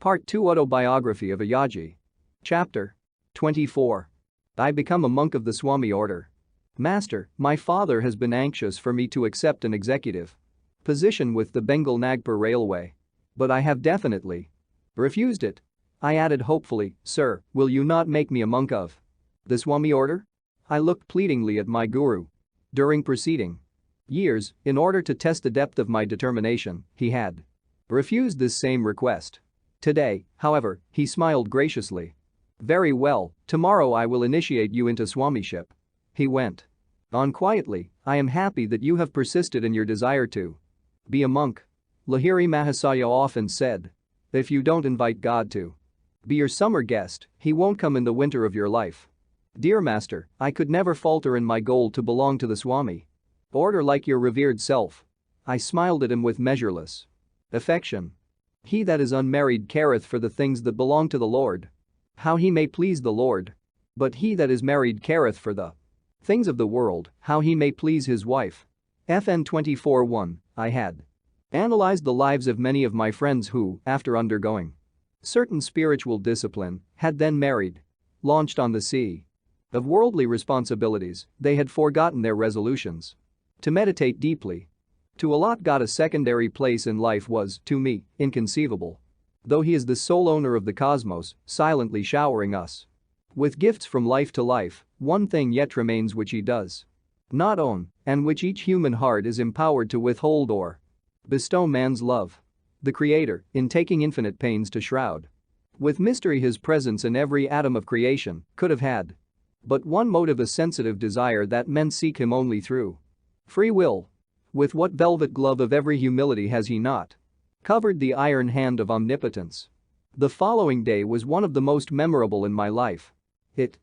Part 2 Autobiography of a Yogi. Chapter 24. I become a monk of the Swami order. Master, my father has been anxious for me to accept an executive position with the Bengal Nagpur Railway. But I have definitely refused it. I added hopefully, Sir, will you not make me a monk of the Swami order? I looked pleadingly at my guru. During preceding years, in order to test the depth of my determination, he had refused this same request. Today, however, he smiled graciously. Very well, tomorrow I will initiate you into Swamiship. He went on quietly, I am happy that you have persisted in your desire to be a monk. Lahiri Mahasaya often said. If you don't invite God to be your summer guest, he won't come in the winter of your life. Dear Master, I could never falter in my goal to belong to the Swami order like your revered self. I smiled at him with measureless affection. He that is unmarried careth for the things that belong to the Lord, how he may please the Lord. But he that is married careth for the things of the world, how he may please his wife. FN 24:1. I had analyzed the lives of many of my friends who, after undergoing certain spiritual discipline, had then married. Launched on the sea of worldly responsibilities, they had forgotten their resolutions to meditate deeply. To allot God a secondary place in life was, to me, inconceivable. Though he is the sole owner of the cosmos, silently showering us with gifts from life to life, one thing yet remains which he does not own, and which each human heart is empowered to withhold or bestow: man's love. The Creator, in taking infinite pains to shroud with mystery his presence in every atom of creation, could have had but one motive: a sensitive desire that men seek him only through free will. With what velvet glove of every humility has he not covered the iron hand of omnipotence? The following day was one of the most memorable in my life. It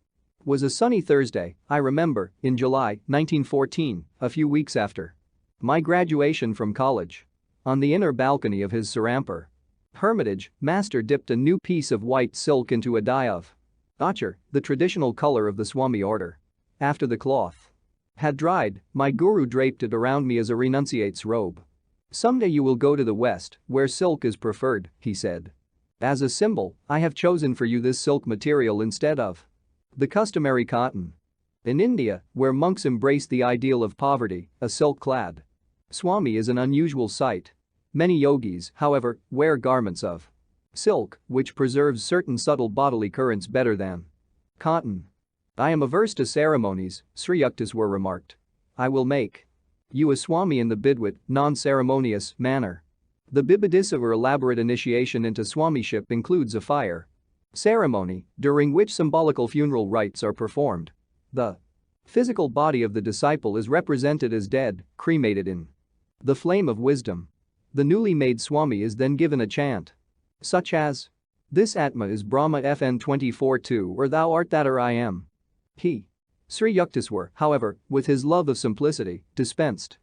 was a sunny Thursday, I remember, in July 1914, a few weeks after my graduation from college. On the inner balcony of his Serampur hermitage, Master dipped a new piece of white silk into a dye of ochre, the traditional color of the Swami order. After the cloth had dried, my guru draped it around me as a renunciate's robe. Someday you will go to the West, where silk is preferred, he said. As a symbol, I have chosen for you this silk material instead of the customary cotton. In India, where monks embrace the ideal of poverty, a silk-clad Swami is an unusual sight. Many yogis, however, wear garments of silk, which preserves certain subtle bodily currents better than cotton. I am averse to ceremonies, Sri Yukteswar remarked. I will make you a Swami in the Bidwat, non-ceremonious manner. The Bibadisa or elaborate initiation into Swamiship includes a fire ceremony, during which symbolical funeral rites are performed. The physical body of the disciple is represented as dead, cremated in the flame of wisdom. The newly made Swami is then given a chant such as, this Atma is Brahma FN 24:2, or thou art that or I am. He, Sri Yukteswar, however, with his love of simplicity, dispensed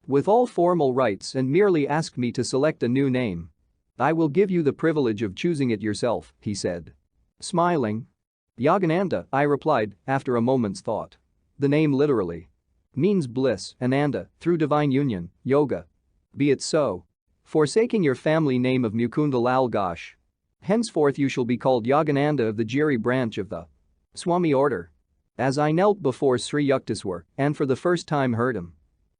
with all formal rites and merely asked me to select a new name. I will give you the privilege of choosing it yourself, he said. Smiling. Yogananda, I replied, after a moment's thought. The name literally means bliss, Ananda, through divine union, yoga. Be it so. Forsaking your family name of Mukunda Lal Ghosh, henceforth you shall be called Yogananda of the Giri branch of the Swami order. As I knelt before Sri Yukteswar and for the first time heard him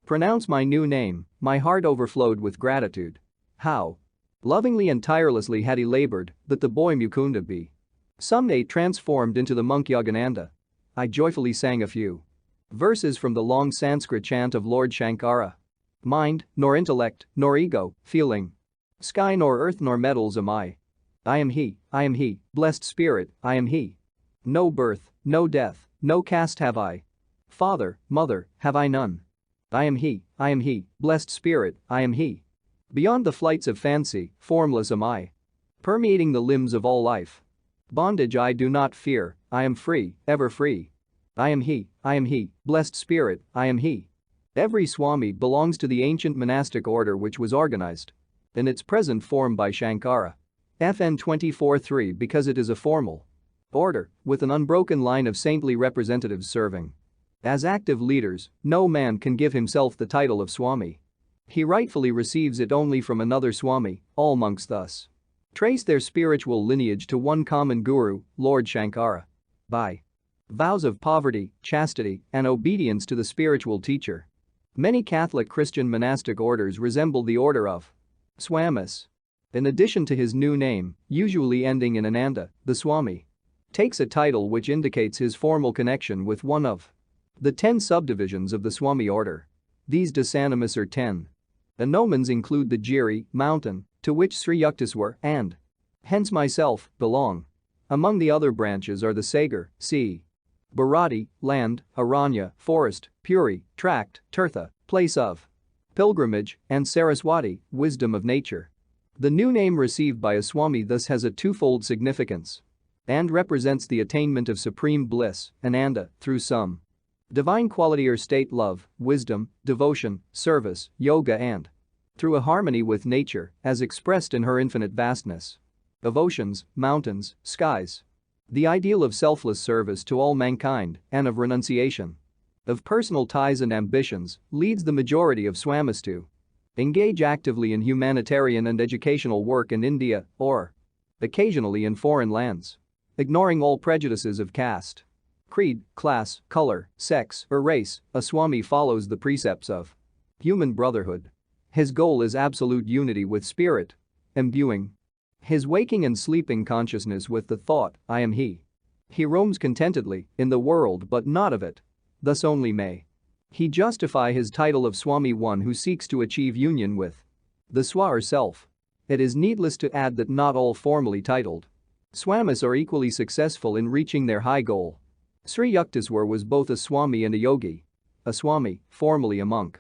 pronounce my new name, my heart overflowed with gratitude. How lovingly and tirelessly had he labored that the boy Mukunda be someday transformed into the monk Yogananda. I joyfully sang a few verses from the long Sanskrit chant of Lord Shankara. Mind, nor intellect, nor ego, feeling, sky nor earth nor metals am I. I am he, blessed spirit, I am he. No birth, no death, no caste have I. Father, mother, have I none. I am he, blessed spirit, I am he. Beyond the flights of fancy, formless am I. Permeating the limbs of all life. Bondage I do not fear, I am free, ever free. I am he, blessed spirit, I am he. Every Swami belongs to the ancient monastic order which was organized in its present form by Shankara. FN 24:3 because it is a formal order with an unbroken line of saintly representatives serving as active leaders. No man can give himself the title of Swami. He rightfully receives it only from another Swami. All monks thus trace their spiritual lineage to one common guru, Lord Shankara. By vows of poverty, chastity, and obedience to the spiritual teacher. Many Catholic Christian monastic orders resemble the order of Swamis. In addition to his new name, usually ending in Ananda, the Swami takes a title which indicates his formal connection with one of the 10 subdivisions of the Swami order. These Dasanamas are 10. The nomens include the Giri, mountain, to which Sri Yukteswar and hence myself belong. Among the other branches are the Sagar, sea, Bharati, land, Aranya, forest, Puri, tract, Tirtha, place of pilgrimage, and Saraswati, wisdom of nature. The new name received by a Swami thus has a twofold significance and represents the attainment of supreme bliss, Ananda, through some divine quality or state, love, wisdom, devotion, service, yoga, and through a harmony with nature as expressed in her infinite vastness of oceans, mountains, skies. The ideal of selfless service to all mankind and of renunciation of personal ties and ambitions leads the majority of Swamis to engage actively in humanitarian and educational work in India or occasionally in foreign lands, ignoring all prejudices of caste, creed, class, color, sex, or race. A Swami follows the precepts of human brotherhood. His goal is absolute unity with spirit, imbuing his waking and sleeping consciousness with the thought, I am he. He roams contentedly in the world but not of it. Thus only may he justify his title of Swami, one who seeks to achieve union with the Swa or self. It is needless to add that not all formally titled Swamis are equally successful in reaching their high goal. Sri Yukteswar was both a Swami and a yogi. A Swami, formally a monk,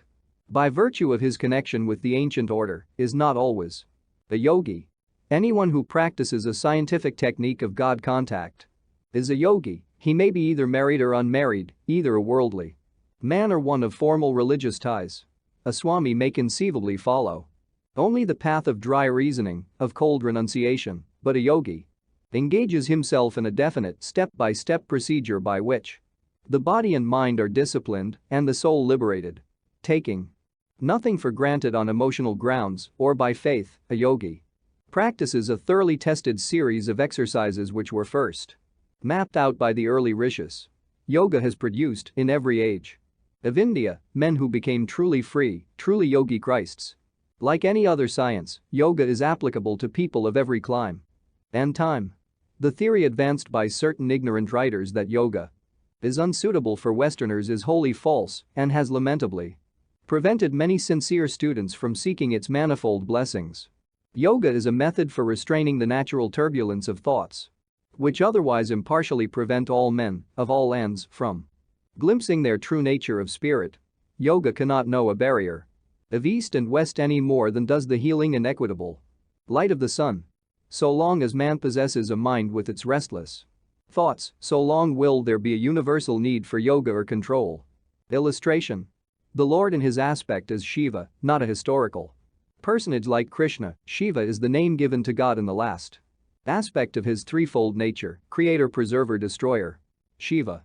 by virtue of his connection with the ancient order, is not always a yogi. Anyone who practices a scientific technique of God contact is a yogi. He may be either married or unmarried, either a worldly man or one of formal religious ties. A Swami may conceivably follow only the path of dry reasoning, of cold renunciation, but a yogi engages himself in a definite step-by-step procedure by which the body and mind are disciplined and the soul liberated. Taking nothing for granted on emotional grounds or by faith, a yogi practices a thoroughly tested series of exercises which were first mapped out by the early rishis. Yoga has produced, in every age of India, men who became truly free, truly yogi Christs. Like any other science, yoga is applicable to people of every clime and time. The theory advanced by certain ignorant writers that yoga is unsuitable for Westerners is wholly false and has lamentably prevented many sincere students from seeking its manifold blessings. Yoga is a method for restraining the natural turbulence of thoughts, which otherwise impartially prevent all men, of all lands, from glimpsing their true nature of spirit. Yoga cannot know a barrier of east and west any more than does the healing and equitable light of the sun. So long as man possesses a mind with its restless thoughts, so long will there be a universal need for yoga or control. Illustration: the Lord in his aspect is Shiva, not a historical personage like Krishna. Shiva is the name given to God in the last aspect of his threefold nature, creator, preserver, destroyer. Shiva,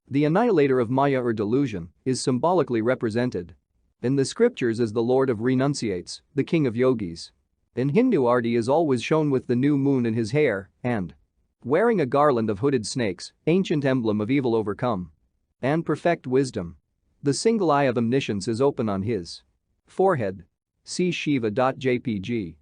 the annihilator of Maya or delusion, is symbolically represented in the scriptures as the Lord of renunciates, the king of yogis. In Hindu art he is always shown with the new moon in his hair and wearing a garland of hooded snakes, ancient emblem of evil overcome and perfect wisdom. The single eye of omniscience is open on his forehead. See Shiva.jpg.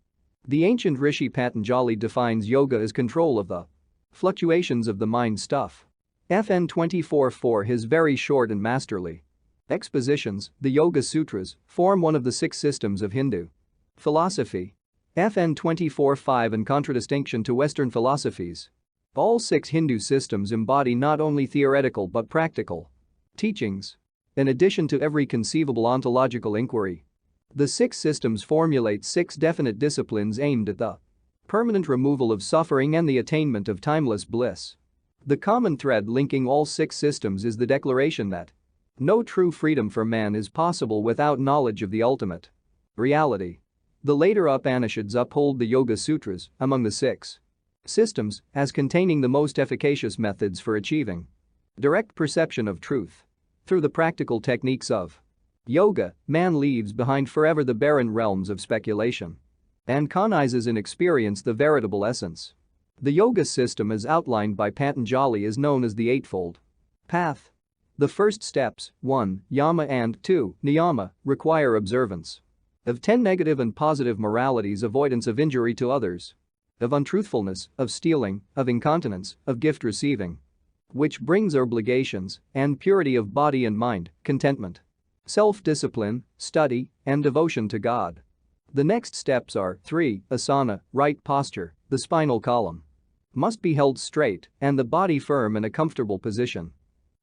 The ancient Rishi Patanjali defines yoga as control of the fluctuations of the mind stuff. FN 24:4. His very short and masterly expositions, the Yoga Sutras, form one of the 6 systems of Hindu philosophy. FN 24:5. In contradistinction to Western philosophies, all 6 Hindu systems embody not only theoretical but practical teachings. In addition to every conceivable ontological inquiry, the 6 systems formulate 6 definite disciplines aimed at the permanent removal of suffering and the attainment of timeless bliss. The common thread linking all 6 systems is the declaration that no true freedom for man is possible without knowledge of the ultimate reality. The later Upanishads uphold the Yoga Sutras, among the 6 systems, as containing the most efficacious methods for achieving direct perception of truth. Through the practical techniques of yoga, man leaves behind forever the barren realms of speculation and conizes in experience the veritable essence. The yoga system as outlined by Patanjali is known as the Eightfold Path. The first steps, 1, yama and 2, niyama, require observance of 10 negative and positive moralities, avoidance of injury to others, of untruthfulness, of stealing, of incontinence, of gift receiving, which brings obligations, and purity of body and mind, contentment, self-discipline, study, and devotion to God. The next steps are 3, asana, right posture, the spinal column must be held straight and the body firm in a comfortable position.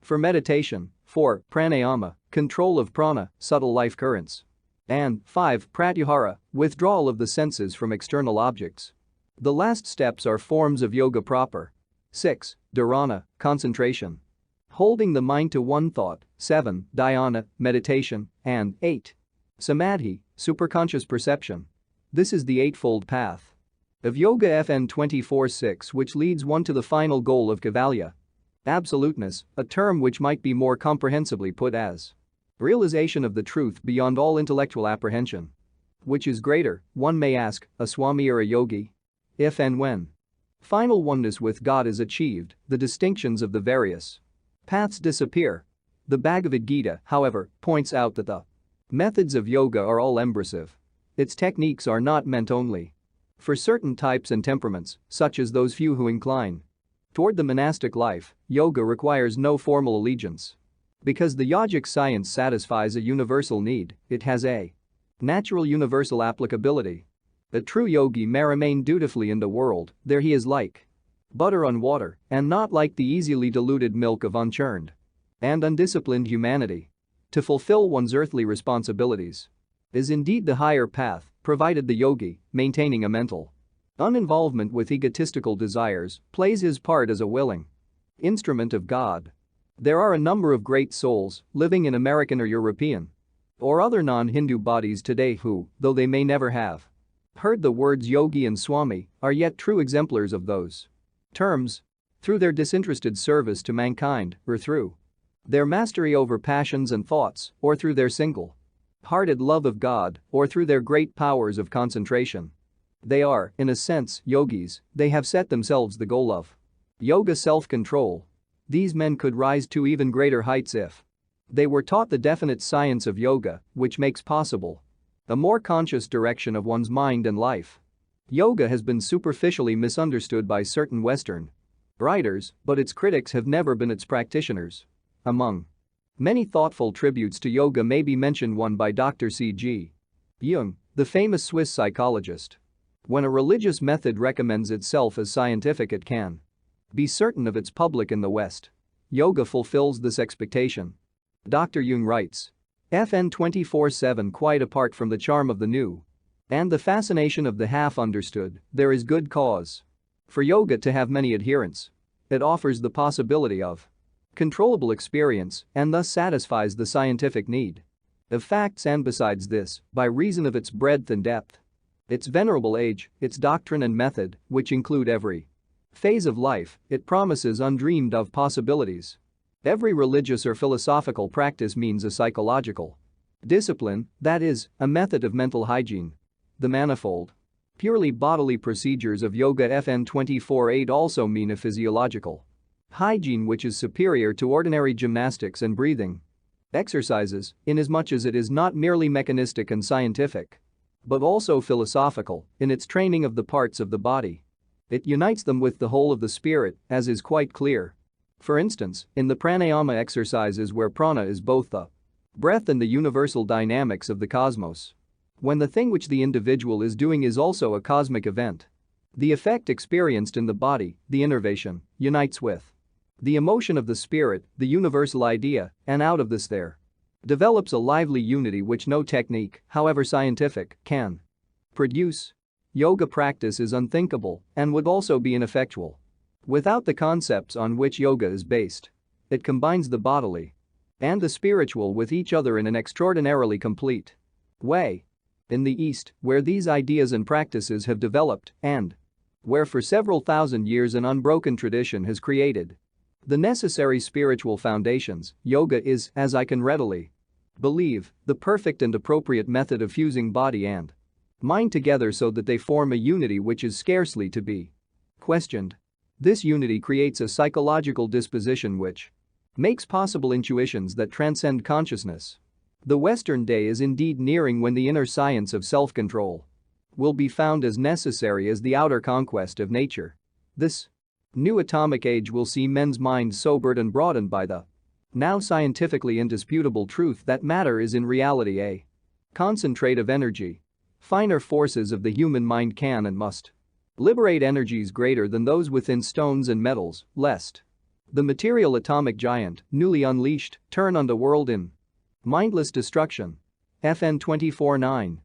For meditation, 4, pranayama, control of prana, subtle life currents, and 5, pratyahara, withdrawal of the senses from external objects. The last steps are forms of yoga proper. 6, dharana, concentration, holding the mind to one thought, 7, dhyana, meditation, and 8, samadhi, superconscious perception. This is the Eightfold Path of Yoga FN 24/6, which leads one to the final goal of Kaivalya, absoluteness, a term which might be more comprehensively put as realization of the truth beyond all intellectual apprehension. Which is greater, one may ask, a Swami or a yogi? If and when final oneness with God is achieved, the distinctions of the various paths disappear. The Bhagavad Gita, however, points out that the methods of yoga are all embracive. Its techniques are not meant only for certain types and temperaments, such as those few who incline toward the monastic life. Yoga requires no formal allegiance. Because the yogic science satisfies a universal need, it has a natural universal applicability. A true yogi may remain dutifully in the world, there he is like butter on water, and not like the easily diluted milk of unchurned and undisciplined humanity. To fulfill one's earthly responsibilities is indeed the higher path, provided the yogi, maintaining a mental uninvolvement with egotistical desires, plays his part as a willing instrument of God. There are a number of great souls living in American or European or other non-Hindu bodies today who, though they may never have heard the words yogi and swami, are yet true exemplars of those terms through their disinterested service to mankind, or through their mastery over passions and thoughts, or through their single-hearted love of God, or through their great powers of concentration. They are, in a sense, yogis. They have set themselves the goal of yoga self-control. These men could rise to even greater heights if they were taught the definite science of yoga, which makes possible a more conscious direction of one's mind and life. Yoga has been superficially misunderstood by certain Western writers, but its critics have never been its practitioners. Among many thoughtful tributes to yoga may be mentioned one by Dr. C.G. Jung, the famous Swiss psychologist. When a religious method recommends itself as scientific, it can be certain of its public in the West. Yoga fulfills this expectation. Dr. Jung writes, FN 24/7, quite apart from the charm of the new and the fascination of the half-understood, there is good cause for yoga to have many adherents. It offers the possibility of controllable experience and thus satisfies the scientific need of facts, and besides this, by reason of its breadth and depth, its venerable age, its doctrine and method, which include every phase of life, it promises undreamed of possibilities. Every religious or philosophical practice means a psychological discipline, that is, a method of mental hygiene. The manifold, purely bodily procedures of yoga FN 24/8 also mean a physiological hygiene which is superior to ordinary gymnastics and breathing exercises, inasmuch as it is not merely mechanistic and scientific, but also philosophical in its training of the parts of the body. It unites them with the whole of the spirit, as is quite clear. For instance, in the pranayama exercises where prana is both the breath and the universal dynamics of the cosmos. When the thing which the individual is doing is also a cosmic event, the effect experienced in the body, the innervation, unites with the emotion of the spirit, the universal idea, and out of this there develops a lively unity which no technique, however scientific, can produce. Yoga practice is unthinkable and would also be ineffectual without the concepts on which yoga is based. It combines the bodily and the spiritual with each other in an extraordinarily complete way. In the East, where these ideas and practices have developed and where for several thousand years an unbroken tradition has created the necessary spiritual foundations, yoga is, as I can readily believe, the perfect and appropriate method of fusing body and mind together so that they form a unity which is scarcely to be questioned. This unity creates a psychological disposition which makes possible intuitions that transcend consciousness. The Western day is indeed nearing when the inner science of self-control will be found as necessary as the outer conquest of nature. This new atomic age will see men's minds sobered and broadened by the now scientifically indisputable truth that matter is in reality a concentrate of energy. Finer forces of the human mind can and must liberate energies greater than those within stones and metals, lest the material atomic giant, newly unleashed, turn on the world in mindless destruction. FN 24:9.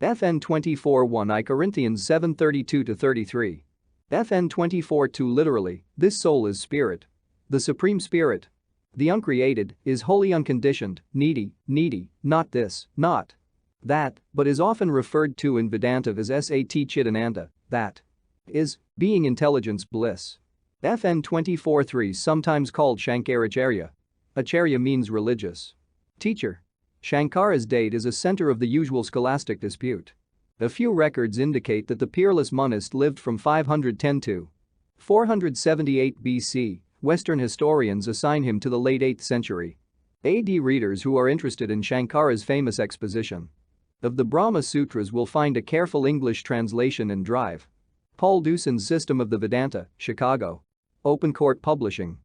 FN 24:1 I Corinthians 7:32-33. FN 24:2 Literally, this soul is spirit. The supreme spirit. The uncreated is wholly unconditioned, needy, not this, not that, but is often referred to in Vedanta as Sat Chidananda, that is, being intelligence bliss. FN 24:3 Sometimes called Shankaracharya. Acharya means religious teacher. Shankara's date is a center of the usual scholastic dispute. A few records indicate that the peerless monist lived from 510 to 478 BC. Western historians assign him to the late 8th century. AD readers who are interested in Shankara's famous exposition of the Brahma Sutras will find a careful English translation in Drive. Paul Deusson's System of the Vedanta, Chicago. Open Court Publishing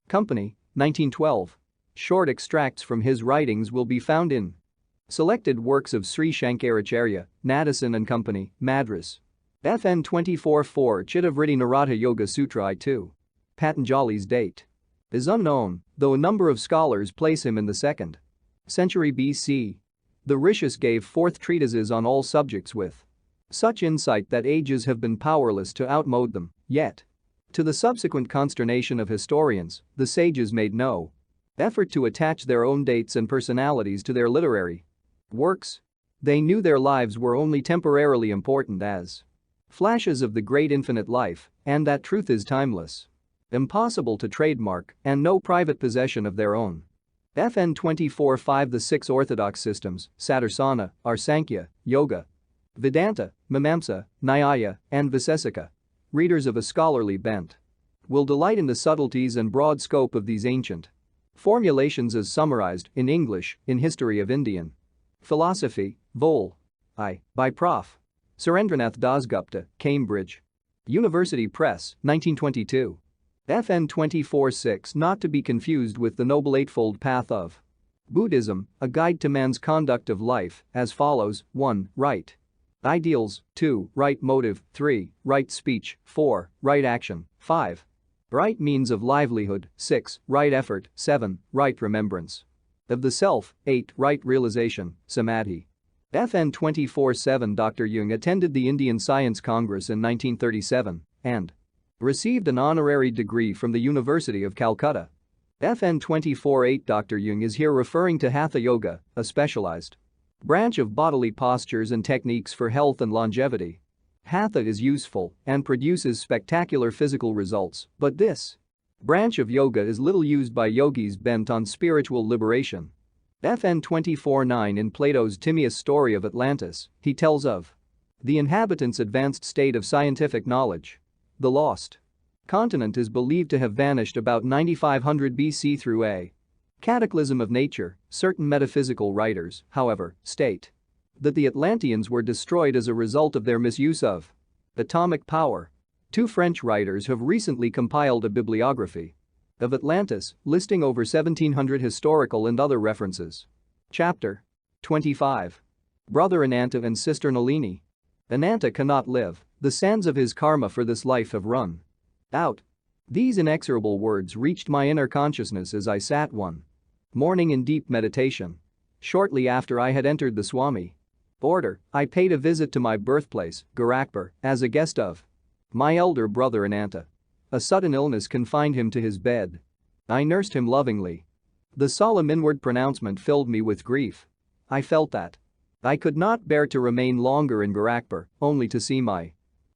Company, 1912. Short extracts from his writings will be found in Selected Works of Sri Shankaracharya, Nadesan and Company, Madras. FN 24:4 Chittavritti Narada Yoga Sutra I2. Patanjali's date is unknown, though a number of scholars place him in the 2nd century BC. The Rishis gave forth treatises on all subjects with such insight that ages have been powerless to outmode them, yet, to the subsequent consternation of historians, the sages made no effort to attach their own dates and personalities to their literary works. They knew their lives were only temporarily important as flashes of the great infinite life, and that truth is timeless, impossible to trademark, and no private possession of their own. FN 24:5 The 6 orthodox systems, Sadarsana, are Sankhya, Yoga, Vedanta, Mimamsa, Nyaya, and Vaisesika. Readers of a scholarly bent will delight in the subtleties and broad scope of these ancient formulations as summarized in English in History of Indian Philosophy, Vol. I. by Prof. Surendranath Dasgupta, Cambridge University Press, 1922. FN 24:6 Not to be confused with the Noble Eightfold Path of Buddhism, a guide to man's conduct of life, as follows: 1. Right ideals, 2. Right motive, 3. Right speech, 4. Right action, 5. Right means of livelihood, 6. Right effort, 7. Right remembrance of the self, 8. Right realization, samadhi. FN 24:7 Dr. Jung attended the Indian Science Congress in 1937 and received an honorary degree from the University of Calcutta. FN 24:8 Dr. Jung is here referring to Hatha Yoga, a specialized branch of bodily postures and techniques for health and longevity. Hatha is useful and produces spectacular physical results, but this branch of yoga is little used by yogis bent on spiritual liberation. FN 24:9 In Plato's Timaeus story of Atlantis, he tells of the inhabitants' advanced state of scientific knowledge. The lost continent is believed to have vanished about 9500 BC through a cataclysm of nature. Certain metaphysical writers, however, state that the Atlanteans were destroyed as a result of their misuse of atomic power. 2 French writers have recently compiled a bibliography of Atlantis, listing over 1700 historical and other references. Chapter 25. Brother Ananta and Sister Nalini. Ananta cannot live, the sands of his karma for this life have run out. These inexorable words reached my inner consciousness as I sat one morning in deep meditation. Shortly after I had entered the Swami order, I paid a visit to my birthplace, Gorakhpur, as a guest of my elder brother Ananta. A sudden illness confined him to his bed. I nursed him lovingly. The solemn inward pronouncement filled me with grief. I felt that I could not bear to remain longer in Gorakhpur, only to see my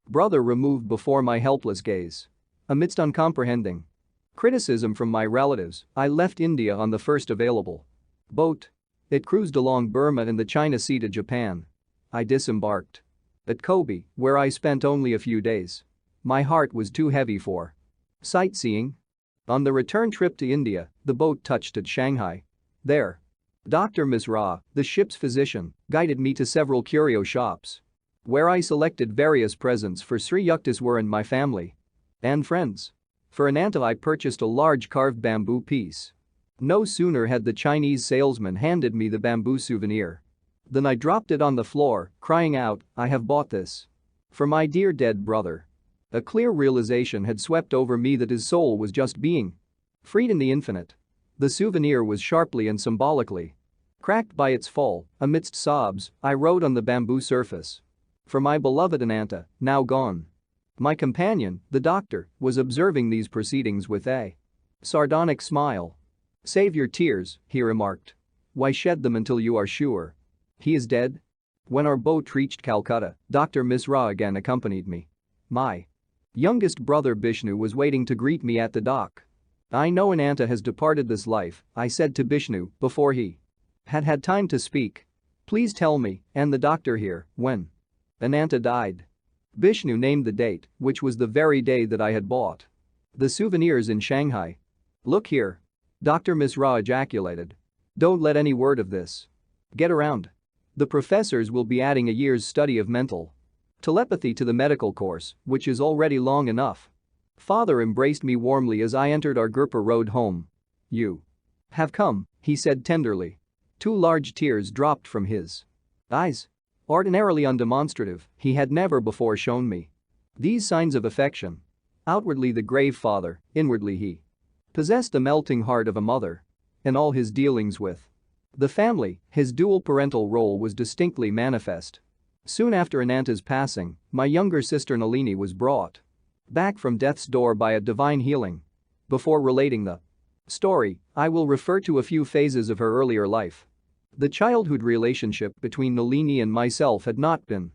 brother removed before my helpless gaze. Amidst uncomprehending criticism from my relatives, I left India on the first available boat. It cruised along Burma and the China Sea to Japan. I disembarked At Kobe, where I spent only a few days. My heart was too heavy for sightseeing. On the return trip to India, the boat touched at Shanghai. There, Dr. Misra, the ship's physician, guided me to several curio shops, where I selected various presents for Sri Yukteswar and my family and friends. For Ananta I purchased a large carved bamboo piece. No sooner had the Chinese salesman handed me the bamboo souvenir than I dropped it on the floor, crying out, "I have bought this for my dear dead brother." A clear realization had swept over me that his soul was just being freed in the infinite. The souvenir was sharply and symbolically cracked by its fall. Amidst sobs, I wrote on the bamboo surface, "For my beloved Ananta, now gone." My companion, the doctor, was observing these proceedings with a sardonic smile. "Save your tears," he remarked. "Why shed them until you are sure he is dead?" When our boat reached Calcutta, Dr. Misra again accompanied me. My youngest brother Bishnu was waiting to greet me at the dock. "I know Ananta has departed this life," I said to Bishnu before he had time to speak. "Please tell me, and the doctor here, when Ananta died." Bishnu named the date, which was the very day that I had bought the souvenirs in Shanghai. "Look here," Dr. Misra ejaculated. "Don't let any word of this get around. The professors will be adding a year's study of mental telepathy to the medical course, which is already long enough." Father embraced me warmly as I entered our Gurpa road home. "You have come," he said tenderly. 2 large tears dropped from his eyes. Ordinarily undemonstrative, he had never before shown me these signs of affection. Outwardly the grave father, inwardly he possessed the melting heart of a mother. In all his dealings with the family, his dual parental role was distinctly manifest. Soon after Ananta's passing, my younger sister Nalini was brought back from death's door by a divine healing. Before relating the story, I will refer to a few phases of her earlier life. The childhood relationship between Nalini and myself had not been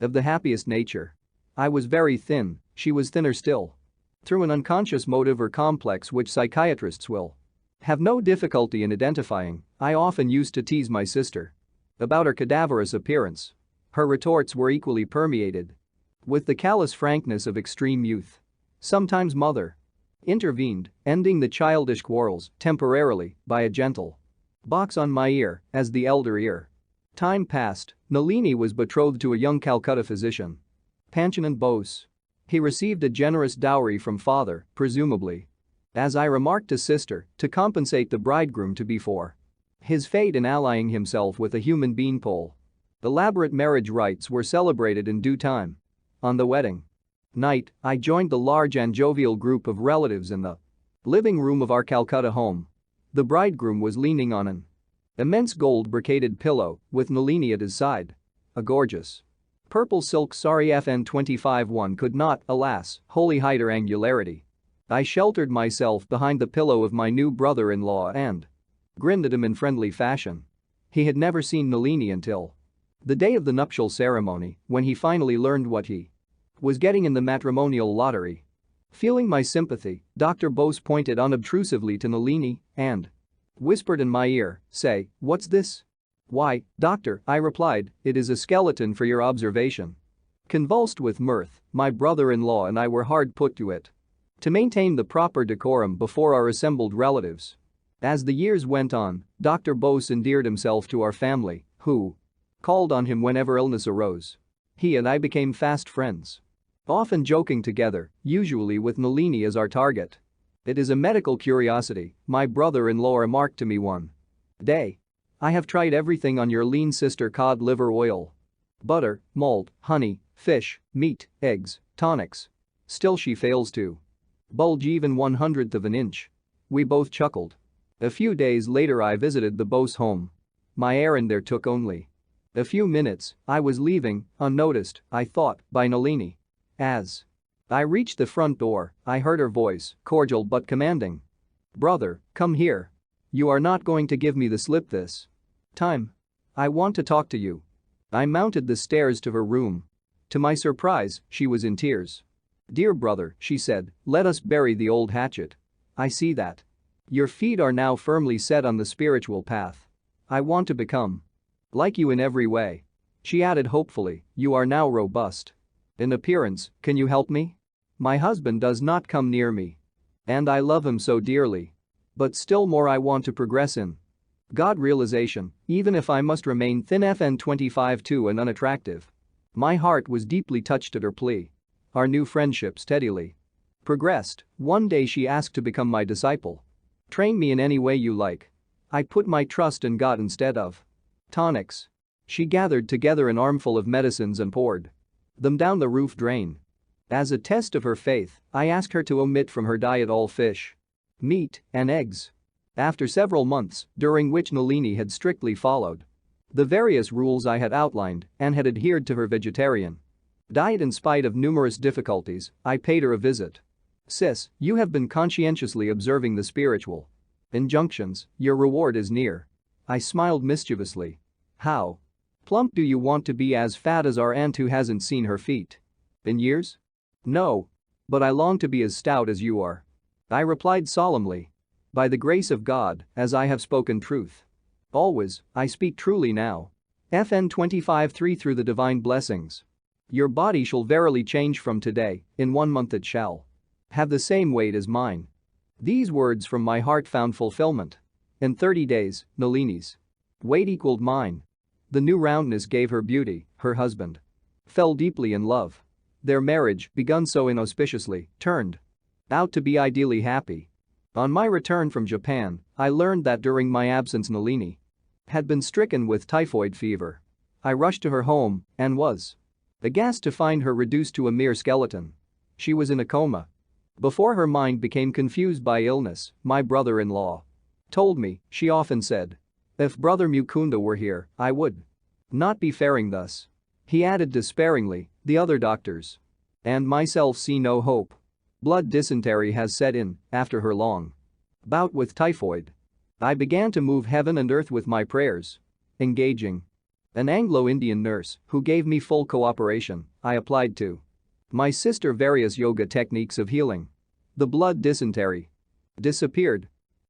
of the happiest nature. I was very thin, she was thinner still. Through an unconscious motive or complex which psychiatrists will have no difficulty in identifying, I often used to tease my sister about her cadaverous appearance. Her retorts were equally permeated with the callous frankness of extreme youth. Sometimes mother intervened, ending the childish quarrels temporarily by a gentle box on my ear as the elder ear. Time passed, Nalini was betrothed to a young Calcutta physician, Panchanan Bose. He received a generous dowry from father, presumably, as I remarked to sister, to compensate the bridegroom to be for his fate in allying himself with a human beanpole. Elaborate marriage rites were celebrated in due time. On the wedding night, I joined the large and jovial group of relatives in the living room of our Calcutta home. The bridegroom was leaning on an immense gold-brocaded pillow with Nalini at his side. A gorgeous purple silk sari FN 25-1 could not, alas, wholly hide her angularity. I sheltered myself behind the pillow of my new brother-in-law and grinned at him in friendly fashion. He had never seen Nalini until the day of the nuptial ceremony, when he finally learned what he was getting in the matrimonial lottery. Feeling my sympathy, Dr. Bose pointed unobtrusively to Nalini and whispered in my ear, "Say, what's this?" "Why, doctor," I replied, "it is a skeleton for your observation." Convulsed with mirth, my brother-in-law and I were hard put to it to maintain the proper decorum before our assembled relatives. As the years went on, Dr. Bose endeared himself to our family, who called on him whenever illness arose. He and I became fast friends, often joking together, usually with Nalini as our target. "It is a medical curiosity," my brother-in-law remarked to me one day. "I have tried everything on your lean sister: cod liver oil, butter, malt, honey, fish, meat, eggs, tonics. Still she fails to bulge even 1/100th of an inch." We both chuckled. A few days later I visited the Bose home. My errand there took only a few minutes. I was leaving, unnoticed, I thought, by Nalini. As I reached the front door, I heard her voice, cordial but commanding. "Brother, come here. You are not going to give me the slip this time. I want to talk to you." I mounted the stairs to her room. To my surprise, she was in tears. "Dear brother," she said, "let us bury the old hatchet. I see that your feet are now firmly set on the spiritual path. I want to become like you in every way. She added hopefully, "You are now robust. In appearance, can you help me? My husband does not come near me. And I love him so dearly. But still more I want to progress in God realization, even if I must remain thin FN 25-2 and unattractive." My heart was deeply touched at her plea. Our new friendship steadily progressed. One day she asked to become my disciple. "Train me in any way you like. I put my trust in God instead of tonics." She gathered together an armful of medicines and poured them down the roof drain. As a test of her faith, I asked her to omit from her diet all fish, meat, and eggs. After several months, during which Nalini had strictly followed the various rules I had outlined and had adhered to her vegetarian diet in spite of numerous difficulties, I paid her a visit. "Sis, you have been conscientiously observing the spiritual injunctions, your reward is near." I smiled mischievously. "How plump do you want to be, as fat as our aunt who hasn't seen her feet in years?" "No. But I long to be as stout as you are," I replied solemnly. "By the grace of God, as I have spoken truth always, I speak truly now. FN 25-3 through the divine blessings. Your body shall verily change from today, in 1 month it shall have the same weight as mine." These words from my heart found fulfillment. In 30 days, Nalini's weight equaled mine. The new roundness gave her beauty. Her husband fell deeply in love. Their marriage, begun so inauspiciously, turned out to be ideally happy. On my return from Japan, I learned that during my absence Nalini had been stricken with typhoid fever. I rushed to her home and was aghast to find her reduced to a mere skeleton. She was in a coma. Before her mind became confused by illness, my brother-in-law told me, she often said, "If Brother Mukunda were here, I would not be faring thus." He added despairingly, "The other doctors and myself see no hope. Blood dysentery has set in after her long bout with typhoid." I began to move heaven and earth with my prayers. Engaging an Anglo-Indian nurse who gave me full cooperation, I applied to my sister various yoga techniques of healing. The blood dysentery disappeared.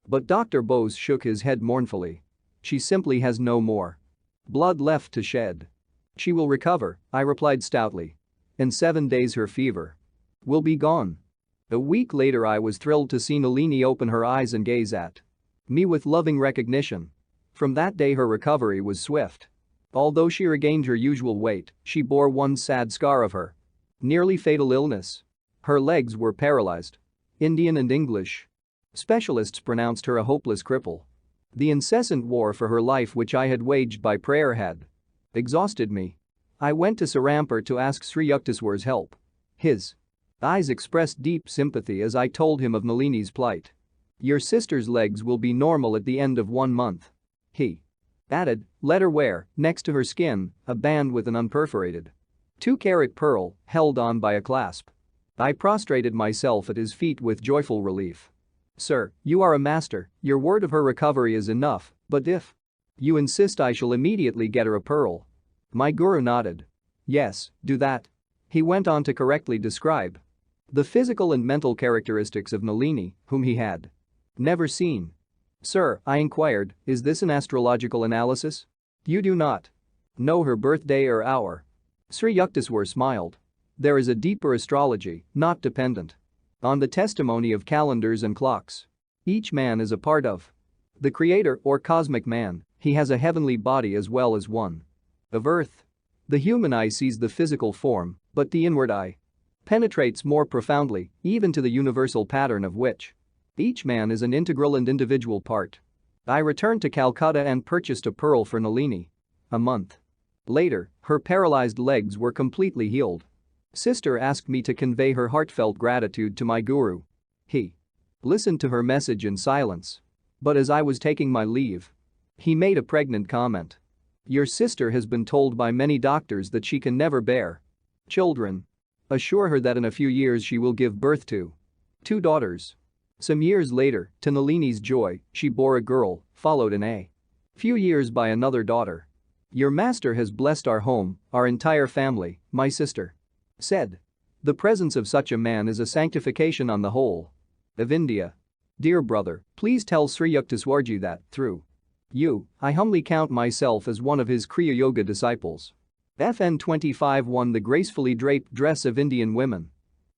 But Dr. Bose shook his head mournfully. "She simply has no more blood left to shed." "She will recover," I replied stoutly. "In 7 days her fever will be gone." A week later I was thrilled to see Nalini open her eyes and gaze at me with loving recognition. From that day her recovery was swift. Although she regained her usual weight, she bore one sad scar of her nearly fatal illness. Her legs were paralyzed. Indian and English specialists pronounced her a hopeless cripple. The incessant war for her life which I had waged by prayer had exhausted me. I went to Sarampur to ask Sri Yukteswar's help. His eyes expressed deep sympathy as I told him of Nalini's plight. "Your sister's legs will be normal at the end of 1 month." He added, "Let her wear, next to her skin, a band with an unperforated 2-carat pearl held on by a clasp." I prostrated myself at his feet with joyful relief. "Sir, you are a master, your word of her recovery is enough, but if you insist I shall immediately get her a pearl." My guru nodded. "Yes, do that." He went on to correctly describe the physical and mental characteristics of Nalini, whom he had never seen. "Sir," I inquired, "is this an astrological analysis? You do not know her birthday or hour?" Sri Yukteswar smiled. "There is a deeper astrology, not dependent on the testimony of calendars and clocks. Each man is a part of the creator or cosmic man. He has a heavenly body as well as one of earth. The human eye sees the physical form, but the inward eye penetrates more profoundly, even to the universal pattern of which each man is an integral and individual part." I returned to Calcutta and purchased a pearl for Nalini. A month later, her paralyzed legs were completely healed. Sister asked me to convey her heartfelt gratitude to my guru. He listened to her message in silence. But as I was taking my leave, he made a pregnant comment. "Your sister has been told by many doctors that she can never bear children. Assure her that in a few years she will give birth to 2 daughters." Some years later, to Nalini's joy, she bore a girl, followed in a few years by another daughter. "Your master has blessed our home, our entire family," my sister said. "The presence of such a man is a sanctification on the whole of India. Dear brother, please tell Sri Yukteswarji that, through you, I humbly count myself as one of his Kriya Yoga disciples." FN 25-1 The gracefully draped dress of Indian women.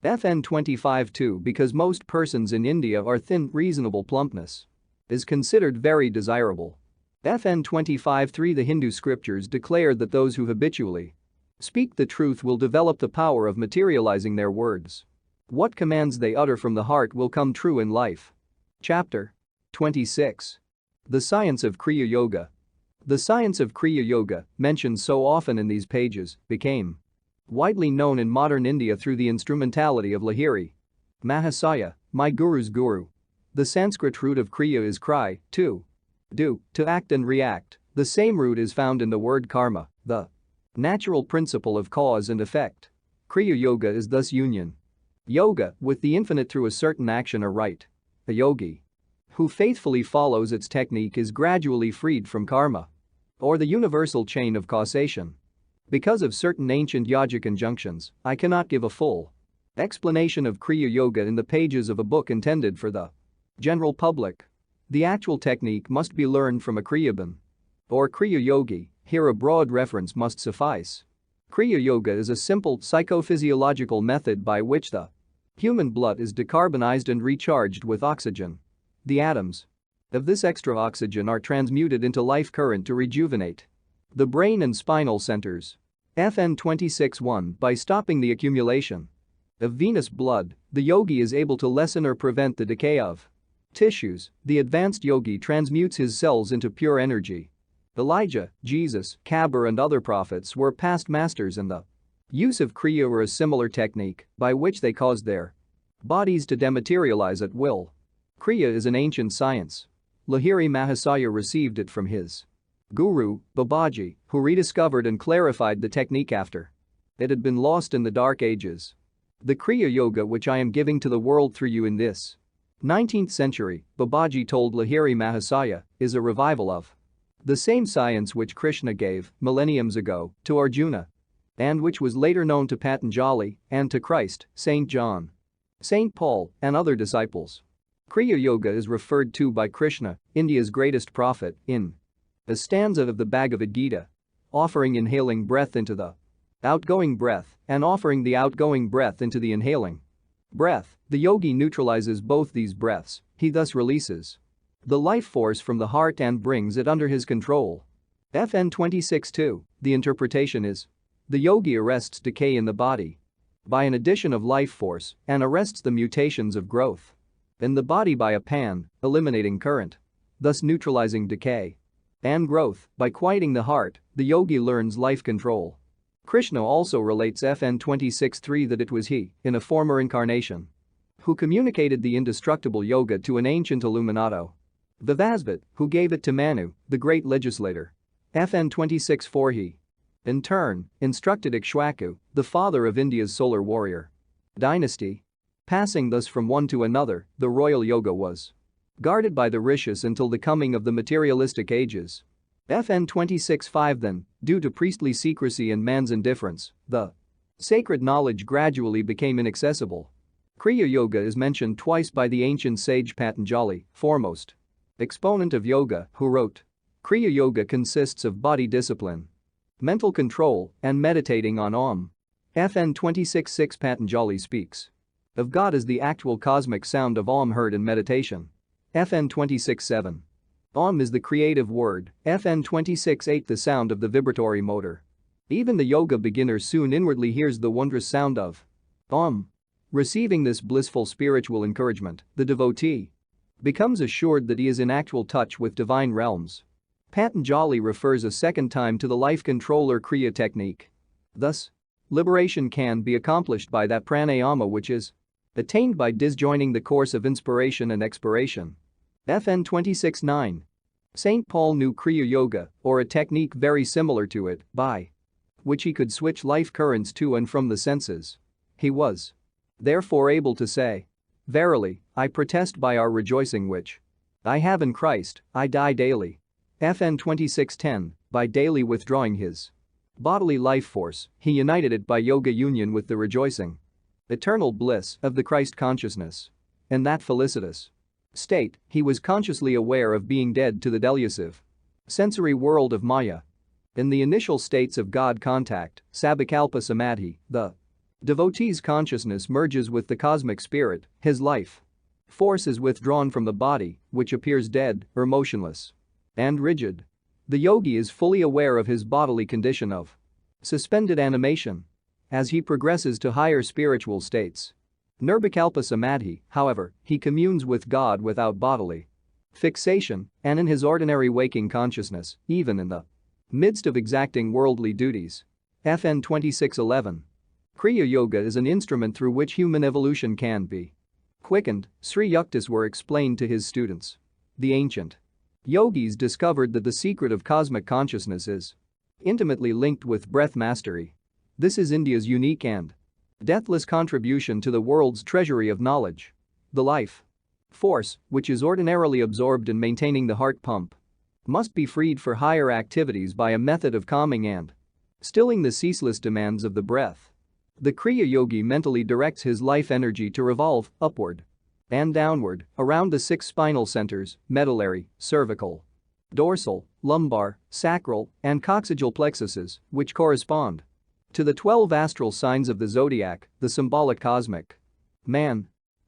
FN 25-2 Because most persons in India are thin, reasonable plumpness is considered very desirable. FN 25-3 The Hindu scriptures declare that those who habitually speak the truth will develop the power of materializing their words. What commands they utter from the heart will come true in life. Chapter 26. The Science of Kriya Yoga. The science of Kriya Yoga, mentioned so often in these pages, became widely known in modern India through the instrumentality of Lahiri Mahasaya, my guru's guru. The Sanskrit root of Kriya is kri, to do, to act and react. The same root is found in the word karma, the natural principle of cause and effect. Kriya Yoga is thus union. Yoga with the infinite through a certain action or rite. A yogi who faithfully follows its technique is gradually freed from karma, or the universal chain of causation. Because of certain ancient yogic injunctions, I cannot give a full explanation of Kriya Yoga in the pages of a book intended for the general public. The actual technique must be learned from a Kriyaban or Kriya Yogi. Here a broad reference must suffice. Kriya Yoga is a simple psychophysiological method by which the human blood is decarbonized and recharged with oxygen. The atoms of this extra oxygen are transmuted into life current to rejuvenate the brain and spinal centers. FN 26-1 By stopping the accumulation of venous blood, the yogi is able to lessen or prevent the decay of tissues. The advanced yogi transmutes his cells into pure energy. Elijah, Jesus, Kabir and other prophets were past masters in the use of Kriya or a similar technique by which they caused their bodies to dematerialize at will. Kriya is an ancient science. Lahiri Mahasaya received it from his guru, Babaji, who rediscovered and clarified the technique after it had been lost in the dark ages. The Kriya Yoga which I am giving to the world through you in this 19th century, Babaji told Lahiri Mahasaya, is a revival of the same science which Krishna gave millenniums ago to Arjuna and which was later known to Patanjali and to Christ, St. John, St. Paul and other disciples. Kriya Yoga is referred to by Krishna, India's greatest prophet, in a stanza of the Bhagavad Gita, offering inhaling breath into the outgoing breath and offering the outgoing breath into the inhaling breath. The yogi neutralizes both these breaths. He thus releases the life force from the heart and brings it under his control. FN 26-2 The interpretation is the yogi arrests decay in the body by an addition of life force and arrests the mutations of growth in the body by a pan, eliminating current, thus neutralizing decay and growth. By quieting the heart, the yogi learns life control. Krishna also relates FN 26-3 that it was he, in a former incarnation, who communicated the indestructible yoga to an ancient illuminato, Vivasvat, who gave it to Manu, the great legislator. FN 26-4 He, in turn, instructed Ikshwaku, the father of India's solar warrior dynasty. Passing thus from one to another, the royal yoga was guarded by the rishis until the coming of the materialistic ages. FN 26-5 Then, due to priestly secrecy and man's indifference, the sacred knowledge gradually became inaccessible. Kriya Yoga is mentioned twice by the ancient sage Patanjali, foremost exponent of yoga, who wrote, Kriya Yoga consists of body discipline, mental control, and meditating on Om. FN 26-6 Patanjali speaks of God as the actual cosmic sound of Om heard in meditation. FN 26-7. Om is the creative word. FN 26-8 The sound of the vibratory motor. Even the yoga beginner soon inwardly hears the wondrous sound of Om. Receiving this blissful spiritual encouragement, the devotee becomes assured that he is in actual touch with divine realms. Patanjali refers a second time to the life controller Kriya technique. Thus, liberation can be accomplished by that pranayama which is attained by disjoining the course of inspiration and expiration. FN 26-9. St. Paul knew Kriya Yoga, or a technique very similar to it, by which he could switch life currents to and from the senses. He was therefore able to say, Verily, I protest by our rejoicing which I have in Christ, I die daily. FN 26-10. By daily withdrawing his bodily life force, he united it by yoga union with the rejoicing eternal bliss of the Christ consciousness. In that felicitous state, he was consciously aware of being dead to the delusive sensory world of Maya. In the initial states of God contact, Sabakalpa Samadhi, the devotee's consciousness merges with the cosmic spirit, his life force is withdrawn from the body, which appears dead or motionless and rigid. The yogi is fully aware of his bodily condition of suspended animation. As he progresses to higher spiritual states, Nirvikalpa Samadhi, however, he communes with God without bodily fixation and in his ordinary waking consciousness, even in the midst of exacting worldly duties. FN 2611. Kriya Yoga is an instrument through which human evolution can be quickened, Sri Yukteswar explained to his students. The ancient yogis discovered that the secret of cosmic consciousness is intimately linked with breath mastery. This is India's unique and deathless contribution to the world's treasury of knowledge. The life force, which is ordinarily absorbed in maintaining the heart pump, must be freed for higher activities by a method of calming and stilling the ceaseless demands of the breath. The Kriya Yogi mentally directs his life energy to revolve upward and downward around the 6 spinal centers, medullary, cervical, dorsal, lumbar, sacral, and coccygeal plexuses, which correspond to the 12 astral signs of the zodiac, the symbolic cosmic man.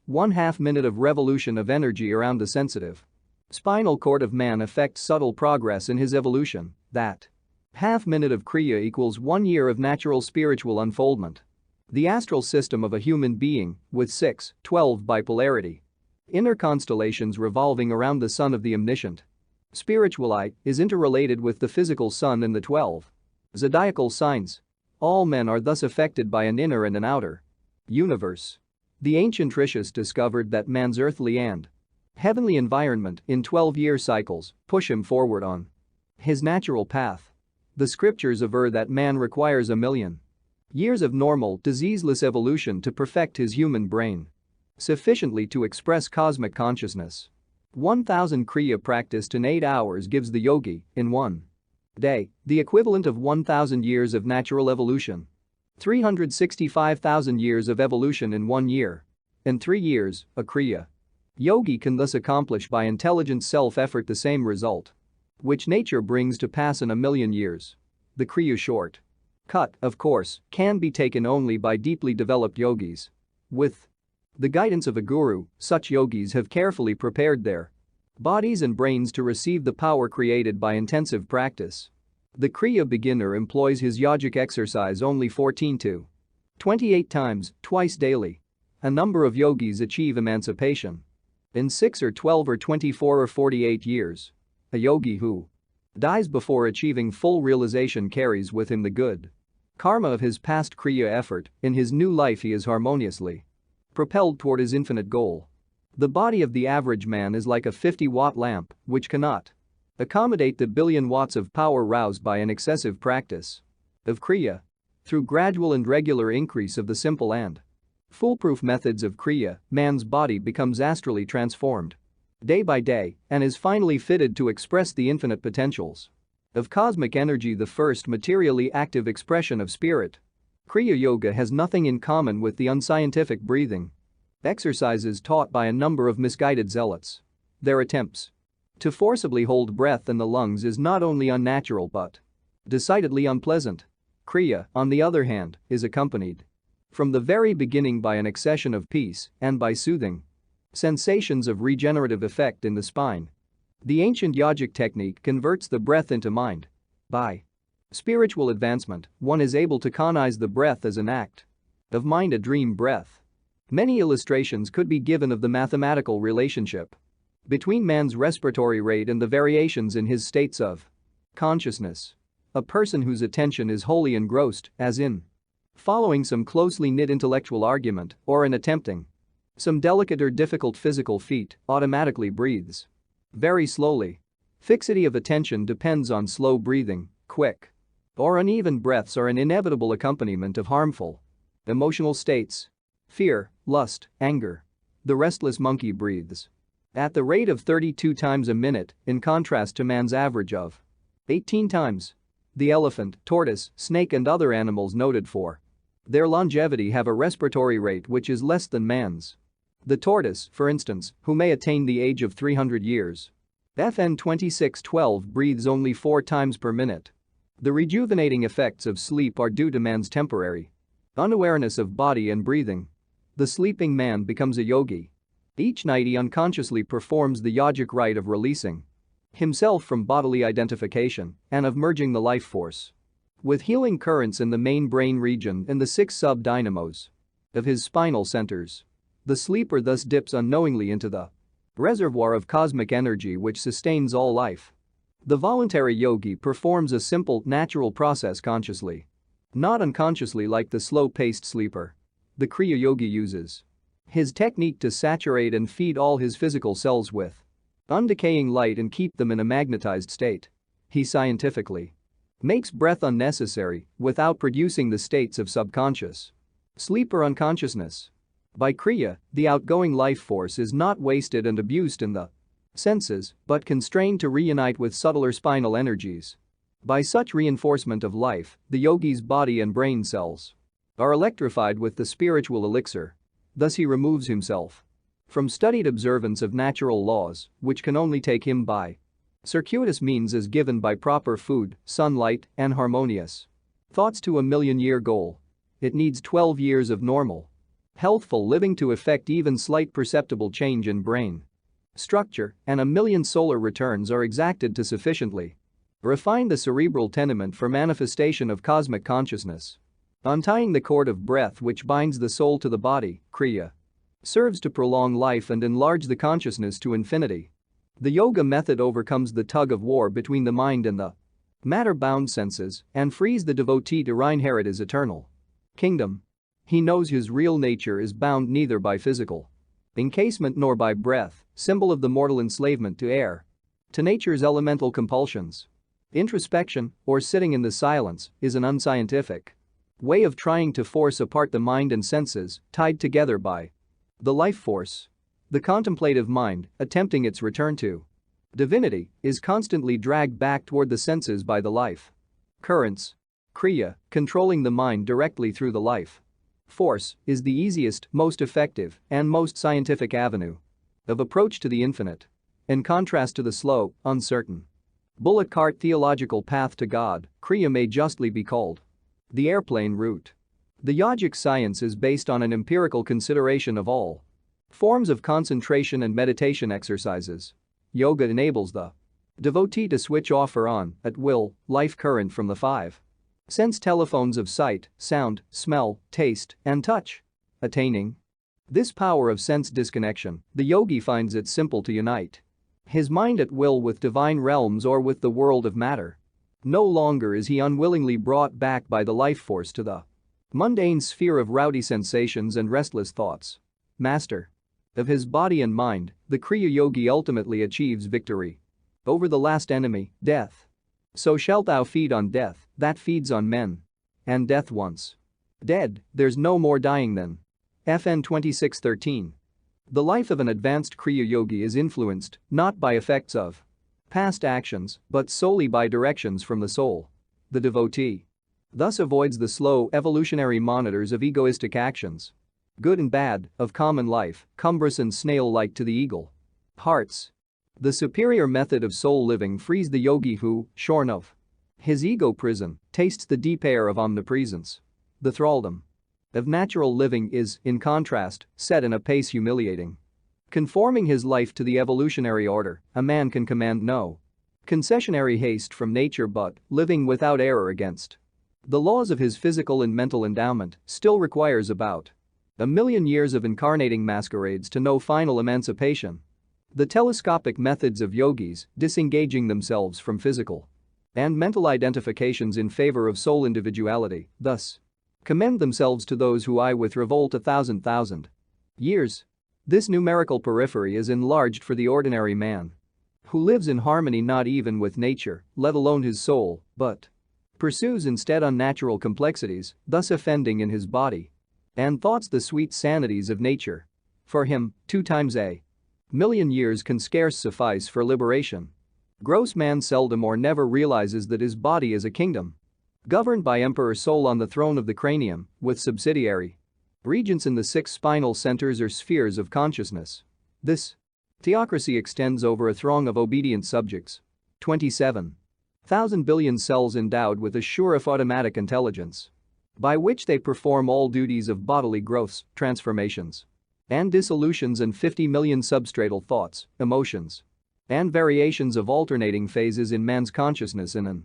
1/2 minute of revolution of energy around the sensitive spinal cord of man affects subtle progress in his evolution. That half minute of Kriya equals 1 year of natural spiritual unfoldment. The astral system of a human being, with 6/12 bipolarity, inner constellations revolving around the sun of the omniscient spiritual eye, is interrelated with the physical sun in the 12 zodiacal signs. All men are thus affected by an inner and an outer universe. The ancient rishis discovered that man's earthly and heavenly environment in 12-year cycles push him forward on his natural path. The scriptures aver that man requires 1,000,000 years of normal, diseaseless evolution to perfect his human brain sufficiently to express cosmic consciousness. 1,000 Kriya practiced in 8 hours gives the yogi, in 1 day, the equivalent of 1,000 years of natural evolution. 365,000 years of evolution in 1 year. In 3 years, a Kriya yogi can thus accomplish by intelligent self-effort the same result which nature brings to pass in 1,000,000 years. The Kriya short cut, of course, can be taken only by deeply developed yogis. With the guidance of a guru, such yogis have carefully prepared their bodies and brains to receive the power created by intensive practice. The Kriya beginner employs his yogic exercise only 14 to 28 times, twice daily. A number of yogis achieve emancipation in 6 or 12 or 24 or 48 years. A yogi who dies before achieving full realization carries with him the good karma of his past Kriya effort. In his new life he is harmoniously propelled toward his infinite goal. The body of the average man is like a 50-watt lamp which cannot accommodate the billion watts of power roused by an excessive practice of Kriya. Through gradual and regular increase of the simple and foolproof methods of Kriya, man's body becomes astrally transformed day by day and is finally fitted to express the infinite potentials of cosmic energy, the first materially active expression of spirit. Kriya Yoga has nothing in common with the unscientific breathing exercises taught by a number of misguided zealots. Their attempts to forcibly hold breath in the lungs is not only unnatural but decidedly unpleasant. Kriya, on the other hand, is accompanied from the very beginning by an accession of peace and by soothing sensations of regenerative effect in the spine. The ancient yogic technique converts the breath into mind. By spiritual advancement, one is able to cognize the breath as an act of mind, a dream breath. Many illustrations could be given of the mathematical relationship between man's respiratory rate and the variations in his states of consciousness. A person whose attention is wholly engrossed, as in following some closely knit intellectual argument or in attempting some delicate or difficult physical feat, automatically breathes very slowly. Fixity of attention depends on slow breathing. Quick or uneven breaths are an inevitable accompaniment of harmful emotional states. Fear, lust, anger. The restless monkey breathes at the rate of 32 times a minute, in contrast to man's average of 18 times. The elephant, tortoise, snake and other animals noted for their longevity have a respiratory rate which is less than man's. The tortoise, for instance, who may attain the age of 300 years, FN 2612, breathes only 4 times per minute. The rejuvenating effects of sleep are due to man's temporary unawareness of body and breathing. The sleeping man becomes a yogi. Each night he unconsciously performs the yogic rite of releasing himself from bodily identification and of merging the life force with healing currents in the main brain region and the 6 sub-dynamos of his spinal centers. The sleeper thus dips unknowingly into the reservoir of cosmic energy which sustains all life. The voluntary yogi performs a simple, natural process consciously, not unconsciously like the slow-paced sleeper. The Kriya yogi uses his technique to saturate and feed all his physical cells with undecaying light and keep them in a magnetized state. He scientifically makes breath unnecessary without producing the states of subconscious sleep or unconsciousness. By Kriya, the outgoing life force is not wasted and abused in the senses, but constrained to reunite with subtler spinal energies. By such reinforcement of life, the yogi's body and brain cells are electrified with the spiritual elixir. Thus he removes himself from studied observance of natural laws, which can only take him by circuitous means as given by proper food, sunlight, and harmonious thoughts to a million-year goal. It needs 12 years of normal, healthful living to effect even slight perceptible change in brain structure, and 1,000,000 solar returns are exacted to sufficiently refine the cerebral tenement for manifestation of cosmic consciousness. Untying the cord of breath which binds the soul to the body, Kriya, serves to prolong life and enlarge the consciousness to infinity. The yoga method overcomes the tug of war between the mind and the matter-bound senses and frees the devotee to inherit his eternal kingdom. He knows his real nature is bound neither by physical encasement nor by breath, symbol of the mortal enslavement to air, to nature's elemental compulsions. Introspection, or sitting in the silence, is an unscientific way of trying to force apart the mind and senses, tied together by the life force. The contemplative mind, attempting its return to divinity, is constantly dragged back toward the senses by the life currents. Kriya, controlling the mind directly through the life force, is the easiest, most effective, and most scientific avenue of approach to the infinite. In contrast to the slow, uncertain, bullock cart theological path to God, Kriya may justly be called the airplane route. The yogic science is based on an empirical consideration of all forms of concentration and meditation exercises. Yoga enables the devotee to switch off or on, at will, life current from the 5 sense telephones of sight, sound, smell, taste, and touch. Attaining this power of sense disconnection, the yogi finds it simple to unite his mind at will with divine realms or with the world of matter. No longer is he unwillingly brought back by the life force to the mundane sphere of rowdy sensations and restless thoughts. Master of his body and mind, the Kriya yogi ultimately achieves victory over the last enemy, death. So shalt thou feed on death, that feeds on men. And death once dead, there's no more dying then. FN 2613. The life of an advanced Kriya yogi is influenced not by effects of past actions but solely by directions from the soul. The devotee thus avoids the slow evolutionary monitors of egoistic actions, good and bad, of common life, cumbrous and snail-like to the eagle hearts. The superior method of soul living frees the yogi who, shorn of his ego prison, tastes the deep air of omnipresence. The thraldom of natural living is, in contrast, set in a pace humiliating. Conforming his life to the evolutionary order, a man can command no concessionary haste from nature but, living without error against the laws of his physical and mental endowment, still requires about 1,000,000 years of incarnating masquerades to know final emancipation. The telescopic methods of yogis, disengaging themselves from physical and mental identifications in favor of soul individuality, thus commend themselves to those who eye with revolt 1,000,000 years. This numerical periphery is enlarged for the ordinary man who lives in harmony not even with nature, let alone his soul, but pursues instead unnatural complexities, thus offending in his body and thoughts the sweet sanities of nature. For him, 2 times a million years can scarce suffice for liberation. Gross man seldom or never realizes that his body is a kingdom governed by Emperor Soul on the throne of the cranium, with subsidiary regents in the 6 spinal centers or spheres of consciousness. This theocracy extends over a throng of obedient subjects. 27. 1,000 billion cells endowed with a sure-if automatic intelligence, by which they perform all duties of bodily growths, transformations, and dissolutions, and 50 million substratal thoughts, emotions, and variations of alternating phases in man's consciousness in an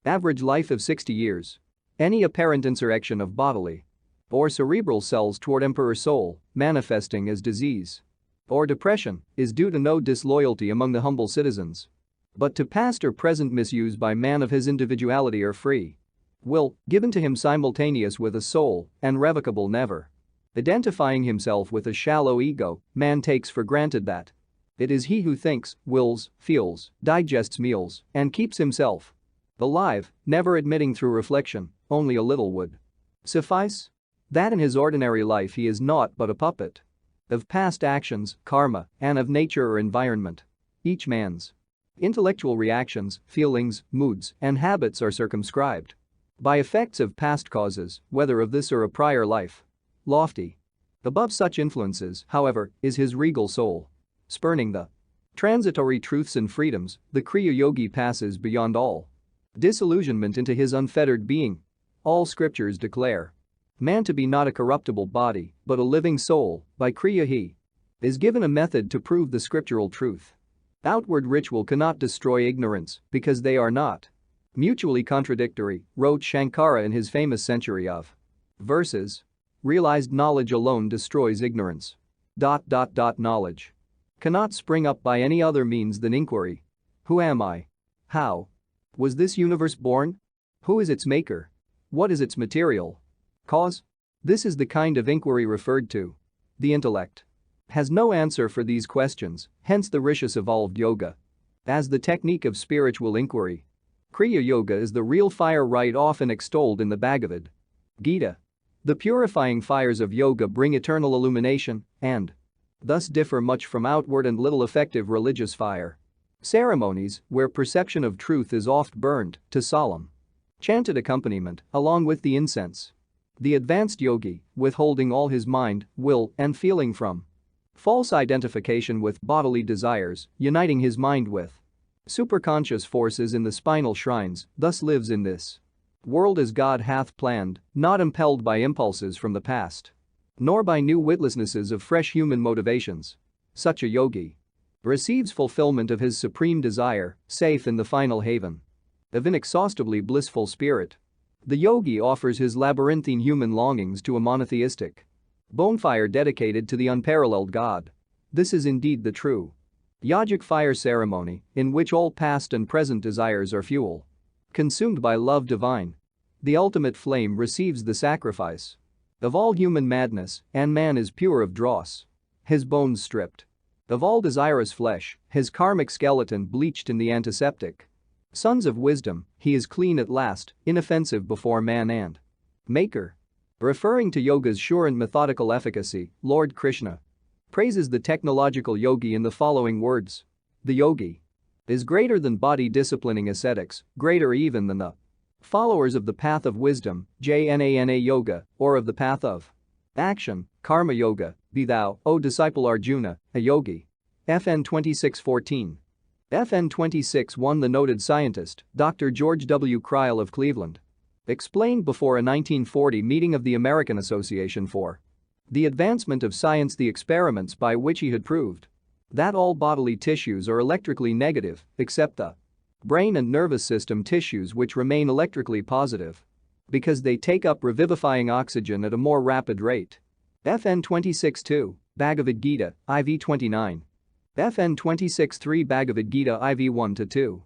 average life of 60 years. Any apparent insurrection of bodily or cerebral cells toward emperor soul, manifesting as disease or depression, is due to no disloyalty among the humble citizens, but to past or present misuse by man of his individuality or free will, given to him simultaneous with a soul and revocable never. Identifying himself with a shallow ego, man takes for granted that it is he who thinks, wills, feels, digests meals, and keeps himself alive, never admitting through reflection, only a little would suffice. That in his ordinary life he is naught but a puppet of past actions, karma, and of nature or environment. Each man's intellectual reactions, feelings, moods, and habits are circumscribed by effects of past causes, whether of this or a prior life. Lofty above such influences, however, is his regal soul. Spurning the transitory truths and freedoms, the Kriya Yogi passes beyond all disillusionment into his unfettered being. All scriptures declare man to be not a corruptible body, but a living soul. By Kriya he is given a method to prove the scriptural truth. Outward ritual cannot destroy ignorance, because they are not mutually contradictory, wrote Shankara in his famous Century of Verses. Realized knowledge alone destroys ignorance. Knowledge cannot spring up by any other means than inquiry. Who am I? How was this universe born? Who is its maker? What is its material cause? This is the kind of inquiry referred to. The intellect has no answer for these questions, hence the rishis evolved yoga as the technique of spiritual inquiry. Kriya Yoga is the real fire, right often extolled in the Bhagavad Gita. The purifying fires of yoga bring eternal illumination and thus differ much from outward and little effective religious fire ceremonies, where perception of truth is oft burned to solemn chanted accompaniment along with the incense. The advanced yogi, withholding all his mind, will, and feeling from false identification with bodily desires, uniting his mind with superconscious forces in the spinal shrines, thus lives in this world as God hath planned, not impelled by impulses from the past, nor by new witlessnesses of fresh human motivations. Such a yogi receives fulfillment of his supreme desire, safe in the final haven of inexhaustibly blissful spirit. The yogi offers his labyrinthine human longings to a monotheistic bonfire dedicated to the unparalleled God. This is indeed the true yogic fire ceremony, in which all past and present desires are fuel consumed by love divine. The ultimate flame receives the sacrifice of all human madness, and man is pure of dross, his bones stripped of all desirous flesh, his karmic skeleton bleached in the antiseptic sons of wisdom. He is clean at last, inoffensive before man and maker. Referring to yoga's sure and methodical efficacy, Lord Krishna praises the technological yogi in the following words: the yogi is greater than body disciplining ascetics, greater even than the followers of the path of wisdom, jnana yoga, or of the path of action, karma yoga. Be thou, O disciple Arjuna, a yogi. FN 2614. FN 26:1. The noted scientist, Dr. George W. Cryle of Cleveland, explained before a 1940 meeting of the American Association for the Advancement of Science the experiments by which he had proved that all bodily tissues are electrically negative except the brain and nervous system tissues, which remain electrically positive because they take up revivifying oxygen at a more rapid rate. FN 26:2, Bhagavad Gita, IV 29. FN 26:3, Bhagavad Gita IV 1-2.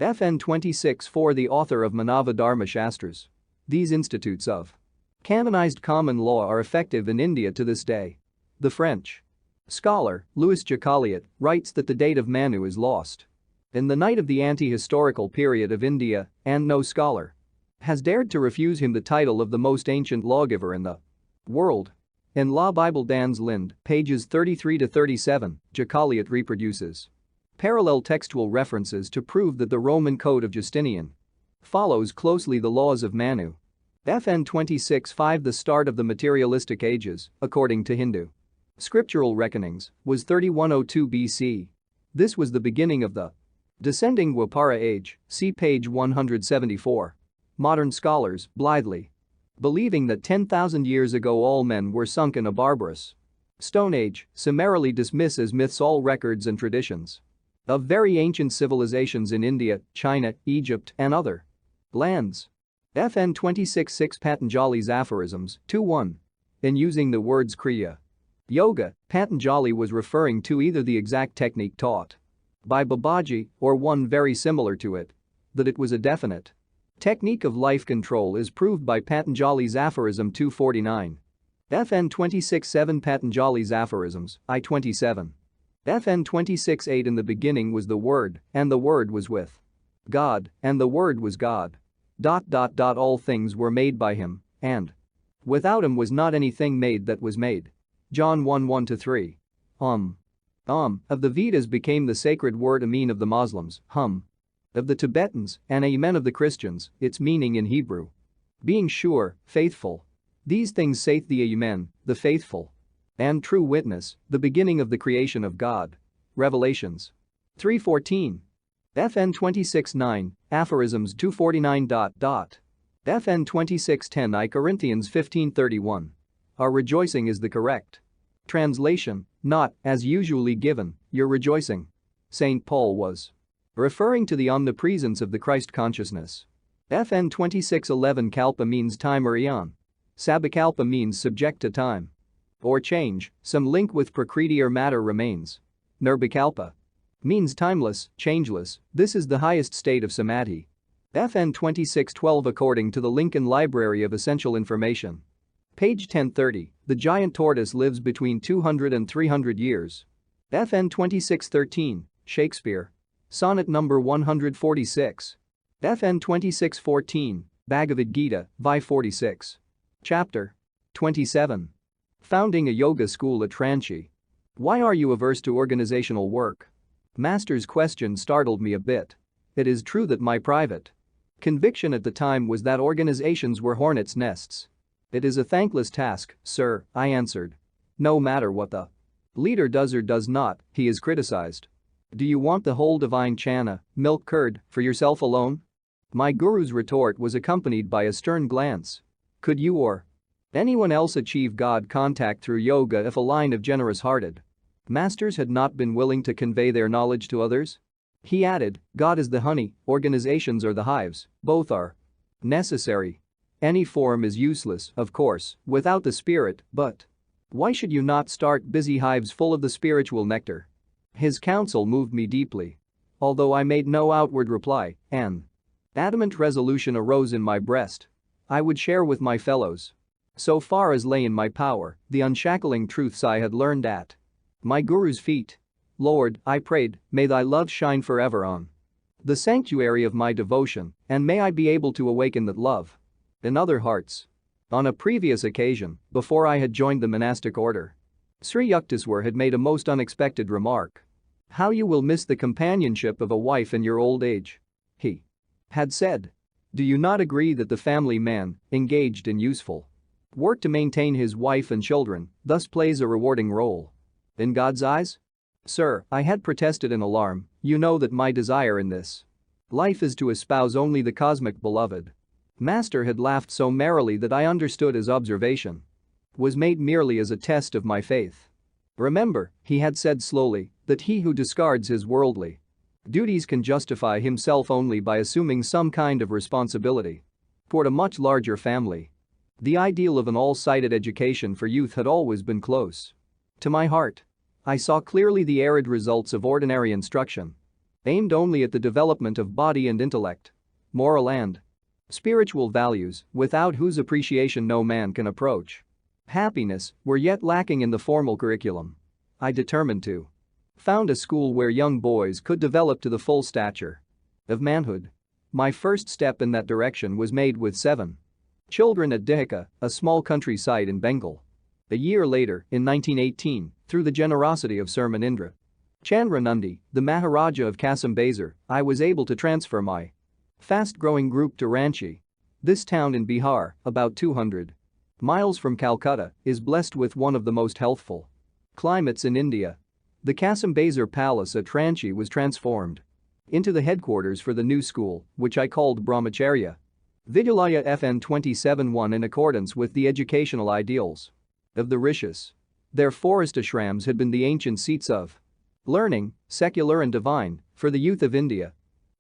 FN 26:4. The author of Manava Dharma Shastras. These institutes of canonized common law are effective in India to this day. The French scholar, Louis Jacqueliot, writes that the date of Manu is lost in the night of the anti-historical period of India, and no scholar has dared to refuse him the title of the most ancient lawgiver in the world. In La Bible dans Lind, pages 33-37, Jacqueliot reproduces parallel textual references to prove that the Roman Code of Justinian follows closely the laws of Manu. FN 26:5. The start of the materialistic ages, according to Hindu scriptural reckonings, was 3102 BC. This was the beginning of the Descending Wapara age, see page 174. Modern scholars, blithely believing that 10,000 years ago all men were sunk in a barbarous Stone Age, summarily dismiss as myths all records and traditions of very ancient civilizations in India, China, Egypt, and other lands. FN 26-6 Patanjali's Aphorisms, 2-1. In using the words Kriya Yoga, Patanjali was referring to either the exact technique taught by Babaji or one very similar to it. That it was a definite technique of life control is proved by Patanjali's Aphorism 249. FN 26-7 Patanjali's Aphorisms, I-27. FN 26-8 In the beginning was the Word, and the Word was with God, and the Word was God. All things were made by him, and without him was not anything made that was made. John 1:1-3. Of the Vedas became the sacred word Amin of the Muslims, of the Tibetans, and Amen of the Christians, its meaning in Hebrew being sure, faithful. These things saith the Amen, the faithful and true witness, the beginning of the creation of God. Revelations 3:14. FN 26-9, Aphorisms 249. FN 26-10 I Corinthians 15:31. Our rejoicing is the correct translation, not, as usually given, your rejoicing. St. Paul was referring to the omnipresence of the Christ consciousness. FN 26:11 Kalpa means time or eon. Sabakalpa means subject to time or change, some link with prakriti or matter remains. Nirvikalpa means timeless, changeless, this is the highest state of samadhi. FN 26:12 According to the Lincoln Library of Essential Information. Page 1030, the giant tortoise lives between 200 and 300 years. FN 26:13, Shakespeare. Sonnet number 146. FN 26:14, Bhagavad Gita, Vi 46. Chapter 27. Founding a yoga school at Ranchi. Why are you averse to organizational work? Master's question startled me a bit. It is true that my private conviction at the time was that organizations were hornets' nests. It is a thankless task, sir, I answered. No matter what the leader does or does not, he is criticized. Do you want the whole divine chana, milk curd, for yourself alone? My guru's retort was accompanied by a stern glance. Could you or anyone else achieve God contact through yoga if a line of generous-hearted masters had not been willing to convey their knowledge to others? He added, God is the honey, organizations are the hives, both are necessary. Any form is useless, of course, without the spirit, but why should you not start busy hives full of the spiritual nectar? His counsel moved me deeply. Although I made no outward reply, an adamant resolution arose in my breast. I would share with my fellows, so far as lay in my power, the unshackling truths I had learned at my guru's feet. Lord, I prayed, may thy love shine forever on the sanctuary of my devotion, and may I be able to awaken that love in other hearts. On a previous occasion, before I had joined the monastic order, Sri Yukteswar had made a most unexpected remark. How you will miss the companionship of a wife in your old age. He had said. Do you not agree that the family man, engaged in useful work to maintain his wife and children, thus plays a rewarding role in God's eyes? Sir, I had protested in alarm, you know that my desire in this life is to espouse only the cosmic beloved. Master had laughed so merrily that I understood his observation was made merely as a test of my faith. Remember, he had said slowly, that he who discards his worldly duties can justify himself only by assuming some kind of responsibility toward a much larger family. The ideal of an all-sided education for youth had always been close to my heart. I saw clearly the arid results of ordinary instruction, aimed only at the development of body and intellect, moral and spiritual values, without whose appreciation no man can approach happiness, were yet lacking in the formal curriculum. I determined to found a school where young boys could develop to the full stature of manhood. My first step in that direction was made with 7 children at Dihika, a small countryside in Bengal. A year later, in 1918, through the generosity of Sir Manindra Chandra Nundy, the Maharaja of Kasambazar, I was able to transfer my fast-growing group to Ranchi. This town in Bihar, about 200 miles from Calcutta, is blessed with one of the most healthful climates in India. The Kasambazar Palace at Ranchi was transformed into the headquarters for the new school, which I called Brahmacharya Vidyalaya FN 27-1 in accordance with the educational ideals of the rishis. Their forest ashrams had been the ancient seats of learning, secular and divine, for the youth of India.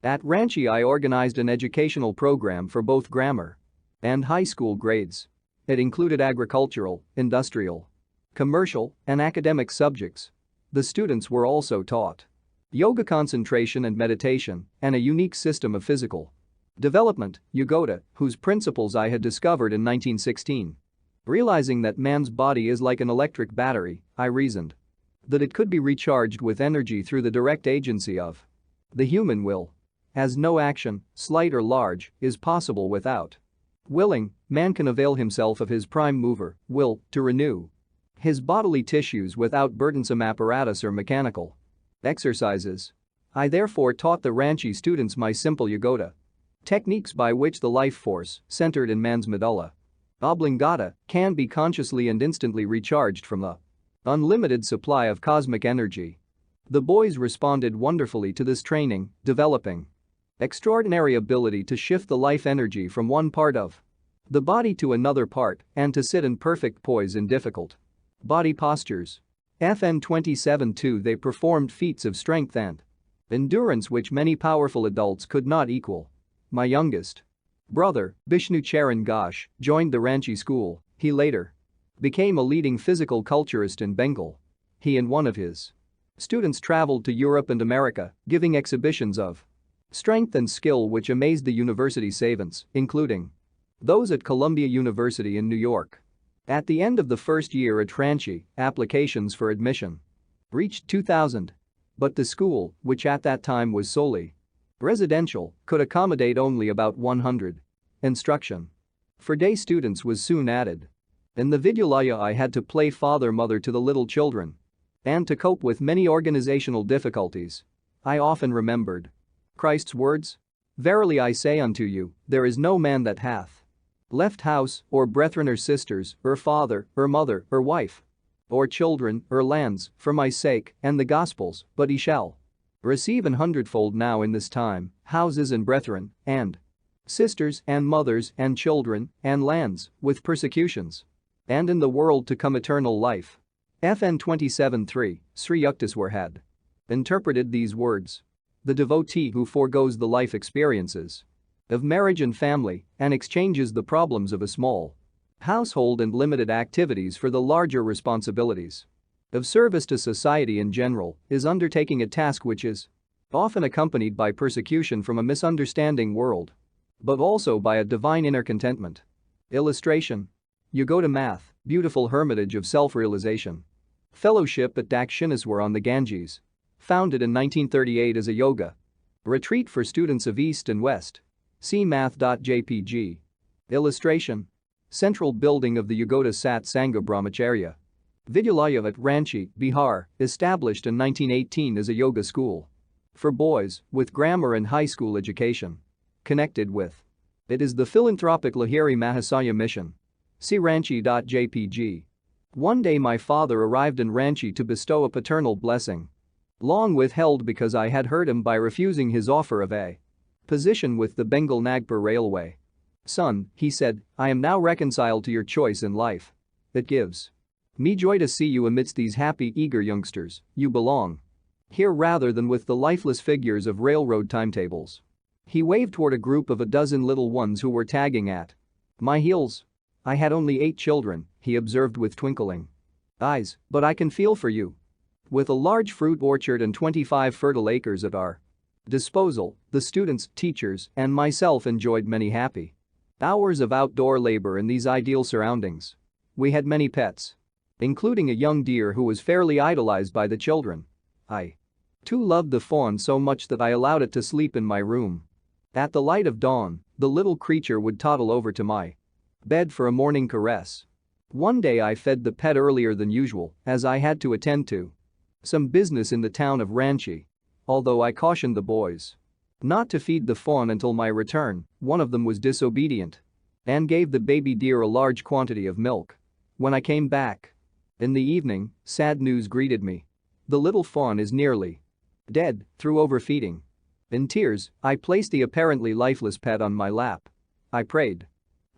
At Ranchi I organized an educational program for both grammar and high school grades. It included agricultural, industrial, commercial, and academic subjects. The students were also taught yoga, concentration and meditation, and a unique system of physical development, yoga, whose principles I had discovered in 1916. Realizing that man's body is like an electric battery, I reasoned that it could be recharged with energy through the direct agency of the human will. As no action, slight or large, is possible without willing, man can avail himself of his prime mover, will, to renew his bodily tissues without burdensome apparatus or mechanical exercises. I therefore taught the Ranchi students my simple yoga techniques by which the life force, centered in man's medulla oblongata, can be consciously and instantly recharged from the unlimited supply of cosmic energy. The boys responded wonderfully to this training, developing extraordinary ability to shift the life energy from one part of the body to another part and to sit in perfect poise in difficult body postures. FN 27-2 They performed feats of strength and endurance which many powerful adults could not equal. My youngest brother, Bishnu Charan Ghosh, joined the Ranchi school. He later became a leading physical culturist in Bengal. He and one of his students traveled to Europe and America, giving exhibitions of strength and skill which amazed the university savants, including those at Columbia University in New York. At the end of the first year at Ranchi, applications for admission reached 2,000. But the school, which at that time was solely residential, could accommodate only about 100. Instruction for day students was soon added. In the Vidyalaya I had to play father-mother to the little children. And to cope with many organizational difficulties, I often remembered Christ's words, "Verily I say unto you, there is no man that hath left house, or brethren or sisters, or father, or mother, or wife, or children, or lands, for my sake and the gospel's, but he shall receive an hundredfold now in this time, houses and brethren, and sisters and mothers and children and lands, with persecutions, and in the world to come eternal life." FN 27-3, Sri Yukteswar had interpreted these words. The devotee who forgoes the life experiences of marriage and family and exchanges the problems of a small household and limited activities for the larger responsibilities of service to society in general is undertaking a task which is often accompanied by persecution from a misunderstanding world, but also by a divine inner contentment. Illustration. Yoga Math, beautiful hermitage of self-realization. Fellowship at Dakshineswar on the Ganges. Founded in 1938 as a yoga retreat for students of East and West. See math.jpg. Illustration. Central building of the Yogoda Sat Sangha Brahmacharya Vidyalaya at Ranchi, Bihar, established in 1918 as a yoga school for boys with grammar and high school education. Connected with it is the philanthropic Lahiri Mahasaya mission. See Ranchi.jpg. One day my father arrived in Ranchi to bestow a paternal blessing, long withheld because I had hurt him by refusing his offer of a position with the Bengal Nagpur Railway. "Son," he said, "I am now reconciled to your choice in life. It gives me joy to see you amidst these happy, eager youngsters. You belong here rather than with the lifeless figures of railroad timetables." He waved toward a group of a dozen little ones who were tagging at my heels. "I had only 8 children," he observed with twinkling eyes, "but I can feel for you. With a large fruit orchard and 25 fertile acres at our disposal, the students, teachers, and myself enjoyed many happy hours of outdoor labor in these ideal surroundings. We had many pets, including a young deer who was fairly idolized by the children. I, too, loved the fawn so much that I allowed it to sleep in my room. At the light of dawn, the little creature would toddle over to my bed for a morning caress. One day I fed the pet earlier than usual as I had to attend to some business in the town of Ranchi. Although I cautioned the boys not to feed the fawn until my return, one of them was disobedient and gave the baby deer a large quantity of milk. When I came back in the evening, sad news greeted me. The little fawn is nearly dead through overfeeding. In tears, I placed the apparently lifeless pet on my lap. I prayed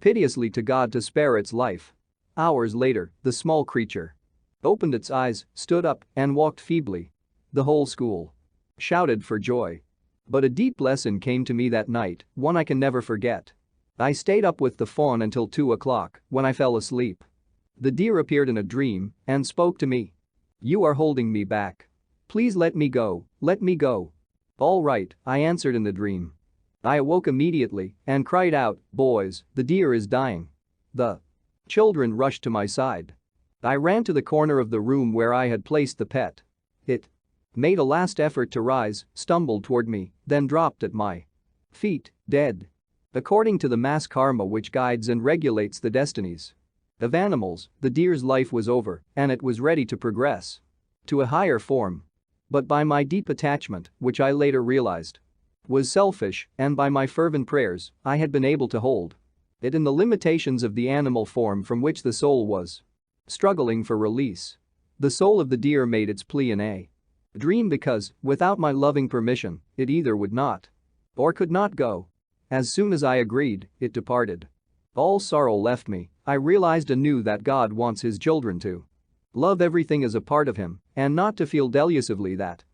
piteously to God to spare its life. Hours later, the small creature opened its eyes, stood up, and walked feebly. The whole school shouted for joy. But a deep lesson came to me that night, one I can never forget. I stayed up with the fawn until 2 o'clock, when I fell asleep. The deer appeared in a dream and spoke to me. "You are holding me back. Please let me go, let me go." "All right," I answered in the dream. I awoke immediately and cried out, "Boys, the deer is dying." The children rushed to my side. I ran to the corner of the room where I had placed the pet. It made a last effort to rise, stumbled toward me, then dropped at my feet, dead. According to the mass karma which guides and regulates the destinies of animals, the deer's life was over and it was ready to progress to a higher form. But by my deep attachment, which I later realized was selfish, and by my fervent prayers, I had been able to hold it in the limitations of the animal form from which the soul was struggling for release. The soul of the deer made its plea in a dream because, without my loving permission, it either would not or could not go. As soon as I agreed, it departed. All sorrow left me. I realized anew that God wants his children to love everything as a part of him and not to feel delusively that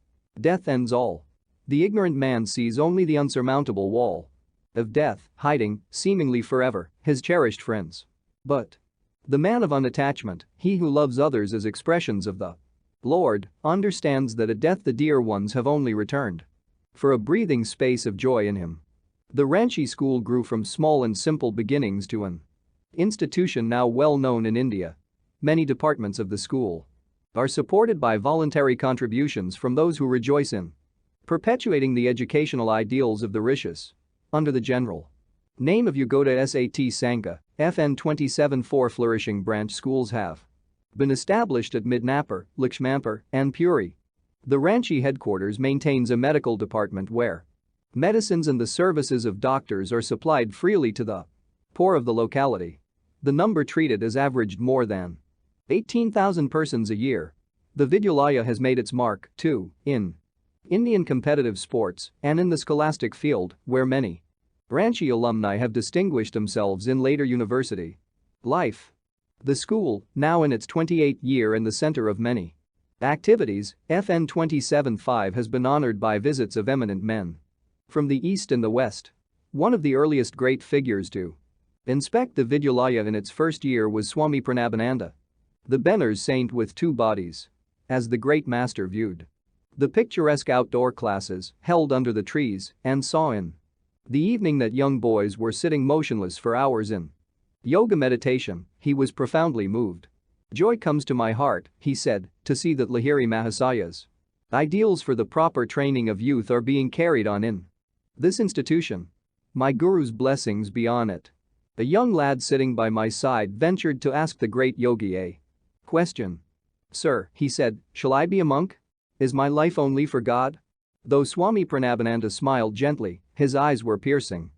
death ends all. The ignorant man sees only the unsurmountable wall of death, hiding, seemingly forever, his cherished friends. But the man of unattachment, he who loves others as expressions of the Lord, understands that at death the dear ones have only returned for a breathing space of joy in him. The Ranchi school grew from small and simple beginnings to an institution now well known in India. Many departments of the school are supported by voluntary contributions from those who rejoice in perpetuating the educational ideals of the rishis. Under the general name of Yogoda Sat Sangha, FN 27-4 flourishing branch schools have been established at Midnapur, Lakshmanpur, and Puri. The Ranchi headquarters maintains a medical department where medicines and the services of doctors are supplied freely to the poor of the locality. The number treated has averaged more than 18,000 persons a year. The Vidyalaya has made its mark, too, in Indian competitive sports and in the scholastic field, where many Ranchi alumni have distinguished themselves in later university life. The school, now in its 28th year and the center of many activities, FN 27-5 has been honored by visits of eminent men from the East and the West. One of the earliest great figures to inspect the Vidyalaya in its first year was Swami Paramahansa, the Benares saint with two bodies. As the great master viewed the picturesque outdoor classes held under the trees and saw in the evening that young boys were sitting motionless for hours in yoga meditation, he was profoundly moved. "Joy comes to my heart," he said, "to see that Lahiri Mahasaya's ideals for the proper training of youth are being carried on in this institution. My guru's blessings be on it." A young lad sitting by my side ventured to ask the great Yogi a question. "Sir," he said, "shall I be a monk? Is my life only for God?" Though Swami Paramahansa smiled gently, his eyes were piercing.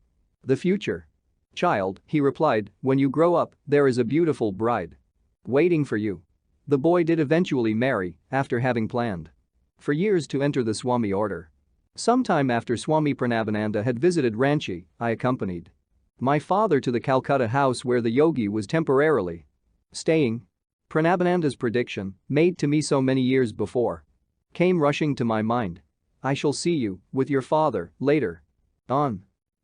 "The future? Child," he replied, "when you grow up, there is a beautiful bride waiting for you." The boy did eventually marry, after having planned for years to enter the Swami order. Sometime after Swami Paramahansa had visited Ranchi, I accompanied my father to the Calcutta house where the yogi was temporarily staying. Paramahansa's prediction, made to me so many years before, came rushing to my mind. "I shall see you with your father later on."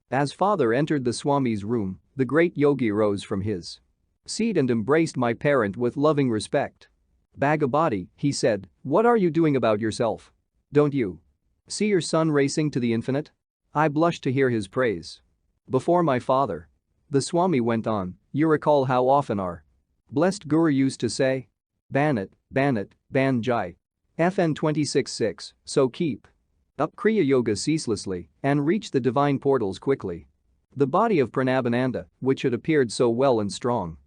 As father entered the Swami's room, the great yogi rose from his seat and embraced my parent with loving respect. "Bhagavati," he said, "what are you doing about yourself? Don't you see your son racing to the infinite?" I blushed to hear his praise. "Before my father," the Swami went on, "you recall how often our blessed Guru used to say, 'Ban it, ban jai.' FN 26-6, so keep up Kriya Yoga ceaselessly and reach the divine portals quickly." The body of Paramahansa, which had appeared so well and strong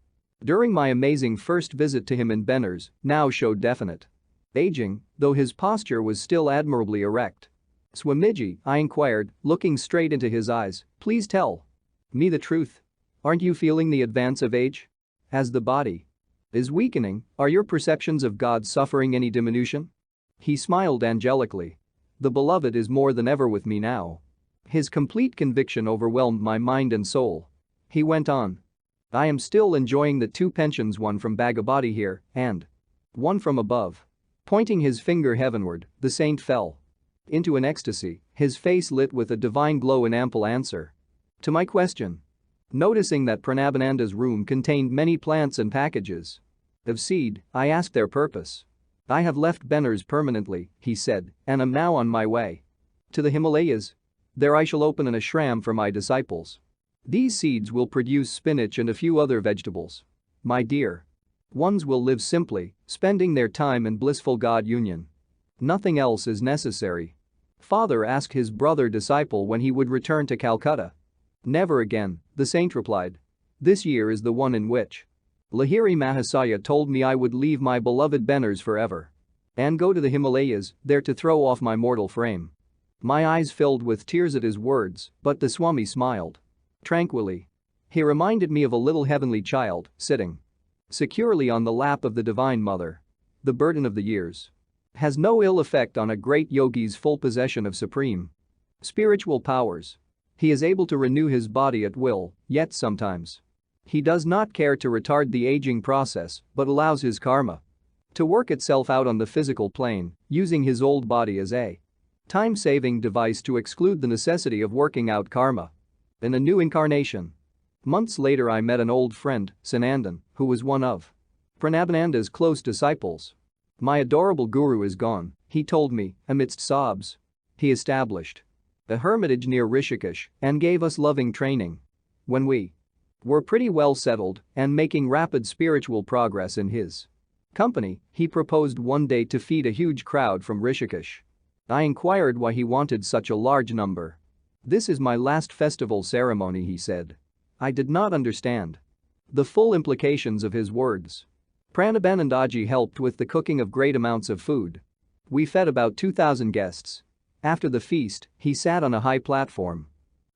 during my amazing first visit to him in Benares, now showed definite aging, though his posture was still admirably erect. "Swamiji," I inquired, looking straight into his eyes, "please tell me the truth. Aren't you feeling the advance of age? As the body is weakening, are your perceptions of God suffering any diminution?" He smiled angelically. The beloved is more than ever with me now. His complete conviction overwhelmed my mind and soul. He went on. I am still enjoying the 2 pensions, one from Bhagavati here and one from above. Pointing his finger heavenward, the saint fell into an ecstasy, his face lit with a divine glow in ample answer to my question. Noticing that Pranabananda's room contained many plants and packages of seed, I asked their purpose. I have left Benners permanently, he said, and am now on my way to the Himalayas. There I shall open an ashram for my disciples. These seeds will produce spinach and a few other vegetables. My dear ones will live simply, spending their time in blissful God union. Nothing else is necessary. Father asked his brother disciple when he would return to Calcutta. Never again, the saint replied. This year is the one in which Lahiri Mahasaya told me I would leave my beloved Benners forever and go to the Himalayas, there to throw off my mortal frame. My eyes filled with tears at his words, but the Swami smiled tranquilly. He reminded me of a little heavenly child sitting securely on the lap of the Divine Mother. The burden of the years has no ill effect on a great yogi's full possession of supreme spiritual powers. He is able to renew his body at will, yet sometimes he does not care to retard the aging process but allows his karma to work itself out on the physical plane, using his old body as a time-saving device to exclude the necessity of working out karma in a new incarnation. Months later I met an old friend, Sanandan, who was one of Pranabananda's close disciples. My adorable guru is gone, he told me, amidst sobs. He established a hermitage near Rishikesh and gave us loving training. When we were pretty well settled and making rapid spiritual progress in his company, he proposed one day to feed a huge crowd from Rishikesh. I inquired why he wanted such a large number. This is my last festival ceremony, he said. I did not understand the full implications of his words. Pranabanandaji helped with the cooking of great amounts of food. We fed about 2,000 guests. After the feast, he sat on a high platform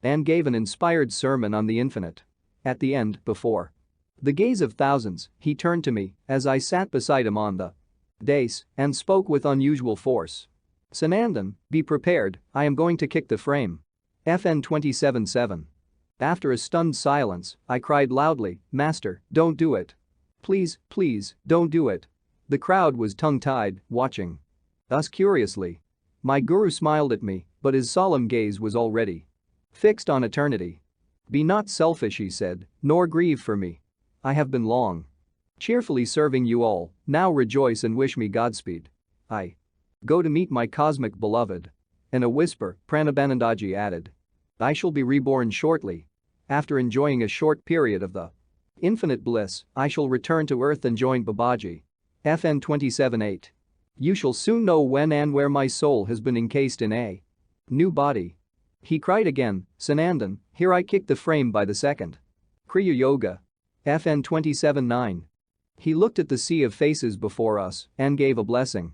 and gave an inspired sermon on the infinite. At the end, before the gaze of thousands, he turned to me as I sat beside him on the dais and spoke with unusual force. Sanandan, be prepared, I am going to kick the frame. FN 27:7. After a stunned silence, I cried loudly, Master, don't do it. Please, please, don't do it. The crowd was tongue-tied, watching us curiously. My guru smiled at me, but his solemn gaze was already fixed on eternity. Be not selfish, he said, nor grieve for me. I have been long cheerfully serving you all, now rejoice and wish me Godspeed. I go to meet my cosmic beloved. In a whisper, Pranabanandaji added. I shall be reborn shortly. After enjoying a short period of the infinite bliss, I shall return to earth and join Babaji. FN 27:8. You shall soon know when and where my soul has been encased in a new body. He cried again, Sanandan, here I kick the frame by the second. Kriya Yoga. FN 27:9. He looked at the sea of faces before us and gave a blessing.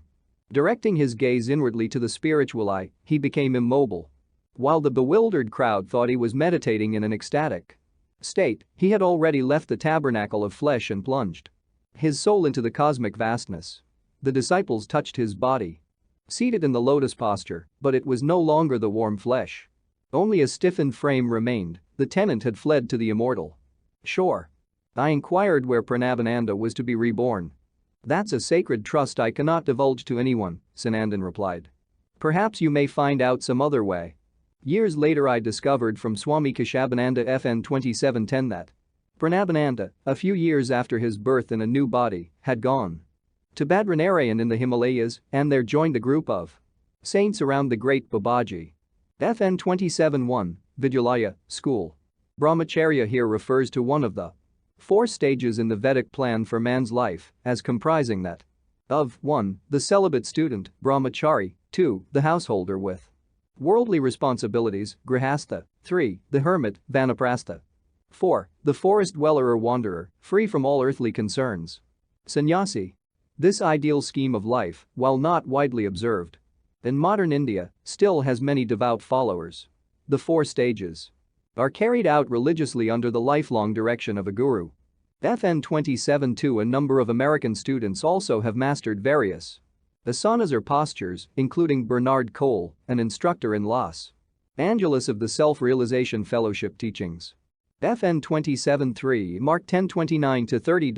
Directing his gaze inwardly to the spiritual eye, he became immobile. While the bewildered crowd thought he was meditating in an ecstatic state, he had already left the tabernacle of flesh and plunged his soul into the cosmic vastness. The disciples touched his body, seated in the lotus posture, but it was no longer the warm flesh. Only a stiffened frame remained. The tenant had fled to the immortal shore. I inquired where Pranabananda was to be reborn. That's a sacred trust I cannot divulge to anyone, Sanandan replied. Perhaps you may find out some other way. Years later I discovered from Swami Keshabananda FN 2710 that Pranabananda, a few years after his birth in a new body, had gone to Badrinarayan in the Himalayas and there joined a group of saints around the great Babaji. FN 27:1, Vidyalaya, school. Brahmacharya here refers to one of the 4 stages in the Vedic plan for man's life, as comprising that of 1. The celibate student, brahmachari, 2. The householder with worldly responsibilities, grihastha, 3. The hermit, vanaprastha, 4. The forest dweller or wanderer, free from all earthly concerns, sannyasi. This ideal scheme of life, while not widely observed in modern India, still has many devout followers. The 4 stages are carried out religiously under the lifelong direction of a guru. FN 27:2. A number of American students also have mastered various Asanas are postures, including Bernard Cole, an instructor in Los Angeles of the Self-Realization Fellowship teachings. FN 27.3 Mark 10:29-30.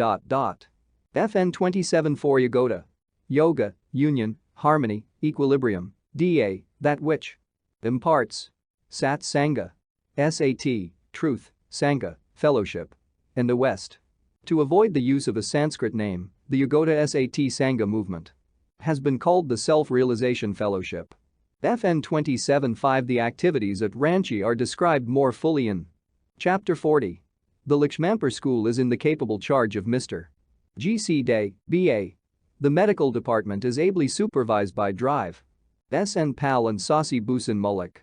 FN 27.4 Yoga, union, harmony, equilibrium, DA, that which imparts. Sat Sangha. SAT, truth, Sangha, fellowship. In the West. To avoid the use of a Sanskrit name, the Yogoda SAT Sangha movement has been called the Self-Realization Fellowship. FN 27.5 The activities at Ranchi are described more fully in Chapter 40. The Lakshmampur School is in the capable charge of Mr. G.C. Day, B.A. The medical department is ably supervised by Drive S.N. Pal and Sasi Bhusan Mullik.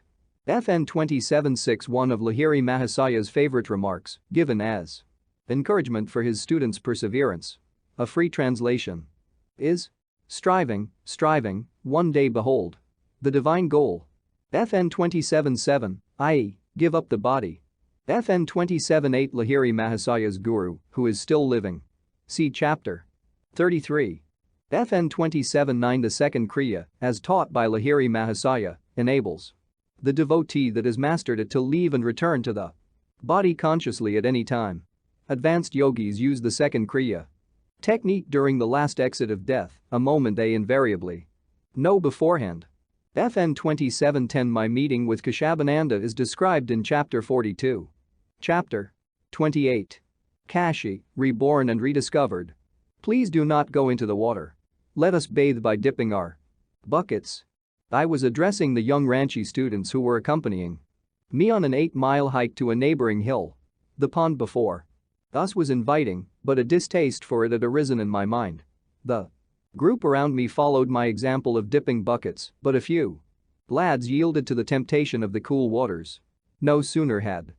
FN 27.6 One of Lahiri Mahasaya's favorite remarks, given as encouragement for his students' perseverance. A free translation is striving, one day behold the divine goal. FN 27.7, i.e., give up the body. FN 27.8 Lahiri Mahasaya's guru, who is still living. See Chapter 33. FN 27.9 The second Kriya, as taught by Lahiri Mahasaya, enables the devotee that has mastered it to leave and return to the body consciously at any time. Advanced yogis use the second Kriya technique during the last exit of death, a moment they invariably know beforehand. FN 27.10 My meeting with Keshavananda is described in Chapter 42. Chapter 28. Kashi, reborn and rediscovered. Please do not go into the water. Let us bathe by dipping our buckets. I was addressing the young Ranchi students who were accompanying me on an 8-mile hike to a neighboring hill. The pond before us was inviting, but a distaste for it had arisen in my mind. The group around me followed my example of dipping buckets, but a few lads yielded to the temptation of the cool waters. No sooner had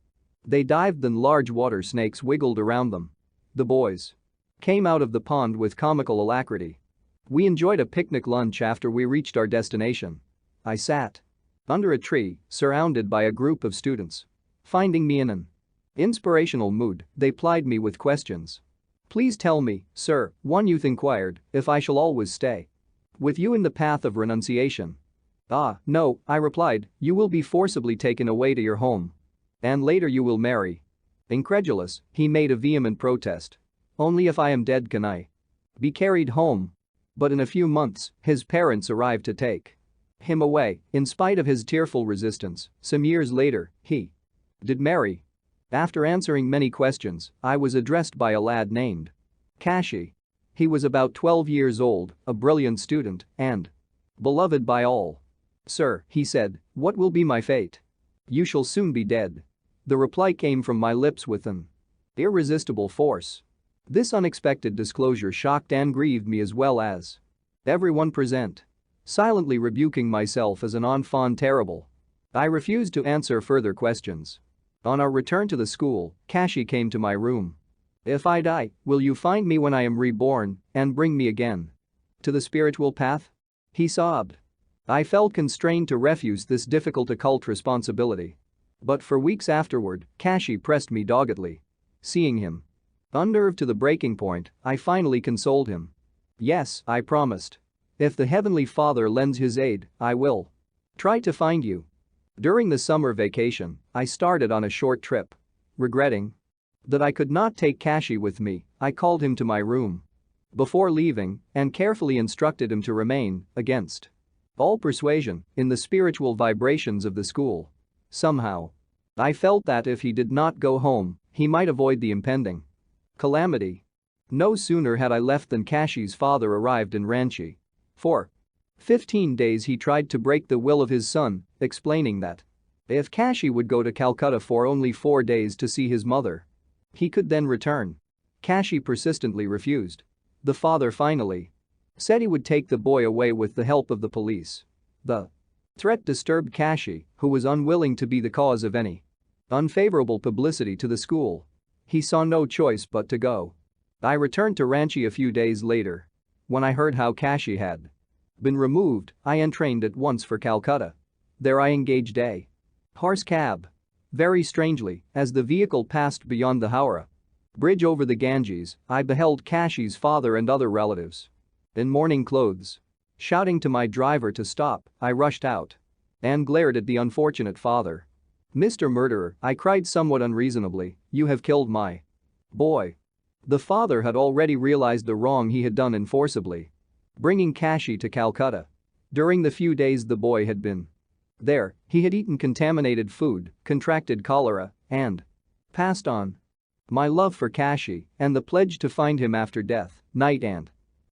they dived than large water snakes wiggled around them. The boys came out of the pond with comical alacrity. We enjoyed a picnic lunch after we reached our destination. I sat under a tree, surrounded by a group of students. Finding me in an inspirational mood, they plied me with questions. Please tell me, sir, one youth inquired, if I shall always stay with you in the path of renunciation. Ah, no, I replied, you will be forcibly taken away to your home. And later you will marry. Incredulous, he made a vehement protest. Only if I am dead can I be carried home. But in a few months, his parents arrived to take him away. In spite of his tearful resistance, some years later, he did marry. After answering many questions, I was addressed by a lad named Kashi. He was about 12 years old, a brilliant student, and beloved by all. Sir, he said, what will be my fate? You shall soon be dead. The reply came from my lips with an irresistible force. This unexpected disclosure shocked and grieved me as well as everyone present. Silently rebuking myself as an enfant terrible, I refused to answer further questions. On our return to the school, Kashi came to my room. If I die, will you find me when I am reborn and bring me again to the spiritual path? He sobbed. I felt constrained to refuse this difficult occult responsibility. But for weeks afterward, Kashi pressed me doggedly. Seeing him unnerved to the breaking point, I finally consoled him. Yes, I promised. If the Heavenly Father lends his aid, I will try to find you. During the summer vacation, I started on a short trip. Regretting that I could not take Kashi with me, I called him to my room before leaving and carefully instructed him to remain, against all persuasion, in the spiritual vibrations of the school. Somehow, I felt that if he did not go home, he might avoid the impending calamity. No sooner had I left than Kashi's father arrived in Ranchi. For 15 days he tried to break the will of his son, explaining that if Kashi would go to Calcutta for only 4 days to see his mother, he could then return. Kashi persistently refused. The father finally said he would take the boy away with the help of the police. The threat disturbed Kashi, who was unwilling to be the cause of any unfavorable publicity to the school. He saw no choice but to go. I returned to Ranchi a few days later. When I heard how Kashi had been removed, I entrained at once for Calcutta. There I engaged a horse cab. Very strangely, as the vehicle passed beyond the Howrah bridge over the Ganges, I beheld Kashi's father and other relatives in mourning clothes. Shouting to my driver to stop, I rushed out and glared at the unfortunate father. "Mr. Murderer," I cried somewhat unreasonably, "you have killed my boy." The father had already realized the wrong he had done in forcibly bringing Kashi to Calcutta. During the few days the boy had been there, he had eaten contaminated food, contracted cholera, and passed on. My love for Kashi and the pledge to find him after death, night and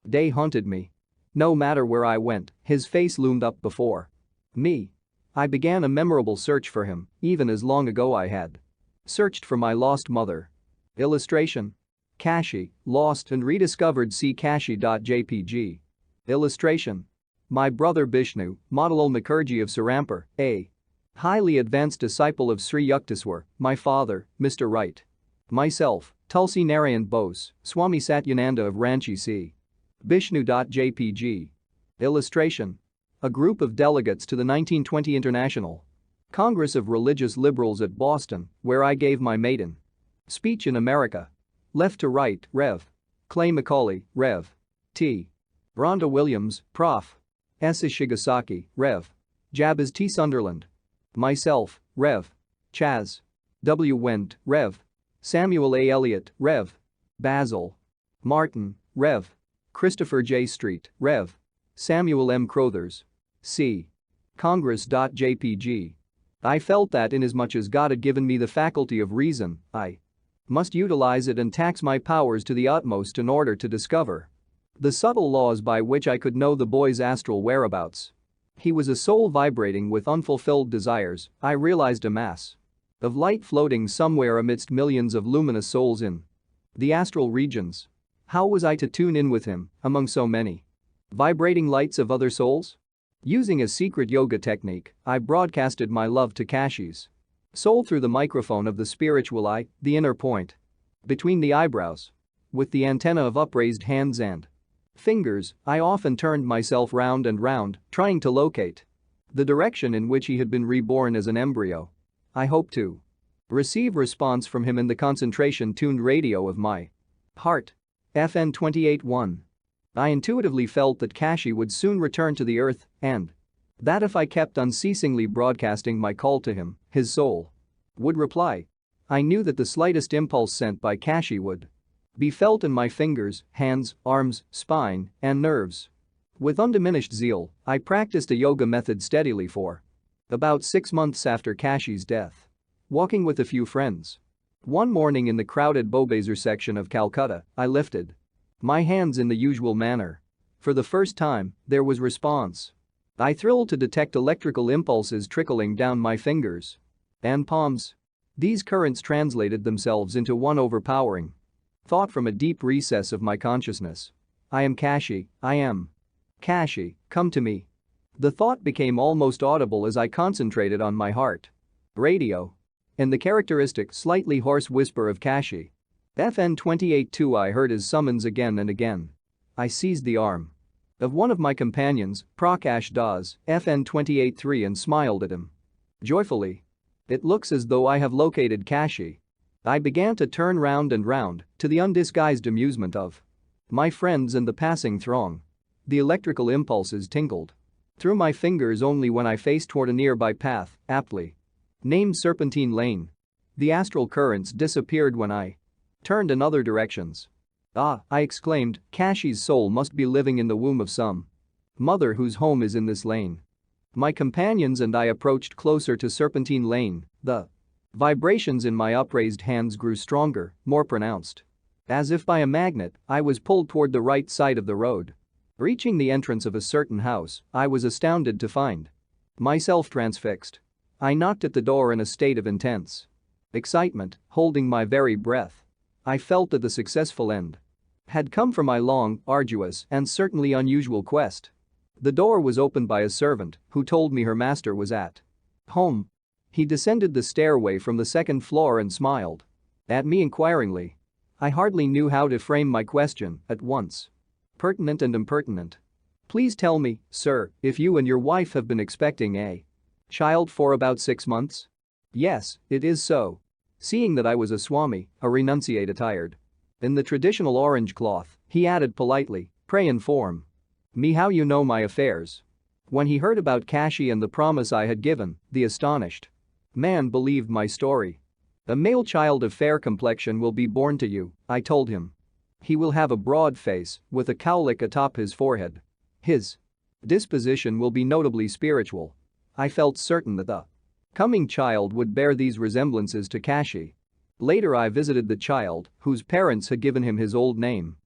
day haunted me. No matter where I went, his face loomed up before me. I began a memorable search for him, even as long ago I had searched for my lost mother. Illustration: Kashi, lost and rediscovered, see Kashi.jpg. Illustration: my brother Bishnu, Model Mukherjee of Serampur, a highly advanced disciple of Sri Yukteswar, my father, Mr. Right. Myself, Tulsi Narayan Bose, Swami Satyananda of Ranchi, c. Bishnu.jpg. Illustration: a group of delegates to the 1920 International Congress of Religious Liberals at Boston, where I gave my maiden speech in America. Left to right, Rev. Clay Macaulay, Rev. T. Rhonda Williams, Prof. S. Shigasaki, Rev. Jabez T. Sunderland. Myself, Rev. Chaz. W. Wendt, Rev. Samuel A. Elliott, Rev. Basil Martin, Rev. Christopher J. Street, Rev. Samuel M. Crothers. C. Congress.jpg. I felt that inasmuch as God had given me the faculty of reason, I must utilize it and tax my powers to the utmost in order to discover the subtle laws by which I could know the boy's astral whereabouts. He was a soul vibrating with unfulfilled desires, I realized, a mass of light floating somewhere amidst millions of luminous souls in the astral regions. How was I to tune in with him among so many vibrating lights of other souls? Using a secret yoga technique, I broadcasted my love to Kashi's soul through the microphone of the spiritual eye, the inner point between the eyebrows. With the antenna of upraised hands and fingers, I often turned myself round and round, trying to locate the direction in which he had been reborn as an embryo. I hoped to receive response from him in the concentration-tuned radio of my heart. FN 28-1. I intuitively felt that Kashi would soon return to the earth and that if I kept unceasingly broadcasting my call to him, his soul would reply. I knew that the slightest impulse sent by Kashi would be felt in my fingers, hands, arms, spine, and nerves. With undiminished zeal, I practiced a yoga method steadily for about 6 months after Kashi's death. Walking with a few friends one morning in the crowded Bowbazar section of Calcutta, I lifted my hands in the usual manner. For the first time, there was response. I thrilled to detect electrical impulses trickling down my fingers and palms. These currents translated themselves into one overpowering thought from a deep recess of my consciousness. I am Kashi, I am Kashi, come to me. The thought became almost audible as I concentrated on my heart radio. In the characteristic, slightly hoarse whisper of Kashi. FN 28-2, I heard his summons again and again. I seized the arm of one of my companions, Prakash Das, FN 28-3, and smiled at him joyfully. It looks as though I have located Kashi. I began to turn round and round, to the undisguised amusement of my friends and the passing throng. The electrical impulses tingled through my fingers only when I faced toward a nearby path, aptly named Serpentine Lane. The astral currents disappeared when I turned in other directions. Ah, I exclaimed, Kashi's soul must be living in the womb of some mother whose home is in this lane. My companions and I approached closer to Serpentine Lane. The vibrations in my upraised hands grew stronger, more pronounced. As if by a magnet, I was pulled toward the right side of the road. Reaching the entrance of a certain house, I was astounded to find myself transfixed. I knocked at the door in a state of intense excitement, holding my very breath. I felt that the successful end had come for my long, arduous, and certainly unusual quest. The door was opened by a servant who told me her master was at home. He descended the stairway from the second floor and smiled at me inquiringly. I hardly knew how to frame my question, at once pertinent and impertinent. Please tell me, sir, if you and your wife have been expecting a child for about 6 months? Yes, it is so. Seeing that I was a Swami, a renunciate attired in the traditional orange cloth, he added politely, pray inform Me how you know my affairs. When he heard about Kashi and the promise I had given, the astonished man believed my story. A male child of fair complexion will be born to you, I told him. He will have a broad face, with a cowlick atop his forehead. His disposition will be notably spiritual. I felt certain that the coming child would bear these resemblances to Kashi. Later I visited the child, whose parents had given him his old name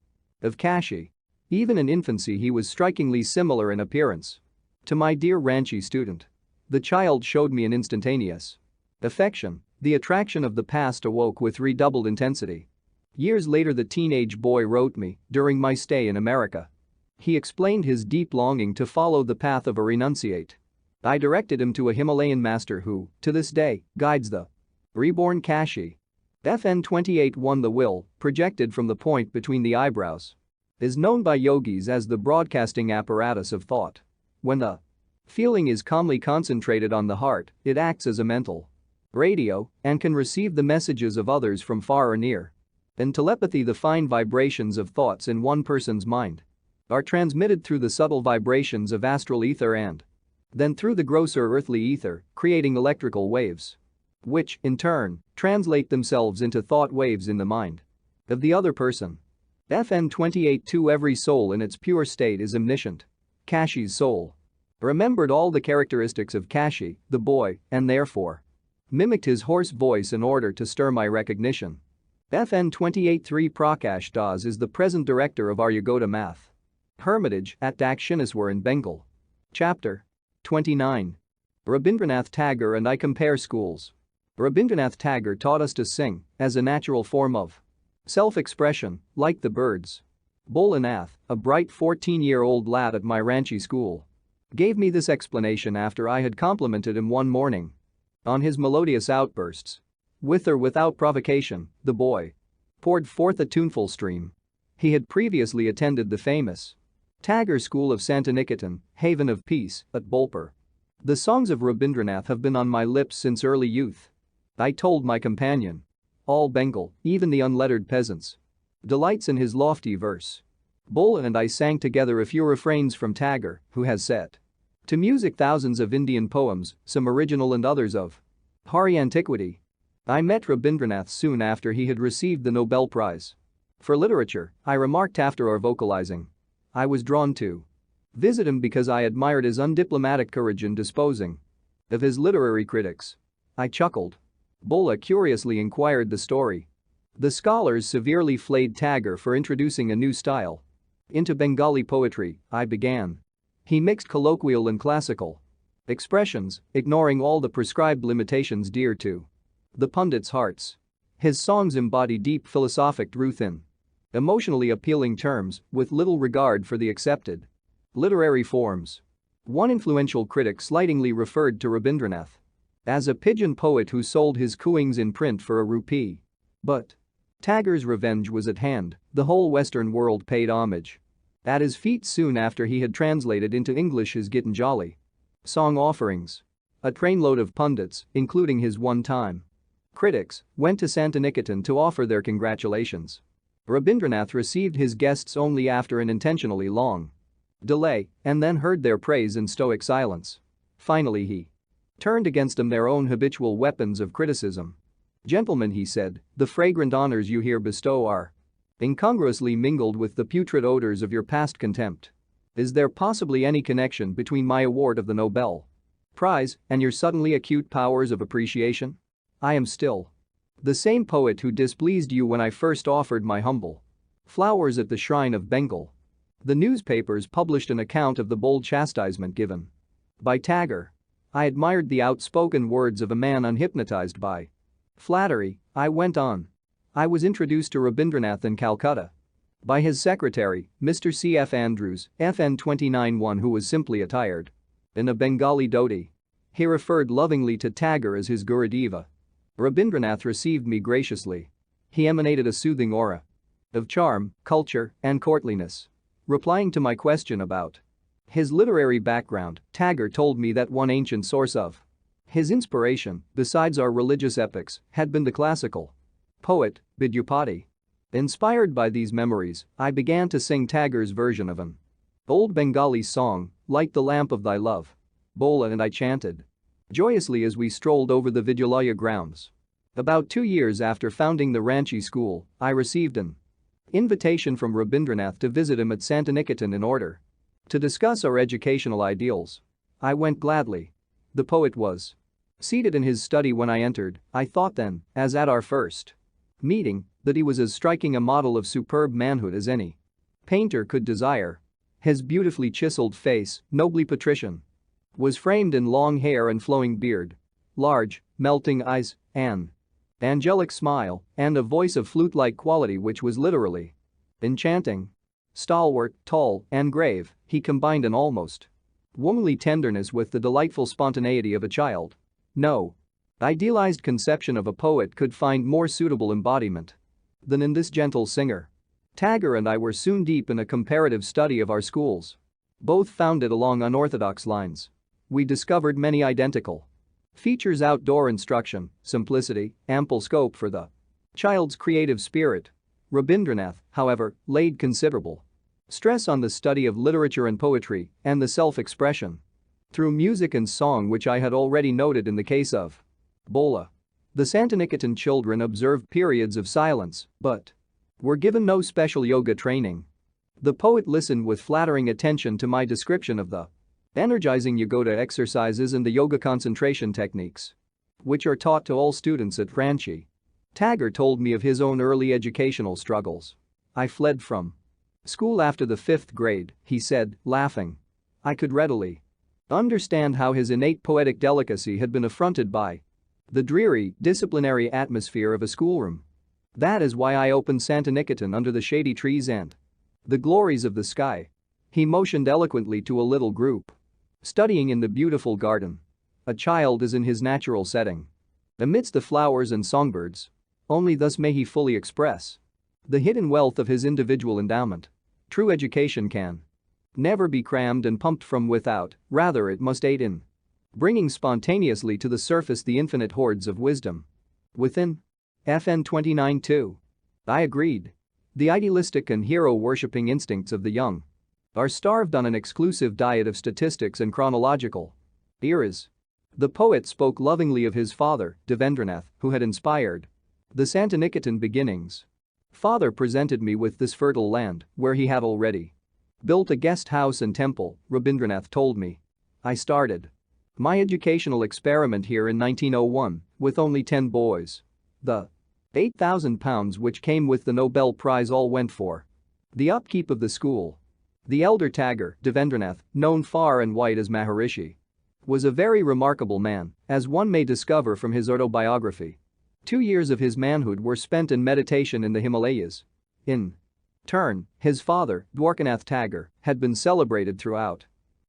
of Kashi. Even in infancy he was strikingly similar in appearance to my dear Ranchi student. The child showed me an instantaneous affection. The attraction of the past awoke with redoubled intensity. Years later the teenage boy wrote me during my stay in America. He explained his deep longing to follow the path of a renunciate. I directed him to a Himalayan master who, to this day, guides the reborn Kashi. FN 28-1 The will, projected from the point between the eyebrows, is known by yogis as the broadcasting apparatus of thought. When the feeling is calmly concentrated on the heart, it acts as a mental radio and can receive the messages of others from far or near. In telepathy, the fine vibrations of thoughts in one person's mind are transmitted through the subtle vibrations of astral ether and then through the grosser earthly ether, creating electrical waves, which, in turn, translate themselves into thought waves in the mind of the other person. FN 28-2 Every soul in its pure state is omniscient. Kashi's soul remembered all the characteristics of Kashi, the boy, and therefore mimicked his hoarse voice in order to stir my recognition. FN 28-3 Prakash Das is the present director of our Yagoda Math Hermitage at Dakshineswar in Bengal. Chapter 29. Rabindranath Tagore and I compare schools. Rabindranath Tagore taught us to sing as a natural form of self-expression, like the birds. Bolanath, a bright 14-year-old lad at my Ranchi school, gave me this explanation after I had complimented him one morning on his melodious outbursts. With or without provocation, the boy poured forth a tuneful stream. He had previously attended the famous Tagore School of Santiniketan, Haven of Peace, at Bolpur. The songs of Rabindranath have been on my lips since early youth. I told my companion. All Bengal, even the unlettered peasants, delights in his lofty verse. Bola and I sang together a few refrains from Tagore, who has set to music thousands of Indian poems, some original and others of Hari antiquity. I met Rabindranath soon after he had received the Nobel Prize for Literature. I remarked after our vocalizing. I was drawn to visit him because I admired his undiplomatic courage in disposing of his literary critics. I chuckled. Bola curiously inquired the story. The scholars severely flayed Tagore for introducing a new style into Bengali poetry, I began. He mixed colloquial and classical expressions, ignoring all the prescribed limitations dear to the pundits' hearts. His songs embody deep philosophic truth in emotionally appealing terms, with little regard for the accepted literary forms. One influential critic slightingly referred to Rabindranath as a pigeon poet who sold his cooings in print for a rupee. But Tagore's revenge was at hand. The whole Western world paid homage at his feet soon after he had translated into English his Gitanjali song offerings. A trainload of pundits, including his one-time critics, went to Santiniketan to offer their congratulations. Rabindranath received his guests only after an intentionally long delay and then heard their praise in stoic silence. Finally he turned against them their own habitual weapons of criticism. Gentlemen, he said, the fragrant honors you here bestow are incongruously mingled with the putrid odors of your past contempt. Is there possibly any connection between my award of the Nobel Prize and your suddenly acute powers of appreciation? I am still the same poet who displeased you when I first offered my humble flowers at the shrine of Bengal. The newspapers published an account of the bold chastisement given by Tagore. I admired the outspoken words of a man unhypnotized by flattery. I went on. I was introduced to Rabindranath in Calcutta by his secretary, Mr. C.F. Andrews, FN 29-1, who was simply attired in a Bengali dhoti. He referred lovingly to Tagore as his Gurudeva. Rabindranath received me graciously. He emanated a soothing aura of charm, culture, and courtliness. Replying to my question about his literary background, Tagore told me that one ancient source of his inspiration, besides our religious epics, had been the classical poet, Vidyapati. Inspired by these memories, I began to sing Tagore's version of an Old Bengali song, light the lamp of thy love. Bola and I chanted joyously as we strolled over the Vidyalaya grounds. About 2 years after founding the Ranchi school, I received an invitation from Rabindranath to visit him at Santiniketan in order to discuss our educational ideals. I went gladly. The poet was seated in his study when I entered. I thought then, as at our first meeting, that he was as striking a model of superb manhood as any painter could desire. His beautifully chiseled face, nobly patrician, was framed in long hair and flowing beard, large, melting eyes, an angelic smile, and a voice of flute-like quality which was literally enchanting. Stalwart, tall, and grave, he combined an almost womanly tenderness with the delightful spontaneity of a child. No idealized conception of a poet could find more suitable embodiment than in this gentle singer. Tagore and I were soon deep in a comparative study of our schools, both founded along unorthodox lines. We discovered many identical features: outdoor instruction, simplicity, ample scope for the child's creative spirit. Rabindranath, however, laid considerable stress on the study of literature and poetry and the self-expression through music and song, which I had already noted in the case of Bola. The Santiniketan children observed periods of silence but were given no special yoga training. The poet listened with flattering attention to my description of the energizing yoga exercises and the yoga concentration techniques, which are taught to all students at Ranchi. Tagore told me of his own early educational struggles. I fled from school after the 5th grade, he said, laughing. I could readily understand how his innate poetic delicacy had been affronted by the dreary, disciplinary atmosphere of a schoolroom. That is why I opened Santiniketan under the shady trees and the glories of the sky. He motioned eloquently to a little group studying in the beautiful garden. A child is in his natural setting, amidst the flowers and songbirds. Only thus may he fully express the hidden wealth of his individual endowment. True education can never be crammed and pumped from without, rather it must aid in bringing spontaneously to the surface the infinite hordes of wisdom within. FN 29-2. I agreed. The idealistic and hero-worshipping instincts of the young are starved on an exclusive diet of statistics and chronological eras. The poet spoke lovingly of his father, Devendranath, who had inspired the Santiniketan beginnings. Father presented me with this fertile land where he had already built a guest house and temple, Rabindranath told me. I started my educational experiment here in 1901 with only 10 boys. The £8,000 which came with the Nobel Prize all went for the upkeep of the school. The elder Tagore, Devendranath, known far and wide as Maharishi, was a very remarkable man, as one may discover from his autobiography. 2 years of his manhood were spent in meditation in the Himalayas. In turn, his father, Dwarkanath Tagore, had been celebrated throughout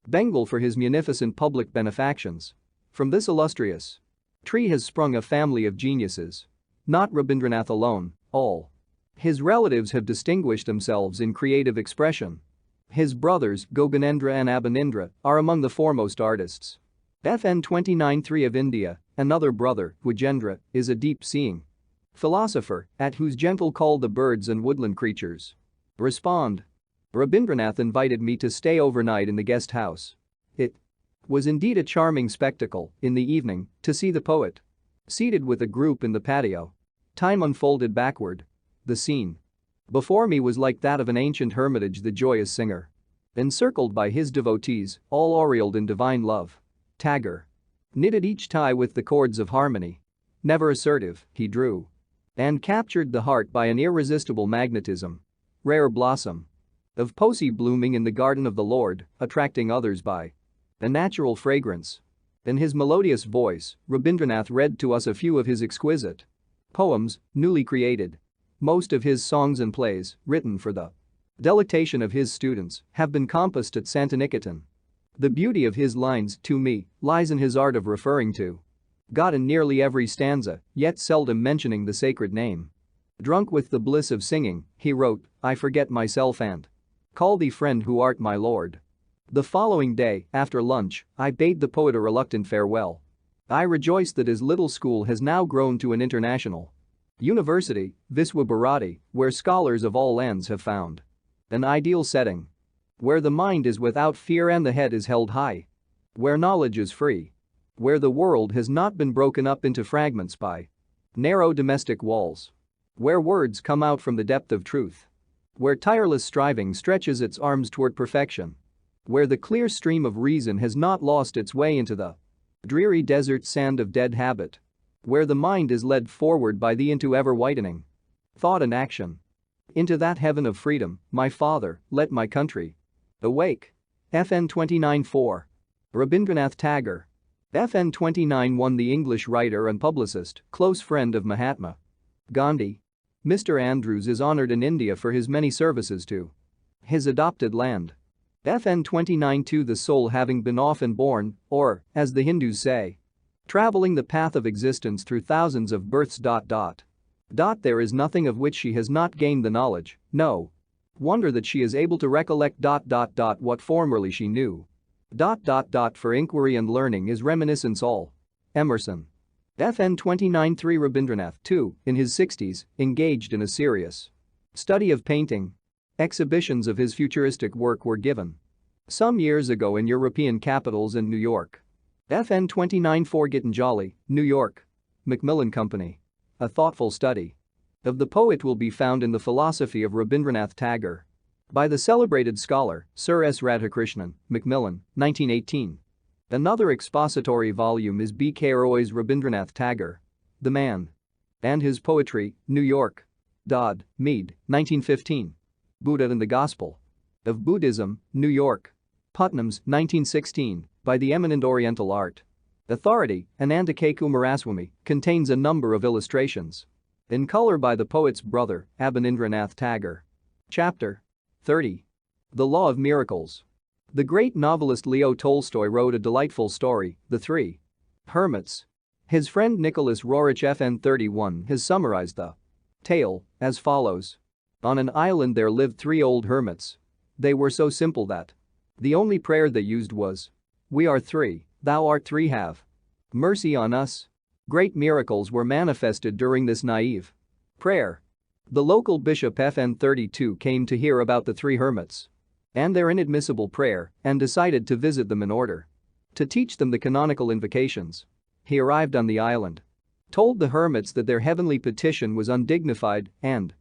Bengal for his munificent public benefactions. From this illustrious tree has sprung a family of geniuses. Not Rabindranath alone, all his relatives have distinguished themselves in creative expression. His brothers, Goganendra and Abhinindra, are among the foremost artists. FN 29-3 of India, another brother, Vijendra, is a deep-seeing philosopher at whose gentle call the birds and woodland creatures respond. Rabindranath invited me to stay overnight in the guest house. It was indeed a charming spectacle, in the evening, to see the poet seated with a group in the patio. Time unfolded backward. The scene before me was like that of an ancient hermitage, the joyous singer encircled by his devotees, all aureoled in divine love. Tagore knitted each tie with the cords of harmony. Never assertive, he drew and captured the heart by an irresistible magnetism. Rare blossom of poesy blooming in the garden of the Lord, attracting others by a natural fragrance. In his melodious voice, Rabindranath read to us a few of his exquisite poems, newly created. Most of his songs and plays, written for the delectation of his students, have been composed at Santiniketan. The beauty of his lines, to me, lies in his art of referring to God in nearly every stanza, yet seldom mentioning the sacred name. Drunk with the bliss of singing, he wrote, I forget myself and call thee friend who art my Lord. The following day, after lunch, I bade the poet a reluctant farewell. I rejoice that his little school has now grown to an international university, Viswa Bharati, where scholars of all lands have found an ideal setting. Where the mind is without fear and the head is held high. Where knowledge is free. Where the world has not been broken up into fragments by narrow domestic walls. Where words come out from the depth of truth. Where tireless striving stretches its arms toward perfection. Where the clear stream of reason has not lost its way into the dreary desert sand of dead habit. Where the mind is led forward by the into ever-widening thought and action. Into that heaven of freedom, my father, let my country awake. FN 29-4. Rabindranath Tagore. FN 29-1. The English writer and publicist, close friend of Mahatma Gandhi. Mr. Andrews is honored in India for his many services to his adopted land. FN 29-2. The soul having been often born, or, as the Hindus say, traveling the path of existence through thousands of births. There is nothing of which she has not gained the knowledge, no wonder that she is able to recollect what formerly she knew. For inquiry and learning is reminiscence all. Emerson. FN 29-3. Rabindranath, too, in his 60s, engaged in a serious study of painting. Exhibitions of his futuristic work were given some years ago in European capitals and New York. FN 29-4. Gitanjali, New York. Macmillan Company. A thoughtful study of the poet will be found in the philosophy of Rabindranath Tagore by the celebrated scholar Sir S. Radhakrishnan, Macmillan, 1918. Another expository volume is B. K. Roy's Rabindranath Tagore, The Man and His Poetry, New York. Dodd, Mead, 1915. Buddha and the Gospel of Buddhism, New York. Putnam's, 1916, by the eminent Oriental art authority, Ananda K. Kumaraswamy, contains a number of illustrations in color by the poet's brother, Abanindranath Tagore. Chapter 30. The Law of Miracles. The great novelist Leo Tolstoy wrote a delightful story, The Three Hermits. His friend Nicholas Roerich FN 31 has summarized the tale as follows. On an island there lived three old hermits. They were so simple that the only prayer they used was, "We are three, thou art three, have mercy on us." Great miracles were manifested during this naive prayer. The local bishop FN 32 came to hear about the three hermits and their inadmissible prayer and decided to visit them in order to teach them the canonical invocations. He arrived on the island, told the hermits that their heavenly petition was undignified, and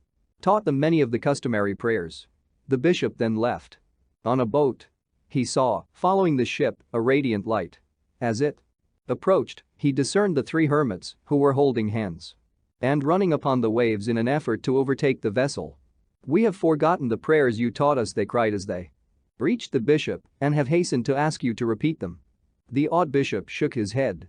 taught them many of the customary prayers. The bishop then left. On a boat, he saw, following the ship, a radiant light. As it approached, he discerned the three hermits who were holding hands and running upon the waves in an effort to overtake the vessel. "We have forgotten the prayers you taught us," they cried as they reached the bishop, "and have hastened to ask you to repeat them." The awed bishop shook his head.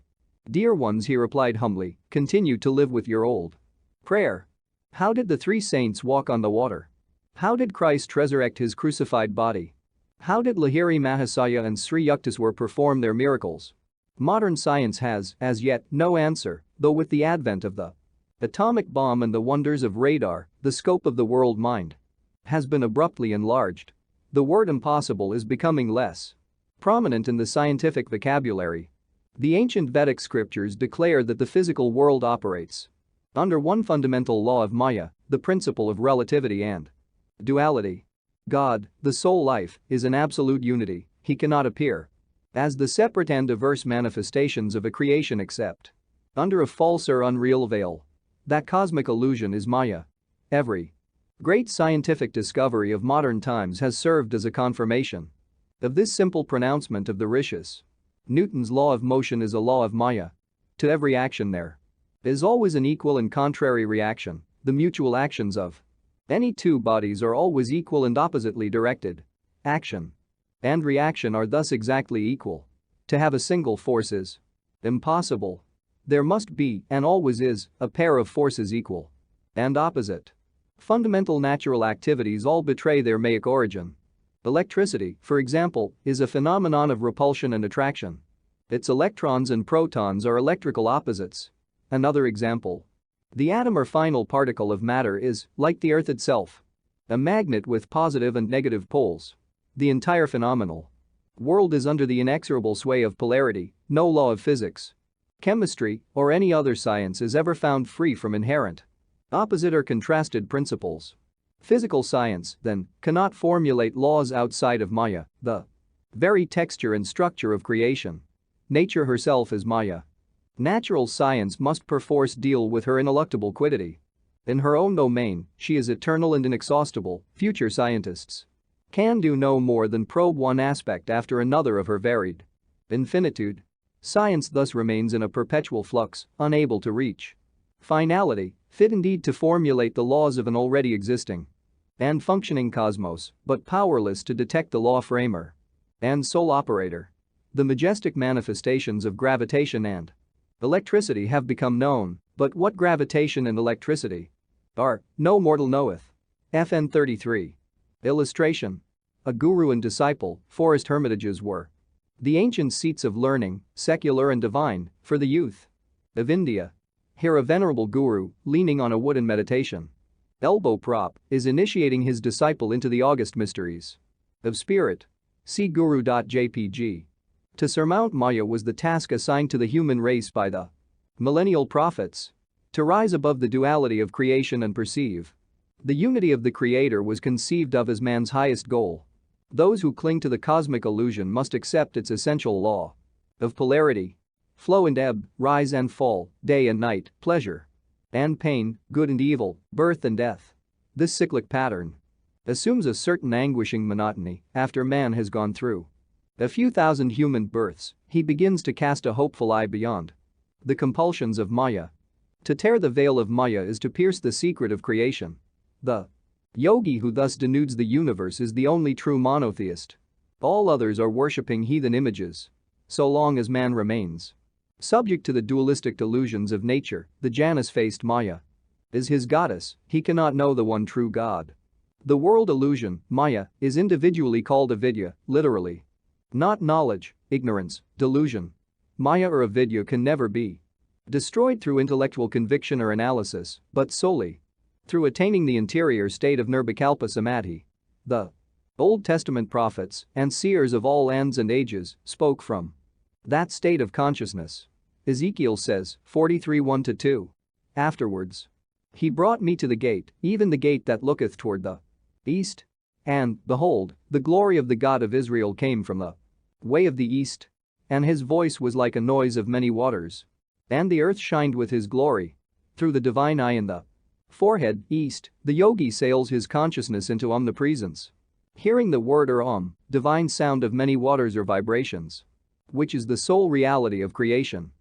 "Dear ones," he replied humbly, "continue to live with your old prayer. How did the three saints walk on the water? How did Christ resurrect his crucified body? How did Lahiri Mahasaya and Sri Yukteswar perform their miracles? Modern science has, as yet, no answer, though with the advent of the atomic bomb and the wonders of radar, the scope of the world mind has been abruptly enlarged. The word impossible is becoming less prominent in the scientific vocabulary. The ancient Vedic scriptures declare that the physical world operates under one fundamental law of Maya, the principle of relativity and duality. God, the soul life, is an absolute unity. He cannot appear as the separate and diverse manifestations of a creation except under a false or unreal veil. That cosmic illusion is Maya. Every great scientific discovery of modern times has served as a confirmation of this simple pronouncement of the rishis. Newton's law of motion is a law of Maya. To every action there is always an equal and contrary reaction. The mutual actions of any two bodies are always equal and oppositely directed. Action and reaction are thus exactly equal. To have a single force is impossible. There must be, and always is, a pair of forces equal and opposite. Fundamental natural activities all betray their maic origin. Electricity, for example, is a phenomenon of repulsion and attraction. Its electrons and protons are electrical opposites. Another example. The atom or final particle of matter is, like the Earth itself, a magnet with positive and negative poles. The entire phenomenal world is under the inexorable sway of polarity. No law of physics, chemistry, or any other science is ever found free from inherent opposite or contrasted principles. Physical science, then, cannot formulate laws outside of Maya, the very texture and structure of creation. Nature herself is Maya. Natural science must perforce deal with her ineluctable quiddity. In her own domain, she is eternal and inexhaustible. Future scientists can do no more than probe one aspect after another of her varied infinitude. Science thus remains in a perpetual flux, unable to reach finality, fit indeed to formulate the laws of an already existing and functioning cosmos, but powerless to detect the law framer and sole operator. The majestic manifestations of gravitation and electricity have become known, but what gravitation and electricity are, no mortal knoweth. FN 33. Illustration. A guru and disciple, forest hermitages were the ancient seats of learning, secular and divine, for the youth of India. Here a venerable guru, leaning on a wooden meditation elbow prop, is initiating his disciple into the august mysteries of spirit. See guru.jpg. To surmount Maya was the task assigned to the human race by the millennial prophets. To rise above the duality of creation and perceive the unity of the Creator was conceived of as man's highest goal. Those who cling to the cosmic illusion must accept its essential law of polarity. Flow and ebb, rise and fall, day and night, pleasure and pain, good and evil, birth and death. This cyclic pattern assumes a certain anguishing monotony after man has gone through a few thousand human births. He begins to cast a hopeful eye beyond the compulsions of Maya. To tear the veil of Maya is to pierce the secret of creation. The Yogi who thus denudes the universe is the only true monotheist. All others are worshipping heathen images. So long as man remains subject to the dualistic delusions of nature, the Janus-faced Maya is his goddess. He cannot know the one true God. The world illusion, Maya, is individually called avidya, literally. Not knowledge, ignorance, delusion. Maya or avidya can never be destroyed through intellectual conviction or analysis, but solely through attaining the interior state of nirvikalpa samadhi. The Old Testament prophets and seers of all ends and ages spoke from that state of consciousness. Ezekiel says, 43 1-2. Afterwards, he brought me to the gate, even the gate that looketh toward the east. And, behold, the glory of the God of Israel came from the way of the east. And his voice was like a noise of many waters. And the earth shined with his glory. Through the divine eye in the forehead, east, the yogi sails his consciousness into omnipresence. Hearing the word or divine sound of many waters or vibrations, which is the sole reality of creation.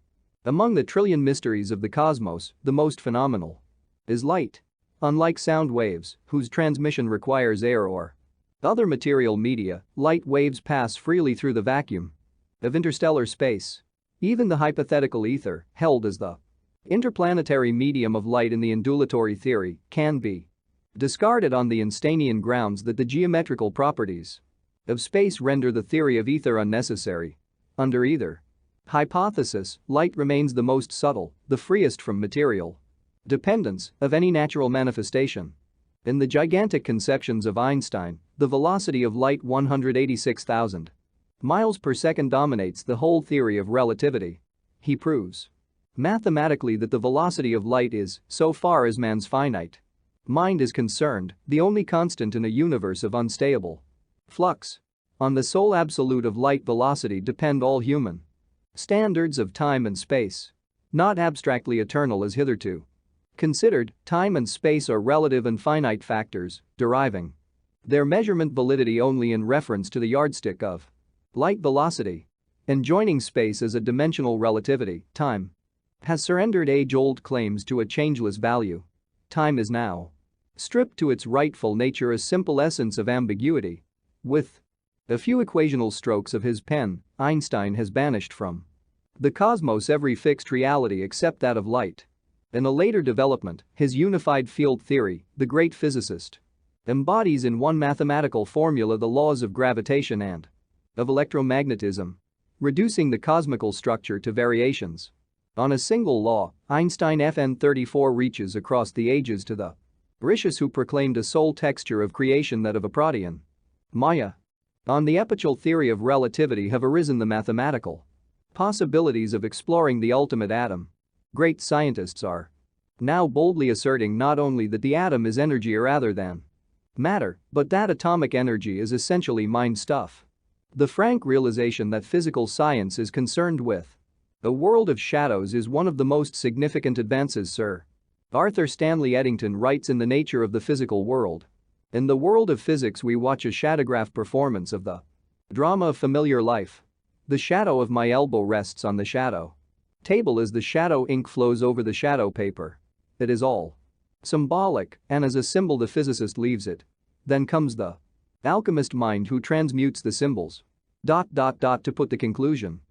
Among the trillion mysteries of the cosmos, the most phenomenal is light. Unlike sound waves, whose transmission requires air or other material media, light waves pass freely through the vacuum of interstellar space. Even the hypothetical ether, held as the interplanetary medium of light in the undulatory theory, can be discarded on the Einsteinian grounds that the geometrical properties of space render the theory of ether unnecessary. Under either hypothesis, light remains the most subtle, the freest from material dependence of any natural manifestation. In the gigantic conceptions of Einstein, the velocity of light 186,000 miles per second dominates the whole theory of relativity. He proves mathematically that the velocity of light is, so far as man's finite mind is concerned, the only constant in a universe of unstable flux. On the sole absolute of light velocity depend all human standards of time and space. Not abstractly eternal as hitherto considered, time and space are relative and finite factors, deriving their measurement validity only in reference to the yardstick of light velocity. Enjoining space as a dimensional relativity, time has surrendered age-old claims to a changeless value. Time is now stripped to its rightful nature, a simple essence of ambiguity. With a few equational strokes of his pen, Einstein has banished from the cosmos every fixed reality except that of light. In a later development, his unified field theory, the great physicist embodies in one mathematical formula the laws of gravitation and of electromagnetism, reducing the cosmical structure to variations on a single law. Einstein FN 34 reaches across the ages to the rishis who proclaimed a sole texture of creation, that of a protean Maya. On the epochal theory of relativity have arisen the mathematical possibilities of exploring the ultimate atom. Great scientists are now boldly asserting not only that the atom is energy rather than matter, but that atomic energy is essentially mind stuff. The frank realization that physical science is concerned with a world of shadows is one of the most significant advances, Sir. Arthur Stanley Eddington writes in The Nature of the Physical World. In the world of physics we watch a shadowgraph performance of the drama of familiar life. The shadow of my elbow rests on the shadow table as the shadow ink flows over the shadow paper. It is all symbolic, and as a symbol the physicist leaves it. Then comes the alchemist mind who transmutes the symbols. To put the conclusion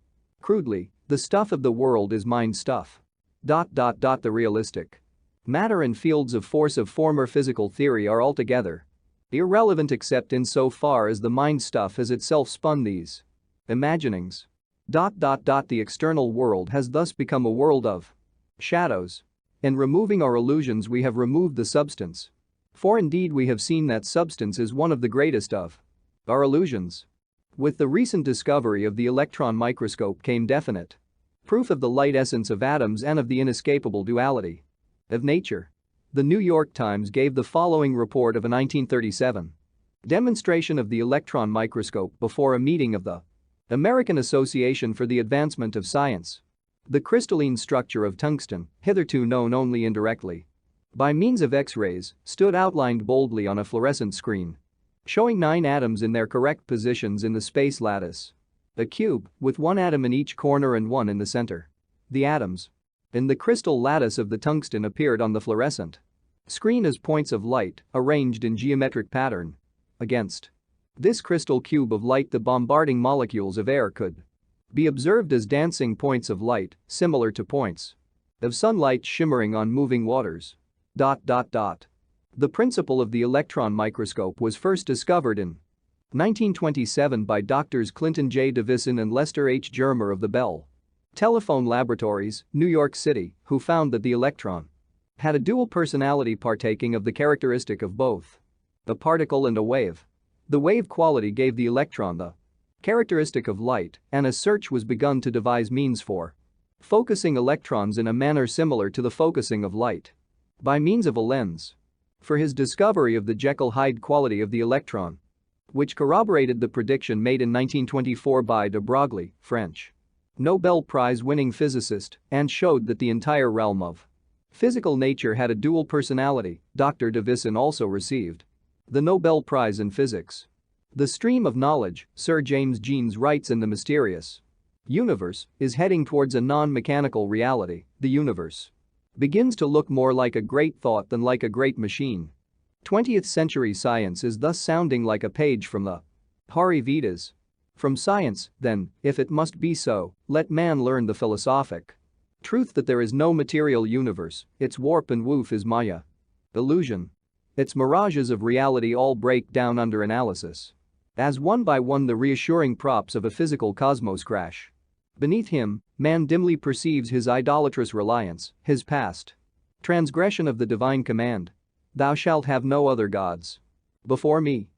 crudely, the stuff of the world is mind stuff. The realistic matter and fields of force of former physical theory are altogether irrelevant except in so far as the mind stuff has itself spun these imaginings. The external world has thus become a world of shadows. In removing our illusions we have removed the substance. For indeed we have seen that substance is one of the greatest of our illusions. With the recent discovery of the electron microscope came definite proof of the light essence of atoms and of the inescapable duality of nature. The New York Times gave the following report of a 1937 demonstration of the electron microscope before a meeting of the American Association for the Advancement of Science. The crystalline structure of tungsten, hitherto known only indirectly by means of X-rays, stood outlined boldly on a fluorescent screen, showing 9 atoms in their correct positions in the space lattice. A cube, with 1 atom in each corner and 1 in the center. The atoms in the crystal lattice of the tungsten appeared on the fluorescent screen as points of light arranged in geometric pattern. Against this crystal cube of light the bombarding molecules of air could be observed as dancing points of light, similar to points of sunlight shimmering on moving waters. The principle of the electron microscope was first discovered in 1927 by Drs. Clinton J. Davison and Lester H. Germer of the Bell Telephone Laboratories, New York City, who found that the electron had a dual personality partaking of the characteristic of both a particle and a wave. The wave quality gave the electron the characteristic of light, and a search was begun to devise means for focusing electrons in a manner similar to the focusing of light by means of a lens. For his discovery of the Jekyll-Hyde quality of the electron, which corroborated the prediction made in 1924 by de Broglie, French Nobel Prize-winning physicist, and showed that the entire realm of physical nature had a dual personality, Dr. Davison also received the Nobel Prize in Physics. The stream of knowledge, Sir James Jeans writes in The Mysterious Universe, is heading towards a non-mechanical reality. The universe begins to look more like a great thought than like a great machine. 20th century science is thus sounding like a page from the Hari Vedas. From science, then, if it must be so, let man learn the philosophic truth that there is no material universe, its warp and woof is Maya. Illusion. Its mirages of reality all break down under analysis. As one by one the reassuring props of a physical cosmos crash. Beneath him, man dimly perceives his idolatrous reliance, his past transgression of the divine command. Thou shalt have no other gods before me.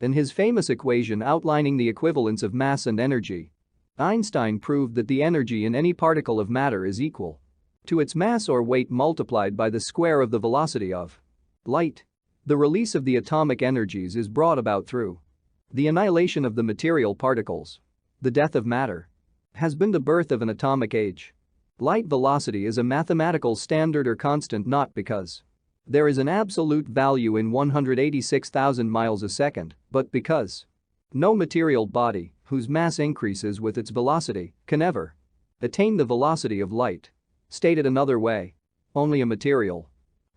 In his famous equation outlining the equivalence of mass and energy, Einstein proved that the energy in any particle of matter is equal to its mass or weight multiplied by the square of the velocity of light. The release of the atomic energies is brought about through the annihilation of the material particles. The death of matter has been the birth of an atomic age. Light velocity is a mathematical standard or constant not because there is an absolute value in 186,000 miles a second, but because no material body, whose mass increases with its velocity, can ever attain the velocity of light. Stated another way, only a material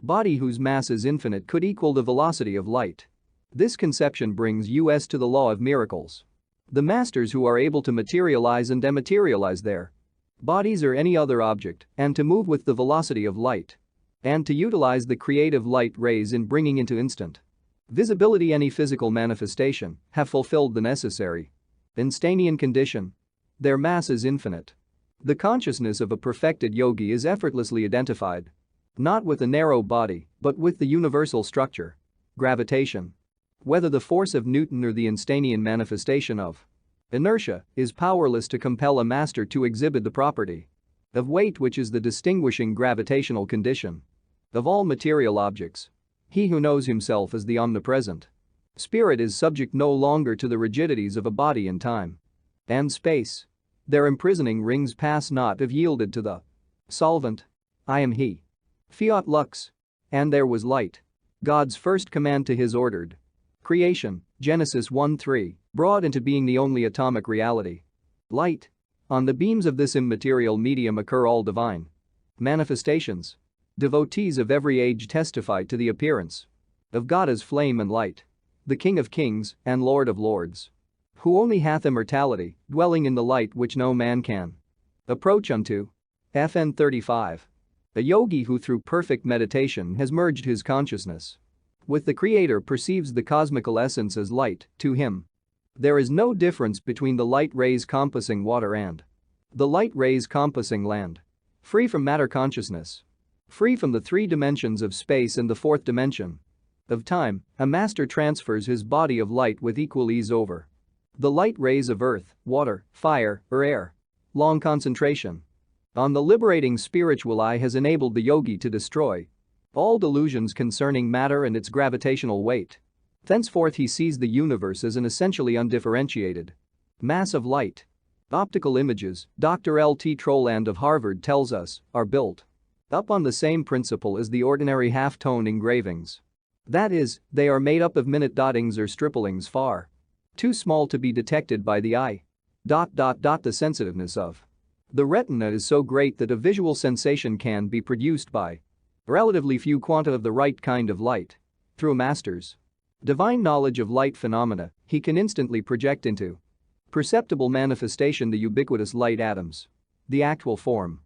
body whose mass is infinite could equal the velocity of light. This conception brings us to the law of miracles. The masters who are able to materialize and dematerialize their bodies or any other object, and to move with the velocity of light, and to utilize the creative light rays in bringing into instant visibility any physical manifestation, have fulfilled the necessary instantaneous condition. Their mass is infinite. The consciousness of a perfected yogi is effortlessly identified not with a narrow body, but with the universal structure, gravitation. Whether the force of Newton or the instantaneous manifestation of inertia is powerless to compel a master to exhibit the property of weight, which is the distinguishing gravitational condition of all material objects. He who knows himself as the omnipresent Spirit is subject no longer to the rigidities of a body in time and space. Their imprisoning rings pass not if yielded to the solvent. I am he. Fiat lux. And there was light. God's first command to his ordered creation, Genesis 1:3, brought into being the only atomic reality. Light. On the beams of this immaterial medium occur all divine manifestations. Devotees of every age testify to the appearance of God as flame and light, the King of kings and Lord of lords, who only hath immortality, dwelling in the light which no man can approach unto. FN 35. A yogi who through perfect meditation has merged his consciousness with the Creator perceives the cosmical essence as light. To him, there is no difference between the light rays compassing water and the light rays compassing land. Free from matter consciousness, free from the three dimensions of space and the fourth dimension of time, a master transfers his body of light with equal ease over the light rays of earth, water, fire, or air. Long concentration on the liberating spiritual eye has enabled the yogi to destroy all delusions concerning matter and its gravitational weight. Thenceforth he sees the universe as an essentially undifferentiated mass of light. Optical images, Dr. L.T. Troland of Harvard tells us, are built up on the same principle as the ordinary half-tone engravings. That is, they are made up of minute dottings or strippelings far too small to be detected by the eye. The sensitiveness of the retina is so great that a visual sensation can be produced by relatively few quanta of the right kind of light. Through a master's divine knowledge of light phenomena, he can instantly project into perceptible manifestation the ubiquitous light atoms. The actual form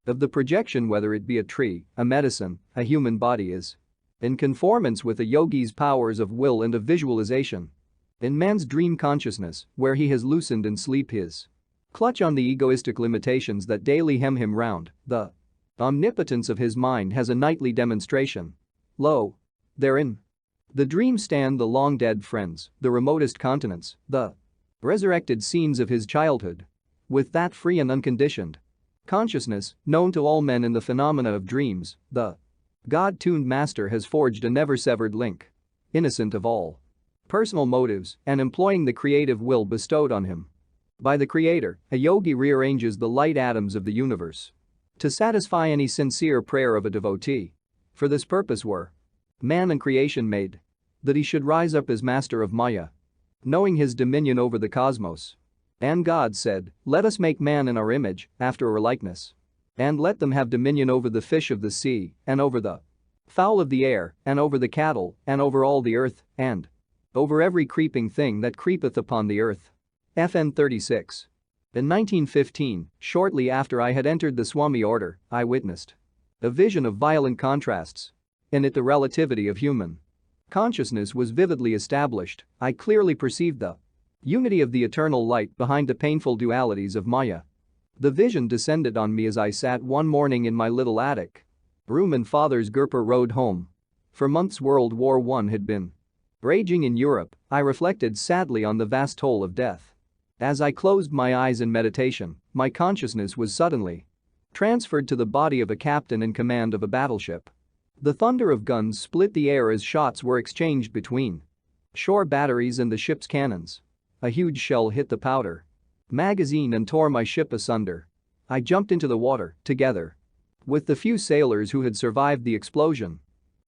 of the projection, whether it be a tree, a medicine, a human body, is in conformance with a yogi's powers of will and of visualization. In man's dream consciousness, where he has loosened in sleep his clutch on the egoistic limitations that daily hem him round, the omnipotence of his mind has a nightly demonstration. Lo! Therein the dream stand the long-dead friends, the remotest continents, the resurrected scenes of his childhood. With that free and unconditioned consciousness, known to all men in the phenomena of dreams, the God-tuned master has forged a never-severed link. Innocent of all personal motives and employing the creative will bestowed on him by the Creator, a yogi rearranges the light atoms of the universe to satisfy any sincere prayer of a devotee. For this purpose were man and creation made, that he should rise up as master of Maya, knowing his dominion over the cosmos. And God said, "Let us make man in our image, after our likeness. And let them have dominion over the fish of the sea, and over the fowl of the air, and over the cattle, and over all the earth, and over every creeping thing that creepeth upon the earth." FN 36. In 1915, shortly after I had entered the Swami order, I witnessed a vision of violent contrasts. In it the relativity of human consciousness was vividly established. I clearly perceived the unity of the eternal light behind the painful dualities of Maya. The vision descended on me as I sat one morning in my little attic room in father's Gurpur Road home. For months World War I had been raging in Europe. I reflected sadly on the vast toll of death. As I closed my eyes in meditation, my consciousness was suddenly transferred to the body of a captain in command of a battleship. The thunder of guns split the air as shots were exchanged between shore batteries and the ship's cannons. A huge shell hit the powder magazine and tore my ship asunder. I jumped into the water, together with the few sailors who had survived the explosion.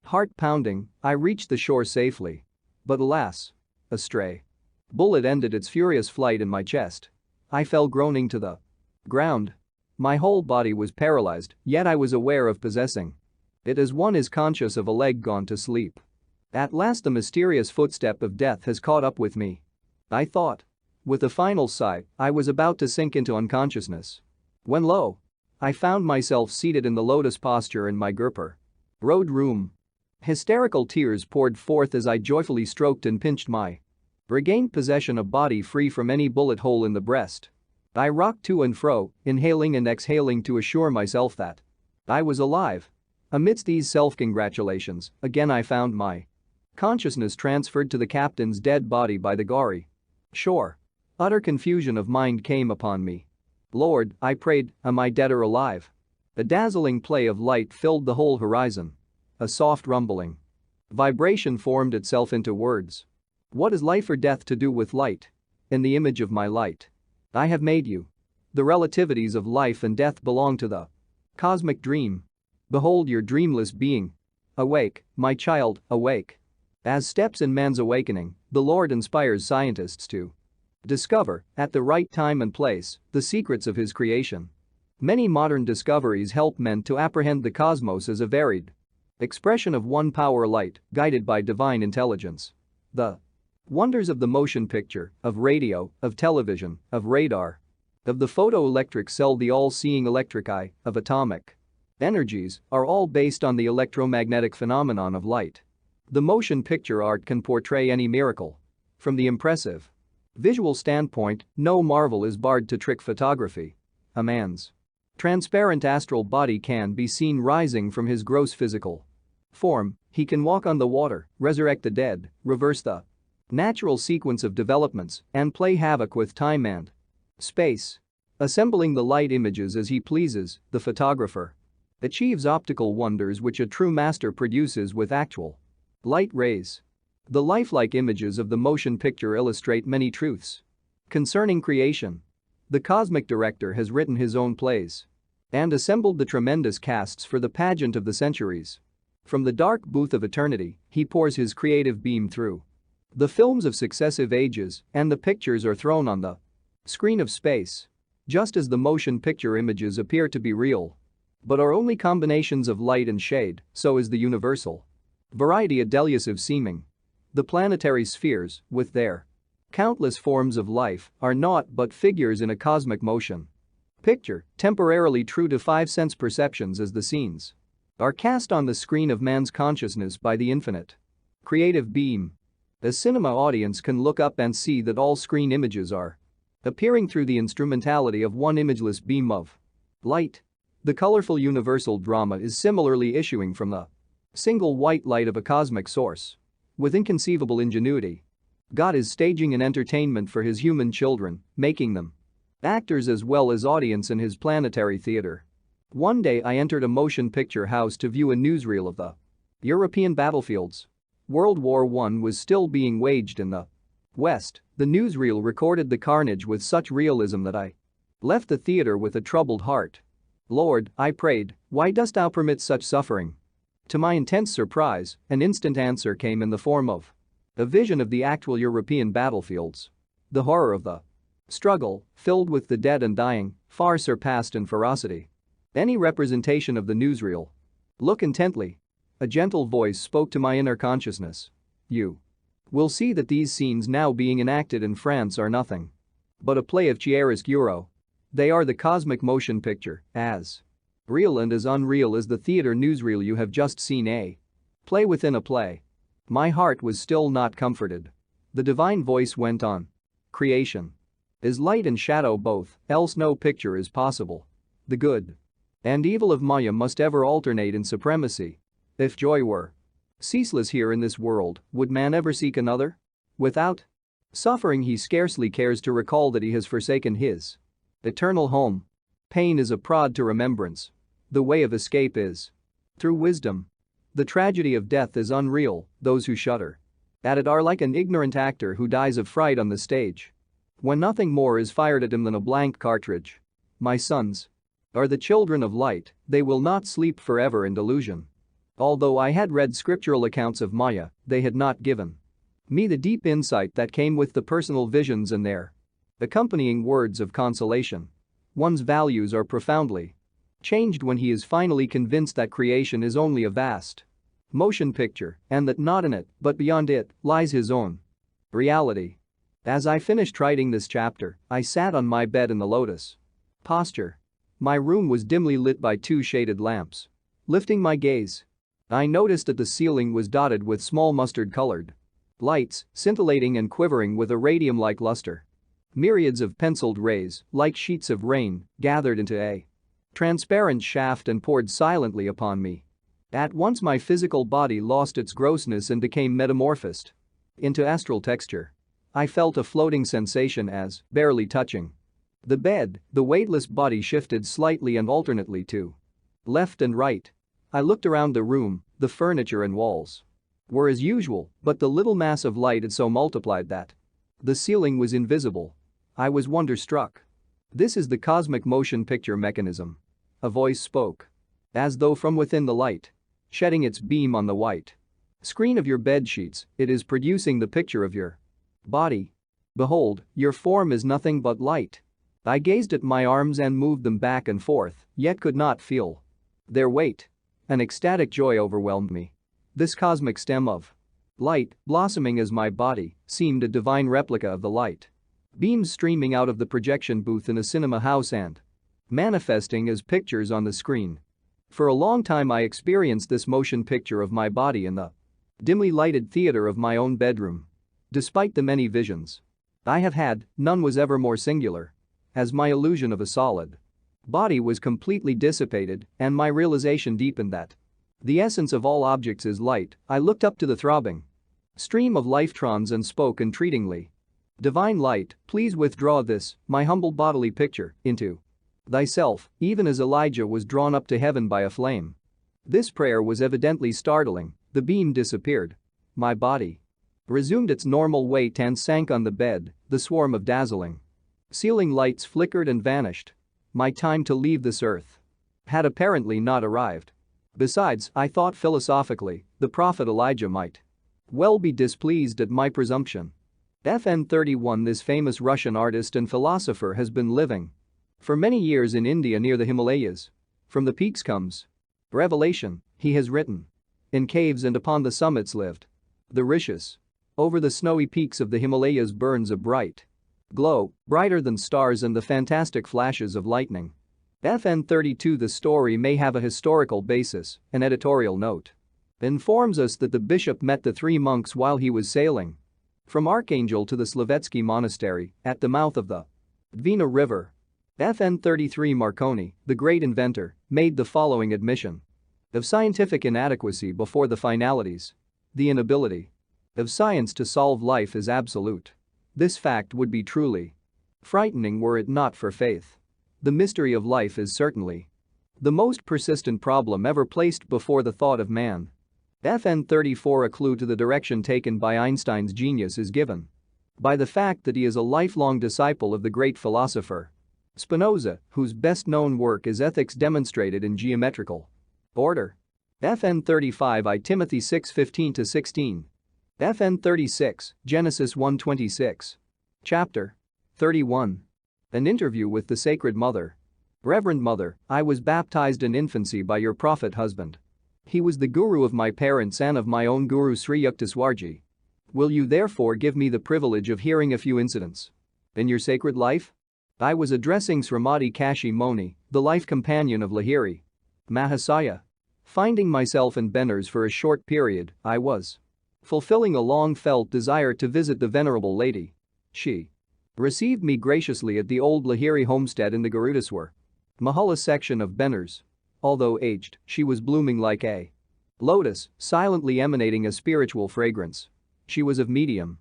Heart pounding, I reached the shore safely. But alas! A stray bullet ended its furious flight in my chest. I fell groaning to the ground. My whole body was paralyzed, yet I was aware of possessing it as one is conscious of a leg gone to sleep. At last the mysterious footstep of death has caught up with me, I thought. With a final sigh, I was about to sink into unconsciousness when lo! I found myself seated in the lotus posture in my Gurpur Road room. Hysterical tears poured forth as I joyfully stroked and pinched my regained possession of body free from any bullet hole in the breast. I rocked to and fro, inhaling and exhaling to assure myself that I was alive. Amidst these self-congratulations, again I found my consciousness transferred to the captain's dead body by the Gauri shore. Utter confusion of mind came upon me. Lord, I prayed, am I dead or alive? A dazzling play of light filled the whole horizon. A soft rumbling vibration formed itself into words. What is life or death to do with light? In the image of my light, I have made you. The relativities of life and death belong to the cosmic dream. Behold your dreamless being. Awake, my child, awake. As steps in man's awakening, the Lord inspires scientists to discover, at the right time and place, the secrets of his creation. Many modern discoveries help men to apprehend the cosmos as a varied expression of one power light, guided by divine intelligence. The wonders of the motion picture, of radio, of television, of radar, of the photoelectric cell, the all-seeing electric eye, of atomic energies, are all based on the electromagnetic phenomenon of light. The motion picture art can portray any miracle. From the impressive visual standpoint, no marvel is barred to trick photography. A man's transparent astral body can be seen rising from his gross physical form. He can walk on the water, resurrect the dead, reverse the natural sequence of developments, and play havoc with time and space. Assembling the light images as he pleases, the photographer achieves optical wonders which a true master produces with actual light rays. The lifelike images of the motion picture illustrate many truths concerning creation. The cosmic director has written his own plays and assembled the tremendous casts for the pageant of the centuries. From the dark booth of eternity, he pours his creative beam through the films of successive ages, and the pictures are thrown on the screen of space. Just as the motion picture images appear to be real but are only combinations of light and shade, so is the universal variety a delusive seeming. The planetary spheres, with their countless forms of life, are naught but figures in a cosmic motion picture, temporarily true to five-sense perceptions as the scenes are cast on the screen of man's consciousness by the infinite creative beam. A cinema audience can look up and see that all screen images are appearing through the instrumentality of one imageless beam of light. The colorful universal drama is similarly issuing from the single white light of a cosmic source. With inconceivable ingenuity, God is staging an entertainment for his human children, making them actors as well as audience in his planetary theater. One day I entered a motion picture house to view a newsreel of the European battlefields. World War I was still being waged in the West. The newsreel recorded the carnage with such realism that I left the theater with a troubled heart. Lord, I prayed, why dost thou permit such suffering? To my intense surprise, an instant answer came in the form of a vision of the actual European battlefields. The horror of the struggle, filled with the dead and dying, far surpassed in ferocity any representation of the newsreel. Look intently. A gentle voice spoke to my inner consciousness. You will see that these scenes now being enacted in France are nothing but a play of chiaroscuro. They are the cosmic motion picture, as real and as unreal as the theater newsreel you have just seen, a play within a play. My heart was still not comforted. The divine voice went on. Creation is light and shadow both, else no picture is possible. The good and evil of Maya must ever alternate in supremacy. If joy were ceaseless here in this world, would man ever seek another? Without suffering, he scarcely cares to recall that he has forsaken his eternal home. Pain is a prod to remembrance. The way of escape is through wisdom. The tragedy of death is unreal. Those who shudder at it are like an ignorant actor who dies of fright on the stage when nothing more is fired at him than a blank cartridge. My sons are the children of light, they will not sleep forever in delusion. Although I had read scriptural accounts of Maya, they had not given me the deep insight that came with the personal visions and their accompanying words of consolation. One's values are profoundly changed when he is finally convinced that creation is only a vast motion picture and that not in it, but beyond it, lies his own reality. As I finished writing this chapter, I sat on my bed in the lotus posture. My room was dimly lit by two shaded lamps. Lifting my gaze, I noticed that the ceiling was dotted with small mustard-colored lights, scintillating and quivering with a radium-like luster. Myriads of penciled rays, like sheets of rain, gathered into a transparent shaft and poured silently upon me. At once my physical body lost its grossness and became metamorphosed into astral texture. I felt a floating sensation as, barely touching the bed, the weightless body shifted slightly and alternately to left and right. I looked around the room, the furniture and walls were as usual, but the little mass of light had so multiplied that the ceiling was invisible. I was wonderstruck. "This is the cosmic motion picture mechanism," a voice spoke. "As though from within the light, shedding its beam on the white screen of your bed sheets, it is producing the picture of your body. Behold, your form is nothing but light." I gazed at my arms and moved them back and forth, yet could not feel their weight. An ecstatic joy overwhelmed me. This cosmic stem of light, blossoming as my body, seemed a divine replica of the light beams streaming out of the projection booth in a cinema house and manifesting as pictures on the screen. For a long time I experienced this motion picture of my body in the dimly lighted theater of my own bedroom. Despite the many visions I have had, none was ever more singular. As my illusion of a solid body was completely dissipated and my realization deepened that the essence of all objects is light, I looked up to the throbbing stream of lifetrons and spoke entreatingly. "Divine light, please withdraw this, my humble bodily picture, into thyself, even as Elijah was drawn up to heaven by a flame." This prayer was evidently startling. The beam disappeared. My body resumed its normal weight and sank on the bed. The swarm of dazzling ceiling lights flickered and vanished. My time to leave this earth had apparently not arrived. Besides, I thought philosophically, the prophet Elijah might well be displeased at my presumption. FN 31 This famous Russian artist and philosopher has been living for many years in India near the Himalayas. "From the peaks comes revelation," he has written. "In caves and upon the summits lived the rishis. Over the snowy peaks of the Himalayas burns a bright glow, brighter than stars and the fantastic flashes of lightning." FN 32 The story may have a historical basis. An editorial note informs us that the bishop met the three monks while he was sailing from Archangel to the Slavetsky monastery at the mouth of the Dvina River. FN 33 Marconi, the great inventor, made the following admission of scientific inadequacy before the finalities. The inability of science to solve life is absolute. This fact would be truly frightening were it not for faith. The mystery of life is certainly the most persistent problem ever placed before the thought of man. FN 34 A clue to the direction taken by Einstein's genius is given by the fact that he is a lifelong disciple of the great philosopher Spinoza, whose best-known work is Ethics Demonstrated in Geometrical Order. FN 35 I Timothy 6:15-16. FN 36, Genesis 1:26. Chapter 31. An interview with the Sacred Mother. Reverend Mother, I was baptized in infancy by your prophet husband. He was the guru of my parents and of my own guru Sri Yukteswarji. Will you therefore give me the privilege of hearing a few incidents in your sacred life? I was addressing Srimati Kashi Moni, the life companion of Lahiri Mahasaya. Finding myself in Benares for a short period, I was fulfilling a long-felt desire to visit the venerable lady. She received me graciously at the old Lahiri homestead in the Garudaswar Mahalla section of Benares. Although aged, she was blooming like a lotus, silently emanating a spiritual fragrance. She was of medium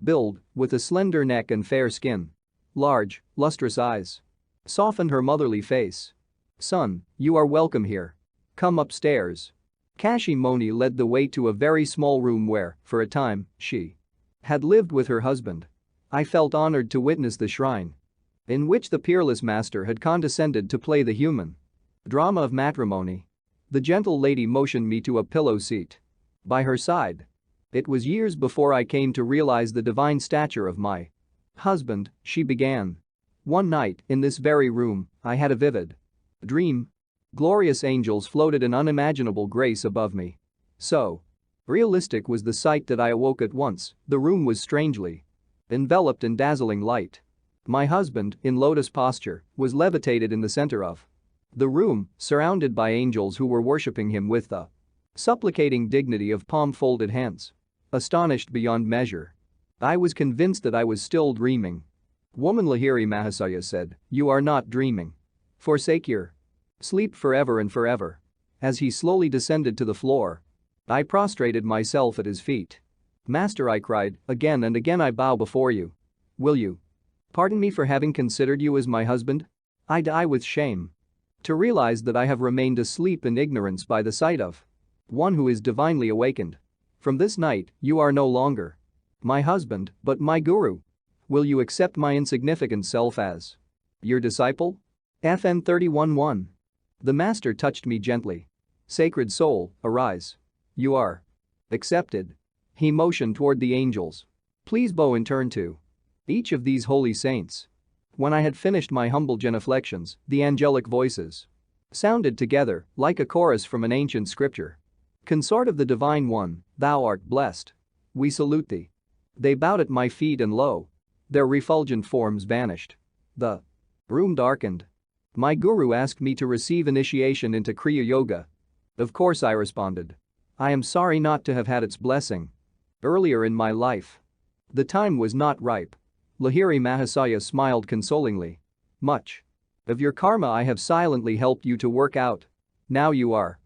build, with a slender neck and fair skin. Large, lustrous eyes softened her motherly face. "Son, you are welcome here. Come upstairs." Kashi Moni led the way to a very small room where, for a time, she had lived with her husband. I felt honored to witness the shrine in which the peerless master had condescended to play the human drama of matrimony. The gentle lady motioned me to a pillow seat by her side. It was years before I came to realize the divine stature of my husband, she began. One night, in this very room, I had a vivid dream. Glorious angels floated in unimaginable grace above me. So realistic was the sight that I awoke at once. The room was strangely enveloped in dazzling light. My husband, in lotus posture, was levitated in the center of the room, surrounded by angels who were worshipping him with the supplicating dignity of palm-folded hands. Astonished beyond measure, I was convinced that I was still dreaming. Woman, Lahiri Mahasaya said, "You are not dreaming. Forsake your sleep forever and forever." As he slowly descended to the floor, I prostrated myself at his feet. "Master," I cried, "again and again I bow before you. Will you pardon me for having considered you as my husband? I die with shame to realize that I have remained asleep in ignorance by the sight of one who is divinely awakened. From this night, you are no longer my husband, but my guru. Will you accept my insignificant self as your disciple? FN 31:1. The master touched me gently. Sacred soul, arise. You are accepted. He motioned toward the angels. Please bow in turn to each of these holy saints. When I had finished my humble genuflections, the angelic voices sounded together like a chorus from an ancient scripture. Consort of the Divine One, thou art blessed. We salute thee. They bowed at my feet and lo, their refulgent forms vanished. The room darkened. My guru asked me to receive initiation into Kriya Yoga. Of course, I responded. I am sorry not to have had its blessing earlier in my life. The time was not ripe. Lahiri Mahasaya smiled consolingly. Much of your karma I have silently helped you to work out. Now you are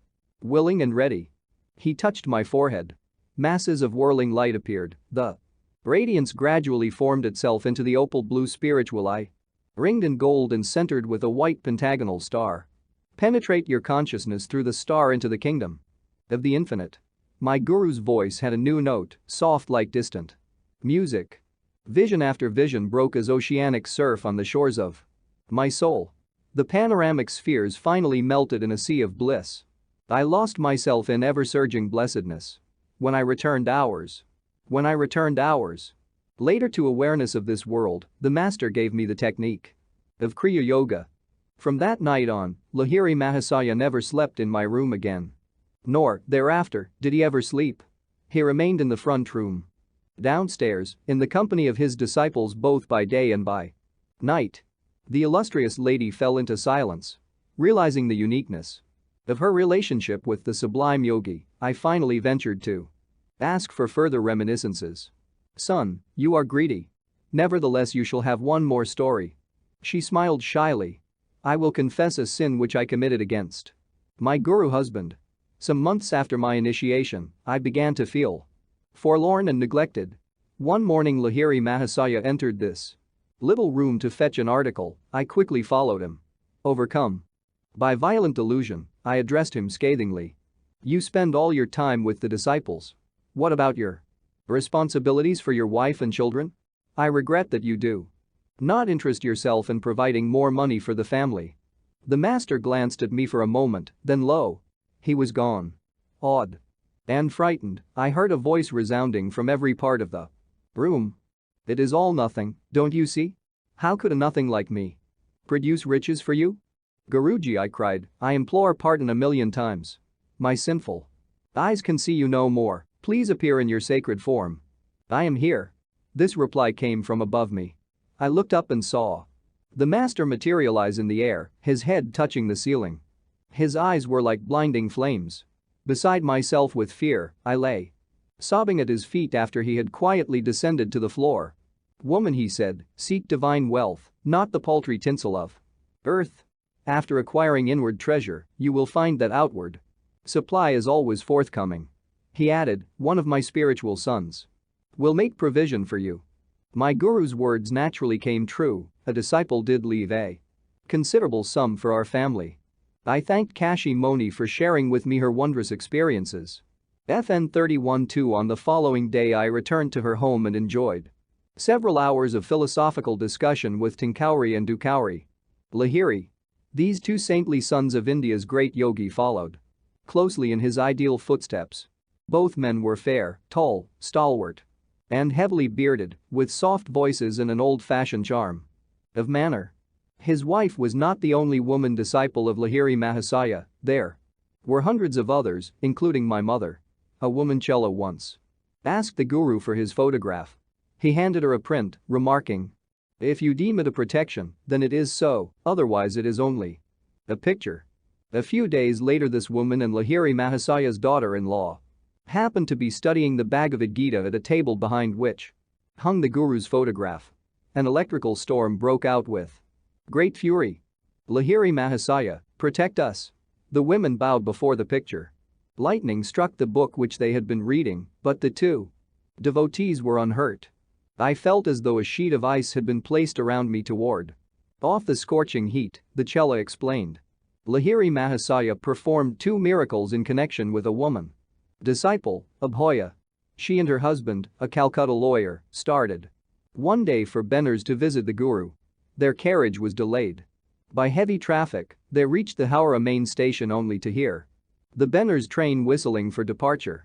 willing and ready. He touched my forehead. Masses of whirling light appeared. The radiance gradually formed itself into the opal blue spiritual eye, ringed in gold and centered with a white pentagonal star. Penetrate your consciousness through the star into the kingdom of the infinite. My guru's voice had a new note, soft like distant music. Vision after vision broke as oceanic surf on the shores of my soul. The panoramic spheres finally melted in a sea of bliss. I lost myself in ever-surging blessedness. When I returned hours later to awareness of this world, the master gave me the technique of Kriya Yoga. From that night on, Lahiri Mahasaya never slept in my room again. Nor, thereafter, did he ever sleep. He remained in the front room. Downstairs, in the company of his disciples both by day and by night. The illustrious lady fell into silence. Realizing the uniqueness of her relationship with the sublime Yogi, I finally ventured to ask for further reminiscences. Son, you are greedy. Nevertheless, you shall have one more story. She smiled shyly. I will confess a sin which I committed against my guru husband. Some months after my initiation, I began to feel forlorn and neglected. One morning Lahiri Mahasaya entered this little room to fetch an article. I quickly followed him. Overcome by violent delusion, I addressed him scathingly. You spend all your time with the disciples. What about your responsibilities for your wife and children? I regret that you do not interest yourself in providing more money for the family. The master glanced at me for a moment, then lo, he was gone. Awed and frightened, I heard a voice resounding from every part of the room. It is all nothing, don't you see? How could a nothing like me produce riches for you? Guruji, I cried, I implore pardon 1,000,000 times. My sinful eyes can see you no more, please appear in your sacred form. I am here. This reply came from above me. I looked up and saw the master materialize in the air, his head touching the ceiling. His eyes were like blinding flames. Beside myself with fear, I lay sobbing at his feet after he had quietly descended to the floor. Woman, he said, seek divine wealth, not the paltry tinsel of earth. After acquiring inward treasure, you will find that outward supply is always forthcoming. He added, one of my spiritual sons will make provision for you. My guru's words naturally came true. A disciple did leave a considerable sum for our family. I thanked Kashi Moni for sharing with me her wondrous experiences. FN 31:2. On the following day I returned to her home and enjoyed several hours of philosophical discussion with Tinkauri and Dukauri. Lahiri. These two saintly sons of India's great yogi followed closely in his ideal footsteps. Both men were fair, tall, stalwart, and heavily bearded, with soft voices and an old-fashioned charm of manner. His wife was not the only woman disciple of Lahiri Mahasaya. There were hundreds of others, including my mother. A woman cello once asked the guru for his photograph. He handed her a print, remarking, if you deem it a protection, then it is so, otherwise it is only a picture. A few days later, this woman and Lahiri Mahasaya's daughter-in-law happened to be studying the Bhagavad Gita at a table behind which hung the guru's photograph. An electrical storm broke out with great fury. Lahiri Mahasaya, protect us. The women bowed before the picture. Lightning struck the book which they had been reading, but the two devotees were unhurt. I felt as though a sheet of ice had been placed around me to ward off the scorching heat, the Chela explained. Lahiri Mahasaya performed two miracles in connection with a woman disciple, Abhoya. She and her husband, a Calcutta lawyer, started. One day for Benners to visit the guru. Their carriage was delayed. By heavy traffic, they reached the Howrah main station only to hear the Benners train whistling for departure.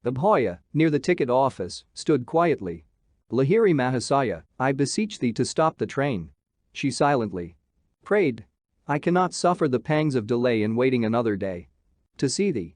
Abhoya, near the ticket office, stood quietly. Lahiri Mahasaya, I beseech thee to stop the train. She silently prayed. I cannot suffer the pangs of delay in waiting another day to see thee.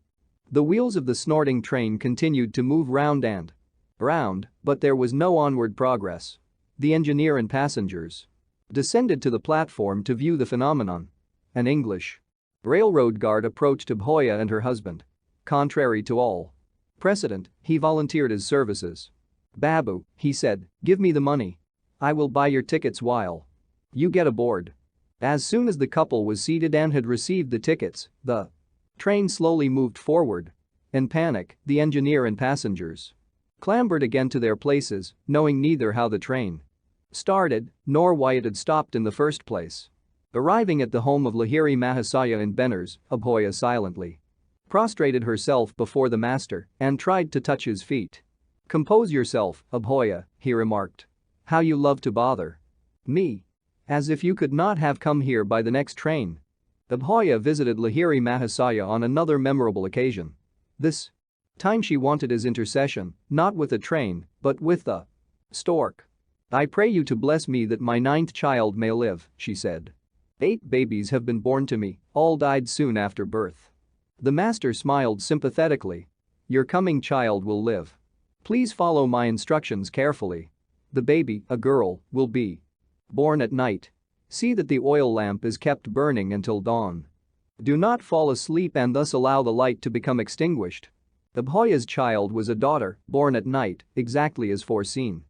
The wheels of the snorting train continued to move round and round, but there was no onward progress. The engineer and passengers descended to the platform to view the phenomenon. An English railroad guard approached Abhoya and her husband. Contrary to all precedent, he volunteered his services. Babu, he said, give me the money. I will buy your tickets while you get aboard. As soon as the couple was seated and had received the tickets, the train slowly moved forward. In panic, the engineer and passengers clambered again to their places, knowing neither how the train started nor why it had stopped in the first place. Arriving at the home of Lahiri Mahasaya in Benners, Abhoya silently prostrated herself before the master and tried to touch his feet. Compose yourself, Abhoya, he remarked. How you love to bother me. As if you could not have come here by the next train. Abhoya visited Lahiri Mahasaya on another memorable occasion. This time she wanted his intercession, not with a train, but with the stork. I pray you to bless me that my 9th child may live, she said. 8 babies have been born to me, all died soon after birth. The master smiled sympathetically. Your coming child will live. Please follow my instructions carefully. The baby, a girl, will be born at night. See that the oil lamp is kept burning until dawn. Do not fall asleep and thus allow the light to become extinguished. Abhoya's child was a daughter, born at night, exactly as foreseen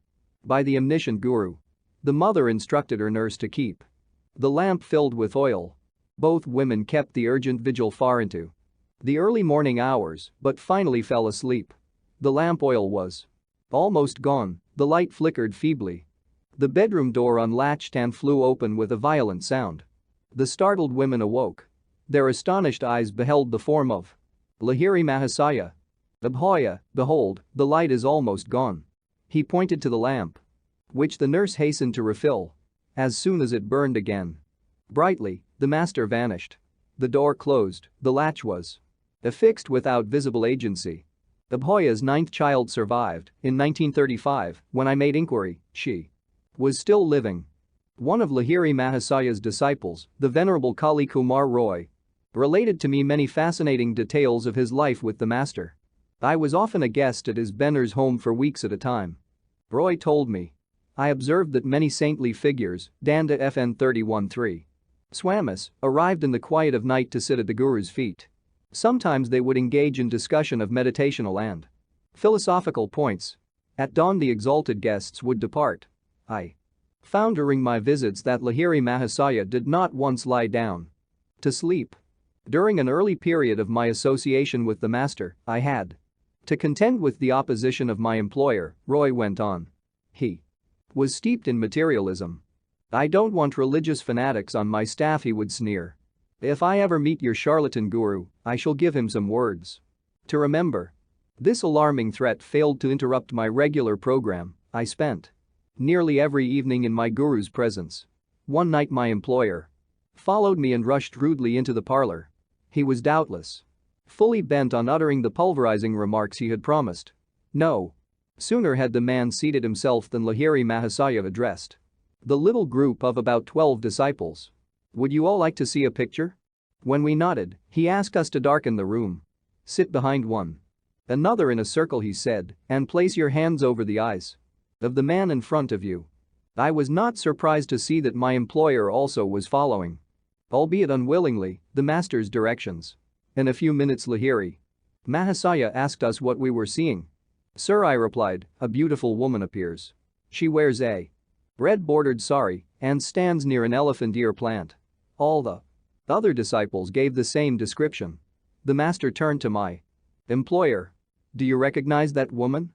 by the omniscient guru. The mother instructed her nurse to keep the lamp filled with oil. Both women kept the urgent vigil far into the early morning hours, but finally fell asleep. The lamp oil was almost gone, the light flickered feebly. The bedroom door unlatched and flew open with a violent sound. The startled women awoke. Their astonished eyes beheld the form of Lahiri Mahasaya. Abhoya, behold, the light is almost gone. He pointed to the lamp, which the nurse hastened to refill. As soon as it burned again brightly, the master vanished. The door closed, the latch was affixed without visible agency. Abhoya's 9th child survived. In 1935, when I made inquiry, she was still living. One of Lahiri Mahasaya's disciples, the Venerable Kali Kumar Roy, related to me many fascinating details of his life with the master. I was often a guest at his Benners home for weeks at a time. Roy told me. I observed that many saintly figures, Danda FN 31-3 Swamis, arrived in the quiet of night to sit at the Guru's feet. Sometimes they would engage in discussion of meditational and philosophical points. At dawn the exalted guests would depart. I found during my visits that Lahiri Mahasaya did not once lie down to sleep. During an early period of my association with the master, I had to contend with the opposition of my employer, Roy went on. He was steeped in materialism. I don't want religious fanatics on my staff, he would sneer. If I ever meet your charlatan guru, I shall give him some words to remember. This alarming threat failed to interrupt my regular program. I spent nearly every evening in my guru's presence. One night my employer followed me and rushed rudely into the parlor. He was doubtless fully bent on uttering the pulverizing remarks he had promised. No sooner had the man seated himself than Lahiri Mahasaya addressed the little group of about 12 disciples. Would you all like to see a picture? When we nodded, he asked us to darken the room. Sit behind one another in a circle, he said, and place your hands over the eyes of the man in front of you. I was not surprised to see that my employer also was following, albeit unwillingly, the master's directions. In a few minutes Lahiri Mahasaya asked us what we were seeing. Sir, I replied, a beautiful woman appears. She wears a red bordered sari and stands near an elephant ear plant. All the other disciples gave the same description. The master turned to my employer. Do you recognize that woman?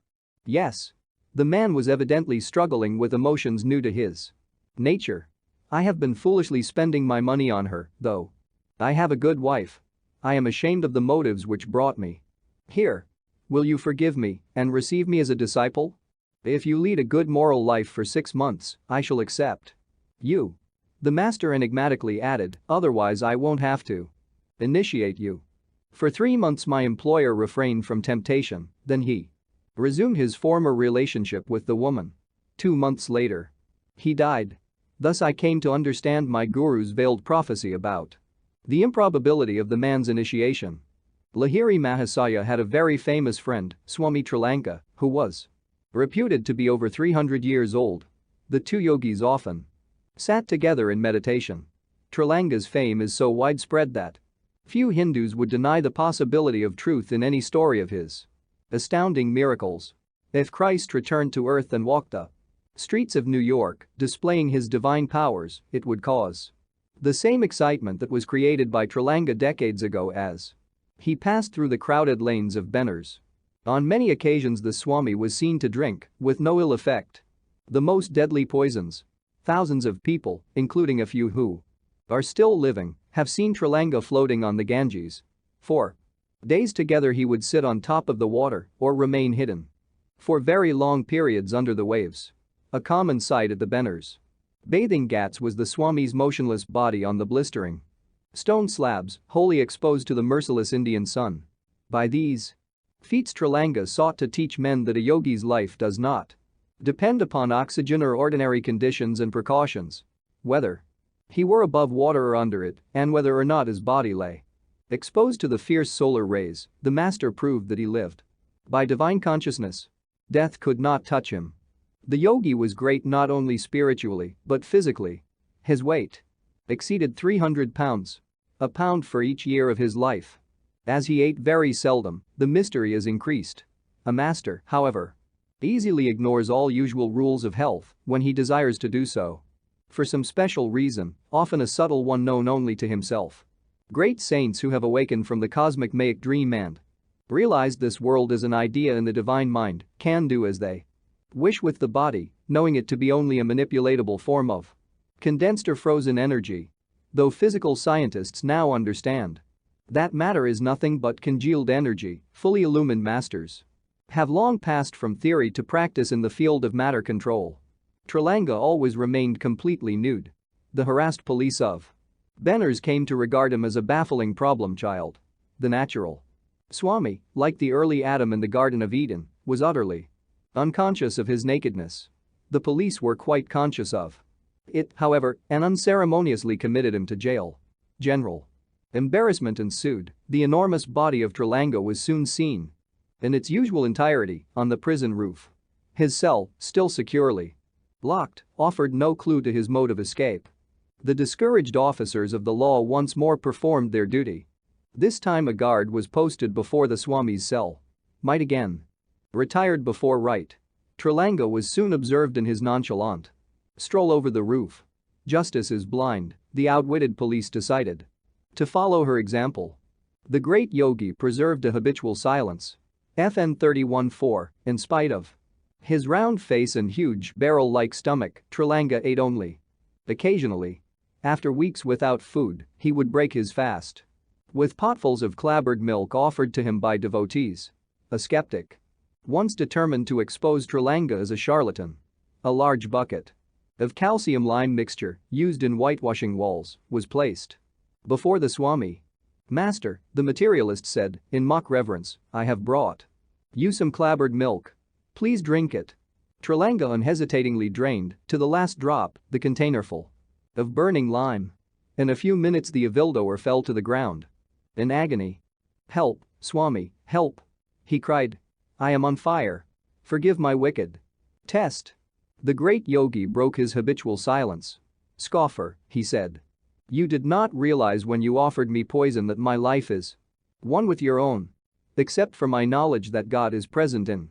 Yes. The man was evidently struggling with emotions new to his nature. I have been foolishly spending my money on her, though I have a good wife. I am ashamed of the motives which brought me here. Will you forgive me and receive me as a disciple? If you lead a good moral life for 6 months, I shall accept you." The master enigmatically added, "Otherwise I won't have to initiate you." For 3 months my employer refrained from temptation, then he resumed his former relationship with the woman. 2 months later, he died. Thus I came to understand my guru's veiled prophecy about the improbability of the man's initiation. Lahiri Mahasaya had a very famous friend, Swami Trilanka, who was reputed to be over 300 years old. The two yogis often sat together in meditation. Trilanka's fame is so widespread that few Hindus would deny the possibility of truth in any story of his astounding miracles. If Christ returned to earth and walked the streets of New York, displaying his divine powers, it would cause the same excitement that was created by Trilanka decades ago as he passed through the crowded lanes of Benares. On many occasions the Swami was seen to drink, with no ill effect, the most deadly poisons. Thousands of people, including a few who are still living, have seen Trilanka floating on the Ganges. For days together he would sit on top of the water or remain hidden for very long periods under the waves. A common sight at the Benares bathing ghats was the Swami's motionless body on the blistering stone slabs, wholly exposed to the merciless Indian sun. By these feats Trilanka sought to teach men that a yogi's life does not depend upon oxygen or ordinary conditions and precautions, whether he were above water or under it, and whether or not his body lay exposed to the fierce solar rays. The master proved that he lived by divine consciousness. Death could not touch him. The yogi was great not only spiritually but physically. His weight exceeded 300 pounds, a pound for each year of his life. As he ate very seldom, the mystery is increased. A master, however, easily ignores all usual rules of health when he desires to do so. For some special reason, often a subtle one known only to himself. Great saints who have awakened from the cosmic Maic dream and realized this world is an idea in the divine mind can do as they wish with the body, knowing it to be only a manipulatable form of condensed or frozen energy. Though physical scientists now understand that matter is nothing but congealed energy, fully illumined masters have long passed from theory to practice in the field of matter control. Trilanka always remained completely nude. The harassed police of Benares came to regard him as a baffling problem child. The natural Swami, like the early Adam in the Garden of Eden, was utterly unconscious of his nakedness. The police were quite conscious of it, however, and unceremoniously committed him to jail. General embarrassment ensued. The enormous body of Trilanka was soon seen in its usual entirety on the prison roof. His cell, still securely locked, offered no clue to his mode of escape. The discouraged officers of the law once more performed their duty. This time a guard was posted before the Swami's cell. Might again retired before right. Trilanka was soon observed in his nonchalant stroll over the roof. Justice is blind, the outwitted police decided to follow her example. The great yogi preserved a habitual silence. FN 31-4, in spite of his round face and huge barrel-like stomach, Trilanka ate only occasionally. After weeks without food, he would break his fast with potfuls of clabbered milk offered to him by devotees. A skeptic once determined to expose Trilanka as a charlatan. A large bucket of calcium lime mixture, used in whitewashing walls, was placed before the Swami. "Master," the materialist said, in mock reverence, "I have brought you some clabbered milk. Please drink it." Trilanka unhesitatingly drained, to the last drop, the containerful of burning lime. In a few minutes the evildoer fell to the ground in agony. "Help, Swami, help!" he cried. "I am on fire. Forgive my wicked test." The great yogi broke his habitual silence. "Scoffer," he said. "You did not realize when you offered me poison that my life is one with your own. Except for my knowledge that God is present in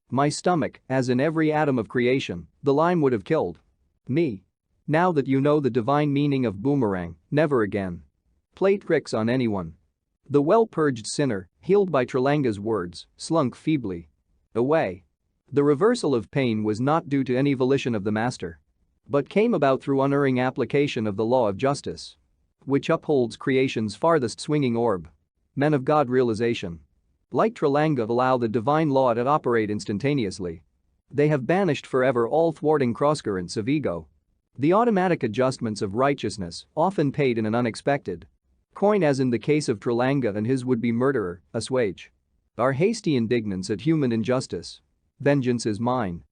my stomach, as in every atom of creation, the lime would have killed me. Now that you know the divine meaning of boomerang, never again play tricks on anyone." The well-purged sinner, healed by Trilanka's words, slunk feebly away. The reversal of pain was not due to any volition of the master, but came about through unerring application of the law of justice, which upholds creation's farthest swinging orb. Men of God realization. Like Tralanga, allow the divine law to operate instantaneously. They have banished forever all thwarting crosscurrents of ego. The automatic adjustments of righteousness, often paid in an unexpected coin as in the case of Tralanga and his would-be murderer, assuage our hasty indignance at human injustice. Vengeance is mine.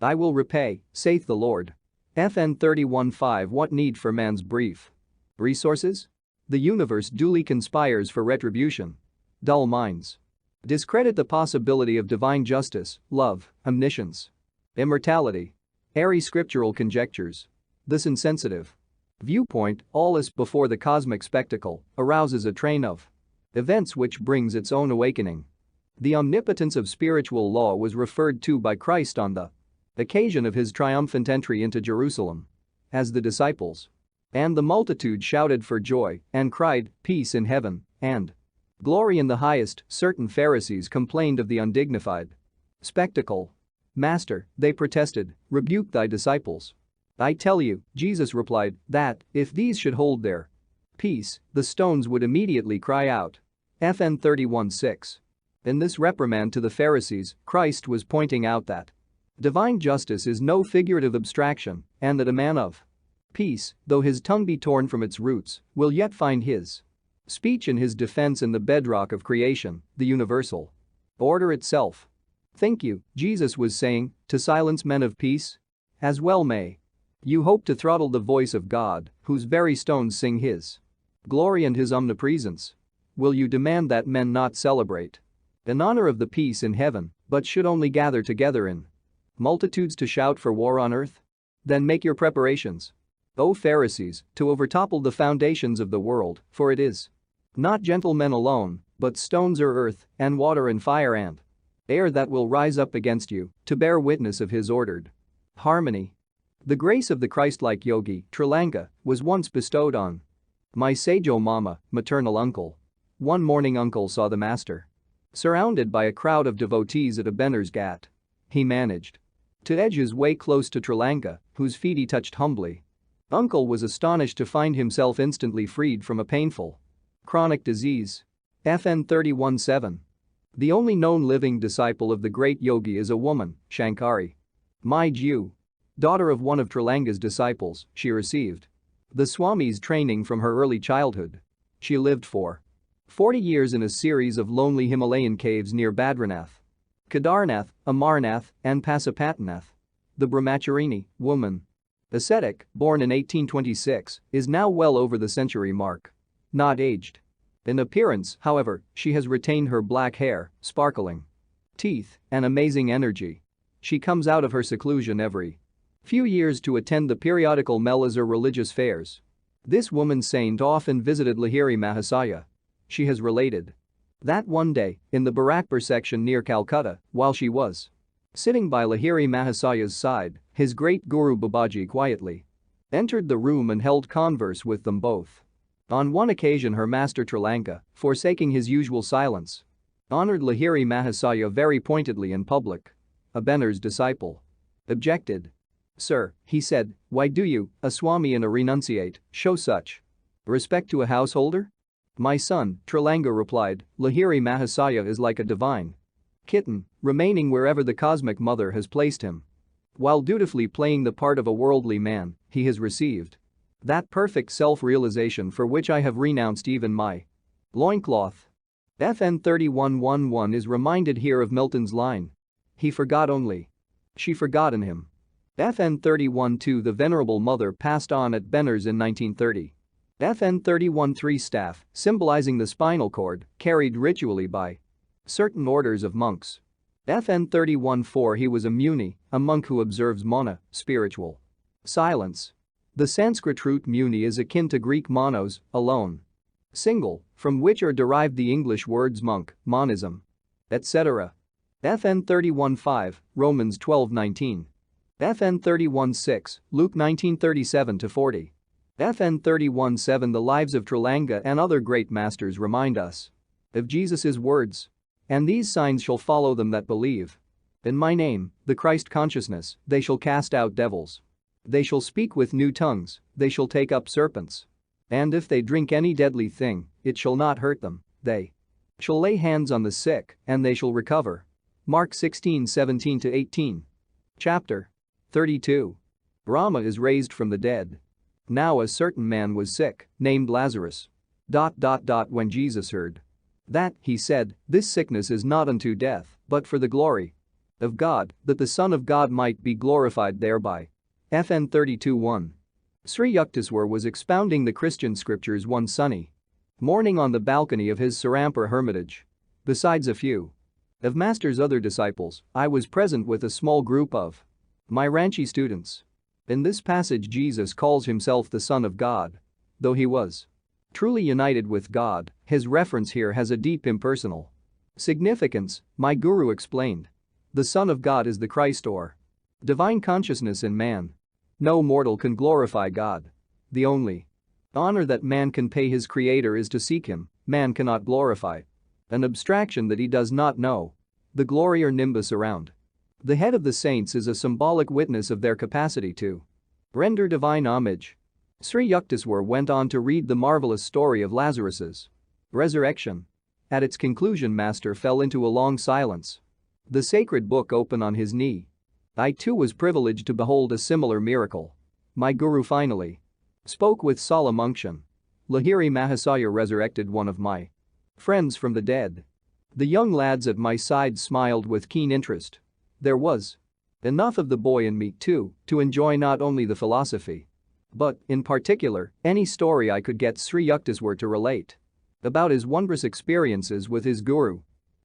I will repay, saith the Lord. FN 31:5. What need for man's brief resources? The universe duly conspires for retribution. Dull minds discredit the possibility of divine justice, love, omniscience, immortality. Airy scriptural conjectures. This insensitive viewpoint, all is before the cosmic spectacle, arouses a train of events which brings its own awakening. The omnipotence of spiritual law was referred to by Christ on the occasion of his triumphant entry into Jerusalem. As the disciples and the multitude shouted for joy and cried, "Peace in heaven and glory in the highest," certain Pharisees complained of the undignified spectacle. "Master," they protested, "rebuke thy disciples. I tell you," Jesus replied, "that, if these should hold their peace, the stones would immediately cry out." FN 31:6. In this reprimand to the Pharisees, Christ was pointing out that divine justice is no figurative abstraction and that a man of peace, though his tongue be torn from its roots, will yet find his speech in his defense in the bedrock of creation, the universal order itself. Think you, Jesus was saying, to silence men of peace? As well may you hope to throttle the voice of God, whose very stones sing his glory and his omnipresence. Will you demand that men not celebrate in honor of the peace in heaven, but should only gather together in multitudes to shout for war on earth? Then make your preparations, O Pharisees, to overtopple the foundations of the world, for it is not gentle men alone, but stones or earth, and water and fire and air that will rise up against you, to bear witness of his ordered harmony. The grace of the Christ-like Yogi, Tralanga, was once bestowed on my Sajo Mama, maternal uncle. One morning uncle saw the master surrounded by a crowd of devotees at a Benner's Ghat. He managed to edge his way close to Tralanga, whose feet he touched humbly. Uncle was astonished to find himself instantly freed from a painful chronic disease. FN 31:7. The only known living disciple of the great yogi is a woman, Shankari. My Jew. Daughter of one of Tralanga's disciples, she received the Swami's training from her early childhood. She lived for 40 years in a series of lonely Himalayan caves near Badranath, Kedarnath, Amarnath, and Pasupatinath. The Brahmacharini, woman, ascetic, born in 1826, is now well over the century mark. Not aged. In appearance, however, she has retained her black hair, sparkling teeth, and amazing energy. She comes out of her seclusion every few years to attend the periodical melas or religious fairs. This woman saint often visited Lahiri Mahasaya. She has related that one day, in the Barakpur section near Calcutta, while she was sitting by Lahiri Mahasaya's side, his great guru Babaji quietly entered the room and held converse with them both. On one occasion her master Tralanga, forsaking his usual silence, honored Lahiri Mahasaya very pointedly in public. A Benner's disciple objected. "Sir," he said, "why do you, a Swami and a renunciate, show such respect to a householder?" "My son," Tralanga replied, "Lahiri Mahasaya is like a divine kitten, remaining wherever the cosmic mother has placed him. While dutifully playing the part of a worldly man, he has received that perfect self-realization for which I have renounced even my loincloth." FN 31:11 is reminded here of Milton's line, "He forgot only, she forgot in him." FN 31:2 The Venerable Mother passed on at Benner's in 1930. FN 31:3 Staff, symbolizing the spinal cord, carried ritually by certain orders of monks. FN 31:4 He was a muni, a monk who observes mauna, spiritual silence. The Sanskrit root muni is akin to Greek monos, alone, single, from which are derived the English words monk, monism, etc. FN 31:5 Romans 12:19. FN 31:6 Luke 19:37-40. FN 31:7 The lives of Tralanga and other great masters remind us of Jesus' words. "And these signs shall follow them that believe. In my name, the Christ consciousness, they shall cast out devils. They shall speak with new tongues, they shall take up serpents. And if they drink any deadly thing, it shall not hurt them, they shall lay hands on the sick, and they shall recover. Mark 16:17-18. Chapter 32. Rama is raised from the dead. Now a certain man was sick, named Lazarus. When Jesus heard that, he said, "This sickness is not unto death, but for the glory of God, that the Son of God might be glorified thereby." FN 32:1. Sri Yukteswar was expounding the Christian scriptures one sunny morning on the balcony of his Serampur hermitage. Besides a few of Master's other disciples, I was present with a small group of my Ranchi students. In this passage, Jesus calls himself the Son of God. Though he was truly united with God, his reference here has a deep impersonal significance, my guru explained. The Son of God is the Christ or divine consciousness in man. No mortal can glorify God. The only honor that man can pay his creator is to seek him. Man cannot glorify an abstraction that he does not know. The glory or nimbus around the head of the saints is a symbolic witness of their capacity to render divine homage. Sri Yukteswar went on to read the marvelous story of Lazarus's resurrection. At its conclusion, Master fell into a long silence. The sacred book open on his knee. I too was privileged to behold a similar miracle. My guru finally spoke with solemn unction. Lahiri Mahasaya resurrected one of my friends from the dead. The young lads at my side smiled with keen interest. There was enough of the boy in me, too, to enjoy not only the philosophy, but, in particular, any story I could get Sri Yukteswar to relate about his wondrous experiences with his guru.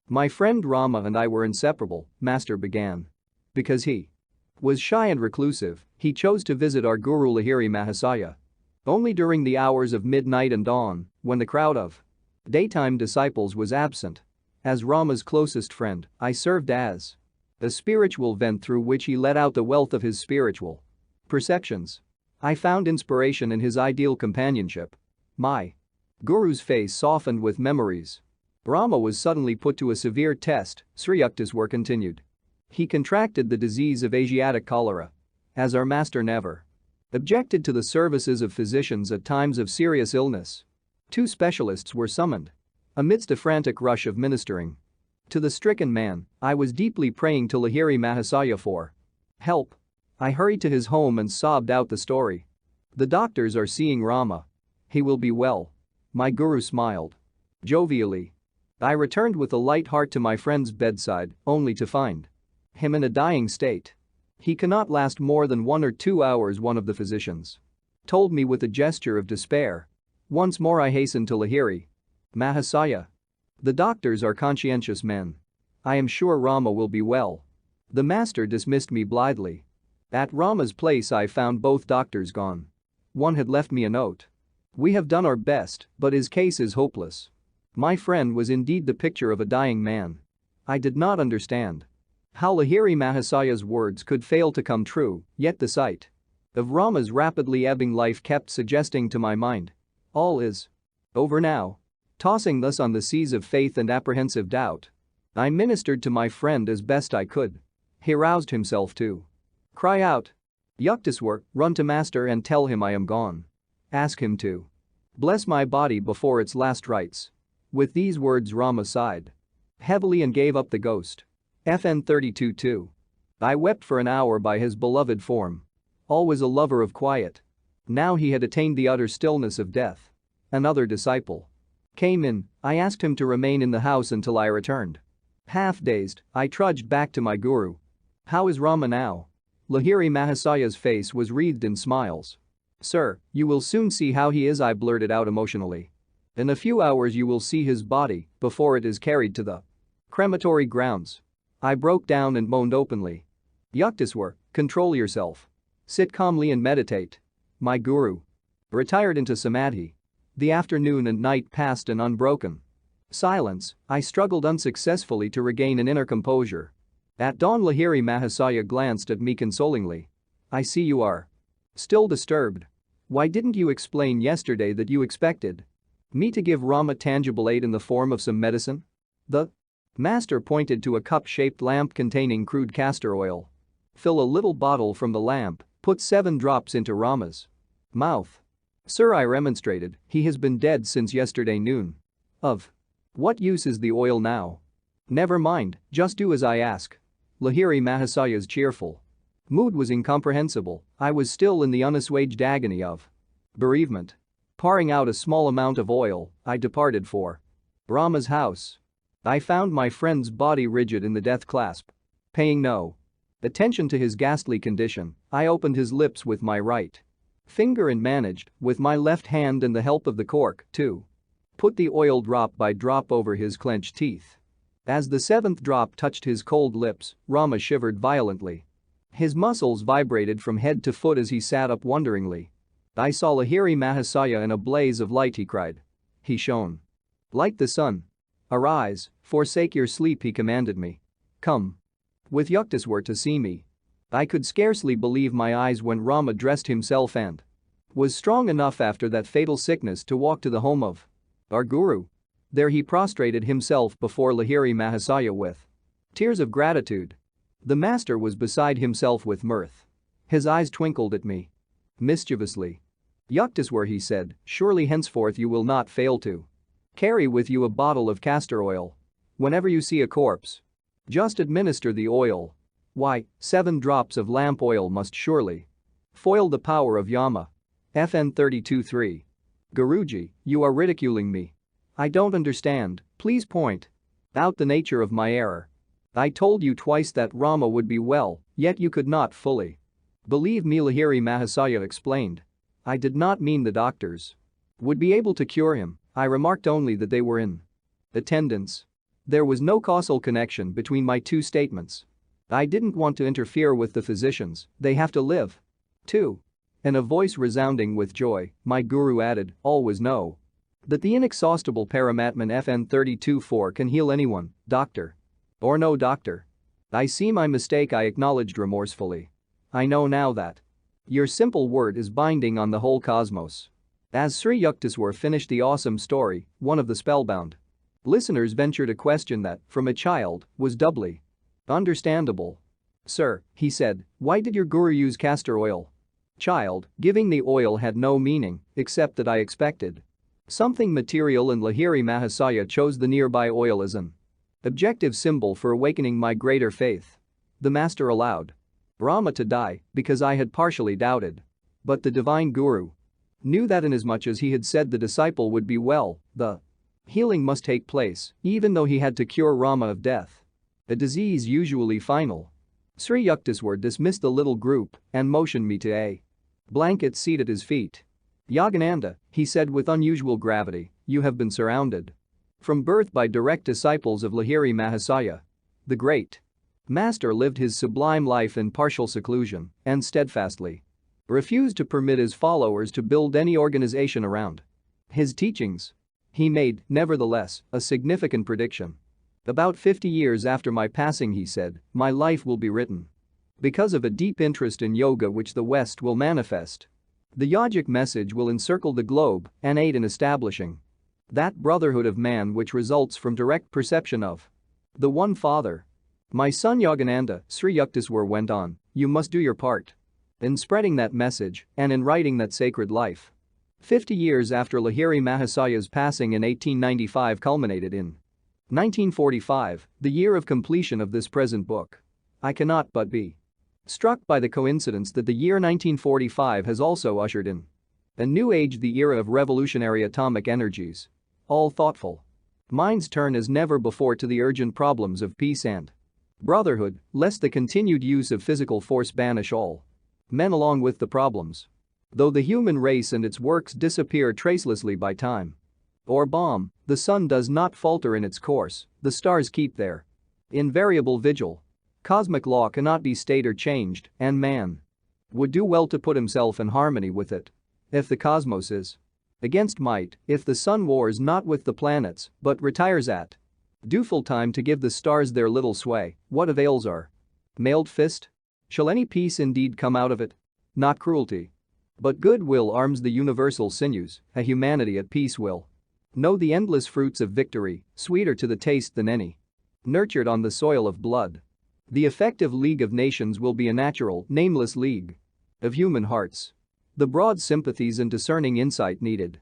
My friend Rama and I were inseparable, Master began. Because he was shy and reclusive, he chose to visit our guru Lahiri Mahasaya only during the hours of midnight and dawn, when the crowd of daytime disciples was absent. As Rama's closest friend, I served as a spiritual vent through which he let out the wealth of his spiritual perceptions. I found inspiration in his ideal companionship. My guru's face softened with memories. Rama was suddenly put to a severe test, Sri Yukteswar continued. He contracted the disease of Asiatic cholera. As our master never objected to the services of physicians at times of serious illness, 2 specialists were summoned. Amidst a frantic rush of ministering to the stricken man, I was deeply praying to Lahiri Mahasaya for help. I hurried to his home and sobbed out the story. The doctors are seeing Rama. He will be well. My guru smiled jovially. I returned with a light heart to my friend's bedside, only to find him in a dying state. He cannot last more than 1 or 2 hours, one of the physicians told me with a gesture of despair. Once more I hastened to Lahiri Mahasaya. The doctors are conscientious men. I am sure Rama will be well. The master dismissed me blithely. At Rama's place I found both doctors gone. One had left me a note. "We have done our best, but his case is hopeless." My friend was indeed the picture of a dying man. I did not understand how Lahiri Mahasaya's words could fail to come true, yet the sight of Rama's rapidly ebbing life kept suggesting to my mind, all is over now. Tossing thus on the seas of faith and apprehensive doubt, I ministered to my friend as best I could. He roused himself to cry out, "Yukteswar, run to master and tell him I am gone. Ask him to bless my body before its last rites." With these words Rama sighed heavily and gave up the ghost. FN 32:2. I wept for an hour by his beloved form. Always a lover of quiet. Now he had attained the utter stillness of death. Another disciple came in. I asked him to remain in the house until I returned. Half dazed, I trudged back to my guru. "How is Rama now?" Lahiri Mahasaya's face was wreathed in smiles. "Sir, you will soon see how he is," I blurted out emotionally. "In a few hours you will see his body before it is carried to the crematory grounds." I broke down and moaned openly. "Yukteswar, control yourself. Sit calmly and meditate." My guru retired into samadhi. The afternoon and night passed in unbroken silence. I struggled unsuccessfully to regain an inner composure. At dawn Lahiri Mahasaya glanced at me consolingly. "I see you are still disturbed. Why didn't you explain yesterday that you expected me to give Rama tangible aid in the form of some medicine?" The master pointed to a cup-shaped lamp containing crude castor oil. "Fill a little bottle from the lamp, put 7 drops into Rama's mouth." "Sir," I remonstrated, "he has been dead since yesterday noon." "Of What use is the oil now? Never mind, just do as I ask. Lahiri Mahasaya's cheerful mood was incomprehensible. I was still in the unassuaged agony of bereavement. Pouring out a small amount of oil, I departed for Rama's house. I found my friend's body rigid in the death clasp. Paying no attention to his ghastly condition, I opened his lips with my right finger and managed, with my left hand and the help of the cork, to put the oil drop by drop over his clenched teeth. As the seventh drop touched his cold lips, Rama shivered violently. His muscles vibrated from head to foot as he sat up wonderingly. I saw Lahiri Mahasaya in a blaze of light, he cried. He shone like the sun. Arise, forsake your sleep, he commanded me. Come with Yuktaswar to see me. I could scarcely believe my eyes when Rama dressed himself and was strong enough after that fatal sickness to walk to the home of our guru. There he prostrated himself before Lahiri Mahasaya with tears of gratitude. The master was beside himself with mirth. His eyes twinkled at me mischievously. Yuktaswar, he said, surely henceforth you will not fail to carry with you a bottle of castor oil. Whenever you see a corpse, just administer the oil. Why, 7 drops of lamp oil must surely foil the power of Yama. FN 32-3. Guruji, you are ridiculing me. I don't understand, please point out the nature of my error. I told you twice that Rama would be well, yet you could not fully believe me, Lahiri Mahasaya explained. I did not mean the doctors would be able to cure him, I remarked only that they were in attendance. There was no causal connection between my two statements. I didn't want to interfere with the physicians, they have to live too. In a voice resounding with joy, my guru added, always know that the inexhaustible Paramatman FN 32-4 can heal anyone, doctor or no doctor. I see my mistake, I acknowledged remorsefully. I know now that your simple word is binding on the whole cosmos. As Sri Yuktaswar finished the awesome story, one of the spellbound listeners ventured a question that, from a child, was doubly understandable. Sir, he said, why did your guru use castor oil? Child, giving the oil had no meaning, except that I expected something material, and Lahiri Mahasaya chose the nearby oil as an objective symbol for awakening my greater faith. The master allowed Rama to die because I had partially doubted. But the divine guru knew that inasmuch as he had said the disciple would be well, the healing must take place, even though he had to cure Rama of death, a disease usually final. Sri Yuktaswar dismissed the little group and motioned me to a blanket seat at his feet. Yogananda, he said with unusual gravity, you have been surrounded from birth by direct disciples of Lahiri Mahasaya. The great master lived his sublime life in partial seclusion and steadfastly refused to permit his followers to build any organization around his teachings. He made, nevertheless, a significant prediction. About 50 years after my passing, he said, my life will be written because of a deep interest in yoga which the West will manifest. The yogic message will encircle the globe and aid in establishing that brotherhood of man which results from direct perception of the one Father. My son Yogananda, Sri Yuktaswar went on, you must do your part in spreading that message and in writing that sacred life. 50 years after Lahiri Mahasaya's passing in 1895 culminated in 1945, the year of completion of this present book. I cannot but be struck by the coincidence that the year 1945 has also ushered in a new age, the era of revolutionary atomic energies. All thoughtful minds turn as never before to the urgent problems of peace and brotherhood, lest the continued use of physical force banish all men along with the problems. Though the human race and its works disappear tracelessly by time or bomb, the sun does not falter in its course, the stars keep their invariable vigil. Cosmic law cannot be stayed or changed, and man would do well to put himself in harmony with it. If the cosmos is against might, if the sun wars not with the planets but retires at due time to give the stars their little sway, what avails our mailed fist? Shall any peace indeed come out of it? Not cruelty, but goodwill arms the universal sinews, a humanity at peace will know the endless fruits of victory, sweeter to the taste than any nurtured on the soil of blood. The effective League of Nations will be a natural, nameless league of human hearts. The broad sympathies and discerning insight needed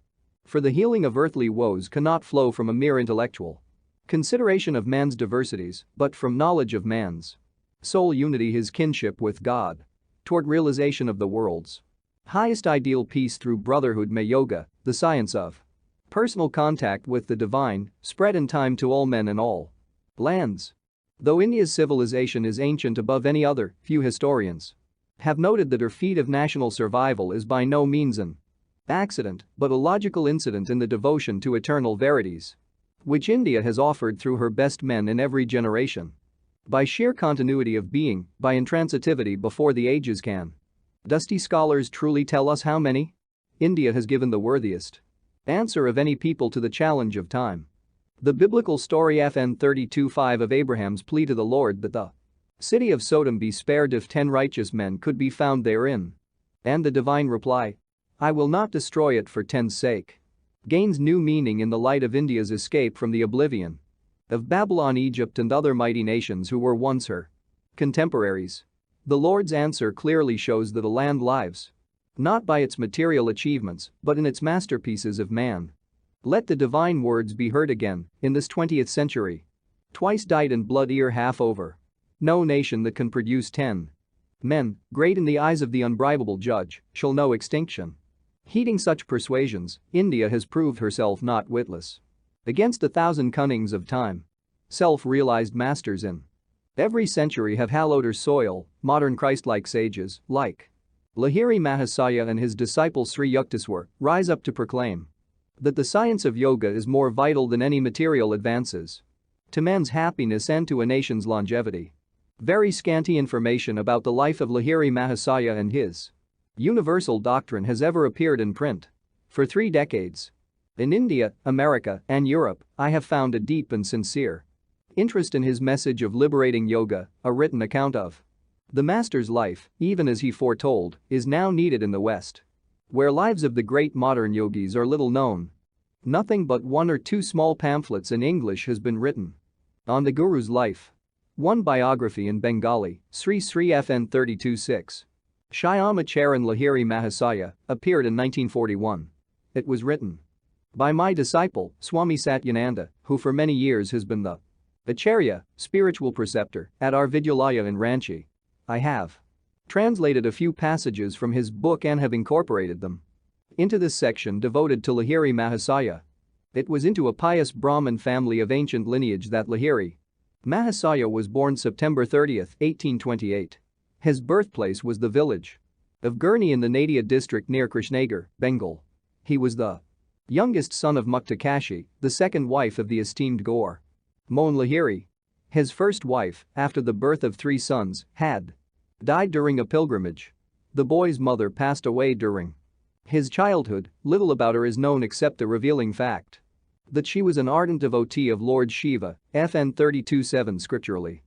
For the healing of earthly woes cannot flow from a mere intellectual consideration of man's diversities, but from knowledge of man's soul unity, his kinship with God, toward realization of the world's highest ideal, peace through brotherhood. May yoga, the science of personal contact with the divine, spread in time to all men in all lands. Though India's civilization is ancient above any other, few historians have noted that her feat of national survival is by no means an accident, but a logical incident in the devotion to eternal verities, which India has offered through her best men in every generation. By sheer continuity of being, by intransitivity before the ages can dusty scholars truly tell us how many? India has given the worthiest answer of any people to the challenge of time. The biblical story FN 32:5 of Abraham's plea to the Lord that the city of Sodom be spared if 10 righteous men could be found therein. And the divine reply, I will not destroy it for 10's sake, gains new meaning in the light of India's escape from the oblivion of Babylon, Egypt and other mighty nations who were once her contemporaries. The Lord's answer clearly shows that a land lives not by its material achievements but in its masterpieces of man. Let the divine words be heard again in this 20th century. Twice dyed in blood ere half over. No nation that can produce 10 men, great in the eyes of the unbribable judge, shall know extinction. Heeding such persuasions, India has proved herself not witless against 1,000 cunnings of time. Self-realized masters in every century have hallowed her soil, modern Christ-like sages, like Lahiri Mahasaya and his disciple Sri Yukteswar, rise up to proclaim that the science of yoga is more vital than any material advances to man's happiness and to a nation's longevity. Very scanty information about the life of Lahiri Mahasaya and his universal doctrine has ever appeared in print. For 3 decades. In India, America, and Europe, I have found a deep and sincere interest in his message of liberating yoga. A written account of the master's life, even as he foretold, is now needed in the West, where lives of the great modern yogis are little known. Nothing but 1 or 2 small pamphlets in English has been written on the Guru's life. One biography in Bengali, Sri Sri FN 32:6. Shyama Charan Lahiri Mahasaya, appeared in 1941. It was written by my disciple, Swami Satyananda, who for many years has been the Acharya, spiritual preceptor, at our Vidyalaya in Ranchi. I have translated a few passages from his book and have incorporated them into this section devoted to Lahiri Mahasaya. It was into a pious Brahmin family of ancient lineage that Lahiri Mahasaya was born September 30, 1828. His birthplace was the village of Gurni in the Nadia district near Krishnagar, Bengal. He was the youngest son of Mukta Kashi, the second wife of the esteemed Gaur Mohan Lahiri. His first wife, after the birth of 3 sons, had died during a pilgrimage. The boy's mother passed away during his childhood. Little about her is known except the revealing fact that she was an ardent devotee of Lord Shiva, FN 32:7 scripturally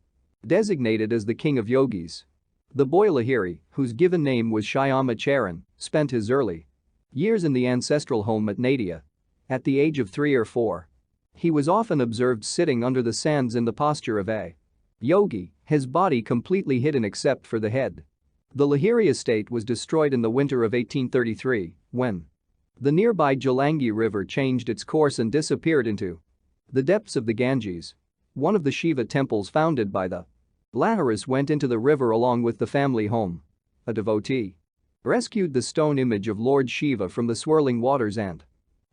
designated as the king of yogis. The boy Lahiri, whose given name was Shyama Charan, spent his early years in the ancestral home at Nadia. At the age of 3 or 4, he was often observed sitting under the sands in the posture of a yogi, his body completely hidden except for the head. The Lahiri estate was destroyed in the winter of 1833 when the nearby Jalangi River changed its course and disappeared into the depths of the Ganges. One of the Shiva temples founded by the Lahiris went into the river along with the family home. A devotee rescued the stone image of Lord Shiva from the swirling waters and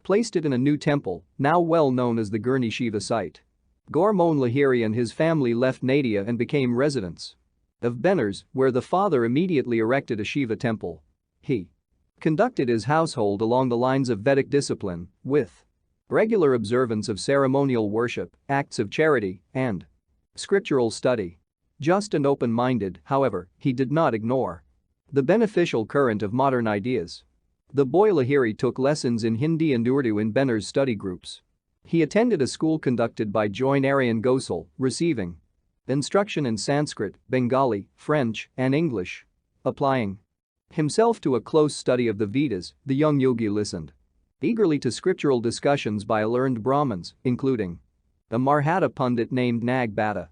placed it in a new temple, now well known as the Gurni Shiva site. Gaur Mohan Lahiri and his family left Nadia and became residents of Benners, where the father immediately erected a Shiva temple. He conducted his household along the lines of Vedic discipline, with regular observance of ceremonial worship, acts of charity, and scriptural study. Just and open-minded, however, he did not ignore the beneficial current of modern ideas. The boy Lahiri took lessons in Hindi and Urdu in Benner's study groups. He attended a school conducted by Join Aryan Gosal, receiving instruction in Sanskrit, Bengali, French, and English. Applying himself to a close study of the Vedas, the young yogi listened eagerly to scriptural discussions by learned Brahmins, including a Marhata Pundit named Nag Bhatta.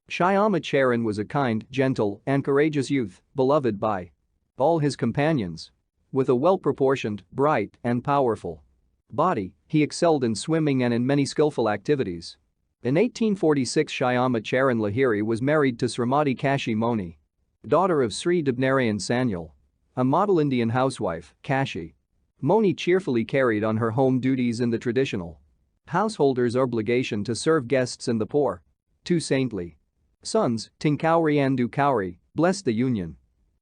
Shyama Charan was a kind, gentle, and courageous youth, beloved by all his companions. With a well-proportioned, bright, and powerful Body, he excelled in swimming and in many skillful activities. In 1846 Shyama Charan Lahiri was married to Srimati Kashi Moni, daughter of Sri Debnarayan Sanyal, a model Indian housewife. Kashi Moni cheerfully carried on her home duties in the traditional householder's obligation to serve guests and the poor. Two saintly sons, Tinkauri and Dukauri, blessed the union.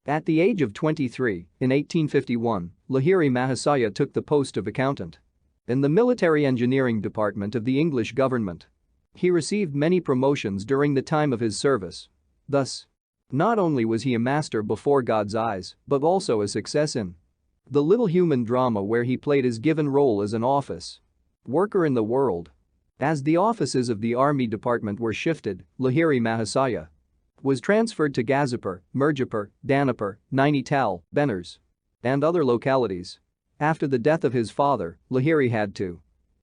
At the age of 23, in 1851, Lahiri Mahasaya took the post of accountant in the military engineering department of the English government. He received many promotions during the time of his service. Thus, not only was he a master before God's eyes, but also a success in the little human drama where he played his given role as an office worker in the world. As the offices of the army department were shifted, Lahiri Mahasaya was transferred to Gazipur, Mirzapur, Danapur, Nainital, Benners, and other localities. After the death of his father, Lahiri had to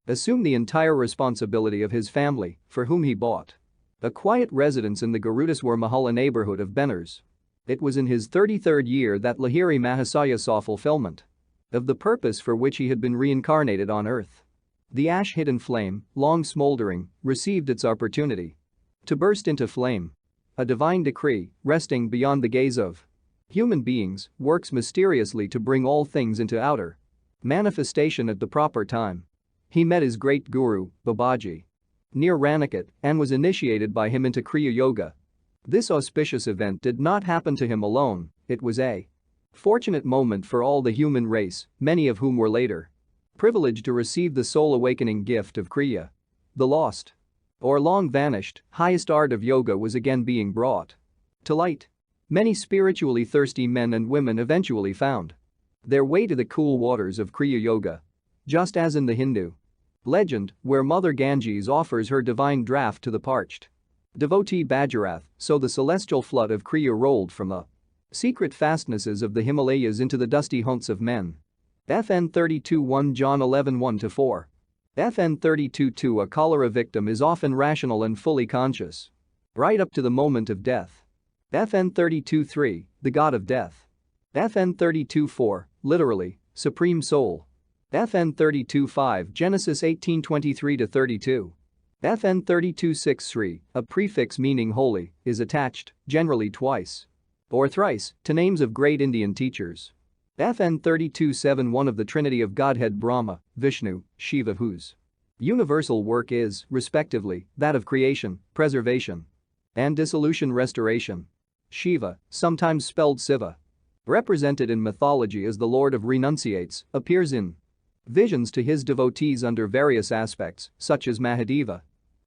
assume the entire responsibility of his family, for whom he bought a quiet residence in the Garudaswar Mahalla neighborhood of Benners. It was in his 33rd year that Lahiri Mahasaya saw fulfillment of the purpose for which he had been reincarnated on earth. The ash-hidden flame, long smoldering, received its opportunity to burst into flame. A divine decree, resting beyond the gaze of human beings, works mysteriously to bring all things into outer manifestation at the proper time. He met his great guru, Babaji, near Ranikat and was initiated by him into Kriya Yoga. This auspicious event did not happen to him alone, it was a fortunate moment for all the human race, many of whom were later privileged to receive the soul awakening gift of Kriya. The lost or long vanished highest art of yoga was again being brought to light. Many spiritually thirsty men and women eventually found their way to the cool waters of Kriya Yoga. Just as in the Hindu legend, where Mother Ganges offers her divine draught to the parched devotee Bajarath, so the celestial flood of Kriya rolled from the secret fastnesses of the Himalayas into the dusty haunts of men. FN 32 1 John 11 1-4. FN 32-2 A cholera victim is often rational and fully conscious right up to the moment of death. FN 32-3 The God of Death. FN 32-4 Literally, Supreme Soul. FN 32-5 Genesis 18:23-32. FN 32-6-3 A prefix meaning holy is attached, generally twice or thrice, to names of great Indian teachers. FN 32-7 One of the Trinity of Godhead Brahma, Vishnu, Shiva whose universal work is, respectively, that of creation, preservation, and dissolution restoration. Shiva, sometimes spelled Siva, represented in mythology as the Lord of Renunciates, appears in visions to his devotees under various aspects, such as Mahadeva,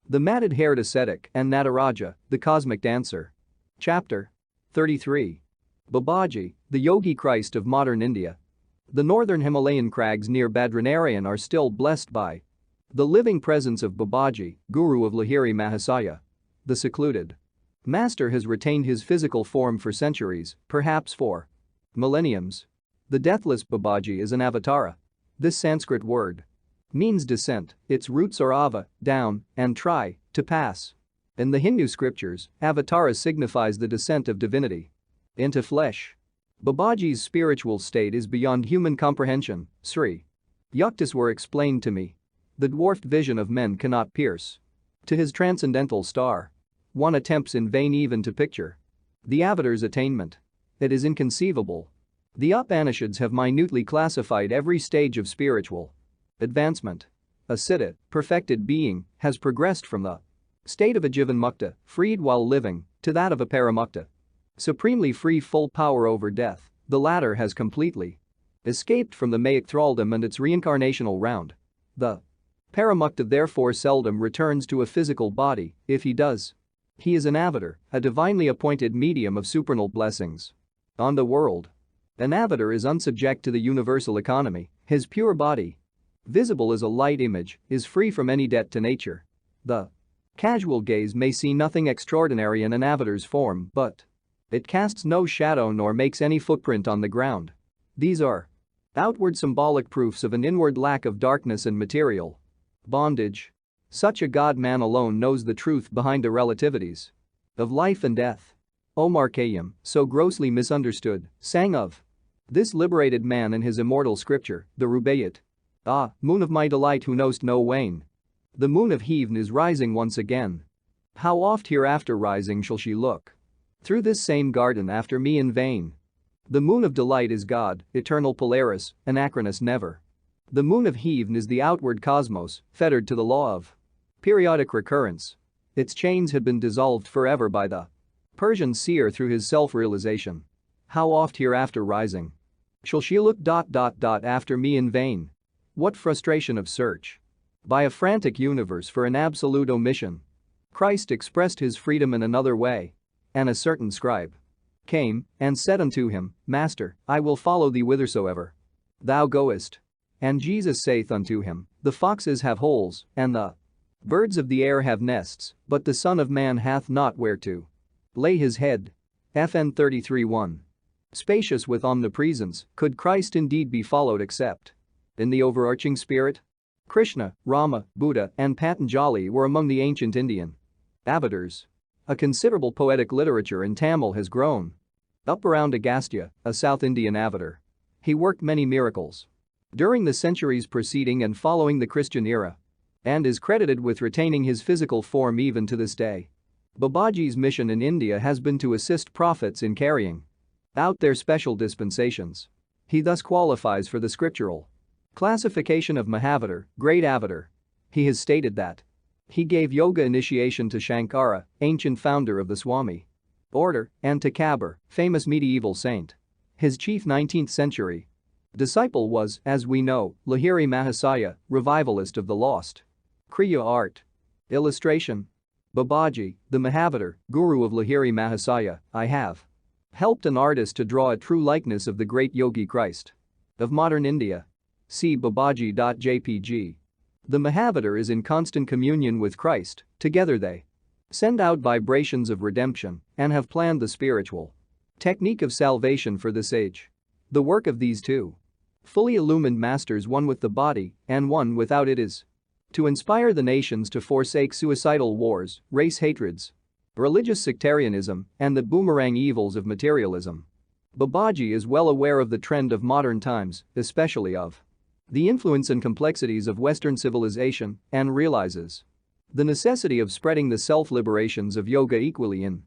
the matted-haired ascetic, and Nataraja, the cosmic dancer. Chapter 33. Babaji, the Yogi Christ of modern India. The northern Himalayan crags near Badrinarayan are still blessed by the living presence of Babaji, guru of Lahiri Mahasaya. The secluded master has retained his physical form for centuries, perhaps for millenniums. The deathless Babaji is an avatara. This Sanskrit word means descent, its roots are ava, down, and tri, to pass. In the Hindu scriptures, avatara signifies the descent of divinity into flesh. Babaji's spiritual state is beyond human comprehension, Sri Yuktaswar explained to me. The dwarfed vision of men cannot pierce to his transcendental star. One attempts in vain even to picture the avatar's attainment. It is inconceivable. The Upanishads have minutely classified every stage of spiritual advancement. A siddha, perfected being, has progressed from the state of a jivanmukta, freed while living, to that of a paramukta, supremely free, full power over death. The latter has completely escaped from the Mayic thraldom and its reincarnational round. The paramukta therefore seldom returns to a physical body. If he does, he is an avatar, a divinely appointed medium of supernal blessings on the world. An avatar is unsubject to the universal economy. His pure body, visible as a light image, is free from any debt to nature. The casual gaze may see nothing extraordinary in an avatar's form, but it casts no shadow nor makes any footprint on the ground. These are outward symbolic proofs of an inward lack of darkness and material bondage. Such a God-man alone knows the truth behind the relativities of life and death. Omar Khayyam, so grossly misunderstood, sang of this liberated man in his immortal scripture, the Rubaiyat. Ah, moon of my delight who knowst no wane. The moon of heaven is rising once again. How oft hereafter rising shall she look through this same garden after me in vain? The moon of delight is God, eternal Polaris, anachronous never. The moon of heaven is the outward cosmos, fettered to the law of periodic recurrence. Its chains had been dissolved forever by the Persian seer through his self-realization. How oft hereafter rising shall she look after me in vain? What frustration of search by a frantic universe for an absolute omission. Christ expressed his freedom in another way. And a certain scribe came and said unto him, Master, I will follow thee whithersoever thou goest. And Jesus saith unto him, The foxes have holes, and the birds of the air have nests, but the Son of Man hath not whereto lay his head. FN 33:1. Spacious with omnipresence, could Christ indeed be followed except in the overarching spirit? Krishna, Rama, Buddha, and Patanjali were among the ancient Indian avatars. A considerable poetic literature in Tamil has grown up around Agastya, a South Indian avatar. He worked many miracles during the centuries preceding and following the Christian era and is credited with retaining his physical form even to this day. Babaji's mission in India has been to assist prophets in carrying out their special dispensations. He thus qualifies for the scriptural classification of Mahavatar, great avatar. He has stated that he gave yoga initiation to Shankara, ancient founder of the Swami order, and to Kabir, famous medieval saint. His chief 19th century disciple was, as we know, Lahiri Mahasaya, revivalist of the lost Kriya art. Illustration. Babaji, the Mahavatar, guru of Lahiri Mahasaya, I have helped an artist to draw a true likeness of the great Yogi Christ of modern India. See babaji.jpg. The Mahavatar is in constant communion with Christ, together they send out vibrations of redemption and have planned the spiritual technique of salvation for this age. The work of these two fully illumined masters, one with the body and one without it, is to inspire the nations to forsake suicidal wars, race hatreds, religious sectarianism, and the boomerang evils of materialism. Babaji is well aware of the trend of modern times, especially of the influence and complexities of Western civilization, and realizes the necessity of spreading the self-liberations of yoga equally in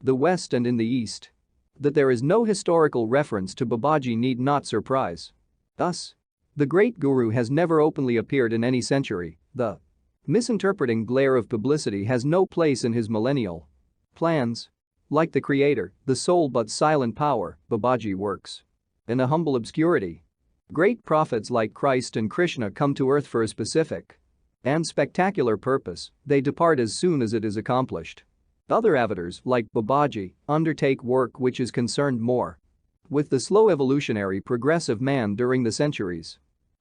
the West and in the East. That there is no historical reference to Babaji need not surprise us. The great guru has never openly appeared in any century. The misinterpreting glare of publicity has no place in his millennial plans. Like the creator, the sole but silent power, Babaji works in a humble obscurity. Great prophets like Christ and Krishna come to earth for a specific and spectacular purpose, they depart as soon as it is accomplished. Other avatars, like Babaji, undertake work which is concerned more with the slow evolutionary progress of man during the centuries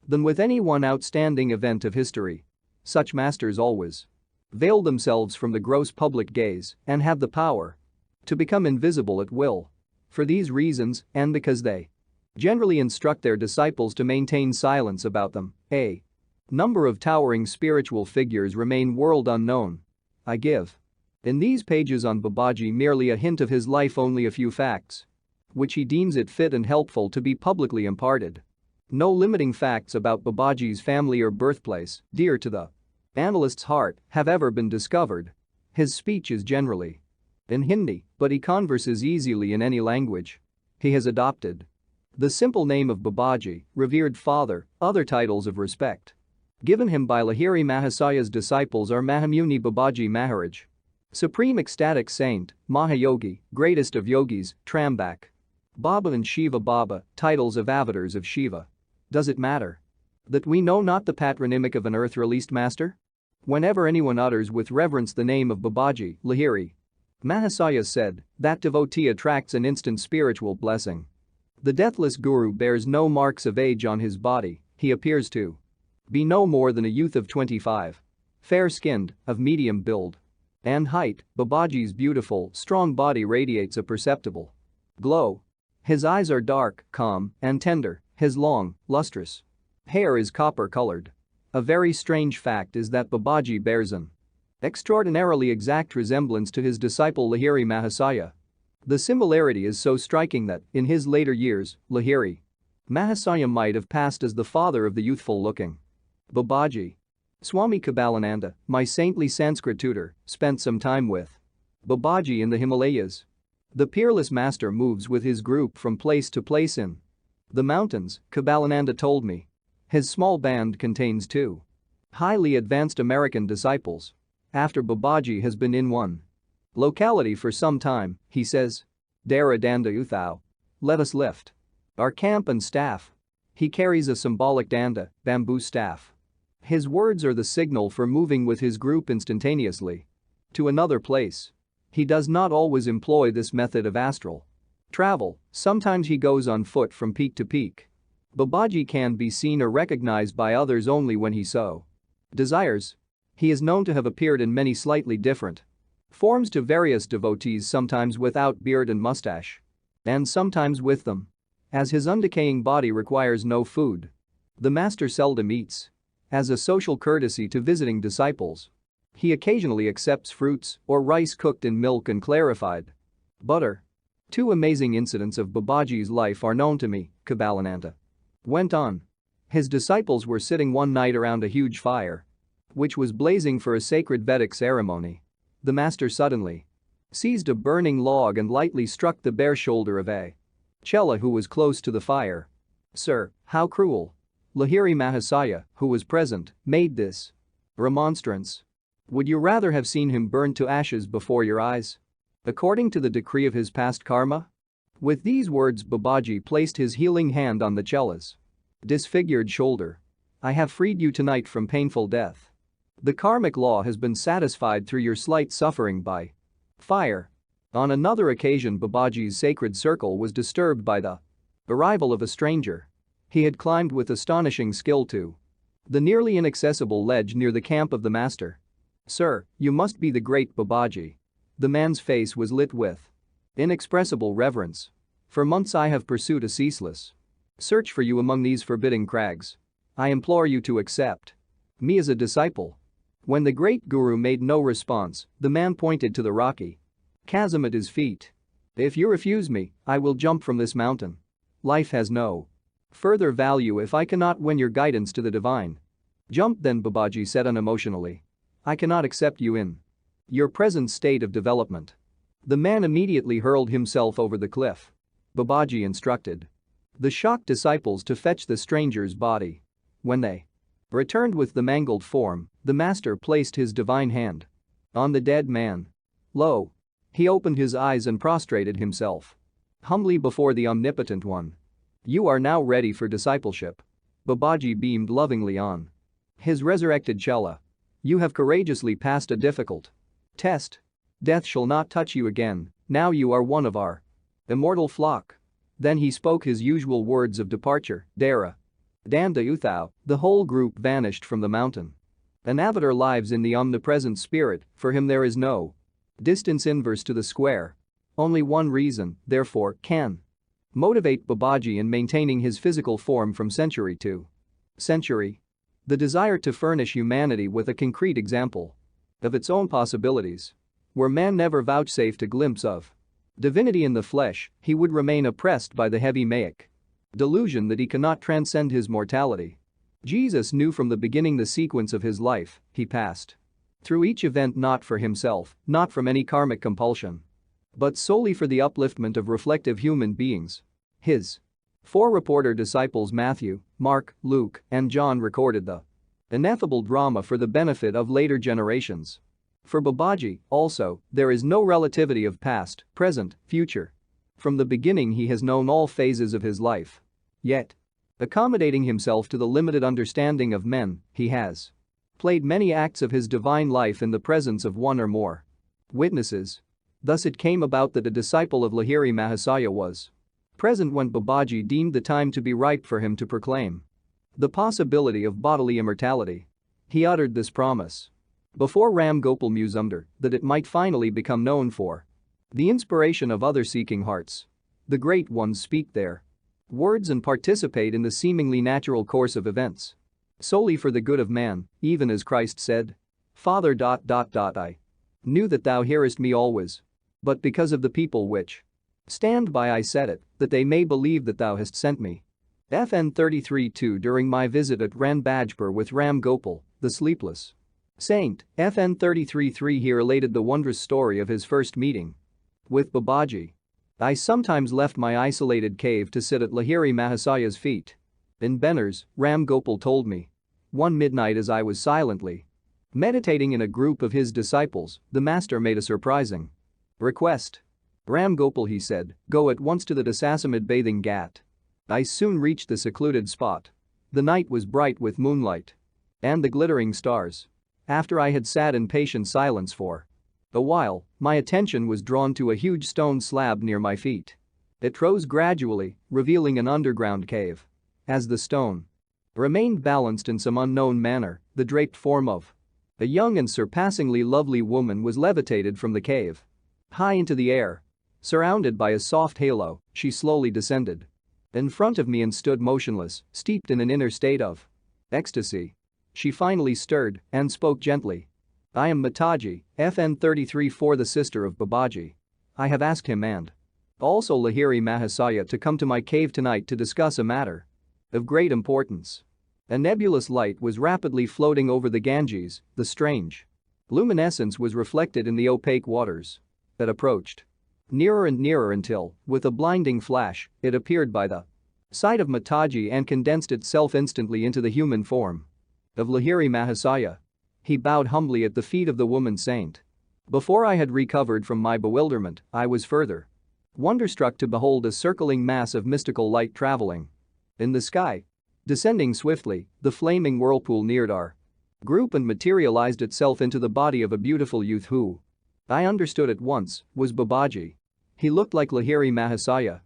than with any one outstanding event of history. Such masters always veil themselves from the gross public gaze and have the power to become invisible at will. For these reasons, and because they generally instruct their disciples to maintain silence about them, a number of towering spiritual figures remain world unknown. I give in these pages on Babaji merely a hint of his life, only a few facts which he deems it fit and helpful to be publicly imparted. No limiting facts about Babaji's family or birthplace, dear to the analyst's heart, have ever been discovered. His speech is generally in Hindi, but he converses easily in any language. He has adopted the simple name of Babaji, revered father. Other titles of respect given him by Lahiri Mahasaya's disciples are Mahamuni Babaji Maharaj, Supreme Ecstatic Saint, Mahayogi, Greatest of Yogis, Trambak, Baba and Shiva Baba, titles of avatars of Shiva. Does it matter that we know not the patronymic of an earth-released master? Whenever anyone utters with reverence the name of Babaji, Lahiri Mahasaya said, that devotee attracts an instant spiritual blessing. The deathless guru bears no marks of age on his body, he appears to be no more than a youth of 25. Fair-skinned, of medium build and height, Babaji's beautiful, strong body radiates a perceptible glow. His eyes are dark, calm, and tender, his long, lustrous hair is copper-colored. A very strange fact is that Babaji bears an extraordinarily exact resemblance to his disciple Lahiri Mahasaya. The similarity is so striking that, in his later years, Lahiri Mahasaya might have passed as the father of the youthful-looking Babaji. Swami Kabbalananda, my saintly Sanskrit tutor, spent some time with Babaji in the Himalayas. The peerless master moves with his group from place to place in the mountains, Kabbalananda told me. His small band contains two highly advanced American disciples. After Babaji has been in one locality for some time, he says, Dara Danda Uthau. Let us lift our camp and staff. He carries a symbolic danda, bamboo staff. His words are the signal for moving with his group instantaneously to another place. He does not always employ this method of astral travel, sometimes he goes on foot from peak to peak. Babaji can be seen or recognized by others only when he so desires. He is known to have appeared in many slightly different forms to various devotees, sometimes without beard and mustache, and sometimes with them. As his undecaying body requires no food, the master seldom eats. As a social courtesy to visiting disciples, he occasionally accepts fruits or rice cooked in milk and clarified butter. Two amazing incidents of Babaji's life are known to me, Kabbalananda went on. His disciples were sitting one night around a huge fire, which was blazing for a sacred Vedic ceremony. The master suddenly seized a burning log and lightly struck the bare shoulder of a chela who was close to the fire. Sir, how cruel! Lahiri Mahasaya, who was present, made this remonstrance. Would you rather have seen him burned to ashes before your eyes? According to the decree of his past karma? With these words, Babaji placed his healing hand on the chela's disfigured shoulder. I have freed you tonight from painful death. The karmic law has been satisfied through your slight suffering by fire. On another occasion, Babaji's sacred circle was disturbed by the arrival of a stranger. He had climbed with astonishing skill to the nearly inaccessible ledge near the camp of the master. Sir, you must be the great Babaji. The man's face was lit with inexpressible reverence. For months I have pursued a ceaseless search for you among these forbidding crags. I implore you to accept me as a disciple. When the great guru made no response, the man pointed to the rocky chasm at his feet. If you refuse me, I will jump from this mountain. Life has no further value if I cannot win your guidance to the divine. Jump then, Babaji said unemotionally. I cannot accept you in your present state of development. The man immediately hurled himself over the cliff. Babaji instructed the shocked disciples to fetch the stranger's body. When they returned with the mangled form, the master placed his divine hand on the dead man. Lo! He opened his eyes and prostrated himself humbly before the omnipotent one. You are now ready for discipleship. Babaji beamed lovingly on his resurrected chela. You have courageously passed a difficult test. Death shall not touch you again, now you are one of our immortal flock. Then he spoke his usual words of departure, Dara Danda Uthau. The whole group vanished from the mountain. An avatar lives in the omnipresent spirit, for him there is no distance inverse to the square. Only one reason, therefore, can motivate Babaji in maintaining his physical form from century to century. The desire to furnish humanity with a concrete example of its own possibilities. Were man never vouchsafed a glimpse of divinity in the flesh, he would remain oppressed by the heavy Maic delusion that he cannot transcend his mortality. Jesus knew from the beginning the sequence of his life. He passed through each event not for himself, not from any karmic compulsion, but solely for the upliftment of reflective human beings. His four reporter disciples Matthew, Mark, Luke, and John recorded the ineffable drama for the benefit of later generations. For Babaji, also, there is no relativity of past, present, future. From the beginning he has known all phases of his life. Yet, accommodating himself to the limited understanding of men, he has played many acts of his divine life in the presence of one or more witnesses. Thus it came about that a disciple of Lahiri Mahasaya was present when Babaji deemed the time to be ripe for him to proclaim the possibility of bodily immortality. He uttered this promise before Ram Gopal Musumdar that it might finally become known for the inspiration of other seeking hearts. The great ones speak their words and participate in the seemingly natural course of events solely for the good of man, even as Christ said, Father. I knew that thou hearest me always. But because of the people which stand by I said it, that they may believe that thou hast sent me. FN 33-2 During my visit at Ranbajpur with Ram Gopal, the sleepless saint, FN 33-3 he related the wondrous story of his first meeting with Babaji. I sometimes left my isolated cave to sit at Lahiri Mahasaya's feet. In Benners, Ram Gopal told me. One midnight as I was silently meditating in a group of his disciples, the master made a surprising request. Ram Gopal, he said, go at once to the Dasasamid bathing ghat. I soon reached the secluded spot. The night was bright with moonlight and the glittering stars. After I had sat in patient silence for a while, my attention was drawn to a huge stone slab near my feet. It rose gradually, revealing an underground cave. As the stone remained balanced in some unknown manner, the draped form of a young and surpassingly lovely woman was levitated from the cave. High into the air, surrounded by a soft halo, she slowly descended in front of me and stood motionless, steeped in an inner state of ecstasy. She finally stirred and spoke gently. I am Mataji, FN 33-4, the sister of Babaji. I have asked him and also Lahiri Mahasaya to come to my cave tonight to discuss a matter of great importance. A nebulous light was rapidly floating over the Ganges, the strange luminescence was reflected in the opaque waters that approached nearer and nearer until, with a blinding flash, it appeared by the side of Mataji and condensed itself instantly into the human form of Lahiri Mahasaya. He bowed humbly at the feet of the woman saint. Before I had recovered from my bewilderment, I was further wonderstruck to behold a circling mass of mystical light traveling in the sky. Descending swiftly, the flaming whirlpool neared our group and materialized itself into the body of a beautiful youth who, I understood at once, was Babaji. He looked like Lahiri Mahasaya.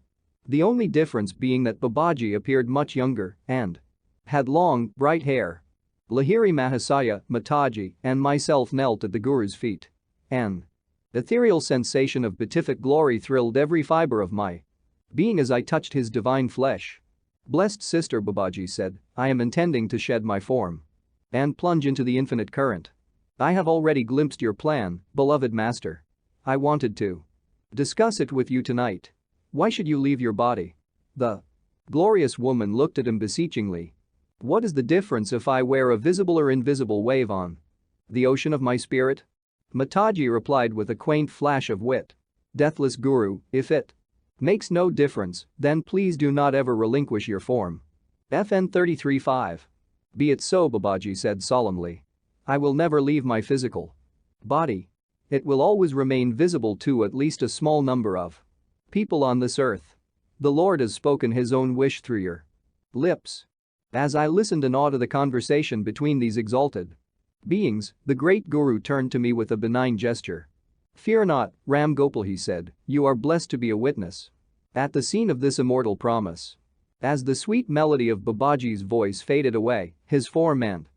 The only difference being that Babaji appeared much younger and had long, bright hair. Lahiri Mahasaya, Mataji, and myself knelt at the Guru's feet. An ethereal sensation of beatific glory thrilled every fiber of my being as I touched his divine flesh. Blessed Sister, Babaji said, I am intending to shed my form and plunge into the infinite current. I have already glimpsed your plan, beloved master. I wanted to discuss it with you tonight. Why should you leave your body? The glorious woman looked at him beseechingly. What is the difference if I wear a visible or invisible wave on the ocean of my spirit? Mataji replied with a quaint flash of wit. Deathless Guru, if it makes no difference, then please do not ever relinquish your form. FN 33-5. Be it so, Babaji said solemnly. I will never leave my physical body. It will always remain visible to at least a small number of people on this earth. The Lord has spoken his own wish through your lips. As I listened in awe to the conversation between these exalted beings, the great Guru turned to me with a benign gesture. Fear not, Ram Gopal, he said, you are blessed to be a witness at the scene of this immortal promise. As the sweet melody of Babaji's voice faded away, his form and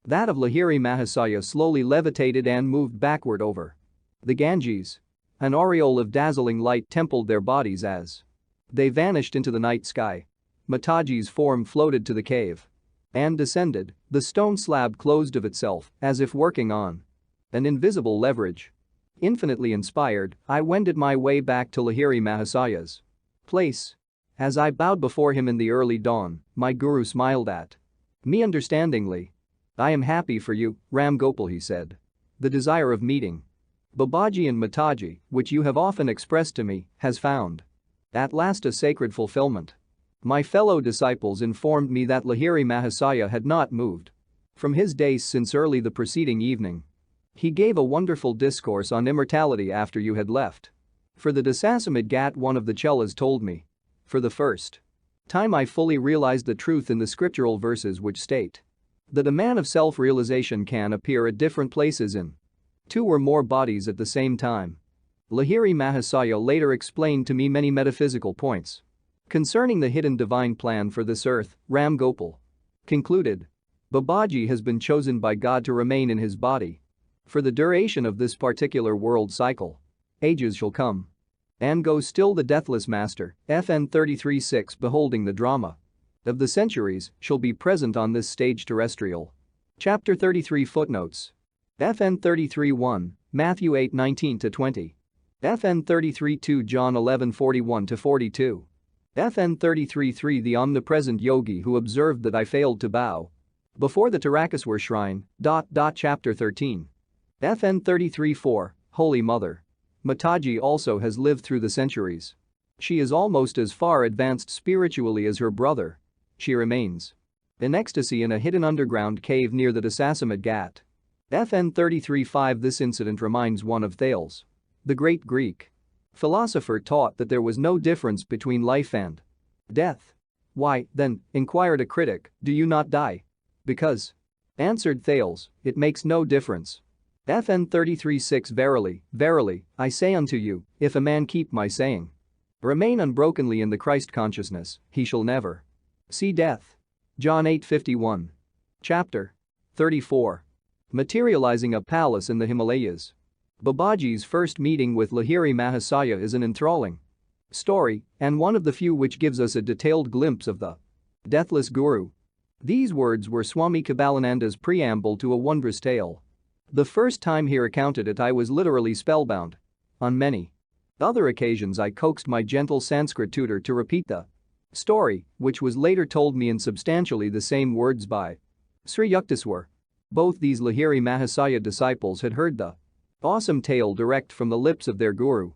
that of Lahiri Mahasaya slowly levitated and moved backward over the Ganges. An aureole of dazzling light templed their bodies as they vanished into the night sky. Mataji's form floated to the cave and descended. The stone slab closed of itself, as if working on an invisible leverage. Infinitely inspired, I wended my way back to Lahiri Mahasaya's place. As I bowed before him in the early dawn, my guru smiled at me understandingly. I am happy for you, Ram Gopal, he said. The desire of meeting Babaji and Mataji, which you have often expressed to me, has found at last a sacred fulfillment. My fellow disciples informed me that Lahiri Mahasaya had not moved from his days since early the preceding evening. He gave a wonderful discourse on immortality after you had left. For the Dasasamid Ghat, one of the Chelas told me. For the first time I fully realized the truth in the scriptural verses which state that a man of self-realization can appear at different places in 2 or more bodies at the same time. Lahiri Mahasaya later explained to me many metaphysical points concerning the hidden divine plan for this earth. Ram Gopal concluded. Babaji has been chosen by God to remain in his body for the duration of this particular world cycle. Ages shall come and go, still the deathless master, FN 33-6, beholding the drama of the centuries, shall be present on this stage terrestrial. Chapter 33 Footnotes. FN 33-1, Matthew 8:19-20. FN 33-2, John 11:41-42. FN 33-3 The omnipresent yogi who observed that I failed to bow before the Tarakaswar shrine. Chapter 13. FN 33-4 Holy Mother. Mataji also has lived through the centuries. She is almost as far advanced spiritually as her brother. She remains in ecstasy in a hidden underground cave near the Dasasamad Ghat. FN 33-5 This incident reminds one of Thales, the great Greek philosopher, taught that there was no difference between life and death. Why, then, inquired a critic, do you not die? Because, answered Thales, it makes no difference. FN 33-6 Verily, verily, I say unto you, if a man keep my saying, remain unbrokenly in the Christ consciousness, he shall never see death. John 8:51. Chapter 34. Materializing a palace in the Himalayas. Babaji's first meeting with Lahiri Mahasaya is an enthralling story and one of the few which gives us a detailed glimpse of the deathless guru. These words were Swami Kabbalananda's preamble to a wondrous tale. The first time he recounted it, I was literally spellbound. On many other occasions I coaxed my gentle Sanskrit tutor to repeat the story, which was later told me in substantially the same words by Sri Yuktaswar. Both these Lahiri Mahasaya disciples had heard the awesome tale direct from the lips of their guru.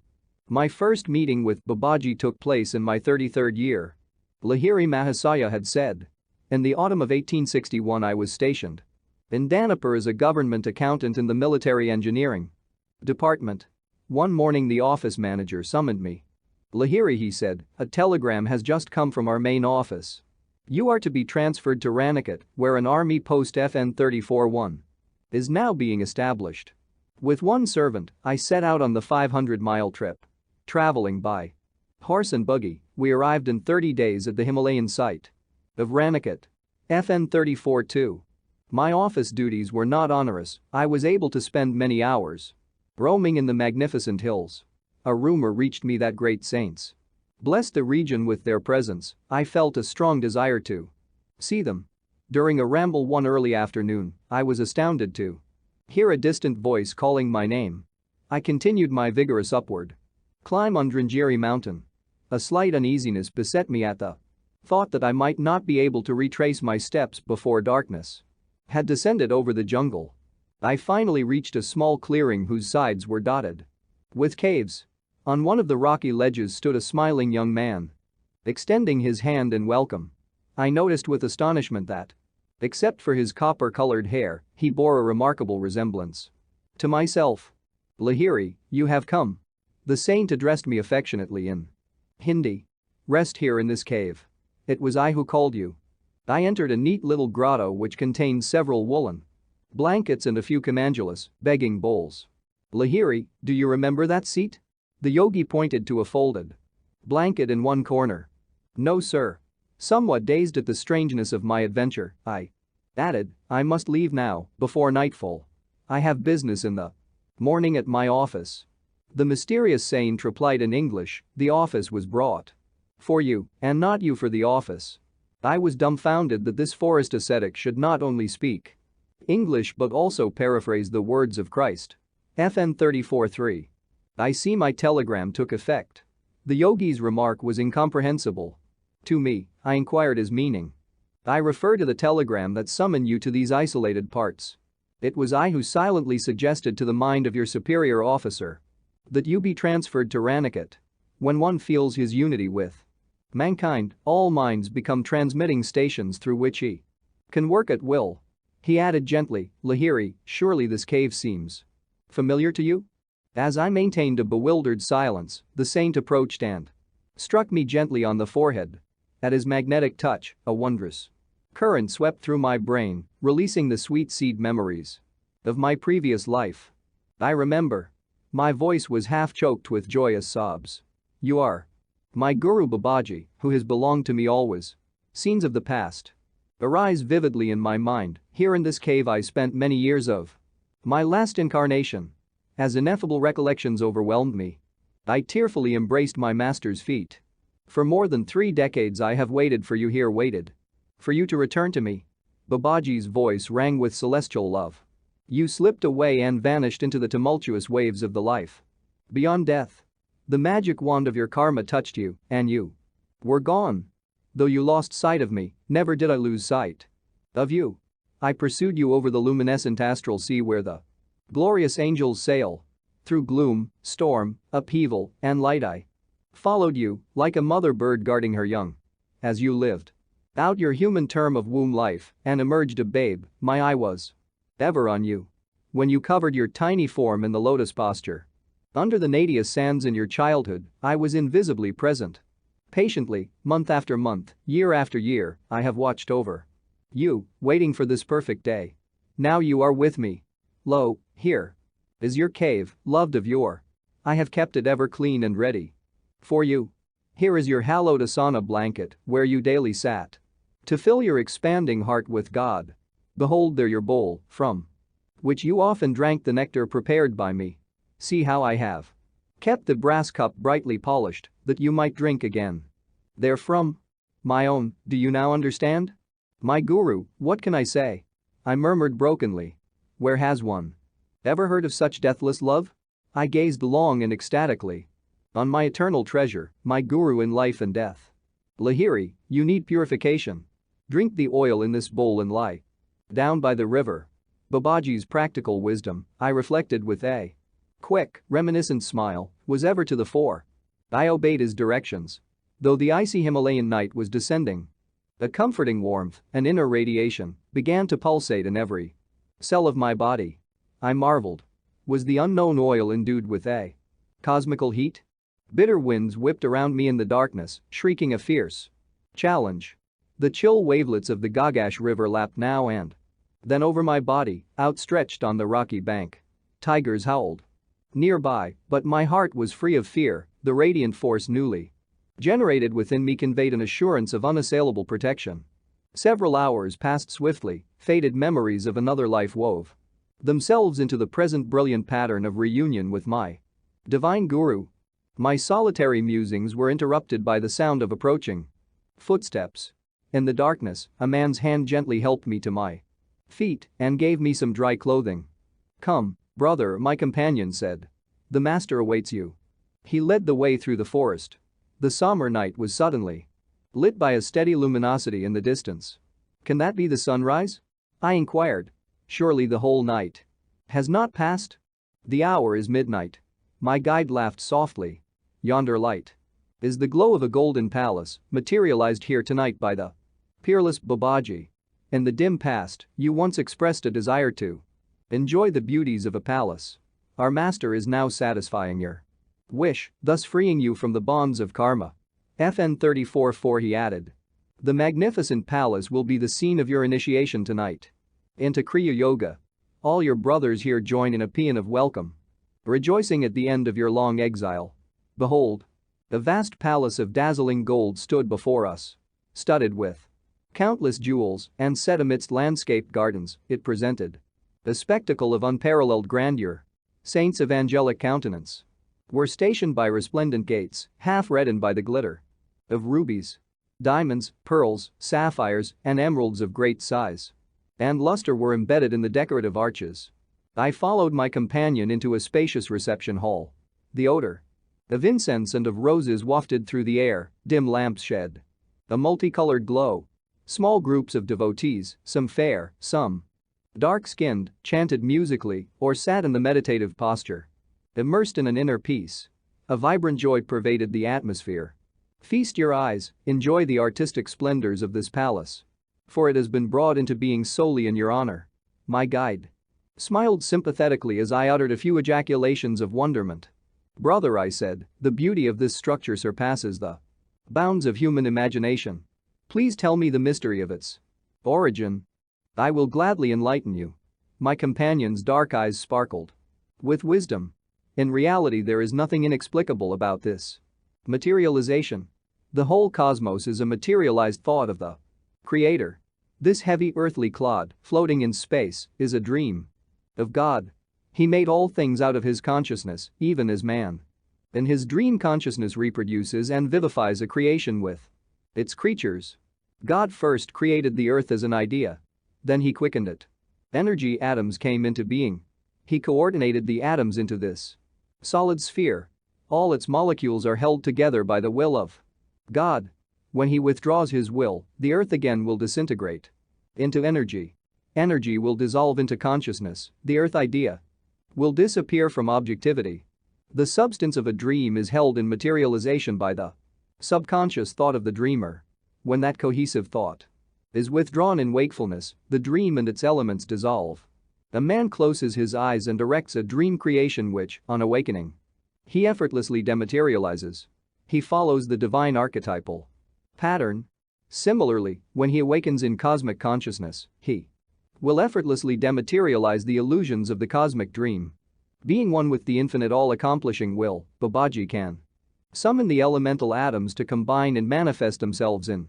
My first meeting with Babaji took place in my 33rd year. Lahiri Mahasaya had said. In the autumn of 1861 I was stationed in Danapur as a government accountant in the military engineering department. One morning the office manager summoned me. Lahiri, he said, a telegram has just come from our main office. You are to be transferred to Ranikat, where an army post FN 34-1 is now being established. With one servant, I set out on the 500-mile trip. Traveling by horse and buggy, we arrived in 30 days at the Himalayan site of Ranikat. FN 34-2. My office duties were not onerous. I was able to spend many hours roaming in the magnificent hills. A rumor reached me that great saints blessed the region with their presence. I felt a strong desire to see them. During a ramble one early afternoon, I was astounded to hear a distant voice calling my name. I continued my vigorous upward climb on Dringiri mountain. A slight uneasiness beset me at the thought that I might not be able to retrace my steps before darkness had descended over the jungle. I finally reached a small clearing whose sides were dotted with caves. On one of the rocky ledges stood a smiling young man, extending his hand in welcome. I noticed with astonishment that, except for his copper-colored hair, he bore a remarkable resemblance to myself. Lahiri, you have come. The saint addressed me affectionately in Hindi. Rest here in this cave. It was I who called you. I entered a neat little grotto which contained several woolen blankets and a few kamandalas, begging bowls. Lahiri, do you remember that seat? The yogi pointed to a folded blanket in one corner. No, sir. Somewhat dazed at the strangeness of my adventure, I added, I must leave now, before nightfall. I have business in the morning at my office. The mysterious saint replied in English, the office was brought for you, and not you for the office. I was dumbfounded that this forest ascetic should not only speak English but also paraphrase the words of Christ. FN 34-3. I see my telegram took effect. The yogi's remark was incomprehensible to me. I inquired his meaning. I refer to the telegram that summoned you to these isolated parts. It was I who silently suggested to the mind of your superior officer that you be transferred to Ranikat. When one feels his unity with mankind, all minds become transmitting stations through which he can work at will. He added gently, Lahiri, surely this cave seems familiar to you? As I maintained a bewildered silence, the saint approached and struck me gently on the forehead. At his magnetic touch, a wondrous current swept through my brain, releasing the sweet seed memories of my previous life. I remember. My voice was half choked with joyous sobs. You are my Guru Babaji, who has belonged to me always. Scenes of the past arise vividly in my mind. Here in this cave I spent many years of my last incarnation. As ineffable recollections overwhelmed me, I tearfully embraced my master's feet. For more than 3 decades I have waited for you here, waited for you to return to me. Babaji's voice rang with celestial love. You slipped away and vanished into the tumultuous waves of the life beyond death. The magic wand of your karma touched you, and you were gone. Though you lost sight of me, never did I lose sight of you. I pursued you over the luminescent astral sea where the glorious angels sail. Through gloom, storm, upheaval, and light I followed you, like a mother bird guarding her young. As you lived out your human term of womb life and emerged a babe, my eye was ever on you. When you covered your tiny form in the lotus posture under the nadia sands in your childhood, I was invisibly present. Patiently, month after month, year after year, I have watched over you, waiting for this perfect day. Now you are with me. Lo, here is your cave, loved of yore. I have kept it ever clean and ready for you. Here is your hallowed asana blanket, where you daily sat to fill your expanding heart with God. Behold there your bowl, from which you often drank the nectar prepared by me. See how I have kept the brass cup brightly polished, that you might drink again therefrom. My own, do you now understand? My guru, what can I say? I murmured brokenly. Where has one ever heard of such deathless love? I gazed long and ecstatically on my eternal treasure, my guru in life and death. Lahiri, you need purification. Drink the oil in this bowl and lie down by the river. Babaji's practical wisdom, I reflected with a quick, reminiscent smile, was ever to the fore. I obeyed his directions. Though the icy Himalayan night was descending, a comforting warmth, an inner radiation, began to pulsate in every cell of my body. I marveled. Was the unknown oil endued with a cosmical heat? Bitter winds whipped around me in the darkness, shrieking a fierce challenge. The chill wavelets of the Gagash River lapped now and then over my body, outstretched on the rocky bank. Tigers howled nearby, but my heart was free of fear. The radiant force newly generated within me conveyed an assurance of unassailable protection. Several hours passed swiftly, faded memories of another life wove themselves into the present brilliant pattern of reunion with my divine guru. My solitary musings were interrupted by the sound of approaching footsteps. In the darkness, a man's hand gently helped me to my feet and gave me some dry clothing. Come, brother, my companion said. The master awaits you. He led the way through the forest. The summer night was suddenly lit by a steady luminosity in the distance. Can that be the sunrise? I inquired. Surely the whole night has not passed? The hour is midnight. My guide laughed softly. Yonder light is the glow of a golden palace, materialized here tonight by the peerless Babaji. In the dim past, you once expressed a desire to enjoy the beauties of a palace. Our master is now satisfying your wish, thus freeing you from the bonds of karma. FN 34:4 he added. The magnificent palace will be the scene of your initiation tonight into Kriya Yoga. All your brothers here join in a paean of welcome, rejoicing at the end of your long exile. Behold, a vast palace of dazzling gold stood before us. Studded with countless jewels and set amidst landscaped gardens, it presented a spectacle of unparalleled grandeur. Saints of angelic countenance were stationed by resplendent gates, half reddened by the glitter of rubies, diamonds, pearls, sapphires, and emeralds of great size and luster were embedded in the decorative arches. I followed my companion into a spacious reception hall. The odor of incense and of roses wafted through the air, dim lamps shed a multicolored glow. Small groups of devotees, some fair, some dark-skinned, chanted musically or sat in the meditative posture, immersed in an inner peace. A vibrant joy pervaded the atmosphere. Feast your eyes, enjoy the artistic splendors of this palace, for it has been brought into being solely in your honor. My guide smiled sympathetically as I uttered a few ejaculations of wonderment. Brother, I said, the beauty of this structure surpasses the bounds of human imagination. Please tell me the mystery of its origin. I will gladly enlighten you. My companion's dark eyes sparkled with wisdom. In reality, there is nothing inexplicable about this materialization. The whole cosmos is a materialized thought of the Creator. This heavy earthly clod, floating in space, is a dream of God. He made all things out of his consciousness, even as man. In his dream, consciousness reproduces and vivifies a creation with its creatures. God first created the earth as an idea. Then he quickened it. Energy atoms came into being. He coordinated the atoms into this solid sphere. All its molecules are held together by the will of God. When he withdraws his will, the earth again will disintegrate into energy. Energy will dissolve into consciousness, the earth idea will disappear from objectivity. The substance of a dream is held in materialization by the subconscious thought of the dreamer. When that cohesive thought is withdrawn in wakefulness, the dream and its elements dissolve. A man closes his eyes and directs a dream creation which, on awakening, he effortlessly dematerializes. He follows the divine archetypal pattern. Similarly, when he awakens in cosmic consciousness, he will effortlessly dematerialize the illusions of the cosmic dream. Being one with the infinite all-accomplishing will, Babaji can summon the elemental atoms to combine and manifest themselves in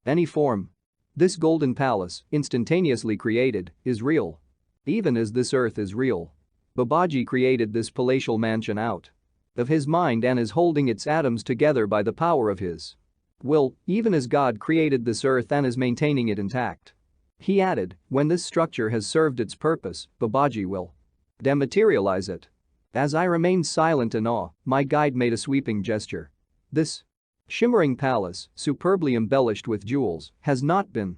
any form. This golden palace, instantaneously created, is real. Even as this earth is real. Babaji created this palatial mansion out of his mind and is holding its atoms together by the power of his will, even as God created this earth and is maintaining it intact. He added, when this structure has served its purpose, Babaji will dematerialize it. As I remained silent in awe, my guide made a sweeping gesture. This shimmering palace, superbly embellished with jewels, has not been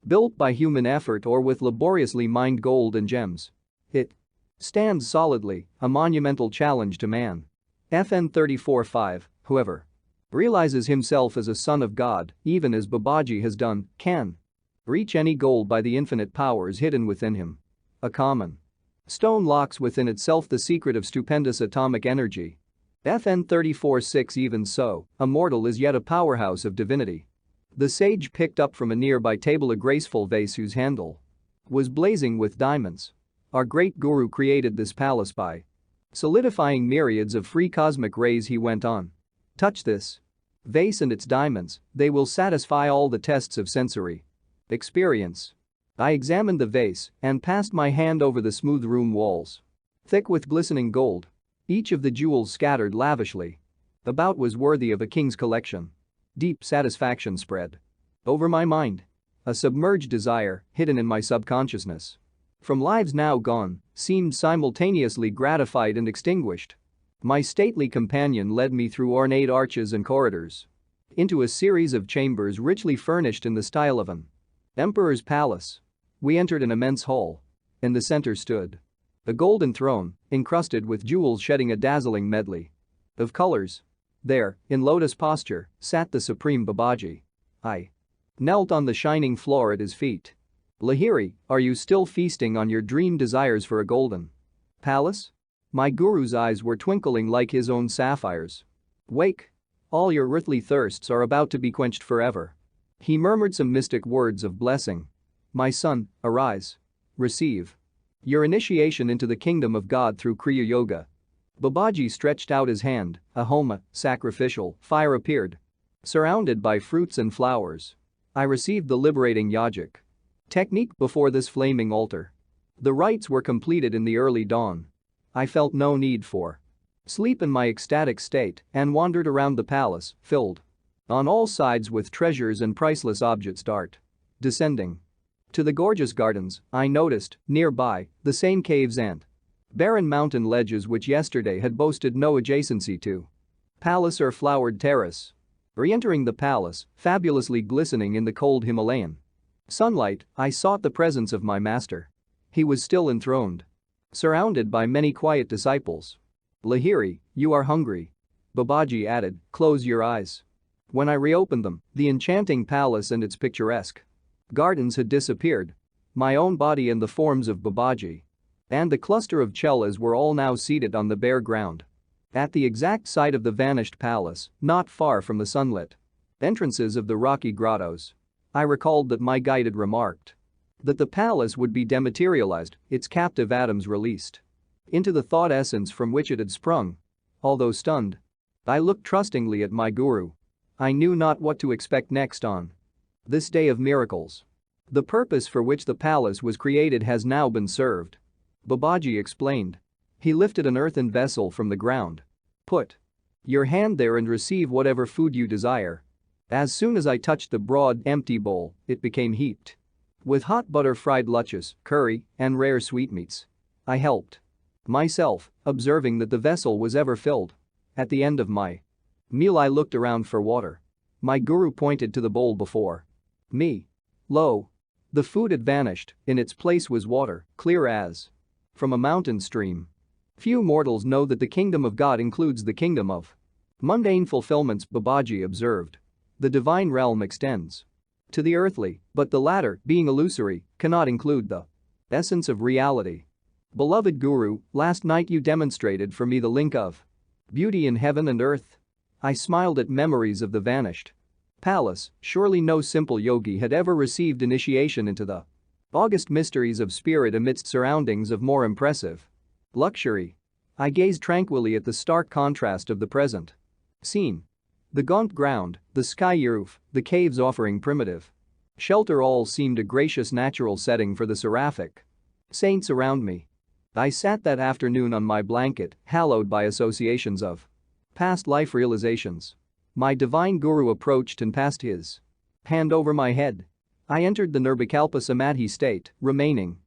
built by human effort or with laboriously mined gold and gems. It stands solidly, a monumental challenge to man. FN 34:5, whoever realizes himself as a son of God, even as Babaji has done, can reach any goal by the infinite powers hidden within him. A common stone locks within itself the secret of stupendous atomic energy. FN 34:6 even so, a mortal is yet a powerhouse of divinity. The sage picked up from a nearby table a graceful vase whose handle was blazing with diamonds. Our great guru created this palace by solidifying myriads of free cosmic rays. He went on. Touch this vase and its diamonds, they will satisfy all the tests of sensory experience. I examined the vase and passed my hand over the smooth room walls. Thick with glistening gold. Each of the jewels scattered lavishly about was worthy of a king's collection. Deep satisfaction spread over my mind. A submerged desire, hidden in my subconsciousness from lives now gone, seemed simultaneously gratified and extinguished. My stately companion led me through ornate arches and corridors into a series of chambers richly furnished in the style of an emperor's palace. We entered an immense hall. In the center stood a golden throne, encrusted with jewels shedding a dazzling medley of colors. There, in lotus posture, sat the supreme Babaji. I knelt on the shining floor at his feet. Lahiri, are you still feasting on your dream desires for a golden palace? My guru's eyes were twinkling like his own sapphires. Wake. All your earthly thirsts are about to be quenched forever. He murmured some mystic words of blessing. My son, arise. Receive your initiation into the kingdom of God through Kriya Yoga. Babaji stretched out his hand, a homa, sacrificial, fire appeared. Surrounded by fruits and flowers. I received the liberating yogic technique before this flaming altar. The rites were completed in the early dawn. I felt no need for sleep in my ecstatic state and wandered around the palace, filled on all sides with treasures and priceless objects. Descending to the gorgeous gardens, I noticed, nearby, the same caves and barren mountain ledges which yesterday had boasted no adjacency to palace or flowered terrace. Re-entering the palace, fabulously glistening in the cold Himalayan sunlight, I sought the presence of my master. He was still enthroned, surrounded by many quiet disciples. Lahiri, you are hungry. Babaji added, close your eyes. When I reopened them, the enchanting palace and its picturesque gardens had disappeared. My own body and the forms of Babaji and the cluster of chelas were all now seated on the bare ground. At the exact site of the vanished palace, not far from the sunlit entrances of the rocky grottos. I recalled that my guide had remarked that the palace would be dematerialized, its captive atoms released into the thought essence from which it had sprung. Although stunned, I looked trustingly at my guru. I knew not what to expect next on this day of miracles. The purpose for which the palace was created has now been served. Babaji explained. He lifted an earthen vessel from the ground. Put your hand there and receive whatever food you desire. As soon as I touched the broad, empty bowl, it became heaped with hot butter fried luscious, curry, and rare sweetmeats. I helped myself, observing that the vessel was ever filled. At the end of my meal I looked around for water. My guru pointed to the bowl before me. Lo! The food had vanished, in its place was water, clear as from a mountain stream. Few mortals know that the kingdom of God includes the kingdom of mundane fulfillments, Babaji observed. The divine realm extends to the earthly, but the latter, being illusory, cannot include the essence of reality. Beloved Guru, last night you demonstrated for me the link of beauty in heaven and earth. I smiled at memories of the vanished palace. Surely no simple yogi had ever received initiation into the august mysteries of spirit amidst surroundings of more impressive luxury. I gazed tranquilly at the stark contrast of the present scene. The gaunt ground, the sky roof, the caves offering primitive shelter, all seemed a gracious natural setting for the seraphic saints around me. I sat that afternoon on my blanket, hallowed by associations of past life realizations. My divine guru approached and passed his hand over my head. I entered the Nirvikalpa Samadhi state, remaining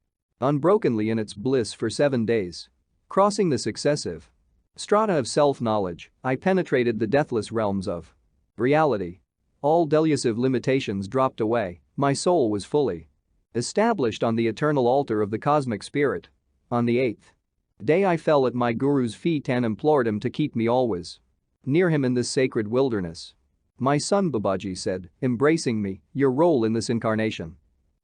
unbrokenly in its bliss for 7 days. Crossing the successive strata of self-knowledge, I penetrated the deathless realms of reality. All delusive limitations dropped away, my soul was fully established on the eternal altar of the cosmic spirit. On the 8th day I fell at my guru's feet and implored him to keep me always near him in this sacred wilderness. My son, Babaji said, embracing me, your role in this incarnation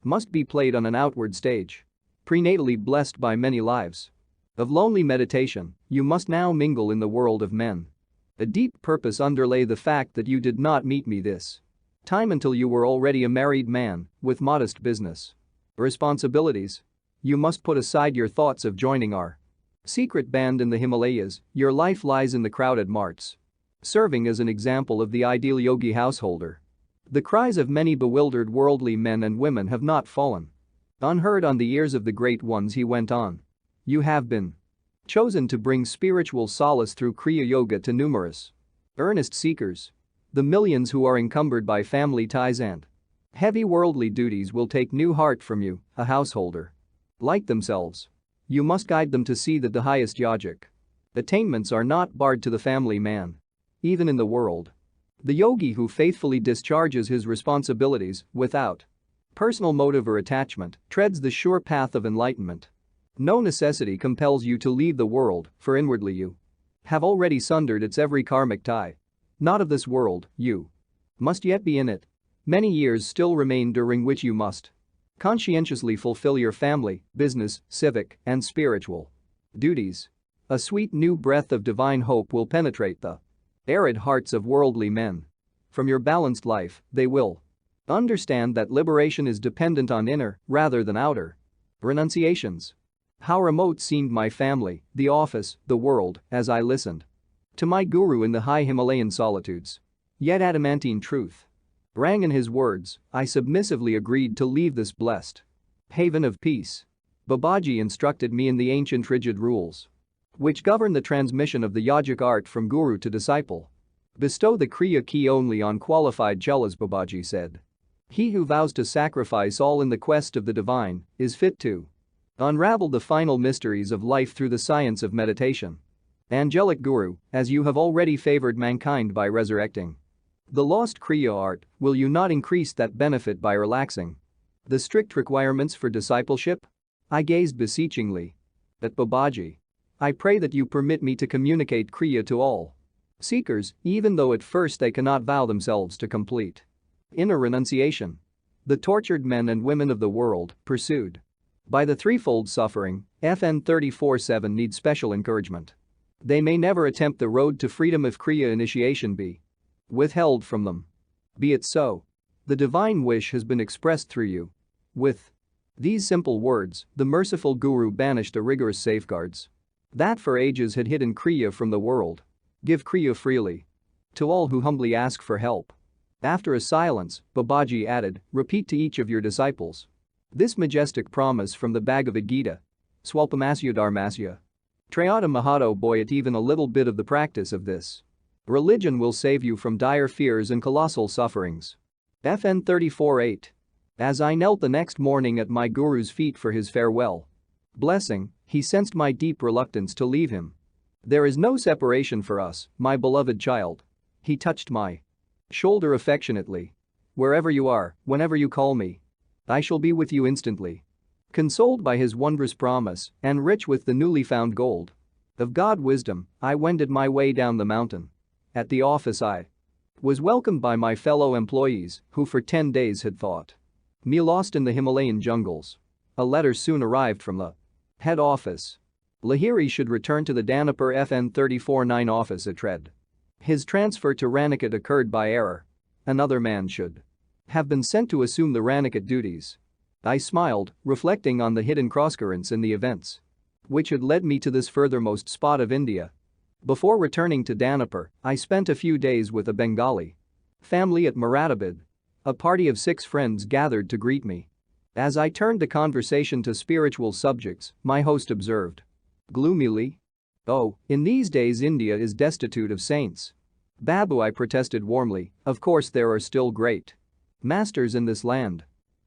must be played on an outward stage. Prenatally blessed by many lives of lonely meditation, you must now mingle in the world of men. A deep purpose underlay the fact that you did not meet me this time until you were already a married man with modest business responsibilities. You must put aside your thoughts of joining our secret band in the Himalayas. Your life lies in the crowded marts, serving as an example of the ideal yogi householder. The cries of many bewildered worldly men and women have not fallen unheard on the ears of the great ones. He went on. You have been chosen to bring spiritual solace through Kriya Yoga to numerous earnest seekers. The millions who are encumbered by family ties and heavy worldly duties will take new heart from you, a householder like themselves. You must guide them to see that the highest yogic attainments are not barred to the family man. Even in the world, the yogi who faithfully discharges his responsibilities without personal motive or attachment treads the sure path of enlightenment. No necessity compels you to leave the world, for inwardly you have already sundered its every karmic tie. Not of this world, you must yet be in it. Many years still remain during which you must conscientiously fulfill your family, business, civic, and spiritual duties. A sweet new breath of divine hope will penetrate the arid hearts of worldly men. From your balanced life, they will understand that liberation is dependent on inner rather than outer renunciations. How remote seemed my family, the office, the world, as I listened to my guru in the high Himalayan solitudes. Yet adamantine truth rang in his words. I submissively agreed to leave this blessed haven of peace. Babaji instructed me in the ancient rigid rules which govern the transmission of the yogic art from guru to disciple. Bestow the Kriya key only on qualified chelas, Babaji said. He who vows to sacrifice all in the quest of the divine is fit to unravel the final mysteries of life through the science of meditation. Angelic Guru, as you have already favored mankind by resurrecting the lost Kriya art, will you not increase that benefit by relaxing the strict requirements for discipleship? I gazed beseechingly at Babaji. I pray that you permit me to communicate Kriya to all seekers, even though at first they cannot vow themselves to complete inner renunciation. The tortured men and women of the world, pursued by the threefold suffering, FN 34/7 need special encouragement. They may never attempt the road to freedom if Kriya initiation be withheld from them. Be it so. The divine wish has been expressed through you. With these simple words, the merciful Guru banished the rigorous safeguards that for ages had hidden Kriya from the world. Give Kriya freely to all who humbly ask for help. After a silence, Babaji added, repeat to each of your disciples this majestic promise from the Bhagavad Gita. Swalpamasya dharmasya Trayata Mahato Boyat. Even a little bit of the practice of this religion will save you from dire fears and colossal sufferings. FN 34/8. As I knelt the next morning at my guru's feet for his farewell blessing, he sensed my deep reluctance to leave him. There is no separation for us, my beloved child. He touched my Shoulder affectionately. Wherever you are, whenever you call me. I shall be with you instantly. Consoled by his wondrous promise and rich with the newly found gold of God wisdom, I wended my way down the mountain. At the office I was welcomed by my fellow employees who for 10 days had thought me lost in the Himalayan jungles. A letter soon arrived from the head office. Lahiri should return to the Danapur FN 34-9 office at Tread. His transfer to Ranikat occurred by error. Another man should have been sent to assume the Ranikat duties. I smiled, reflecting on the hidden crosscurrents in the events which had led me to this furthermost spot of India. Before returning to Danapur, I spent a few days with a Bengali family at Moradabad. A party of 6 friends gathered to greet me. As I turned the conversation to spiritual subjects, my host observed gloomily, "Oh, in these days India is destitute of saints." "Babu," I protested warmly, "of course there are still great masters in this land."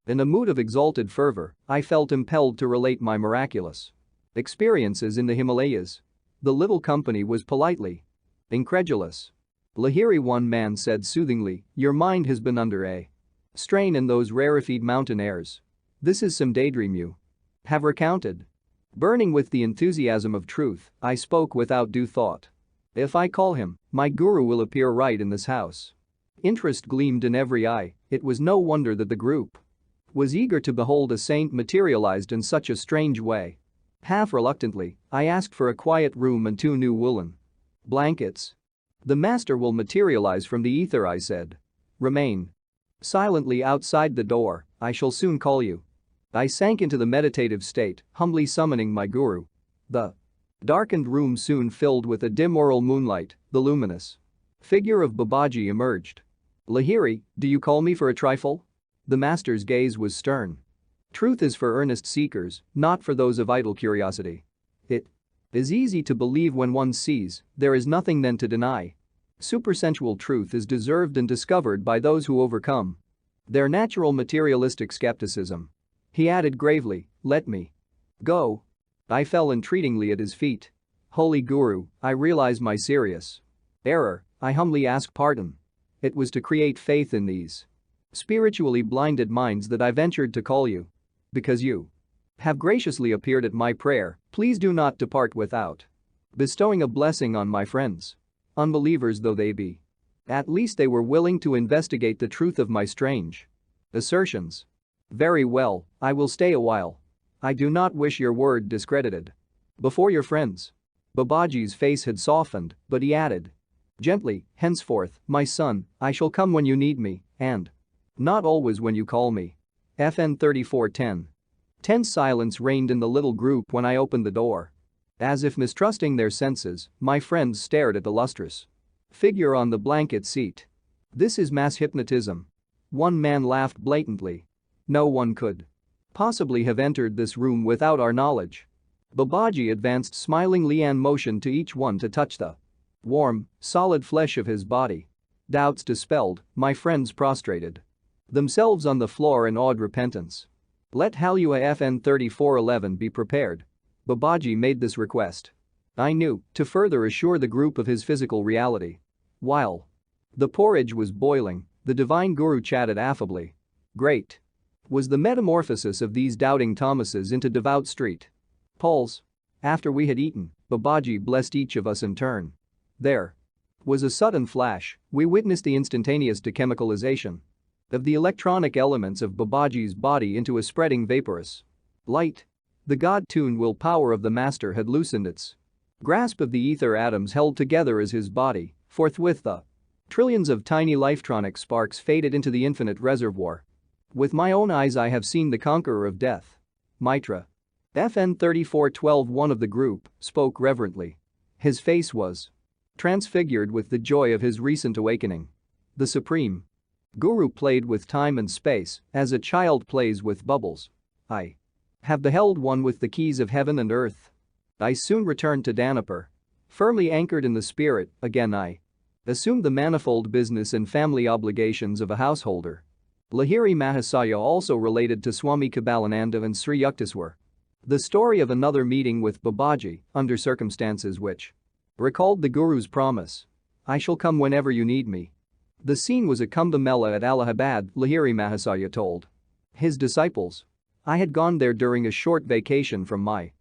In a mood of exalted fervor, I felt impelled to relate my miraculous experiences in the Himalayas. The little company was politely incredulous. "Lahiri," one man said soothingly, "your mind has been under a strain in those rarefied mountain airs. This is some daydream you have recounted." Burning with the enthusiasm of truth, I spoke without due thought. "If I call him, my guru will appear right in this house." Interest gleamed in every eye. It was no wonder that the group was eager to behold a saint materialized in such a strange way. Half reluctantly, I asked for a quiet room and 2 new woolen blankets. "The master will materialize from the ether," I said. "Remain silently outside the door, I shall soon call you." I sank into the meditative state, humbly summoning my guru. The darkened room soon filled with a dim aural moonlight. The luminous figure of Babaji emerged. "Lahiri, do you call me for a trifle?" The master's gaze was stern. "Truth is for earnest seekers, not for those of idle curiosity. It is easy to believe when one sees, there is nothing then to deny. Supersensual truth is deserved and discovered by those who overcome their natural materialistic skepticism." He added gravely, "Let me go." I fell entreatingly at his feet. "Holy Guru, I realize my serious error. I humbly ask pardon. It was to create faith in these spiritually blinded minds that I ventured to call you. Because you have graciously appeared at my prayer, please do not depart without bestowing a blessing on my friends. Unbelievers though they be, at least they were willing to investigate the truth of my strange assertions. Very well, I will stay a while. I do not wish your word discredited before your friends." Babaji's face had softened, but he added gently, "Henceforth, my son, I shall come when you need me, and not always when you call me." FN 3410. Tense silence reigned in the little group when I opened the door. As if mistrusting their senses, my friends stared at the lustrous figure on the blanket seat. "This is mass hypnotism." One man laughed blatantly. "No one could possibly have entered this room without our knowledge." Babaji advanced smilingly and motioned to each one to touch the warm, solid flesh of his body. Doubts dispelled, my friends prostrated themselves on the floor in awed repentance. "Let Halua FN 3411 be prepared." Babaji made this request. I knew, to further assure the group of his physical reality. While the porridge was boiling, the divine guru chatted affably. Great was the metamorphosis of these doubting Thomases into devout street Pauls. After we had eaten, Babaji blessed each of us in turn. There was a sudden flash. We witnessed the instantaneous dechemicalization of the electronic elements of Babaji's body into a spreading vaporous light. The God-tuned willpower of the master had loosened its grasp of the ether atoms held together as his body. Forthwith the trillions of tiny lifetronic sparks faded into the infinite reservoir. With my own eyes I have seen the conqueror of death. Mitra. FN 3412, one of the group, spoke reverently. His face was transfigured with the joy of his recent awakening. The supreme guru played with time and space as a child plays with bubbles. I have beheld one with the keys of heaven and earth. I soon returned to Danapur. Firmly anchored in the spirit, again I assumed the manifold business and family obligations of a householder. Lahiri Mahasaya also related to Swami Kabbalananda and Sri Yukteswar the story of another meeting with Babaji under circumstances which recalled the Guru's promise. "I shall come whenever you need me." The scene was a Kumbh Mela at Allahabad, Lahiri Mahasaya told his disciples. I had gone there during a short vacation from my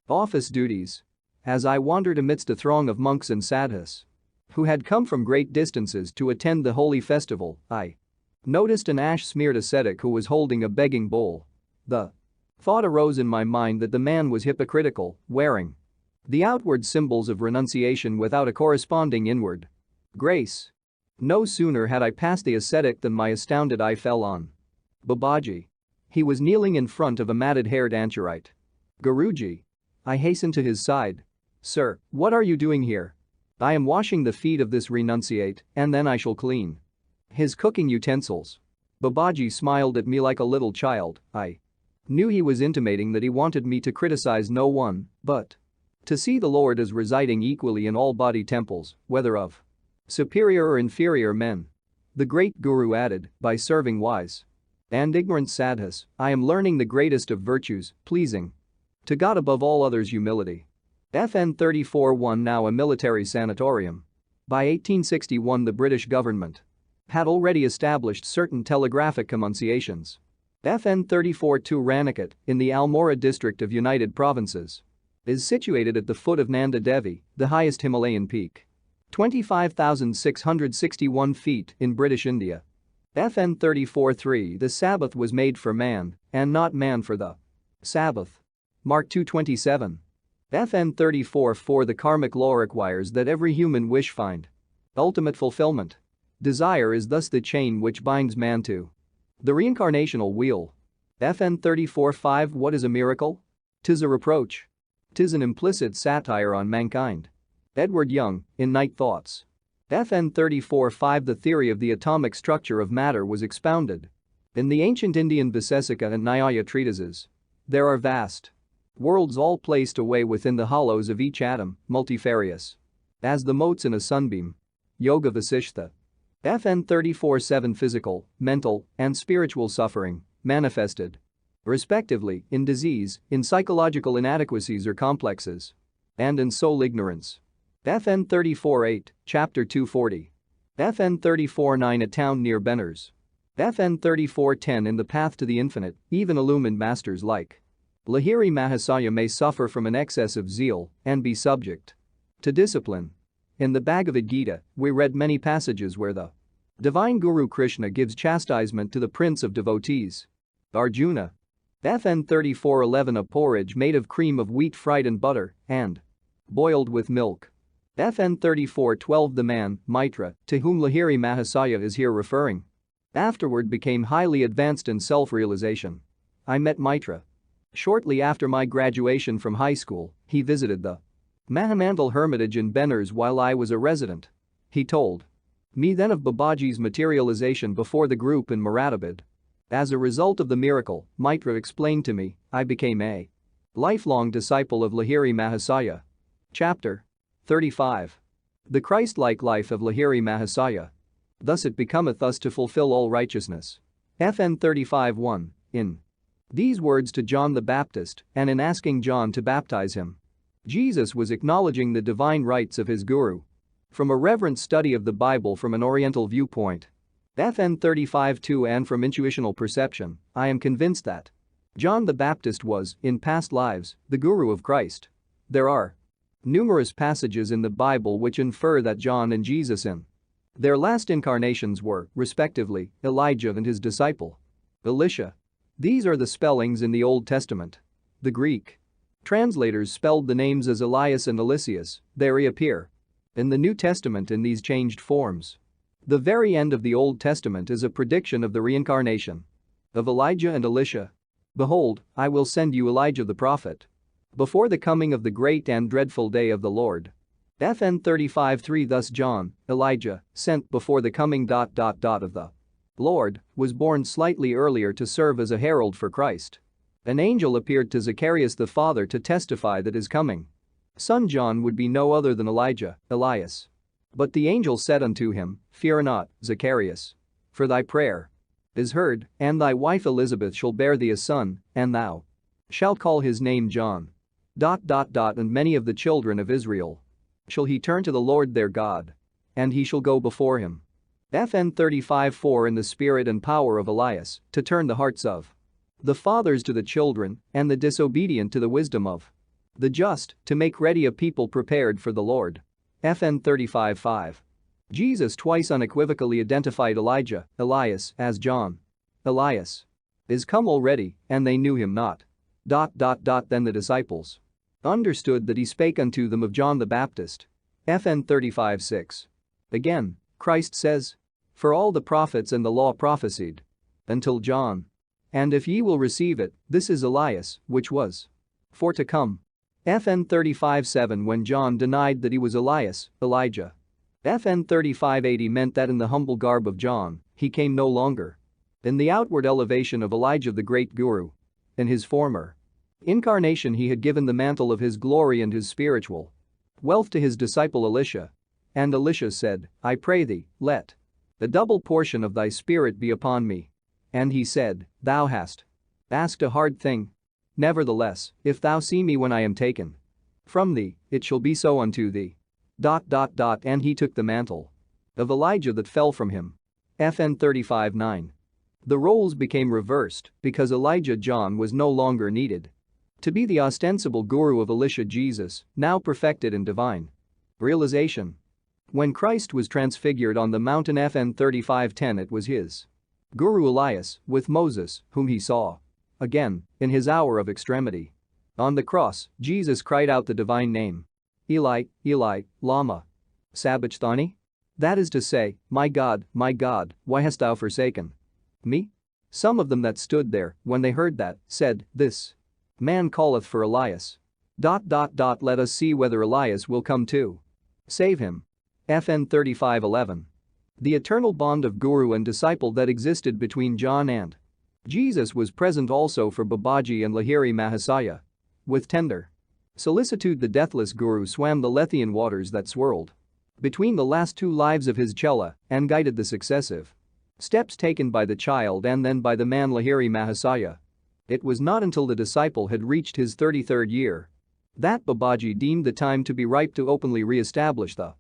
office duties. As I wandered amidst a throng of monks and sadhus who had come from great distances to attend the holy festival, I noticed an ash-smeared ascetic who was holding a begging bowl. The thought arose in my mind that the man was hypocritical, wearing the outward symbols of renunciation without a corresponding inward grace. No sooner had I passed the ascetic than my astounded eye fell on Babaji. He was kneeling in front of a matted-haired anchorite. Guruji. I hastened to his side. Sir, what are you doing here? I am washing the feet of this renunciate, and then I shall clean his cooking utensils. Babaji smiled at me like a little child. I knew he was intimating that he wanted me to criticize no one, but to see the Lord as residing equally in all body temples, whether of superior or inferior men. The great Guru added, by serving wise and ignorant sadhus, I am learning the greatest of virtues, pleasing to God above all others, humility. FN 34-1 now a military sanatorium. By 1861 the British government had already established certain telegraphic communications. FN 34-2 Ranakot, in the Almora district of United Provinces, is situated at the foot of Nanda Devi, the highest Himalayan peak. 25,661 feet in British India. FN 34-3 The Sabbath was made for man, and not man for the Sabbath. Mark 2:27. FN 34-4 The karmic law requires that every human wish find ultimate fulfillment. Desire is thus the chain which binds man to the reincarnational wheel. FN 34-5 What is a miracle? 'Tis a reproach. 'Tis an implicit satire on mankind. Edward Young, in Night Thoughts. FN 34-5 The theory of the atomic structure of matter was expounded in the ancient Indian Visesika and Nyaya treatises. There are vast worlds all placed away within the hollows of each atom, multifarious as the motes in a sunbeam. Yoga Vasishtha. FN 34-7 Physical, mental, and spiritual suffering, manifested respectively in disease, in psychological inadequacies or complexes, and in soul ignorance. FN 34-8, Chapter 240. FN 34-9 A town near Benners. FN 34-10 In the path to the infinite, even illumined masters like Lahiri Mahasaya may suffer from an excess of zeal and be subject to discipline. In the Bhagavad Gita, we read many passages where the divine Guru Krishna gives chastisement to the prince of devotees. Arjuna. FN 34-11 A porridge made of cream of wheat fried in butter and boiled with milk. FN 34-12 The man, Maitra, to whom Lahiri Mahasaya is here referring, afterward became highly advanced in self-realization. I met Maitra shortly after my graduation from high school. He visited the Mahamandal Hermitage in Benners while I was a resident. He told me then of Babaji's materialization before the group in Moradabad. As a result of the miracle, Maitra explained to me, I became a lifelong disciple of Lahiri Mahasaya. Chapter 35. The Christ-like life of Lahiri Mahasaya. Thus it becometh us to fulfill all righteousness. FN 35-1. In these words to John the Baptist, and in asking John to baptize him, Jesus was acknowledging the divine rights of his guru. From a reverent study of the Bible from an Oriental viewpoint, FN 35-2 and from intuitional perception, I am convinced that John the Baptist was, in past lives, the guru of Christ. There are numerous passages in the Bible which infer that John and Jesus in their last incarnations were, respectively, Elijah and his disciple Elisha. These are the spellings in the Old Testament. The Greek translators spelled the names as Elias and Eliseus. They reappear in the New Testament in these changed forms. The very end of the Old Testament is a prediction of the reincarnation of Elijah and Elisha. Behold, I will send you Elijah the prophet before the coming of the great and dreadful day of the Lord. FN 35-3 Thus John, Elijah, sent before the coming of the Lord, was born slightly earlier to serve as a herald for Christ. An angel appeared to Zacharias the father to testify that his coming son John would be no other than Elijah, Elias. But the angel said unto him, Fear not, Zacharias. For thy prayer is heard, and thy wife Elizabeth shall bear thee a son, and thou shalt call his name John. And many of the children of Israel shall he turn to the Lord their God. And he shall go before him FN 35:4 In the spirit and power of Elias, to turn the hearts of the fathers to the children, and the disobedient to the wisdom of the just, to make ready a people prepared for the Lord. FN 35:5. Jesus twice unequivocally identified Elijah, Elias, as John. Elias is come already, and they knew him not. Then the disciples understood that he spake unto them of John the Baptist. FN 35:6. Again, Christ says, for all the prophets and the law prophesied until John. And if ye will receive it, this is Elias, which was for to come. FN 35:7 When John denied that he was Elias, Elijah. FN 35:80 meant that in the humble garb of John, he came no longer in the outward elevation of Elijah the great guru. In his former incarnation he had given the mantle of his glory and his spiritual wealth to his disciple Elisha. And Elisha said, I pray thee, let a double portion of thy spirit be upon me. And he said, thou hast asked a hard thing. Nevertheless, if thou see me when I am taken from thee, it shall be so unto thee. And he took the mantle of Elijah that fell from him. FN 35:9. The roles became reversed because Elijah John was no longer needed to be the ostensible guru of Elisha Jesus, now perfected in divine realization. When Christ was transfigured on the mountain FN 35:10 it was his guru Elias, with Moses, whom he saw again in his hour of extremity. On the cross, Jesus cried out the divine name. Eli, Eli, lama sabachthani? That is to say, my God, why hast thou forsaken me? Some of them that stood there, when they heard that, said, this man calleth for Elias. Let us see whether Elias will come too. Save him. FN 35:11. The eternal bond of guru and disciple that existed between John and Jesus was present also for Babaji and Lahiri Mahasaya. With tender solicitude the deathless guru swam the Lethean waters that swirled between the last two lives of his chela and guided the successive steps taken by the child and then by the man Lahiri Mahasaya. It was not until the disciple had reached his 33rd year that Babaji deemed the time to be ripe to openly re-establish the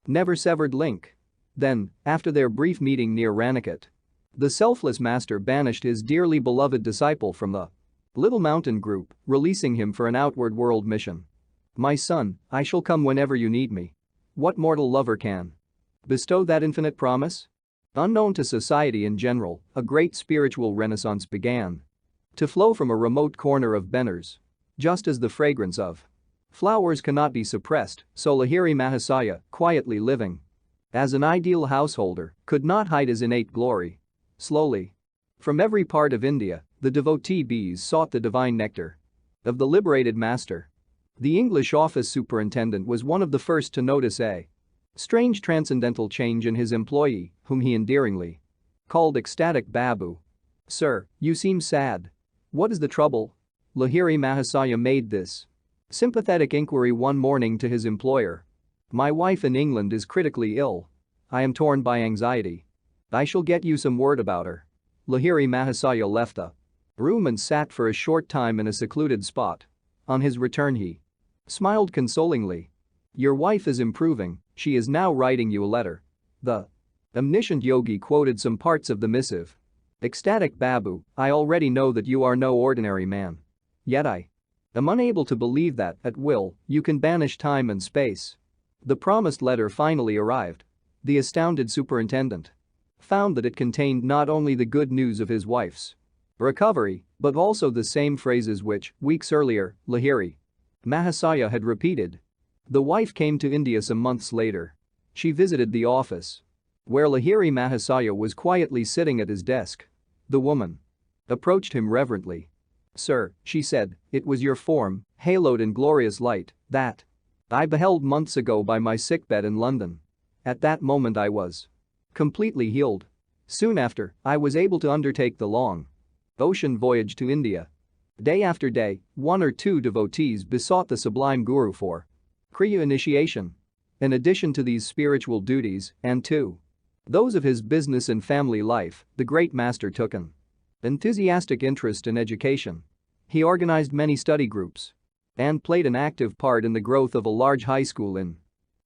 never-severed link. Then, after their brief meeting near Ranikat, the selfless master banished his dearly beloved disciple from the little mountain group, releasing him for an outward world mission. My son, I shall come whenever you need me. What mortal lover can bestow that infinite promise? Unknown to society in general, a great spiritual renaissance began to flow from a remote corner of Benners. Just as the fragrance of flowers cannot be suppressed, so Lahiri Mahasaya, quietly living as an ideal householder, could not hide his innate glory. Slowly, from every part of India, the devotee bees sought the divine nectar of the liberated master. The English office superintendent was one of the first to notice a strange transcendental change in his employee, whom he endearingly called ecstatic Babu. Sir, you seem sad. What is the trouble? Lahiri Mahasaya made this sympathetic inquiry one morning to his employer. My wife in England is critically ill. I am torn by anxiety. I shall get you some word about her. Lahiri Mahasaya left the room and sat for a short time in a secluded spot. On his return he smiled consolingly. Your wife is improving, she is now writing you a letter. The omniscient Yogi quoted some parts of the missive. Ecstatic Babu, I already know that you are no ordinary man. Yet I am unable to believe that, at will, you can banish time and space. The promised letter finally arrived. The astounded superintendent found that it contained not only the good news of his wife's recovery, but also the same phrases which, weeks earlier, Lahiri Mahasaya had repeated. The wife came to India some months later. She visited the office where Lahiri Mahasaya was quietly sitting at his desk. The woman approached him reverently. Sir, she said, it was your form, haloed in glorious light, that I beheld months ago by my sickbed in London. At that moment I was completely healed. Soon after, I was able to undertake the long ocean voyage to India. Day after day, one or two devotees besought the sublime guru for Kriya initiation. In addition to these spiritual duties, and to those of his business and family life, the great master took an enthusiastic interest in education. He organized many study groups and played an active part in the growth of a large high school in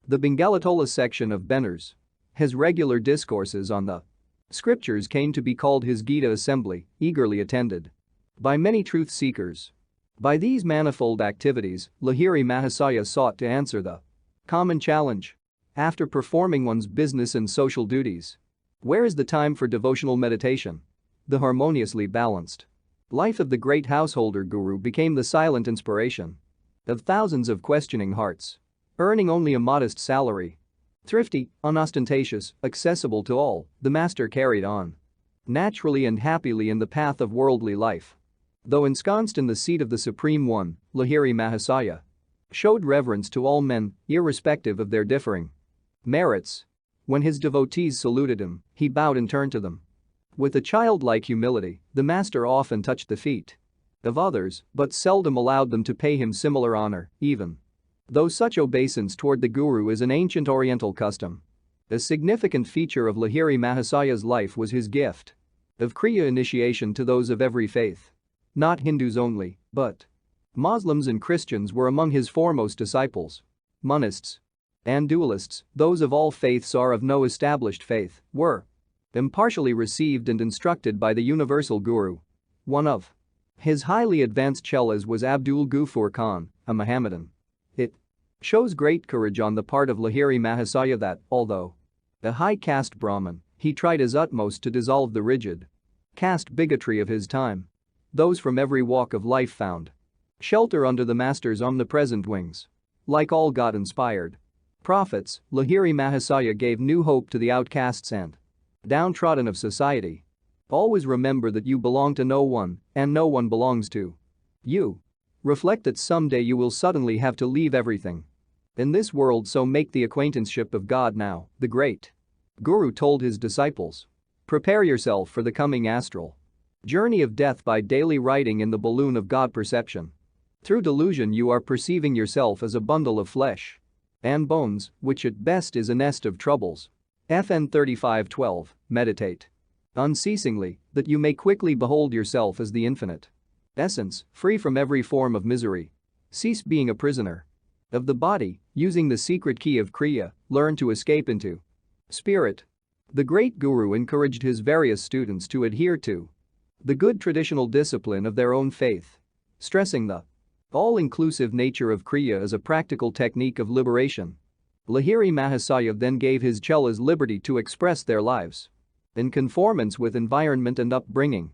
the Bengalatola section of Benners. His regular discourses on the scriptures came to be called his Gita assembly, eagerly attended by many truth seekers. By these manifold activities, Lahiri Mahasaya sought to answer the common challenge. After performing one's business and social duties, where is the time for devotional meditation? The harmoniously balanced life of the great householder guru became the silent inspiration of thousands of questioning hearts. Earning only a modest salary, thrifty, unostentatious, accessible to all, the master carried on naturally and happily in the path of worldly life. Though ensconced in the seat of the Supreme One, Lahiri Mahasaya showed reverence to all men, irrespective of their differing merits. When his devotees saluted him, he bowed and turned to them. With a childlike humility, the master often touched the feet of others but seldom allowed them to pay him similar honor, even though such obeisance toward the guru is an ancient oriental custom. A significant feature of Lahiri Mahasaya's life was his gift of Kriya initiation to those of every faith. Not Hindus only, but Muslims and Christians were among his foremost disciples. Monists and dualists, those of all faiths or of no established faith, were impartially received and instructed by the universal guru. One of his highly advanced chelas was Abdul Ghaffur Khan, a Mohammedan. It shows great courage on the part of Lahiri Mahasaya that, although a high caste Brahmin, he tried his utmost to dissolve the rigid caste bigotry of his time. Those from every walk of life found shelter under the master's omnipresent wings. Like all God-inspired prophets, Lahiri Mahasaya gave new hope to the outcasts and downtrodden of society. Always remember that you belong to no one and no one belongs to you. Reflect that someday you will suddenly have to leave everything in this world, so make the acquaintanceship of God now, the great guru told his disciples. Prepare yourself for the coming astral journey of death by daily riding in the balloon of God perception. Through delusion you are perceiving yourself as a bundle of flesh and bones, which at best is a nest of troubles. FN 35:12, meditate unceasingly, that you may quickly behold yourself as the infinite essence, free from every form of misery. Cease being a prisoner of the body, using the secret key of Kriya, learn to escape into spirit. The great guru encouraged his various students to adhere to the good traditional discipline of their own faith, stressing the all-inclusive nature of Kriya as a practical technique of liberation. Lahiri Mahasaya then gave his chelas liberty to express their lives in conformance with environment and upbringing.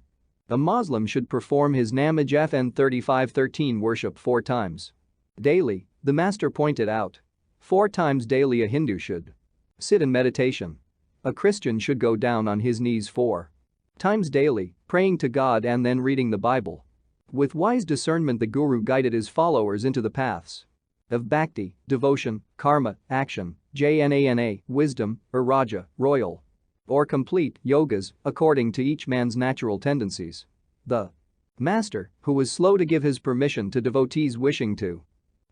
A Muslim should perform his Namaj FN 35:13 worship 4 times daily, the master pointed out. 4 times daily a Hindu should sit in meditation. A Christian should go down on his knees 4 times daily, praying to God and then reading the Bible. With wise discernment the guru guided his followers into the paths of bhakti, devotion, karma, action, jnana, wisdom, or raja, royal, or complete yogas, according to each man's natural tendencies. The master, who was slow to give his permission to devotees wishing to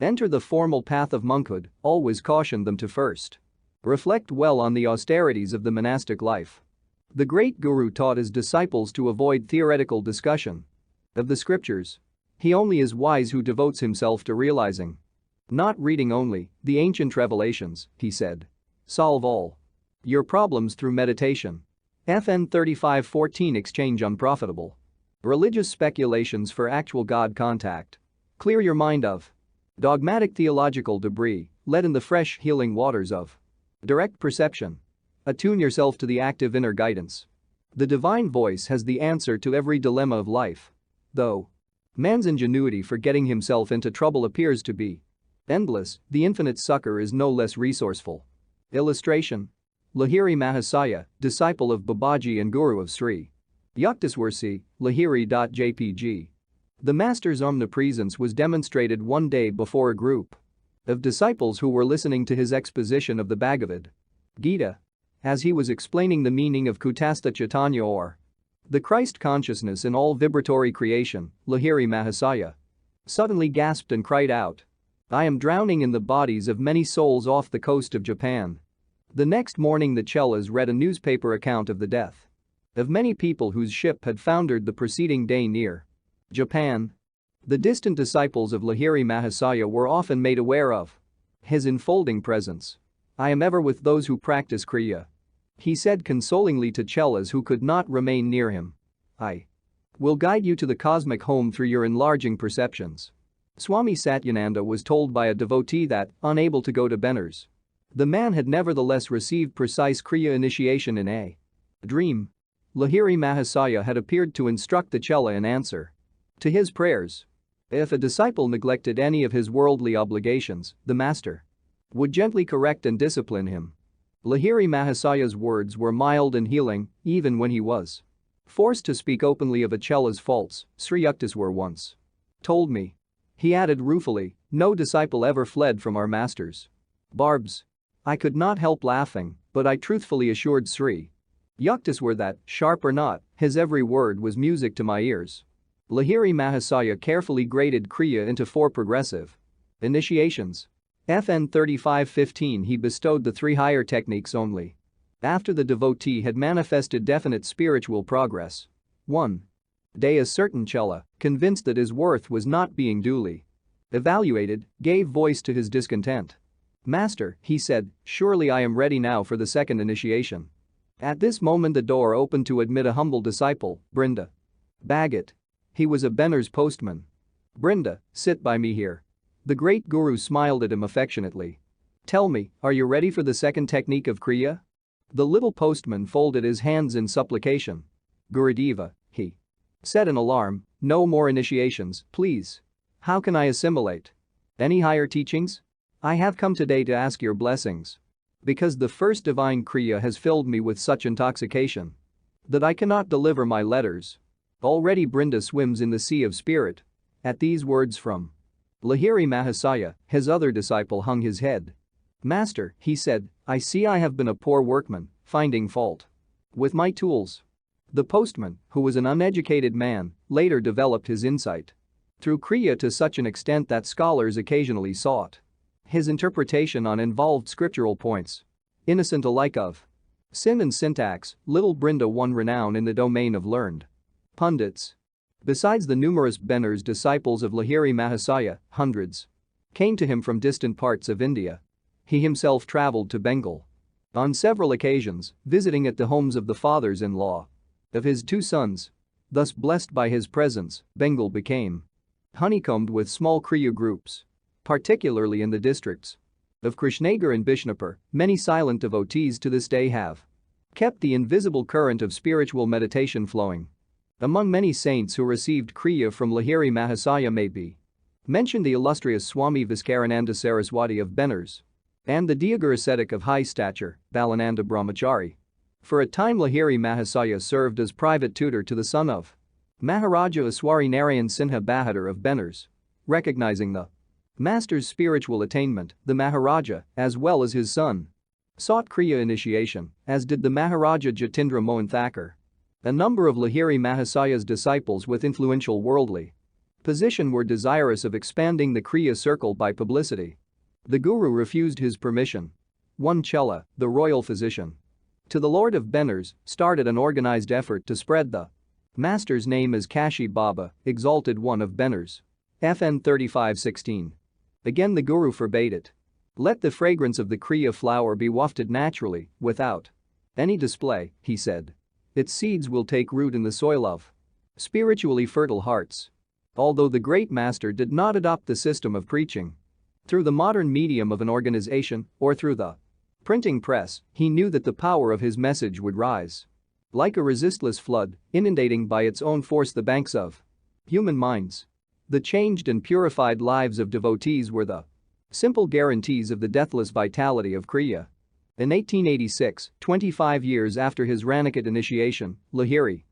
enter the formal path of monkhood, always cautioned them to first reflect well on the austerities of the monastic life. The great guru taught his disciples to avoid theoretical discussion of the scriptures. He only is wise who devotes himself to realizing, not reading only, the ancient revelations, he said. Solve all your problems through meditation. FN 35:14 exchange unprofitable religious speculations for actual God contact. Clear your mind of dogmatic theological debris, let in the fresh healing waters of direct perception. Attune yourself to the active inner guidance. The divine voice has the answer to every dilemma of life. Though man's ingenuity for getting himself into trouble appears to be endless, the infinite succor is no less resourceful. Illustration: Lahiri Mahasaya, disciple of Babaji and guru of Sri Yukteswar Lahiri.jpg. The master's omnipresence was demonstrated one day before a group of disciples who were listening to his exposition of the Bhagavad Gita. As he was explaining the meaning of Kutastha Chaitanya, or the Christ consciousness in all vibratory creation, Lahiri Mahasaya suddenly gasped and cried out, "I am drowning in the bodies of many souls off the coast of Japan." The next morning the chelas read a newspaper account of the death of many people whose ship had foundered the preceding day near Japan. The distant disciples of Lahiri Mahasaya were often made aware of his enfolding presence. "I am ever with those who practice Kriya," He said consolingly to Chelas who could not remain near him. I will guide you to the cosmic home through your enlarging perceptions. Swami Satyananda was told by a devotee that, unable to go to Benner's, the man had nevertheless received precise Kriya initiation in a dream. Lahiri Mahasaya had appeared to instruct the Chela in answer to his prayers. If a disciple neglected any of his worldly obligations, the master would gently correct and discipline him. Lahiri Mahasaya's words were mild and healing, even when he was forced to speak openly of a Chela's faults. Sri Yukteswar once told me. He added ruefully, no disciple ever fled from our masters barbs. I could not help laughing, but I truthfully assured Sri Yukteswar that, sharp or not, his every word was music to my ears. Lahiri Mahasaya carefully graded Kriya into 4 progressive initiations. FN 3515 he bestowed the 3 higher techniques only after the devotee had manifested definite spiritual progress. 1. Day a certain Chela, convinced that his worth was not being duly evaluated, gave voice to his discontent. Master, he said, surely I am ready now for the 2nd initiation. At this moment the door opened to admit a humble disciple, Brinda Bhagat. He was a Benner's postman. Brinda, sit by me here. The great guru smiled at him affectionately. Tell me, are you ready for the 2nd technique of Kriya? The little postman folded his hands in supplication. Gurudeva, he said in alarm, no more initiations, please. How can I assimilate any higher teachings? I have come today to ask your blessings. Because the first divine Kriya has filled me with such intoxication that I cannot deliver my letters. Already Brinda swims in the sea of spirit. At these words from Lahiri Mahasaya, his other disciple hung his head. Master, he said, I see I have been a poor workman, finding fault with my tools. The postman, who was an uneducated man, later developed his insight through Kriya to such an extent that scholars occasionally sought his interpretation on involved scriptural points. Innocent alike of sin and syntax, little Brinda won renown in the domain of learned pundits. Besides the numerous Benner's disciples of Lahiri Mahasaya, hundreds came to him from distant parts of India. He himself travelled to Bengal on several occasions, visiting at the homes of the fathers-in-law of his 2 sons. Thus blessed by his presence, Bengal became honeycombed with small Kriya groups, particularly in the districts of Krishnagar and Bishnupur. Many silent devotees to this day have kept the invisible current of spiritual meditation flowing. Among many saints who received Kriya from Lahiri Mahasaya may be mentioned the illustrious Swami Viskarananda Saraswati of Benner's and the Diagur ascetic of high stature, Balananda Brahmachari. For a time Lahiri Mahasaya served as private tutor to the son of Maharaja Aswari Narayan Sinha Bahadur of Benner's. Recognizing the master's spiritual attainment, the Maharaja, as well as his son, sought Kriya initiation, as did the Maharaja Jatindra Mohan Thakur. A number of Lahiri Mahasaya's disciples with influential worldly position were desirous of expanding the Kriya circle by publicity. The Guru refused his permission. One Chela, the royal physician to the Lord of Benner's, started an organized effort to spread the master's name as Kashi Baba, exalted one of Benner's. FN 3516. Again the Guru forbade it. Let the fragrance of the Kriya flower be wafted naturally, without any display, he said. Its seeds will take root in the soil of spiritually fertile hearts. Although the great master did not adopt the system of preaching through the modern medium of an organization or through the printing press, he knew that the power of his message would rise like a resistless flood, inundating by its own force the banks of human minds. The changed and purified lives of devotees were the simple guarantees of the deathless vitality of Kriya. In 1886, 25 years after his Ranikat initiation, Lahiri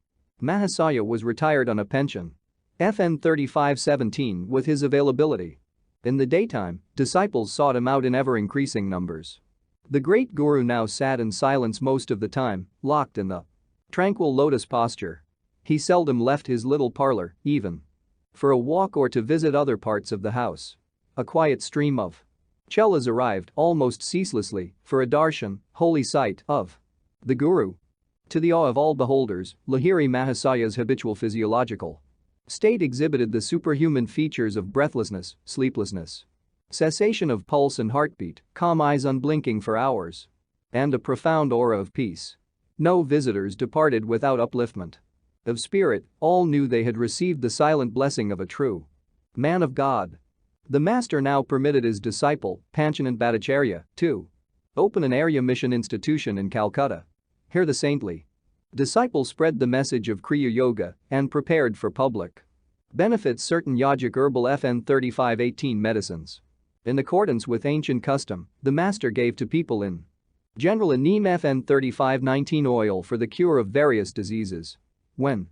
Mahasaya was retired on a pension. FN 3517 with his availability. In the daytime, disciples sought him out in ever-increasing numbers. The great Guru now sat in silence most of the time, locked in the tranquil lotus posture. He seldom left his little parlor, even for a walk or to visit other parts of the house. A quiet stream of Chelas arrived almost ceaselessly for a darshan, holy sight, of the Guru. To the awe of all beholders, Lahiri Mahasaya's habitual physiological state exhibited the superhuman features of breathlessness, sleeplessness, cessation of pulse and heartbeat, calm eyes unblinking for hours. and a profound aura of peace. No visitors departed without upliftment of spirit, all knew they had received the silent blessing of a true man of God. The master now permitted his disciple, Panchanan Bhattacharya, to open an area mission institution in Calcutta. Here the saintly disciple spread the message of Kriya Yoga and prepared for public benefits certain yogic herbal FN 3518 medicines. In accordance with ancient custom, the master gave to people in general a neem FN 3519 oil for the cure of various diseases. When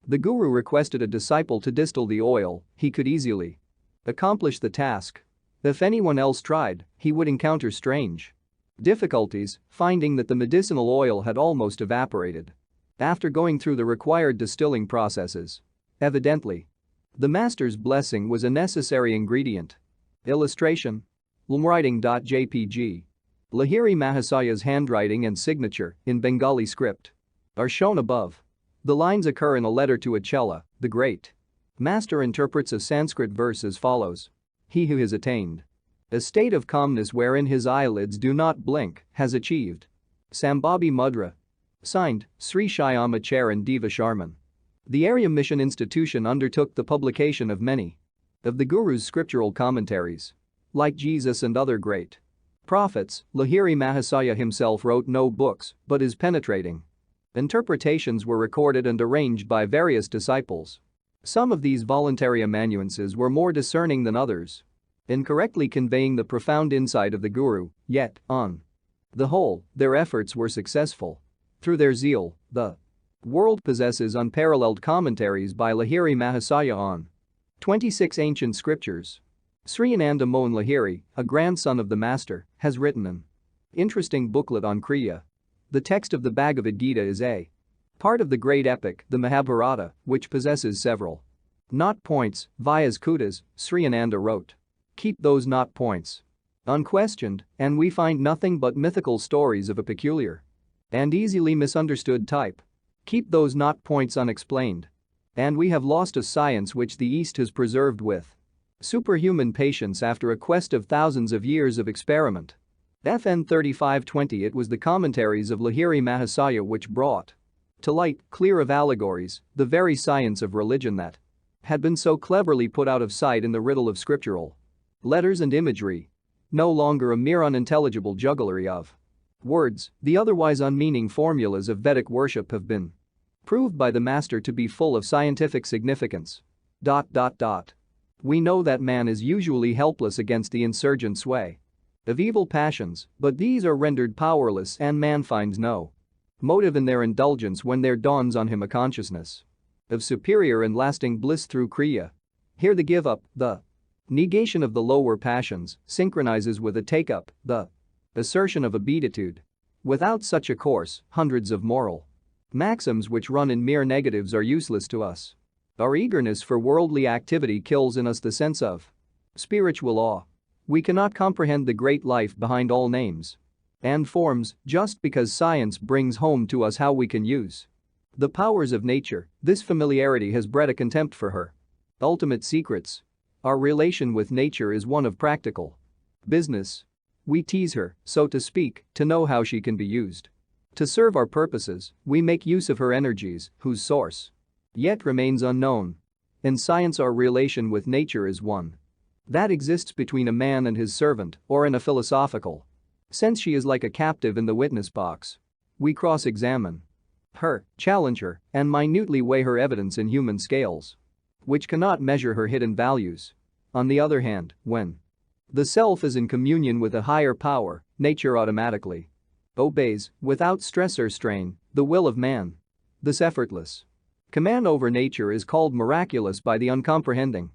the guru requested a disciple to distill the oil, he could easily accomplish the task. If anyone else tried, he would encounter strange difficulties, finding that the medicinal oil had almost evaporated after going through the required distilling processes. Evidently, the master's blessing was a necessary ingredient. Illustration: lmwriting.jpg. Lahiri Mahasaya's handwriting and signature, in Bengali script, are shown above. The lines occur in a letter to Achela, the great master interprets a Sanskrit verse as follows: "He who has attained a state of calmness wherein his eyelids do not blink has achieved Sambhavi Mudra." Signed, Sri Shyama Charan Deva Sharman. The Area Mission Institution undertook the publication of many of the Guru's scriptural commentaries. Like Jesus and other great prophets, Lahiri Mahasaya himself wrote no books, but his penetrating interpretations were recorded and arranged by various disciples. Some of these voluntary amanuenses were more discerning than others in correctly conveying the profound insight of the Guru, yet, on the whole, their efforts were successful. Through their zeal, the world possesses unparalleled commentaries by Lahiri Mahasaya on 26 ancient scriptures. Sri Ananda Mohan Lahiri, a grandson of the master, has written an interesting booklet on Kriya. The text of the Bhagavad Gita is a part of the great epic, the Mahabharata, which possesses several knot points. Vyas Kutas, Sri Ananda wrote, "Keep those knot points unquestioned, and we find nothing but mythical stories of a peculiar and easily misunderstood type. Keep those knot points unexplained, and we have lost a science which the East has preserved with superhuman patience after a quest of thousands of years of experiment." FN 3520. It was the commentaries of Lahiri Mahasaya which brought to light, clear of allegories, the very science of religion that had been so cleverly put out of sight in the riddle of scriptural letters and imagery. No longer a mere unintelligible jugglery of words, the otherwise unmeaning formulas of Vedic worship have been proved by the master to be full of scientific significance. We know that man is usually helpless against the insurgent sway of evil passions, but these are rendered powerless and man finds no motive in their indulgence when there dawns on him a consciousness of superior and lasting bliss through Kriya. Here the give-up, the negation of the lower passions, synchronizes with a take-up, the assertion of a beatitude. Without such a course, hundreds of moral maxims which run in mere negatives are useless to us. Our eagerness for worldly activity kills in us the sense of spiritual awe. We cannot comprehend the great life behind all names and forms just because science brings home to us how we can use the powers of nature. This familiarity has bred a contempt for her ultimate secrets. Our relation with nature is one of practical business. We tease her, so to speak, to know how she can be used to serve our purposes. We make use of her energies, whose source yet remains unknown. In science, our relation with nature is one that exists between a man and his servant, or in a philosophical sense she is like a captive in the witness box. We cross-examine her, challenge her, and minutely weigh her evidence in human scales, which cannot measure her hidden values. On the other hand, when the self is in communion with a higher power, nature automatically obeys, without stress or strain, the will of man. This effortless command over nature is called miraculous by the uncomprehending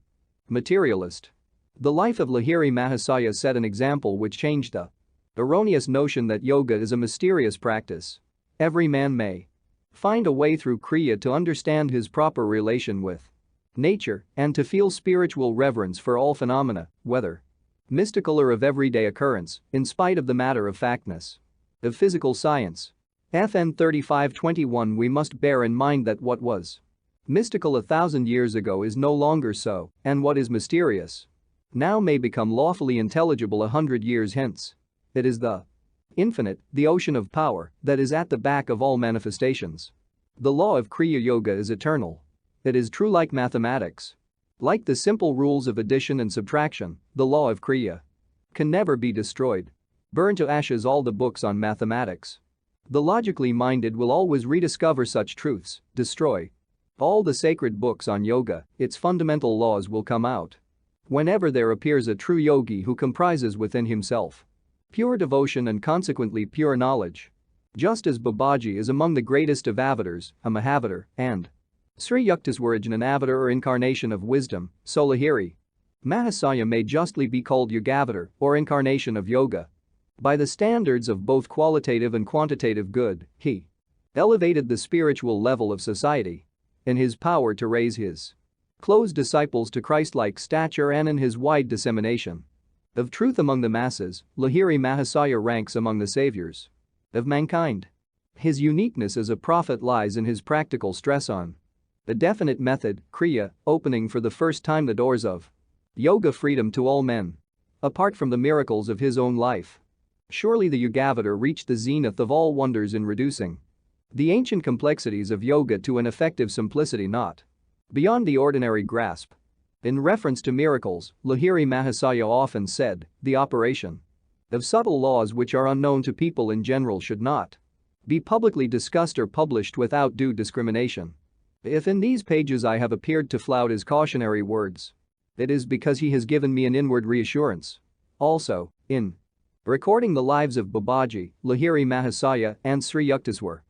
materialist. The life of Lahiri Mahasaya set an example which changed the erroneous notion that yoga is a mysterious practice. Every man may find a way through Kriya to understand his proper relation with nature and to feel spiritual reverence for all phenomena, whether mystical or of everyday occurrence, in spite of the matter-of-factness of physical science. FN 3521. We must bear in mind that what was mystical 1,000 years ago is no longer so, and what is mysterious now may become lawfully intelligible 100 years hence. It is the Infinite, the ocean of power that is at the back of all manifestations. The law of Kriya Yoga is eternal. It is true like mathematics. Like the simple rules of addition and subtraction, the law of Kriya can never be destroyed. Burn to ashes all the books on mathematics. The logically minded will always rediscover such truths. Destroy all the sacred books on yoga, its fundamental laws will come out. Whenever there appears a true yogi who comprises within himself pure devotion and consequently pure knowledge. Just as Babaji is among the greatest of avatars, a Mahavatar, and Sri Yukteswar an avatar or incarnation of wisdom, so Lahiri Mahasaya may justly be called Yogavatar or incarnation of yoga. By the standards of both qualitative and quantitative good, he elevated the spiritual level of society. In his power to raise his close disciples to Christ-like stature and in his wide dissemination of truth among the masses, Lahiri Mahasaya ranks among the saviors of mankind. His uniqueness as a prophet lies in his practical stress on a definite method, Kriya, opening for the first time the doors of yoga freedom to all men. Apart from the miracles of his own life, surely the Yogavatar reached the zenith of all wonders in reducing the ancient complexities of yoga to an effective simplicity not beyond the ordinary grasp. In reference to miracles, Lahiri Mahasaya often said, the operation of subtle laws which are unknown to people in general should not be publicly discussed or published without due discrimination. If in these pages I have appeared to flout his cautionary words, it is because he has given me an inward reassurance. Also, in recording the lives of Babaji, Lahiri Mahasaya, and Sri Yukteswar,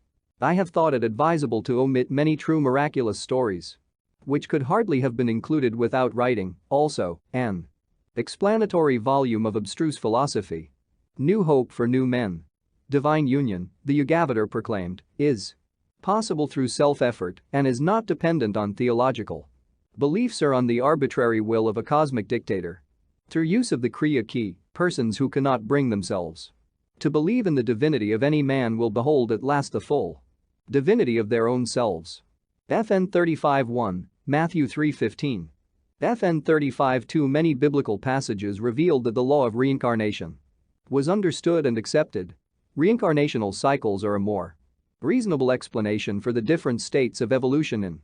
I have thought it advisable to omit many true miraculous stories which could hardly have been included without writing, also, an explanatory volume of abstruse philosophy. New hope for new men. Divine union, the Yogavatar proclaimed, is possible through self-effort and is not dependent on theological beliefs or on the arbitrary will of a cosmic dictator. Through use of the Kriya key, persons who cannot bring themselves to believe in the divinity of any man will behold at last the full divinity of their own selves. FN 35:1, Matthew 3:15. FN 35:2 Many biblical passages revealed that the law of reincarnation was understood and accepted. Reincarnational cycles are a more reasonable explanation for the different states of evolution in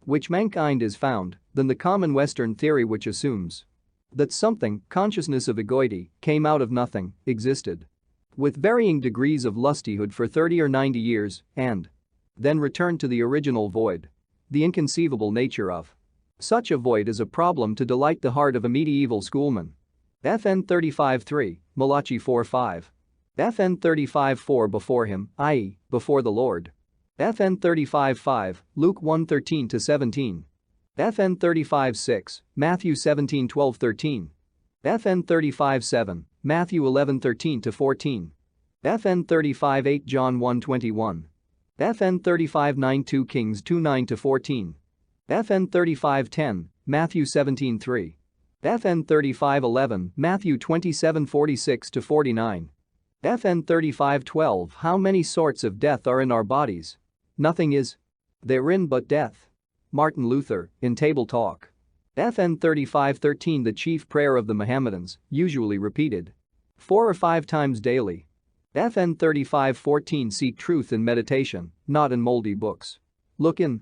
which mankind is found than the common Western theory which assumes that something, consciousness of egoity, came out of nothing, existed with varying degrees of lustihood for 30 or 90 years and then returned to the original void. The inconceivable nature of such a void is a problem to delight the heart of a medieval schoolman. FN 35:3, Malachi 4:5. FN 35:4 Before him, i.e., before the Lord. FN 35:5, Luke 1:13-17. FN 35:6, Matthew 17:12-13. FN 35:7, Matthew 11:13-14. FN 35:8 John 1:21. FN 35:9 2 Kings 2:9-14. FN 35:10, Matthew 17:3. FN 35:11 Matthew 27:46-49. FN 35:12 How many sorts of death are in our bodies? Nothing is therein but death. Martin Luther, in Table Talk. FN 35:13 The chief prayer of the Mohammedans, usually repeated 4 or 5 times daily. FN 35:14 Seek truth in meditation, not in moldy books. Look in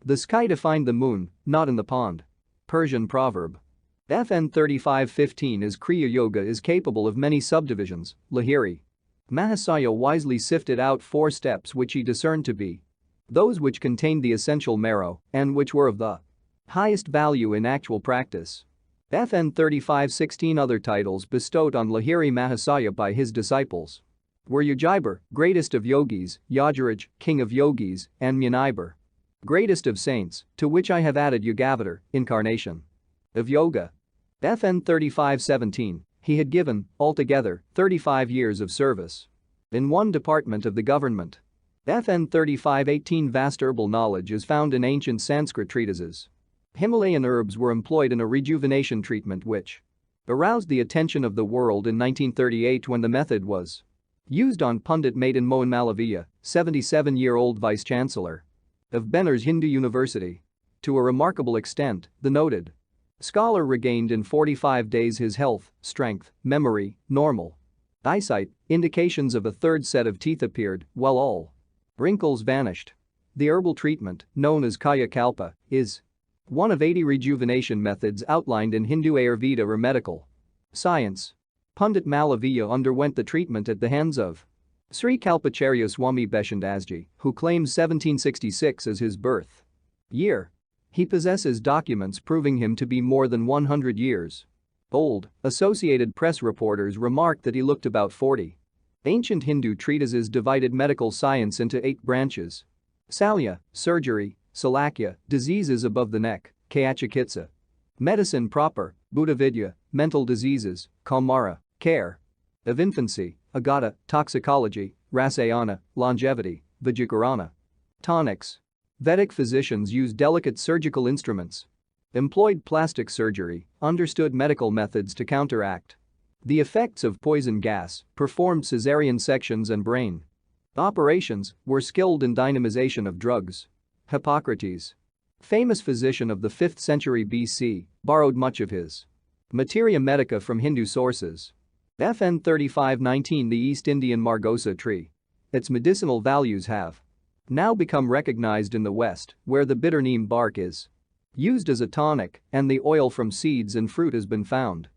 the sky to find the moon, not in the pond. Persian proverb. FN 35:15 As Kriya Yoga is capable of many subdivisions, Lahiri Mahasaya wisely sifted out 4 steps which he discerned to be those which contained the essential marrow and which were of the highest value in actual practice. FN 35:16 Other titles bestowed on Lahiri Mahasaya by his disciples were Yajibar, greatest of yogis, Yajaraj, king of yogis, and Munibar, greatest of saints, to which I have added Yogavatar, incarnation of yoga. FN 35:17 He had given, altogether, 35 years of service in one department of the government. FN 35:18 Vast herbal knowledge is found in ancient Sanskrit treatises. Himalayan herbs were employed in a rejuvenation treatment which aroused the attention of the world in 1938 when the method was used on Pundit Madan Mohan Malaviya, 77-year-old vice-chancellor of Benares Hindu University. To a remarkable extent, the noted scholar regained in 45 days his health, strength, memory, normal Eyesight, indications of a third set of teeth appeared, while all wrinkles vanished. The herbal treatment, known as Kaya Kalpa, is one of 80 rejuvenation methods outlined in Hindu Ayurveda or medical science. Pundit Malaviya underwent the treatment at the hands of Sri Kalpacharya Swami Beshandasji, who claims 1766 as his birth year. He possesses documents proving him to be more than 100 years old. Associated Press reporters remarked that he looked about 40. Ancient Hindu treatises divided medical science into 8 branches: Salya, surgery; Salakya, diseases above the neck; Kayachikitsa, medicine proper; Buddhavidya, mental diseases; Kaumara, care of infancy; Agata, toxicology; Rasayana, longevity; Vijakarana, tonics. Vedic physicians used delicate surgical instruments, employed plastic surgery, understood medical methods to counteract the effects of poison gas, performed caesarean sections and brain operations, were skilled in dynamization of drugs. Hippocrates, famous physician of the 5th century BC, borrowed much of his materia medica from Hindu sources. FN 3519. The East Indian margosa tree. Its medicinal values have now become recognized in the West, where the bitter neem bark is used as a tonic and the oil from seeds and fruit has been found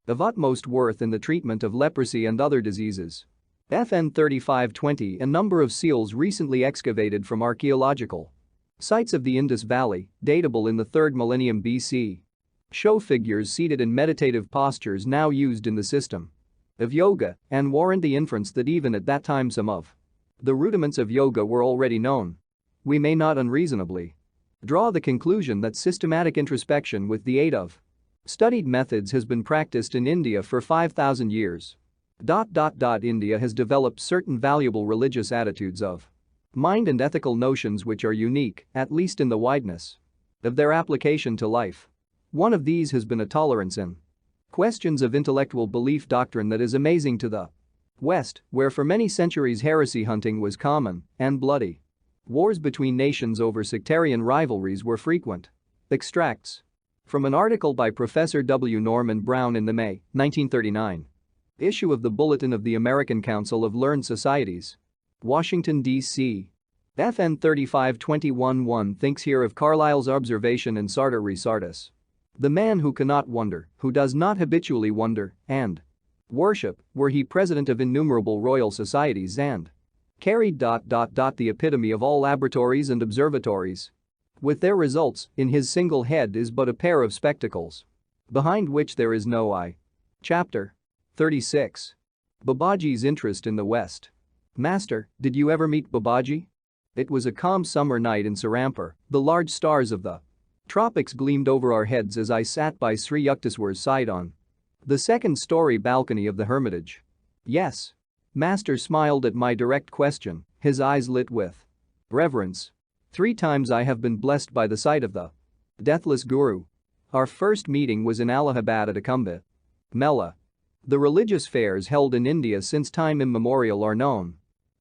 of utmost worth in the treatment of leprosy and other diseases. FN 3520. A number of seals recently excavated from archaeological sites of the Indus Valley, datable in the 3rd millennium BC, show figures seated in meditative postures now used in the system of yoga and warrant the inference that even at that time some of the rudiments of yoga were already known. We may not unreasonably draw the conclusion that systematic introspection with the aid of studied methods has been practiced in India for 5,000 years. India has developed certain valuable religious attitudes of mind and ethical notions which are unique, at least in the wideness of their application to life. One of these has been a tolerance in questions of intellectual belief doctrine that is amazing to the West, where for many centuries heresy hunting was common and bloody wars between nations over sectarian rivalries were frequent. Extracts from an article by Professor W. Norman Brown in the May 1939 issue of the Bulletin of the American Council of Learned Societies, Washington, D.C. FN 3521. One thinks here of Carlyle's observation in Sartor Resartus. The man who cannot wonder, who does not habitually wonder, and worship, were he president of innumerable royal societies and carried. The epitome of all laboratories and observatories, with their results, in his single head is but a pair of spectacles, behind which there is no eye. Chapter 36. Babaji's interest in the West. Master, did you ever meet Babaji? It was a calm summer night in Serampur. The large stars of the tropics gleamed over our heads as I sat by Sri Yukteswar's side on the second-story balcony of the hermitage. Yes. Master smiled at my direct question, his eyes lit with reverence. 3 times I have been blessed by the sight of the deathless Guru. Our first meeting was in Allahabad at a Kumbh Mela. The religious fairs held in India since time immemorial are known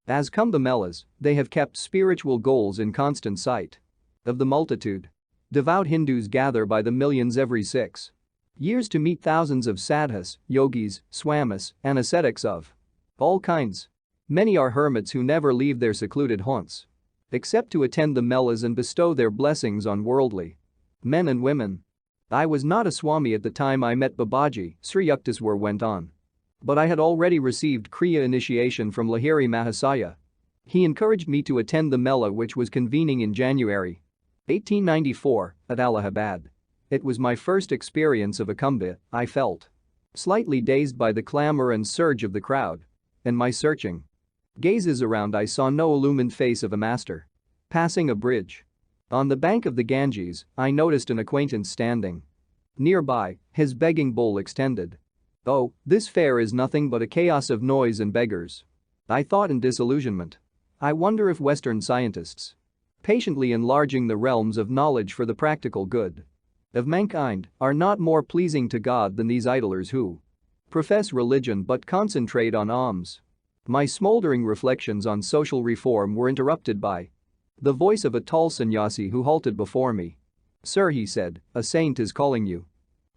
as Kumbh Melas. They have kept spiritual goals in constant sight of the multitude. Devout Hindus gather by the millions every 6 years to meet thousands of sadhus, yogis, swamis, and ascetics of all kinds. Many are hermits who never leave their secluded haunts except to attend the melas and bestow their blessings on worldly men and women. I was not a Swami at the time I met Babaji, Sri Yukteswar went on. But I had already received Kriya initiation from Lahiri Mahasaya. He encouraged me to attend the Mela which was convening in January 1894 at Allahabad. It was my first experience of a Kumbh. I felt slightly dazed by the clamor and surge of the crowd. In my searching gazes around I saw no illumined face of a master passing a bridge. On the bank of the Ganges, I noticed an acquaintance standing nearby, his begging bowl extended. Oh, this fair is nothing but a chaos of noise and beggars, I thought in disillusionment. I wonder if Western scientists, patiently enlarging the realms of knowledge for the practical good of mankind, are not more pleasing to God than these idlers who profess religion but concentrate on alms. My smoldering reflections on social reform were interrupted by the voice of a tall sannyasi who halted before me. Sir, he said, a saint is calling you.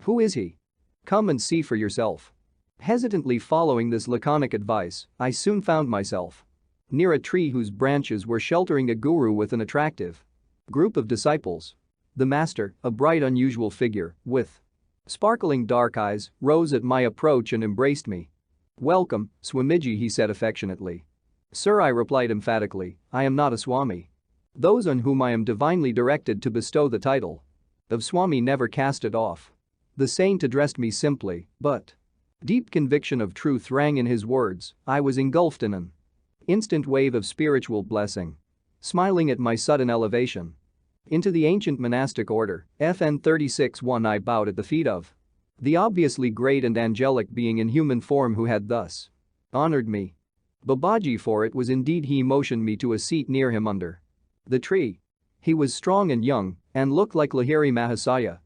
Who is he? Come and see for yourself. Hesitantly following this laconic advice, I soon found myself near a tree whose branches were sheltering a guru with an attractive group of disciples. The master, a bright unusual figure, with sparkling dark eyes, rose at my approach and embraced me. "Welcome, Swamiji," he said affectionately. "Sir," I replied emphatically, "I am not a Swami. Those on whom I am divinely directed to bestow the title of Swami never cast it off." The saint addressed me simply, but deep conviction of truth rang in his words. I was engulfed in an instant wave of spiritual blessing. Smiling at my sudden elevation into the ancient monastic order, FN 36-1, I bowed at the feet of the obviously great and angelic being in human form who had thus honored me. Babaji, for it was indeed he, motioned me to a seat near him under the tree. He was strong and young and looked like Lahiri Mahasaya.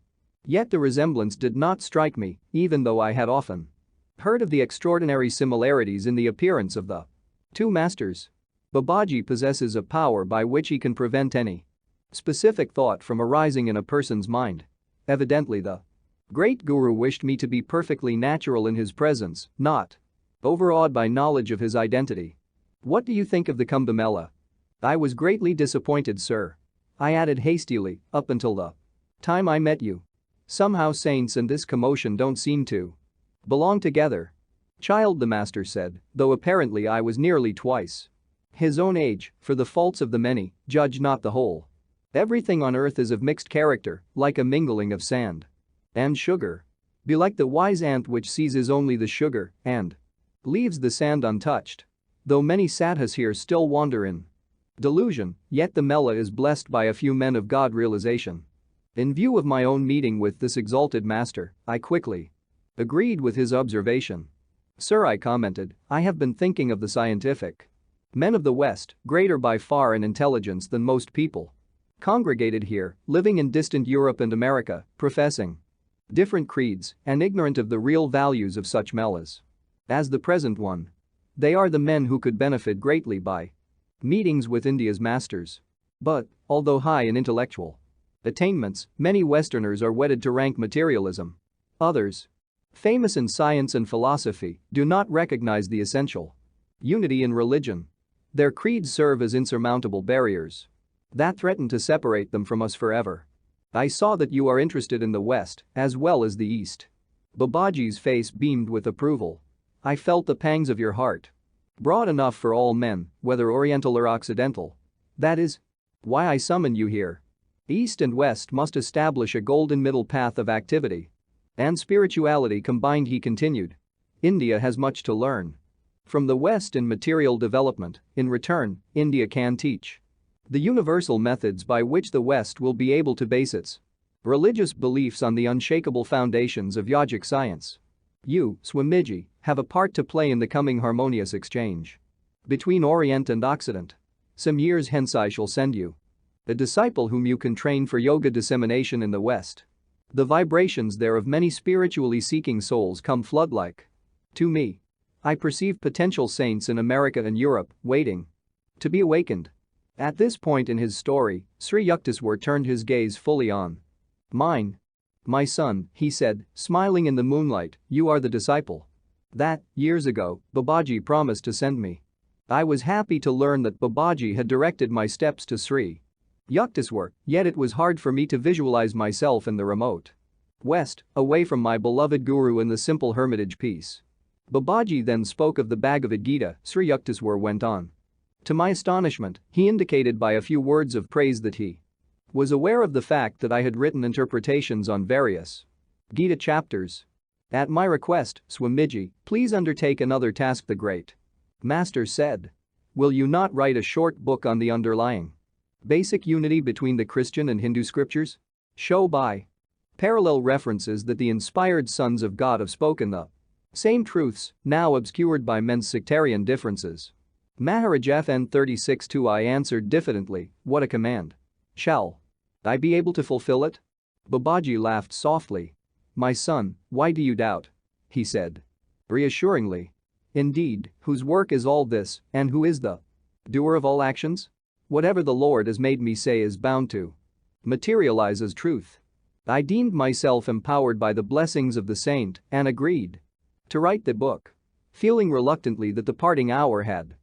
Yet the resemblance did not strike me, even though I had often heard of the extraordinary similarities in the appearance of the two masters. Babaji possesses a power by which he can prevent any specific thought from arising in a person's mind. Evidently the great guru wished me to be perfectly natural in his presence, not overawed by knowledge of his identity. "What do you think of the Kumbh Mela?" "I was greatly disappointed, sir," I added hastily, "up until the time I met you. Somehow saints and this commotion don't seem to belong together." "Child," the master said, though apparently I was nearly twice his own age, "for the faults of the many, judge not the whole. Everything on earth is of mixed character, like a mingling of sand and sugar. Be like the wise ant which seizes only the sugar and leaves the sand untouched." Though many sadhus here still wander in delusion, yet the Mela is blessed by a few men of God realization. In view of my own meeting with this exalted master, I quickly agreed with his observation. "Sir," I commented, "I have been thinking of the scientific men of the West, greater by far in intelligence than most people congregated here, living in distant Europe and America, professing different creeds and ignorant of the real values of such melas as the present one. They are the men who could benefit greatly by meetings with India's masters. But, although high in intellectual attainments, many Westerners are wedded to rank materialism. Others, famous in science and philosophy, do not recognize the essential unity in religion. Their creeds serve as insurmountable barriers that threaten to separate them from us forever. I saw that you are interested in the West as well as the East." Babaji's face beamed with approval. "I felt the pangs of your heart. Broad enough for all men, whether Oriental or Occidental. That is why I summon you here. East and West must establish a golden middle path of activity and spirituality combined," he continued. "India has much to learn from the West in material development. In return, India can teach the universal methods by which the West will be able to base its religious beliefs on the unshakable foundations of yogic science. You, Swamiji, have a part to play in the coming harmonious exchange between Orient and Occident. Some years hence I shall send you a disciple whom you can train for yoga dissemination in the West. The vibrations there of many spiritually seeking souls come flood-like to me. I perceive potential saints in America and Europe waiting to be awakened." At this point in his story, Sri Yukteswar turned his gaze fully on mine. "My son," he said, smiling in the moonlight, "you are the disciple that, years ago, Babaji promised to send me." I was happy to learn that Babaji had directed my steps to Sri Yukteswar, yet it was hard for me to visualize myself in the remote West, away from my beloved guru in the simple hermitage peace. Babaji then spoke of the Bhagavad Gita, Sri Yukteswar went on. To my astonishment, he indicated by a few words of praise that he was aware of the fact that I had written interpretations on various Gita chapters. "At my request, Swamiji, please undertake another task," the great master said. "Will you not write a short book on the underlying basic unity between the Christian and Hindu scriptures? Show by parallel references that the inspired sons of God have spoken the same truths, now obscured by men's sectarian differences." Maharaj FN 36-2, I answered diffidently, "What a command. Shall I be able to fulfill it?" Babaji laughed softly. "My son, why do you doubt?" he said reassuringly. "Indeed, whose work is all this, and who is the doer of all actions? Whatever the Lord has made me say is bound to materialize as truth." I deemed myself empowered by the blessings of the saint and agreed. To write the book. Feeling reluctantly that the parting hour had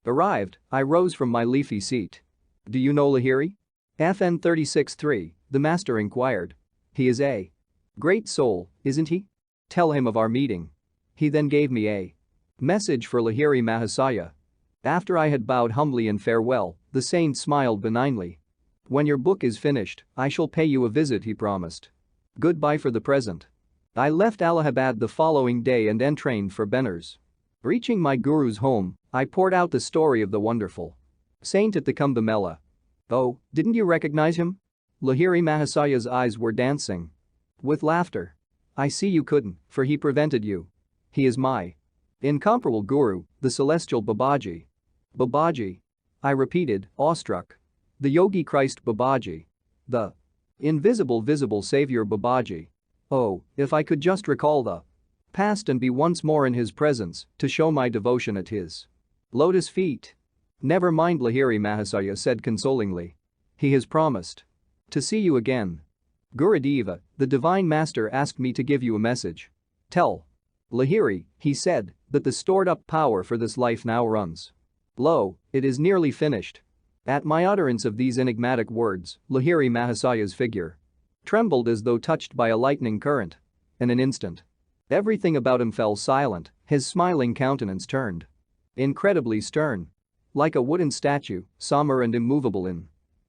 arrived, I rose from my leafy seat. Do you know Lahiri? FN 36-3, the master inquired. He is a great soul, isn't he? Tell him of our meeting. He then gave me a message for Lahiri Mahasaya. After I had bowed humbly in farewell, the saint smiled benignly. When your book is finished, I shall pay you a visit, he promised. Goodbye for the present. I left Allahabad the following day and entrained for Benares. Reaching my guru's home, I poured out the story of the wonderful saint at the Kumbh Mela. Oh, didn't you recognize him? Lahiri Mahasaya's eyes were dancing with laughter. I see you couldn't, for he prevented you. He is my incomparable guru, the celestial Babaji. Babaji. I repeated, awestruck. The Yogi Christ Babaji. The invisible visible savior Babaji. Oh, if I could just recall the past and be once more in his presence to show my devotion at his lotus feet. Never mind, Lahiri Mahasaya said consolingly. He has promised to see you again. Gurudeva, the divine master, asked me to give you a message. Tell Lahiri, he said, that the stored up power for this life now runs low, it is nearly finished. At my utterance of these enigmatic words, Lahiri Mahasaya's figure trembled as though touched by a lightning current. In an instant, everything about him fell silent, his smiling countenance turned incredibly stern. Like a wooden statue, somber and immovable in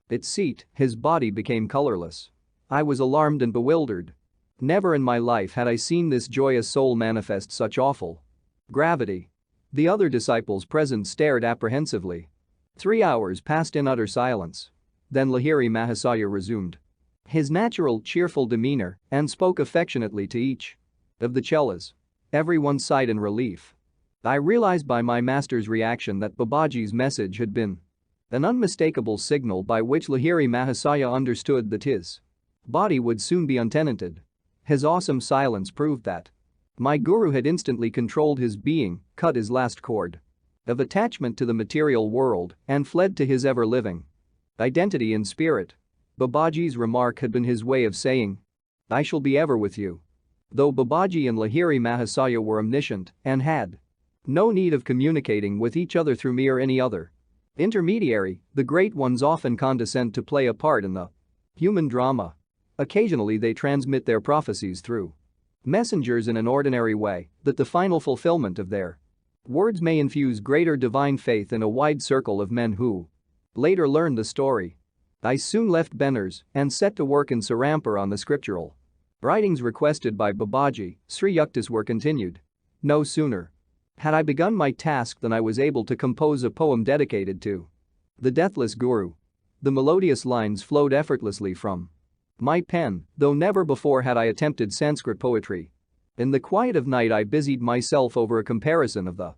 its seat, his body became colorless. I was alarmed and bewildered. Never in my life had I seen this joyous soul manifest such awful gravity. The other disciples present stared apprehensively. 3 hours passed in utter silence. Then Lahiri Mahasaya resumed his natural cheerful demeanor and spoke affectionately to each of the chelas. Everyone sighed in relief. I realized by my master's reaction that Babaji's message had been an unmistakable signal by which Lahiri Mahasaya understood that his body would soon be untenanted. His awesome silence proved that my guru had instantly controlled his being, cut his last cord of attachment to the material world, and fled to his ever-living identity in spirit. Babaji's remark had been his way of saying, I shall be ever with you. Though Babaji and Lahiri Mahasaya were omniscient and had no need of communicating with each other through me or any other intermediary, the great ones often condescend to play a part in the human drama. Occasionally they transmit their prophecies through messengers in an ordinary way, that the final fulfillment of their words may infuse greater divine faith in a wide circle of men who later learn the story. I soon left Benares and set to work in Serampur on the scriptural writings requested by Babaji. Sri Yuktas were continued. No sooner had I begun my task than I was able to compose a poem dedicated to the deathless Guru. The melodious lines flowed effortlessly from my pen, though never before had I attempted Sanskrit poetry. In the quiet of night I busied myself over a comparison of the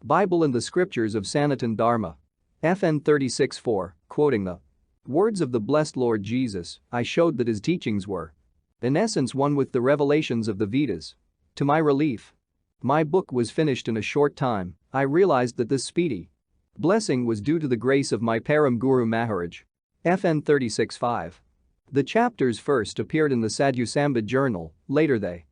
Bible and the scriptures of Sanatan Dharma. FN 36-4, quoting the words of the blessed Lord Jesus, I showed that his teachings were in essence one with the revelations of the Vedas. To my relief, my book was finished in a short time. I realized that this speedy blessing was due to the grace of my Param Guru Maharaj. FN 36-5. The chapters first appeared in the Sadhu Sambad journal, later they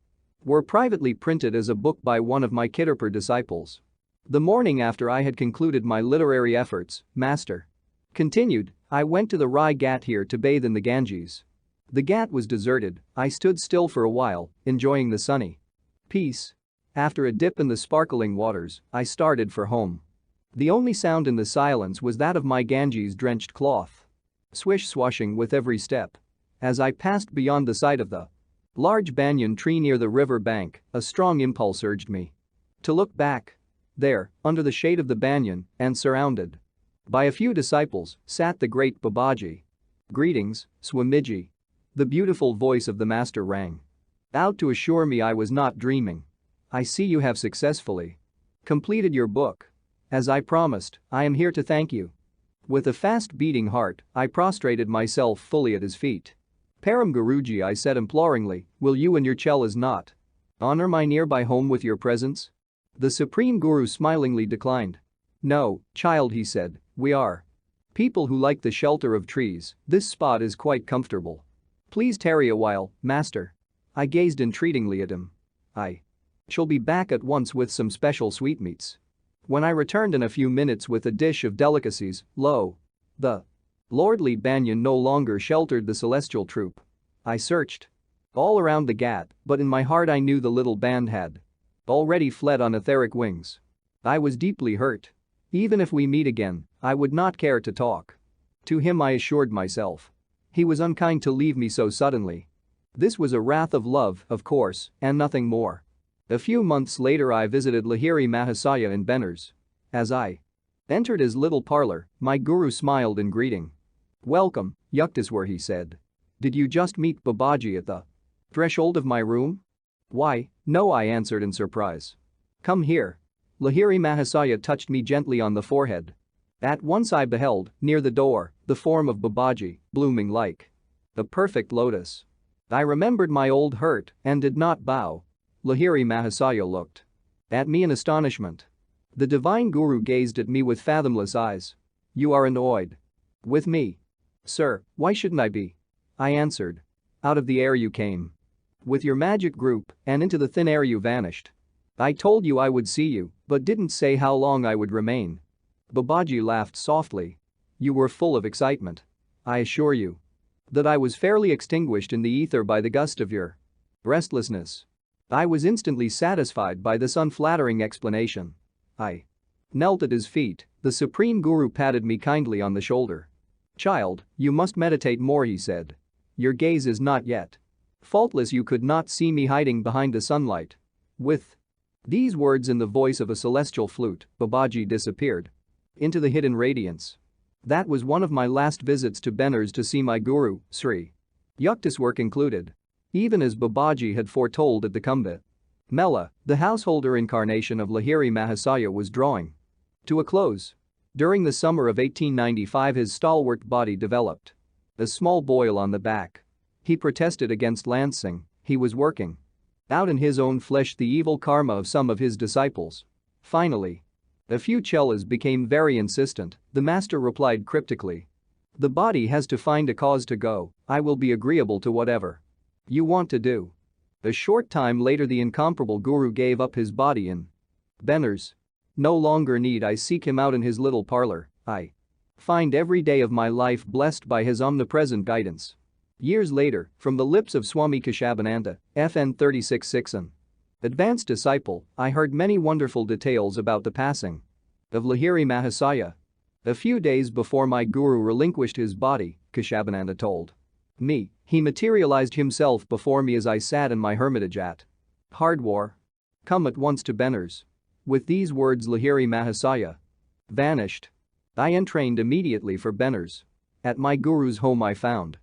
were privately printed as a book by one of my Kitterpur disciples. The morning after I had concluded my literary efforts, Master continued, I went to the Rai Ghat here to bathe in the Ganges. The Ghat was deserted. I stood still for a while, enjoying the sunny peace. After a dip in the sparkling waters, I started for home. The only sound in the silence was that of my Ganges-drenched cloth swish-swashing with every step. As I passed beyond the sight of the large banyan tree near the river bank, a strong impulse urged me to look back. There, under the shade of the banyan and surrounded by a few disciples, sat the great Babaji. Greetings, Swamiji. The beautiful voice of the master rang out to assure me I was not dreaming. I see you have successfully completed your book. As I promised, I am here to thank you. With a fast-beating heart, I prostrated myself fully at his feet. Param Guruji, I said imploringly, will you and your chelas not honor my nearby home with your presence? The Supreme Guru smilingly declined. No, child, he said, we are people who like the shelter of trees. This spot is quite comfortable. Please tarry a while, master. I gazed entreatingly at him. I She'll be back at once with some special sweetmeats. When I returned in a few minutes with a dish of delicacies, lo! The lordly banyan no longer sheltered the celestial troop. I searched all around the ghat, but in my heart I knew the little band had already fled on etheric wings. I was deeply hurt. Even if we meet again, I would not care to talk to him, I assured myself. He was unkind to leave me so suddenly. This was a wrath of love, of course, and nothing more. A few months later I visited Lahiri Mahasaya in Benners. As I entered his little parlor, my guru smiled in greeting. "Welcome, Yukteswar," he said. "Did you just meet Babaji at the threshold of my room?" "Why, no," I answered in surprise. "Come here." Lahiri Mahasaya touched me gently on the forehead. At once I beheld, near the door, the form of Babaji, blooming like a perfect lotus. I remembered my old hurt and did not bow. Lahiri Mahasaya looked at me in astonishment. The divine guru gazed at me with fathomless eyes. "You are annoyed with me?" "Sir, why shouldn't I be?" I answered. "Out of the air you came with your magic group and into the thin air you vanished. I told you I would see you, but didn't say how long I would remain." Babaji laughed softly. "You were full of excitement. I assure you that I was fairly extinguished in the ether by the gust of your restlessness." I was instantly satisfied by this unflattering explanation. I knelt at his feet. The Supreme Guru patted me kindly on the shoulder. "Child, you must meditate more," he said. "Your gaze is not yet faultless. You could not see me hiding behind the sunlight." With these words in the voice of a celestial flute, Babaji disappeared into the hidden radiance. That was one of my last visits to Benners to see my guru, Sri Yukteswar concluded. Even as Babaji had foretold at the Kumbh Mela, the householder incarnation of Lahiri Mahasaya was drawing to a close. During the summer of 1895 his stalwart body developed a small boil on the back. He protested against lancing. He was working out in his own flesh the evil karma of some of his disciples. Finally, a few chelas became very insistent. The master replied cryptically, "The body has to find a cause to go. I will be agreeable to whatever you want to do." A short time later the incomparable guru gave up his body in Benners. No longer need I seek him out in his little parlor. I find every day of my life blessed by his omnipresent guidance. Years later, from the lips of Swami Keshavananda, FN 36-6, advanced disciple, I heard many wonderful details about the passing of Lahiri Mahasaya. A few days before my guru relinquished his body, Keshavananda told me, he materialized himself before me as I sat in my hermitage at Hardwar. "Come at once to Benners." With these words Lahiri Mahasaya vanished. I entrained immediately for Benners. At my guru's home I found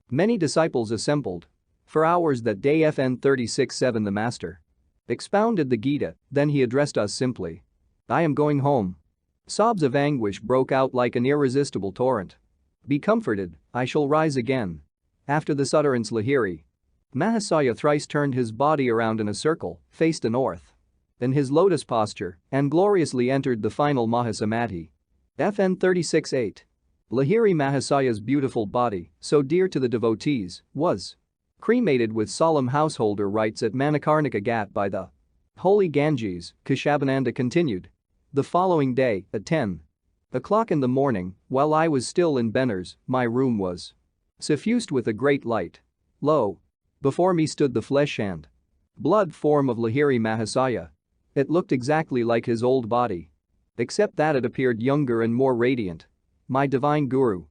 many disciples assembled. For hours that day FN 36-7 the master expounded the Gita, then he addressed us simply. "I am going home." Sobs of anguish broke out like an irresistible torrent. "Be comforted, I shall rise again." After this utterance Lahiri Mahasaya thrice turned his body around in a circle, faced the north in his lotus posture, and gloriously entered the final Mahasamadhi. FN 36-8. Lahiri Mahasaya's beautiful body, so dear to the devotees, was cremated with solemn householder rites at Manikarnika Ghat by the holy Ganges, Keshavananda continued. The following day, at 10:00 in the morning, while I was still in Benners, my room was suffused with a great light. Lo! Before me stood the flesh and blood form of Lahiri Mahasaya. It looked exactly like his old body, except that it appeared younger and more radiant. My divine guru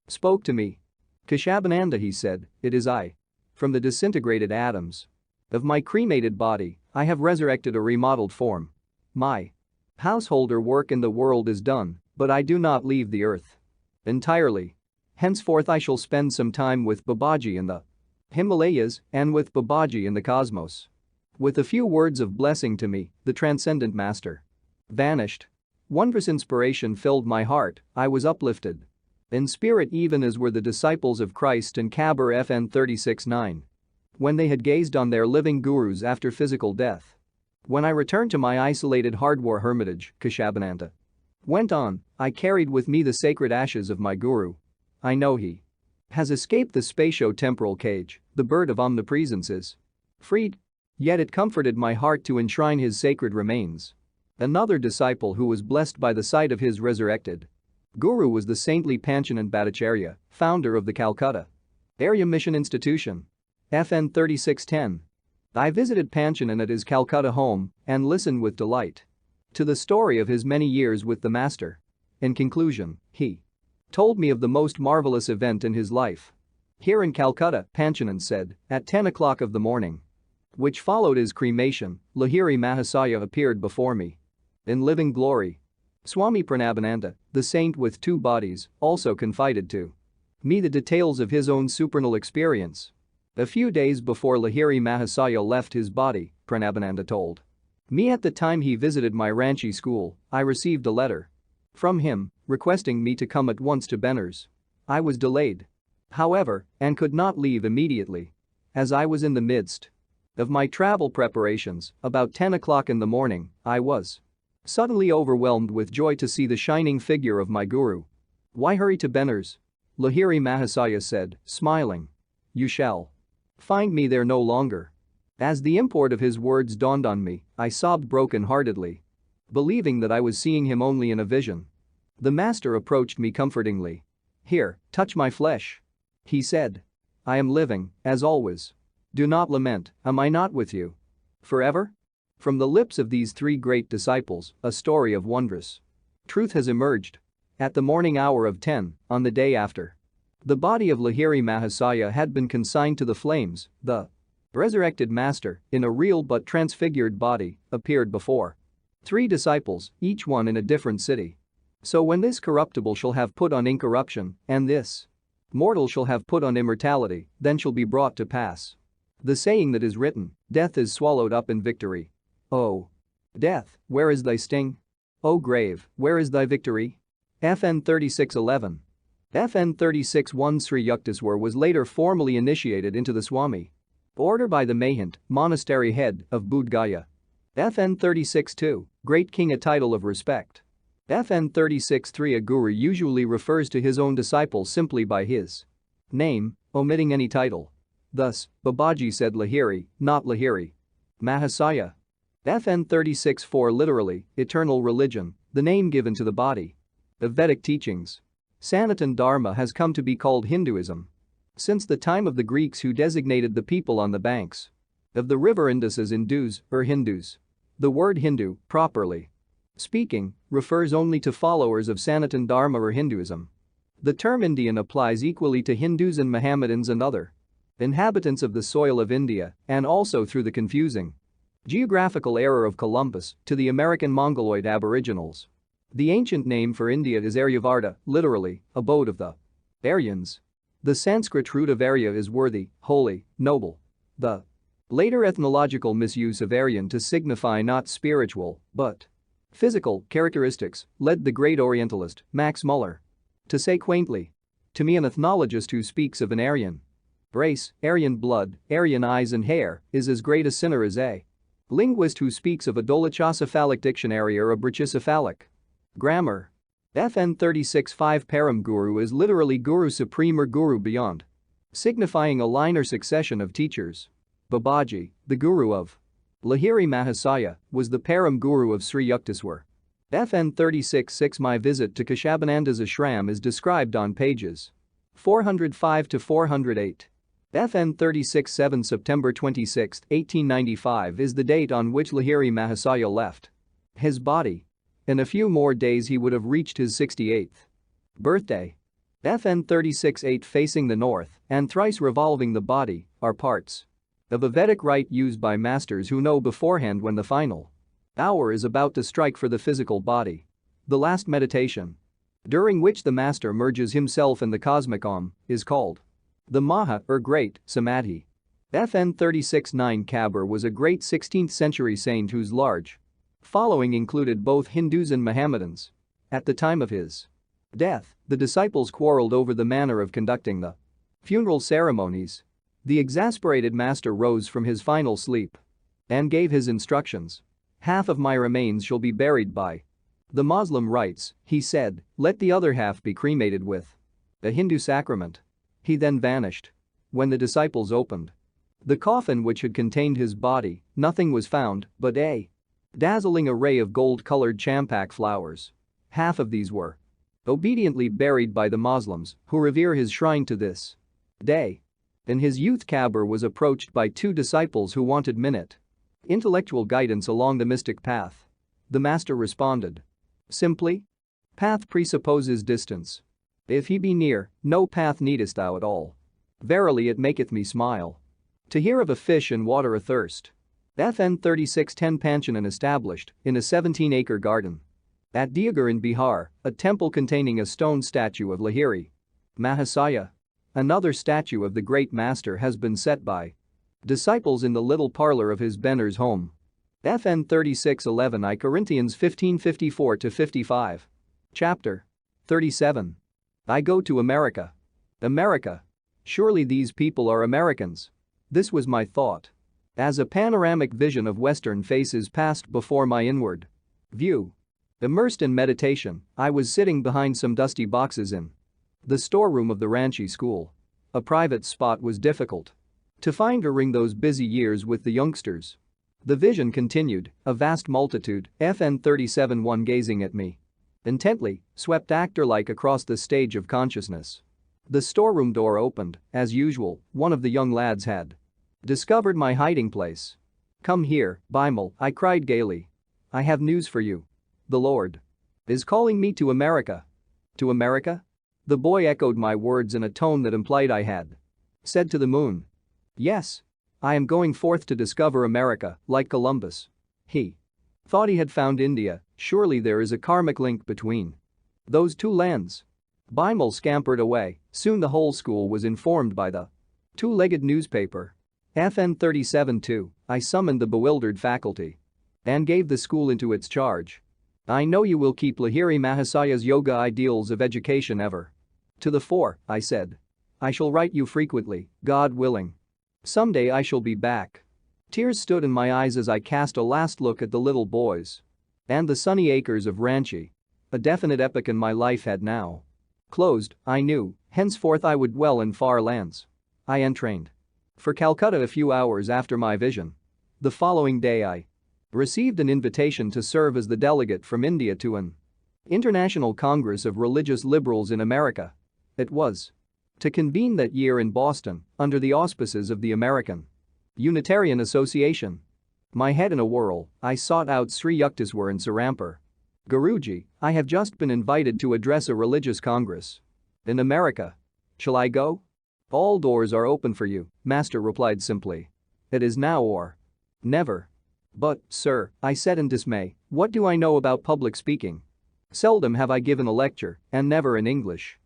spoke to me. "Keshavananda," he said, "it is I. From the disintegrated atoms of my cremated body, I have resurrected a remodeled form. My householder work in the world is done, but I do not leave the earth entirely. Henceforth I shall spend some time with Babaji in the Himalayas and with Babaji in the cosmos." With a few words of blessing to me, the transcendent master vanished. Wondrous inspiration filled my heart. I was uplifted in spirit even as were the disciples of Christ in Kabir FN 36-9. When they had gazed on their living gurus after physical death. When I returned to my isolated Hardwar hermitage, Keshavananda went on, I carried with me the sacred ashes of my guru. I know he has escaped the spatio-temporal cage, the bird of omnipresence is freed. Yet it comforted my heart to enshrine his sacred remains. Another disciple who was blessed by the sight of his resurrected guru was the saintly Panchanan Bhattacharya, founder of the Calcutta Area Mission Institution. FN 3610. I visited Panchanan at his Calcutta home and listened with delight to the story of his many years with the master. In conclusion, he told me of the most marvelous event in his life. Here in Calcutta, Panchanan said, at 10 o'clock of the morning, which followed his cremation, Lahiri Mahasaya appeared before me in living glory. Swami Pranabananda, the saint with two bodies, also confided to me the details of his own supernal experience. A few days before Lahiri Mahasaya left his body, Pranabananda told me at the time he visited my Ranchi school, I received a letter from him requesting me to come at once to Benners. I was delayed, however, and could not leave immediately. As I was in the midst of my travel preparations, about 10 o'clock in the morning, I was suddenly overwhelmed with joy to see the shining figure of my guru. Why hurry to Benners? Lahiri Mahasaya said, smiling. You shall find me there no longer. As the import of his words dawned on me, I sobbed broken-heartedly, believing that I was seeing him only in a vision. The master approached me comfortingly. Here, touch my flesh, he said. I am living, as always. Do not lament, am I not with you forever? From the lips of these three great disciples, a story of wondrous truth has emerged. At the morning hour of 10, on the day after the body of Lahiri Mahasaya had been consigned to the flames, the resurrected master, in a real but transfigured body, appeared before three disciples, each one in a different city. So when this corruptible shall have put on incorruption, and this mortal shall have put on immortality, then shall be brought to pass the saying that is written, death is swallowed up in victory. O death, where is thy sting? O grave, where is thy victory? FN 3611. FN 36-1 Sri Yukteswar was later formally initiated into the Swami order by the Mahant, monastery head of Bodh Gaya. FN 36-2, Great King, a title of respect. FN 36-3 A guru usually refers to his own disciple simply by his name, omitting any title. Thus, Babaji said Lahiri, not Lahiri Mahasaya. FN 36-4 Literally, eternal religion, the name given to the body of Vedic teachings. Sanatan Dharma has come to be called Hinduism since the time of the Greeks, who designated the people on the banks of the river Indus as Indus or Hindus. The word Hindu, properly speaking, refers only to followers of Sanatan Dharma or Hinduism. The term Indian applies equally to Hindus and Mohammedans and other inhabitants of the soil of India, and also, through the confusing geographical error of Columbus, to the American Mongoloid aboriginals. The ancient name for India is Aryavarta, literally, abode of the Aryans. The Sanskrit root of Arya is worthy, holy, noble. The later ethnological misuse of Aryan to signify not spiritual, but physical characteristics led the great Orientalist, Max Muller, to say quaintly to me, an ethnologist who speaks of an Aryan race, Aryan blood, Aryan eyes and hair, is as great a sinner as a linguist who speaks of a dolichocephalic dictionary or a brachycephalic grammar. FN 36-5 Param Guru is literally Guru Supreme or Guru Beyond, signifying a line or succession of teachers. Babaji, the Guru of Lahiri Mahasaya, was the Param Guru of Sri Yukteswar. FN 36-6 My visit to Keshabananda's ashram is described on pages 405 to 408. FN 36-7 September 26, 1895 is the date on which Lahiri Mahasaya left his body. In a few more days he would have reached his 68th birthday. FN 36-8 Facing the north and thrice revolving the body are parts of a Vedic rite used by masters who know beforehand when the final hour is about to strike for the physical body. The last meditation, during which the master merges himself in the cosmic Om, is called the Maha or Great Samadhi. FN 36-9 Kabir was a great 16th century saint whose large following included both Hindus and Mohammedans. At the time of his death, the disciples quarreled over the manner of conducting the funeral ceremonies. The exasperated master rose from his final sleep and gave his instructions. Half of my remains shall be buried by the Muslim rites, he said, let the other half be cremated with a Hindu sacrament. He then vanished. When the disciples opened The coffin which had contained his body, nothing was found but a dazzling array of gold-colored champak flowers. Half of these were obediently buried by the Muslims who revere his shrine to this day. In his youth, Kabir was approached by two disciples who wanted intellectual guidance along the mystic path. The master responded simply, "Path presupposes distance. If he be near, no path needest thou at all. Verily it maketh me smile to hear of a fish and water athirst." FN 3610 Panchanan established in a 17-acre garden at Deoghar in Bihar, a temple containing a stone statue of Lahiri Mahasaya. Another statue of the great master has been set by disciples in the little parlor of his Benner's home. FN 3611 I Corinthians 15:54-55. Chapter 37. I go to America. America. Surely these people are Americans. This was my thought as a panoramic vision of Western faces passed before my inward view. Immersed in meditation, I was sitting behind some dusty boxes in the storeroom of the Ranchi school. A private spot was difficult to find during those busy years with the youngsters. The vision continued, a vast multitude, FN 37-1 gazing at me intently, swept actor-like across the stage of consciousness. The storeroom door opened, as usual, one of the young lads had discovered my hiding place. "Come here, Bimal," I cried gaily. "I have news for you. The Lord is calling me to America." "To America?" The boy echoed my words in a tone that implied I had said to the moon. "Yes. I am going forth to discover America, like Columbus. He thought he had found India, surely there is a karmic link between those two lands." Bimal scampered away, soon the whole school was informed by the two-legged newspaper. FN 37-2, I summoned the bewildered faculty and gave the school into its charge. "I know you will keep Lahiri Mahasaya's yoga ideals of education ever to the fore," I said. "I shall write you frequently, God willing. Someday I shall be back." Tears stood in my eyes as I cast a last look at the little boys and the sunny acres of Ranchi. A definite epoch in my life had now closed, I knew, henceforth I would dwell in far lands. I entrained for Calcutta a few hours after my vision. The following day I received an invitation to serve as the delegate from India to an International Congress of Religious Liberals in America. It was to convene that year in Boston under the auspices of the American Unitarian Association. My head in a whirl, I sought out Sri Yukteswar in Serampur. "Guruji, I have just been invited to address a religious congress in America. Shall I go?" "All doors are open for you," Master replied simply. "It is now or never." "But, sir," I said in dismay, "what do I know about public speaking? Seldom have I given a lecture, and never in English.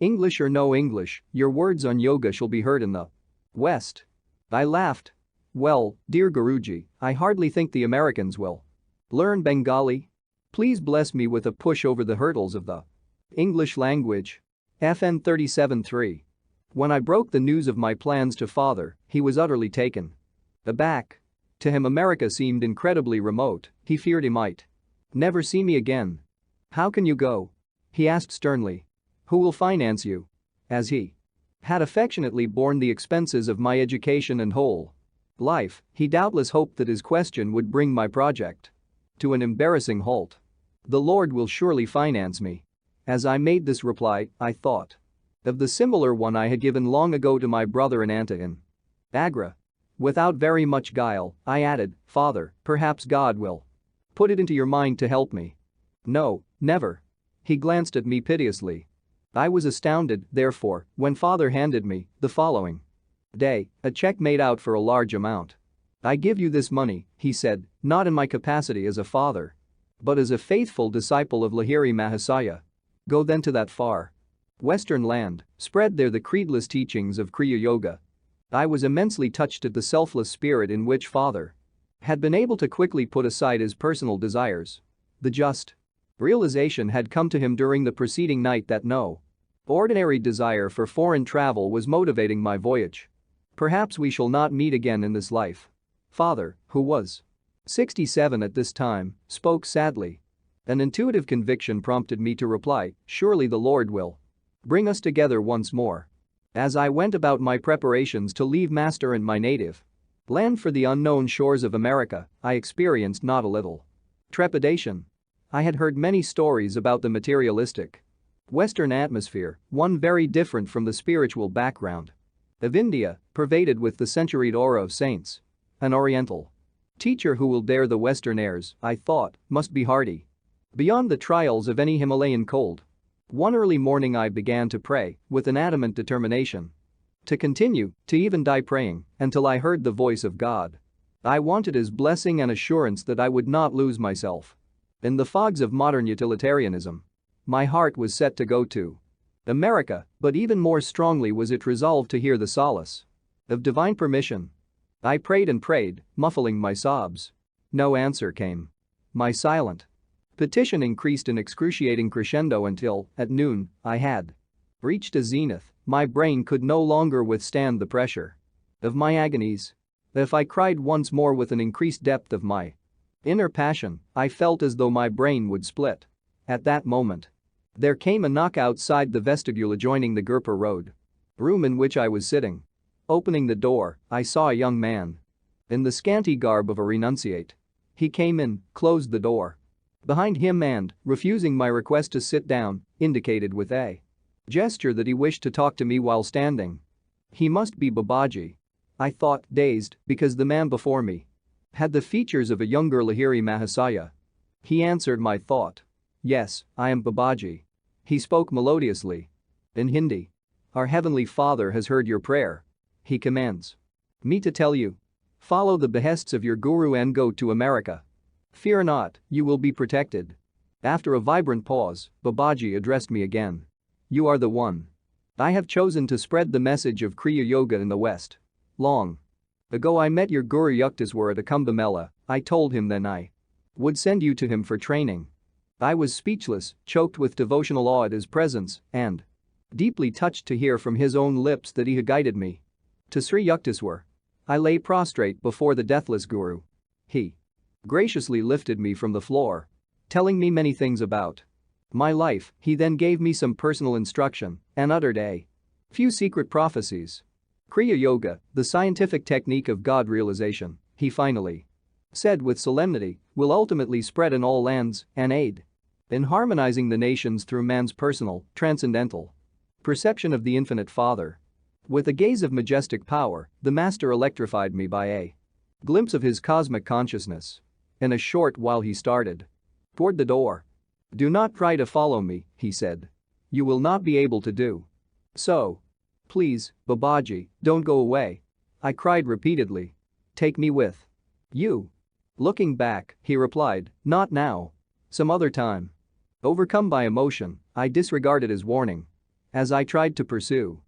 English or no English, your words on yoga shall be heard in the West." I laughed. "Well, dear Guruji, I hardly think the Americans will learn Bengali. Please bless me with a push over the hurdles of the English language." FN 37-3. When I broke the news of my plans to father, he was utterly taken aback. To him America seemed incredibly remote, he feared he might never see me again. "How can you go?" he asked sternly. "Who will finance you?" As he had affectionately borne the expenses of my education and whole life, he doubtless hoped that his question would bring my project to an embarrassing halt. "The Lord will surely finance me." As I made this reply, I thought of the similar one I had given long ago to my brother and aunt in Agra. Without very much guile, I added, "Father, perhaps God will put it into your mind to help me." "No, never." He glanced at me piteously. I was astounded, therefore, when father handed me, the following day, a check made out for a large amount. "I give you this money," he said, "not in my capacity as a father, but as a faithful disciple of Lahiri Mahasaya. Go then to that far Western land, spread there the creedless teachings of Kriya Yoga." I was immensely touched at the selfless spirit in which father had been able to quickly put aside his personal desires. The just realization had come to him during the preceding night that no ordinary desire for foreign travel was motivating my voyage. "Perhaps we shall not meet again in this life." Father, who was 67 at this time, spoke sadly. An intuitive conviction prompted me to reply, "Surely the Lord will bring us together once more." As I went about my preparations to leave Master and my native land for the unknown shores of America, I experienced not a little trepidation. I had heard many stories about the materialistic Western atmosphere, one very different from the spiritual background of India, pervaded with the centuried aura of saints. An Oriental teacher who will dare the Western airs, I thought, must be hardy beyond the trials of any Himalayan cold. One early morning I began to pray with an adamant determination to continue, to even die praying, until I heard the voice of God. I wanted His blessing and assurance that I would not lose myself in the fogs of modern utilitarianism. My heart was set to go to America, but even more strongly was it resolved to hear the solace of divine permission. I prayed and prayed, muffling my sobs. No answer came. My silent petition increased in excruciating crescendo until, at noon, I had reached a zenith. My brain could no longer withstand the pressure of my agonies. If I cried once more with an increased depth of my inner passion, I felt as though my brain would split. At that moment, there came a knock outside the vestibule adjoining the Gurpur Road room in which I was sitting. Opening the door, I saw a young man in the scanty garb of a renunciate. He came in, closed the door behind him and, refusing my request to sit down, indicated with a gesture that he wished to talk to me while standing. He must be Babaji. I thought, dazed, because the man before me had the features of a younger Lahiri Mahasaya. He answered my thought. Yes, I am Babaji. He spoke melodiously in Hindi. Our Heavenly Father has heard your prayer. He commands me to tell you, follow the behests of your Guru and go to America. Fear not, you will be protected. After a vibrant pause, Babaji addressed me again. You are the one. I have chosen to spread the message of Kriya Yoga in the West. Long ago I met your Guru Yuktaswar at a Kumbh Mela. I told him then I would send you to him for training. I was speechless, choked with devotional awe at his presence, and deeply touched to hear from his own lips that he had guided me to Sri Yuktaswar. I lay prostrate before the deathless Guru. He graciously lifted me from the floor, telling me many things about my life. He then gave me some personal instruction and uttered a few secret prophecies. Kriya Yoga, the scientific technique of God realization, he finally said with solemnity, will ultimately spread in all lands and aid in harmonizing the nations through man's personal, transcendental perception of the infinite Father. With a gaze of majestic power, the Master electrified me by a glimpse of his cosmic consciousness. In a short while he started toward the door. Do not try to follow me, he said. You will not be able to do so. Please, Babaji, don't go away. I cried repeatedly. Take me with you. Looking back, he replied, not now. Some other time. Overcome by emotion, I disregarded his warning. As I tried to pursue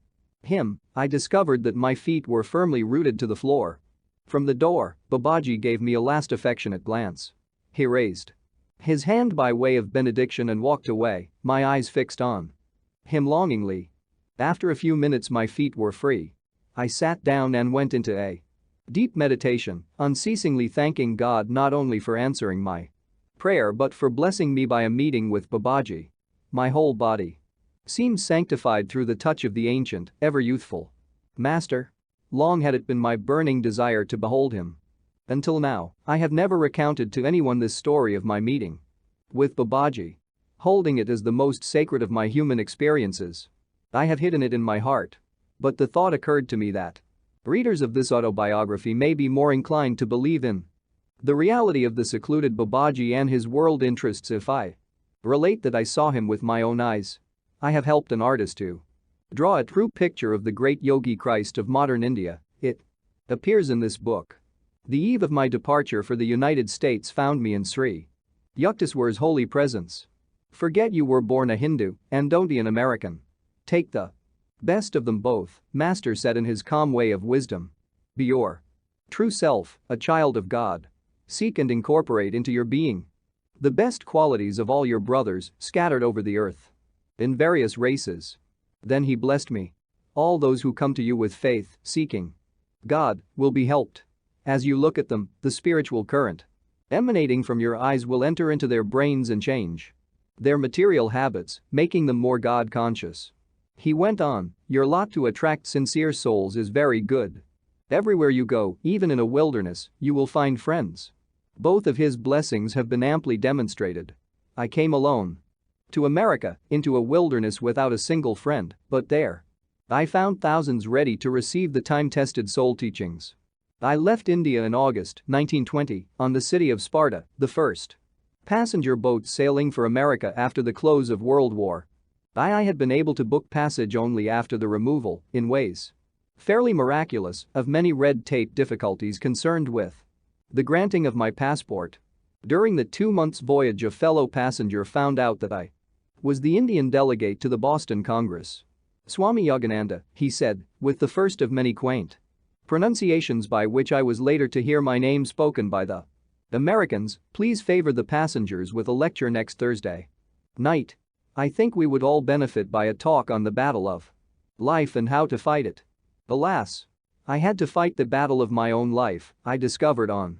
him, I discovered that my feet were firmly rooted to the floor. From the door, Babaji gave me a last affectionate glance. He raised his hand by way of benediction and walked away, my eyes fixed on him longingly. After a few minutes my feet were free. I sat down and went into a deep meditation, unceasingly thanking God not only for answering my prayer but for blessing me by a meeting with Babaji. My whole body seemed sanctified through the touch of the ancient, ever-youthful Master. Long had it been my burning desire to behold him. Until now, I have never recounted to anyone this story of my meeting with Babaji. Holding it as the most sacred of my human experiences, I have hidden it in my heart. But the thought occurred to me that readers of this autobiography may be more inclined to believe in the reality of the secluded Babaji and his world interests if I relate that I saw him with my own eyes. I have helped an artist to draw a true picture of the great Yogi Christ of modern India. It appears in this book. The eve of my departure for the United States found me in Sri Yuktaswar's holy presence. Forget you were born a Hindu and don't be an American. Take the best of them both, Master said in his calm way of wisdom. Be your true self, a child of God. Seek and incorporate into your being the best qualities of all your brothers scattered over the earth in various races. Then he blessed me. All those who come to you with faith, seeking God, will be helped. As you look at them, the spiritual current emanating from your eyes will enter into their brains and change their material habits, making them more God-conscious. He went on, "Your lot to attract sincere souls is very good. Everywhere you go, even in a wilderness, you will find friends. Both of his blessings have been amply demonstrated. I came alone to America, into a wilderness without a single friend, but there I found thousands ready to receive the time-tested soul teachings. I left India in August 1920 on the city of Sparta, the first passenger boat sailing for America after the close of World War. I had been able to book passage only after the removal, in ways fairly miraculous, of many red tape difficulties concerned with the granting of my passport. During the 2 months voyage, a fellow passenger found out that I was the Indian delegate to the Boston Congress. Swami Yogananda, he said, with the first of many quaint pronunciations by which I was later to hear my name spoken by the Americans, please favor the passengers with a lecture next Thursday night. I think we would all benefit by a talk on the battle of life and how to fight it. Alas, I had to fight the battle of my own life, I discovered on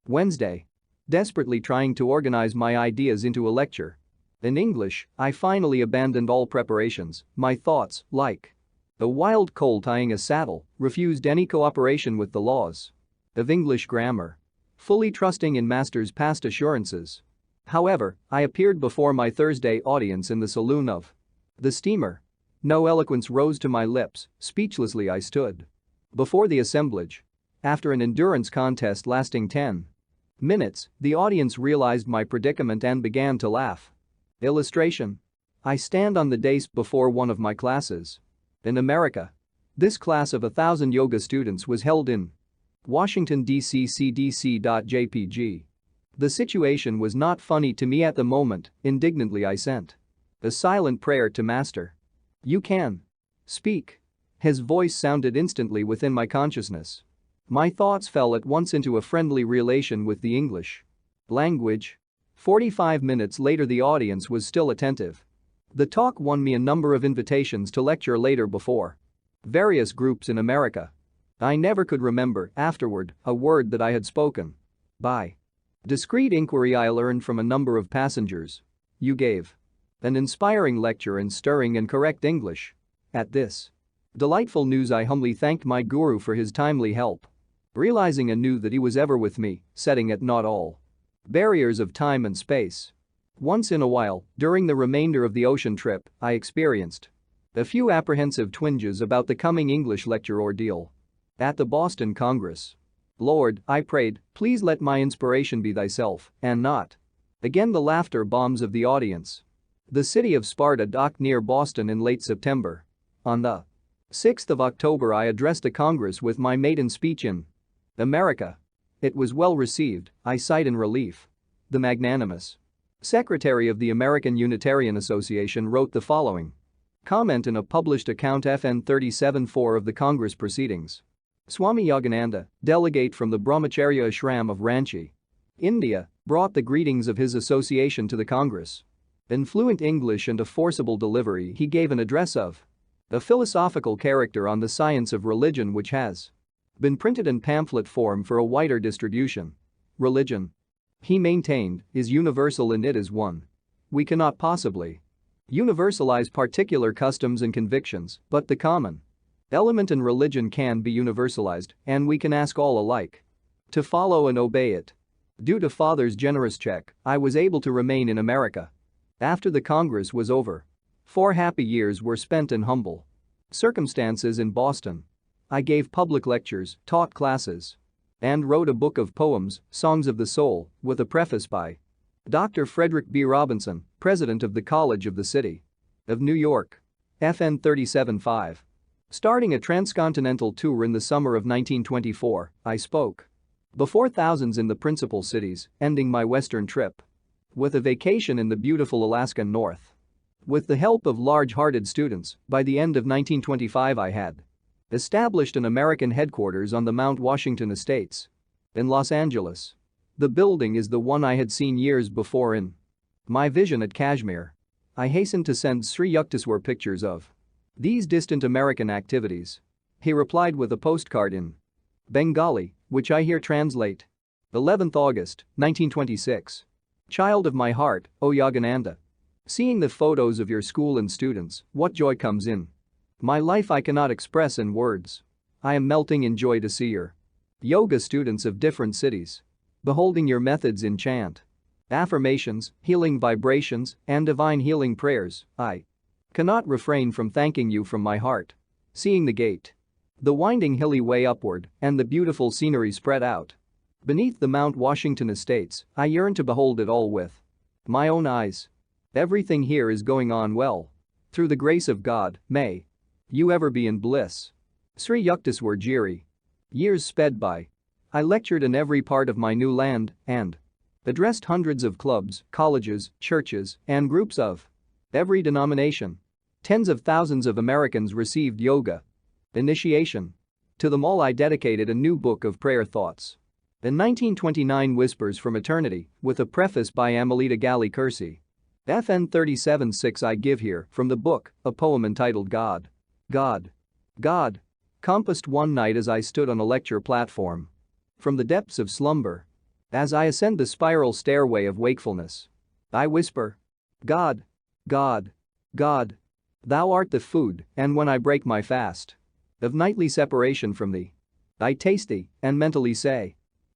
Wednesday. Desperately trying to organize my ideas into a lecture in English, I finally abandoned all preparations. My thoughts, like a wild colt eyeing a saddle, refused any cooperation with the laws of English grammar, fully trusting in master's past assurances. However, I appeared before my Thursday audience in the saloon of the steamer. No eloquence rose to my lips, speechlessly I stood before the assemblage. After an endurance contest lasting 10 minutes, the audience realized my predicament and began to laugh. Illustration. I stand on the dais before one of my classes. In America, this class of 1,000 yoga students was held in Washington, D.C. CDC.jpg. The situation was not funny to me at the moment. Indignantly I sent a silent prayer to Master. "You can speak." His voice sounded instantly within my consciousness. My thoughts fell at once into a friendly relation with the English language. 45 minutes later the audience was still attentive. The talk won me a number of invitations to lecture later before various groups in America. I never could remember, afterward, a word that I had spoken. By discreet inquiry I learned from a number of passengers. "You gave an inspiring lecture in stirring and correct English." At this delightful news I humbly thanked my guru for his timely help. Realizing anew that he was ever with me, setting at naught all barriers of time and space. Once in a while, during the remainder of the ocean trip, I experienced a few apprehensive twinges about the coming English lecture ordeal at the Boston Congress. "Lord," I prayed, "please let my inspiration be thyself, and not." Again the laughter bombs of the audience. The city of Sparta docked near Boston in late September. On the 6th of October I addressed a Congress with my maiden speech in America. It was well received, I cite in relief. The magnanimous Secretary of the American Unitarian Association wrote the following comment in a published account FN 37-4 of the Congress proceedings. Swami Yogananda, delegate from the Brahmacharya Ashram of Ranchi, India, brought the greetings of his association to the Congress. In fluent English and a forcible delivery he gave an address of a philosophical character on the science of religion which has been printed in pamphlet form for a wider distribution. Religion, he maintained, is universal and it is one. We cannot possibly universalize particular customs and convictions, but the common element in religion can be universalized, and we can ask all alike to follow and obey it. Due to Father's generous check, I was able to remain in America. After the Congress was over, 4 happy years were spent in humble circumstances in Boston. I gave public lectures, taught classes, and wrote a book of poems, Songs of the Soul, with a preface by Dr. Frederick B. Robinson, president of the College of the City of New York. FN 37-5. Starting a transcontinental tour in the summer of 1924, I spoke before thousands in the principal cities, ending my western trip with a vacation in the beautiful Alaskan North. With the help of large-hearted students, by the end of 1925 I had established an American headquarters on the Mount Washington Estates in Los Angeles. The building is the one I had seen years before in my vision at Kashmir. I hastened to send Sri Yukteswar pictures of these distant American activities. He replied with a postcard in Bengali, which I here translate. 11th August, 1926. Child of my heart, O Yogananda. Seeing the photos of your school and students, what joy comes in My life I cannot express in words. I am melting in joy to see your yoga students of different cities. Beholding your methods in chant, affirmations, healing vibrations, and divine healing prayers, I cannot refrain from thanking you from my heart. Seeing the gate, the winding hilly way upward, and the beautiful scenery spread out beneath the Mount Washington estates, I yearn to behold it all with my own eyes. Everything here is going on well. Through the grace of God, may you ever be in bliss. Sri Yukteswar Jiri. Years sped by. I lectured in every part of my new land and addressed hundreds of clubs, colleges, churches, and groups of every denomination. Tens of thousands of Americans received yoga initiation. To them all I dedicated a new book of prayer thoughts. In 1929, Whispers from Eternity, with a preface by Amelita Gali Kersey. FN 37-6 I give here, from the book, a poem entitled God. God. God. Compassed one night as I stood on a lecture platform. From the depths of slumber. As I ascend the spiral stairway of wakefulness. I whisper. God. God. God. Thou art the food, and when I break my fast of nightly separation from thee, I taste thee, and mentally say,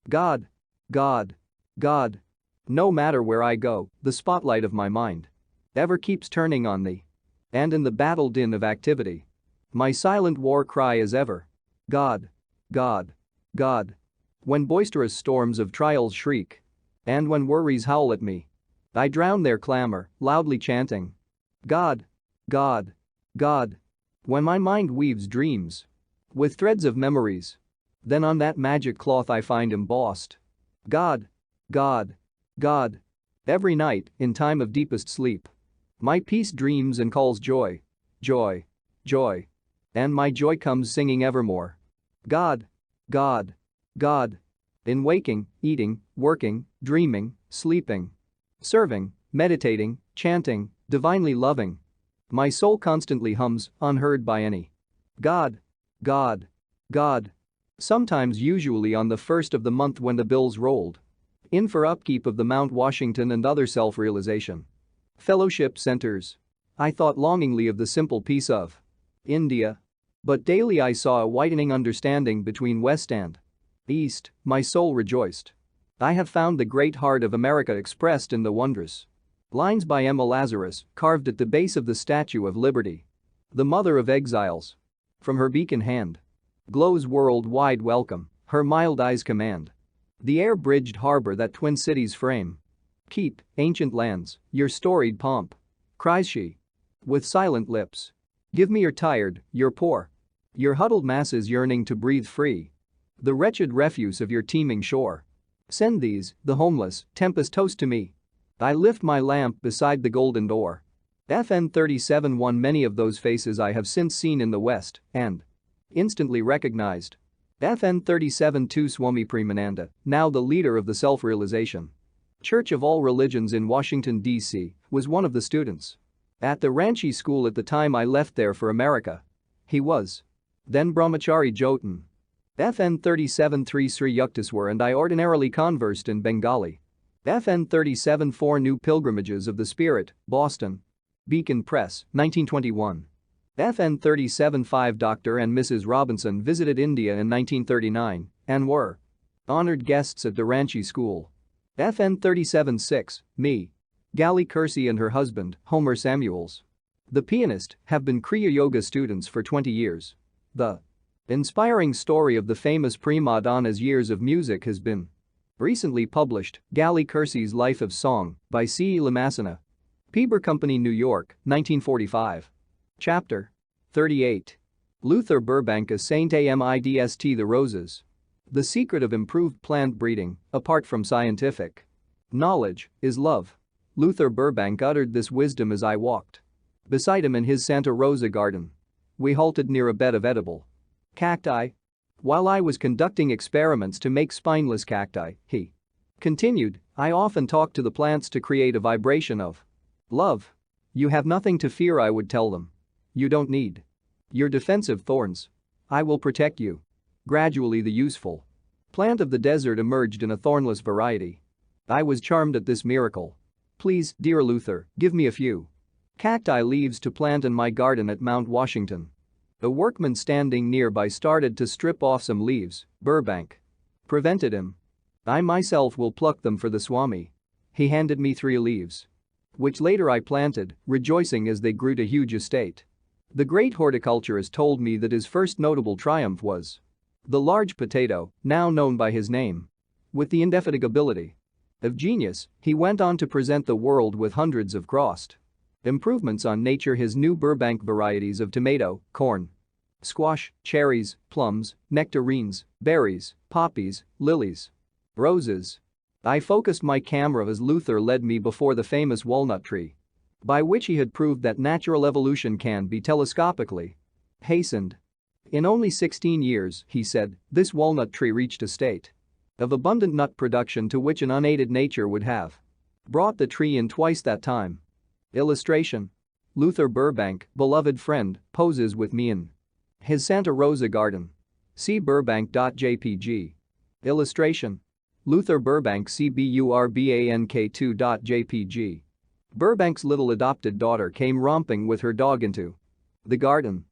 God. God. God. No matter where I go, the spotlight of my mind ever keeps turning on thee. And in the battle din of activity, my silent war cry is ever, God. God. God. When boisterous storms of trials shriek, and when worries howl at me, I drown their clamor, loudly chanting, God. God. God. When my mind weaves dreams with threads of memories, then on that magic cloth I find embossed, God. God. God. Every night, in time of deepest sleep, my peace dreams and calls joy. Joy. Joy. And my joy comes singing evermore. God. God. God. In waking, eating, working, dreaming, sleeping, serving, meditating, chanting, divinely loving, my soul constantly hums, unheard by any. God. God. God. Sometimes, usually on the first of the month when the bills rolled in for upkeep of the Mount Washington and other self-realization fellowship centers, I thought longingly of the simple peace of India. But daily I saw a widening understanding between West and East. My soul rejoiced. I have found the great heart of America expressed in the wondrous lines by Emma Lazarus, carved at the base of the Statue of Liberty. The mother of exiles. From her beacon hand glows world-wide welcome, her mild eyes command the air-bridged harbor that twin cities frame. Keep, ancient lands, your storied pomp, cries she. With silent lips. Give me your tired, your poor, your huddled masses yearning to breathe free. The wretched refuse of your teeming shore. Send these, the homeless, tempest-tossed to me. I lift my lamp beside the golden door. FN 37-1 Many of those faces I have since seen in the West, and instantly recognized. FN 37-2 Swami Premananda, now the leader of the Self-Realization Church of All Religions in Washington, D.C., was one of the students at the Ranchi school at the time I left there for America. He was then Brahmachari Jyotin. FN 37-3 Sri Yukteswar and I ordinarily conversed in Bengali. FN 37-4 New Pilgrimages of the Spirit, Boston. Beacon Press, 1921. FN 37-5 Dr. and Mrs. Robinson visited India in 1939 and were honored guests at the Ranchi school. FN 37-6, me. Gali Kersey and her husband, Homer Samuels, the pianist, have been Kriya Yoga students for 20 years. The inspiring story of the famous prima donna's years of music has been recently published, Gali Kersey's Life of Song, by C. E. Lamasina. Peeber Company, New York, 1945. Chapter 38. Luther Burbank as Saint Amidst The Roses. The secret of improved plant breeding, apart from scientific knowledge, is love. Luther Burbank uttered this wisdom as I walked beside him in his Santa Rosa garden. We halted near a bed of edible cacti. While I was conducting experiments to make spineless cacti, he continued, I often talk to the plants to create a vibration of love. You have nothing to fear, I would tell them. You don't need your defensive thorns. I will protect you. Gradually the useful plant of the desert emerged in a thornless variety. I was charmed at this miracle. Please, dear Luther, give me a few cacti leaves to plant in my garden at Mount Washington. A workman standing nearby started to strip off some leaves. Burbank prevented him. I myself will pluck them for the Swami. He handed me 3 leaves, which later I planted, rejoicing as they grew to huge estate. The great horticulturist told me that his first notable triumph was the large potato, now known by his name. With the indefatigability of genius, he went on to present the world with hundreds of crossed improvements on nature, his new Burbank varieties of tomato, corn, squash, cherries, plums, nectarines, berries, poppies, lilies, roses. I focused my camera as Luther led me before the famous walnut tree, by which he had proved that natural evolution can be telescopically hastened. In only 16 years, he said, this walnut tree reached a state of abundant nut production to which an unaided nature would have brought the tree in twice that time. Illustration. Luther Burbank, beloved friend, poses with me in his Santa Rosa garden. See burbank.jpg. Illustration. Luther Burbank CBURBANK2.jpg. Burbank's little adopted daughter came romping with her dog into the garden.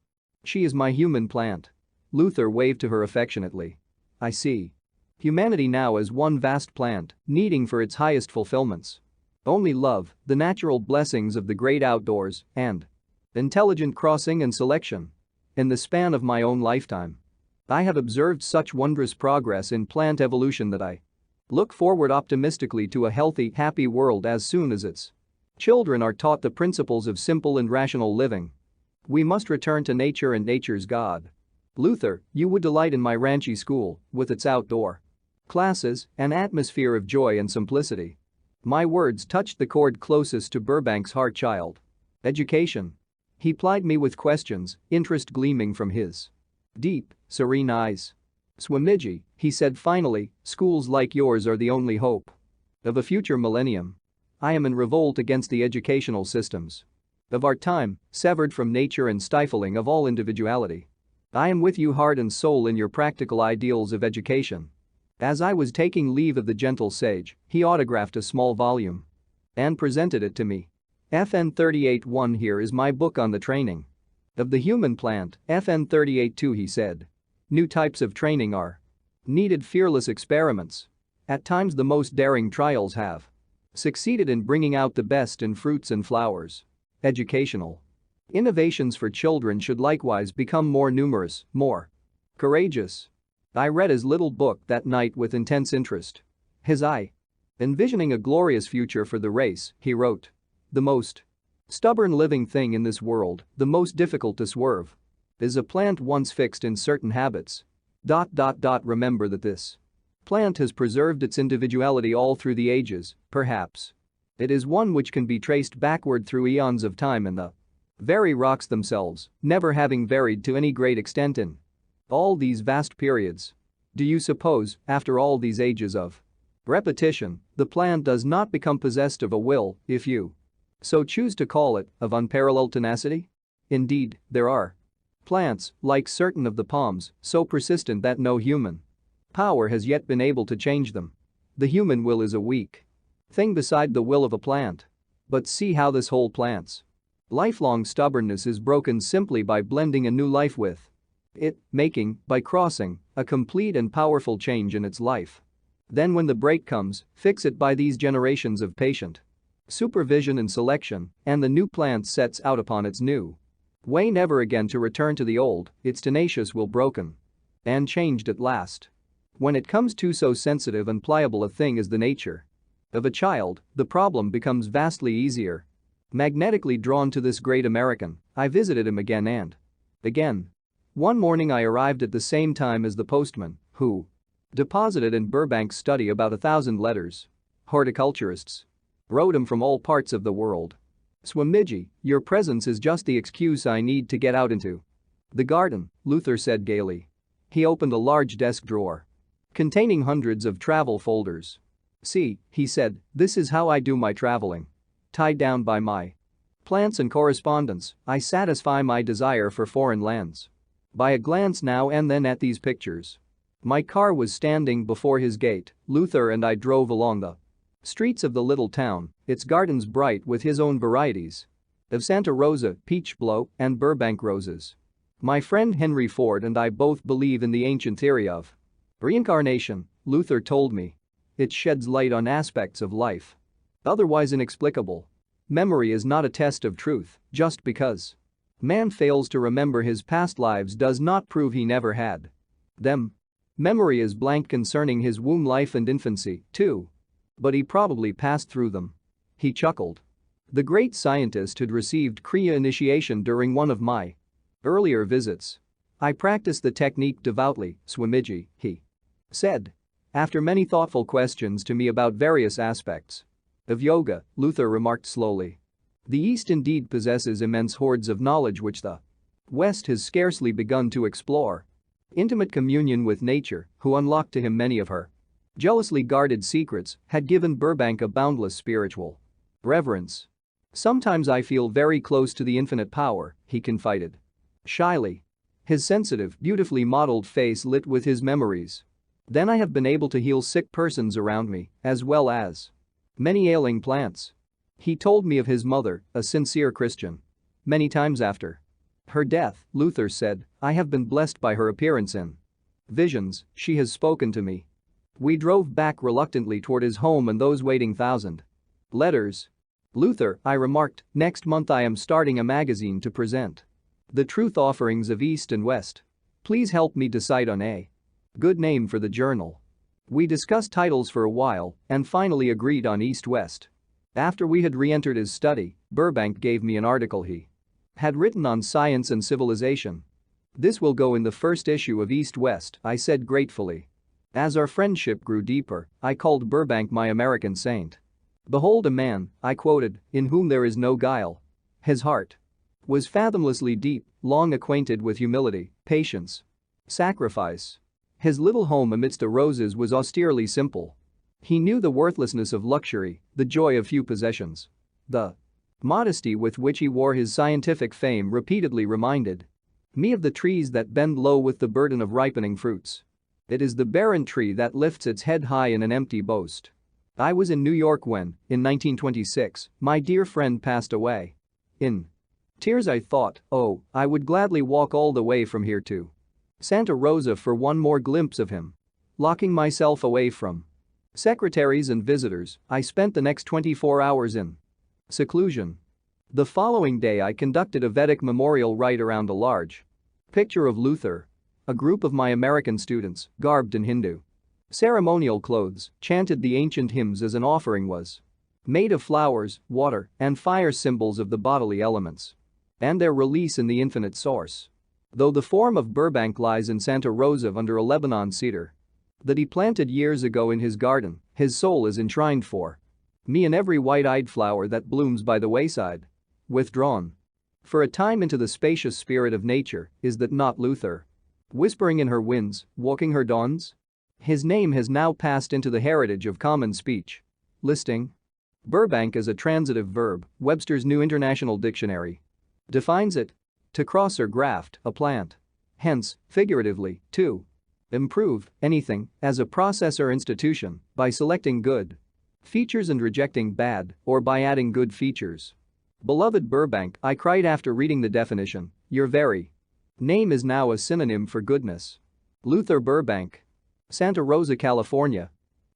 She is my human plant. Luther waved to her affectionately. I see humanity now as one vast plant, needing for its highest fulfillments only love, the natural blessings of the great outdoors, and intelligent crossing and selection. In the span of my own lifetime, I have observed such wondrous progress in plant evolution that I look forward optimistically to a healthy, happy world as soon as its children are taught the principles of simple and rational living. We must return to nature and nature's God. Luther, you would delight in my ranchy school, with its outdoor classes, an atmosphere of joy and simplicity. My words touched the chord closest to Burbank's heart. Child education. He plied me with questions, interest gleaming from his deep, serene eyes. Swamiji, he said finally, schools like yours are the only hope of a future millennium. I am in revolt against the educational systems of our time, severed from nature and stifling of all individuality. I am with you heart and soul in your practical ideals of education. As I was taking leave of the gentle sage, he autographed a small volume and presented it to me. FN 38-1. Here is my book on the training of the human plant. FN 38-2. He said. New types of training are needed. Fearless experiments. At times the most daring trials have succeeded in bringing out the best in fruits and flowers. Educational innovations for children should likewise become more numerous, more courageous. I read his little book that night with intense interest. His eye envisioning a glorious future for the race, he wrote. The most stubborn living thing in this world, the most difficult to swerve, is a plant once fixed in certain habits. Remember that this plant has preserved its individuality all through the ages, perhaps. It is one which can be traced backward through eons of time in the very rocks themselves, never having varied to any great extent in all these vast periods. Do you suppose, after all these ages of repetition, the plant does not become possessed of a will, if you so choose to call it, of unparalleled tenacity? Indeed, there are plants, like certain of the palms, so persistent that no human power has yet been able to change them. The human will is a weak thing beside the will of a plant. But see how this whole plant's lifelong stubbornness is broken simply by blending a new life with it, making, by crossing, a complete and powerful change in its life. Then when the break comes, fix it by these generations of patient supervision and selection, and the new plant sets out upon its new way, never again to return to the old. Its tenacious will broken and changed at last. When it comes to so sensitive and pliable a thing as the nature of a child, the problem becomes vastly easier. Magnetically drawn to this great American, I visited him again and again. One morning I arrived at the same time as the postman, who deposited in Burbank's study about 1,000 letters. Horticulturists wrote him from all parts of the world. Swamiji, your presence is just the excuse I need to get out into the garden, Luther said gaily. He opened a large desk drawer containing hundreds of travel folders. See, he said, this is how I do my traveling. Tied down by my plants and correspondence, I satisfy my desire for foreign lands by a glance now and then at these pictures. My car was standing before his gate. Luther and I drove along the streets of the little town, its gardens bright with his own varieties of Santa Rosa, peach blow, and Burbank roses. My friend Henry Ford and I both believe in the ancient theory of reincarnation, Luther told me. It sheds light on aspects of life otherwise inexplicable. Memory is not a test of truth, just because man fails to remember his past lives does not prove he never had them. Memory is blank concerning his womb life and infancy, too. But he probably passed through them. He chuckled. The great scientist had received Kriya initiation during one of my earlier visits. I practiced the technique devoutly, Swamiji, he said. After many thoughtful questions to me about various aspects of yoga, Luther remarked slowly. The East indeed possesses immense hoards of knowledge which the West has scarcely begun to explore. Intimate communion with nature, who unlocked to him many of her jealously guarded secrets, had given Burbank a boundless spiritual reverence. Sometimes I feel very close to the infinite power, he confided. Shyly. His sensitive, beautifully modeled face lit with his memories. Then I have been able to heal sick persons around me, as well as many ailing plants. He told me of his mother, a sincere Christian. Many times after her death, Luther said, I have been blessed by her appearance in visions, she has spoken to me. We drove back reluctantly toward his home and those waiting thousand letters. Luther, I remarked, next month I am starting a magazine to present the truth offerings of East and West. Please help me decide on a good name for the journal. We discussed titles for a while and finally agreed on East-West. After we had re-entered his study, Burbank gave me an article he had written on science and civilization. This will go in the first issue of East-West, I said gratefully. As our friendship grew deeper, I called Burbank my American saint. Behold a man, I quoted, in whom there is no guile. His heart was fathomlessly deep, long acquainted with humility, patience, sacrifice. His little home amidst the roses was austerely simple. He knew the worthlessness of luxury, the joy of few possessions. The modesty with which he wore his scientific fame repeatedly reminded me of the trees that bend low with the burden of ripening fruits. It is the barren tree that lifts its head high in an empty boast. I was in New York when, in 1926, my dear friend passed away. In tears I thought, oh, I would gladly walk all the way from here to Santa Rosa for one more glimpse of him. Locking myself away from secretaries and visitors, I spent the next 24 hours in seclusion. The following day I conducted a Vedic memorial rite around a large picture of Luther. A group of my American students, garbed in Hindu ceremonial clothes, chanted the ancient hymns as an offering was made of flowers, water, and fire, symbols of the bodily elements and their release in the infinite source. Though the form of Burbank lies in Santa Rosa under a Lebanon cedar that he planted years ago in his garden, his soul is enshrined for me in every white-eyed flower that blooms by the wayside. Withdrawn for a time into the spacious spirit of nature, is that not Luther? Whispering in her winds, walking her dawns? His name has now passed into the heritage of common speech. Listing Burbank as a transitive verb, Webster's New International Dictionary defines it to cross or graft a plant. Hence, figuratively, to improve anything as a process or institution by selecting good features and rejecting bad, or by adding good features. Beloved Burbank, I cried after reading the definition, your very name is now a synonym for goodness. Luther Burbank. Santa Rosa, California,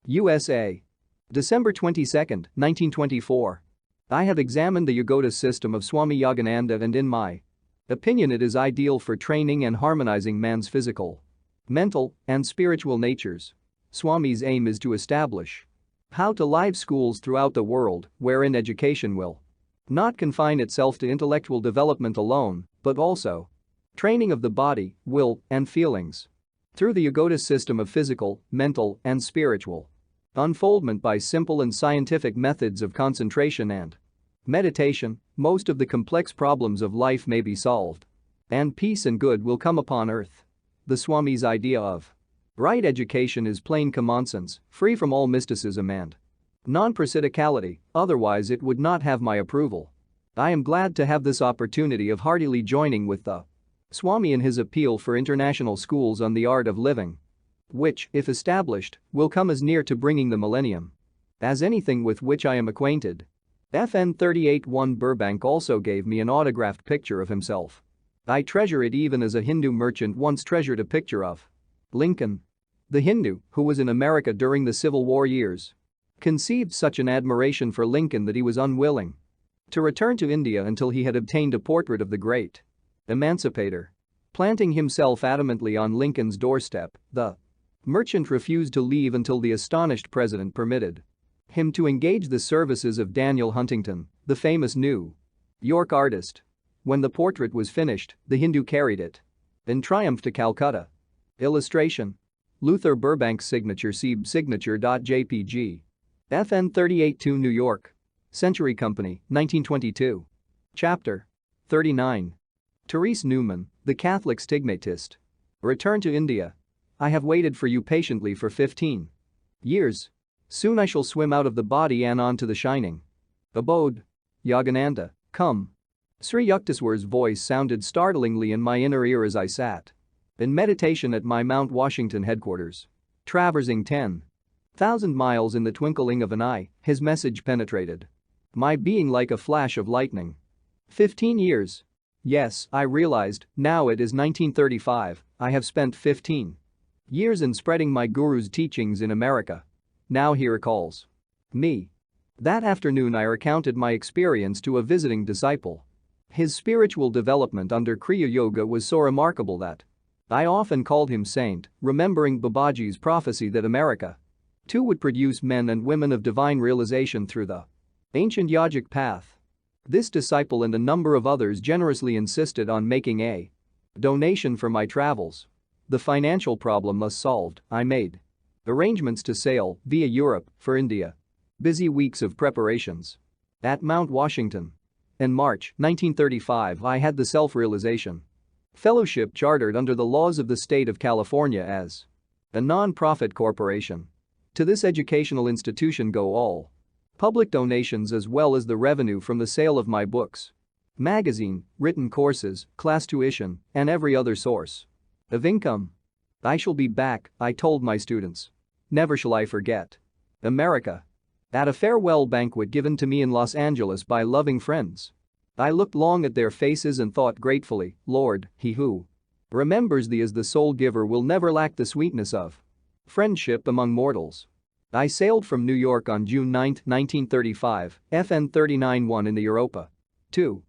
USA. December 22, 1924. I have examined the Yogoda system of Swami Yogananda and in my opinion it is ideal for training and harmonizing man's physical, mental, and spiritual natures. Swami's aim is to establish how to live schools throughout the world wherein education will not confine itself to intellectual development alone, but also training of the body, will, and feelings. Through the Yogoda system of physical, mental, and spiritual unfoldment by simple and scientific methods of concentration and meditation, most of the complex problems of life may be solved. And peace and good will come upon earth. The Swami's idea of right education is plain common sense, free from all mysticism and non-parasiticality, otherwise it would not have my approval. I am glad to have this opportunity of heartily joining with the Swami in his appeal for international schools on the art of living, which, if established, will come as near to bringing the millennium as anything with which I am acquainted. FN 38-1 Burbank also gave me an autographed picture of himself. I treasure it even as a Hindu merchant once treasured a picture of Lincoln. The Hindu, who was in America during the Civil War years, conceived such an admiration for Lincoln that he was unwilling to return to India until he had obtained a portrait of the great emancipator. Planting himself adamantly on Lincoln's doorstep, the merchant refused to leave until the astonished president permitted him to engage the services of Daniel Huntington, the famous New York artist. When the portrait was finished, the Hindu carried it in triumph to Calcutta. Illustration: Luther Burbank's signature signature.jpg. FN 38-2 New York. Century Company, 1922. Chapter 39. Therese Newman, the Catholic stigmatist. Return to India. I have waited for you patiently for 15 years. Soon I shall swim out of the body and on to the shining abode. Yogananda, come. Sri Yukteswar's voice sounded startlingly in my inner ear as I sat in meditation at my Mount Washington headquarters. Traversing 10,000 miles in the twinkling of an eye, his message penetrated my being like a flash of lightning. 15 years. Yes, I realized, now it is 1935, I have spent 15 years in spreading my guru's teachings in America. Now he recalls me. That afternoon I recounted my experience to a visiting disciple. His spiritual development under Kriya Yoga was so remarkable that I often called him saint, remembering Babaji's prophecy that America too would produce men and women of divine realization through the ancient yogic path. This disciple and a number of others generously insisted on making a donation for my travels. The financial problem thus solved, I made arrangements to sail via Europe for India. Busy weeks of preparations. At Mount Washington. In March 1935, I had the self-realization fellowship chartered under the laws of the state of California as a non-profit corporation. To this educational institution go all public donations as well as the revenue from the sale of my books, magazine, written courses, class tuition, and every other source of income. I shall be back, I told my students. Never shall I forget America. At a farewell banquet given to me in Los Angeles by loving friends, I looked long at their faces and thought gratefully, Lord, he who remembers thee as the sole giver will never lack the sweetness of friendship among mortals. I sailed from New York on June 9, 1935, FN 39-1 in the Europa. 2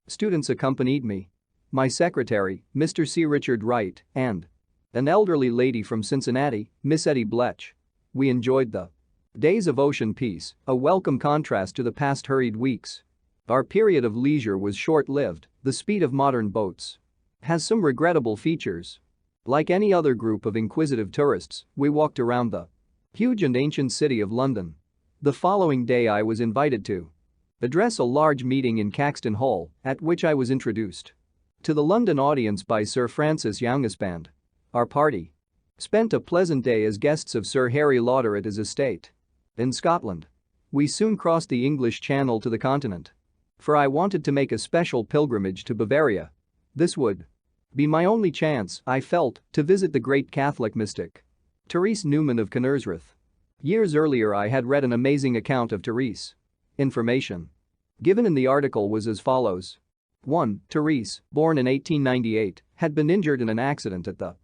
students accompanied me. My secretary, Mr. C. Richard Wright, and an elderly lady from Cincinnati, Miss Etty Blech. We enjoyed the days of ocean peace, a welcome contrast to the past hurried weeks. Our period of leisure was short-lived. The speed of modern boats has some regrettable features. Like any other group of inquisitive tourists, we walked around the huge and ancient city of London. The following day I was invited to address a large meeting in Caxton Hall, at which I was introduced to the London audience by Sir Francis Youngisband. Our party spent a pleasant day as guests of Sir Harry Lauder at his estate in Scotland. We soon crossed the English Channel to the continent. For I wanted to make a special pilgrimage to Bavaria. This would be my only chance, I felt, to visit the great Catholic mystic Therese Newman of Knersreuth. Years earlier I had read an amazing account of Therese. Information given in the article was as follows. 1. Therese, born in 1898, had been injured in an accident at the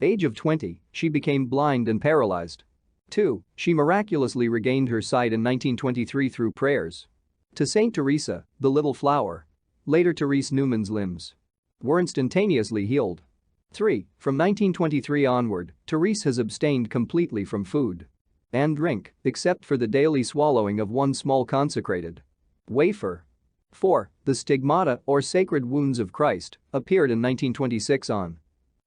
age of 20, she became blind and paralyzed. 2. She miraculously regained her sight in 1923 through prayers to Saint Teresa, the Little Flower. Later Therese Newman's limbs were instantaneously healed. 3. From 1923 onward, Therese has abstained completely from food and drink, except for the daily swallowing of one small consecrated wafer. 4. The stigmata or sacred wounds of Christ appeared in 1926 on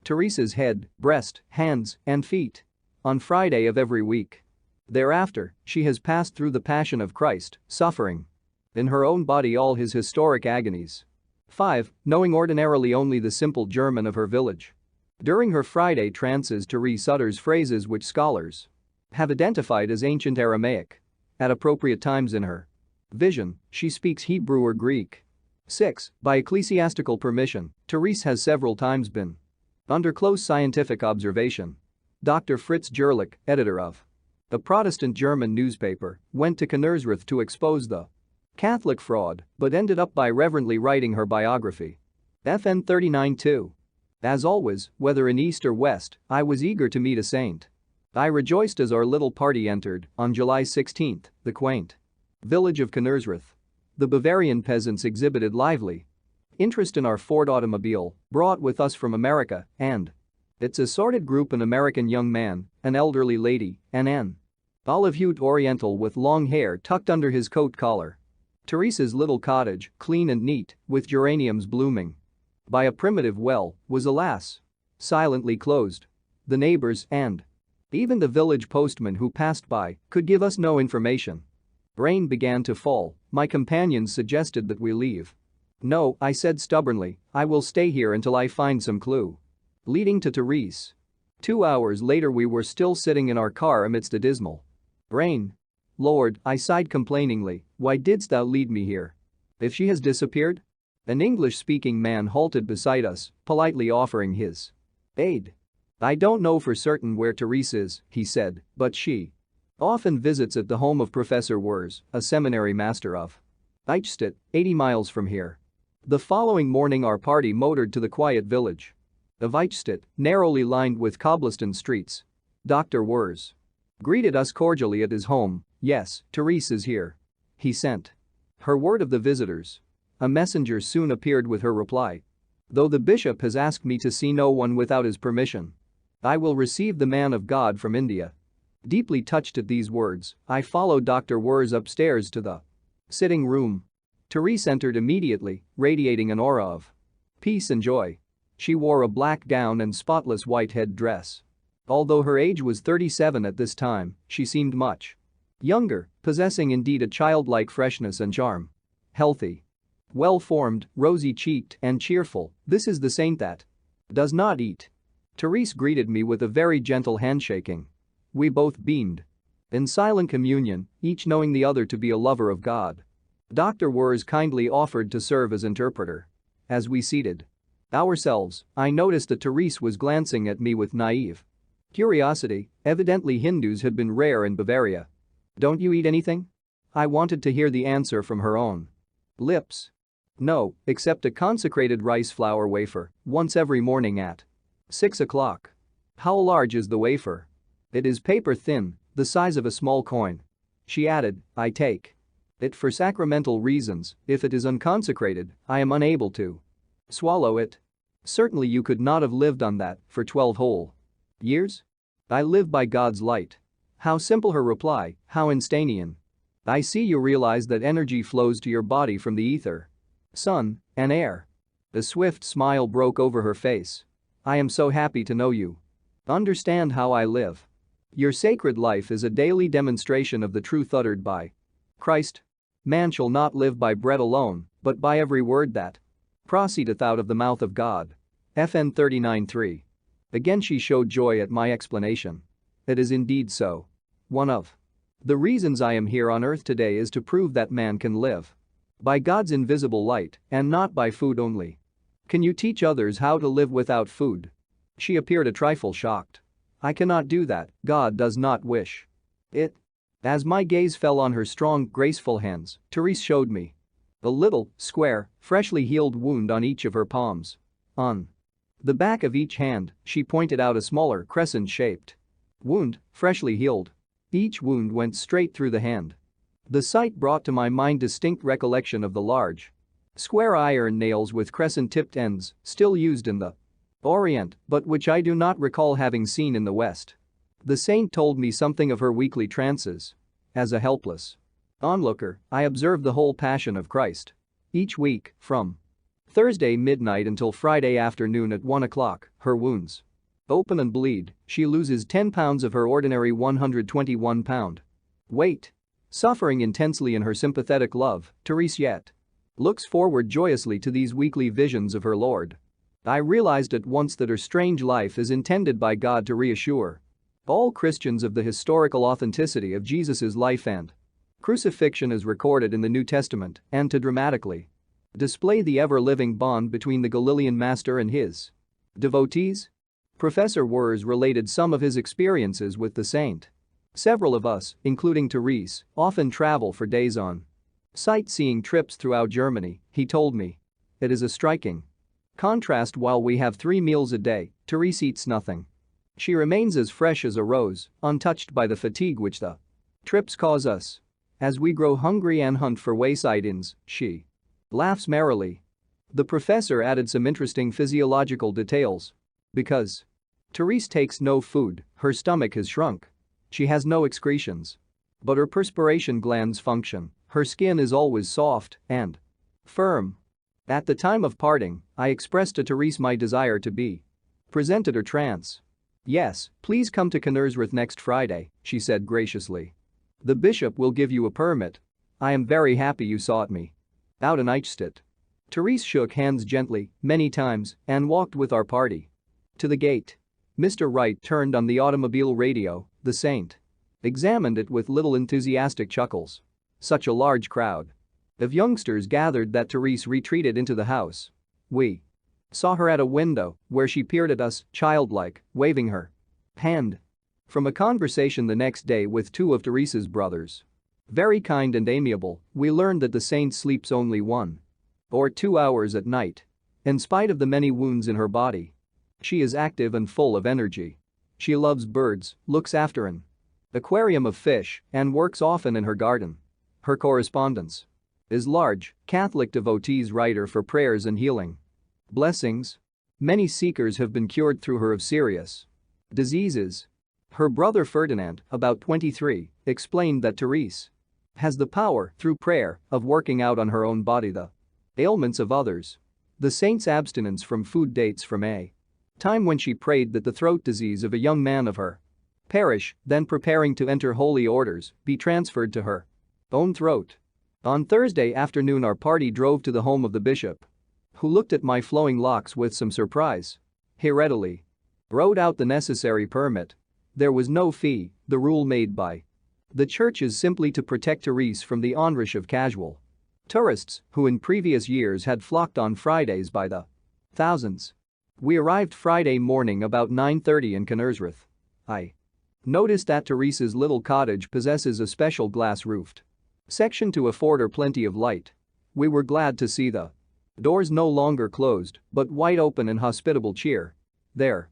Teresa's head, breast, hands, and feet on Friday of every week. Thereafter, she has passed through the Passion of Christ, suffering in her own body all his historic agonies. 5. Knowing ordinarily only the simple German of her village. During her Friday trances Therese utters phrases which scholars have identified as ancient Aramaic. At appropriate times in her vision, she speaks Hebrew or Greek. 6. By ecclesiastical permission, Therese has several times been under close scientific observation. Dr. Fritz Gerlich, editor of a Protestant German newspaper, went to Knersreuth to expose the Catholic fraud, but ended up by reverently writing her biography. FN 39-2. As always, whether in east or west, I was eager to meet a saint. I rejoiced as our little party entered, on July 16, the quaint village of Knersreuth. The Bavarian peasants exhibited lively interest in our Ford automobile, brought with us from America, and its assorted group: an American young man, an elderly lady, and an olive-hued Oriental with long hair tucked under his coat collar. Teresa's little cottage, clean and neat, with geraniums blooming by a primitive well, was alas silently closed. The neighbors and even the village postman who passed by could give us no information. Rain began to fall. My companions suggested that we leave. No, I said stubbornly, I will stay here until I find some clue leading to Therese. 2 hours later we were still sitting in our car amidst a dismal rain. Lord, I sighed complainingly, why didst thou lead me here? If she has disappeared? An English-speaking man halted beside us, politely offering his aid. I don't know for certain where Therese is, he said, but she often visits at the home of Professor Wers, a seminary master of Eichstätt, 80 miles from here. The following morning our party motored to the quiet village of Eichstätt, narrowly lined with cobblestone streets. Dr. Wers greeted us cordially at his home. Yes, Therese is here. He sent her word of the visitors. A messenger soon appeared with her reply. Though the bishop has asked me to see no one without his permission, I will receive the man of God from India. Deeply touched at these words, I followed Dr. Wers upstairs to the sitting room. Therese entered immediately, radiating an aura of peace and joy. She wore a black gown and spotless white head dress. Although her age was 37 at this time, she seemed much younger, possessing indeed a childlike freshness and charm. Healthy, well-formed, rosy-cheeked, and cheerful, this is the saint that does not eat. Therese greeted me with a very gentle handshaking. We both beamed in silent communion, each knowing the other to be a lover of God. Dr. Wers kindly offered to serve as interpreter. As we seated ourselves, I noticed that Therese was glancing at me with naive curiosity. Evidently Hindus had been rare in Bavaria. Don't you eat anything? I wanted to hear the answer from her own lips. No, except a consecrated rice flour wafer, once every morning at 6 o'clock. How large is the wafer? It is paper thin, the size of a small coin. She added, I take it for sacramental reasons. If it is unconsecrated, I am unable to swallow it. Certainly you could not have lived on that for 12 whole years? I live by God's light. How simple her reply, how instantaneous. I see you realize that energy flows to your body from the ether, sun, and air. A swift smile broke over her face. I am so happy to know you understand how I live. Your sacred life is a daily demonstration of the truth uttered by Christ. Man shall not live by bread alone, but by every word that proceedeth out of the mouth of God. FN 39-3. Again she showed joy at my explanation. It is indeed so. One of the reasons I am here on earth today is to prove that man can live by God's invisible light and not by food only. Can you teach others how to live without food? She appeared a trifle shocked. I cannot do that, God does not wish it. As my gaze fell on her strong, graceful hands, Therese showed me a little, square, freshly healed wound on each of her palms. On the back of each hand, she pointed out a smaller, crescent-shaped wound, freshly healed. Each wound went straight through the hand. The sight brought to my mind distinct recollection of the large, square iron nails with crescent-tipped ends, still used in the Orient, but which I do not recall having seen in the West. The saint told me something of her weekly trances. As a helpless onlooker, I observed the whole passion of Christ. Each week, from Thursday midnight until Friday afternoon at 1 o'clock, her wounds open and bleed. She loses 10 pounds of her ordinary 121-pound weight. Suffering intensely in her sympathetic love, Therese yet looks forward joyously to these weekly visions of her Lord. I realized at once that her strange life is intended by God to reassure all Christians of the historical authenticity of Jesus' life and crucifixion as recorded in the New Testament and to dramatically display the ever-living bond between the Galilean master and his devotees. Professor Wers related some of his experiences with the saint. Several of us, including Therese, often travel for days on sightseeing trips throughout Germany, he told me. It is a striking Contrast while we have 3 meals a day, Therese eats nothing. She remains as fresh as a rose, untouched by the fatigue which the trips cause us. As we grow hungry and hunt for wayside inns, she laughs merrily. The professor added some interesting physiological details. Because Therese takes no food, her stomach has shrunk. She has no excretions. But her perspiration glands function, her skin is always soft and firm. At the time of parting, I expressed to Therese my desire to be present at her trance. "Yes, please come to Knersworth next Friday," she said graciously. "The bishop will give you a permit. I am very happy you sought me out in Eichstätt." Therese shook hands gently, many times, and walked with our party to the gate. Mr. Wright turned on the automobile radio, the saint examined it with little enthusiastic chuckles. Such a large crowd of youngsters gathered that Therese retreated into the house. We saw her at a window where she peered at us, childlike, waving her hand. From a conversation the next day with 2 of Therese's brothers, very kind and amiable, we learned that the saint sleeps only 1 or 2 hours at night. In spite of the many wounds in her body, she is active and full of energy. She loves birds, looks after an aquarium of fish, and works often in her garden. Her correspondence is large. Catholic devotees write her for prayers and healing blessings. Many seekers have been cured through her of serious diseases. Her brother Ferdinand, about 23, explained that Therese has the power, through prayer, of working out on her own body the ailments of others. The saint's abstinence from food dates from a time when she prayed that the throat disease of a young man of her parish, then preparing to enter holy orders, be transferred to her own throat. On Thursday afternoon our party drove to the home of the bishop, who looked at my flowing locks with some surprise. He readily wrote out the necessary permit. There was no fee, the rule made by the church is simply to protect Therese from the onrush of casual tourists who in previous years had flocked on Fridays by the thousands. We arrived Friday morning about 9:30 in Knersworth. I noticed that Therese's little cottage possesses a special glass-roofed section to afford her plenty of light. We were glad to see the doors no longer closed, but wide open in hospitable cheer. There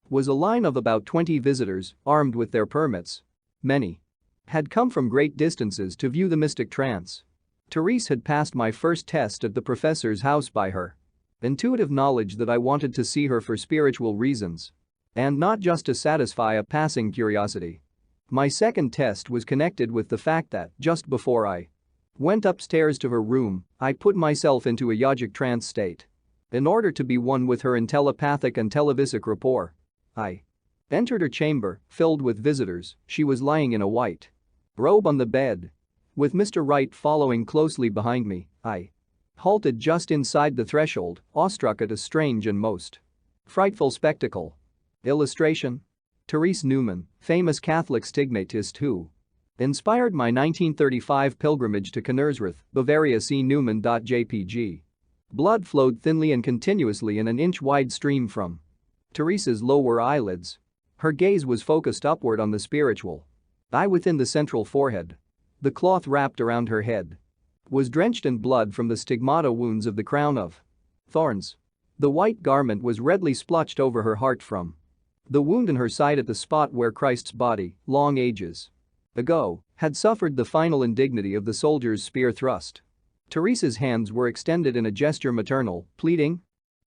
was a line of about 20 visitors, armed with their permits. Many had come from great distances to view the mystic trance. Therese had passed my first test at the professor's house by her intuitive knowledge that I wanted to see her for spiritual reasons and not just to satisfy a passing curiosity. My second test was connected with the fact that, just before I went upstairs to her room, I put myself into a yogic trance state. In order to be one with her in telepathic and televisic rapport, I entered her chamber, filled with visitors. She was lying in a white robe on the bed. With Mr. Wright following closely behind me, I halted just inside the threshold, awestruck at a strange and most frightful spectacle. Illustration: Therese Neumann, famous Catholic stigmatist who inspired my 1935 pilgrimage to Knersworth, Bavaria. See Neumann.jpg. Blood flowed thinly and continuously in an inch-wide stream from Therese's lower eyelids. Her gaze was focused upward on the spiritual eye within the central forehead. The cloth wrapped around her head was drenched in blood from the stigmata wounds of the crown of thorns. The white garment was redly splotched over her heart from the wound in her side at the spot where Christ's body, long ages ago, had suffered the final indignity of the soldier's spear thrust. Therese's hands were extended in a gesture maternal, pleading.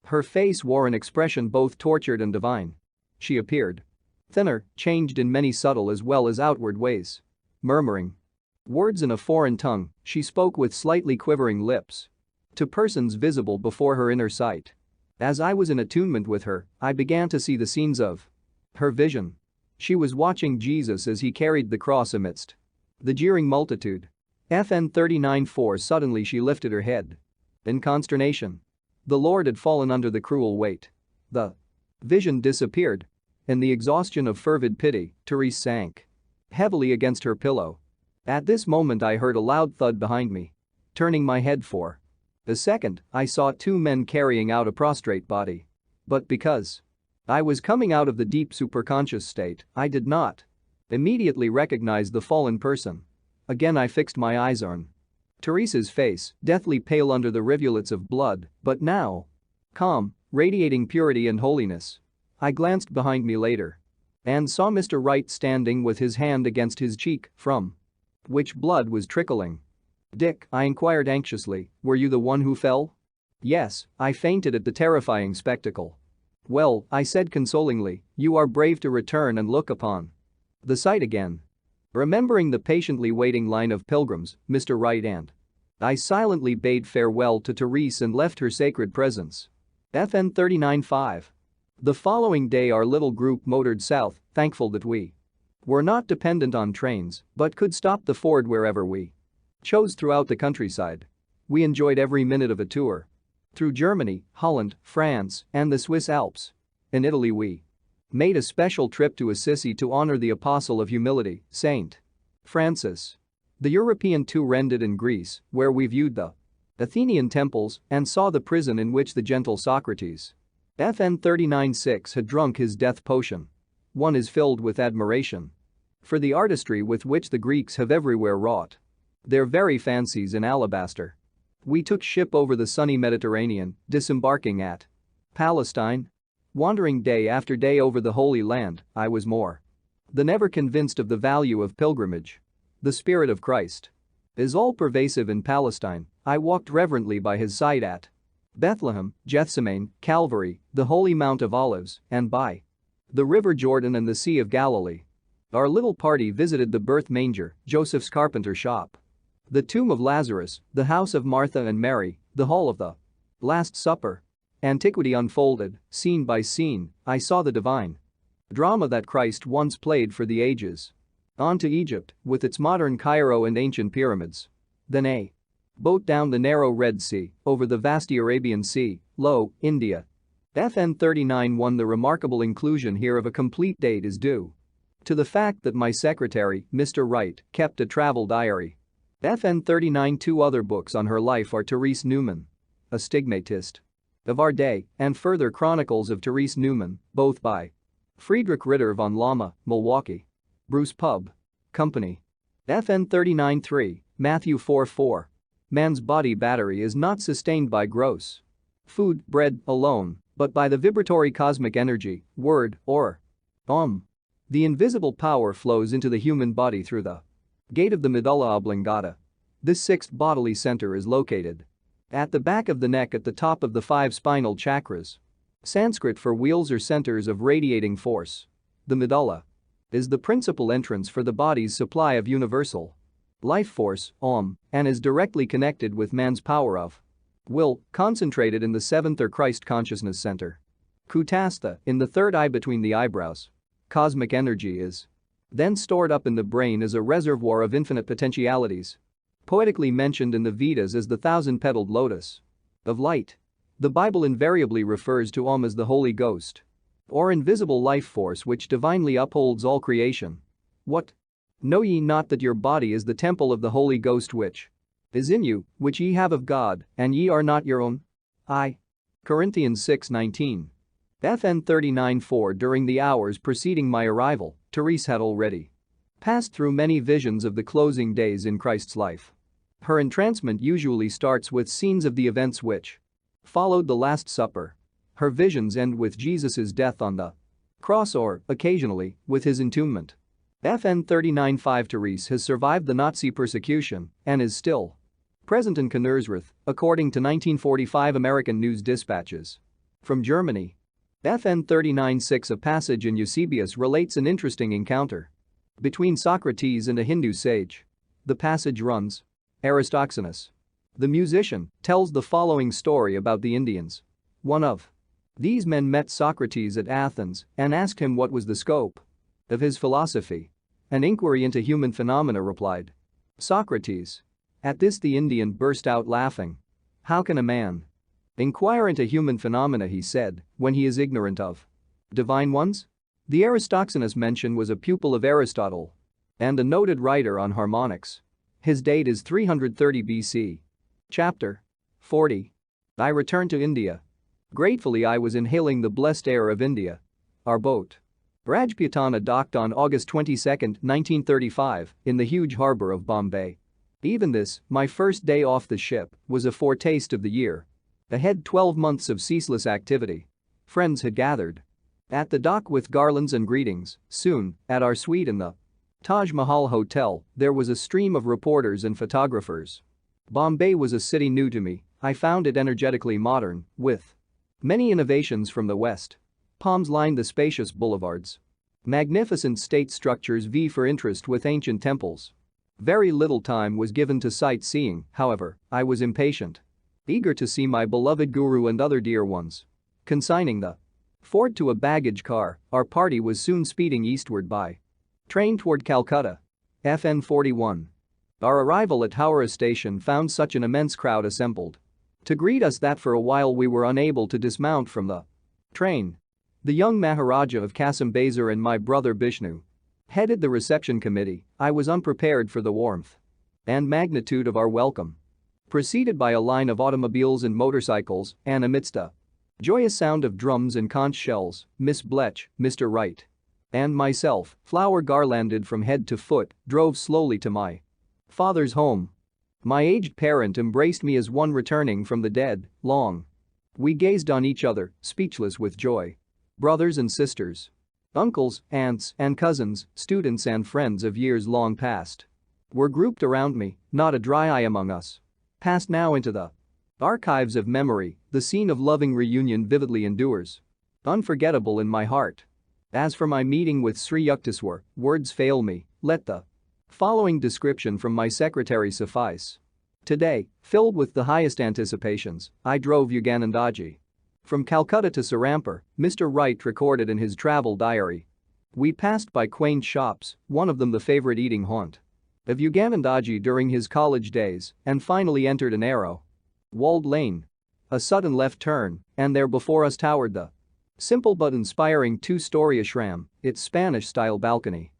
Her face wore an expression both tortured and divine. She appeared thinner, changed in many subtle as well as outward ways. Murmuring words in a foreign tongue, she spoke with slightly quivering lips to persons visible before her inner sight. As I was in attunement with her, I began to see the scenes of her vision. She was watching Jesus as he carried the cross amidst the jeering multitude. FN 39:4. Suddenly she lifted her head in consternation. The Lord had fallen under the cruel weight. The vision disappeared. In the exhaustion of fervid pity, Therese sank heavily against her pillow. At this moment I heard a loud thud behind me. Turning my head for a second, I saw 2 men carrying out a prostrate body. But because I was coming out of the deep superconscious state, I did not immediately recognize the fallen person. Again I fixed my eyes on Therese's face, deathly pale under the rivulets of blood, but now calm, radiating purity and holiness. I glanced behind me later and saw Mr. Wright standing with his hand against his cheek, from which blood was trickling. "Dick," I inquired anxiously, "were you the one who fell?" "Yes, I fainted at the terrifying spectacle." "Well," I said consolingly, "you are brave to return and look upon the sight again." Remembering the patiently waiting line of pilgrims, Mr. Wright and I silently bade farewell to Therese and left her sacred presence. FN 39-5. The following day our little group motored south, thankful that we were not dependent on trains but could stop the Ford wherever we chose throughout the countryside. We enjoyed every minute of a tour through Germany, Holland, France, and the Swiss Alps. In Italy we made a special trip to Assisi to honor the apostle of humility, Saint Francis. The European tour ended in Greece, where we viewed the Athenian temples and saw the prison in which the gentle Socrates FN 39-6 had drunk his death potion. One is filled with admiration for the artistry with which the Greeks have everywhere wrought their very fancies in alabaster. We took ship over the sunny Mediterranean, disembarking at Palestine. Wandering day after day over the Holy Land, I was more than ever convinced of the value of pilgrimage. The Spirit of Christ is all-pervasive in Palestine. I walked reverently by his side at Bethlehem, Gethsemane, Calvary, the Holy Mount of Olives, and by the River Jordan and the Sea of Galilee. Our little party visited the birth manger, Joseph's carpenter shop, the tomb of Lazarus, the house of Martha and Mary, the hall of the Last Supper. Antiquity unfolded, scene by scene, I saw the divine drama that Christ once played for the ages. On to Egypt, with its modern Cairo and ancient pyramids. Then a boat down the narrow Red Sea, over the vasty Arabian Sea, lo, India. FN 39-1. The remarkable inclusion here of a complete date is due to the fact that my secretary, Mr. Wright, kept a travel diary. FN 39-2. Other books on her life are Therese Newman, a stigmatist of our day, and further chronicles of Therese Newman, both by Friedrich Ritter von Lama, Milwaukee. Bruce Pub. Company. FN 39-3. Matthew 4:4. Man's body battery is not sustained by gross food, bread, alone, but by the vibratory cosmic energy, word, or Om. The invisible power flows into the human body through the gate of the medulla oblongata. This sixth bodily center is located at the back of the neck at the top of the 5 spinal chakras. Sanskrit for wheels or centers of radiating force. The medulla is the principal entrance for the body's supply of universal life force, Om, and is directly connected with man's power of will, concentrated in the 7th or Christ consciousness center. Kutastha, in the 3rd eye between the eyebrows. Cosmic energy is then stored up in the brain as a reservoir of infinite potentialities. Poetically mentioned in the Vedas as the 1,000-petaled lotus of light. The Bible invariably refers to Om as the Holy Ghost, or invisible life force which divinely upholds all creation. What? Know ye not that your body is the temple of the Holy Ghost which is in you, which ye have of God, and ye are not your own? I. Corinthians 6:19. FN 39-4. During the hours preceding my arrival, Therese had already passed through many visions of the closing days in Christ's life. Her entrancement usually starts with scenes of the events which followed the Last Supper. Her visions end with Jesus' death on the cross or, occasionally, with his entombment. FN 39-5. Therese has survived the Nazi persecution and is still present in Knurrsreuth, according to 1945 American news dispatches. From Germany. FN 39-6. A passage in Eusebius relates an interesting encounter between Socrates and a Hindu sage. The passage runs. Aristoxenus, the musician, tells the following story about the Indians. One of these men met Socrates at Athens and asked him what was the scope of his philosophy. An inquiry into human phenomena, replied Socrates. At this the Indian burst out laughing. How can a man inquire into human phenomena, he said, when he is ignorant of divine ones? The Aristoxenus mentioned was a pupil of Aristotle and a noted writer on harmonics. His date is 330 BC. Chapter 40. I returned to India. Gratefully I was inhaling the blessed air of India. Our boat Rajputana docked on August 22, 1935, in the huge harbour of Bombay. Even this, my first day off the ship, was a foretaste of the year Ahead 12 months of ceaseless activity. Friends had gathered. At the dock with garlands and greetings, soon, at our suite in the Taj Mahal Hotel, there was a stream of reporters and photographers. Bombay was a city new to me. I found it energetically modern, with many innovations from the West. Palms lined the spacious boulevards. Magnificent state structures vie for interest with ancient temples. Very little time was given to sightseeing, however, I was impatient. Eager to see my beloved guru and other dear ones. Consigning the Ford to a baggage car, our party was soon speeding eastward by train toward Calcutta. FN 41. Our arrival at Howrah station found such an immense crowd assembled to greet us that for a while we were unable to dismount from the train. The young Maharaja of Kasam Bazar and my brother Bishnu headed the reception committee. I was unprepared for the warmth and magnitude of our welcome. Preceded by a line of automobiles and motorcycles, and amidst a joyous sound of drums and conch shells, Miss Bletch, Mr. Wright, and myself, flower garlanded from head to foot, drove slowly to my father's home. My aged parent embraced me as one returning from the dead. Long we gazed on each other, speechless with joy. Brothers and sisters, uncles, aunts, and cousins, students and friends of years long past were grouped around me, not a dry eye among us. Passed now into the archives of memory, the scene of loving reunion vividly endures. Unforgettable in my heart. As for my meeting with Sri Yukteswar, words fail me, let the following description from my secretary suffice. Today, filled with the highest anticipations, I drove Yoganandaji from Calcutta to Serampore, Mr. Wright recorded in his travel diary. We passed by quaint shops, one of them the favorite eating haunt of Yoganandaji during his college days, and finally entered a narrow walled lane. A sudden left turn, and there before us towered the simple but inspiring two-story ashram, its Spanish-style balcony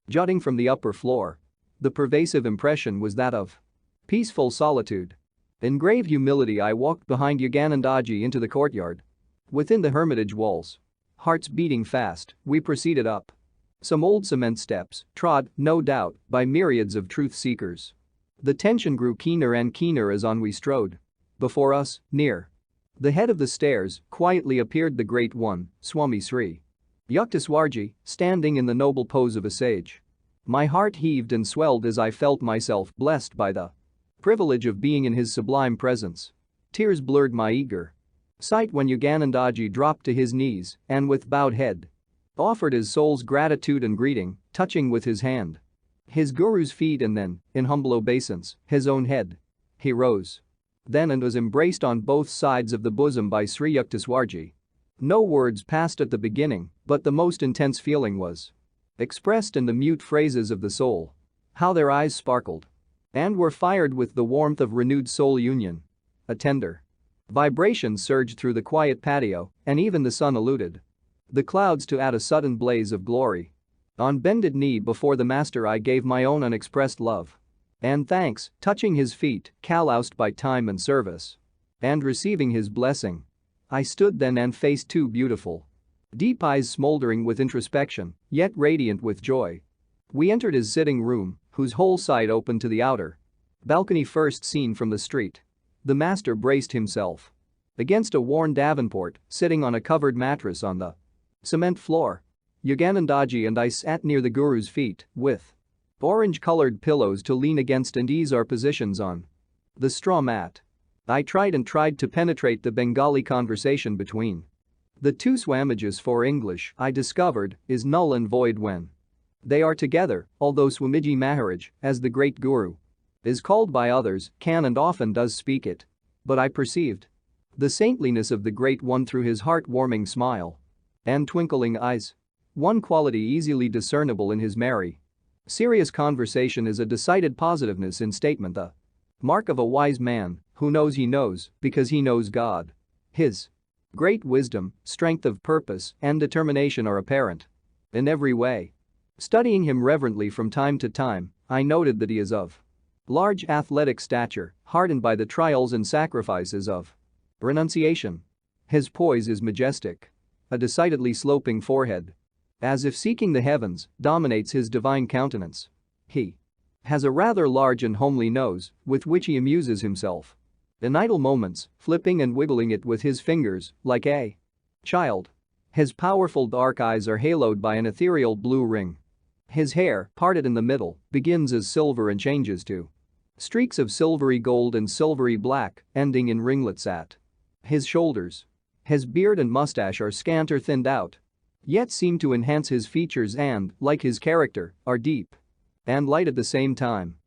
jutting from the upper floor. The pervasive impression was that of peaceful solitude. In grave humility I walked behind Yoganandaji into the courtyard. Within the hermitage walls, hearts beating fast, we proceeded up some old cement steps, trod, no doubt, by myriads of truth-seekers. The tension grew keener and keener as on we strode. Before us, near the head of the stairs, quietly appeared the Great One, Swami Sri Yukteswarji, standing in the noble pose of a sage. My heart heaved and swelled as I felt myself blessed by the privilege of being in his sublime presence. Tears blurred my eager sight when Yoganandaji dropped to his knees and with bowed head offered his soul's gratitude and greeting, touching with his hand his guru's feet and then, in humble obeisance, his own head. He rose then and was embraced on both sides of the bosom by Sri Yukteswarji. No words passed at the beginning, but the most intense feeling was expressed in the mute phrases of the soul. How their eyes sparkled and were fired with the warmth of renewed soul union. A tender vibration surged through the quiet patio, and even the sun eluded the clouds to add a sudden blaze of glory. On bended knee before the master I gave my own unexpressed love and thanks, touching his feet, calloused by time and service, and receiving his blessing. I stood then and faced two beautiful, deep eyes smoldering with introspection, yet radiant with joy. We entered his sitting room, whose whole side opened to the outer balcony first seen from the street. The master braced himself against a worn davenport, sitting on a covered mattress on the cement floor. Yoganandaji and I sat near the guru's feet, with orange-colored pillows to lean against and ease our positions on the straw mat. I tried to penetrate the Bengali conversation between the two Swamijis, for English, I discovered, is null and void when they are together, although Swamiji Maharaj, as the great guru is called by others, can and often does speak it. But I perceived the saintliness of the Great One through his heart-warming smile and twinkling eyes. One quality easily discernible in his merry, serious conversation is a decided positiveness in statement, the mark of a wise man who knows he knows because he knows God. His great wisdom, strength of purpose, and determination are apparent in every way. Studying him reverently from time to time, I noted that he is of large athletic stature, hardened by the trials and sacrifices of renunciation. His poise is majestic. A decidedly sloping forehead, as if seeking the heavens, dominates his divine countenance. He has a rather large and homely nose, with which he amuses himself. In idle moments, flipping and wiggling it with his fingers, like a child. His powerful dark eyes are haloed by an ethereal blue ring. His hair, parted in the middle, begins as silver and changes to streaks of silvery gold and silvery black, ending in ringlets at his shoulders. His beard and mustache are scant or thinned out, yet seem to enhance his features and, like his character, are deep and light at the same time.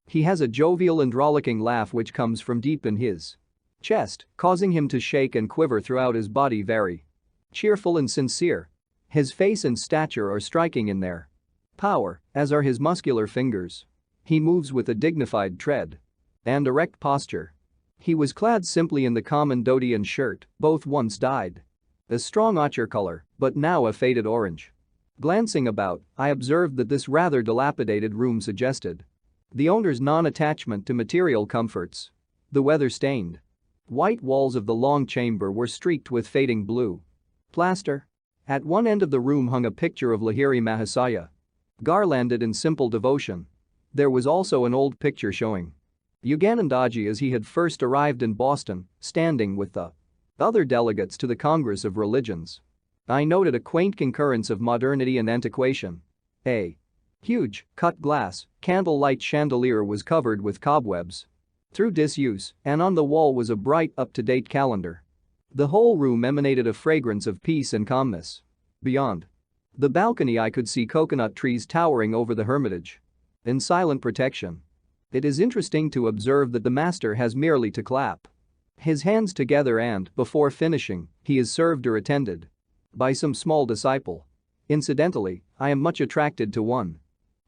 He has a jovial and rollicking laugh which comes from deep in his chest, causing him to shake and quiver throughout his body, very cheerful and sincere. His face and stature are striking in their power, as are his muscular fingers. He moves with a dignified tread and erect posture. He was clad simply in the common dhoti and shirt, both once dyed a strong ochre color, but now a faded orange. Glancing about, I observed that this rather dilapidated room suggested the owner's non-attachment to material comforts. The weather-stained white walls of the long chamber were streaked with fading blue plaster. At one end of the room hung a picture of Lahiri Mahasaya, garlanded in simple devotion. There was also an old picture showing Yoganandaji as he had first arrived in Boston, standing with the other delegates to the Congress of Religions. I noted a quaint concurrence of modernity and antiquation. A huge, cut glass, candlelight chandelier was covered with cobwebs through disuse, and on the wall was a bright, up-to-date calendar. The whole room emanated a fragrance of peace and calmness. Beyond the balcony I could see coconut trees towering over the hermitage in silent protection. It is interesting to observe that the master has merely to clap his hands together and, before finishing, he is served or attended by some small disciple. Incidentally, I am much attracted to one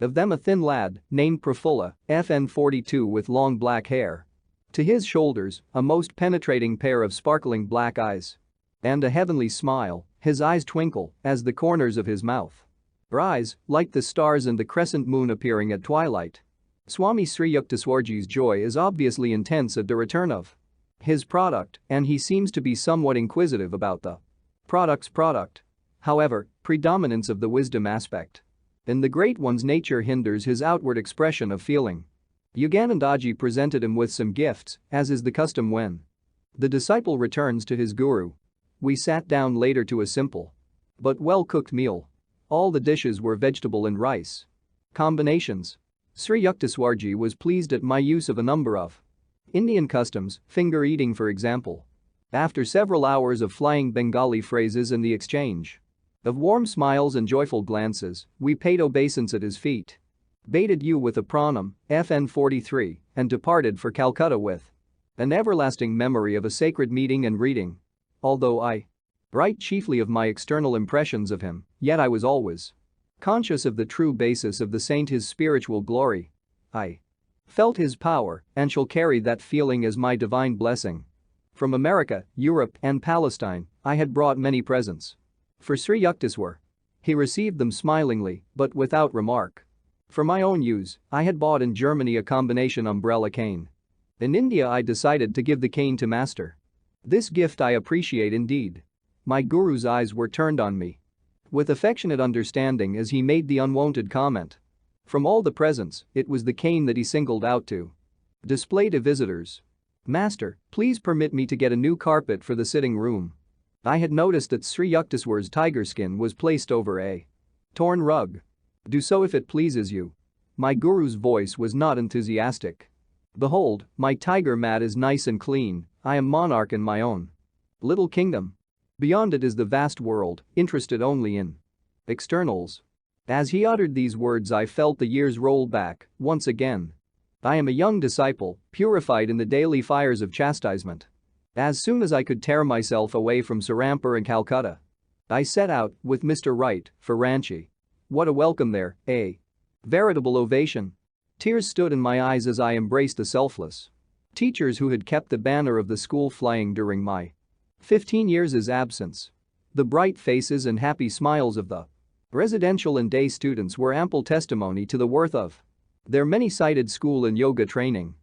of them, a thin lad named Prafulla, FN 42, with long black hair. To his shoulders, a most penetrating pair of sparkling black eyes. And a heavenly smile, his eyes twinkle as the corners of his mouth rise, like the stars and the crescent moon appearing at twilight. Swami Sri Yukteswarji's joy is obviously intense at the return of his product, and he seems to be somewhat inquisitive about the product's product. However, predominance of the wisdom aspect in the Great One's nature hinders his outward expression of feeling. Yoganandaji presented him with some gifts, as is the custom when the disciple returns to his guru. We sat down later to a simple but well-cooked meal. All the dishes were vegetable and rice combinations. Sri Yukteswarji was pleased at my use of a number of Indian customs, finger eating for example. After several hours of flying Bengali phrases and the exchange of warm smiles and joyful glances, we paid obeisance at his feet, baited you with a pranam, FN 43, and departed for Calcutta with an everlasting memory of a sacred meeting and reading. Although I write chiefly of my external impressions of him, yet I was always conscious of the true basis of the saint, his spiritual glory. I felt his power and shall carry that feeling as my divine blessing. From America, Europe, and Palestine, I had brought many presents for Sri Yukteswar. He received them smilingly, but without remark. For my own use, I had bought in Germany a combination umbrella cane. In India I decided to give the cane to master. This gift I appreciate indeed. My guru's eyes were turned on me with affectionate understanding as he made the unwonted comment. From all the presents, it was the cane that he singled out to display to visitors. Master, please permit me to get a new carpet for the sitting room. I had noticed that Sri Yukteswar's tiger skin was placed over a torn rug. Do so if it pleases you. My guru's voice was not enthusiastic. Behold, my tiger mat is nice and clean. I am monarch in my own little kingdom. Beyond it is the vast world, interested only in externals. As he uttered these words I felt the years roll back, once again. I am a young disciple, purified in the daily fires of chastisement. As soon as I could tear myself away from Serampore and Calcutta, I set out, with Mr. Wright, for Ranchi. What a welcome there, a veritable ovation. Tears stood in my eyes as I embraced the selfless teachers who had kept the banner of the school flying during my 15 years' absence. The bright faces and happy smiles of the residential and day students were ample testimony to the worth of their many-sided school and yoga training.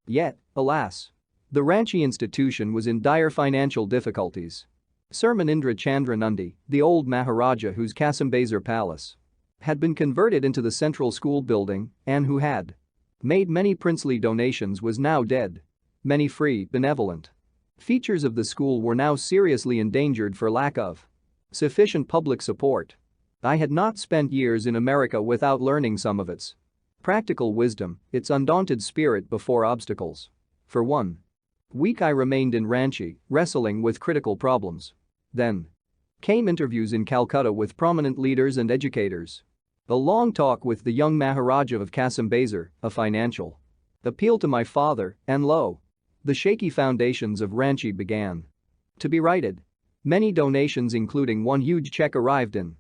Yet, alas, the Ranchi institution was in dire financial difficulties. Sir Manindra Chandra Nundy, the old Maharaja whose Kasambazar palace had been converted into the central school building and who had made many princely donations, was now dead. many free, benevolent. Features of the school were now seriously endangered for lack of sufficient public support. I had not spent years in America without learning some of its practical wisdom, its undaunted spirit before obstacles. For 1 week I remained in Ranchi, wrestling with critical problems. Then came interviews in Calcutta with prominent leaders and educators. A long talk with the young Maharaja of Kasambazar, a financial appeal to my father, and lo, the shaky foundations of Ranchi began to be righted. Many donations, including one huge check, arrived in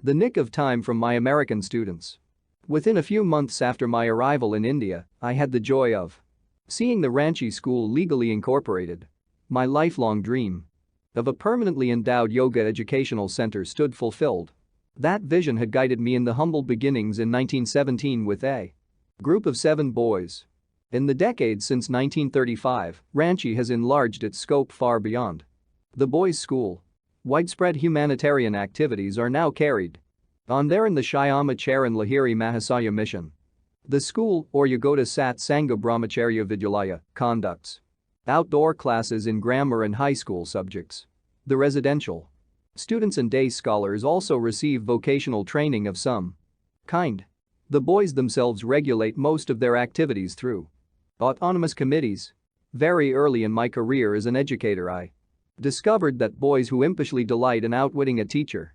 the nick of time from my American students. Within a few months after my arrival in India, I had the joy of seeing the Ranchi school legally incorporated. My lifelong dream of a permanently endowed yoga educational center stood fulfilled. That vision had guided me in the humble beginnings in 1917 with a group of 7 boys. In the decades since 1935, Ranchi has enlarged its scope far beyond the boys' school. Widespread humanitarian activities are now carried on there in the Shyama Chair and Lahiri Mahasaya mission. The school, or Yagoda Sat Sangha Brahmacharya Vidyalaya, conducts outdoor classes in grammar and high school subjects. The residential students and day scholars also receive vocational training of some kind. The boys themselves regulate most of their activities through autonomous committees. Very early in my career as an educator, I discovered that boys who impishly delight in outwitting a teacher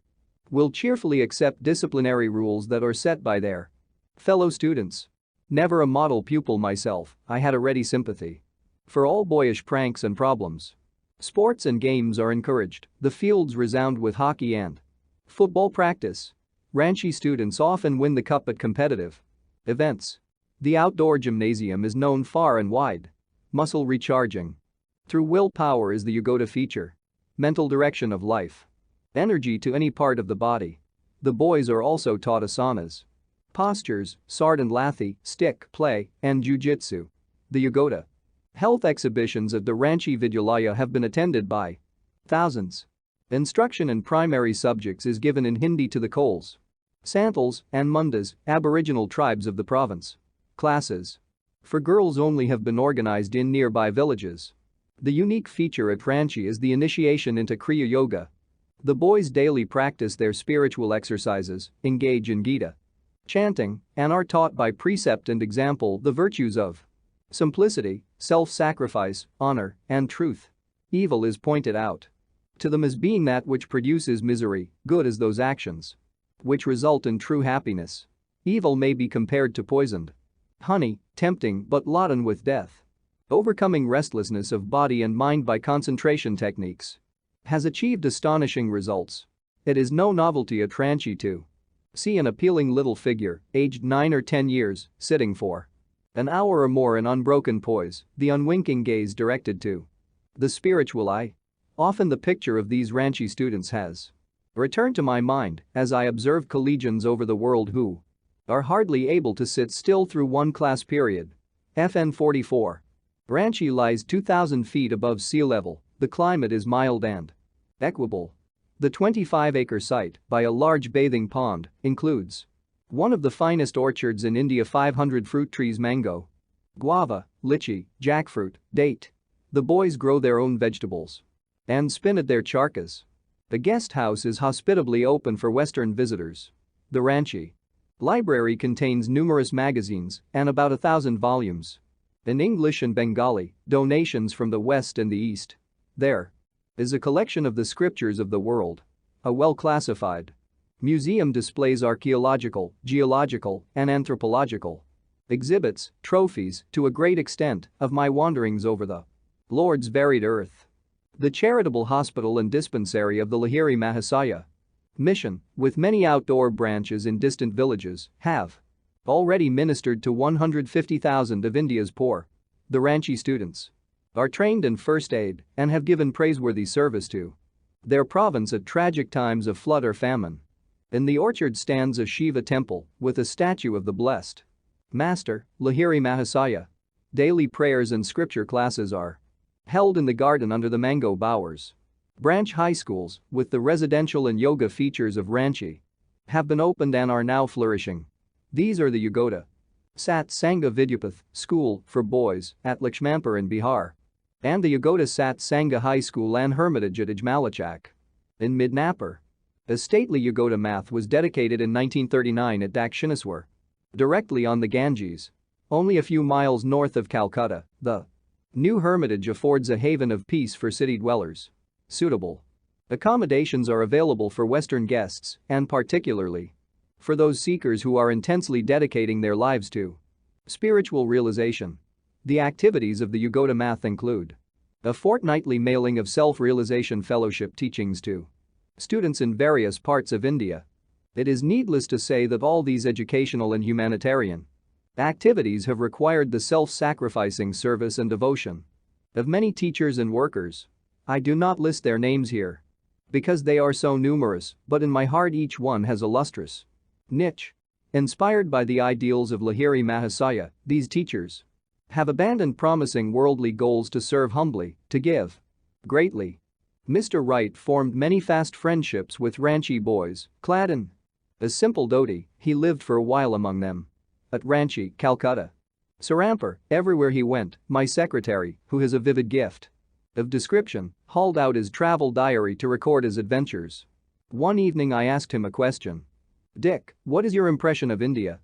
will cheerfully accept disciplinary rules that are set by their fellow students. Never a model pupil myself, I had a ready sympathy for all boyish pranks and problems. Sports and games are encouraged, the fields resound with hockey and football practice. Ranchi students often win the cup at competitive events. The outdoor gymnasium is known far and wide. Muscle recharging through willpower is the Yagoda feature. Mental direction of life. Energy to any part of the body. The boys are also taught asanas, postures, sard and lathi, stick play, and jiu-jitsu. The Yagoda health exhibitions at the Ranchi Vidyalaya have been attended by thousands. Instruction in primary subjects is given in Hindi to the Kols, Santals, and Mundas, Aboriginal tribes of the province. Classes for girls only have been organized in nearby villages. The unique feature at Ranchi is the initiation into Kriya Yoga. The boys daily practice their spiritual exercises, engage in Gita chanting, and are taught by precept and example the virtues of simplicity, self-sacrifice, honor, and truth. Evil is pointed out to them as being that which produces misery, good as those actions which result in true happiness. Evil may be compared to poisoned honey, tempting but laden with death. Overcoming restlessness of body and mind by concentration techniques has achieved astonishing results. It is no novelty at Ranchi to see an appealing little figure, aged 9 or 10 years, sitting for an hour or more in unbroken poise, the unwinking gaze directed to the spiritual eye. Often the picture of these Ranchi students has returned to my mind as I observe collegians over the world who are hardly able to sit still through one class period. FN 44. Ranchi lies 2,000 feet above sea level, the climate is mild and equable. The 25-acre site, by a large bathing pond, includes one of the finest orchards in India, 500 fruit trees, mango, guava, lychee, jackfruit, date. The boys grow their own vegetables and spin at their charkas. The guest house is hospitably open for Western visitors. The Ranchi library contains numerous magazines and about 1,000 volumes in English and Bengali, donations from the West and the East. There is a collection of the scriptures of the world. A well-classified museum displays archaeological, geological, and anthropological exhibits, trophies, to a great extent, of my wanderings over the Lord's varied earth. The charitable hospital and dispensary of the Lahiri Mahasaya mission, with many outdoor branches in distant villages, have already ministered to 150,000 of India's poor. The Ranchi students are trained in first aid and have given praiseworthy service to their province at tragic times of flood or famine. In the orchard stands a Shiva temple with a statue of the blessed Master, Lahiri Mahasaya. Daily prayers and scripture classes are held in the garden under the mango bowers. Branch high schools, with the residential and yoga features of Ranchi, have been opened and are now flourishing. These are the Yagoda Sat Sangha Vidyapath School for Boys at Lakshmanpur in Bihar. And the Yagoda Sat Sangha High School and Hermitage at Ajmalachak in Midnapur. A stately Yagoda math was dedicated in 1939 at Dakshineswar, directly on the Ganges. Only a few miles north of Calcutta, the new hermitage affords a haven of peace for city dwellers. Suitable accommodations are available for Western guests and particularly for those seekers who are intensely dedicating their lives to spiritual realization. The activities of the Yagoda Math include a fortnightly mailing of self-realization fellowship teachings to students in various parts of India. It is needless to say that all these educational and humanitarian activities have required the self-sacrificing service and devotion of many teachers and workers. I do not list their names here because they are so numerous, but in my heart each one has a lustrous niche. Inspired by the ideals of Lahiri Mahasaya, these teachers have abandoned promising worldly goals to serve humbly, to give greatly. Mr. Wright formed many fast friendships with Ranchi boys, clad in a simple dhoti. He lived for a while among them at Ranchi, Calcutta, Serampur. Everywhere he went, my secretary, who has a vivid gift of description, hauled out his travel diary to record his adventures. One evening I asked him a question. "Dick, what is your impression of India?"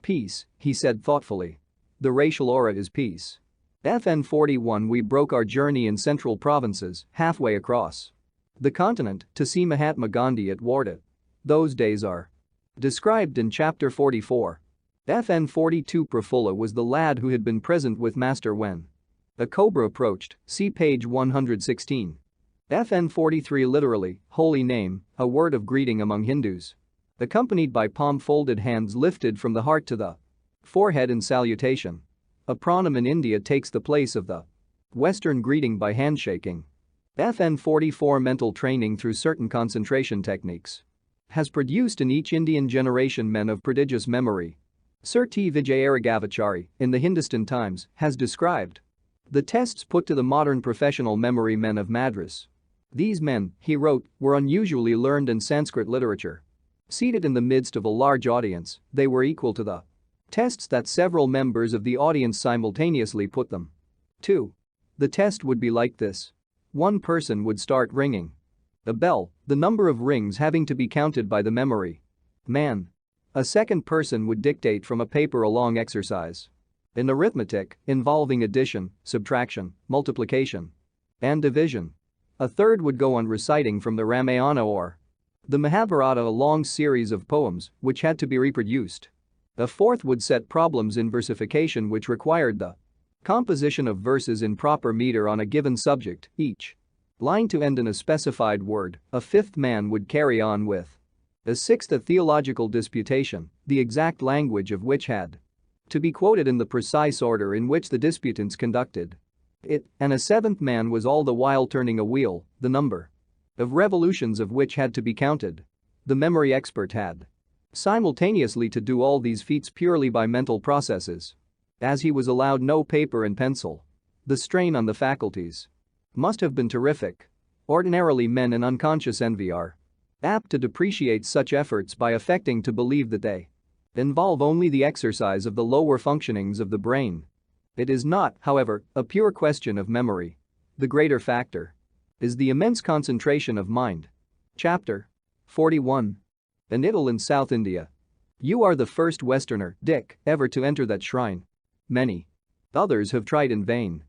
"Peace," he said thoughtfully. "The racial aura is peace." FN 41. We broke our journey in central provinces, halfway across the continent, to see Mahatma Gandhi at Wardha. Those days are described in chapter 44. FN 42. Prafulla was the lad who had been present with Master when a cobra approached, see page 116. FN 43. Literally, holy name, a word of greeting among Hindus, accompanied by palm-folded hands lifted from the heart to the forehead in salutation. A pranam in India takes the place of the Western greeting by handshaking. FN 44. Mental training through certain concentration techniques has produced in each Indian generation men of prodigious memory. Sir T. Vijayaragavachari, in the Hindustan Times, has described the tests put to the modern professional memory men of Madras. These men, he wrote, were unusually learned in Sanskrit literature. Seated in the midst of a large audience, they were equal to the tests that several members of the audience simultaneously put them to. The test would be like this. One person would start ringing a bell, the number of rings having to be counted by the memory man. A second person would dictate from a paper a long exercise in arithmetic involving addition, subtraction, multiplication, and division. A third would go on reciting from the Ramayana or the Mahabharata a long series of poems which had to be reproduced. A fourth would set problems in versification which required the composition of verses in proper meter on a given subject, each line to end in a specified word. A fifth man would carry on with a sixth a theological disputation, the exact language of which had to be quoted in the precise order in which the disputants conducted it, and a seventh man was all the while turning a wheel, the number of revolutions of which had to be counted. The memory expert had simultaneously to do all these feats purely by mental processes. As he was allowed no paper and pencil, the strain on the faculties must have been terrific. Ordinarily men in unconscious envy are apt to depreciate such efforts by affecting to believe that they involve only the exercise of the lower functionings of the brain. It is not, however, a pure question of memory. The greater factor is the immense concentration of mind. Chapter 41. An idyll in South India. You are the first Westerner, Dick, ever to enter that shrine. Many others have tried in vain.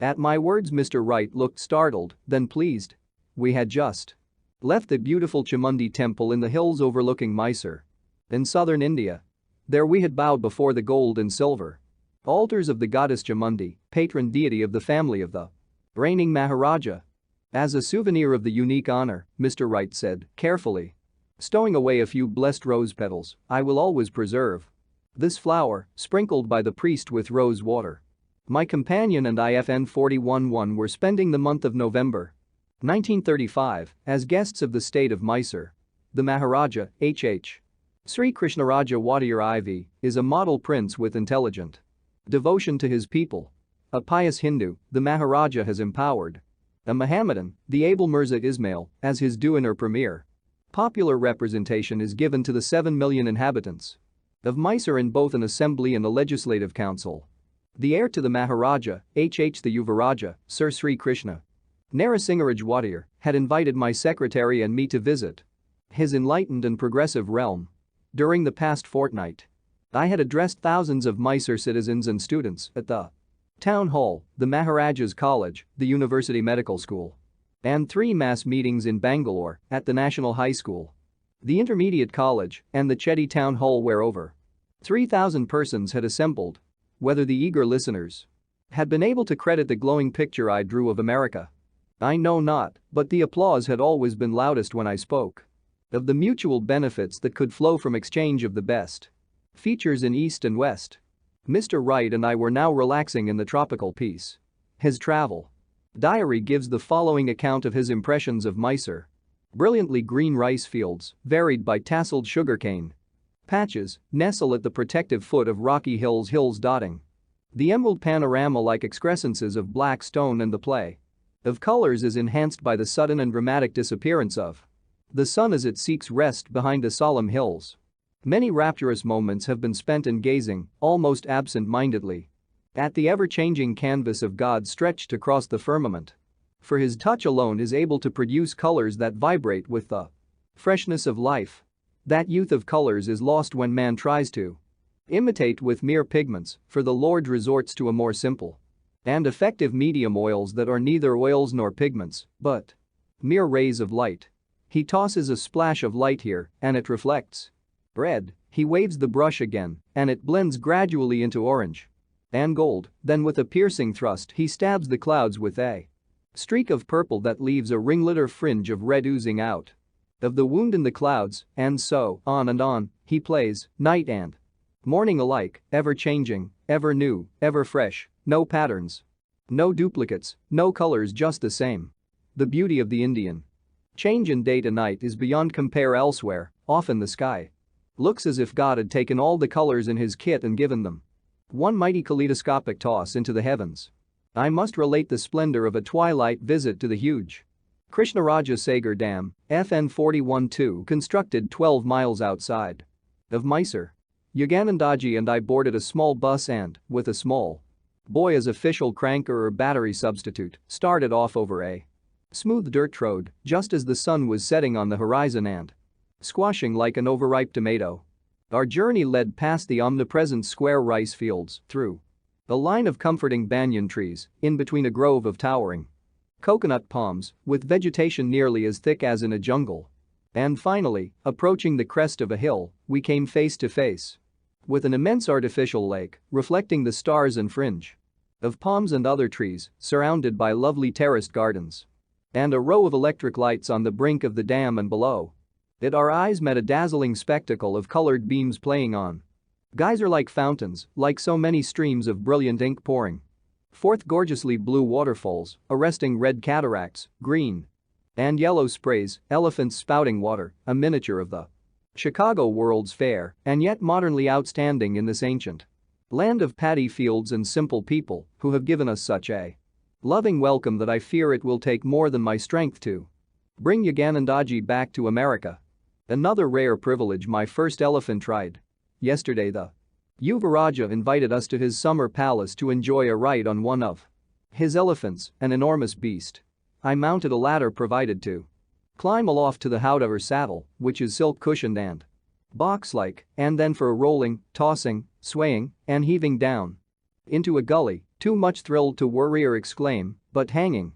At my words Mr. Wright looked startled, then pleased. We had just left the beautiful Chamundi temple in the hills overlooking Mysore in southern India. There we had bowed before the gold and silver altars of the goddess Chamundi, patron deity of the family of the reigning Maharaja. As a souvenir of the unique honor, Mr. Wright said, carefully stowing away a few blessed rose petals, I will always preserve this flower, sprinkled by the priest with rose water. My companion and I FN 41 were spending the month of November 1935 as guests of the state of Mysore. The Maharaja, H.H. Sri Krishnaraja Wadiyar IV, is a model prince with intelligent devotion to his people. A pious Hindu, the Maharaja has empowered a Mohammedan, the able Mirza Ismail, as his douaner premier. Popular representation is given to the 7 million inhabitants of Mysore in both an assembly and a legislative council. The heir to the Maharaja, H.H. the Yuvaraja, Sir Sri Krishna Narasingaraj Wadiyar, had invited my secretary and me to visit his enlightened and progressive realm. During the past fortnight, I had addressed thousands of Mysore citizens and students at the Town Hall, the Maharaja's College, the University Medical School, and 3 mass meetings in Bangalore at the National High School, the Intermediate College, and the Chetty Town Hall, where over 3,000 persons had assembled. Whether the eager listeners had been able to credit the glowing picture I drew of America, I know not, but the applause had always been loudest when I spoke of the mutual benefits that could flow from exchange of the best features in East and West. Mr. Wright and I were now relaxing in the tropical peace. His travel diary gives the following account of his impressions of Mysore. Brilliantly green rice fields, varied by tasseled sugarcane patches, nestle at the protective foot of rocky hills dotting the emerald panorama like excrescences of black stone, and the play of colors is enhanced by the sudden and dramatic disappearance of the sun as it seeks rest behind the solemn hills. Many rapturous moments have been spent in gazing, almost absent-mindedly, at the ever-changing canvas of God stretched across the firmament. For his touch alone is able to produce colors that vibrate with the freshness of life. That youth of colors is lost when man tries to imitate with mere pigments, for the Lord resorts to a more simple and effective medium, oils that are neither oils nor pigments, but mere rays of light. He tosses a splash of light here, and it reflects red. He waves the brush again, and it blends gradually into orange and gold. Then with a piercing thrust he stabs the clouds with a streak of purple that leaves a ringlet or fringe of red oozing out of the wound in the clouds, and so on and on. He plays, night and morning alike, ever changing, ever new, ever fresh, no patterns, no duplicates, no colors, just the same. The beauty of the Indian change in day to night is beyond compare elsewhere. Often the sky looks as if God had taken all the colors in his kit and given them one mighty kaleidoscopic toss into the heavens. I must relate the splendor of a twilight visit to the huge Krishnaraja Sagar Dam, FN 41-2, constructed 12 miles outside of Mysore. Yoganandaji and I boarded a small bus and, with a small boy as official cranker or battery substitute, started off over a smooth dirt road just as the sun was setting on the horizon and squashing like an overripe tomato. Our journey led past the omnipresent square rice fields, through a line of comforting banyan trees, in between a grove of towering coconut palms, with vegetation nearly as thick as in a jungle. And finally, approaching the crest of a hill, we came face to face with an immense artificial lake, reflecting the stars and fringe of palms and other trees, surrounded by lovely terraced gardens and a row of electric lights on the brink of the dam and below it. Our eyes met a dazzling spectacle of colored beams playing on geyser-like fountains, like so many streams of brilliant ink pouring forth gorgeously blue waterfalls, arresting red cataracts, green and yellow sprays, elephants spouting water, a miniature of the Chicago World's Fair, and yet modernly outstanding in this ancient land of paddy fields and simple people who have given us such a loving welcome that I fear it will take more than my strength to bring Yoganandaji back to America. Another rare privilege, my first elephant ride. Yesterday the Yuvaraja invited us to his summer palace to enjoy a ride on one of his elephants, an enormous beast. I mounted a ladder provided to climb aloft to the howdah saddle, which is silk cushioned and box-like, and then for a rolling, tossing, swaying, and heaving down into a gully, too much thrilled to worry or exclaim, but hanging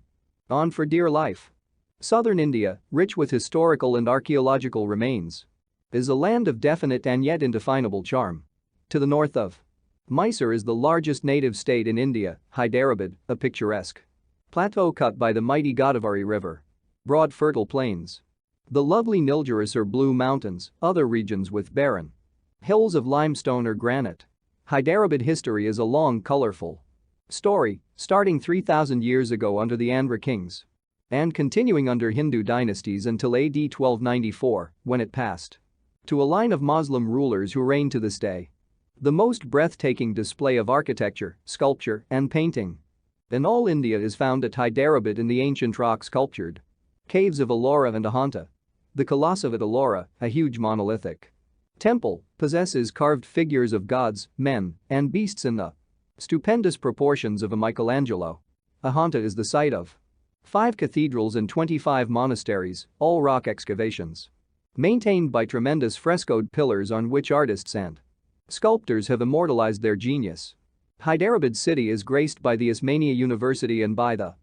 on for dear life. Southern India, rich with historical and archaeological remains, is a land of definite and yet indefinable charm. To the north of Mysore is the largest native state in India, Hyderabad, a picturesque plateau cut by the mighty Godavari River. Broad fertile plains. The lovely Nilgiris or Blue Mountains, other regions with barren hills of limestone or granite. Hyderabad history is a long, colorful story, starting 3,000 years ago under the Andhra kings and continuing under Hindu dynasties until AD 1294, when it passed to a line of Muslim rulers who reign to this day. The most breathtaking display of architecture, sculpture, and painting in all India is found at Hyderabad in the ancient rock sculptured caves of Ellora and Ahanta. The Colossus at Ellora, a huge monolithic Temple possesses carved figures of gods, men, and beasts in the stupendous proportions of a Michelangelo. Ahanta is the site of 5 cathedrals and 25 monasteries, all rock excavations. Maintained by tremendous frescoed pillars on which artists and sculptors have immortalized their genius. Hyderabad city is graced by the Osmania University and by the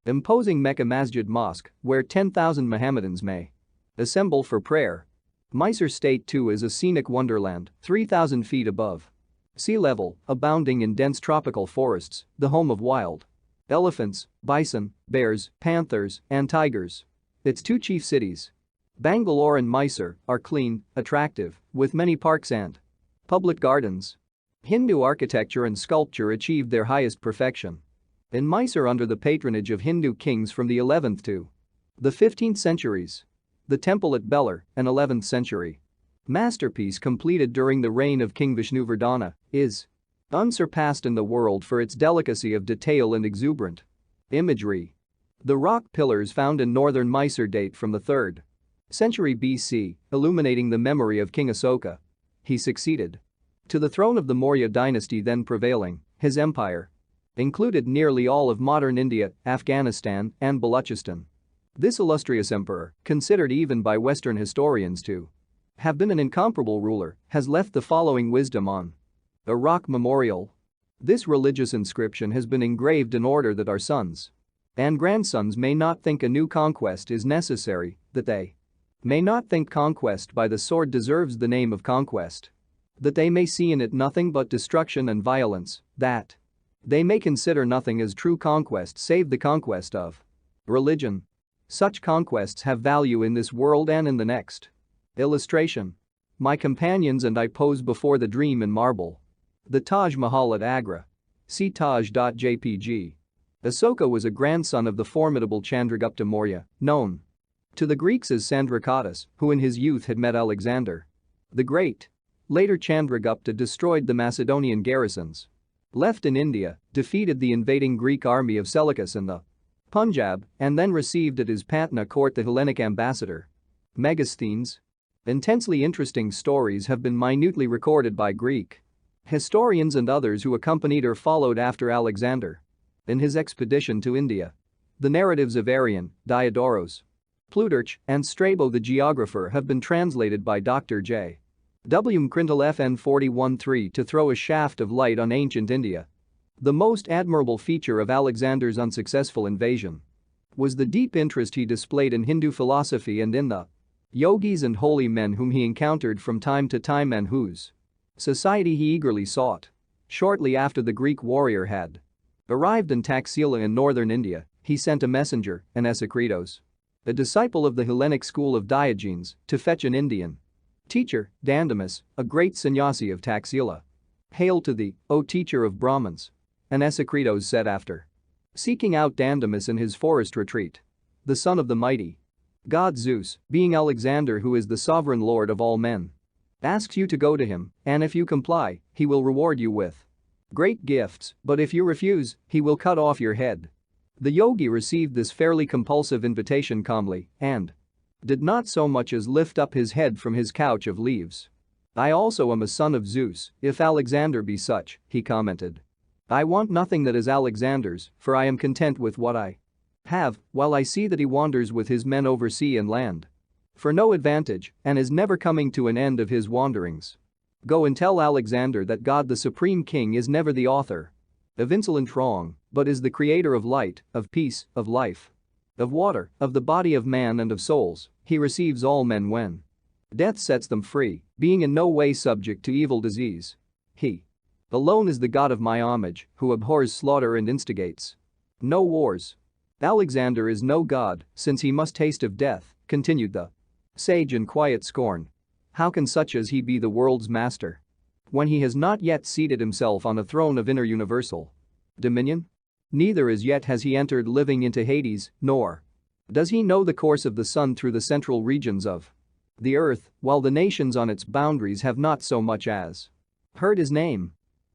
imposing Mecca Masjid Mosque, where 10,000 Mohammedans may assemble for prayer. Mysore state too is a scenic wonderland, 3,000 feet above sea level, abounding in dense tropical forests, the home of wild elephants, bison, bears, panthers, and tigers. Its 2 chief cities, Bangalore and Mysore, are clean, attractive, with many parks and public gardens. Hindu architecture and sculpture achieved their highest perfection in Mysore under the patronage of Hindu kings from the 11th to the 15th centuries. The temple at Belur, an 11th century masterpiece completed during the reign of King Vishnuvardhana, is unsurpassed in the world for its delicacy of detail and exuberant imagery. The rock pillars found in northern Mysore date from the 3rd century BC, illuminating the memory of King Asoka. He succeeded to the throne of the Maurya dynasty then prevailing. His empire included nearly all of modern India, Afghanistan, and Balochistan. This illustrious emperor, considered even by Western historians to have been an incomparable ruler, has left the following wisdom on a rock memorial. This religious inscription has been engraved in order that our sons and grandsons may not think a new conquest is necessary, that they may not think conquest by the sword deserves the name of conquest, that they may see in it nothing but destruction and violence, that they may consider nothing as true conquest save the conquest of religion. Such conquests have value in this world and in the next. Illustration. My companions and I pose before the dream in marble. The Taj Mahal at Agra. See Taj.jpg. Asoka was a grandson of the formidable Chandragupta Maurya, known to the Greeks as Sandrakatas, who in his youth had met Alexander the Great. Later Chandragupta destroyed the Macedonian garrisons left in India, defeated the invading Greek army of Seleucus in the Punjab, and then received at his Patna court the Hellenic ambassador Megasthenes. Intensely interesting stories have been minutely recorded by Greek historians and others who accompanied or followed after Alexander in his expedition to India. The narratives of Arrian, Diodorus, Plutarch, and Strabo the geographer have been translated by Dr. J. W. Crintle FN 41-3 to throw a shaft of light on ancient India. The most admirable feature of Alexander's unsuccessful invasion was the deep interest he displayed in Hindu philosophy and in the yogis and holy men whom he encountered from time to time and whose society he eagerly sought. Shortly after the Greek warrior had arrived in Taxila in northern India, he sent a messenger, Anesicretos, a disciple of the Hellenic school of Diogenes, to fetch an Indian teacher, Dandamas, a great sannyasi of Taxila. Hail to thee, O teacher of Brahmins! Anesicretos said after seeking out Dandamas in his forest retreat. The son of the mighty god Zeus, being Alexander who is the sovereign lord of all men, asks you to go to him, and if you comply, he will reward you with great gifts, but if you refuse, he will cut off your head. The yogi received this fairly compulsive invitation calmly and did not so much as lift up his head from his couch of leaves. I also am a son of Zeus, if Alexander be such, he commented. I want nothing that is Alexander's, for I am content with what I have, while I see that he wanders with his men over sea and land for no advantage and is never coming to an end of his wanderings. Go and tell Alexander that God the Supreme King is never the author of insolent wrong, but is the creator of light, of peace, of life, of water, of the body of man and of souls. He receives all men when death sets them free, being in no way subject to evil disease. He alone is the God of my homage, who abhors slaughter and instigates no wars. Alexander is no god, since he must taste of death, continued the sage in quiet scorn. How can such as he be the world's master when he has not yet seated himself on a throne of inner universal dominion? Neither as yet has he entered living into Hades, nor does he know the course of the sun through the central regions of the earth, while the nations on its boundaries have not so much as heard his name.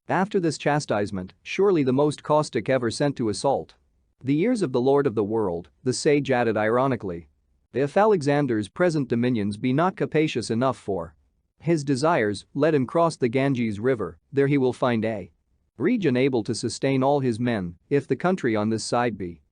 After this chastisement, surely the most caustic ever sent to assault the ears of the Lord of the world, the sage added ironically. If Alexander's present dominions be not capacious enough for His desires let him cross the Ganges river, there he will find a region able to sustain all his men, if the country on this side be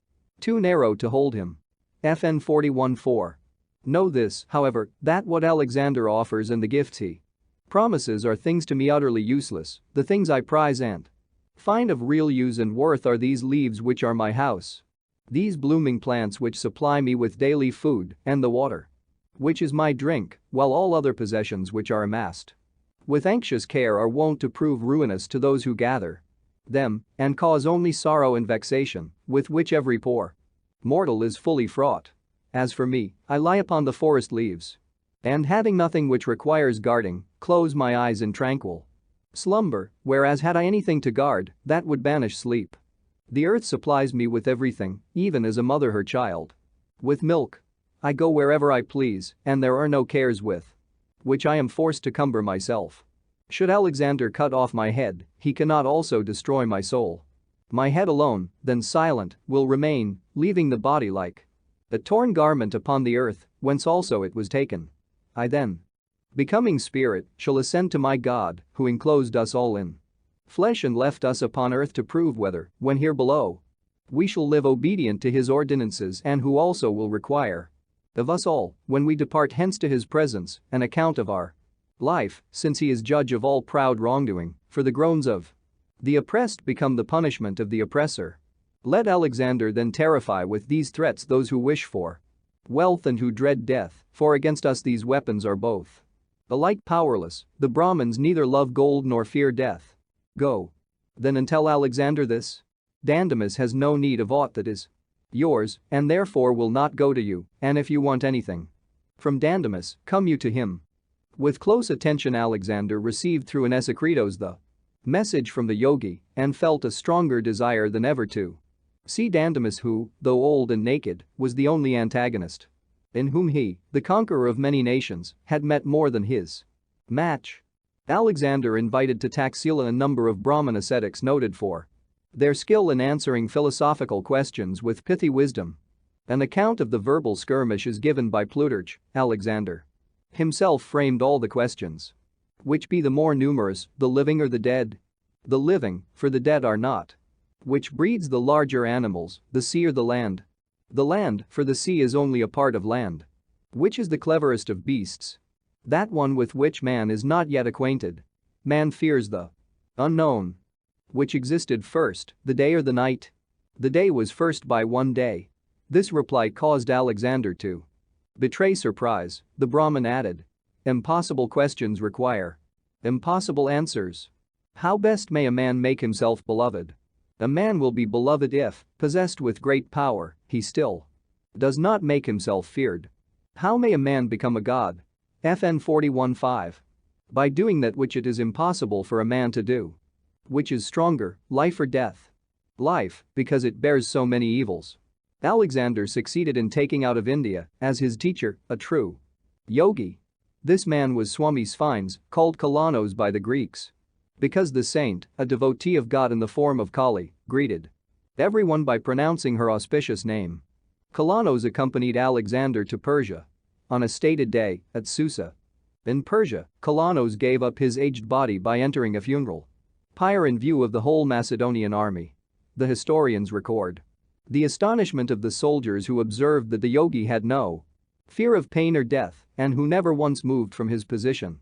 too narrow to hold him. FN 41:4. Know this, however, that what Alexander offers and the gifts he promises are things to me utterly useless, the things I prize and find of real use and worth are these leaves which are my house, these blooming plants which supply me with daily food, and the water which is my drink, while all other possessions which are amassed with anxious care are wont to prove ruinous to those who gather them and cause only sorrow and vexation, with which every poor mortal is fully fraught. As for me, I lie upon the forest leaves and having nothing which requires guarding, close my eyes in tranquil slumber, whereas had I anything to guard, that would banish sleep. The earth supplies me with everything, even as a mother her child with milk. I go wherever I please, and there are no cares with which I am forced to cumber myself. Should Alexander cut off my head, he cannot also destroy my soul. My head alone, then silent, will remain, leaving the body like a torn garment upon the earth, whence also it was taken. I then, becoming spirit, shall ascend to my God, who enclosed us all in flesh and left us upon earth to prove whether, when here below, we shall live obedient to his ordinances, and who also will require of us all, when we depart hence to his presence, an account of our life, since he is judge of all proud wrongdoing, for the groans of the oppressed become the punishment of the oppressor. Let Alexander then terrify with these threats those who wish for wealth and who dread death, for against us these weapons are both alike powerless, the Brahmins neither love gold nor fear death. Go. Then and tell Alexander this. Dandamas has no need of aught that is yours, and therefore will not go to you, and if you want anything from Dandamas, come you to him. With close attention Alexander received through an Esekritos the message from the Yogi and felt a stronger desire than ever to see Dandamas who, though old and naked, was the only antagonist in whom he, the conqueror of many nations, had met more than his match. Alexander invited to Taxila a number of Brahmin ascetics noted for their skill in answering philosophical questions with pithy wisdom. An account of the verbal skirmish is given by Plutarch. Alexander himself framed all the questions. Which be the more numerous, the living or the dead? The living, for the dead are not. Which breeds the larger animals, the sea or the land? The land, for the sea is only a part of land. Which is the cleverest of beasts? That one with which man is not yet acquainted. Man fears the unknown. Which existed first, the day or the night? The day was first by one day. This reply caused Alexander to betray surprise. The Brahmin added, impossible questions require impossible answers. How best may a man make himself beloved? A man will be beloved if, possessed with great power, he still does not make himself feared. How may a man become a god? FN 41:5. By doing that which it is impossible for a man to do. Which is stronger, life or death? Life, because it bears so many evils. Alexander succeeded in taking out of India, as his teacher, a true yogi. This man was Swami Sphines, called Kalanos by the Greeks. Because the saint, a devotee of God in the form of Kali, greeted everyone by pronouncing her auspicious name. Kalanos accompanied Alexander to Persia. On a stated day, at Susa. In Persia, Kalanos gave up his aged body by entering a funeral pyre in view of the whole Macedonian army. The historians record the astonishment of the soldiers who observed that the yogi had no fear of pain or death and who never once moved from his position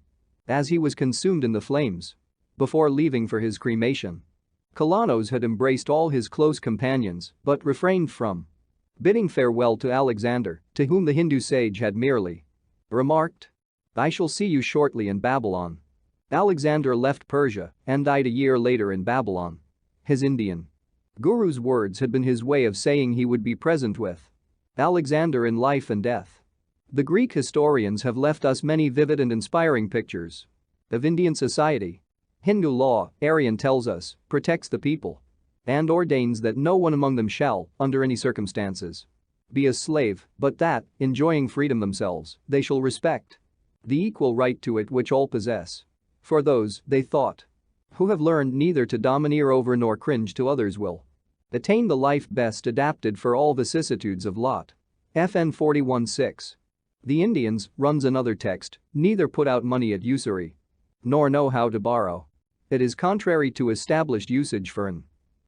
as he was consumed in the flames. Before leaving for his cremation, Kalanos had embraced all his close companions but refrained from bidding farewell to Alexander, to whom the Hindu sage had merely remarked, I shall see you shortly in Babylon. Alexander left Persia and died a year later in Babylon. His Indian guru's words had been his way of saying he would be present with Alexander in life and death. The Greek historians have left us many vivid and inspiring pictures of Indian society. Hindu law, Aryan tells us, protects the people and ordains that no one among them shall, under any circumstances, be a slave, but that, enjoying freedom themselves, they shall respect the equal right to it which all possess. For those, they thought, who have learned neither to domineer over nor cringe to others will attain the life best adapted for all vicissitudes of lot. FN 41:6. The Indians, runs another text, neither put out money at usury nor know how to borrow. It is contrary to established usage for an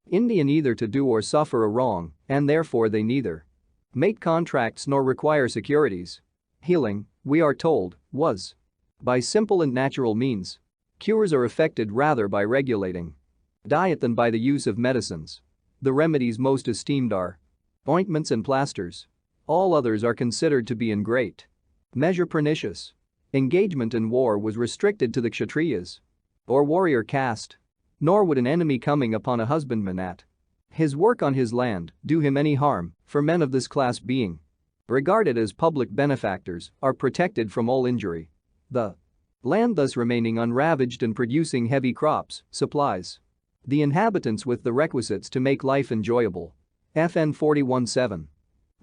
Indian either to do or suffer a wrong, and therefore they neither make contracts nor require securities. Healing, we are told, was by simple and natural means. Cures are effected rather by regulating diet than by the use of medicines. The remedies most esteemed are ointments and plasters. All others are considered to be in great measure pernicious. Engagement in war was restricted to the Kshatriyas or warrior caste. Nor would an enemy coming upon a husbandman at his work on his land do him any harm, for men of this class being regarded as public benefactors are protected from all injury. The land thus remaining unravaged and producing heavy crops supplies the inhabitants with the requisites to make life enjoyable. FN 41:7.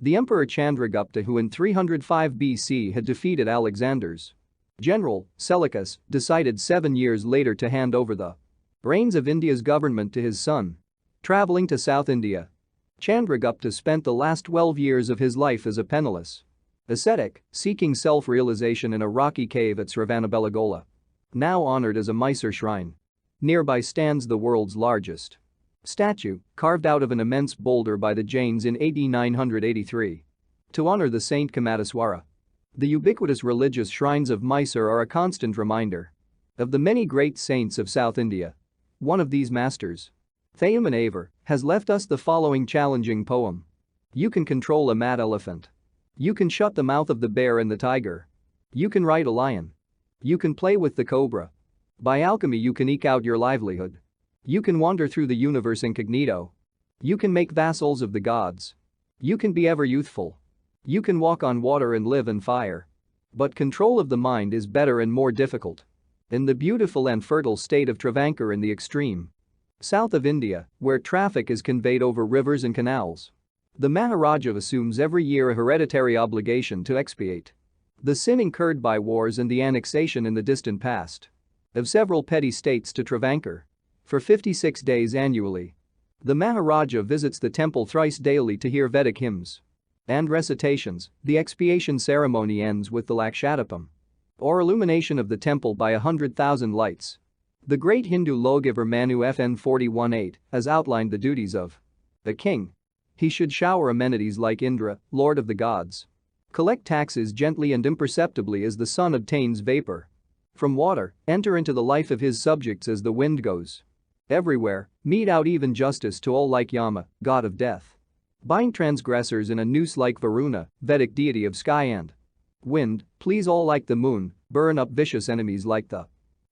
The Emperor Chandragupta, who in 305 BC had defeated Alexander's general, Seleucus, decided 7 years later to hand over the reins of India's government to his son. Traveling to South India, Chandragupta spent the last 12 years of his life as a penniless ascetic, seeking self-realization in a rocky cave at Sravanabelagola, now honored as a Mysore shrine. Nearby stands the world's largest statue, carved out of an immense boulder by the Jains in AD 983 to honor the saint Kamateswara. The ubiquitous religious shrines of Mysore are a constant reminder of the many great saints of South India. One of these masters, Thayumanavar, has left us the following challenging poem. You can control a mad elephant. You can shut the mouth of the bear and the tiger. You can ride a lion. You can play with the cobra. By alchemy you can eke out your livelihood. You can wander through the universe incognito. You can make vassals of the gods. You can be ever youthful. You can walk on water and live in fire. But control of the mind is better and more difficult. In the beautiful and fertile state of Travancore in the extreme south of India, where traffic is conveyed over rivers and canals, the Maharaja assumes every year a hereditary obligation to expiate the sin incurred by wars and the annexation in the distant past of several petty states to Travancore. For 56 days annually, the Maharaja visits the temple thrice daily to hear Vedic hymns and recitations. The expiation ceremony ends with the Lakshadipam, or illumination of the temple by 100,000 lights. The great Hindu lawgiver Manu FN 41:8 has outlined the duties of a king. He should shower amenities like Indra, lord of the gods. Collect taxes gently and imperceptibly as the sun obtains vapor from water, enter into the life of his subjects as the wind goes everywhere, mete out even justice to all like Yama, god of death. Bind transgressors in a noose like Varuna, Vedic deity of sky and wind, please all like the moon, burn up vicious enemies like the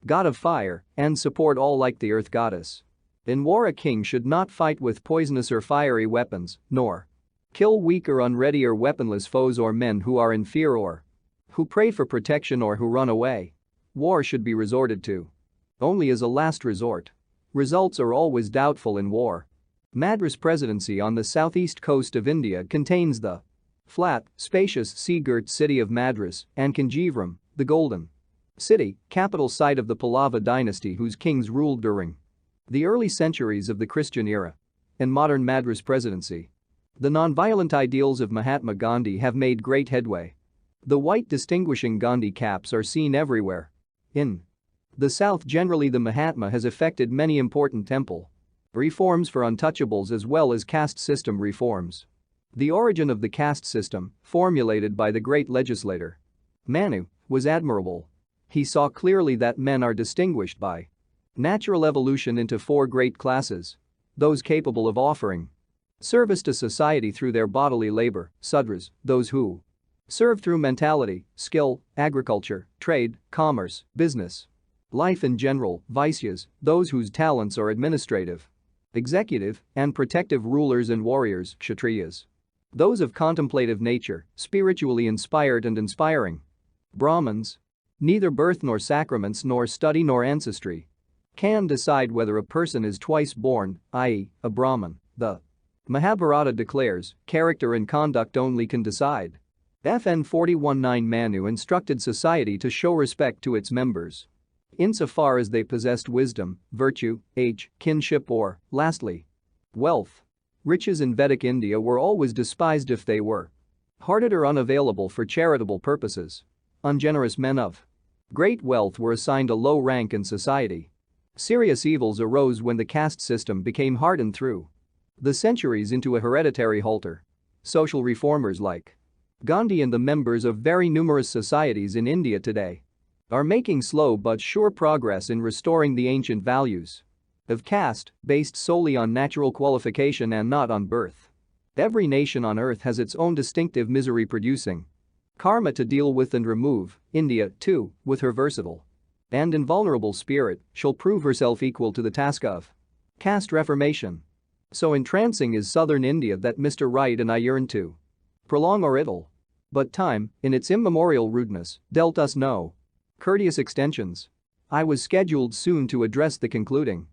god of fire, and support all like the earth goddess. In war a king should not fight with poisonous or fiery weapons, nor kill weak or unready or weaponless foes or men who are in fear or who pray for protection or who run away. War should be resorted to only as a last resort. Results are always doubtful in war. Madras Presidency on the southeast coast of India contains the flat, spacious sea-girt city of Madras and Kanjivaram, the Golden City, capital site of the Pallava dynasty whose kings ruled during the early centuries of the Christian era. In modern Madras Presidency, the non-violent ideals of Mahatma Gandhi have made great headway. The white distinguishing Gandhi caps are seen everywhere. In the south generally the Mahatma has effected many important temple reforms for untouchables as well as caste system reforms. The origin of the caste system, formulated by the great legislator Manu, was admirable. He saw clearly that men are distinguished by natural evolution into 4 great classes: those capable of offering service to society through their bodily labor, Sudras, those who serve through mentality, skill, agriculture, trade, commerce, business, life in general, Vaisyas, those whose talents are administrative, executive, and protective rulers, and warriors, Kshatriyas, those of contemplative nature, spiritually inspired and inspiring, Brahmins, neither birth nor sacraments nor study nor ancestry can decide whether a person is twice born, i.e., a Brahmin. The Mahabharata declares, character and conduct only can decide. FN 41:9 Manu instructed society to show respect to its members insofar as they possessed wisdom, virtue, age, kinship or, lastly, wealth. Riches in Vedic India were always despised if they were Hoarded or unavailable for charitable purposes. Ungenerous men of great wealth were assigned a low rank in society. Serious evils arose when the caste system became hardened through the centuries into a hereditary halter. Social reformers like Gandhi and the members of very numerous societies in India today are making slow but sure progress in restoring the ancient values of caste, based solely on natural qualification and not on birth. Every nation on earth has its own distinctive misery-producing karma to deal with and remove. India, too, with her versatile and invulnerable spirit, shall prove herself equal to the task of caste reformation. So entrancing is southern India that Mr. Wright and I yearn to prolong or it'll. But time, in its immemorial rudeness, dealt us no courteous extensions. I was scheduled soon to address the concluding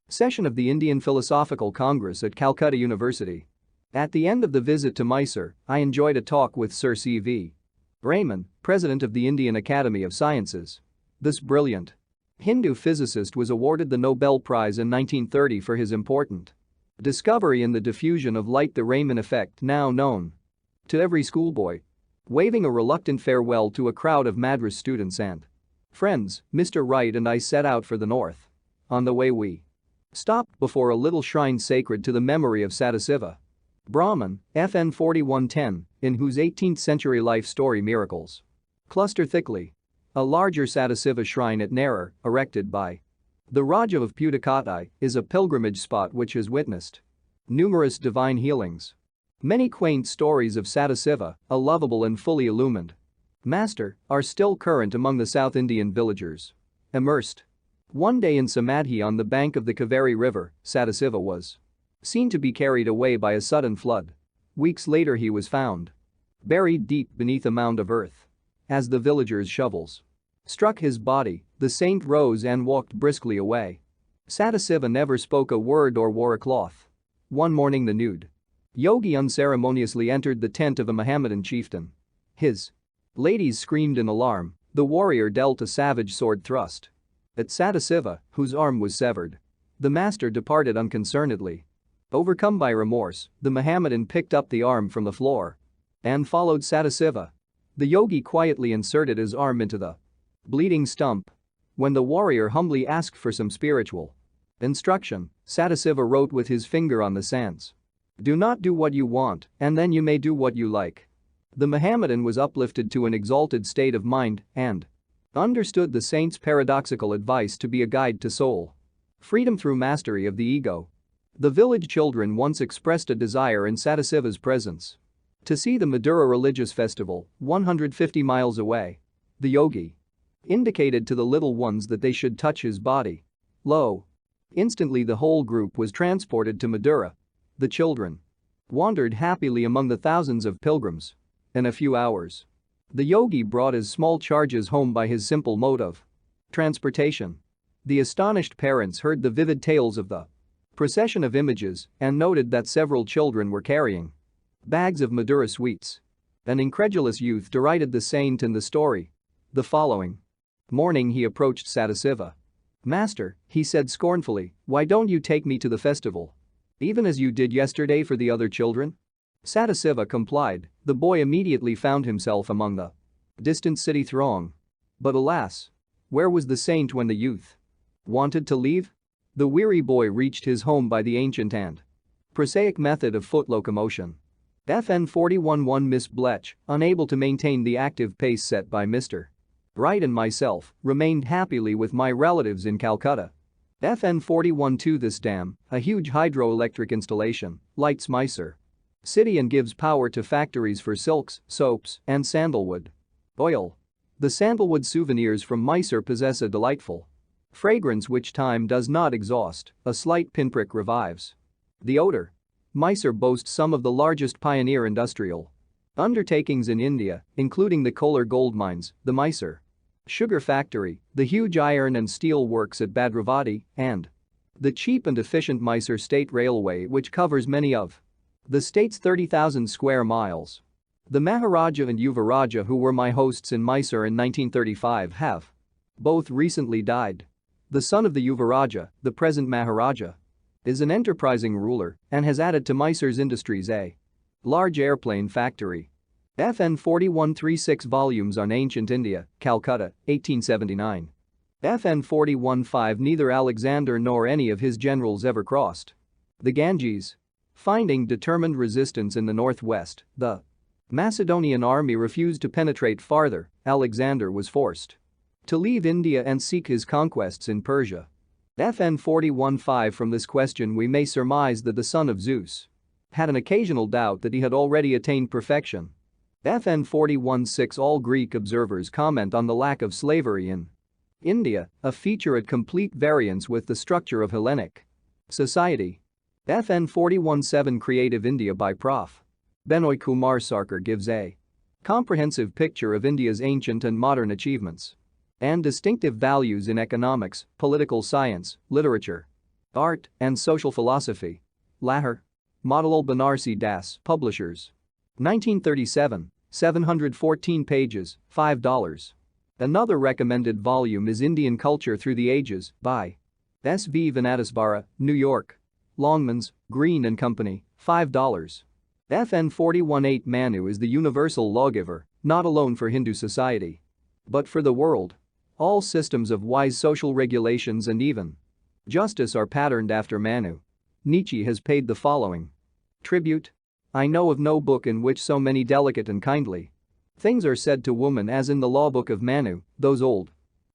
session of the Indian Philosophical Congress at Calcutta University. At the end of the visit to Mysore, I enjoyed a talk with Sir C.V. Raman, president of the Indian Academy of Sciences. This brilliant Hindu physicist was awarded the Nobel Prize in 1930 for his important discovery in the diffusion of light, the Raman effect, now known to every schoolboy. Waving a reluctant farewell to a crowd of Madras students and friends, Mr. Wright and I set out for the north. On the way we stopped before a little shrine sacred to the memory of Sadasiva Brahman, FN 4110, in whose 18th century life story miracles cluster thickly. A larger Sadasiva shrine at Narar, erected by the Raja of Pudukkottai, is a pilgrimage spot which has witnessed numerous divine healings. Many quaint stories of Sadasiva, a lovable and fully illumined master, are still current among the South Indian villagers. Immersed one day in samadhi on the bank of the Kaveri River, Sadasiva was seen to be carried away by a sudden flood. Weeks later he was found buried deep beneath a mound of earth. As the villagers' shovels struck his body, the saint rose and walked briskly away. Sadasiva never spoke a word or wore a cloth. One morning the nude Yogi unceremoniously entered the tent of a Mohammedan chieftain. His ladies screamed in alarm. The warrior dealt a savage sword thrust at Sadasiva, whose arm was severed. The master departed unconcernedly. Overcome by remorse, the Mohammedan picked up the arm from the floor and followed Sadasiva. The yogi quietly inserted his arm into the bleeding stump. When the warrior humbly asked for some spiritual instruction, Sadasiva wrote with his finger on the sands, "Do not do what you want, and then you may do what you like." The Mohammedan was uplifted to an exalted state of mind and understood the saint's paradoxical advice to be a guide to soul freedom through mastery of the ego. The village children once expressed a desire in Sadasiva's presence to see the Madura religious festival, 150 miles away. The yogi indicated to the little ones that they should touch his body. Lo! Instantly the whole group was transported to Madura. The children wandered happily among the thousands of pilgrims. In a few hours, the yogi brought his small charges home by his simple mode of transportation. The astonished parents heard the vivid tales of the procession of images and noted that several children were carrying bags of Madura sweets. An incredulous youth derided the saint in the story. The following morning he approached Sadasiva. "Master," he said scornfully, "why don't you take me to the festival? Even as you did yesterday for the other children?" Sadasiva complied. The boy immediately found himself among the distant city throng. But alas! Where was the saint when the youth wanted to leave? The weary boy reached his home by the ancient and prosaic method of foot locomotion. FN 41-1 Miss Bletch, unable to maintain the active pace set by Mr. Wright and myself, remained happily with my relatives in Calcutta. FN 41-2 This dam, a huge hydroelectric installation, lights Mysore city and gives power to factories for silks, soaps, and sandalwood oil. The sandalwood souvenirs from Mysore possess a delightful fragrance which time does not exhaust. A slight pinprick revives the odor. Mysore boasts some of the largest pioneer industrial undertakings in India, including the Kolar gold mines, the Mysore sugar factory, the huge iron and steel works at Bhadravati, and the cheap and efficient Mysore State Railway, which covers many of the state's 30,000 square miles. The Maharaja and Yuvaraja, who were my hosts in Mysore in 1935, have both recently died. The son of the Yuvaraja, the present Maharaja, is an enterprising ruler and has added to Mysore's industries a large airplane factory. FN 4136 volumes on Ancient India, Calcutta, 1879. FN 41-5 Neither Alexander nor any of his generals ever crossed the Ganges. Finding determined resistance in the northwest, the Macedonian army refused to penetrate farther. Alexander was forced to leave India and seek his conquests in Persia. FN 41-5 From this question we may surmise that the son of Zeus had an occasional doubt that he had already attained perfection. FN 41-6 All Greek observers comment on the lack of slavery in India, a feature at complete variance with the structure of Hellenic society. FN 41-7 Creative India by Prof. Benoy Kumar Sarkar gives a comprehensive picture of India's ancient and modern achievements and distinctive values in economics, political science, literature, art, and social philosophy. Lahore. Model Banarsi Das, Publishers. 1937, 714 pages, $5. Another recommended volume is Indian Culture Through the Ages by S. V. Vanatasvara, New York. Longmans, Green and Company, $5. FN 41-8 Manu is the universal lawgiver, not alone for Hindu society, but for the world. All systems of wise social regulations and even justice are patterned after Manu. Nietzsche has paid the following tribute. I know of no book in which so many delicate and kindly things are said to woman as in the law book of Manu. Those old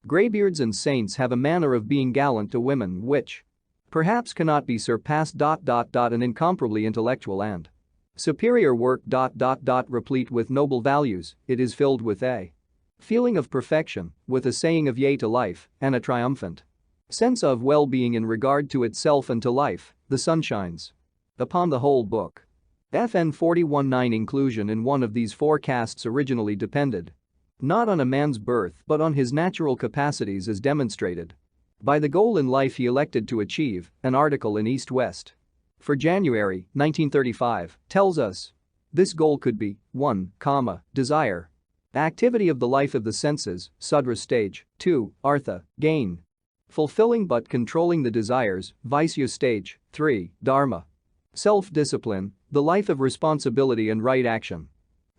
graybeards and saints have a manner of being gallant to women which perhaps cannot be surpassed. An incomparably intellectual and superior work. Replete with noble values, it is filled with a feeling of perfection, with a saying of yea to life, and a triumphant sense of well-being in regard to itself and to life. The sun shines upon the whole book. FN 41-9 Inclusion in one of these four castes originally depended not on a man's birth but on his natural capacities as demonstrated by the goal in life he elected to achieve. An article in East West for January 1935 tells us this goal could be 1, desire, activity of the life of the senses, Sudra stage, 2, artha, gain, fulfilling but controlling the desires, Vaisya stage, 3, dharma, self-discipline, the life of responsibility and right action,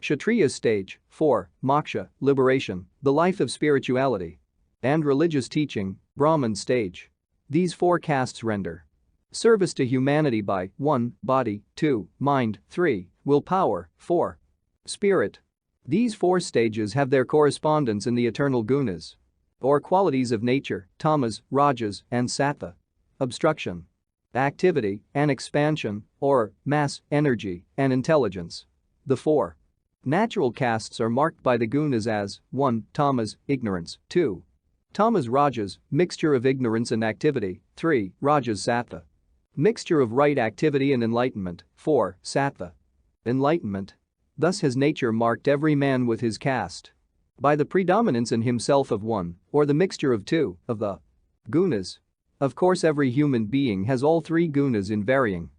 Kshatriya stage, 4, moksha, liberation, the life of spirituality and religious teaching, Brahman stage. These four castes render service to humanity by 1, body, 2, mind, 3, willpower, 4, spirit. These four stages have their correspondence in the eternal gunas, or qualities of nature, tamas, rajas, and sattva. Obstruction, activity, and expansion, or mass, energy, and intelligence. The four natural castes are marked by the gunas as 1, tamas, ignorance, 2, tamas rajas, mixture of ignorance and activity, 3, rajas sattva, mixture of right activity and enlightenment, 4, sattva, enlightenment. Thus has nature marked every man with his caste by the predominance in himself of one, or the mixture of two, of the gunas. Of course every human being has all three gunas in varying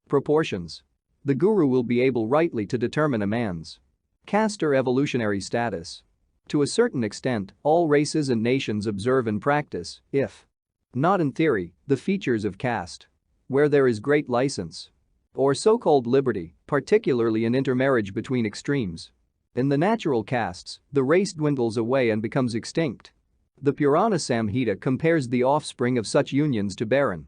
proportions. The guru will be able rightly to determine a man's caste or evolutionary status. To a certain extent, all races and nations observe and practice, if not in theory, the features of caste. Where there is great license or so-called liberty, particularly in intermarriage between extremes. In the natural castes, the race dwindles away and becomes extinct. The Purana Samhita compares the offspring of such unions to barren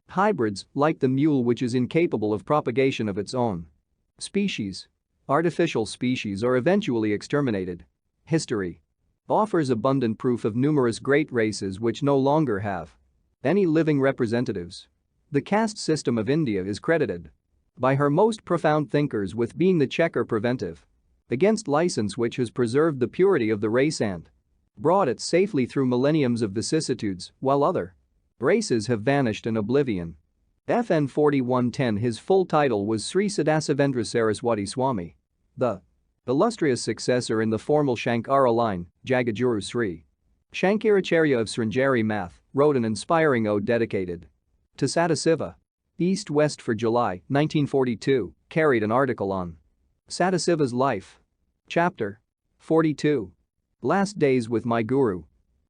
hybrids, like the mule which is incapable of propagation of its own species. Artificial species are eventually exterminated. History offers abundant proof of numerous great races which no longer have any living representatives. The caste system of India is credited by her most profound thinkers with being the check or preventive against license which has preserved the purity of the race and brought it safely through millenniums of vicissitudes, while other races have vanished in oblivion. FN 4110 His full title was Sri Sadasivendra Saraswati Swami, the illustrious successor in the formal Shankara line, Jagadguru Sri Shankaracharya of Sringeri Math, wrote an inspiring ode dedicated to Sadasiva. East West for July 1942 carried an article on Sadasiva's life. Chapter 42. Last days with my Guru.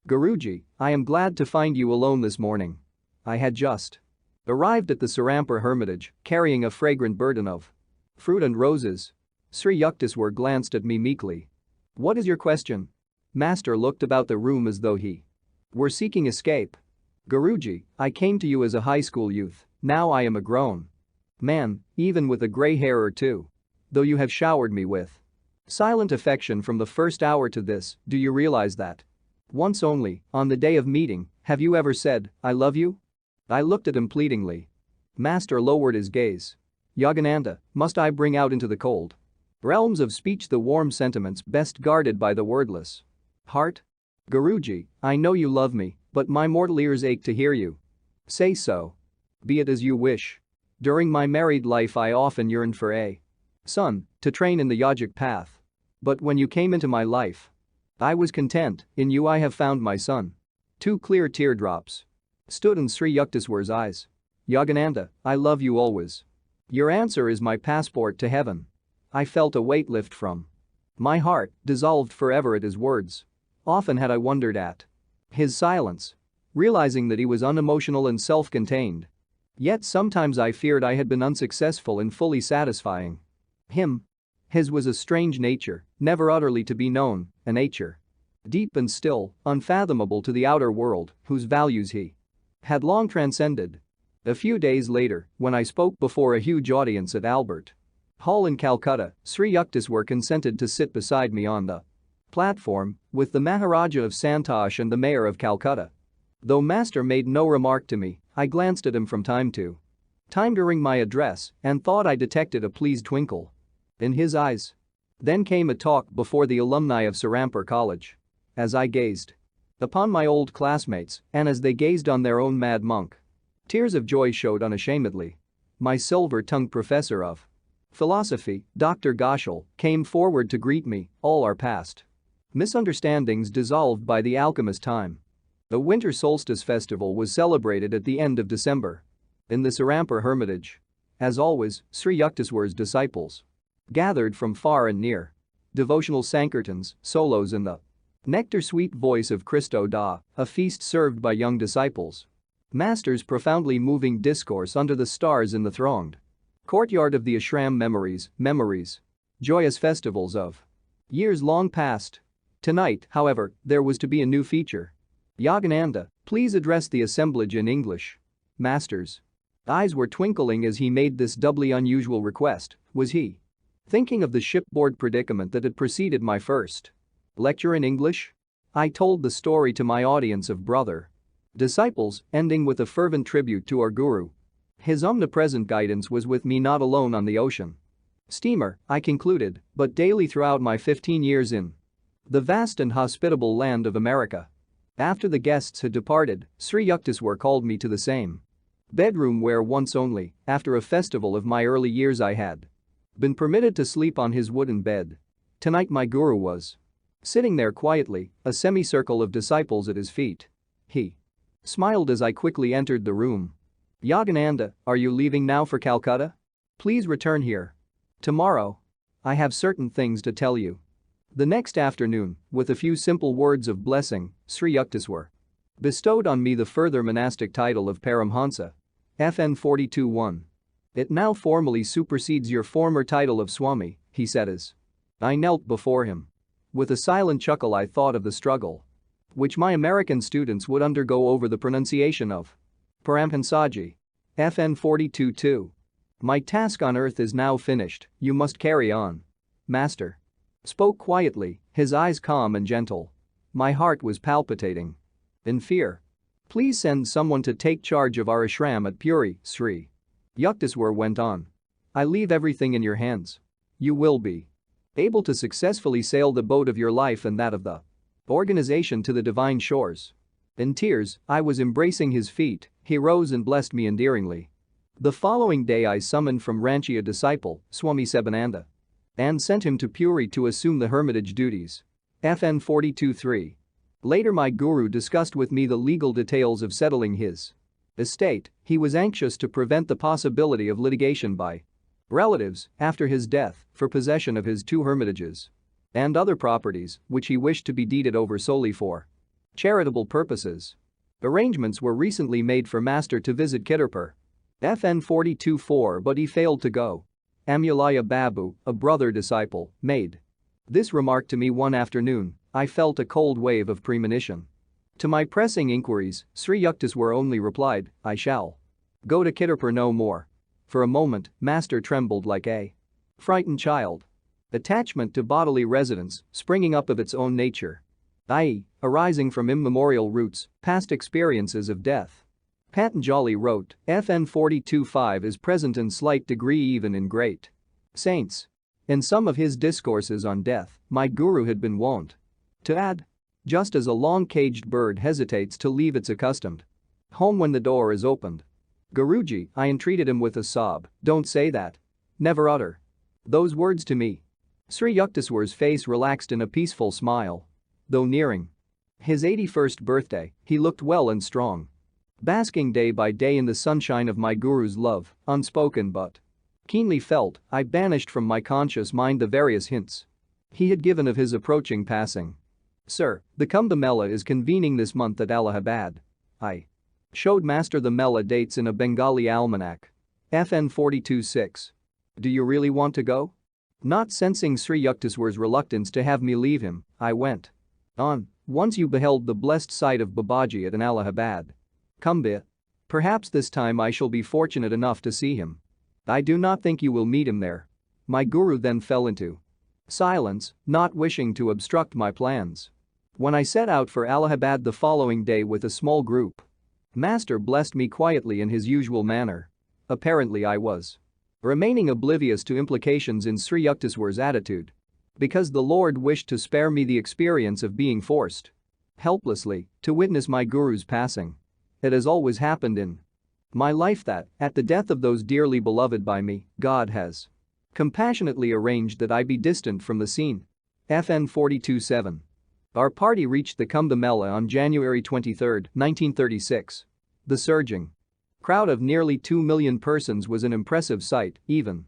Guruji, I am glad to find you alone this morning. I had just arrived at the Sarampur hermitage carrying a fragrant burden of fruit and roses. Sri Yukteswar glanced at me meekly. "What is your question?" Master looked about the room as though he were seeking escape. "Guruji, I came to you as a high school youth, now I am a grown man, even with a grey hair or two. Though you have showered me with silent affection from the first hour to this, do you realize that? Once only, on the day of meeting, have you ever said, 'I love you'?" I looked at him pleadingly. Master lowered his gaze. "Yogananda, must I bring out into the cold realms of speech the warm sentiments best guarded by the wordless heart? Guruji, I know you love me, but my mortal ears ache to hear you say so. Be it as you wish. During my married life I often yearned for a son to train in the yogic path. But when you came into my life, I was content, in you I have found my son." Two clear teardrops stood in Sri Yukteswar's eyes. "Yogananda, I love you always. Your answer is my passport to heaven." I felt a weight lift from my heart, dissolved forever at his words. Often had I wondered at his silence, realizing that he was unemotional and self-contained. Yet sometimes I feared I had been unsuccessful in fully satisfying him. His was a strange nature, never utterly to be known, a nature deep and still, unfathomable to the outer world, whose values he had long transcended. A few days later, when I spoke before a huge audience at Albert Hall in Calcutta, Sri Yukteswar consented to sit beside me on the platform with the Maharaja of Santosh and the Mayor of Calcutta. Though Master made no remark to me, I glanced at him from time to time during my address and thought I detected a pleased twinkle in his eyes. Then came a talk before the alumni of Serampore College. As I gazed upon my old classmates and as they gazed on their own mad monk, tears of joy showed unashamedly. My silver-tongued professor of philosophy, Dr. Ghoshal, came forward to greet me, all our past misunderstandings dissolved by the alchemist time. The winter solstice festival was celebrated at the end of December in the Serampore Hermitage. As always, Sri Yukteswar's disciples gathered from far and near. Devotional sankirtans, solos in the nectar-sweet voice of Christo Da, a feast served by young disciples. Master's profoundly moving discourse under the stars in the thronged courtyard of the ashram. Memories. Joyous festivals of years long past. Tonight, however, there was to be a new feature. "Yogananda, please address the assemblage in English." Master's eyes were twinkling as he made this doubly unusual request. Was he thinking of the shipboard predicament that had preceded my first lecture in English? I told the story to my audience of brother disciples, ending with a fervent tribute to our guru. His omnipresent guidance was with me not alone on the ocean steamer, I concluded, but daily throughout my 15 years in the vast and hospitable land of America. After the guests had departed, Sri Yukteswar called me to the same bedroom where once only, after a festival of my early years, I had been permitted to sleep on his wooden bed. Tonight my guru was sitting there quietly, a semicircle of disciples at his feet. He smiled as I quickly entered the room. "Yogananda, are you leaving now for Calcutta? Please return here tomorrow. I have certain things to tell you." The next afternoon, with a few simple words of blessing, Sri Yukteswar bestowed on me the further monastic title of Paramahansa. FN 42:1. "It now formally supersedes your former title of Swami," he said as I knelt before him. With a silent chuckle I thought of the struggle which my American students would undergo over the pronunciation of Paramahansaji. FN 42:2. "My task on earth is now finished, you must carry on." Master spoke quietly, his eyes calm and gentle. My heart was palpitating in fear. "Please send someone to take charge of our ashram at Puri," Sri Yukteswar went on. "I leave everything in your hands. You will be able to successfully sail the boat of your life and that of the organization to the divine shores." In tears, I was embracing his feet. He rose and blessed me endearingly. The following day I summoned from Ranchi a disciple, Swami Sebananda, and sent him to Puri to assume the hermitage duties. FN 42:3. Later my guru discussed with me the legal details of settling his estate. He was anxious to prevent the possibility of litigation by relatives after his death for possession of his 2 hermitages and other properties which he wished to be deeded over solely for charitable purposes. Arrangements were recently made for Master to visit Kitterpur. FN 42:4, but he failed to go. Amulaya Babu, a brother disciple, made this remark to me one afternoon. I felt a cold wave of premonition. To my pressing inquiries, Sri Yukteswar only replied, "I shall go to Kitterpur no more." For a moment, Master trembled like a frightened child. Attachment to bodily residence, springing up of its own nature, i.e., arising from immemorial roots, past experiences of death. Patanjali wrote, FN 42.5 is present in slight degree even in great saints. In some of his discourses on death, my guru had been wont to add, just as a long-caged bird hesitates to leave its accustomed home when the door is opened. Guruji, I entreated him with a sob, don't say that. Never utter those words to me. Sri Yukteswar's face relaxed in a peaceful smile. Though nearing his 81st birthday, he looked well and strong. Basking day by day in the sunshine of my guru's love, unspoken but keenly felt, I banished from my conscious mind the various hints he had given of his approaching passing. Sir, the Kumbh Mela is convening this month at Allahabad. I showed Master the Mela dates in a Bengali almanac. FN 42.6. Do you really want to go? Not sensing Sri Yukteswar's reluctance to have me leave him, I went on. Once you beheld the blessed sight of Babaji at an Allahabad Kumbh. Perhaps this time I shall be fortunate enough to see him. I do not think you will meet him there. My guru then fell into silence, not wishing to obstruct my plans. When I set out for Allahabad the following day with a small group, Master blessed me quietly in his usual manner. Apparently I was remaining oblivious to implications in Sri Yukteswar's attitude. Because the Lord wished to spare me the experience of being forced helplessly to witness my guru's passing. It has always happened in my life that, at the death of those dearly beloved by me, God has compassionately arranged that I be distant from the scene. FN 42.7. Our party reached the Kumbh Mela on January 23, 1936. The surging crowd of nearly 2 million persons was an impressive sight, even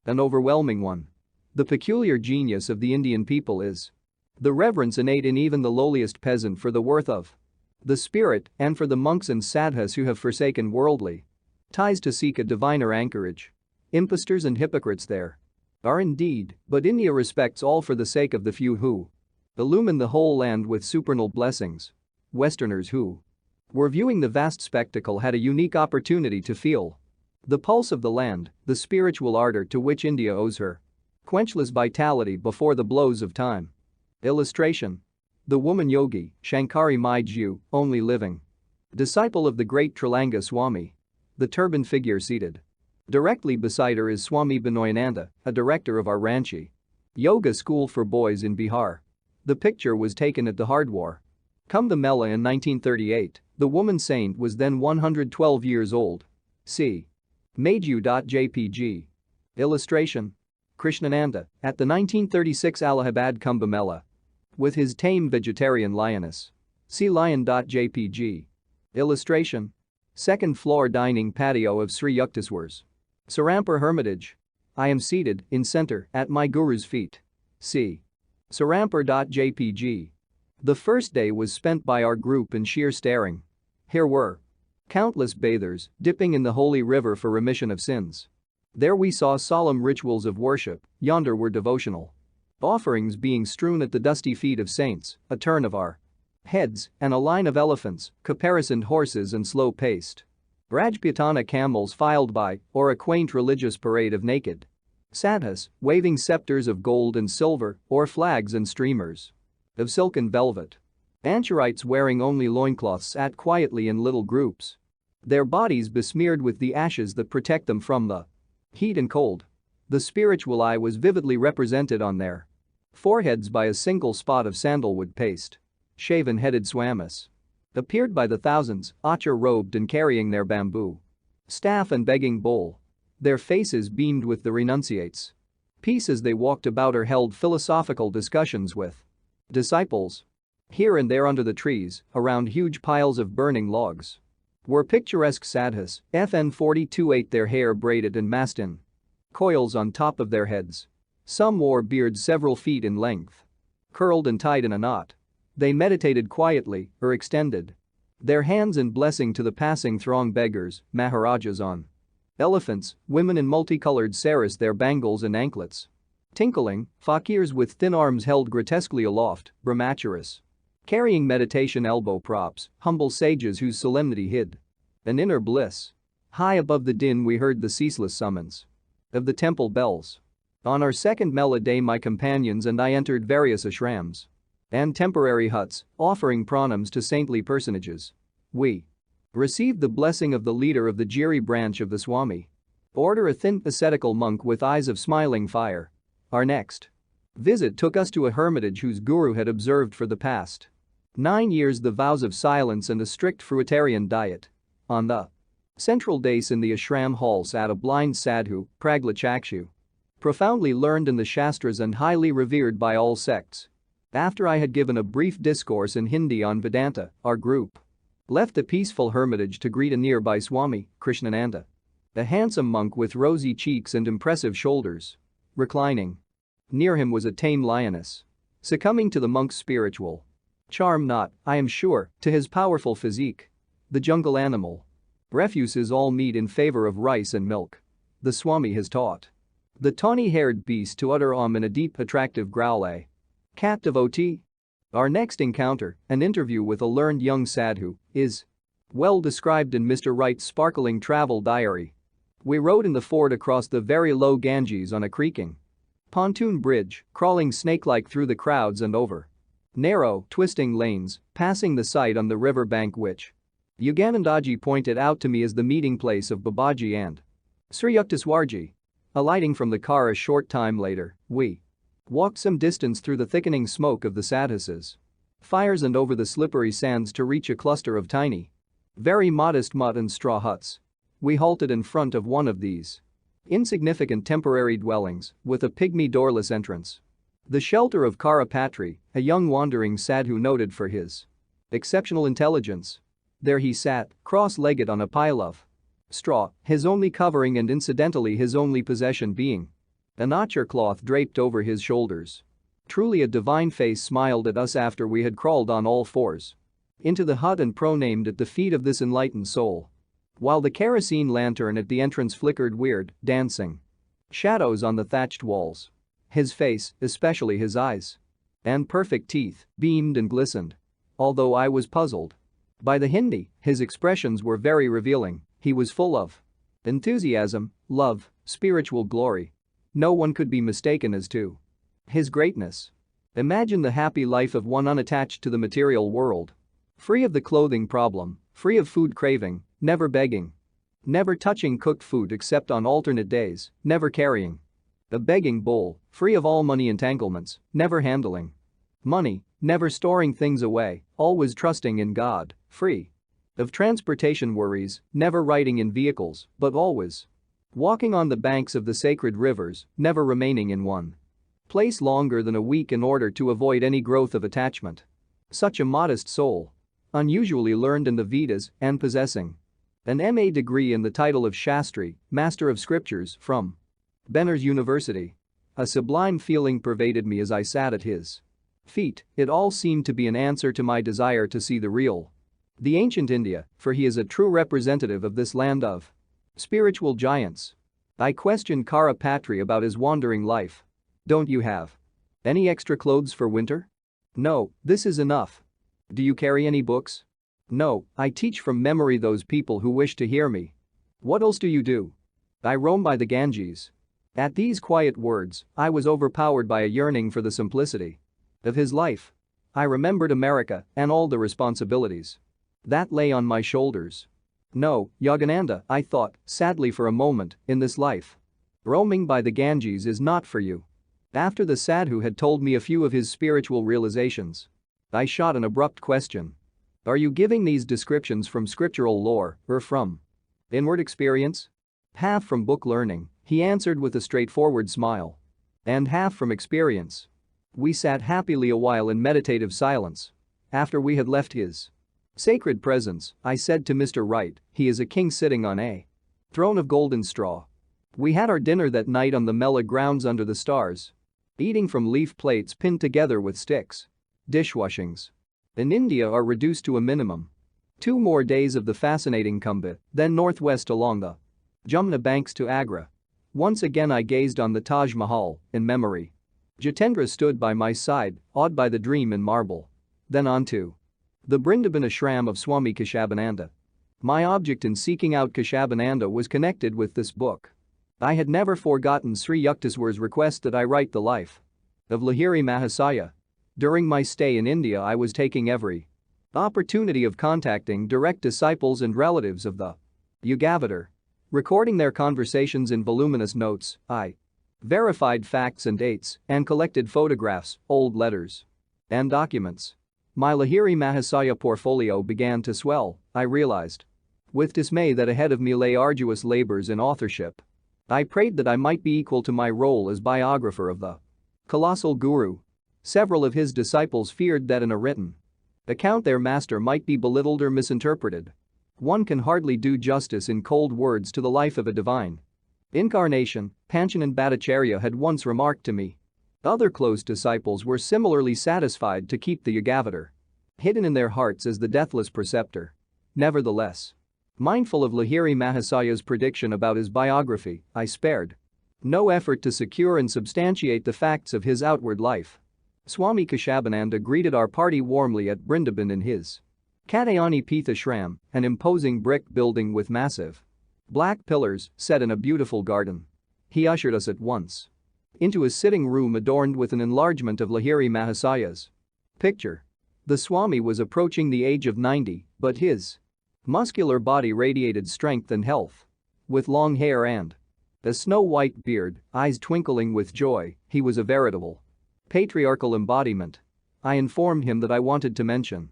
an overwhelming one. The peculiar genius of the Indian people is the reverence innate in even the lowliest peasant for the worth of the spirit and for the monks and sadhus who have forsaken worldly ties to seek a diviner anchorage. Impostors and hypocrites there are indeed, but India respects all for the sake of the few who illumine the whole land with supernal blessings. Westerners who were viewing the vast spectacle had a unique opportunity to feel the pulse of the land, the spiritual ardor to which India owes her quenchless vitality before the blows of time. Illustration. The woman Yogi, Shankari Maiju, only living disciple of the great Trilanga Swami. The turban figure seated directly beside her is Swami Binoyananda, a director of our Ranchi yoga school for boys in Bihar. The picture was taken at the Hardwar Kumbh Mela in 1938. The woman saint was then 112 years old. See Maiju.jpg. Illustration. Krishnananda, at the 1936 Allahabad Kumbh Mela with his tame vegetarian lioness. See lion.jpg. Illustration. Second floor dining patio of Sri Yukteswar's Sarampur Hermitage. I am seated, in center, at my guru's feet. See Sarampur.jpg. The first day was spent by our group in sheer staring. Here were countless bathers dipping in the holy river for remission of sins. There we saw solemn rituals of worship, yonder were devotional offerings being strewn at the dusty feet of saints, a turn of our heads, and a line of elephants, caparisoned horses and slow-paced Rajputana camels filed by, or a quaint religious parade of naked sadhus, waving scepters of gold and silver, or flags and streamers of silk and velvet. Anchorites wearing only loincloths sat quietly in little groups, their bodies besmeared with the ashes that protect them from the heat and cold. The spiritual eye was vividly represented on their foreheads by a single spot of sandalwood paste. Shaven-headed swamis appeared by the thousands, achar-robed and carrying their bamboo staff and begging bowl. Their faces beamed with the renunciates' peace as they walked about or held philosophical discussions with disciples. Here and there under the trees, around huge piles of burning logs, were picturesque sadhus, FN 42.8, their hair braided and massed in coils on top of their heads. Some wore beards several feet in length, curled and tied in a knot. They meditated quietly or extended their hands in blessing to the passing throng. Beggars, maharajas on Elephants, women in multicolored saris, their bangles and anklets. Tinkling, fakirs with thin arms held grotesquely aloft, brahmacharis. Carrying meditation elbow props, humble sages whose solemnity hid an inner bliss. High above the din we heard the ceaseless summons of the temple bells. On our second Mela day my companions and I entered various ashrams and temporary huts, offering pranams to saintly personages. We received the blessing of the leader of the Jiri branch of the Swami order, a thin ascetical monk with eyes of smiling fire. Our next visit took us to a hermitage whose guru had observed for the past 9 years the vows of silence and a strict fruitarian diet. On the central dais in the ashram hall sat a blind sadhu, Praglachakshu, profoundly learned in the Shastras and highly revered by all sects. After I had given a brief discourse in Hindi on Vedanta, our group left the peaceful hermitage to greet a nearby Swami, Krishnananda, a handsome monk with rosy cheeks and impressive shoulders. Reclining near him was a tame lioness, succumbing to the monk's spiritual charm, not, I am sure, to his powerful physique. The jungle animal refuses all meat in favor of rice and milk. The Swami has taught the tawny-haired beast to utter in a deep, attractive growl, a cat devotee. Our next encounter, an interview with a learned young sadhu, is well described in Mr. Wright's sparkling travel diary. We rode in the ford across the very low Ganges on a creaking pontoon bridge, crawling snake-like through the crowds and over narrow, twisting lanes, passing the site on the river bank which Yoganandaji pointed out to me as the meeting place of Babaji and Sri Yukteswarji. Alighting from the car a short time later, we walked some distance through the thickening smoke of the sadhus's fires and over the slippery sands to reach a cluster of tiny, very modest mud and straw huts. We halted in front of one of these insignificant temporary dwellings with a pygmy doorless entrance. The shelter of Karapatri, a young wandering sadhu noted for his exceptional intelligence. There he sat, cross-legged on a pile of straw, his only covering and incidentally his only possession being a nachar cloth draped over his shoulders. Truly a divine face smiled at us after we had crawled on all fours into the hut and pronamed at the feet of this enlightened soul. While the kerosene lantern at the entrance flickered weird, dancing shadows on the thatched walls. His face, especially his eyes and perfect teeth, beamed and glistened. Although I was puzzled by the Hindi, his expressions were very revealing. He was full of enthusiasm, love, spiritual glory. No one could be mistaken as to his greatness. Imagine the happy life of one unattached to the material world. Free of the clothing problem, free of food craving, never begging. Never touching cooked food except on alternate days, never carrying a begging bowl, free of all money entanglements, never handling money, never storing things away, always trusting in God, free of transportation worries, never riding in vehicles, but always walking on the banks of the sacred rivers, never remaining in one place longer than a week in order to avoid any growth of attachment. Such a modest soul. Unusually learned in the Vedas and possessing an MA degree and the title of Shastri, Master of Scriptures, from Benares University. A sublime feeling pervaded me as I sat at his feet. It all seemed to be an answer to my desire to see the ancient India, for he is a true representative of this land of spiritual giants. I questioned Karapatri about his wandering life. Don't you have any extra clothes for winter? No, this is enough. Do you carry any books? No, I teach from memory those people who wish to hear me. What else do you do? I roam by the Ganges. At these quiet words, I was overpowered by a yearning for the simplicity of his life. I remembered America and all the responsibilities that lay on my shoulders. No, Yogananda, I thought, sadly for a moment, in this life. Roaming by the Ganges is not for you. After the sadhu had told me a few of his spiritual realizations, I shot an abrupt question. Are you giving these descriptions from scriptural lore or from inward experience? Half from book learning, he answered with a straightforward smile. And half from experience. We sat happily a while in meditative silence. After we had left his sacred presence, I said to Mr. Wright, he is a king sitting on a throne of golden straw. We had our dinner that night on the Mela grounds under the stars, eating from leaf plates pinned together with sticks. Dishwashings in India are reduced to a minimum. 2 more days of the fascinating Kumbh, then northwest along the Jamna banks to Agra. Once again I gazed on the Taj Mahal, in memory. Jitendra stood by my side, awed by the dream in marble. Then on to the Vrindavan ashram of Swami Keshavananda. My object in seeking out Keshavananda was connected with this book. I had never forgotten Sri Yukteswar's request that I write the life of Lahiri Mahasaya. During my stay in India I was taking every opportunity of contacting direct disciples and relatives of the Yogavatar. Recording their conversations in voluminous notes, I verified facts and dates and collected photographs, old letters, and documents. My Lahiri Mahasaya portfolio began to swell, I realized. With dismay that ahead of me lay arduous labors in authorship. I prayed that I might be equal to my role as biographer of the colossal guru. Several of his disciples feared that in a written account their master might be belittled or misinterpreted. One can hardly do justice in cold words to the life of a divine incarnation, Panchanan Bhattacharya had once remarked to me. Other close disciples were similarly satisfied to keep the Yogavatar hidden in their hearts as the deathless preceptor. Nevertheless, mindful of Lahiri Mahasaya's prediction about his biography, I spared no effort to secure and substantiate the facts of his outward life. Swami Keshavananda greeted our party warmly at Vrindavan in his Katayani Pitha Shram, an imposing brick building with massive black pillars set in a beautiful garden. He ushered us at once into a sitting room adorned with an enlargement of Lahiri Mahasaya's picture. The Swami was approaching the age of 90, but his muscular body radiated strength and health. With long hair and a snow-white beard, eyes twinkling with joy, he was a veritable patriarchal embodiment. I informed him that I wanted to mention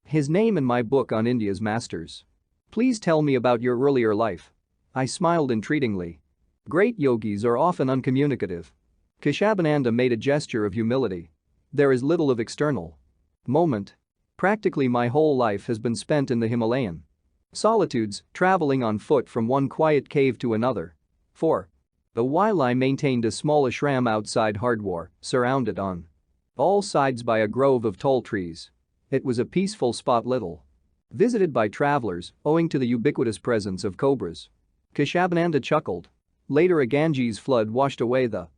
his name in my book on India's masters. Please tell me about your earlier life. I smiled entreatingly. Great yogis are often uncommunicative. Keshavananda made a gesture of humility. There is little of external moment. Practically my whole life has been spent in the Himalayan solitudes, traveling on foot from one quiet cave to another. For a while I maintained a small ashram outside Hardwar, surrounded on all sides by a grove of tall trees. It was a peaceful spot little visited by travelers owing to the ubiquitous presence of cobras. Keshavananda chuckled. Later a Ganges flood washed away the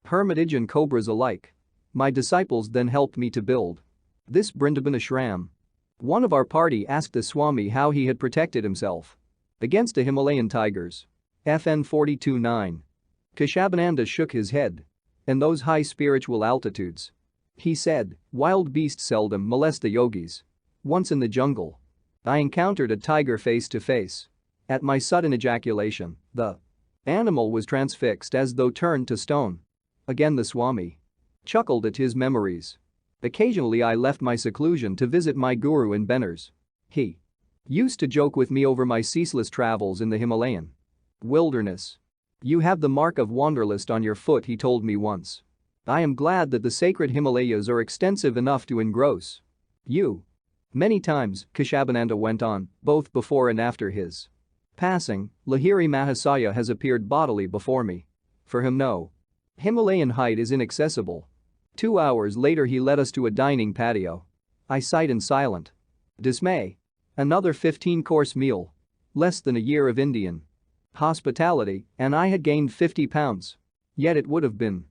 hermitage and cobras alike. My disciples then helped me to build this Vrindavan ashram. One of our party asked the Swami how he had protected himself against the Himalayan tigers. FN 42-9. Keshavananda shook his head. In those high spiritual altitudes, he said, wild beasts seldom molest the yogis. Once in the jungle, I encountered a tiger face to face. At my sudden ejaculation, the animal was transfixed as though turned to stone. Again the Swami chuckled at his memories. Occasionally I left my seclusion to visit my guru in Benners. He used to joke with me over my ceaseless travels in the Himalayan wilderness. You have the mark of wanderlust on your foot, he told me once. I am glad that the sacred Himalayas are extensive enough to engross you. Many times, Keshavananda went on, both before and after his passing, Lahiri Mahasaya has appeared bodily before me. For him no Himalayan height is inaccessible. 2 hours later he led us to a dining patio. I sighed in silent dismay. Another 15-course meal. Less than a year of Indian hospitality, and I had gained 50 pounds. Yet it would have been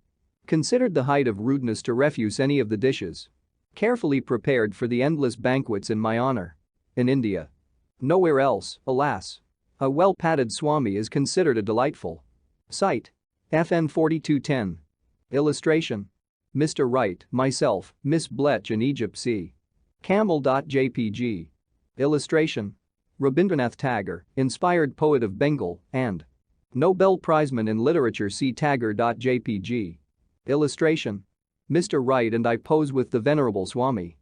considered the height of rudeness to refuse any of the dishes carefully prepared for the endless banquets in my honor. In India. Nowhere else, alas. A well-padded Swami is considered a delightful sight. FN 4210. Illustration. Mr. Wright, myself, Miss Bletch in Egypt c. Camel.jpg. Illustration. Rabindranath Tagore, inspired poet of Bengal, and Nobel Prizeman in Literature c. Tagore.jpg. Illustration. Mr. Wright and I pose with the Venerable Swami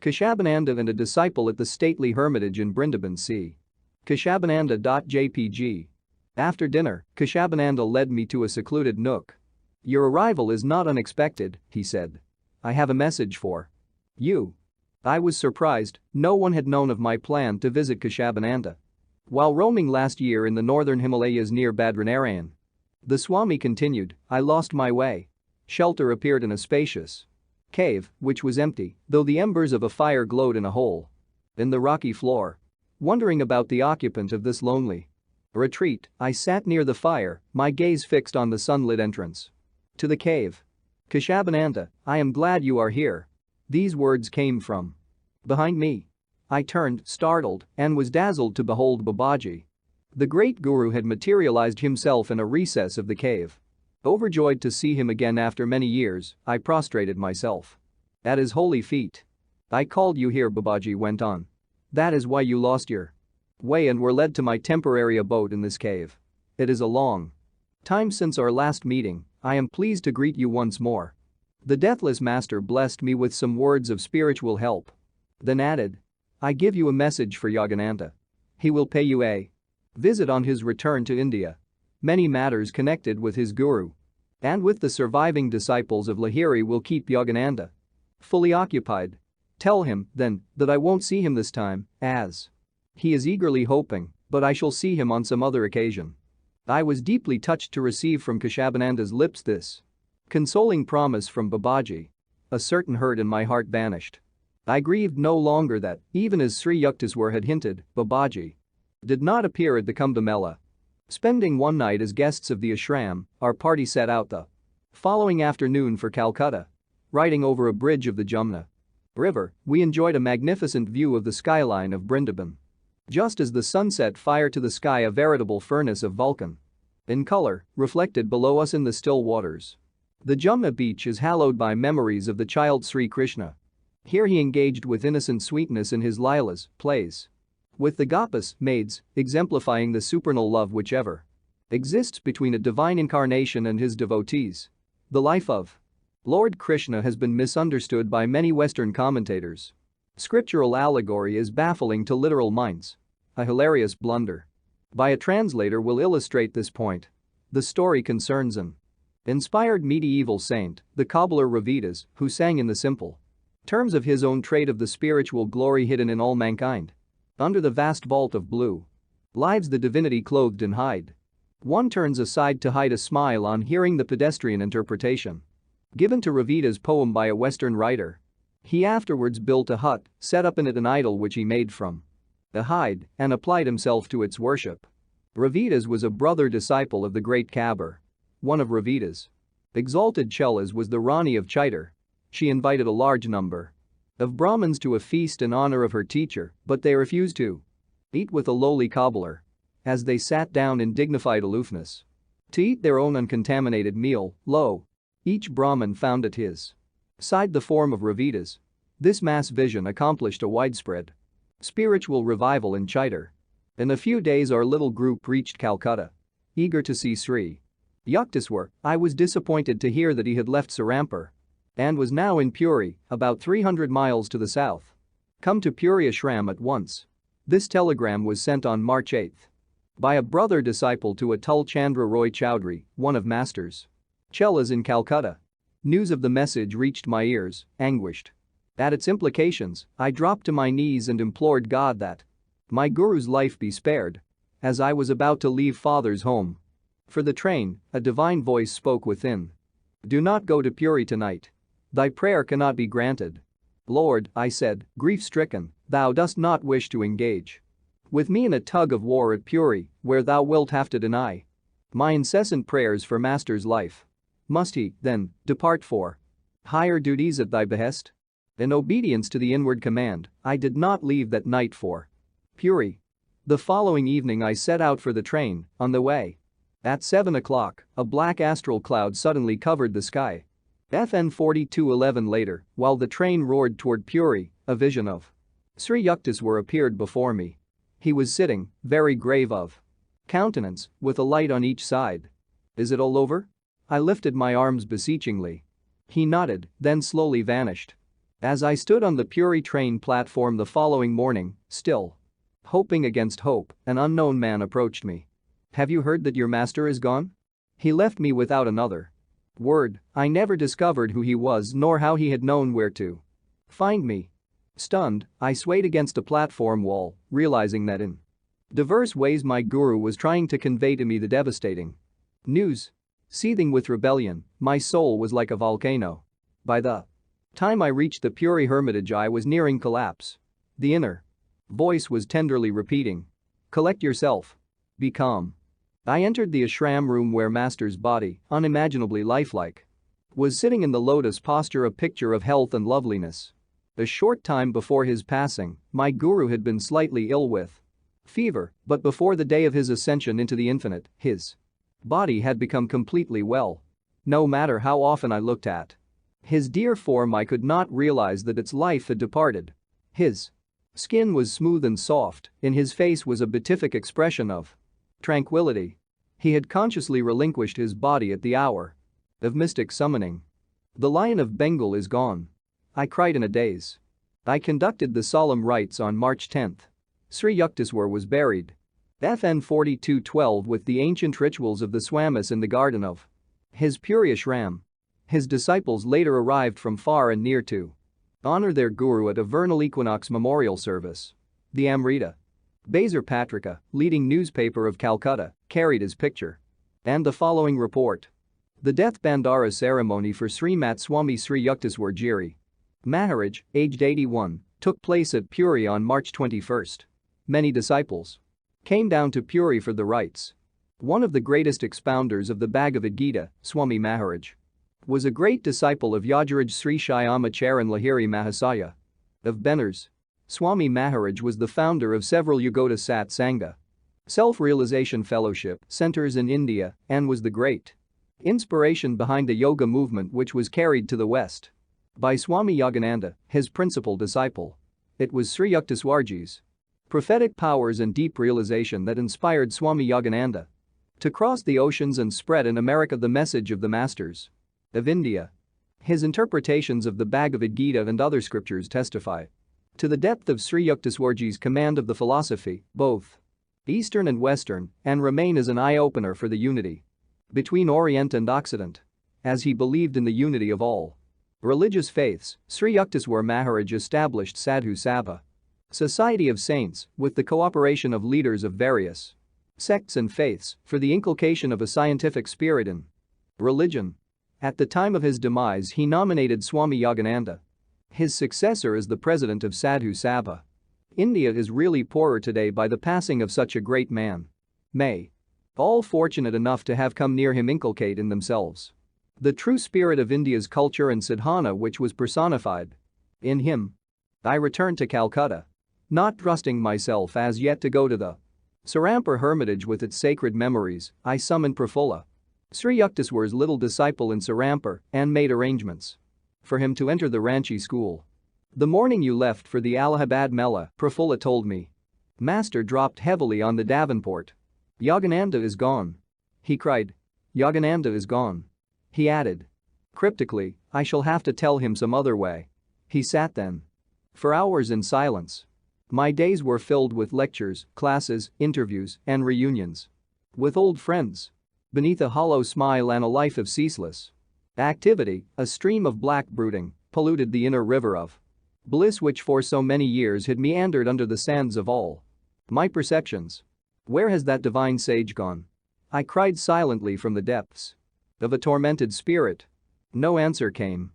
Keshavananda and a disciple at the stately hermitage in Vrindavan c. Keshavananda.jpg. After dinner, Keshavananda led me to a secluded nook. Your arrival is not unexpected, he said. I have a message for you. I was surprised, no one had known of my plan to visit Keshavananda. While roaming last year in the northern Himalayas near Badrinarayan, the Swami continued, I lost my way. Shelter appeared in a spacious cave, which was empty, though the embers of a fire glowed in a hole in the rocky floor. Wondering about the occupant of this lonely Retreat, I sat near the fire, my gaze fixed on the sunlit entrance to the cave. Keshabananda, I am glad you are here. These words came from behind me. I turned, startled, and was dazzled to behold Babaji. The great guru had materialized himself in a recess of the cave. Overjoyed to see him again after many years, I prostrated myself at his holy feet. I called you here, Babaji went on. That is why you lost your way and were led to my temporary abode in this cave. It is a long time since our last meeting. I am pleased to greet you once more. The deathless master blessed me with some words of spiritual help. Then added, I give you a message for Yogananda. He will pay you a visit on his return to India. Many matters connected with his guru and with the surviving disciples of Lahiri will keep Yogananda fully occupied. Tell him, then, that I won't see him this time, as he is eagerly hoping, but I shall see him on some other occasion. I was deeply touched to receive from Keshabananda's lips this consoling promise from Babaji. A certain hurt in my heart vanished. I grieved no longer that, even as Sri Yukteswar had hinted, Babaji did not appear at the Kumbh Mela. Spending one night as guests of the ashram, our party set out the following afternoon for Calcutta. Riding over a bridge of the Jumna River, we enjoyed a magnificent view of the skyline of Brindaban. Just as the sun set fire to the sky, a veritable furnace of Vulcan in color, reflected below us in the still waters. The Jumna beach is hallowed by memories of the child Sri Krishna. Here he engaged with innocent sweetness in his Lilas, plays with the Gopas, maids, exemplifying the supernal love which ever exists between a divine incarnation and his devotees. The life of Lord Krishna has been misunderstood by many Western commentators. Scriptural allegory is baffling to literal minds. A hilarious blunder by a translator will illustrate this point. The story concerns an inspired medieval saint, the cobbler Ravidas, who sang in the simple terms of his own trait of the spiritual glory hidden in all mankind. Under the vast vault of blue lives the divinity clothed in hide. One turns aside to hide a smile on hearing the pedestrian interpretation given to Ravida's poem by a Western writer. He afterwards built a hut, set up in it an idol which he made from the hide, and applied himself to its worship. Ravidas was a brother disciple of the great Kabir. One of Ravida's exalted chelas was the Rani of Chitar. She invited a large number of Brahmins to a feast in honor of her teacher, but they refused to eat with a lowly cobbler. As they sat down in dignified aloofness to eat their own uncontaminated meal, lo, each Brahmin found at his side the form of Ravidas. This mass vision accomplished a widespread spiritual revival in Chitar. In a few days our little group reached Calcutta. Eager to see Sri Yukteswar, I was disappointed to hear that he had left Serampur and was now in Puri, about 300 miles to the south. Come to Puri Ashram at once. This telegram was sent on March 8 by a brother disciple to Atul Chandra Roy Chowdhury, one of Master's chelas in Calcutta. News of the message reached my ears, anguished at its implications. I dropped to my knees and implored God that my guru's life be spared. As I was about to leave father's home for the train, a divine voice spoke within. Do not go to Puri tonight. Thy prayer cannot be granted. Lord, I said, grief-stricken, thou dost not wish to engage with me in a tug of war at Puri, where thou wilt have to deny my incessant prayers for Master's life. Must he, then, depart for higher duties at thy behest? In obedience to the inward command, I did not leave that night for Puri. The following evening I set out for the train. On the way at 7 o'clock, a black astral cloud suddenly covered the sky. FN 4211 later, while the train roared toward Puri, a vision of Sri Yukteswar appeared before me. He was sitting, very grave of countenance, with a light on each side. Is it all over? I lifted my arms beseechingly. He nodded, then slowly vanished. As I stood on the Puri train platform the following morning, still hoping against hope, an unknown man approached me. Have you heard that your master is gone? He left me without another word. I never discovered who he was nor how he had known where to find me. Stunned, I swayed against a platform wall, realizing that in diverse ways my guru was trying to convey to me the devastating news. Seething with rebellion, my soul was like a volcano. By the time I reached the Puri hermitage I was nearing collapse. The inner voice was tenderly repeating, collect yourself. Be calm. I entered the ashram room where Master's body, unimaginably lifelike, was sitting in the lotus posture, a picture of health and loveliness. A short time before his passing, my guru had been slightly ill with fever, but before the day of his ascension into the infinite, his body had become completely well. No matter how often I looked at his dear form, I could not realize that its life had departed. His skin was smooth and soft, in his face was a beatific expression of tranquility. He had consciously relinquished his body at the hour of mystic summoning. The Lion of Bengal is gone. I cried in a daze. I conducted the solemn rites on March 10. Sri Yukteswar was buried. FN 4212 with the ancient rituals of the Swamis in the garden of his Puri ashram. His disciples later arrived from far and near to honor their guru at a vernal equinox memorial service. The Amrita Bazar Patrika, leading newspaper of Calcutta, carried his picture. And the following report. The death bandara ceremony for Srimat Swami Sri Yukteswar Giri Maharaj, aged 81, took place at Puri on March 21. Many disciples came down to Puri for the rites. One of the greatest expounders of the Bhagavad Gita, Swami Maharaj, was a great disciple of Yajuraj Sri Shyamacharan Lahiri Mahasaya of Benares. Swami Maharaj was the founder of several Yogoda Sat Sangha self-realization fellowship centers in India and was the great inspiration behind the yoga movement, which was carried to the West by Swami Yogananda, his principal disciple. It was Sri Yukteswarji's prophetic powers and deep realization that inspired Swami Yogananda to cross the oceans and spread in America the message of the masters of India. His interpretations of the Bhagavad Gita and other scriptures testify to the depth of Sri Yukteswarji's command of the philosophy, both Eastern and Western, and remain as an eye-opener for the unity between Orient and Occident. As he believed in the unity of all religious faiths, Sri Yukteswar Maharaj established Sadhu Sabha, Society of Saints, with the cooperation of leaders of various sects and faiths, for the inculcation of a scientific spirit in religion. At the time of his demise, he nominated Swami Yogananda, his successor, as the president of Sadhu Sabha. India is really poorer today by the passing of such a great man. May all fortunate enough to have come near him inculcate in themselves the true spirit of India's culture and sadhana, which was personified in him. I returned to Calcutta, not trusting myself as yet to go to the Sarampur hermitage with its sacred memories. I summoned Prafulla, Sri Yukteswar's little disciple in Sarampur, and made arrangements for him to enter the Ranchi school. The morning you left for the Allahabad Mela, Prafulla told me. Master dropped heavily on the Davenport. Yogananda is gone. He cried. Yogananda is gone. He added cryptically, I shall have to tell him some other way. He sat then for hours in silence. My days were filled with lectures, classes, interviews, and reunions with old friends. Beneath a hollow smile and a life of ceaseless activity, a stream of black brooding polluted the inner river of bliss which for so many years had meandered under the sands of all my perceptions. Where has that divine sage gone? I cried silently from the depths of a tormented spirit. No answer came.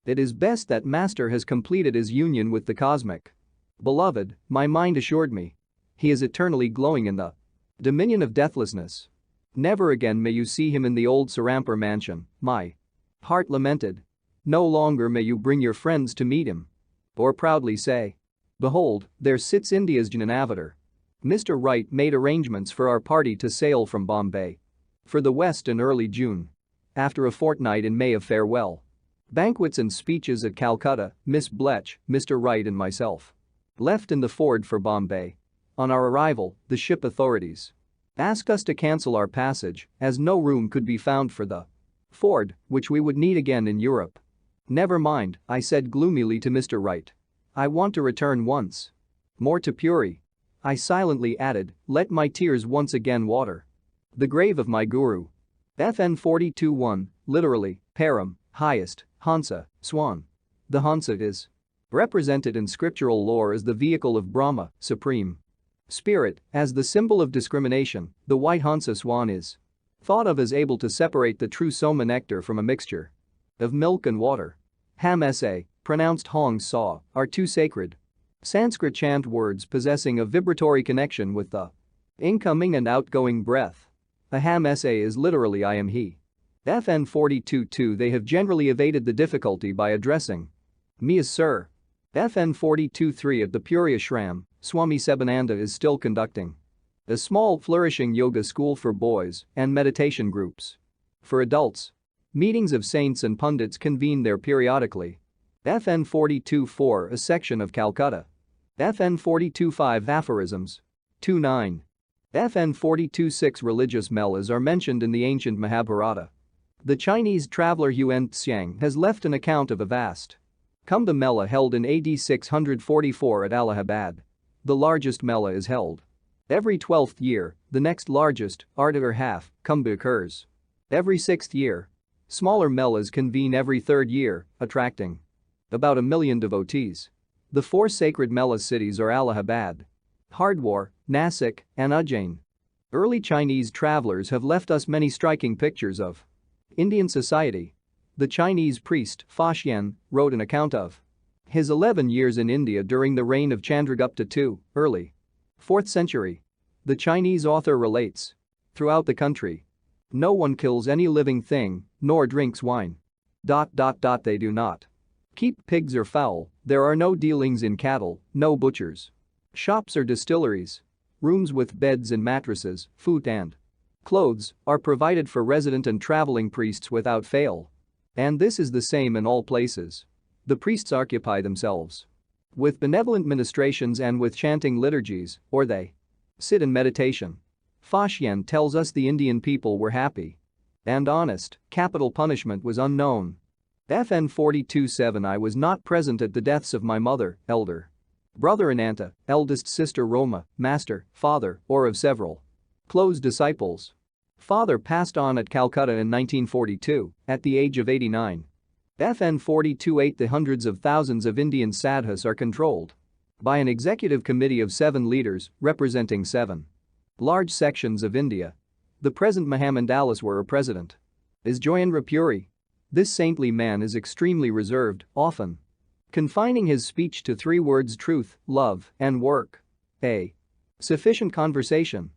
It is best that Master has completed his union with the cosmic beloved, my mind assured me. He is eternally glowing in the dominion of deathlessness. Never again may you see him in the old Sarampur mansion, my heart lamented. No longer may you bring your friends to meet him or proudly say, behold, there sits India's Janavatar. Mr. Wright made arrangements for our party to sail from Bombay for the West in early June. After a fortnight in May of farewell banquets and speeches at Calcutta, Miss Bletch, Mr. Wright and myself left in the Ford for Bombay. On our arrival, the ship authorities asked us to cancel our passage as no room could be found for the Ford, which we would need again in Europe. Never mind, I said gloomily to Mr. Wright. I want to return once more to Puri. I silently added, let my tears once again water the grave of my guru. FN 42:1, literally, Param, highest, Hansa, swan. The Hansa is represented in scriptural lore as the vehicle of Brahma, supreme spirit, as the symbol of discrimination. The white Hansa swan is thought of as able to separate the true soma nectar from a mixture of milk and water. Ham sa, pronounced Hong Sa, are two sacred Sanskrit chant words possessing a vibratory connection with the Incoming and outgoing breath. A ham essay is literally I am he. FN 42-2 They have generally evaded the difficulty by addressing me as sir. FN 42-3 At the Puri Ashram, Swami Sebananda is still conducting a small flourishing yoga school for boys and meditation groups for adults. Meetings of saints and pundits convene there periodically. FN 42-4 A section of Calcutta. FN 42-5 Aphorisms. 2-9. FN 42-6 Religious melas are mentioned in the ancient Mahabharata. The Chinese traveler Yuan Xiang has left an account of a vast Kumbh Mela held in AD 644 at Allahabad. The largest Mela is held every 12th year, the next largest, Ardha or half, Kumbh occurs every 6th year. Smaller Melas convene every 3rd year, attracting about 1 million devotees. The 4 sacred Mela cities are Allahabad, Hardwar, Nasik, and Ujjain. Early Chinese travelers have left us many striking pictures of Indian society. The Chinese priest Fa Xian wrote an account of his 11 years in India during the reign of Chandragupta II, early 4th century. The Chinese author relates, throughout the country, no one kills any living thing, nor drinks wine. They do not keep pigs or fowl, there are no dealings in cattle, no butchers. Shops or distilleries. Rooms with beds and mattresses, food and clothes are provided for resident and traveling priests without fail. And this is the same in all places. The priests occupy themselves with benevolent ministrations and with chanting liturgies, or they sit in meditation. Fa Xian tells us the Indian people were happy and honest, capital punishment was unknown. FN 42-7 I was not present at the deaths of my mother, elder brother Ananta, eldest sister Roma, master, father, or of several close disciples. Father passed on at Calcutta in 1942, at the age of 89. FN 42-8 The hundreds of thousands of Indian sadhus are controlled by an executive committee of 7 leaders representing 7 large sections of India. The present Mahamandaleswara president is Joyendra Puri. This saintly man is extremely reserved, often confining his speech to 3 words: truth, love, and work. A sufficient conversation.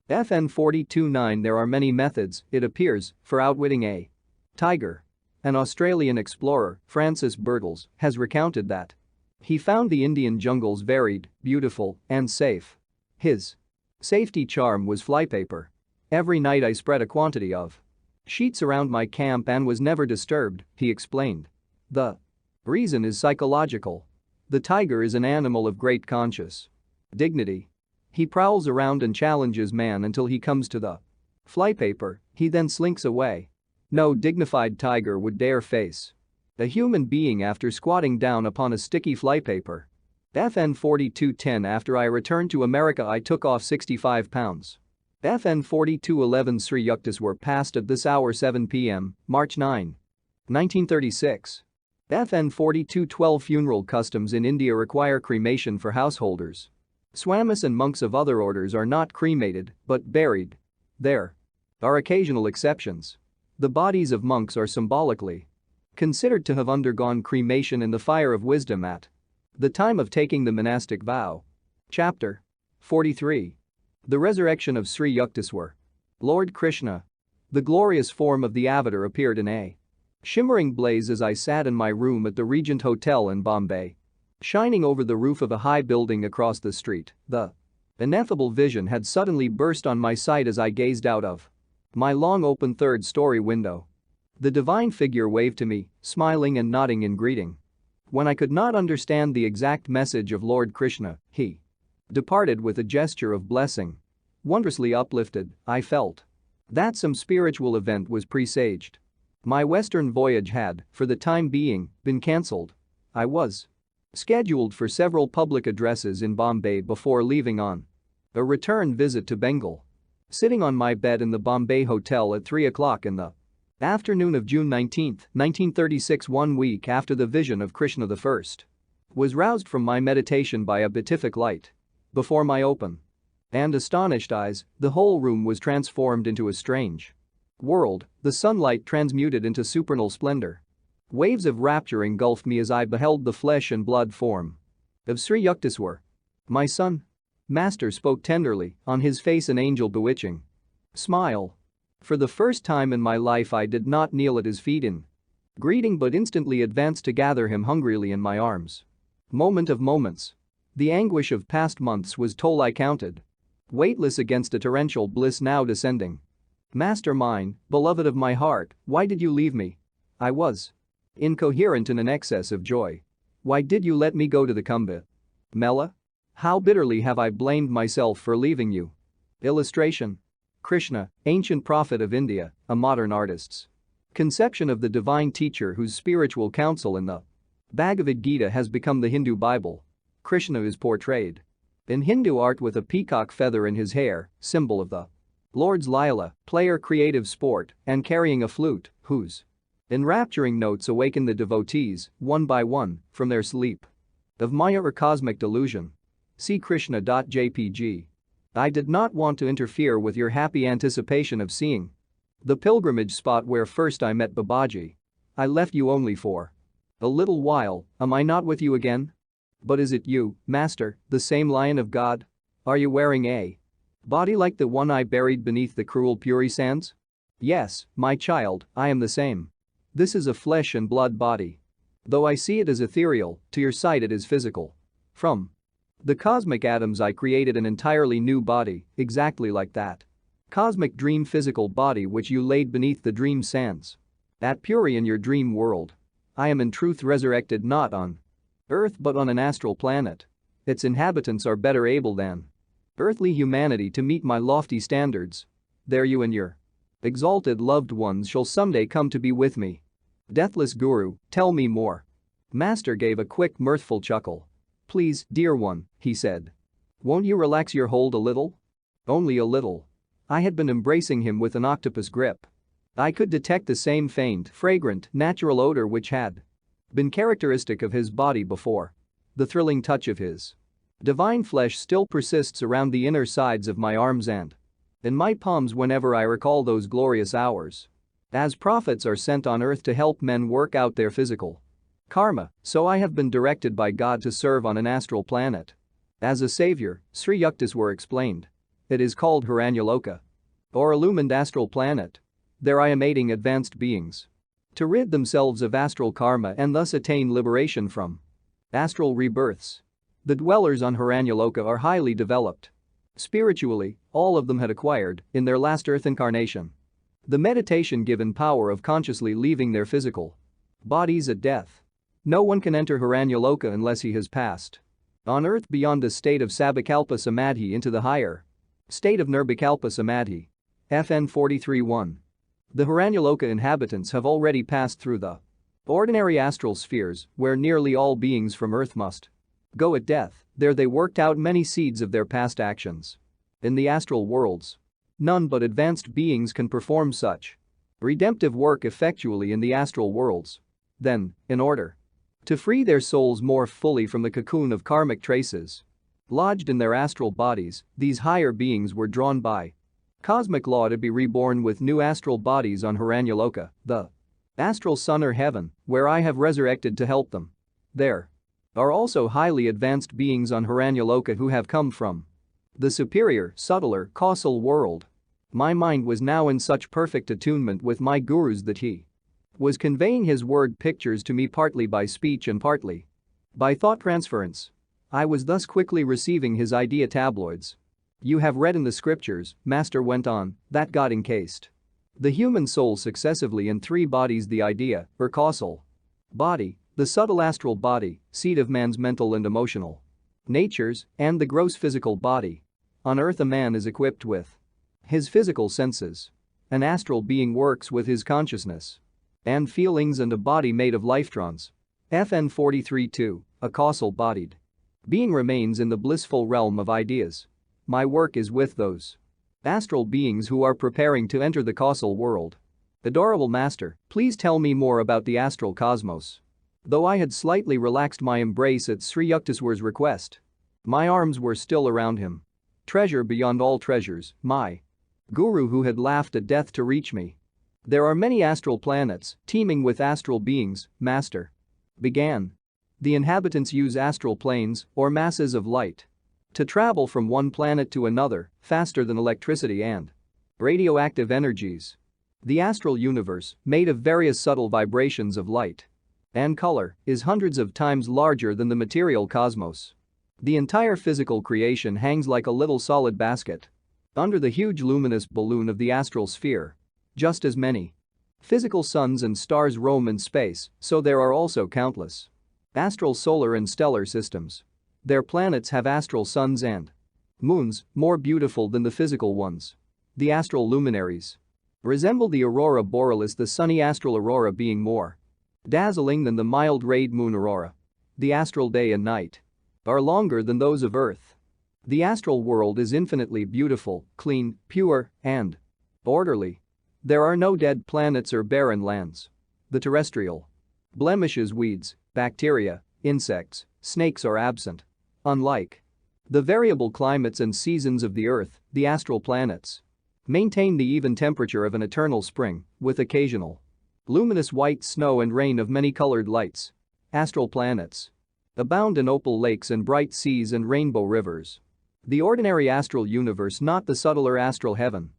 FN 42-9 There are many methods, it appears, for outwitting a tiger. An Australian explorer, Francis Birtles, has recounted that he found the Indian jungles varied, beautiful, and safe. His safety charm was flypaper. Every night I spread a quantity of sheets around my camp and was never disturbed, he explained. The reason is psychological. The tiger is an animal of great conscious dignity. He prowls around and challenges man until he comes to the flypaper, he then slinks away. No dignified tiger would dare face a human being after squatting down upon a sticky flypaper. FN 42-10 After I returned to America I took off 65 pounds. FN 42-11 Sri Yukteswar passed at this hour 7 p.m., March 9, 1936. FN 42-12 Funeral customs in India require cremation for householders. Swamis and monks of other orders are not cremated, but buried. There are occasional exceptions. The bodies of monks are symbolically considered to have undergone cremation in the fire of wisdom at the time of taking the monastic vow. Chapter 43. The Resurrection of Sri Yukteswar. Lord Krishna. The glorious form of the Avatar appeared in a shimmering blaze as I sat in my room at the Regent Hotel in Bombay. Shining over the roof of a high building across the street, the ineffable vision had suddenly burst on my sight as I gazed out of my long open 3rd-story window. The divine figure waved to me, smiling and nodding in greeting. When I could not understand the exact message of Lord Krishna, he departed with a gesture of blessing. Wondrously uplifted, I felt that some spiritual event was presaged. My western voyage had, for the time being, been cancelled. I was scheduled for several public addresses in Bombay before leaving on a return visit to Bengal. Sitting on my bed in the Bombay Hotel at 3 o'clock in the afternoon of June 19, 1936, 1 week after the vision of Krishna I, was roused from my meditation by a beatific light. Before my open and astonished eyes, the whole room was transformed into a strange world, the sunlight transmuted into supernal splendor. Waves of rapture engulfed me as I beheld the flesh and blood form of Sri Yukteswar. My son. Master spoke tenderly, on his face an angel bewitching smile. For the first time in my life I did not kneel at his feet in greeting but instantly advanced to gather him hungrily in my arms. Moment of moments. The anguish of past months was toll I counted. Weightless against a torrential bliss now descending. Master mine, beloved of my heart, why did you leave me? I was incoherent in an excess of joy. Why did you let me go to the Kumbh Mela? How bitterly have I blamed myself for leaving you. Illustration. Krishna, ancient prophet of India, a modern artist's conception of the divine teacher whose spiritual counsel in the Bhagavad Gita has become the Hindu Bible. Krishna is portrayed in Hindu art with a peacock feather in his hair, symbol of the Lord's Lila, player creative sport, and carrying a flute, whose enrapturing notes awaken the devotees, one by one, from their sleep of Maya or cosmic delusion. See Krishna.jpg. I did not want to interfere with your happy anticipation of seeing the pilgrimage spot where first I met Babaji. I left you only for a little while, am I not with you again? But is it you, Master, the same Lion of God? Are you wearing a body like the one I buried beneath the cruel Puri sands? Yes, my child, I am the same. This is a flesh and blood body. Though I see it as ethereal, to your sight it is physical. From the cosmic atoms I created an entirely new body, exactly like that cosmic dream physical body which you laid beneath the dream sands. At Puri in your dream world. I am in truth resurrected not on Earth but on an astral planet. Its inhabitants are better able than earthly humanity to meet my lofty standards. There you and your exalted loved ones shall someday come to be with me. Deathless Guru, tell me more. Master gave a quick mirthful chuckle. Please, dear one, he said. Won't you relax your hold a little? Only a little. I had been embracing him with an octopus grip. I could detect the same faint, fragrant, natural odor which had been characteristic of his body before. The thrilling touch of his divine flesh still persists around the inner sides of my arms and in my palms whenever I recall those glorious hours. As prophets are sent on earth to help men work out their physical karma, so I have been directed by God to serve on an astral planet. As a savior, Sri Yukteswar explained. It is called Hiranyaloka, or illumined astral planet. There I am aiding advanced beings to rid themselves of astral karma and thus attain liberation from astral rebirths. The dwellers on Hiranyaloka are highly developed. Spiritually, all of them had acquired, in their last earth incarnation, the meditation-given power of consciously leaving their physical bodies at death. No one can enter Hiranyaloka unless he has passed on earth beyond the state of Sabbakalpa Samadhi into the higher state of Nirvikalpa Samadhi. FN 43:1. The Hiranyaloka inhabitants have already passed through the ordinary astral spheres where nearly all beings from earth must go at death. There they worked out many seeds of their past actions. In the astral worlds, none but advanced beings can perform such redemptive work effectually in the astral worlds. Then, in order to free their souls more fully from the cocoon of karmic traces lodged in their astral bodies, these higher beings were drawn by cosmic law to be reborn with new astral bodies on Hiranyaloka, the astral sun or heaven, where I have resurrected to help them. There are also highly advanced beings on Hiranyaloka who have come from the superior, subtler, causal world. My mind was now in such perfect attunement with my gurus that he was conveying his word pictures to me partly by speech and partly by thought transference. I was thus quickly receiving his idea tabloids. You have read in the scriptures, Master went on, that God encased the human soul successively in three bodies: the idea, or causal body, the subtle astral body, seat of man's mental and emotional natures, and the gross physical body. On earth a man is equipped with his physical senses. An astral being works with his consciousness and feelings and a body made of lifetrons. FN 43:2, a causal-bodied being remains in the blissful realm of ideas. My work is with those astral beings who are preparing to enter the causal world. Adorable Master, please tell me more about the astral cosmos. Though I had slightly relaxed my embrace at Sri Yukteswar's request, my arms were still around him. Treasure beyond all treasures, my guru who had laughed at death to reach me. There are many astral planets, teeming with astral beings, Master began. The inhabitants use astral planes, or masses of light, To travel from one planet to another faster than electricity and radioactive energies. The astral universe, made of various subtle vibrations of light and color, is hundreds of times larger than the material cosmos. The entire physical creation hangs like a little solid basket under the huge luminous balloon of the astral sphere. Just as many physical suns and stars roam in space, so there are also countless astral solar and stellar systems. Their planets have astral suns and moons, more beautiful than the physical ones. The astral luminaries resemble the aurora borealis, the sunny astral aurora being more dazzling than the mild rayed moon aurora. The astral day and night are longer than those of Earth. The astral world is infinitely beautiful, clean, pure, and orderly. There are no dead planets or barren lands. The terrestrial blemishes, weeds, bacteria, insects, snakes are absent. Unlike the variable climates and seasons of the Earth, the astral planets maintain the even temperature of an eternal spring, with occasional luminous white snow and rain of many-colored lights. Astral planets abound in opal lakes and bright seas and rainbow rivers. The ordinary astral universe, not the subtler astral heaven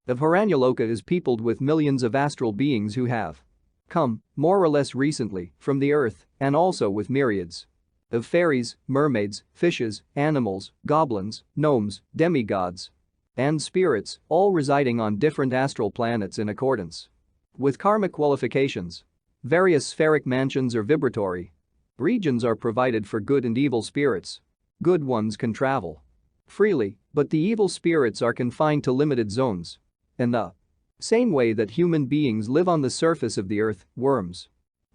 of Haranyaloka, is peopled with millions of astral beings who have come, more or less recently, from the earth, and also with myriads of fairies, mermaids, fishes, animals, goblins, gnomes, demigods, and spirits, all residing on different astral planets in accordance with karmic qualifications. Various spheric mansions or vibratory regions are provided for good and evil spirits. Good ones can travel freely, but the evil spirits are confined to limited zones. In the same way that human beings live on the surface of the earth, worms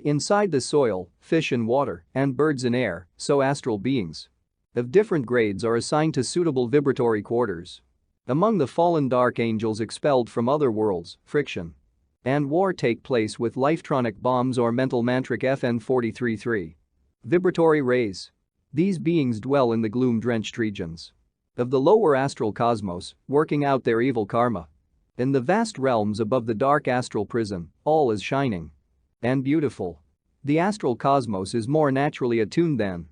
inside the soil, fish in water, and birds in air, so astral beings of different grades are assigned to suitable vibratory quarters. Among the fallen dark angels expelled from other worlds, friction and war take place with lifetronic bombs or mental mantric FN 43-3 vibratory rays. These beings dwell in the gloom-drenched regions of the lower astral cosmos, working out their evil karma. In the vast realms above the dark astral prison, all is shining and beautiful. The astral cosmos is more naturally attuned than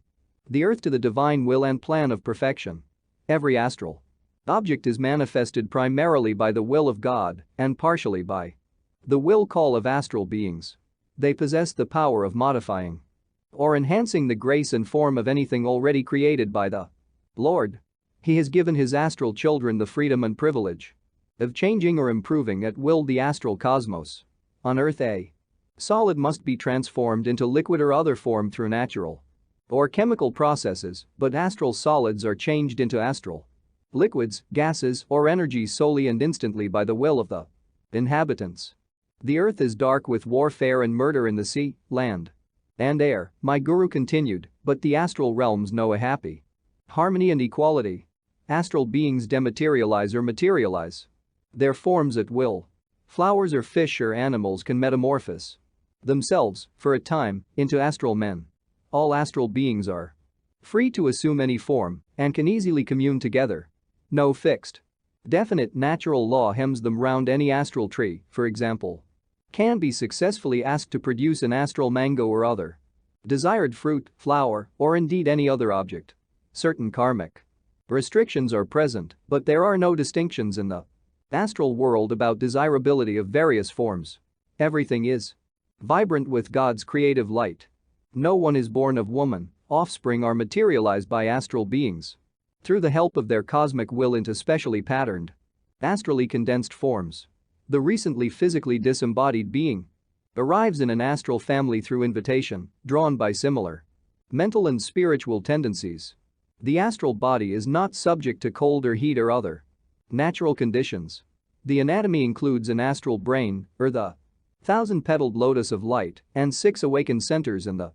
the earth to the divine will and plan of perfection. Every astral object is manifested primarily by the will of God and partially by the will call of astral beings. They possess the power of modifying or enhancing the grace and form of anything already created by the Lord. He has given his astral children the freedom and privilege of changing or improving at will the astral cosmos. On earth, a solid must be transformed into liquid or other form through natural or chemical processes, but astral solids are changed into astral liquids, gases, or energies solely and instantly by the will of the inhabitants. The earth is dark with warfare and murder in the sea, land, and air, my guru continued, but the astral realms know a happy harmony and equality. Astral beings dematerialize or materialize their forms at will. Flowers or fish or animals can metamorphose themselves, for a time, into astral men. All astral beings are free to assume any form and can easily commune together. No fixed, definite natural law hems them round. Any astral tree, for example, can be successfully asked to produce an astral mango or other desired fruit, flower, or indeed any other object. Certain karmic restrictions are present, but there are no distinctions in the astral world about desirability of various forms. Everything is vibrant with God's creative light. No one is born of woman, offspring are materialized by astral beings through the help of their cosmic will into specially patterned, astrally condensed forms. The recently physically disembodied being arrives in an astral family through invitation, drawn by similar mental and spiritual tendencies. The astral body is not subject to cold or heat or other natural conditions. The anatomy includes an astral brain, or the thousand-petaled lotus of light, and 6 awakened centers in the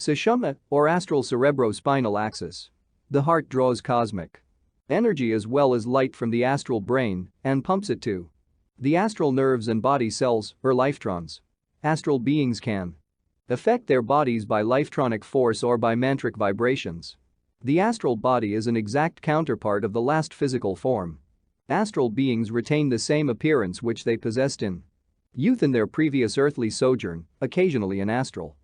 sushumna, or astral cerebrospinal axis. The heart draws cosmic energy as well as light from the astral brain and pumps it to the astral nerves and body cells, or lifetrons. Astral beings can affect their bodies by lifetronic force or by mantric vibrations. The astral body is an exact counterpart of the last physical form. Astral beings retain the same appearance which they possessed in youth in their previous earthly sojourn. Occasionally an astral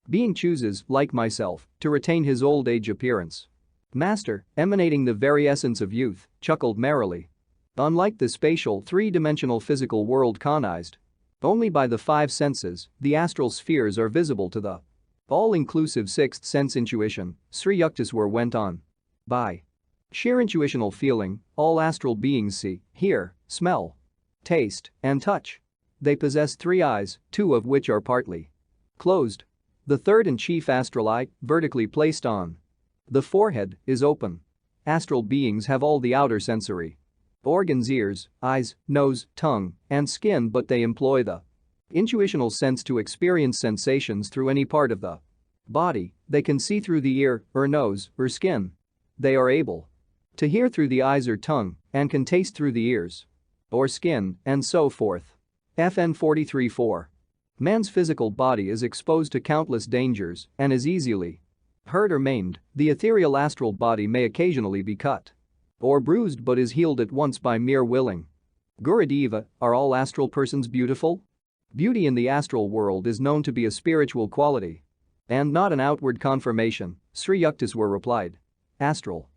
being chooses, like myself, to retain his old age appearance. Master, emanating the very essence of youth, chuckled merrily. Unlike the spatial, three-dimensional physical world cognized only by the five senses, the astral spheres are visible to the all-inclusive sixth sense intuition, Sri Yukteswar went on. By sheer intuitional feeling, all astral beings see, hear, smell, taste, and touch. They possess three eyes, two of which are partly closed. The third and chief astral eye, vertically placed on the forehead, is open. Astral beings have all the outer sensory organs, ears, eyes, nose, tongue, and skin, but they employ the intuitional sense to experience sensations through any part of the body. They can see through the ear, or nose, or skin. They are able to hear through the eyes or tongue, and can taste through the ears or skin, and so forth. FN 43:4. Man's physical body is exposed to countless dangers and is easily hurt or maimed. The ethereal astral body may occasionally be cut or bruised but is healed at once by mere willing. Gurudeva, are all astral persons beautiful? Beauty in the astral world is known to be a spiritual quality and not an outward conformation, Sri Yukteswar replied. Astral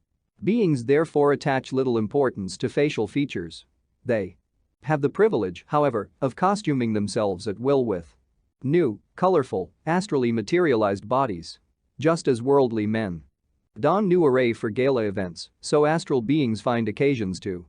beings therefore attach little importance to facial features. They have the privilege, however, of costuming themselves at will with new, colorful, astrally materialized bodies. Just as worldly men don new array for gala events, so astral beings find occasions to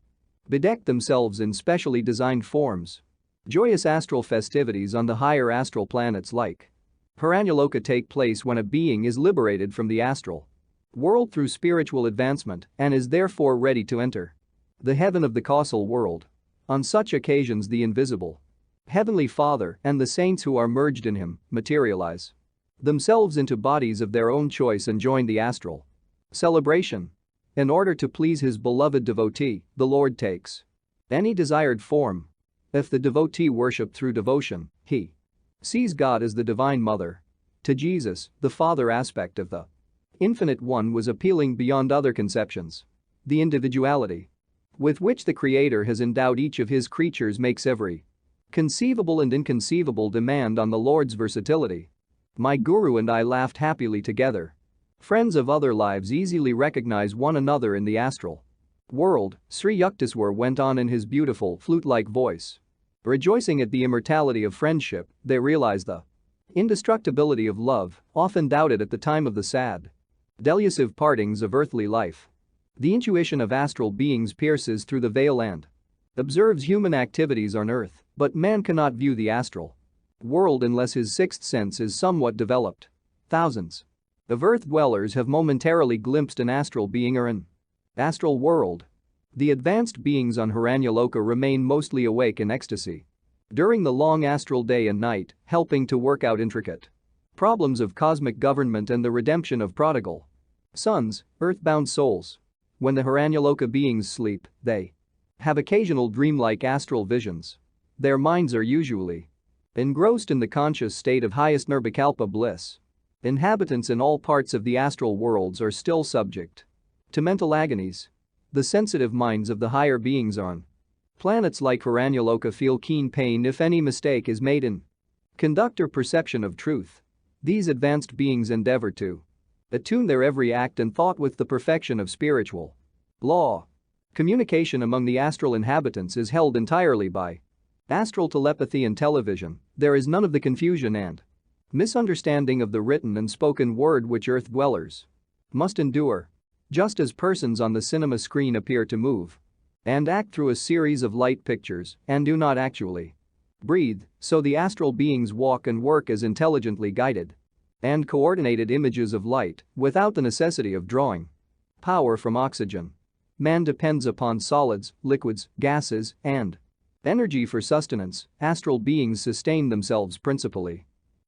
bedeck themselves in specially designed forms. Joyous astral festivities on the higher astral planets like Paranyaloka take place when a being is liberated from the astral world through spiritual advancement and is therefore ready to enter the heaven of the causal world. On such occasions the invisible Heavenly Father and the saints who are merged in him materialize themselves into bodies of their own choice and join the astral celebration. In order to please his beloved devotee, the Lord takes any desired form. If the devotee worship through devotion, he sees God as the Divine Mother. To Jesus, the Father aspect of the Infinite One was appealing beyond other conceptions. The individuality with which the Creator has endowed each of his creatures makes every conceivable and inconceivable demand on the Lord's versatility. My guru and I laughed happily together. Friends of other lives easily recognize one another in the astral world, Sri Yukteswar went on in his beautiful flute-like voice. Rejoicing at the immortality of friendship, they realize the indestructibility of love, often doubted at the time of the sad, delusive partings of earthly life. The intuition of astral beings pierces through the veil and observes human activities on earth, but man cannot view the astral world unless his sixth sense is somewhat developed. Thousands of earth dwellers have momentarily glimpsed an astral being or an astral world. The advanced beings on Hiranyaloka remain mostly awake in ecstasy during the long astral day and night, helping to work out intricate problems of cosmic government and the redemption of prodigal sons, earthbound souls. When the Hiranyaloka beings sleep, they have occasional dreamlike astral visions. Their minds are usually engrossed in the conscious state of highest nirvikalpa bliss. Inhabitants in all parts of the astral worlds are still subject to mental agonies. The sensitive minds of the higher beings on planets like Hiranyaloka feel keen pain if any mistake is made in conduct or perception of truth. These advanced beings endeavor to attune their every act and thought with the perfection of spiritual law. Communication among the astral inhabitants is held entirely by astral telepathy and television. There is none of the confusion and misunderstanding of the written and spoken word which earth dwellers must endure. Just as persons on the cinema screen appear to move and act through a series of light pictures and do not actually breathe, so the astral beings walk and work as intelligently guided and coordinated images of light without the necessity of drawing power from oxygen. Man depends upon solids, liquids, gases, and energy for sustenance. Astral beings sustain themselves principally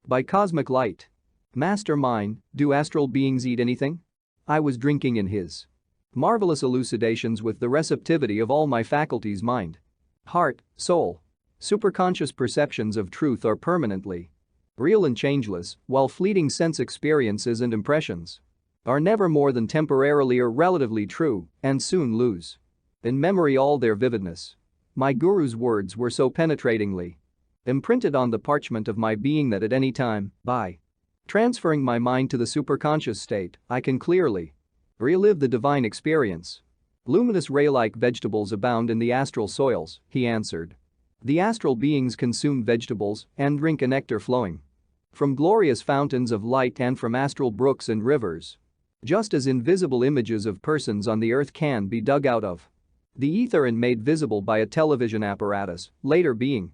by cosmic light. Master mine, do astral beings eat anything? I was drinking in his marvelous elucidations with the receptivity of all my faculties, mind, heart, soul. Superconscious perceptions of truth are permanently real and changeless, while fleeting sense experiences and impressions are never more than temporarily or relatively true and soon lose in memory all their vividness. My guru's words were so penetratingly imprinted on the parchment of my being that at any time, by transferring my mind to the superconscious state, I can clearly Relive the divine experience. Luminous ray-like vegetables abound in the astral soils, he answered. The astral beings consume vegetables and drink a nectar flowing from glorious fountains of light and from astral brooks and rivers. Just as invisible images of persons on the earth can be dug out of the ether and made visible by a television apparatus, later being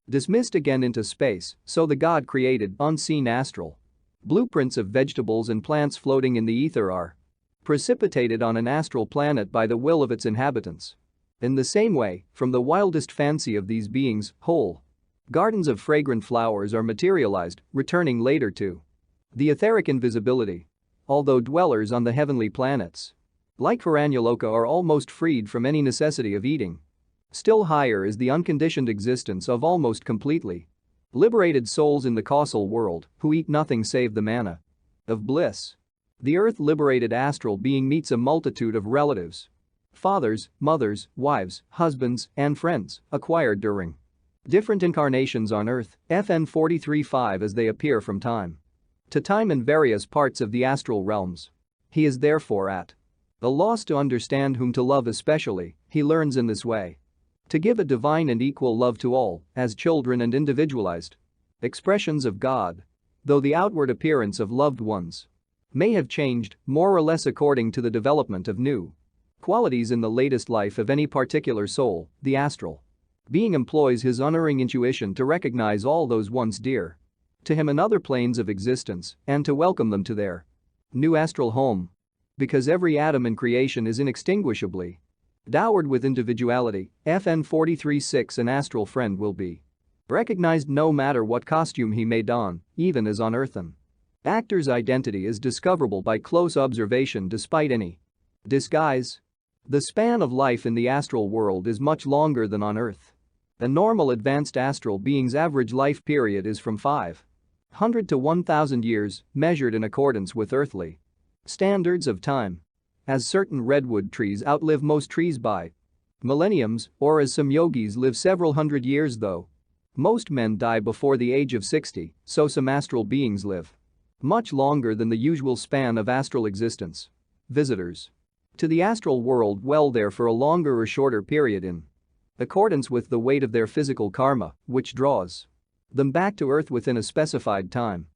dismissed again into space, so the God created unseen astral blueprints of vegetables and plants floating in the ether are precipitated on an astral planet by the will of its inhabitants. In the same way, from the wildest fancy of these beings, whole gardens of fragrant flowers are materialized, returning later to the etheric invisibility. Although dwellers on the heavenly planets like Hiranyaloka are almost freed from any necessity of eating, still higher is the unconditioned existence of almost completely liberated souls in the causal world who eat nothing save the manna of bliss. The earth-liberated astral being meets a multitude of relatives, fathers, mothers, wives, husbands, and friends acquired during different incarnations on earth, FN 43:5 as they appear from time to time in various parts of the astral realms. He is therefore at a loss to understand whom to love, especially, he learns in this way to give a divine and equal love to all as children and individualized expressions of God, though the outward appearance of loved ones may have changed more or less according to the development of new qualities in the latest life of any particular soul. The astral being employs his unerring intuition to recognize all those once dear to him in other planes of existence and to welcome them to their new astral home. Because every atom in creation is inextinguishably dowered with individuality, FN 43:6 an astral friend will be recognized no matter what costume he may don, even as on earth an actor's identity is discoverable by close observation despite any disguise. The span of life in the astral world is much longer than on earth. A normal advanced astral being's average life period is from 500 to 1,000 years, measured in accordance with earthly standards of time. As certain redwood trees outlive most trees by millenniums, or as some yogis live several hundred years, though most men die before the age of 60, so some astral beings live much longer than the usual span of astral existence. Visitors to the astral world dwell there for a longer or shorter period in accordance with the weight of their physical karma, which draws them back to earth within a specified time.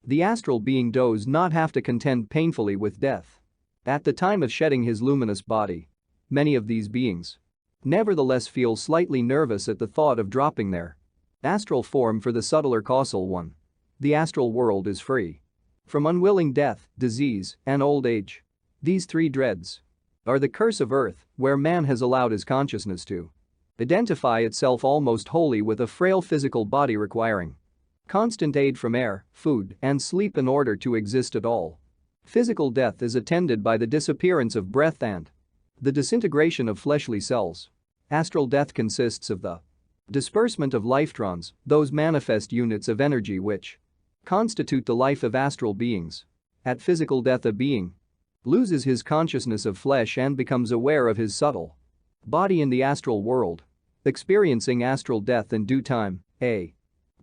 The astral being does not have to contend painfully with death at the time of shedding his luminous body. Many of these beings nevertheless feel slightly nervous at the thought of dropping their astral form for the subtler causal one. The astral world is free from unwilling death, disease, and old age. These three dreads are the curse of earth, where man has allowed his consciousness to identify itself almost wholly with a frail physical body requiring constant aid from air, food, and sleep in order to exist at all. Physical death is attended by the disappearance of breath and the disintegration of fleshly cells. Astral death consists of the disbursement of lifetrons, those manifest units of energy which constitute the life of astral beings. At physical death, a being loses his consciousness of flesh and becomes aware of his subtle body in the astral world. Experiencing astral death in due time, a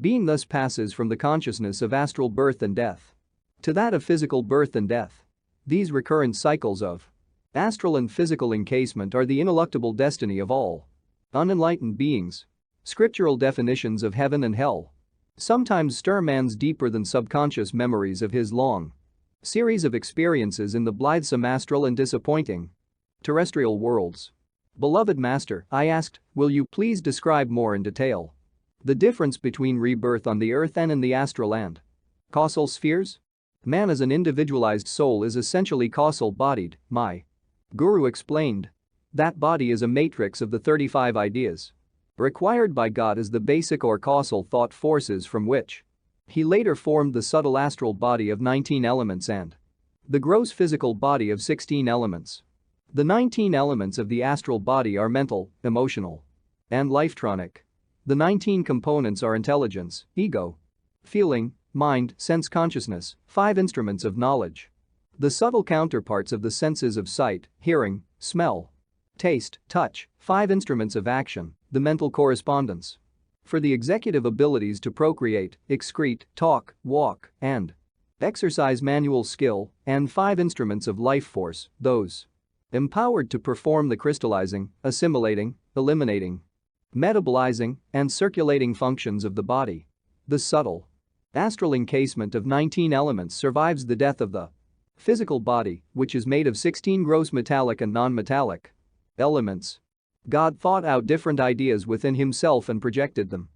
being thus passes from the consciousness of astral birth and death to that of physical birth and death. These recurrent cycles of astral and physical encasement are the ineluctable destiny of all unenlightened beings. Scriptural definitions of heaven and hell sometimes stir man's deeper than subconscious memories of his long series of experiences in the blithesome astral and disappointing terrestrial worlds. Beloved Master, I asked, will you please describe more in detail the difference between rebirth on the earth and in the astral and causal spheres? Man as an individualized soul is essentially causal-bodied, my guru explained. That body is a matrix of the 35 ideas required by God as the basic or causal thought forces from which he later formed the subtle astral body of 19 elements and the gross physical body of 16 elements. The 19 elements of the astral body are mental, emotional, and lifetronic. The 19 components are intelligence, ego, feeling, mind, sense consciousness, 5 instruments of knowledge. The subtle counterparts of the senses of sight, hearing, smell, taste, touch, 5 instruments of action, the mental correspondence. For the executive abilities to procreate, excrete, talk, walk, and exercise manual skill, and 5 instruments of life force, those empowered to perform the crystallizing, assimilating, eliminating, metabolizing, and circulating functions of the body. The subtle astral encasement of 19 elements survives the death of the physical body, which is made of 16 gross metallic and non-metallic elements. God thought out different ideas within himself and projected them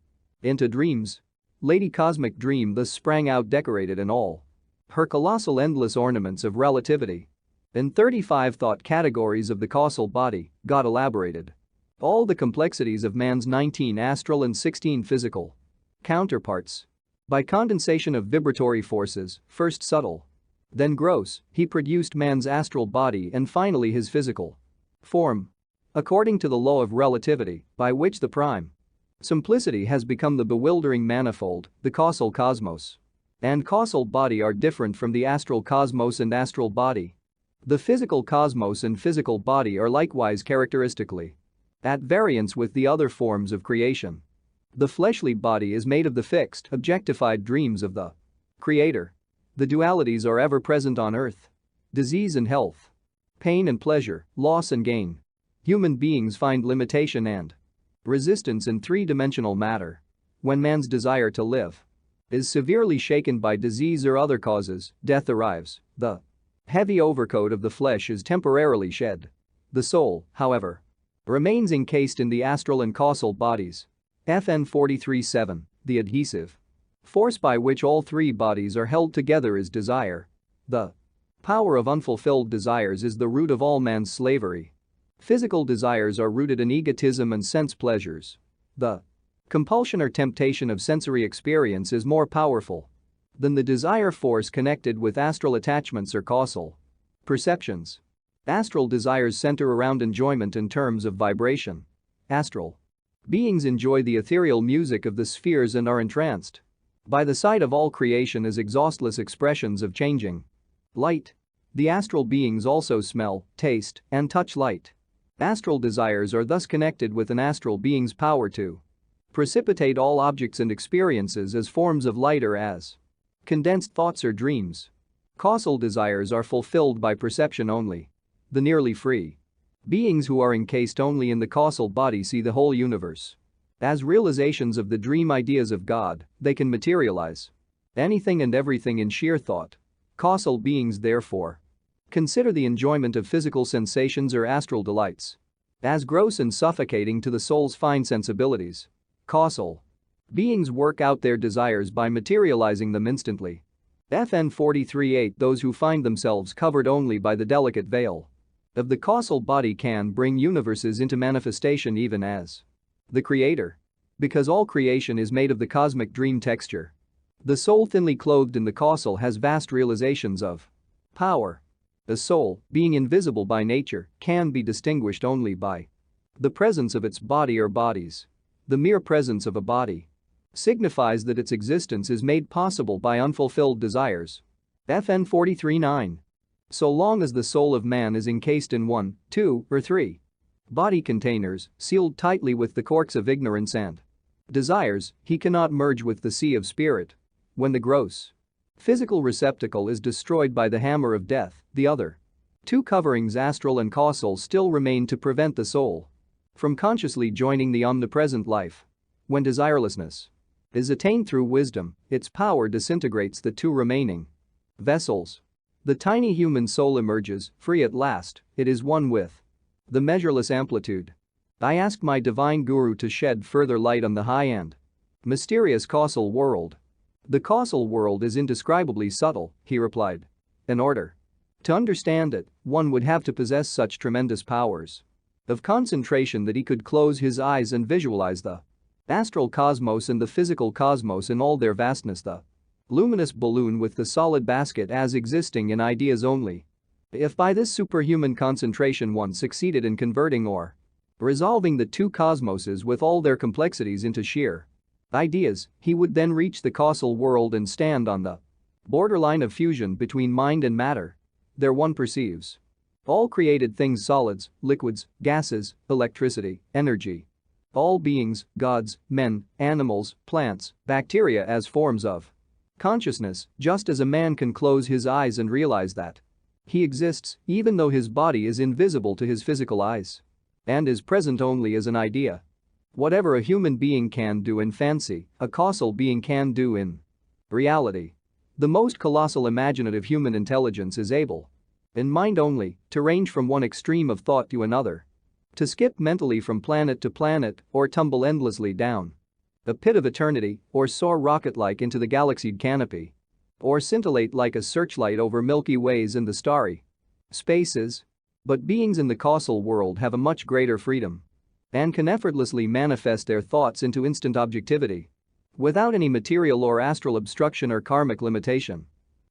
into dreams. Lady Cosmic Dream thus sprang out decorated in all her colossal endless ornaments of relativity. In 35 thought categories of the causal body, God elaborated all the complexities of man's 19 astral and 16 physical counterparts. By condensation of vibratory forces, first subtle, then gross, he produced man's astral body and finally his physical form. According to the law of relativity, by which the prime simplicity has become the bewildering manifold, the causal cosmos and causal body are different from the astral cosmos and astral body. The physical cosmos and physical body are likewise characteristically at variance with the other forms of creation. The fleshly body is made of the fixed, objectified dreams of the Creator. The dualities are ever present on earth. Disease and health, pain and pleasure, loss and gain. Human beings find limitation and resistance in three-dimensional matter. When man's desire to live is severely shaken by disease or other causes, death arrives. The heavy overcoat of the flesh is temporarily shed. The soul, however, remains encased in the astral and causal bodies. FN 43:7, the adhesive force by which all three bodies are held together is desire. The power of unfulfilled desires is the root of all man's slavery. Physical desires are rooted in egotism and sense pleasures. The compulsion or temptation of sensory experience is more powerful than the desire force connected with astral attachments or causal perceptions. Astral desires center around enjoyment in terms of vibration. Astral beings enjoy the ethereal music of the spheres and are entranced by the sight of all creation as exhaustless expressions of changing light. The astral beings also smell, taste, and touch light. Astral desires are thus connected with an astral being's power to precipitate all objects and experiences as forms of light or as condensed thoughts or dreams. Causal desires are fulfilled by perception only. The nearly free beings who are encased only in the causal body see the whole universe as realizations of the dream ideas of God. They can materialize anything and everything in sheer thought. Causal beings, therefore, consider the enjoyment of physical sensations or astral delights as gross and suffocating to the soul's fine sensibilities. Causal beings work out their desires by materializing them instantly. FN 43:8 Those who find themselves covered only by the delicate veil of the causal body can bring universes into manifestation even as the Creator. Because all creation is made of the cosmic dream texture. The soul thinly clothed in the causal has vast realizations of power. A soul, being invisible by nature, can be distinguished only by the presence of its body or bodies. The mere presence of a body signifies that its existence is made possible by unfulfilled desires. FN 43:9. So long as the soul of man is encased in 1, 2, or 3 body containers, sealed tightly with the corks of ignorance and desires, he cannot merge with the sea of spirit. When the gross physical receptacle is destroyed by the hammer of death, the other two coverings, astral and causal, still remain to prevent the soul from consciously joining the omnipresent life. When desirelessness is attained through wisdom, its power disintegrates the two remaining vessels. The tiny human soul emerges, free at last. It is one with the measureless amplitude. I ask my divine guru to shed further light on the high and mysterious causal world. The causal world is indescribably subtle, he replied. In order to understand it, one would have to possess such tremendous powers of concentration that he could close his eyes and visualize the astral cosmos and the physical cosmos in all their vastness, the luminous balloon with the solid basket as existing in ideas only. If by this superhuman concentration one succeeded in converting or resolving the two cosmoses with all their complexities into sheer ideas, he would then reach the causal world and stand on the borderline of fusion between mind and matter. There one perceives all created things, solids, liquids, gases, electricity, energy. All beings, gods, men, animals, plants, bacteria as forms of Consciousness, just as a man can close his eyes and realize that he exists even though his body is invisible to his physical eyes and is present only as an idea. Whatever a human being can do in fancy, a causal being can do in reality. The most colossal imaginative human intelligence is able, in mind only, to range from one extreme of thought to another. To skip mentally from planet to planet or tumble endlessly down a pit of eternity or soar rocket-like into the galaxied canopy or scintillate like a searchlight over Milky Ways in the starry spaces. But beings in the causal world have a much greater freedom and can effortlessly manifest their thoughts into instant objectivity without any material or astral obstruction or karmic limitation.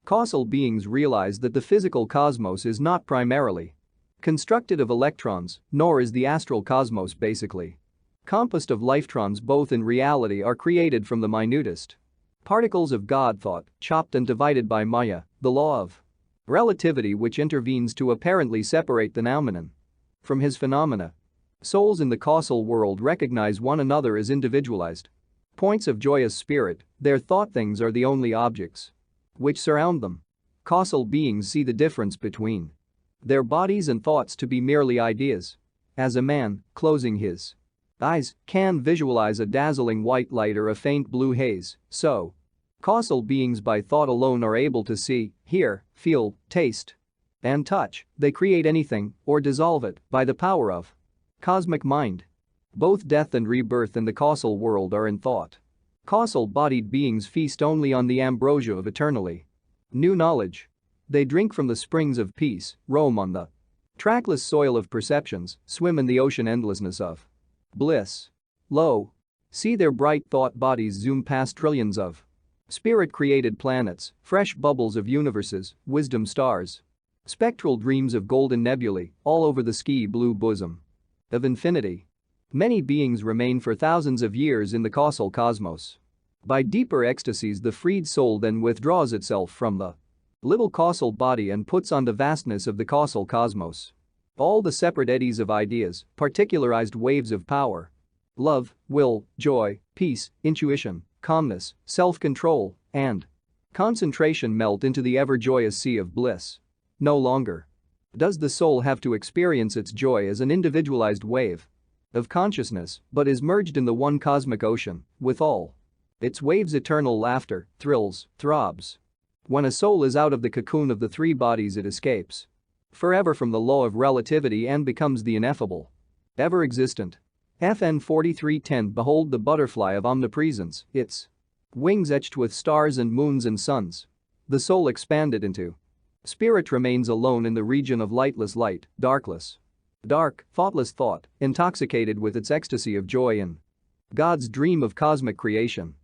Causal beings realize that the physical cosmos is not primarily constructed of electrons, nor is the astral cosmos basically composed of lifetrons. Both in reality are created from the minutest particles of God thought, chopped and divided by Maya, the law of relativity which intervenes to apparently separate the noumenon from his phenomena. Souls in the causal world recognize one another as individualized points of joyous spirit. Their thought things are the only objects which surround them. Causal beings see the difference between their bodies and thoughts to be merely ideas. As a man, closing his eyes, can visualize a dazzling white light or a faint blue haze, so causal beings by thought alone are able to see, hear, feel, taste, and touch. They create anything or dissolve it by the power of cosmic mind. Both death and rebirth in the causal world are in thought. Causal-bodied beings feast only on the ambrosia of eternally new knowledge. They drink from the springs of peace, roam on the trackless soil of perceptions, swim in the ocean endlessness of bliss. Lo! See their bright thought bodies zoom past trillions of spirit-created planets, fresh bubbles of universes, wisdom stars, spectral dreams of golden nebulae, all over the sky-blue bosom of infinity. Many beings remain for thousands of years in the causal cosmos. By deeper ecstasies, the freed soul then withdraws itself from the little causal body and puts on the vastness of the causal cosmos all the separate eddies of ideas, particularized waves of power, love, will, joy, peace, intuition, calmness, self-control, and concentration melt into the ever-joyous sea of bliss. No longer does the soul have to experience its joy as an individualized wave of consciousness, but is merged in the one cosmic ocean, with all its waves' eternal laughter, thrills, throbs. When a soul is out of the cocoon of the three bodies, it escapes forever from the law of relativity and becomes the ineffable, ever-existent. FN 4310. Behold the butterfly of omnipresence, its wings etched with stars and moons and suns. The soul expanded into spirit remains alone in the region of lightless light, darkless dark, thoughtless thought, intoxicated with its ecstasy of joy in God's dream of cosmic creation.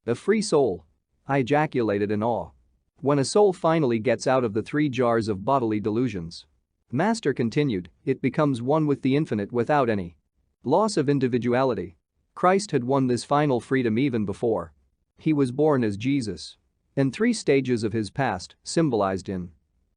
A free soul. I ejaculated in awe. When a soul finally gets out of the three jars of bodily delusions, Master continued, it becomes one with the infinite without any loss of individuality. Christ had won this final freedom even before he was born as Jesus. In 3 stages of his past, symbolized in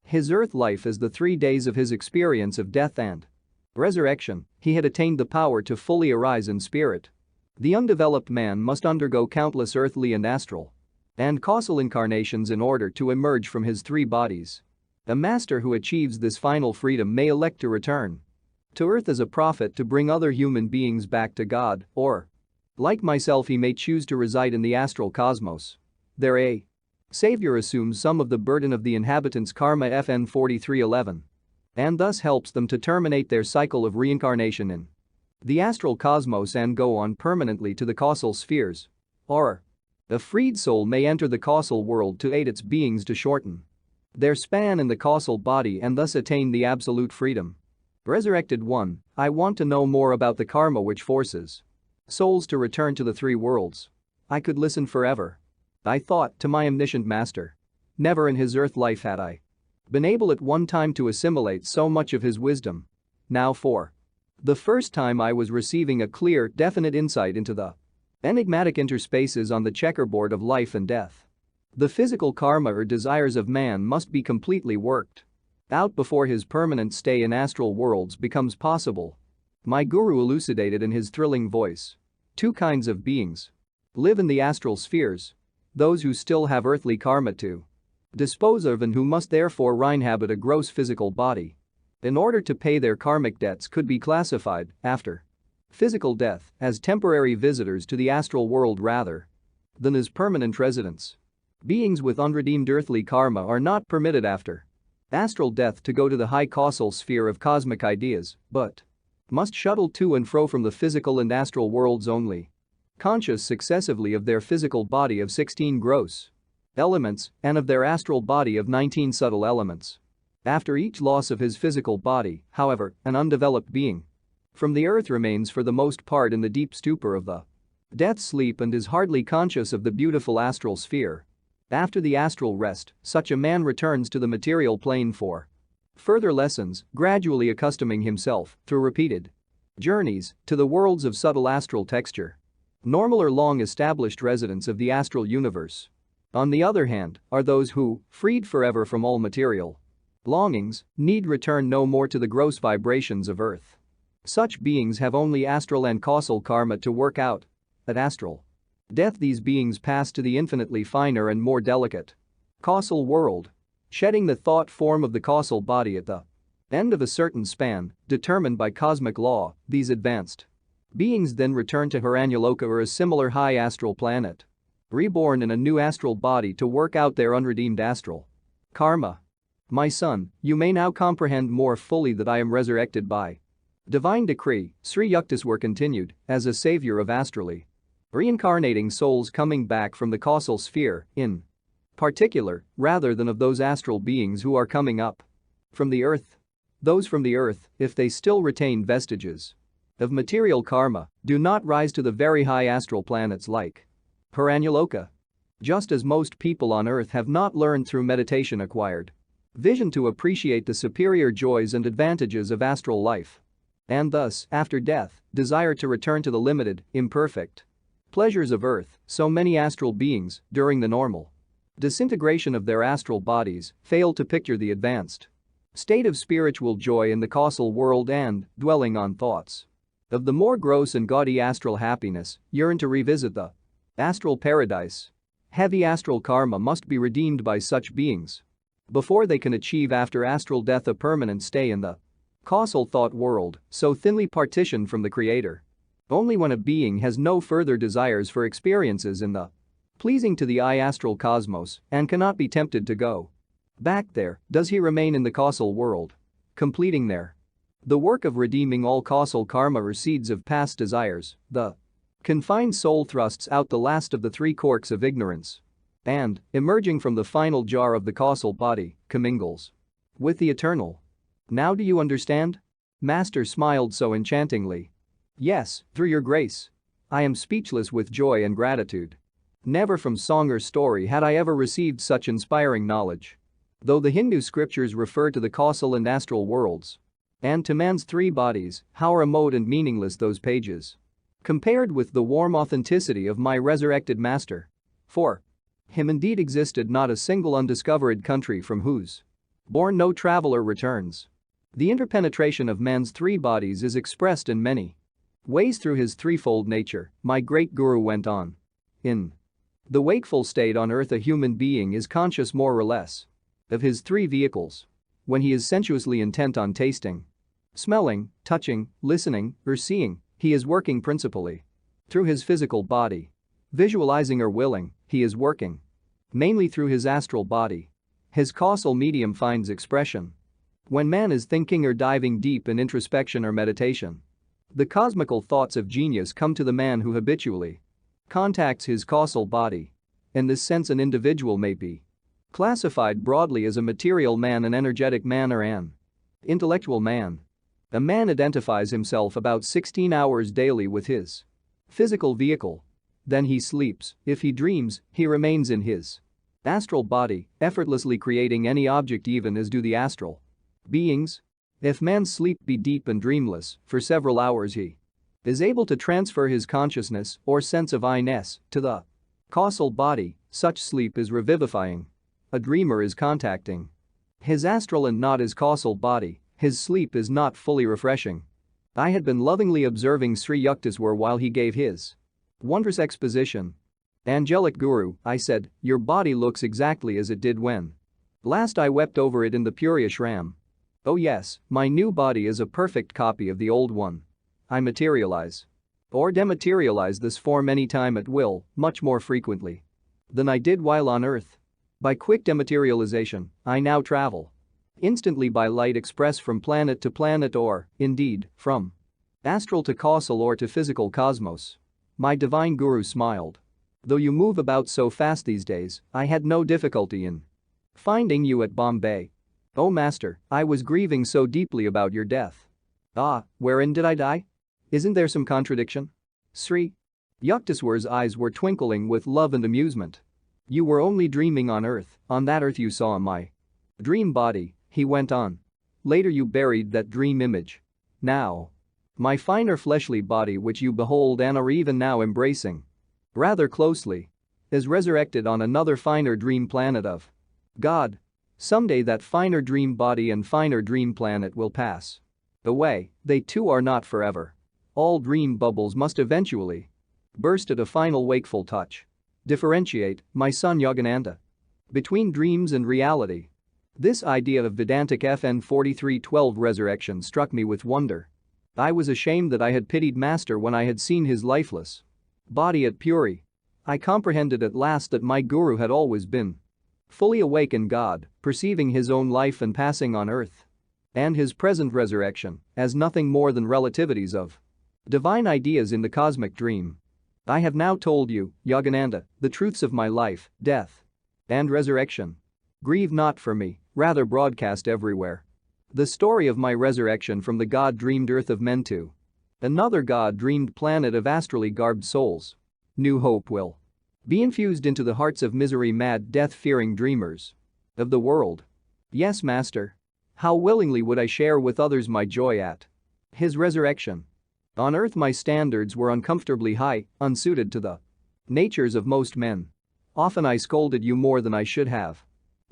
his earth life as the 3 days of his experience of death and resurrection, he had attained the power to fully arise in spirit. The undeveloped man must undergo countless earthly and astral and causal incarnations in order to emerge from his 3 bodies. A master who achieves this final freedom may elect to return to earth as a prophet to bring other human beings back to God, or, like myself, he may choose to reside in the astral cosmos. There a savior assumes some of the burden of the inhabitants' karma FN 4311 and thus helps them to terminate their cycle of reincarnation in the astral cosmos and go on permanently to the causal spheres. Or, a freed soul may enter the causal world to aid its beings to shorten their span in the causal body and thus attain the absolute freedom. Resurrected one, I want to know more about the karma which forces souls to return to the 3 worlds. I could listen forever. I thought to my omniscient master. Never in his earth life had I been able at one time to assimilate so much of his wisdom. Now for the first time I was receiving a clear, definite insight into the enigmatic interspaces on the checkerboard of life and death. The physical karma or desires of man must be completely worked out before his permanent stay in astral worlds becomes possible. My guru elucidated in his thrilling voice. 2 kinds of beings live in the astral spheres. those who still have earthly karma to dispose of and who must therefore inhabit a gross physical body in order to pay their karmic debts could be classified, after physical death, as temporary visitors to the astral world rather than as permanent residents. Beings with unredeemed earthly karma are not permitted after astral death to go to the high causal sphere of cosmic ideas, but must shuttle to and fro from the physical and astral worlds only, conscious successively of their physical body of 16 gross elements and of their astral body of 19 subtle elements. After each loss of his physical body, however, an undeveloped being from the earth remains for the most part in the deep stupor of the death sleep and is hardly conscious of the beautiful astral sphere. After the astral rest, such a man returns to the material plane for further lessons, gradually accustoming himself, through repeated journeys, to the worlds of subtle astral texture. Normal or long-established residents of the astral universe, on the other hand, are those who, freed forever from all material longings, need return no more to the gross vibrations of earth. Such beings have only astral and causal karma to work out. At astral death these beings pass to the infinitely finer and more delicate causal world, shedding the thought form of the causal body at the end of a certain span, determined by cosmic law. These advanced beings then return to Hiranyaloka or a similar high astral planet, reborn in a new astral body to work out their unredeemed astral karma. My son, you may now comprehend more fully that I am resurrected by divine decree, Sri Yukteswar continued, as a savior of astrally reincarnating souls coming back from the causal sphere, in particular, rather than of those astral beings who are coming up from the earth. Those from the earth, if they still retain vestiges of material karma, do not rise to the very high astral planets like Hiranyaloka. Just as most people on earth have not learned through meditation acquired vision to appreciate the superior joys and advantages of astral life, and thus, after death, desire to return to the limited, imperfect pleasures of earth, so many astral beings, during the normal disintegration of their astral bodies, fail to picture the advanced state of spiritual joy in the causal world and, dwelling on thoughts of the more gross and gaudy astral happiness, yearn to revisit the astral paradise. Heavy astral karma must be redeemed by such beings before they can achieve after astral death a permanent stay in the causal thought world, so thinly partitioned from the Creator. Only when a being has no further desires for experiences in the pleasing to the eye astral cosmos and cannot be tempted to go back there does he remain in the causal world, completing there the work of redeeming all causal karma or seeds of past desires. The confined soul thrusts out the last of the three corks of ignorance and, emerging from the final jar of the causal body, commingles with the eternal. Now do you understand? Master smiled so enchantingly. Yes, through your grace. I am speechless with joy and gratitude. Never from song or story had I ever received such inspiring knowledge. Though the Hindu scriptures refer to the causal and astral worlds and to man's three bodies, how remote and meaningless those pages compared with the warm authenticity of my resurrected master. For him indeed existed not a single undiscovered country from whose bourne no traveler returns. The interpenetration of man's three bodies is expressed in many ways through his threefold nature, my great guru went on. In the wakeful state on earth, a human being is conscious more or less of his three vehicles. When he is sensuously intent on tasting, smelling, touching, listening, or seeing, he is working principally through his physical body. Visualizing or willing, he is working mainly through his astral body. His causal medium finds expression when man is thinking or diving deep in introspection or meditation. The cosmical thoughts of genius come to the man who habitually contacts his causal body. In this sense, an individual may be classified broadly as a material man, an energetic man, or an intellectual man. A man identifies himself about 16 hours daily with his physical vehicle. Then he sleeps. If he dreams, he remains in his astral body, effortlessly creating any object even as do the astral beings. If man's sleep be deep and dreamless, for several hours he is able to transfer his consciousness or sense of I-ness to the causal body. Such sleep is revivifying. A dreamer is contacting his astral and not his causal body. His sleep is not fully refreshing. I had been lovingly observing Sri Yukteswar while he gave his wondrous exposition. Angelic Guru, I said, your body looks exactly as it did when last I wept over it in the Purya Shram. Oh yes, my new body is a perfect copy of the old one. I materialize or dematerialize this form anytime at will, much more frequently than I did while on earth. By quick dematerialization, I now travel instantly by light express from planet to planet or, indeed, from astral to causal or to physical cosmos. My divine guru smiled. Though you move about so fast these days, I had no difficulty in finding you at Bombay. Oh master, I was grieving so deeply about your death. Ah, wherein did I die? Isn't there some contradiction? Sri Yukteswar's eyes were twinkling with love and amusement. You were only dreaming on that earth you saw my dream body, he went on. Later you buried that dream image. Now, my finer fleshly body which you behold and are even now embracing rather closely is resurrected on another finer dream planet of God. Someday that finer dream body and finer dream planet will pass away, they too are not forever. All dream bubbles must eventually burst at a final wakeful touch. Differentiate, my son Yogananda, between dreams and reality. This idea of Vedantic FN 4312 resurrection struck me with wonder. I was ashamed that I had pitied Master when I had seen his lifeless body at Puri. I comprehended at last that my guru had always been fully awake in God, perceiving his own life and passing on earth and his present resurrection as nothing more than relativities of divine ideas in the cosmic dream. I have now told you, Yogananda, the truths of my life, death, and resurrection. Grieve not for me, rather broadcast everywhere the story of my resurrection from the God-dreamed earth of men to another God-dreamed planet of astrally garbed souls. New hope will be infused into the hearts of misery-mad death-fearing dreamers of the world. Yes, Master. How willingly would I share with others my joy at his resurrection. On earth my standards were uncomfortably high, unsuited to the natures of most men. Often I scolded you more than I should have.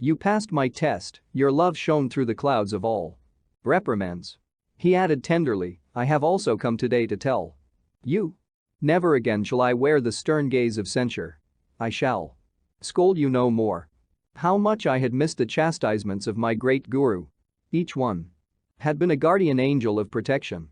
You passed my test, your love shone through the clouds of all reprimands. He added tenderly, I have also come today to tell you. Never again shall I wear the stern gaze of censure. I shall scold you no more. How much I had missed the chastisements of my great guru. Each one had been a guardian angel of protection.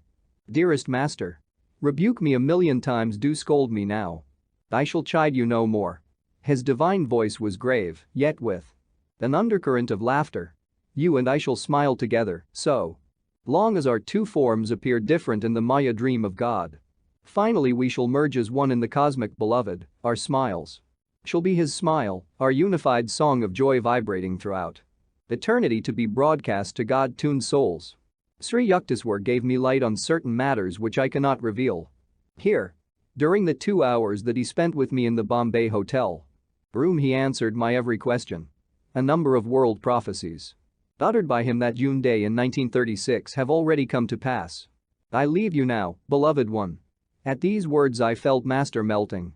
Dearest Master, rebuke me a million times, do scold me now. I shall chide you no more. His divine voice was grave, yet with an undercurrent of laughter. You and I shall smile together, so long as our two forms appear different in the Maya dream of God. Finally we shall merge as one in the cosmic beloved, our smiles shall be his smile, our unified song of joy vibrating throughout eternity to be broadcast to God-tuned souls. Sri Yukteswar gave me light on certain matters which I cannot reveal here. During the 2 hours that he spent with me in the Bombay hotel room he answered my every question. A number of world prophecies uttered by him that June day in 1936 have already come to pass. I leave you now, beloved one. At these words I felt Master melting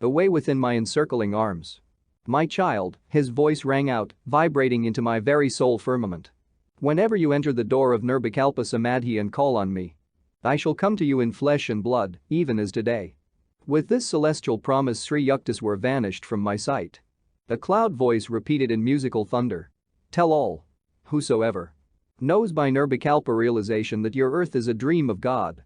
away within my encircling arms. My child, his voice rang out, vibrating into my very soul firmament. Whenever you enter the door of Nirvikalpa Samadhi and call on me, I shall come to you in flesh and blood, even as today. With this celestial promise Sri Yukteswar vanished from my sight. A cloud voice repeated in musical thunder. Tell all. Whosoever knows by Nirvikalpa realization that your earth is a dream of God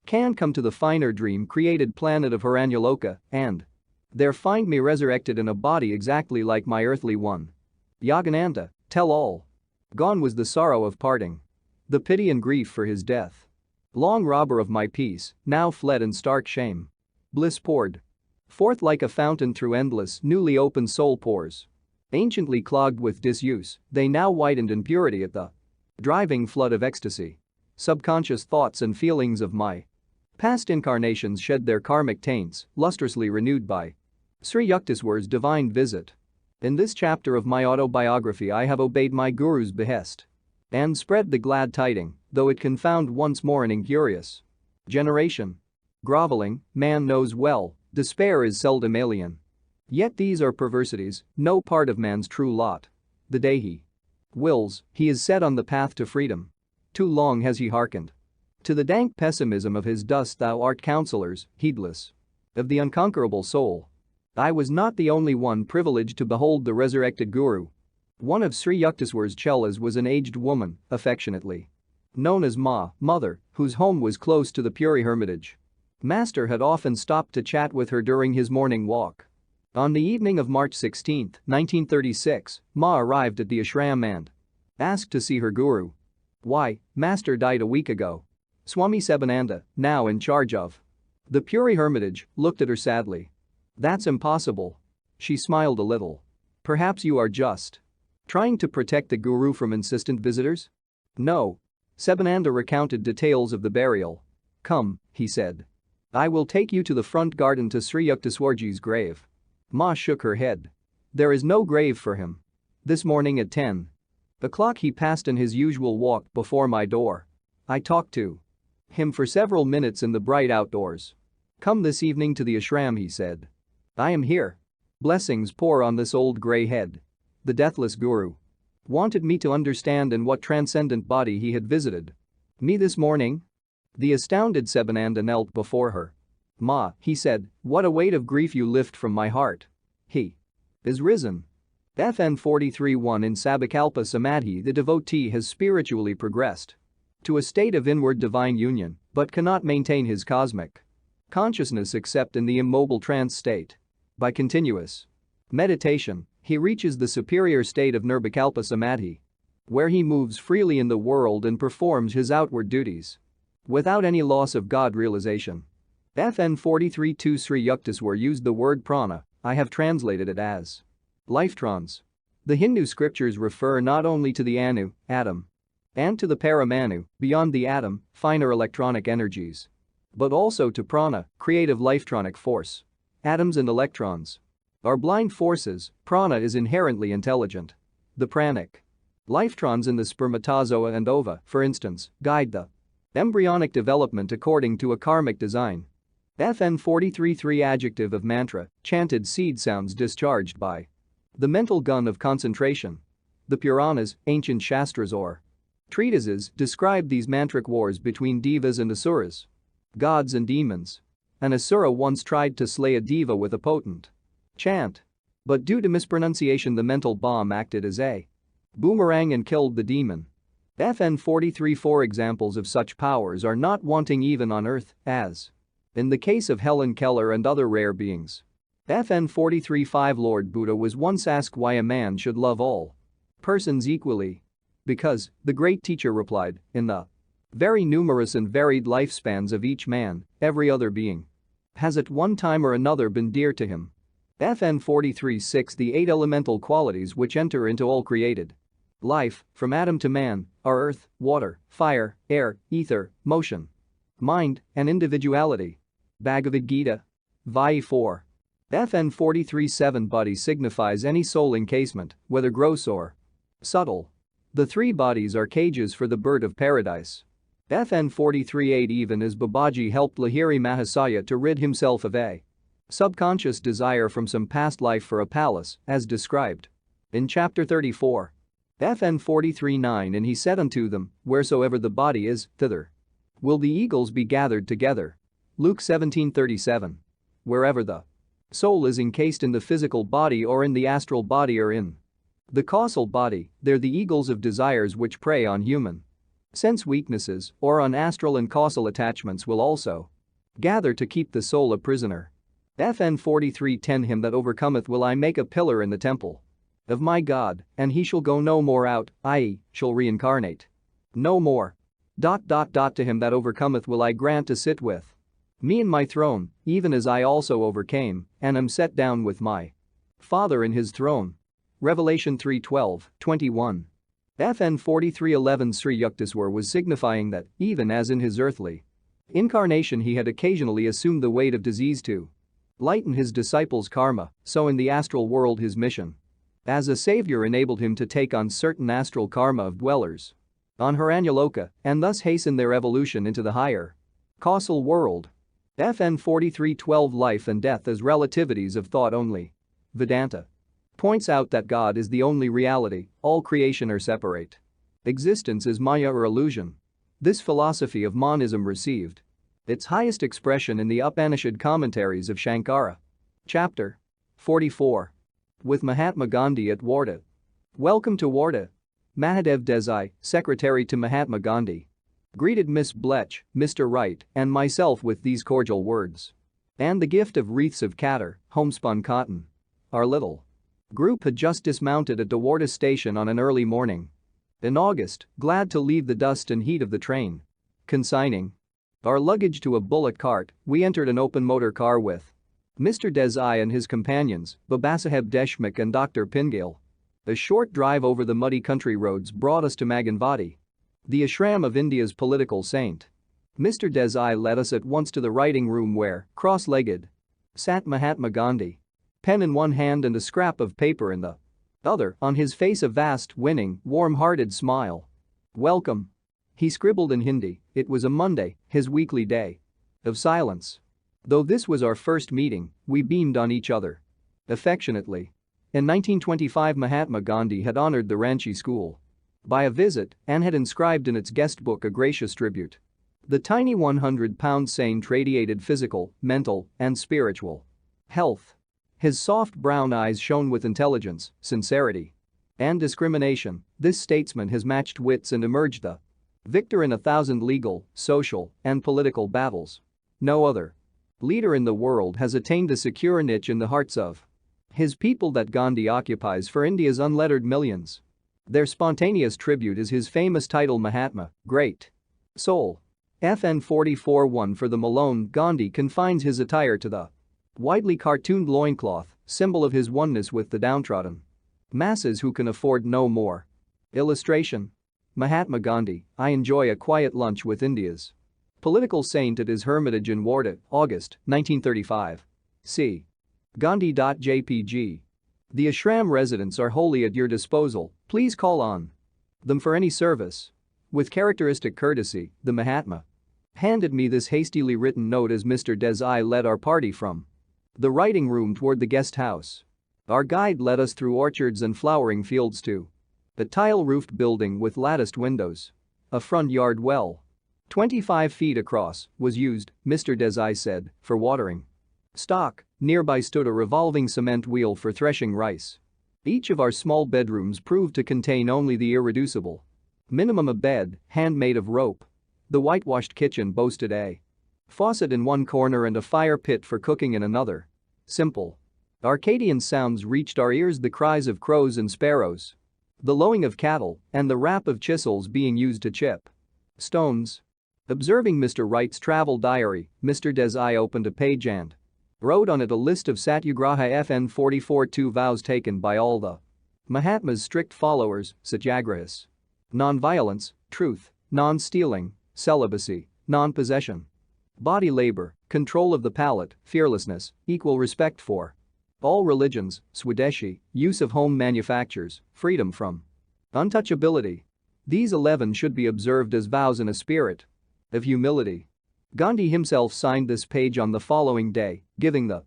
can come to the finer dream-created planet of Hiranyaloka and there find me resurrected in a body exactly like my earthly one. Yogananda, tell all. Gone was the sorrow of parting, the pity and grief for his death. Long robber of my peace, now fled in stark shame. Bliss poured forth like a fountain through endless, newly opened soul pores. Anciently clogged with disuse, they now widened in purity at the driving flood of ecstasy. Subconscious thoughts and feelings of my past incarnations shed their karmic taints, lustrously renewed by Sri Yukteswar's divine visit. In this chapter of my autobiography I have obeyed my guru's behest and spread the glad tiding, though it confound once more an incurious generation. Groveling, man knows well, despair is seldom alien. Yet these are perversities, no part of man's true lot. The day he wills, he is set on the path to freedom. Too long has he hearkened to the dank pessimism of his dust thou art counselors, heedless of the unconquerable soul. I was not the only one privileged to behold the resurrected guru. One of Sri Yukteswar's chelas was an aged woman, affectionately known as Ma, mother, whose home was close to the Puri hermitage. Master had often stopped to chat with her during his morning walk. On the evening of March 16, 1936, Ma arrived at the ashram and asked to see her guru. Why, Master died a week ago. Swami Sivananda, now in charge of the Puri hermitage, looked at her sadly. That's impossible. She smiled a little. Perhaps you are just trying to protect the guru from insistent visitors? No. Sivananda recounted details of the burial. Come, he said. I will take you to the front garden to Sri Yukteswarji's grave. Ma shook her head. There is no grave for him. This morning at 10:00 he passed in his usual walk before my door. I talked to him for several minutes in the bright outdoors. Come this evening to the ashram, he said. I am here. Blessings pour on this old grey head. The deathless guru wanted me to understand in what transcendent body he had visited me this morning. The astounded Sivananda knelt before her. Ma, he said, what a weight of grief you lift from my heart. He is risen. FN 43:1 In Sabakalpa Samadhi, the devotee has spiritually progressed to a state of inward divine union but cannot maintain his cosmic consciousness except in the immobile trance state. By continuous meditation, he reaches the superior state of Nirvikalpa Samadhi, where he moves freely in the world and performs his outward duties without any loss of God realization. FN 43:2 Sri Yukteswar used the word prana, I have translated it as lifetrons. The Hindu scriptures refer not only to the anu, atom, and to the paramanu, beyond the atom, finer electronic energies, but also to prana, creative lifetronic force. Atoms and electrons are blind forces, prana is inherently intelligent. The pranic lifetrons in the spermatozoa and ova, for instance, guide the embryonic development according to a karmic design. FN 43:3 Adjective of mantra, chanted seed sounds discharged by the mental gun of concentration. The Puranas, ancient shastras or treatises, describe these mantric wars between devas and asuras, gods and demons. An asura once tried to slay a deva with a potent chant. But due to mispronunciation, the mental bomb acted as a boomerang and killed the demon. FN 43:4 Examples of such powers are not wanting even on earth, as in the case of Helen Keller and other rare beings. FN 43:5 Lord Buddha was once asked why a man should love all persons equally. Because, the great teacher replied, in the very numerous and varied lifespans of each man, every other being has at one time or another been dear to him. FN 43:6 The 8 elemental qualities which enter into all created life, from atom to man, are earth, water, fire, air, ether, motion, mind, and individuality. Bhagavad Gita. Vi 4. FN 43:7 Body signifies any soul encasement, whether gross or subtle. The 3 bodies are cages for the bird of paradise. FN 43:8 Even as Babaji helped Lahiri Mahasaya to rid himself of a subconscious desire from some past life for a palace, as described in chapter 34. FN 43:9 And he said unto them, wheresoever the body is, thither will the eagles be gathered together. Luke 17:37. Wherever the soul is encased in the physical body or in the astral body or in the causal body, they're the eagles of desires which prey on human sense weaknesses or on astral and causal attachments will also gather to keep the soul a prisoner. FN 43:10 Him that overcometh will I make a pillar in the temple of my God, and he shall go no more out, i.e., shall reincarnate no more. To him that overcometh will I grant to sit with me in my throne, even as I also overcame and am set down with my Father in his throne. Revelation 3:12-21. FN 43:11 Sri Yukteswar was signifying that, even as in his earthly incarnation he had occasionally assumed the weight of disease to lighten his disciples' karma, so in the astral world his mission as a savior enabled him to take on certain astral karma of dwellers on Hiranyaloka and thus hasten their evolution into the higher causal world. FN 43:12 Life and death as relativities of thought only. Vedanta points out that God is the only reality, all creation are separate. Existence is maya or illusion. This philosophy of monism received its highest expression in the Upanishad commentaries of Shankara. Chapter 44. With Mahatma Gandhi at Wardha. Welcome to Wardha. Mahadev Desai, secretary to Mahatma Gandhi, greeted Miss Blech, Mr. Wright, and myself with these cordial words. And the gift of wreaths of catter, homespun cotton. Our little group had just dismounted at the Wardha station on an early morning in August, glad to leave the dust and heat of the train. Consigning our luggage to a bullock cart, we entered an open motor car with Mr. Desai and his companions, Babasaheb Deshmukh and Dr. Pingale. A short drive over the muddy country roads brought us to Maganvadi, the ashram of India's political saint. Mr. Desai led us at once to the writing room where, cross-legged, sat Mahatma Gandhi, pen in one hand and a scrap of paper in the other, on his face a vast, winning, warm-hearted smile. Welcome. He scribbled in Hindi. It was a Monday, his weekly day of silence. Though this was our first meeting, we beamed on each other affectionately. In 1925 Mahatma Gandhi had honored the Ranchi school by a visit and had inscribed in its guest book a gracious tribute. The tiny 100-pound saint radiated physical, mental, and spiritual health. His soft brown eyes shone with intelligence, sincerity, and discrimination. This statesman has matched wits and emerged the victor in 1,000 legal, social, and political battles. No other leader in the world has attained the secure niche in the hearts of his people that Gandhi occupies for India's unlettered millions. Their spontaneous tribute is his famous title Mahatma, Great Soul. FN 44-1 for the Malone. Gandhi confines his attire to the widely cartooned loincloth, symbol of his oneness with the downtrodden masses who can afford no more. Illustration. Mahatma Gandhi, I enjoy a quiet lunch with India's political saint at his hermitage in Wardha, August, 1935. C. Gandhi.jpg. The ashram residents are wholly at your disposal, please call on them for any service. With characteristic courtesy, the Mahatma handed me this hastily written note as Mr. Desai led our party from the writing room toward the guest house. Our guide led us through orchards and flowering fields to a tile-roofed building with latticed windows. A front yard well, 25 feet across, was used, Mr. Desai said, for watering stock. Nearby stood a revolving cement wheel for threshing rice. Each of our small bedrooms proved to contain only the irreducible minimum: a bed, handmade of rope. The whitewashed kitchen boasted a faucet in one corner and a fire pit for cooking in another. Simple Arcadian sounds reached our ears: the cries of crows and sparrows, the lowing of cattle, and the rap of chisels being used to chip stones. Observing Mr. Wright's travel diary, Mr. Desai opened a page and wrote on it a list of Satyagraha FN 44-2 vows taken by all the Mahatma's strict followers: satyagrahas, non-violence, truth, non-stealing, celibacy, non-possession, body labor, control of the palate, fearlessness, equal respect for all religions, Swadeshi, use of home manufactures, freedom from untouchability. These 11 should be observed as vows in a spirit of humility. Gandhi himself signed this page on the following day, giving the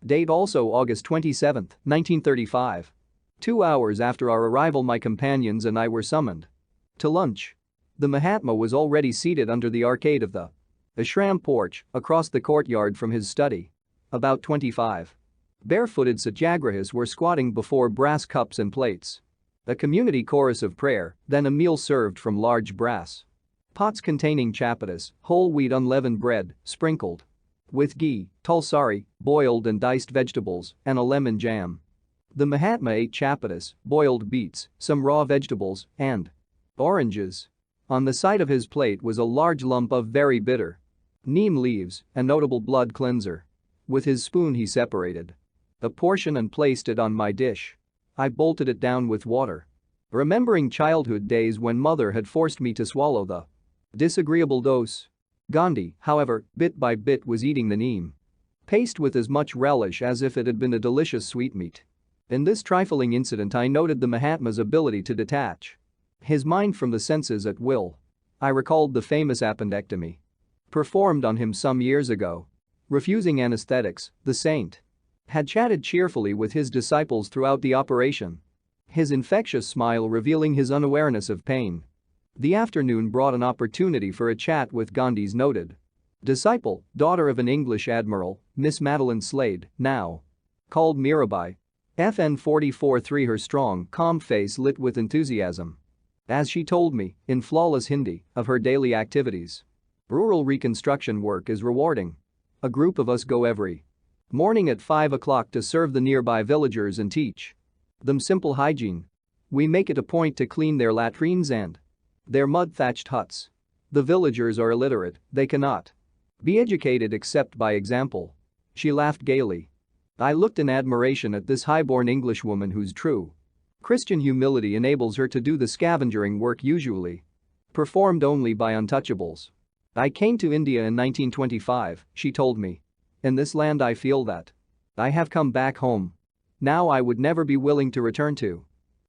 date also August 27, 1935. 2 hours after our arrival my companions and I were summoned to lunch. The Mahatma was already seated under the arcade of the ashram porch, across the courtyard from his study. About 25 barefooted satyagrahas were squatting before brass cups and plates. A community chorus of prayer, then a meal served from large brass pots containing chapatis, whole wheat unleavened bread, sprinkled with ghee, tulsari, boiled and diced vegetables, and a lemon jam. The Mahatma ate chapatis, boiled beets, some raw vegetables, and oranges. On the side of his plate was a large lump of very bitter neem leaves, a notable blood cleanser. With his spoon he separated a portion and placed it on my dish. I bolted it down with water, remembering childhood days when mother had forced me to swallow the disagreeable dose. Gandhi, however, bit by bit was eating the neem paste with as much relish as if it had been a delicious sweetmeat. In this trifling incident I noted the Mahatma's ability to detach his mind from the senses at will. I recalled the famous appendectomy performed on him some years ago. Refusing anesthetics, the saint had chatted cheerfully with his disciples throughout the operation, his infectious smile revealing his unawareness of pain. The afternoon brought an opportunity for a chat with Gandhi's noted disciple, daughter of an English admiral, Miss Madeline Slade, now called Mirabai. FN 44-3, her strong, calm face lit with enthusiasm. As she told me, in flawless Hindi, of her daily activities. Rural reconstruction work is rewarding. A group of us go every morning at 5 o'clock to serve the nearby villagers and teach them simple hygiene. We make it a point to clean their latrines and their mud-thatched huts. The villagers are illiterate, they cannot be educated except by example. She laughed gaily. I looked in admiration at this high-born Englishwoman whose true Christian humility enables her to do the scavengering work usually performed only by untouchables. I came to India in 1925, she told me. In this land I feel that I have come back home. Now I would never be willing to return to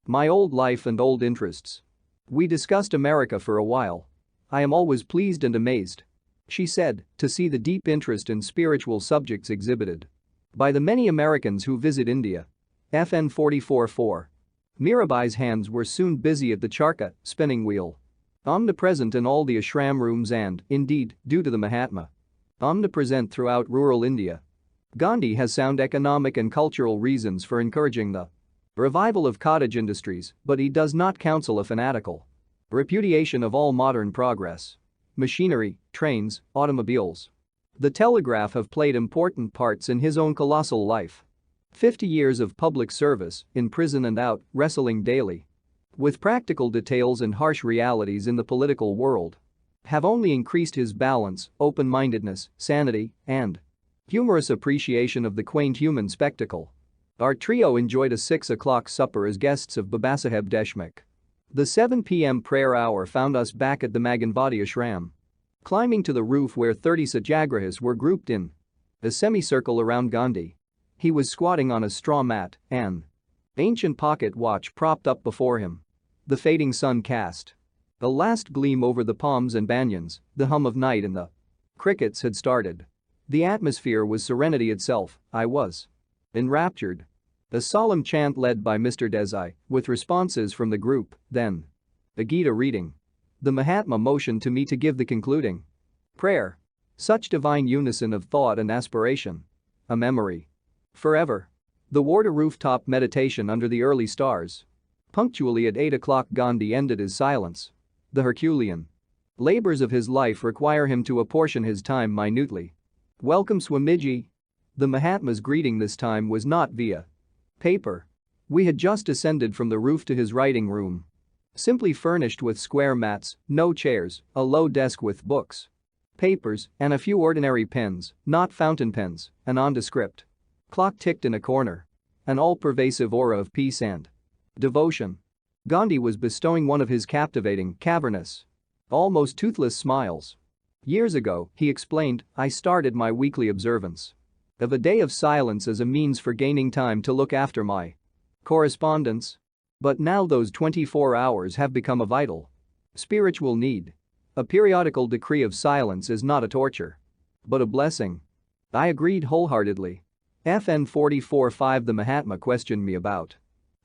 my old life and old interests. We discussed America for a while. I am always pleased and amazed, she said, to see the deep interest in spiritual subjects exhibited by the many Americans who visit India. FN 44-4. Mirabai's hands were soon busy at the charkha, spinning wheel. Omnipresent in all the ashram rooms and, indeed, due to the Mahatma, omnipresent throughout rural India. Gandhi has sound economic and cultural reasons for encouraging the revival of cottage industries, but he does not counsel a fanatical repudiation of all modern progress. Machinery, trains, automobiles. The telegraph have played important parts in his own colossal life. 50 years of public service, in prison and out, wrestling daily with practical details and harsh realities in the political world, have only increased his balance, open-mindedness, sanity, and humorous appreciation of the quaint human spectacle. Our trio enjoyed a 6 o'clock supper as guests of Babasaheb Deshmukh. The 7 p.m. prayer hour found us back at the Maganvadi ashram. Climbing to the roof where 30 satyagrahis were grouped in a semicircle around Gandhi. He was squatting on a straw mat, an ancient pocket watch propped up before him. The fading sun cast a last gleam over the palms and banyans, the hum of night and the crickets had started. The atmosphere was serenity itself. I was enraptured. A solemn chant led by Mr. Desai, with responses from the group, then a Gita reading. The Mahatma motioned to me to give the concluding prayer. Such divine unison of thought and aspiration. A memory forever. The Warda rooftop meditation under the early stars. Punctually at 8 o'clock Gandhi ended his silence. The Herculean labors of his life require him to apportion his time minutely. Welcome Swamiji. The Mahatma's greeting this time was not via paper. We had just ascended from the roof to his writing room. Simply furnished with square mats, no chairs, a low desk with books, papers, and a few ordinary pens, not fountain pens, a nondescript clock ticked in a corner. An all-pervasive aura of peace and devotion. Gandhi was bestowing one of his captivating, cavernous, almost toothless smiles. Years ago, he explained, I started my weekly observance of a day of silence as a means for gaining time to look after my correspondence. But now those 24 hours have become a vital spiritual need. A periodical decree of silence is not a torture, but a blessing. I agreed wholeheartedly. FN 44-5. The Mahatma questioned me about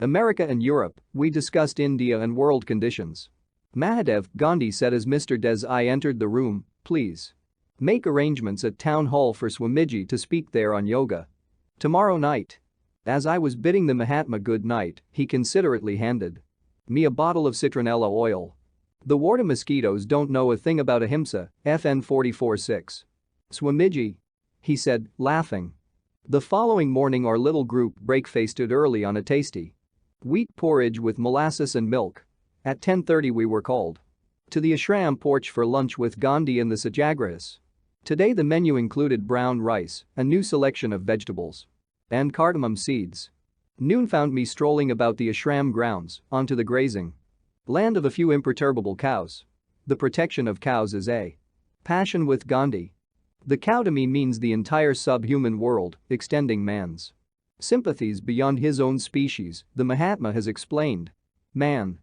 America and Europe. We discussed India and world conditions. Mahadev, Gandhi said as Mr. Desai entered the room, please make arrangements at town hall for Swamiji to speak there on yoga tomorrow night. As I was bidding the Mahatma good night, he considerately handed me a bottle of citronella oil. The Warda mosquitoes don't know a thing about ahimsa. FN 44-6. Swamiji, he said, laughing. The following morning our little group breakfasted early on a tasty wheat porridge with molasses and milk. At 10:30 we were called to the ashram porch for lunch with Gandhi and the Satyagrahis. Today the menu included brown rice, a new selection of vegetables, and cardamom seeds. Noon found me strolling about the ashram grounds, onto the grazing land of a few imperturbable cows. The protection of cows is a passion with Gandhi. The cow to me means the entire subhuman world, extending man's sympathies beyond his own species, the Mahatma has explained. Man,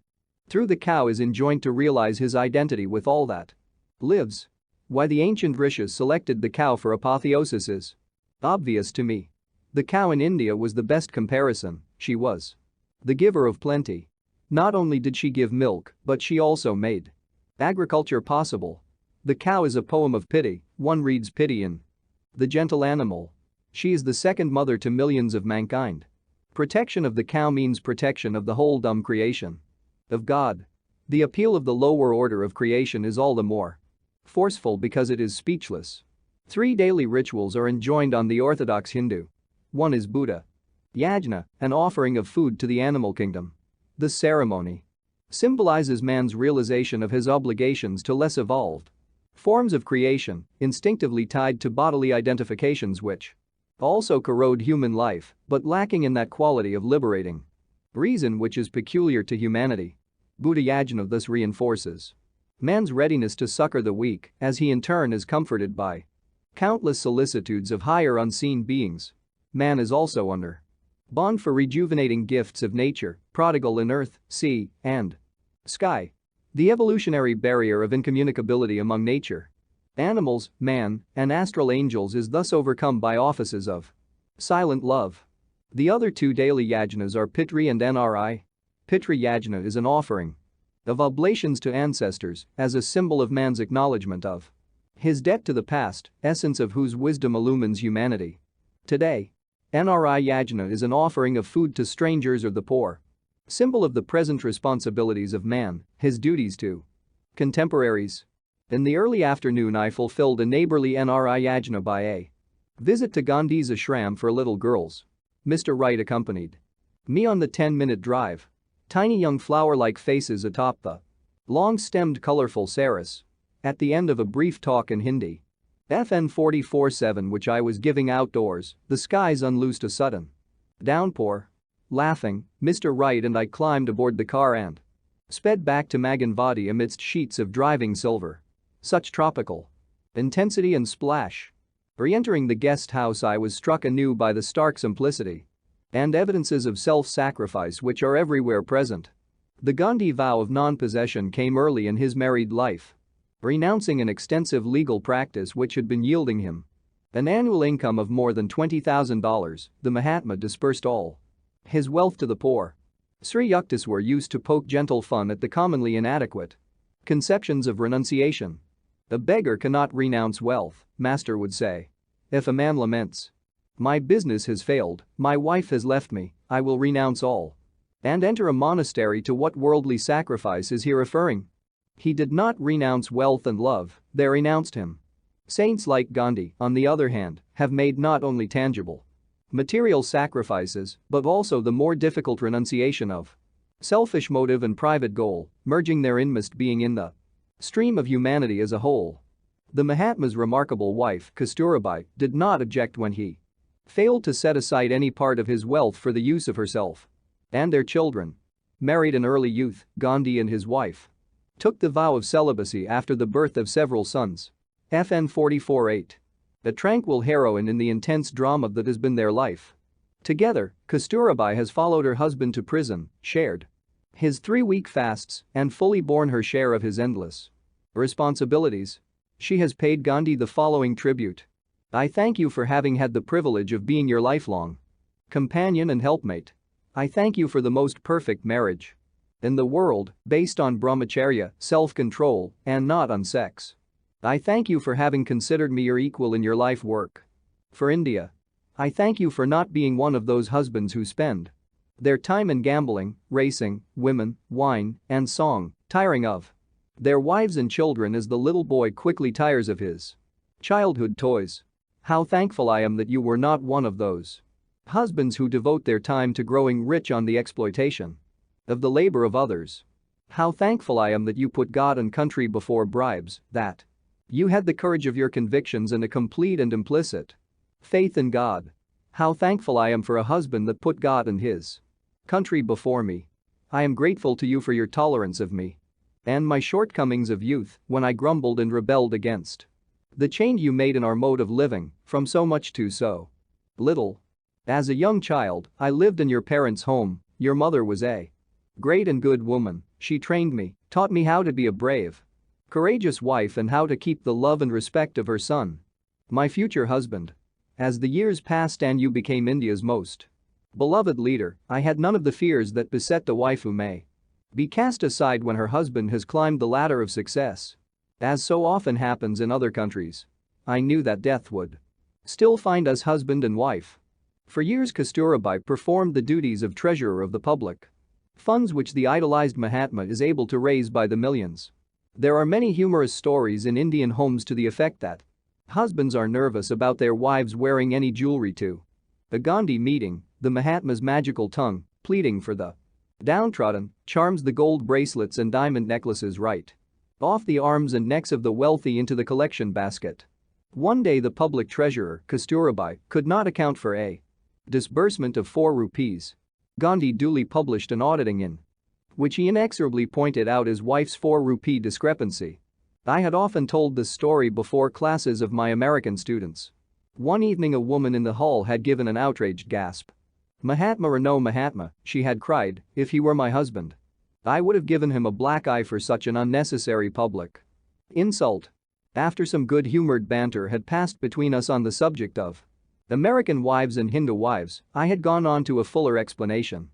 through the cow, is enjoined to realize his identity with all that lives. Why the ancient rishis selected the cow for apotheosis is obvious to me. The cow in India was the best comparison. She was the giver of plenty. Not only did she give milk, but she also made agriculture possible. The cow is a poem of pity. One reads pity in the gentle animal. She is the second mother to millions of mankind. Protection of the cow means protection of the whole dumb creation. Of God. The appeal of the lower order of creation is all the more forceful because it is speechless. 3 daily rituals are enjoined on the Orthodox Hindu. One is Buddha Yajna, an offering of food to the animal kingdom. This ceremony symbolizes man's realization of his obligations to less evolved forms of creation, instinctively tied to bodily identifications which also corrode human life, but lacking in that quality of liberating reason which is peculiar to humanity. Buddha Yajna thus reinforces man's readiness to succor the weak, as he in turn is comforted by countless solicitudes of higher unseen beings. Man is also under bond for rejuvenating gifts of nature, prodigal in earth, sea, and sky. The evolutionary barrier of incommunicability among nature, animals, man, and astral angels is thus overcome by offices of silent love. The other 2 daily yajnas are Pitri and Nri. Pitri Yajna is an offering of oblations to ancestors as a symbol of man's acknowledgement of his debt to the past, essence of whose wisdom illumines humanity today. Nri Yajna is an offering of food to strangers or the poor, symbol of the present responsibilities of man, his duties to contemporaries. In the early afternoon I fulfilled a neighborly Nri Yajna by a visit to Gandhi's ashram for little girls. Mr. Wright accompanied me on the 10-minute drive. Tiny young flower-like faces atop the long-stemmed colorful saris. At the end of a brief talk in Hindi, FN 44/7 which I was giving outdoors, the skies unloosed a sudden downpour. Laughing, Mr. Wright and I climbed aboard the car and sped back to Maganvadi amidst sheets of driving silver. Such tropical intensity and splash. Re-entering the guest house I was struck anew by the stark simplicity and evidences of self-sacrifice which are everywhere present. The Gandhi vow of non-possession came early in his married life. Renouncing an extensive legal practice which had been yielding him an annual income of more than $20,000, the Mahatma dispersed all his wealth to the poor. Sri Yukteswar used to poke gentle fun at the commonly inadequate conceptions of renunciation. A beggar cannot renounce wealth, Master would say. If a man laments, "My business has failed, my wife has left me, I will renounce all and enter a monastery," to what worldly sacrifice is he referring? He did not renounce wealth and love, they renounced him. Saints like Gandhi, on the other hand, have made not only tangible material sacrifices but also the more difficult renunciation of selfish motive and private goal, merging their inmost being in the stream of humanity as a whole. The Mahatma's remarkable wife, Kasturabai, did not object when he failed to set aside any part of his wealth for the use of herself and their children. Married in early youth, Gandhi and his wife took the vow of celibacy after the birth of several sons. FN 44/8. A tranquil heroine in the intense drama that has been their life. Together, Kasturabai has followed her husband to prison, shared his 3-week fasts, and fully borne her share of his endless responsibilities. She has paid Gandhi the following tribute. I thank you for having had the privilege of being your lifelong companion and helpmate. I thank you for the most perfect marriage in the world, based on brahmacharya, self-control, and not on sex. I thank you for having considered me your equal in your life work for India. I thank you for not being one of those husbands who spend their time in gambling, racing, women, wine, and song, tiring of their wives and children as the little boy quickly tires of his childhood toys. How thankful I am that you were not one of those husbands who devote their time to growing rich on the exploitation of the labor of others. How thankful I am that you put God and country before bribes, that you had the courage of your convictions and a complete and implicit faith in God. How thankful I am for a husband that put God and his country before me. I am grateful to you for your tolerance of me and my shortcomings of youth when I grumbled and rebelled against the change you made in our mode of living from so much to so little. As a young child, I lived in your parents' home. Your mother was a great and good woman. She trained me, taught me how to be a brave, courageous wife and how to keep the love and respect of her son, my future husband. As the years passed and you became India's most beloved leader, I had none of the fears that beset the wife who may be cast aside when her husband has climbed the ladder of success. As so often happens in other countries, I knew that death would still find us husband and wife. For years Kasturabai performed the duties of treasurer of the public funds which the idolized Mahatma is able to raise by the millions. There are many humorous stories in Indian homes to the effect that husbands are nervous about their wives wearing any jewelry to a Gandhi meeting, the Mahatma's magical tongue, pleading for the downtrodden, charms the gold bracelets and diamond necklaces right off the arms and necks of the wealthy into the collection basket. One day the public treasurer, Kasturabai, could not account for a disbursement of 4 rupees. Gandhi duly published an auditing in which he inexorably pointed out his wife's 4 rupee discrepancy. I had often told this story before classes of my American students. One evening a woman in the hall had given an outraged gasp. Mahatma or no Mahatma, she had cried, if he were my husband, I would have given him a black eye for such an unnecessary public insult. After some good-humored banter had passed between us on the subject of American wives and Hindu wives, I had gone on to a fuller explanation.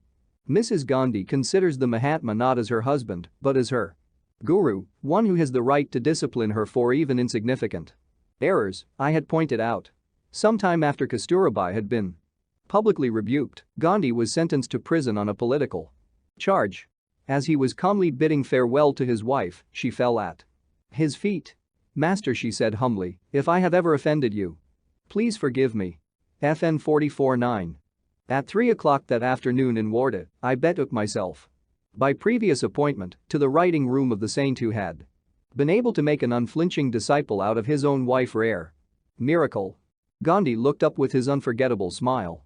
Mrs. Gandhi considers the Mahatma not as her husband, but as her guru, one who has the right to discipline her for even insignificant errors, I had pointed out. Sometime after Kasturabai had been publicly rebuked, Gandhi was sentenced to prison on a political charge. As he was calmly bidding farewell to his wife, she fell at his feet. Master, she said humbly, if I have ever offended you, please forgive me. FN 44-9. At 3 o'clock that afternoon in Warda, I betook myself by previous appointment to the writing room of the saint who had been able to make an unflinching disciple out of his own wife. Rare miracle. Gandhi looked up with his unforgettable smile.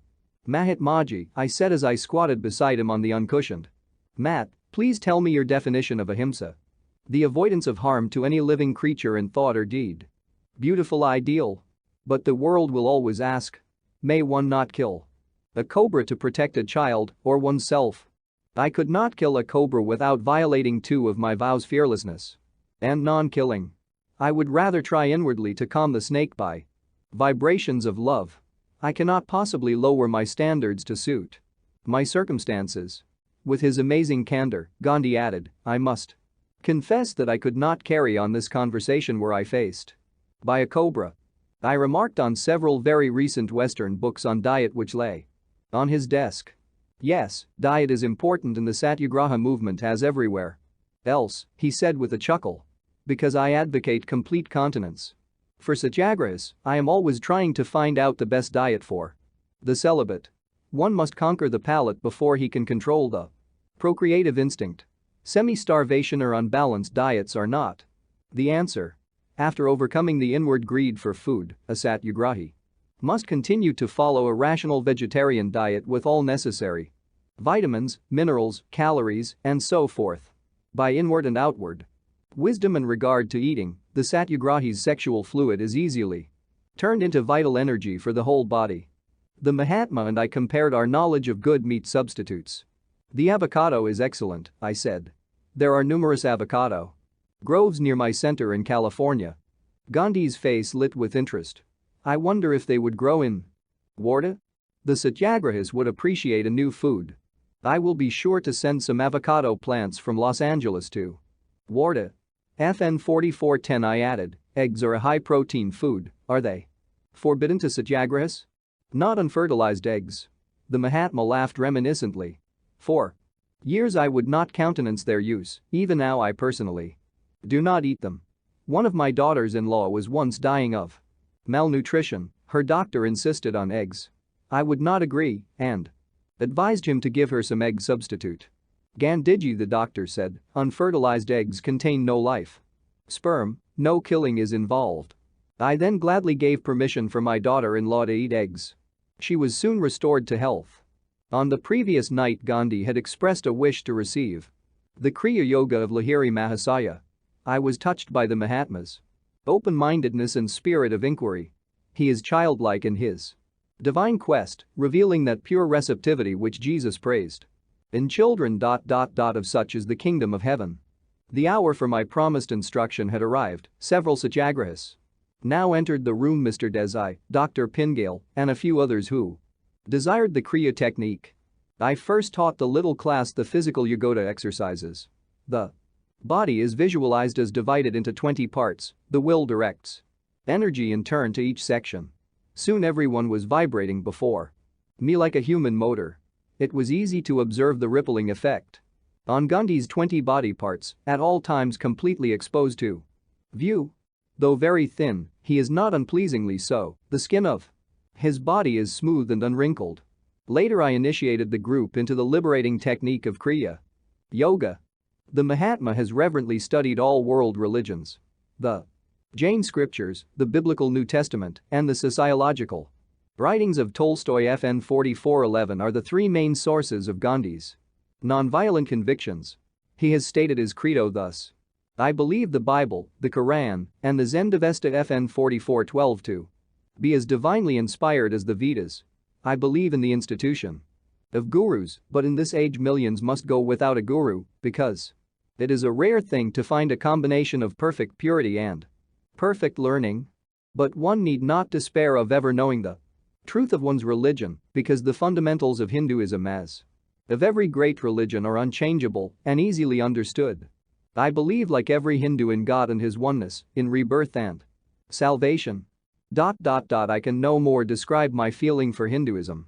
Mahatmaji, I said as I squatted beside him on the uncushioned mat, please tell me your definition of ahimsa. The avoidance of harm to any living creature in thought or deed. Beautiful ideal. But the world will always ask, may one not kill a cobra to protect a child or oneself? I could not kill a cobra without violating 2 of my vows: fearlessness and non-killing. I would rather try inwardly to calm the snake by vibrations of love. I cannot possibly lower my standards to suit my circumstances. With his amazing candor, Gandhi added, I must confess that I could not carry on this conversation were I faced by a cobra. I remarked on several very recent Western books on diet which lay on his desk. Yes, diet is important in the Satyagraha movement as everywhere else, he said with a chuckle. Because I advocate complete continence. For Satyagrahas, I am always trying to find out the best diet for the celibate. One must conquer the palate before he can control the procreative instinct. Semi-starvation or unbalanced diets are not the answer. After overcoming the inward greed for food, a Satyagrahi must continue to follow a rational vegetarian diet with all necessary vitamins, minerals, calories, and so forth. By inward and outward wisdom in regard to eating, the Satyagrahi's sexual fluid is easily turned into vital energy for the whole body. The Mahatma and I compared our knowledge of good meat substitutes. The avocado is excellent, I said. There are numerous avocado groves near my center in California. Gandhi's face lit with interest. I wonder if they would grow in Warda? The Satyagrahis would appreciate a new food. I will be sure to send some avocado plants from Los Angeles to Warda. FN 4410. I added, eggs are a high-protein food, are they forbidden to Satyagrahis? Not unfertilized eggs. The Mahatma laughed reminiscently. For years I would not countenance their use, even now I personally do not eat them. One of my daughters-in-law was once dying of malnutrition, her doctor insisted on eggs. I would not agree and advised him to give her some egg substitute. Gandhiji, the doctor said, unfertilized eggs contain no life. Sperm, no killing is involved. I then gladly gave permission for my daughter-in-law to eat eggs. She was soon restored to health. On the previous night Gandhi had expressed a wish to receive the Kriya Yoga of Lahiri Mahasaya. I was touched by the Mahatma's open-mindedness and spirit of inquiry. He is childlike in his divine quest, revealing that pure receptivity which Jesus praised. In children. Of such is the kingdom of heaven. The hour for my promised instruction had arrived. Several Satyagrahis now entered the room: Mr. Desai, Dr. Pingale, and a few others who desired the Kriya technique. I first taught the little class the physical Yogoda exercises. The body is visualized as divided into 20 parts, the will directs energy in turn to each section. Soon everyone was vibrating before me like a human motor. It was easy to observe the rippling effect on Gandhi's 20 body parts, at all times completely exposed to view. Though very thin, he is not unpleasingly so. The skin of his body is smooth and unwrinkled. Later I initiated the group into the liberating technique of Kriya Yoga. The Mahatma has reverently studied all world religions, the Jain scriptures, the biblical New Testament, and the sociological writings of Tolstoy. FN 4411 are the three main sources of Gandhi's nonviolent convictions. He has stated his credo thus: I believe the Bible, the Quran, and the Zendavesta. FN 4412 to be as divinely inspired as the Vedas. I believe in the institution of gurus, but in this age millions must go without a guru because it is a rare thing to find a combination of perfect purity and perfect learning. But one need not despair of ever knowing the truth of one's religion, because the fundamentals of Hinduism, as of every great religion, are unchangeable and easily understood. I believe, like every Hindu, in God and his oneness, in rebirth and salvation. I can no more describe my feeling for Hinduism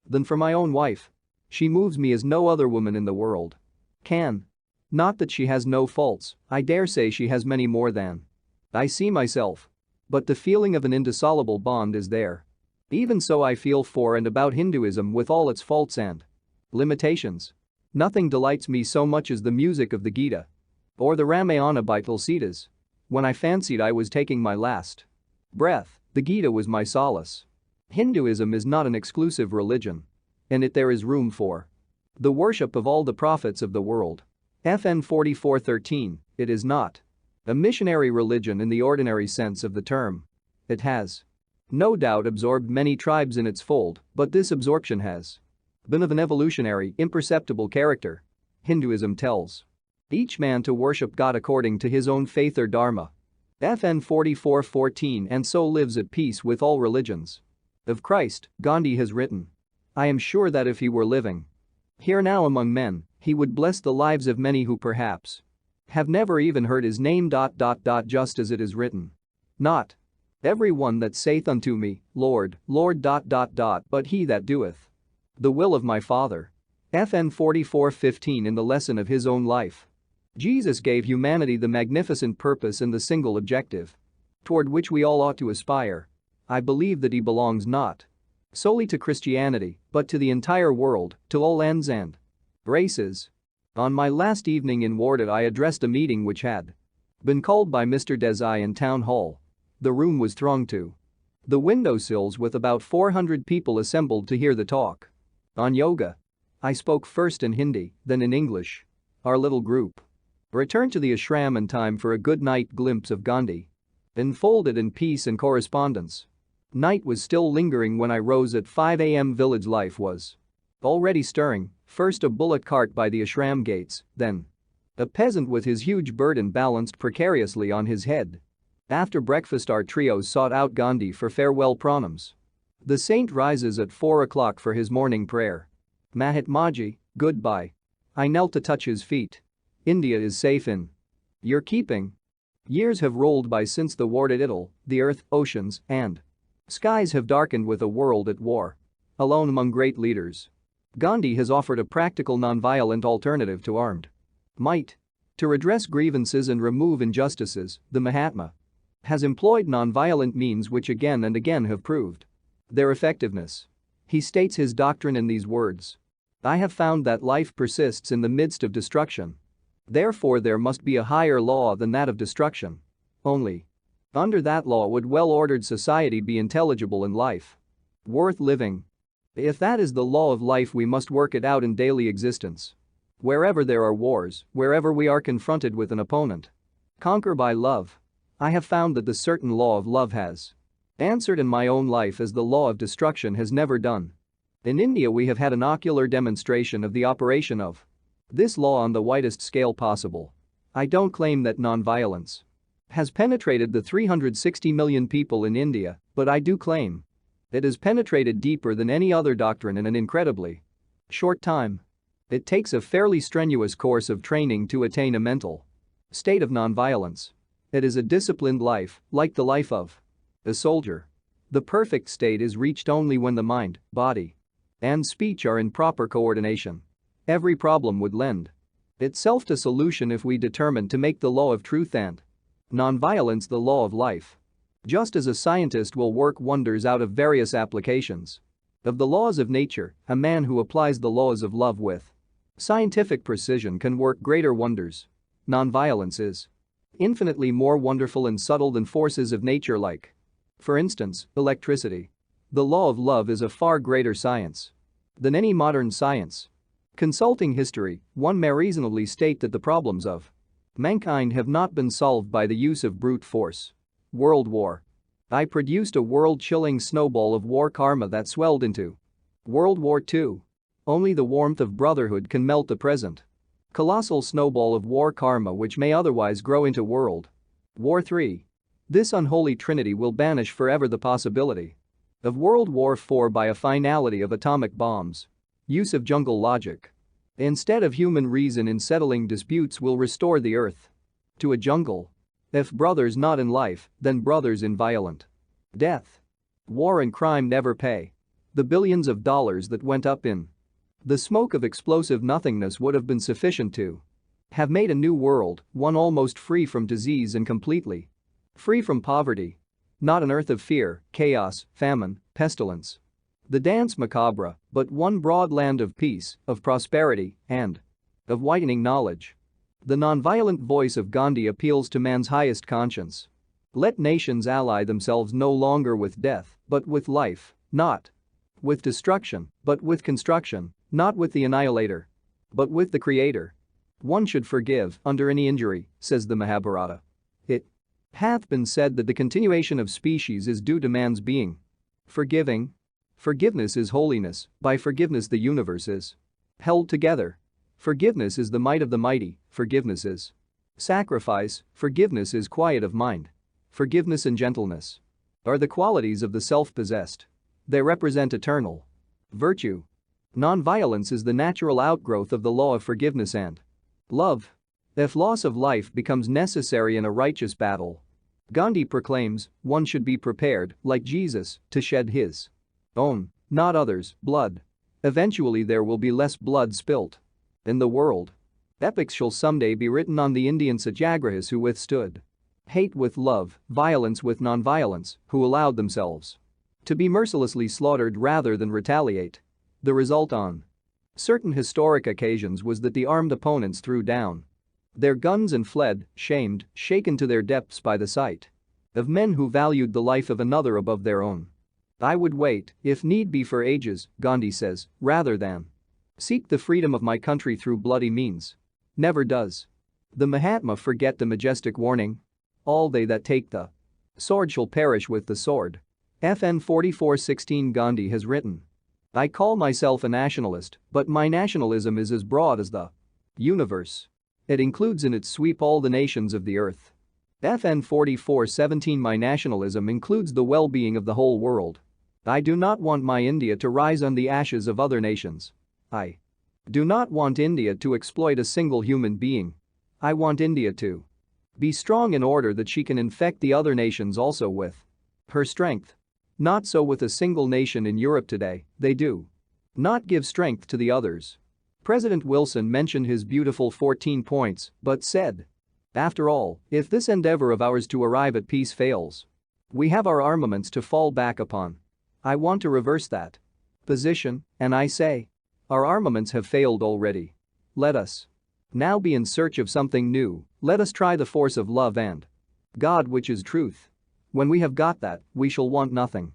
than for my own wife. She moves me as no other woman in the world can. Not that she has no faults, I dare say she has many more than I see myself. But the feeling of an indissoluble bond is there. Even so, I feel for and about Hinduism with all its faults and limitations. Nothing delights me so much as the music of the Gita or the Ramayana by Tulsidas. When I fancied I was taking my last breath, the Gita was my solace. Hinduism is not an exclusive religion. In it there is room for the worship of all the prophets of the world. FN 4413, it is not a missionary religion in the ordinary sense of the term. It has no doubt absorbed many tribes in its fold, but this absorption has been of an evolutionary, imperceptible character. Hinduism tells each man to worship God according to his own faith or dharma. FN 4414, and so lives at peace with all religions. Of Christ, Gandhi has written, I am sure that if he were living here now among men, he would bless the lives of many who perhaps have never even heard his name. Just as it is written, not every one that saith unto me, Lord, Lord. But he that doeth the will of my Father. FN 4415. In the lesson of his own life, Jesus gave humanity the magnificent purpose and the single objective toward which we all ought to aspire. I believe that he belongs not solely to Christianity, but to the entire world, to all ends and races. On my last evening in Warded, I addressed a meeting which had been called by Mr. Desai in Town Hall. The room was thronged to the windowsills with about 400 people assembled to hear the talk on yoga. I spoke first in Hindi, then in English. Our little group returned to the ashram in time for a good night glimpse of Gandhi enfolded in peace and correspondence. Night was still lingering when I rose at 5 a.m. Village life was already stirring, first a bullock cart by the ashram gates, then a peasant with his huge burden balanced precariously on his head. After breakfast our trio sought out Gandhi for farewell pranams. The saint rises at 4 o'clock for his morning prayer. Mahatmaji, goodbye. I knelt to touch his feet. India is safe in your keeping. Years have rolled by since the war at Idle, the earth, oceans, and skies have darkened with a world at war. Alone among great leaders, Gandhi has offered a practical non-violent alternative to armed might. To redress grievances and remove injustices, the Mahatma has employed non-violent means which again and again have proved their effectiveness. He states his doctrine in these words: I have found that life persists in the midst of destruction. Therefore there must be a higher law than that of destruction. Only under that law would well-ordered society be intelligible and life worth living. If that is the law of life, we must work it out in daily existence. Wherever there are wars, wherever we are confronted with an opponent, conquer by love. I have found that the certain law of love has answered in my own life as the law of destruction has never done. In India we have had an ocular demonstration of the operation of this law on the widest scale possible. I don't claim that non-violence has penetrated the 360 million people in India, but I do claim it has penetrated deeper than any other doctrine in an incredibly short time. It takes a fairly strenuous course of training to attain a mental state of non-violence. It is a disciplined life, like the life of a soldier. The perfect state is reached only when the mind, body, and speech are in proper coordination. Every problem would lend itself to solution if we determine to make the law of truth and nonviolence the law of life. Just as a scientist will work wonders out of various applications of the laws of nature, a man who applies the laws of love with scientific precision can work greater wonders. Nonviolence is infinitely more wonderful and subtle than forces of nature like, for instance, electricity. The law of love is a far greater science than any modern science. Consulting history, one may reasonably state that the problems of mankind have not been solved by the use of brute force. World War I produced a world-chilling snowball of war karma that swelled into World War II. Only the warmth of brotherhood can melt the present colossal snowball of war karma which may otherwise grow into World War III. This unholy trinity will banish forever the possibility of World War IV by a finality of atomic bombs. Use of jungle logic instead of human reason in settling disputes will restore the earth to a jungle. If brothers not in life, then brothers in violent death. War and crime never pay. The billions of dollars that went up in the smoke of explosive nothingness would have been sufficient to have made a new world, one almost free from disease and completely free from poverty. Not an earth of fear, chaos, famine, pestilence. The dance macabre, but one broad land of peace, of prosperity, and of widening knowledge. The nonviolent voice of Gandhi appeals to man's highest conscience. Let nations ally themselves no longer with death, but with life, not with destruction, but with construction, not with the annihilator, but with the creator. One should forgive under any injury, says the Mahabharata. It hath been said that the continuation of species is due to man's being forgiving. Forgiveness is holiness, by forgiveness the universe is held together. Forgiveness is the might of the mighty, forgiveness is sacrifice, forgiveness is quiet of mind. Forgiveness and gentleness are the qualities of the self-possessed. They represent eternal virtue. Nonviolence is the natural outgrowth of the law of forgiveness and love. If loss of life becomes necessary in a righteous battle, Gandhi proclaims, one should be prepared, like Jesus, to shed his own, not others, blood. Eventually there will be less blood spilt in the world. Epics shall someday be written on the Indian satyagrahis who withstood hate with love, violence with nonviolence, who allowed themselves to be mercilessly slaughtered rather than retaliate. The result on certain historic occasions was that the armed opponents threw down their guns and fled, shamed, shaken to their depths by the sight of men who valued the life of another above their own. I would wait, if need be for ages, Gandhi says, rather than seek the freedom of my country through bloody means. Never does the Mahatma forget the majestic warning. All they that take the sword shall perish with the sword. FN 4416 Gandhi has written. I call myself a nationalist, but my nationalism is as broad as the universe. It includes in its sweep all the nations of the earth. FN 4417 My nationalism includes the well-being of the whole world. I do not want my India to rise on the ashes of other nations. I do not want India to exploit a single human being. I want India to be strong in order that she can infect the other nations also with her strength. Not so with a single nation in Europe today, they do not give strength to the others. President Wilson mentioned his beautiful 14 points, but said, after all, if this endeavor of ours to arrive at peace fails, we have our armaments to fall back upon. I want to reverse that position, and I say, our armaments have failed already. Let us now be in search of something new. Let us try the force of love and God, which is truth. When we have got that, we shall want nothing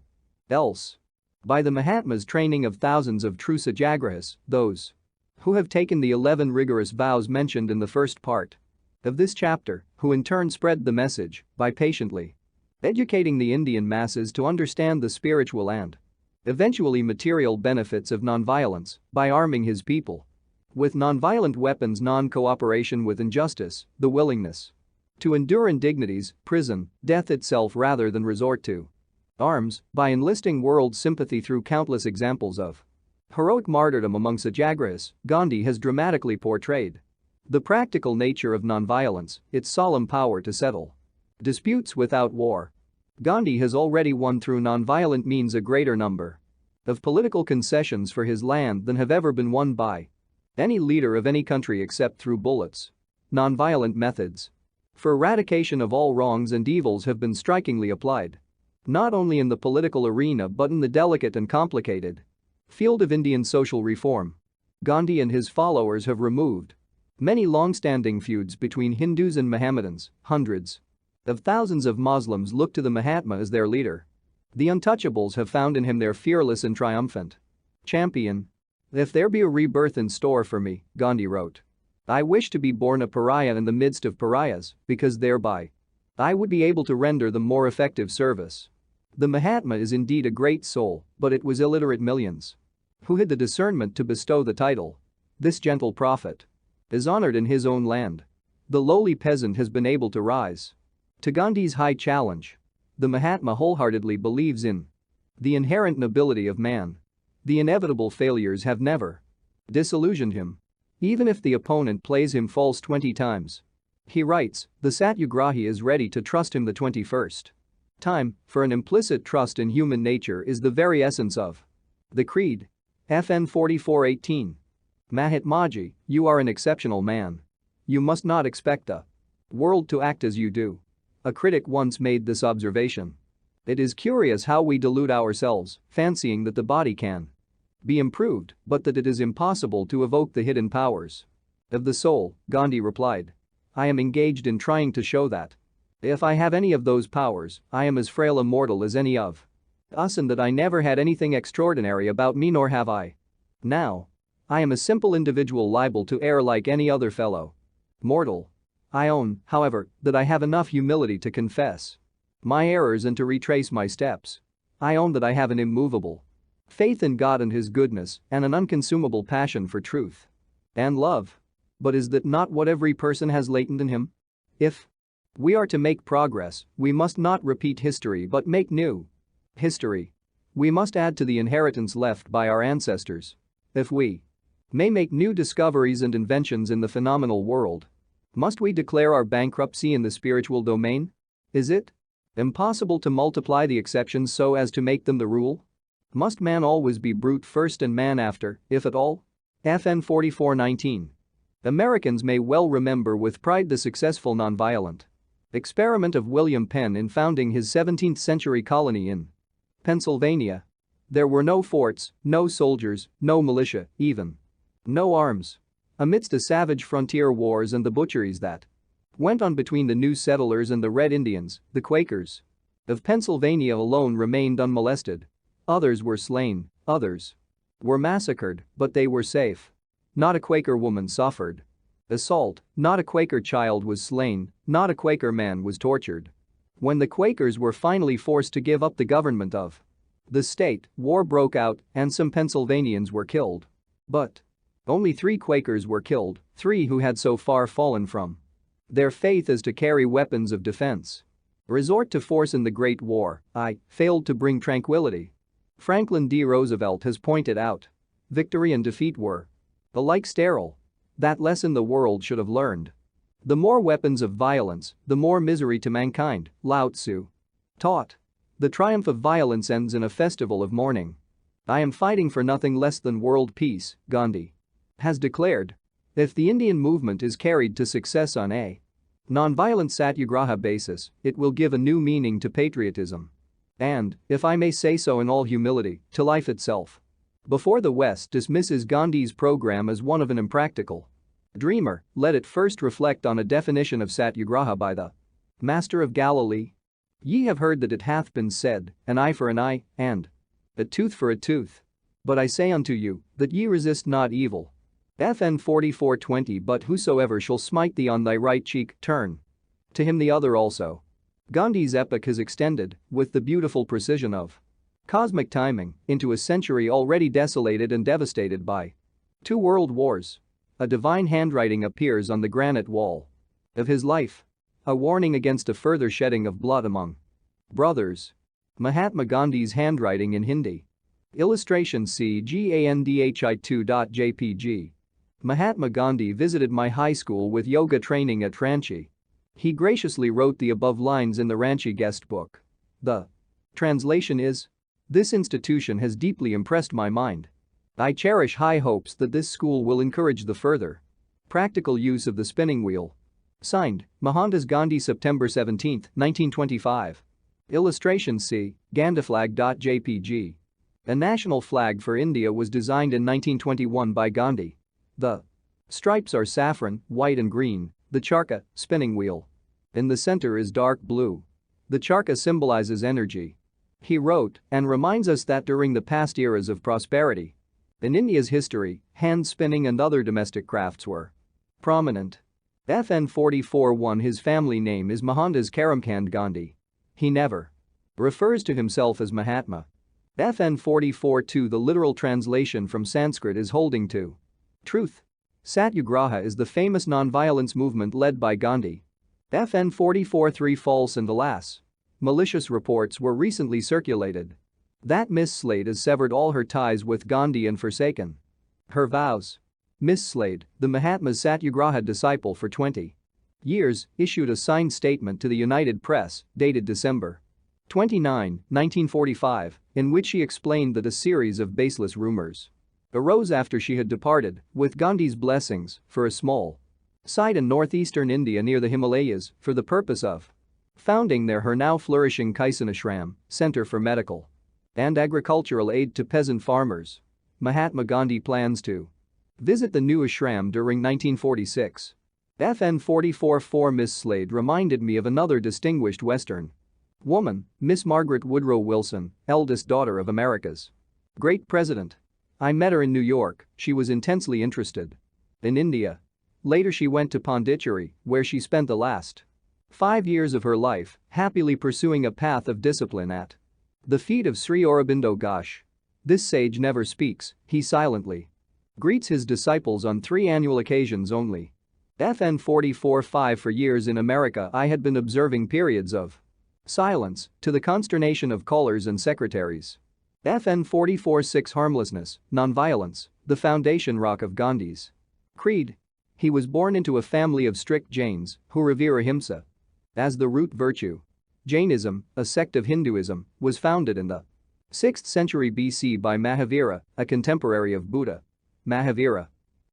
else. By the Mahatma's training of thousands of true satyagrahis, those who have taken the 11 rigorous vows mentioned in the first part of this chapter, who in turn spread the message by patiently educating the Indian masses to understand the spiritual and eventually material benefits of nonviolence by arming his people with nonviolent weapons, non-cooperation with injustice, the willingness to endure indignities, prison, death itself rather than resort to arms, by enlisting world sympathy through countless examples of heroic martyrdom among satyagrahis, Gandhi has dramatically portrayed the practical nature of nonviolence, its solemn power to settle disputes without war. Gandhi has already won through nonviolent means a greater number of political concessions for his land than have ever been won by any leader of any country except through bullets. Nonviolent methods for eradication of all wrongs and evils have been strikingly applied, not only in the political arena but in the delicate and complicated field of Indian social reform. Gandhi and his followers have removed many long-standing feuds between Hindus and Mohammedans. Hundreds of thousands of Muslims look to the Mahatma as their leader. The untouchables have found in him their fearless and triumphant champion. "If there be a rebirth in store for me," Gandhi wrote, "I wish to be born a pariah in the midst of pariahs, because thereby I would be able to render them more effective service." The Mahatma is indeed a great soul, but it was illiterate millions who had the discernment to bestow the title. This gentle prophet is honored in his own land. The lowly peasant has been able to rise to Gandhi's high challenge. The Mahatma wholeheartedly believes in the inherent nobility of man. The inevitable failures have never disillusioned him, even if the opponent plays him false 20 times. He writes, "The Satyagrahi is ready to trust him the 21st time, for an implicit trust in human nature is the very essence of the creed." FN 4418. Mahatmaji, you are an exceptional man. You must not expect the world to act as you do. A critic once made this observation: "It is curious how we delude ourselves, fancying that the body can be improved, but that it is impossible to evoke the hidden powers of the soul." Gandhi replied, "I am engaged in trying to show that if I have any of those powers, I am as frail a mortal as any of us, and that I never had anything extraordinary about me, nor have I now. I am a simple individual liable to err like any other fellow mortal. I own, however, that I have enough humility to confess my errors and to retrace my steps. I own that I have an immovable faith in God and His goodness and an unconsumable passion for truth and love. But is that not what every person has latent in him? If we are to make progress, we must not repeat history but make new history. We must add to the inheritance left by our ancestors. If we may make new discoveries and inventions in the phenomenal world, must we declare our bankruptcy in the spiritual domain? Is it impossible to multiply the exceptions so as to make them the rule? Must man always be brute first and man after, if at all?" FN 4419. Americans may well remember with pride the successful nonviolent experiment of William Penn in founding his 17th century colony in Pennsylvania. There were no forts, no soldiers, no militia, even no arms. Amidst the savage frontier wars and the butcheries that went on between the new settlers and the Red Indians, the Quakers of Pennsylvania alone remained unmolested. Others were slain, others were massacred, but they were safe. Not a Quaker woman suffered assault, not a Quaker child was slain, not a Quaker man was tortured. When the Quakers were finally forced to give up the government of the state, war broke out and some Pennsylvanians were killed. But only 3 Quakers were killed, 3 who had so far fallen from their faith as to carry weapons of defense. Resort to force in the Great War failed to bring tranquility. Franklin D. Roosevelt has pointed out, victory and defeat were alike sterile. That lesson the world should have learned. The more weapons of violence, the more misery to mankind, Lao Tzu taught. The triumph of violence ends in a festival of mourning. I am fighting for nothing less than world peace, Gandhi has declared. If the Indian movement is carried to success on a nonviolent satyagraha basis, it will give a new meaning to patriotism. And, if I may say so in all humility, to life itself. Before the West dismisses Gandhi's program as one of an impractical dreamer, let it first reflect on a definition of satyagraha by the Master of Galilee. Ye have heard that it hath been said, an eye for an eye, and a tooth for a tooth. But I say unto you, that ye resist not evil. FN 4420. But whosoever shall smite thee on thy right cheek, turn to him the other also. Gandhi's epoch has extended, with the beautiful precision of cosmic timing, into a century already desolated and devastated by 2 world wars. A divine handwriting appears on the granite wall of his life. A warning against a further shedding of blood among brothers. Mahatma Gandhi's handwriting in Hindi. Illustration see Gandhi2.jpg. Mahatma Gandhi visited my high school with yoga training at Ranchi. He graciously wrote the above lines in the Ranchi guest book. The translation is, "This institution has deeply impressed my mind. I cherish high hopes that this school will encourage the further practical use of the spinning wheel." Signed, Mohandas Gandhi, September 17, 1925. Illustration C. Gandhiflag.jpg. A national flag for India was designed in 1921 by Gandhi. The stripes are saffron, white and green, the charkha, spinning wheel. In the center is dark blue. The charkha symbolizes energy. He wrote and reminds us that during the past eras of prosperity in India's history, hand spinning and other domestic crafts were prominent. FN 44-1. His family name is Mohandas Karamchand Gandhi. He never refers to himself as Mahatma. FN 44-2. The literal translation from Sanskrit is holding to truth. Satyagraha is the famous nonviolence movement led by Gandhi. FN 44-3. False and alas, malicious reports were recently circulated that Miss Slade has severed all her ties with Gandhi and forsaken her vows. Miss Slade, the Mahatma's Satyagraha disciple for 20 years, issued a signed statement to the United Press, dated December 29, 1945, in which she explained that a series of baseless rumors arose after she had departed, with Gandhi's blessings, for a small site in northeastern India near the Himalayas for the purpose of founding there her now flourishing Kaisan Ashram, Center for Medical and Agricultural Aid to Peasant Farmers. Mahatma Gandhi plans to visit the new ashram during 1946. FN 44-4. Miss Slade reminded me of another distinguished Western woman, Miss Margaret Woodrow Wilson, eldest daughter of America's great president. I met her in New York. She was intensely interested in India. Later she went to Pondicherry, where she spent the last 5 years of her life, happily pursuing a path of discipline at the feet of Sri Aurobindo Ghosh. This sage never speaks, he silently greets his disciples on 3 annual occasions only. FN 44-5. For years in America I had been observing periods of silence, to the consternation of callers and secretaries. FN 44-6. Harmlessness, nonviolence, the foundation rock of Gandhi's creed. He was born into a family of strict Jains who revere ahimsa as the root virtue. Jainism, a sect of Hinduism, was founded in the 6th century BC by Mahavira, a contemporary of Buddha. Mahavira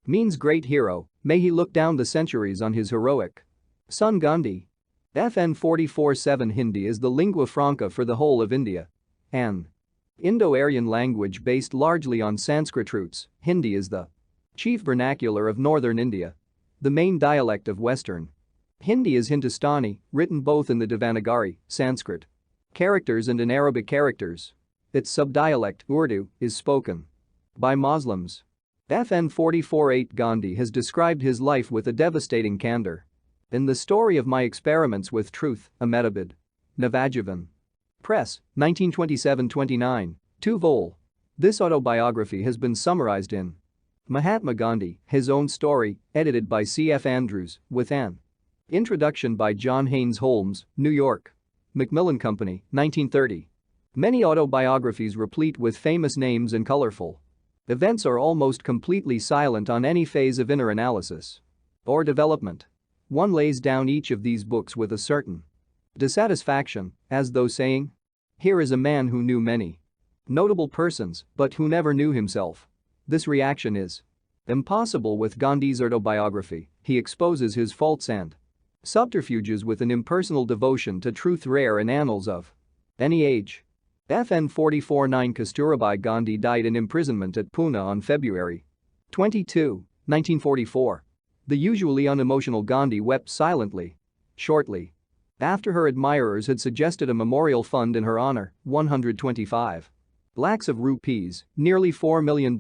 means great hero, may he look down the centuries on his heroic son Gandhi. FN 44-7. Hindi is the lingua franca for the whole of India. An Indo-Aryan language based largely on Sanskrit roots, Hindi is the chief vernacular of northern India. The main dialect of western Hindi is Hindustani, written both in the Devanagari, Sanskrit characters and in Arabic characters. Its subdialect, Urdu, is spoken by Muslims. FN 44-8. Gandhi has described his life with a devastating candor. In The Story of My Experiments with Truth, Ahmedabad. Navajivan Press, 1927-29, 2 vol. This autobiography has been summarized in Mahatma Gandhi, His Own Story, edited by C.F. Andrews, with an introduction by John Haynes Holmes, New York. Macmillan Company, 1930. Many autobiographies replete with famous names and colorful events are almost completely silent on any phase of inner analysis or development. One lays down each of these books with a certain dissatisfaction, as though saying, "Here is a man who knew many notable persons but who never knew himself." This reaction is impossible with Gandhi's autobiography. He exposes his faults and subterfuges with an impersonal devotion to truth rare in annals of any age. FN 44-9. Kasturabai Gandhi died in imprisonment at Pune on February 22, 1944. The usually unemotional Gandhi wept silently. Shortly after her admirers had suggested a memorial fund in her honor, 125 lakhs of rupees, nearly $4 million,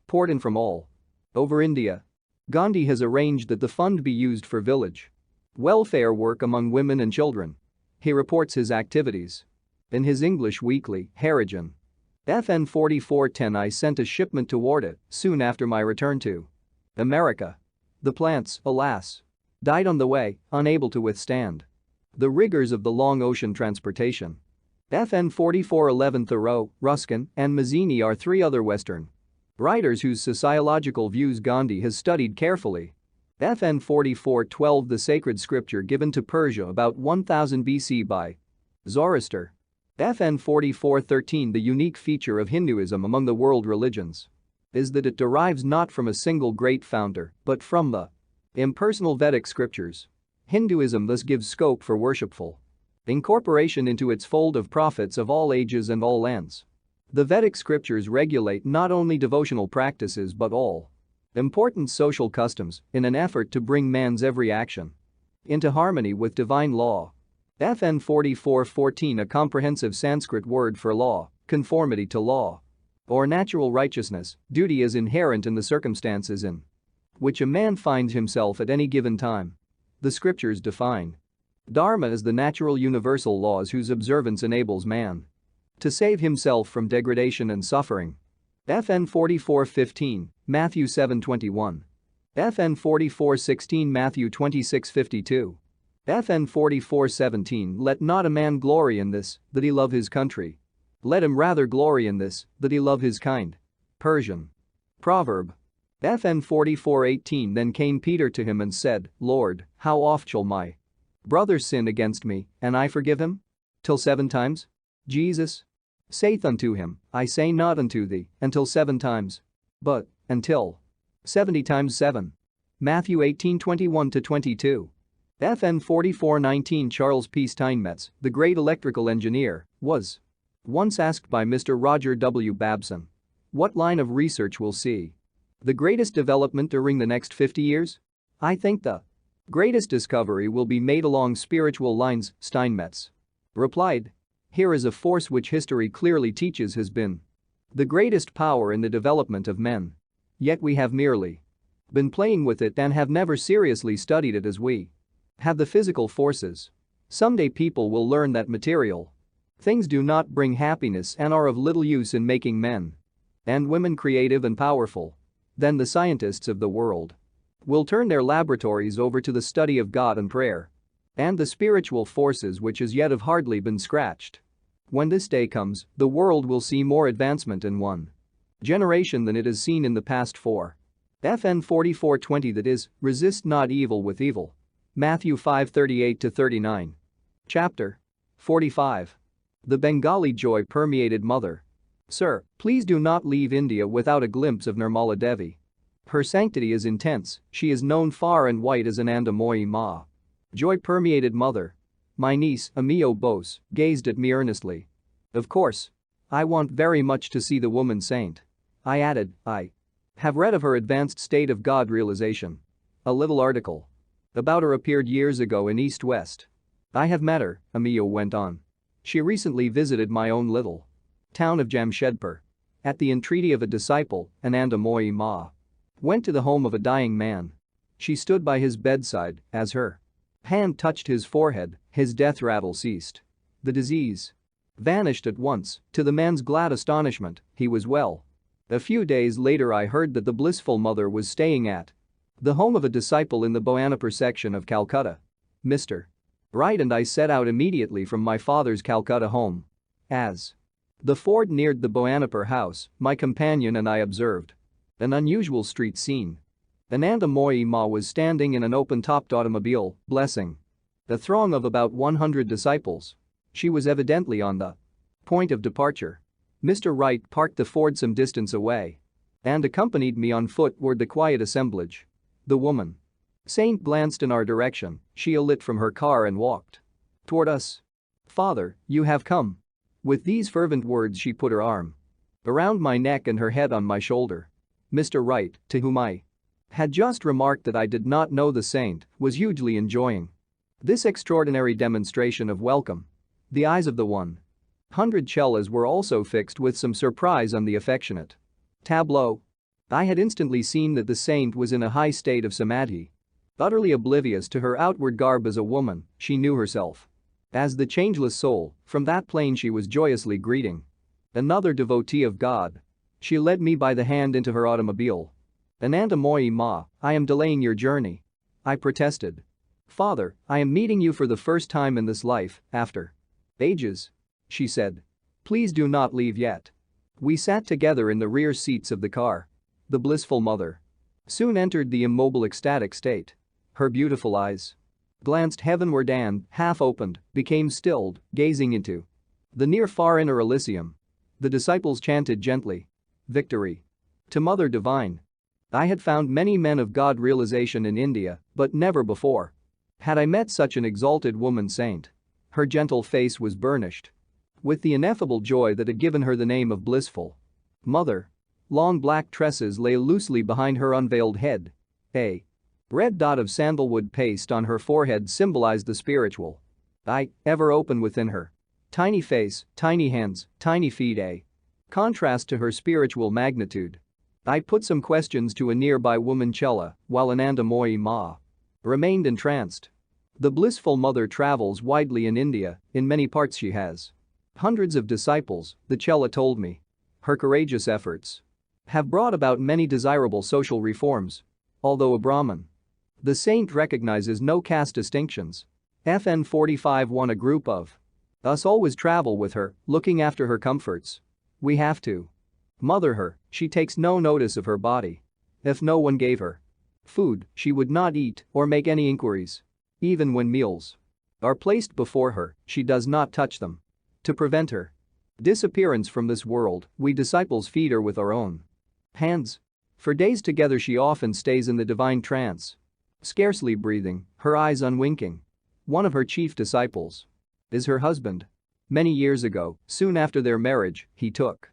poured in from all over India. Gandhi has arranged that the fund be used for village welfare work among women and children. He reports his activities in his English weekly, Harijan. FN 44-10. I sent a shipment toward it soon after my return to America. The plants, alas, died on the way, unable to withstand the rigors of the long ocean transportation. FN 44-11. Thoreau, Ruskin, and Mazzini are 3 other Western writers whose sociological views Gandhi has studied carefully. FN 44-12. The sacred scripture given to Persia about 1000 BC by Zoroaster FN 4413. The unique feature of Hinduism among the world religions is that it derives not from a single great founder but from the impersonal Vedic scriptures. Hinduism thus gives scope for worshipful incorporation into its fold of prophets of all ages and all lands. The Vedic scriptures regulate not only devotional practices but all important social customs in an effort to bring man's every action into harmony with divine law. FN 4414. A comprehensive Sanskrit word for law, conformity to law, or natural righteousness. Duty is inherent in the circumstances in which a man finds himself at any given time. The scriptures define dharma as the natural universal laws whose observance enables man to save himself from degradation and suffering. FN 4415, Matthew 7:21. FN 4416, Matthew 26:52. FN 4417. Let not a man glory in this, that he love his country. Let him rather glory in this, that he love his kind. Persian proverb. FN 4418. Then came Peter to him and said, Lord, how oft shall my brother sin against me, and I forgive him? Till 7 times? Jesus saith unto him, I say not unto thee, until 7 times, but until 70 times 7. Matthew 18:21-22. FN 4419. Charles P. Steinmetz, the great electrical engineer, was once asked by Mr. Roger W. Babson, what line of research will see the greatest development during the next 50 years? I think the greatest discovery will be made along spiritual lines, Steinmetz replied. Here is a force which history clearly teaches has been the greatest power in the development of men. Yet we have merely been playing with it and have never seriously studied it as we have the physical forces. Someday people will learn that material things do not bring happiness and are of little use in making men and women creative and powerful. Then the scientists of the world will turn their laboratories over to the study of God and prayer and the spiritual forces which as yet have hardly been scratched. When this day comes, the world will see more advancement in one generation than it has seen in the past 4. FN 4420. That is, resist not evil with evil. Matthew 5:38-39. Chapter 45. The Bengali joy permeated mother. Sir, please do not leave India without a glimpse of Nirmala Devi. Her sanctity is intense, she is known far and wide as Ananda Moyi Ma. Joy permeated mother. My niece, Amio Bose, gazed at me earnestly. Of course. I want very much to see the woman saint. I added, I have read of her advanced state of God realization. A little article about her appeared years ago in East West. I have met her, Amio went on. She recently visited my own little town of Jamshedpur. At the entreaty of a disciple, Ananda Moyi Ma went to the home of a dying man. She stood by his bedside as her hand touched his forehead, his death rattle ceased. The disease vanished at once. To the man's glad astonishment, he was well. A few days later I heard that the blissful mother was staying at the home of a disciple in the Boyanapur section of Calcutta. Mr. Wright and I set out immediately from my father's Calcutta home. As the Ford neared the Boyanapur house, my companion and I observed an unusual street scene. Ananda Moyi Ma was standing in an open-topped automobile, blessing a throng of about 100 disciples. She was evidently on the point of departure. Mr. Wright parked the Ford some distance away and accompanied me on foot toward the quiet assemblage. The woman saint glanced in our direction, she alit from her car and walked toward us. Father, you have come. With these fervent words she put her arm around my neck and her head on my shoulder. Mr. Wright, to whom I had just remarked that I did not know the saint, was hugely enjoying this extraordinary demonstration of welcome. The eyes of the 100 Chelas were also fixed with some surprise on the affectionate tableau. I had instantly seen that the saint was in a high state of samadhi. Utterly oblivious to her outward garb as a woman, she knew herself as the changeless soul. From that plane she was joyously greeting another devotee of God. She led me by the hand into her automobile. Ananda Moyi Ma, I am delaying your journey. I protested. Father, I am meeting you for the first time in this life, after ages. She said. Please do not leave yet. We sat together in the rear seats of the car. The blissful mother soon entered the immobile ecstatic state. Her beautiful eyes glanced heavenward and, half opened, became stilled, gazing into The near far inner Elysium. The disciples chanted gently. Victory. To Mother Divine. I had found many men of God realization in India, but never before had I met such an exalted woman saint. Her gentle face was burnished with the ineffable joy that had given her the name of Blissful Mother. Long black tresses lay loosely behind her unveiled head. A red dot of sandalwood paste on her forehead symbolized the spiritual eye, ever open within her. Tiny face, tiny hands, tiny feet, a contrast to her spiritual magnitude. I put some questions to a nearby woman Chella, while Ananda Moyi Ma remained entranced. The Blissful Mother travels widely in India, in many parts she has hundreds of disciples, the Chella told me. Her courageous efforts have brought about many desirable social reforms. Although a Brahmin, the saint recognizes no caste distinctions. FN 45 won a group of us always travel with her, looking after her comforts. We have to mother her, she takes no notice of her body. If no one gave her food, she would not eat or make any inquiries. Even when meals are placed before her, she does not touch them. To prevent her disappearance from this world, we disciples feed her with our own hands. For days together she often stays in the divine trance, scarcely breathing, her eyes unwinking. One of her chief disciples is her husband. Many years ago, soon after their marriage, he took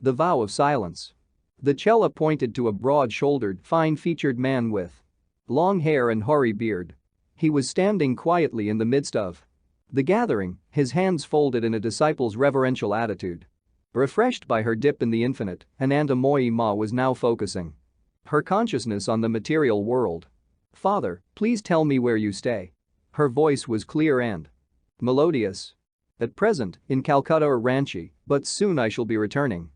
the vow of silence. The Chella pointed to a broad-shouldered, fine-featured man with long hair and hoary beard. He was standing quietly in the midst of the gathering, his hands folded in a disciple's reverential attitude. Refreshed by her dip in the infinite, Ananda Moyi Ma was now focusing her consciousness on the material world. Father, please tell me where you stay. Her voice was clear and melodious. At present, in Calcutta or Ranchi, but soon I shall be returning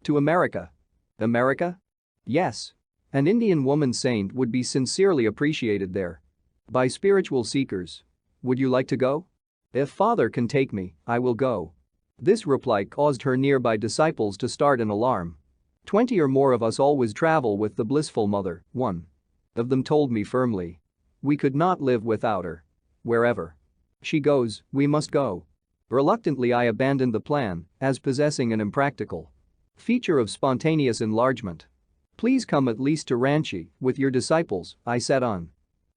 to America. America? Yes. An Indian woman saint would be sincerely appreciated there by spiritual seekers. Would you like to go? If Father can take me, I will go. This reply caused her nearby disciples to start an alarm. 20 or more of us always travel with the Blissful Mother, one of them told me firmly. We could not live without her. Wherever she goes, we must go. Reluctantly I abandoned the plan, as possessing an impractical feature of spontaneous enlargement. Please come at least to Ranchi with your disciples, I said on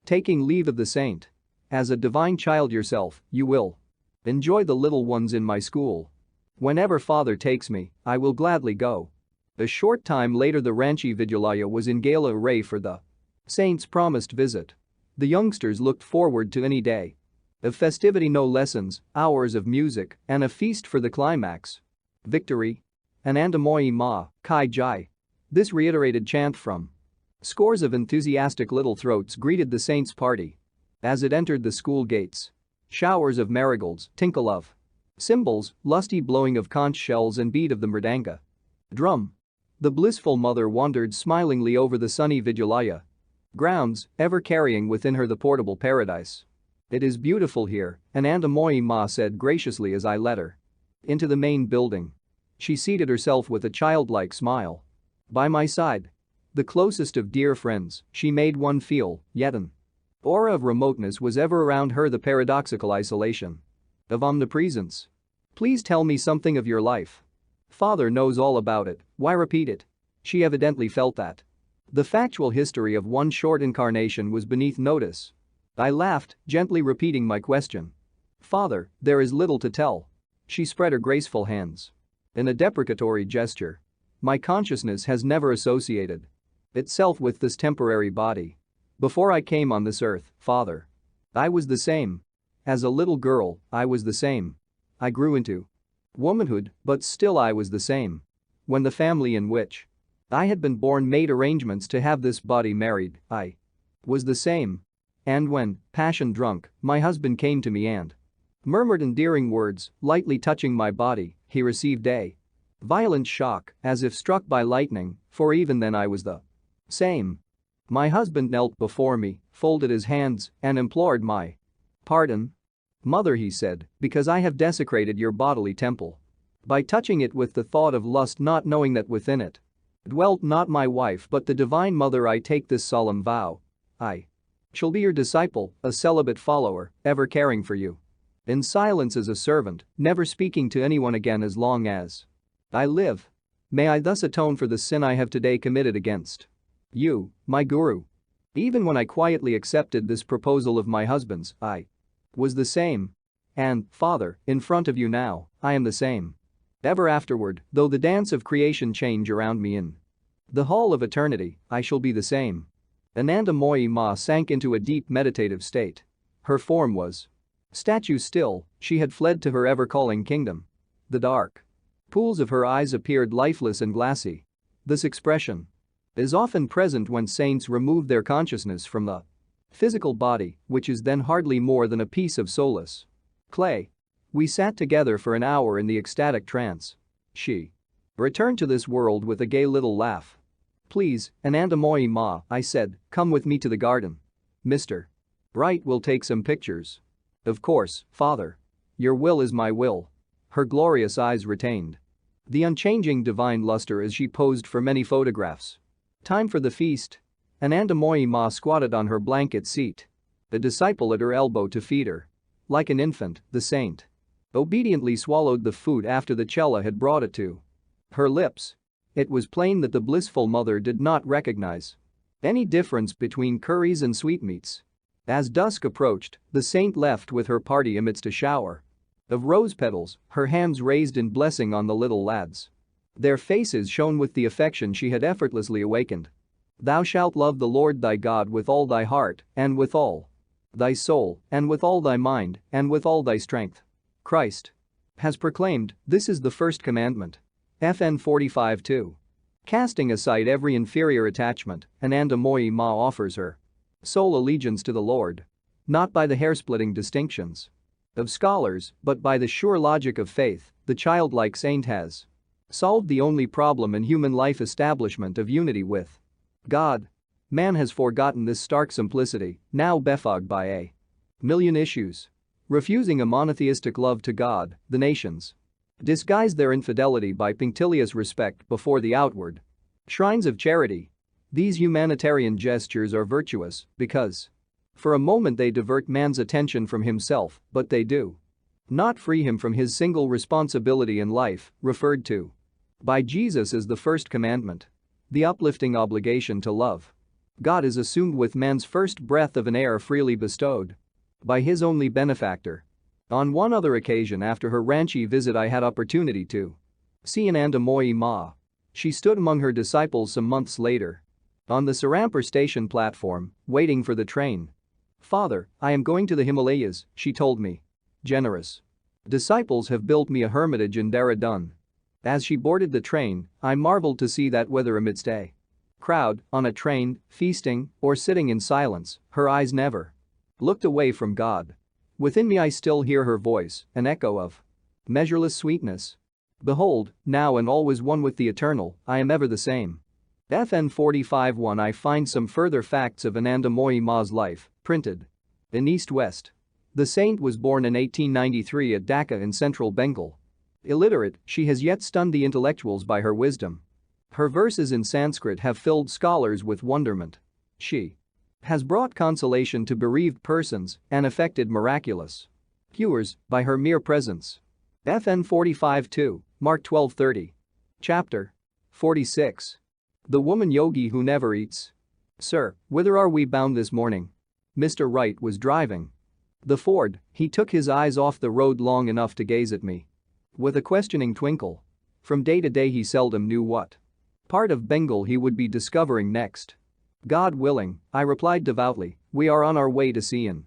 taking leave of the saint. As a divine child yourself, you will enjoy the little ones in my school. Whenever Father takes me, I will gladly go. A short time later the Ranchi Vidyalaya was in gala array for the saint's promised visit. The youngsters looked forward to any day of festivity, no lessons, hours of music, and a feast for the climax. Victory. Ananda Moyi Ma, Kai Jai. This reiterated chant from scores of enthusiastic little throats greeted the saint's party as it entered the school gates. Showers of marigolds, tinkle of cymbals, lusty blowing of conch shells and beat of the mridanga drum. The Blissful Mother wandered smilingly over the sunny Vidyalaya grounds, ever carrying within her the portable paradise. It is beautiful here, Ananda Moyi Ma said graciously as I led her into the main building. She seated herself with a childlike smile by my side. The closest of dear friends, she made one feel, yet an aura of remoteness was ever around her, the paradoxical isolation of omnipresence. Please tell me something of your life. Father knows all about it, why repeat it? She evidently felt that the factual history of one short incarnation was beneath notice. I laughed, gently repeating my question. Father, there is little to tell. She spread her graceful hands in a deprecatory gesture. My consciousness has never associated itself with this temporary body. Before I came on this earth, Father, I was the same. As a little girl, I was the same. I grew into womanhood, but still I was the same. When the family in which I had been born made arrangements to have this body married, I was the same. And when, passion drunk, my husband came to me and murmured endearing words, lightly touching my body, he received a violent shock, as if struck by lightning, for even then I was the same. My husband knelt before me, folded his hands, and implored my pardon. Mother, he said, because I have desecrated your bodily temple by touching it with the thought of lust, not knowing that within it dwelt not my wife but the Divine Mother. I take this solemn vow. I shall be your disciple, a celibate follower, ever caring for you. In silence as a servant, never speaking to anyone again as long as I live. May I thus atone for the sin I have today committed against you, my guru. Even when I quietly accepted this proposal of my husband's, I was the same. And, Father, in front of you now, I am the same. Ever afterward, though the dance of creation change around me in the hall of eternity, I shall be the same. Ananda Moyi Ma sank into a deep meditative state. Her form was statue still, she had fled to her ever-calling kingdom. The dark pools of her eyes appeared lifeless and glassy. This expression is often present when saints remove their consciousness from the physical body, which is then hardly more than a piece of soulless clay. We sat together for an hour in the ecstatic trance. She returned to this world with a gay little laugh. Please, Ananda Moyi Ma, I said, come with me to the garden. Mr. Wright will take some pictures. Of course, Father. Your will is my will. Her glorious eyes retained the unchanging divine luster as she posed for many photographs. Time for the feast. Ananda Moyi Ma squatted on her blanket seat. A disciple at her elbow to feed her. Like an infant, the saint obediently swallowed the food after the chela had brought it to her lips. It was plain that the blissful mother did not recognize any difference between curries and sweetmeats. As dusk approached, the saint left with her party amidst a shower of rose petals, her hands raised in blessing on the little lads. Their faces shone with the affection she had effortlessly awakened. Thou shalt love the Lord thy God with all thy heart, and with all thy soul, and with all thy mind, and with all thy strength. Christ has proclaimed, this is the first commandment. FN 45:2. Casting aside every inferior attachment, Ananda Moyi Ma offers her sole allegiance to the Lord. Not by the hair-splitting distinctions of scholars, but by the sure logic of faith, the childlike saint has solved the only problem in human life: establishment of unity with God. Man has forgotten this stark simplicity, now befogged by a million issues. Refusing a monotheistic love to God, the nations disguise their infidelity by punctilious respect before the outward shrines of charity. These humanitarian gestures are virtuous because for a moment they divert man's attention from himself, but they do not free him from his single responsibility in life, referred to by Jesus as the first commandment. The uplifting obligation to love God is assumed with man's first breath of an air freely bestowed by his only benefactor. On one other occasion after her Ranchi visit I had opportunity to see Ananda Moyi Ma. She stood among her disciples some months later on the Serampur station platform, waiting for the train. Father, I am going to the Himalayas, she told me. Generous disciples have built me a hermitage in Dehradun. As she boarded the train, I marveled to see that whether amidst a crowd, on a train, feasting, or sitting in silence, her eyes never looked away from God. Within me I still hear her voice, an echo of measureless sweetness. Behold, now and always one with the eternal, I am ever the same. FN 45:1. I find some further facts of Ananda Moyi Ma's life, printed in East-West. The saint was born in 1893 at Dhaka in central Bengal. Illiterate, she has yet stunned the intellectuals by her wisdom. Her verses in Sanskrit have filled scholars with wonderment. She has brought consolation to bereaved persons and effected miraculous cures by her mere presence. FN 45:2, Mark 12:30. Chapter 46. The woman yogi who never eats. Sir, whither are we bound this morning? Mr. Wright was driving the Ford. He took his eyes off the road long enough to gaze at me with a questioning twinkle. From day to day he seldom knew what part of Bengal he would be discovering next. God willing, I replied devoutly, we are on our way to see an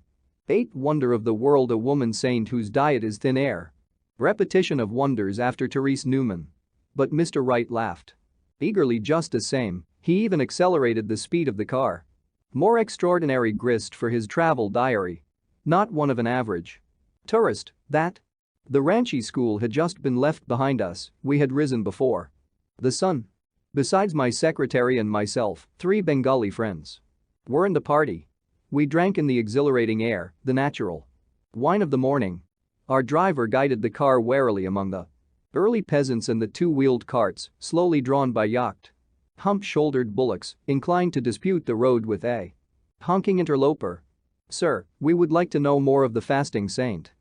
eighth wonder of the world, a woman saint whose diet is thin air. Repetition of wonders after Therese Newman. But Mr. Wright laughed eagerly just the same, he even accelerated the speed of the car. More extraordinary grist for his travel diary. Not one of an average tourist, that. The Ranchi school had just been left behind us, we had risen before the sun. Besides my secretary and myself, 3 Bengali friends were in the party. We drank in the exhilarating air, the natural wine of the morning. Our driver guided the car warily among the early peasants and the 2-wheeled carts, slowly drawn by yacht hump-shouldered bullocks, inclined to dispute the road with a honking interloper. Sir, we would like to know more of the fasting saint.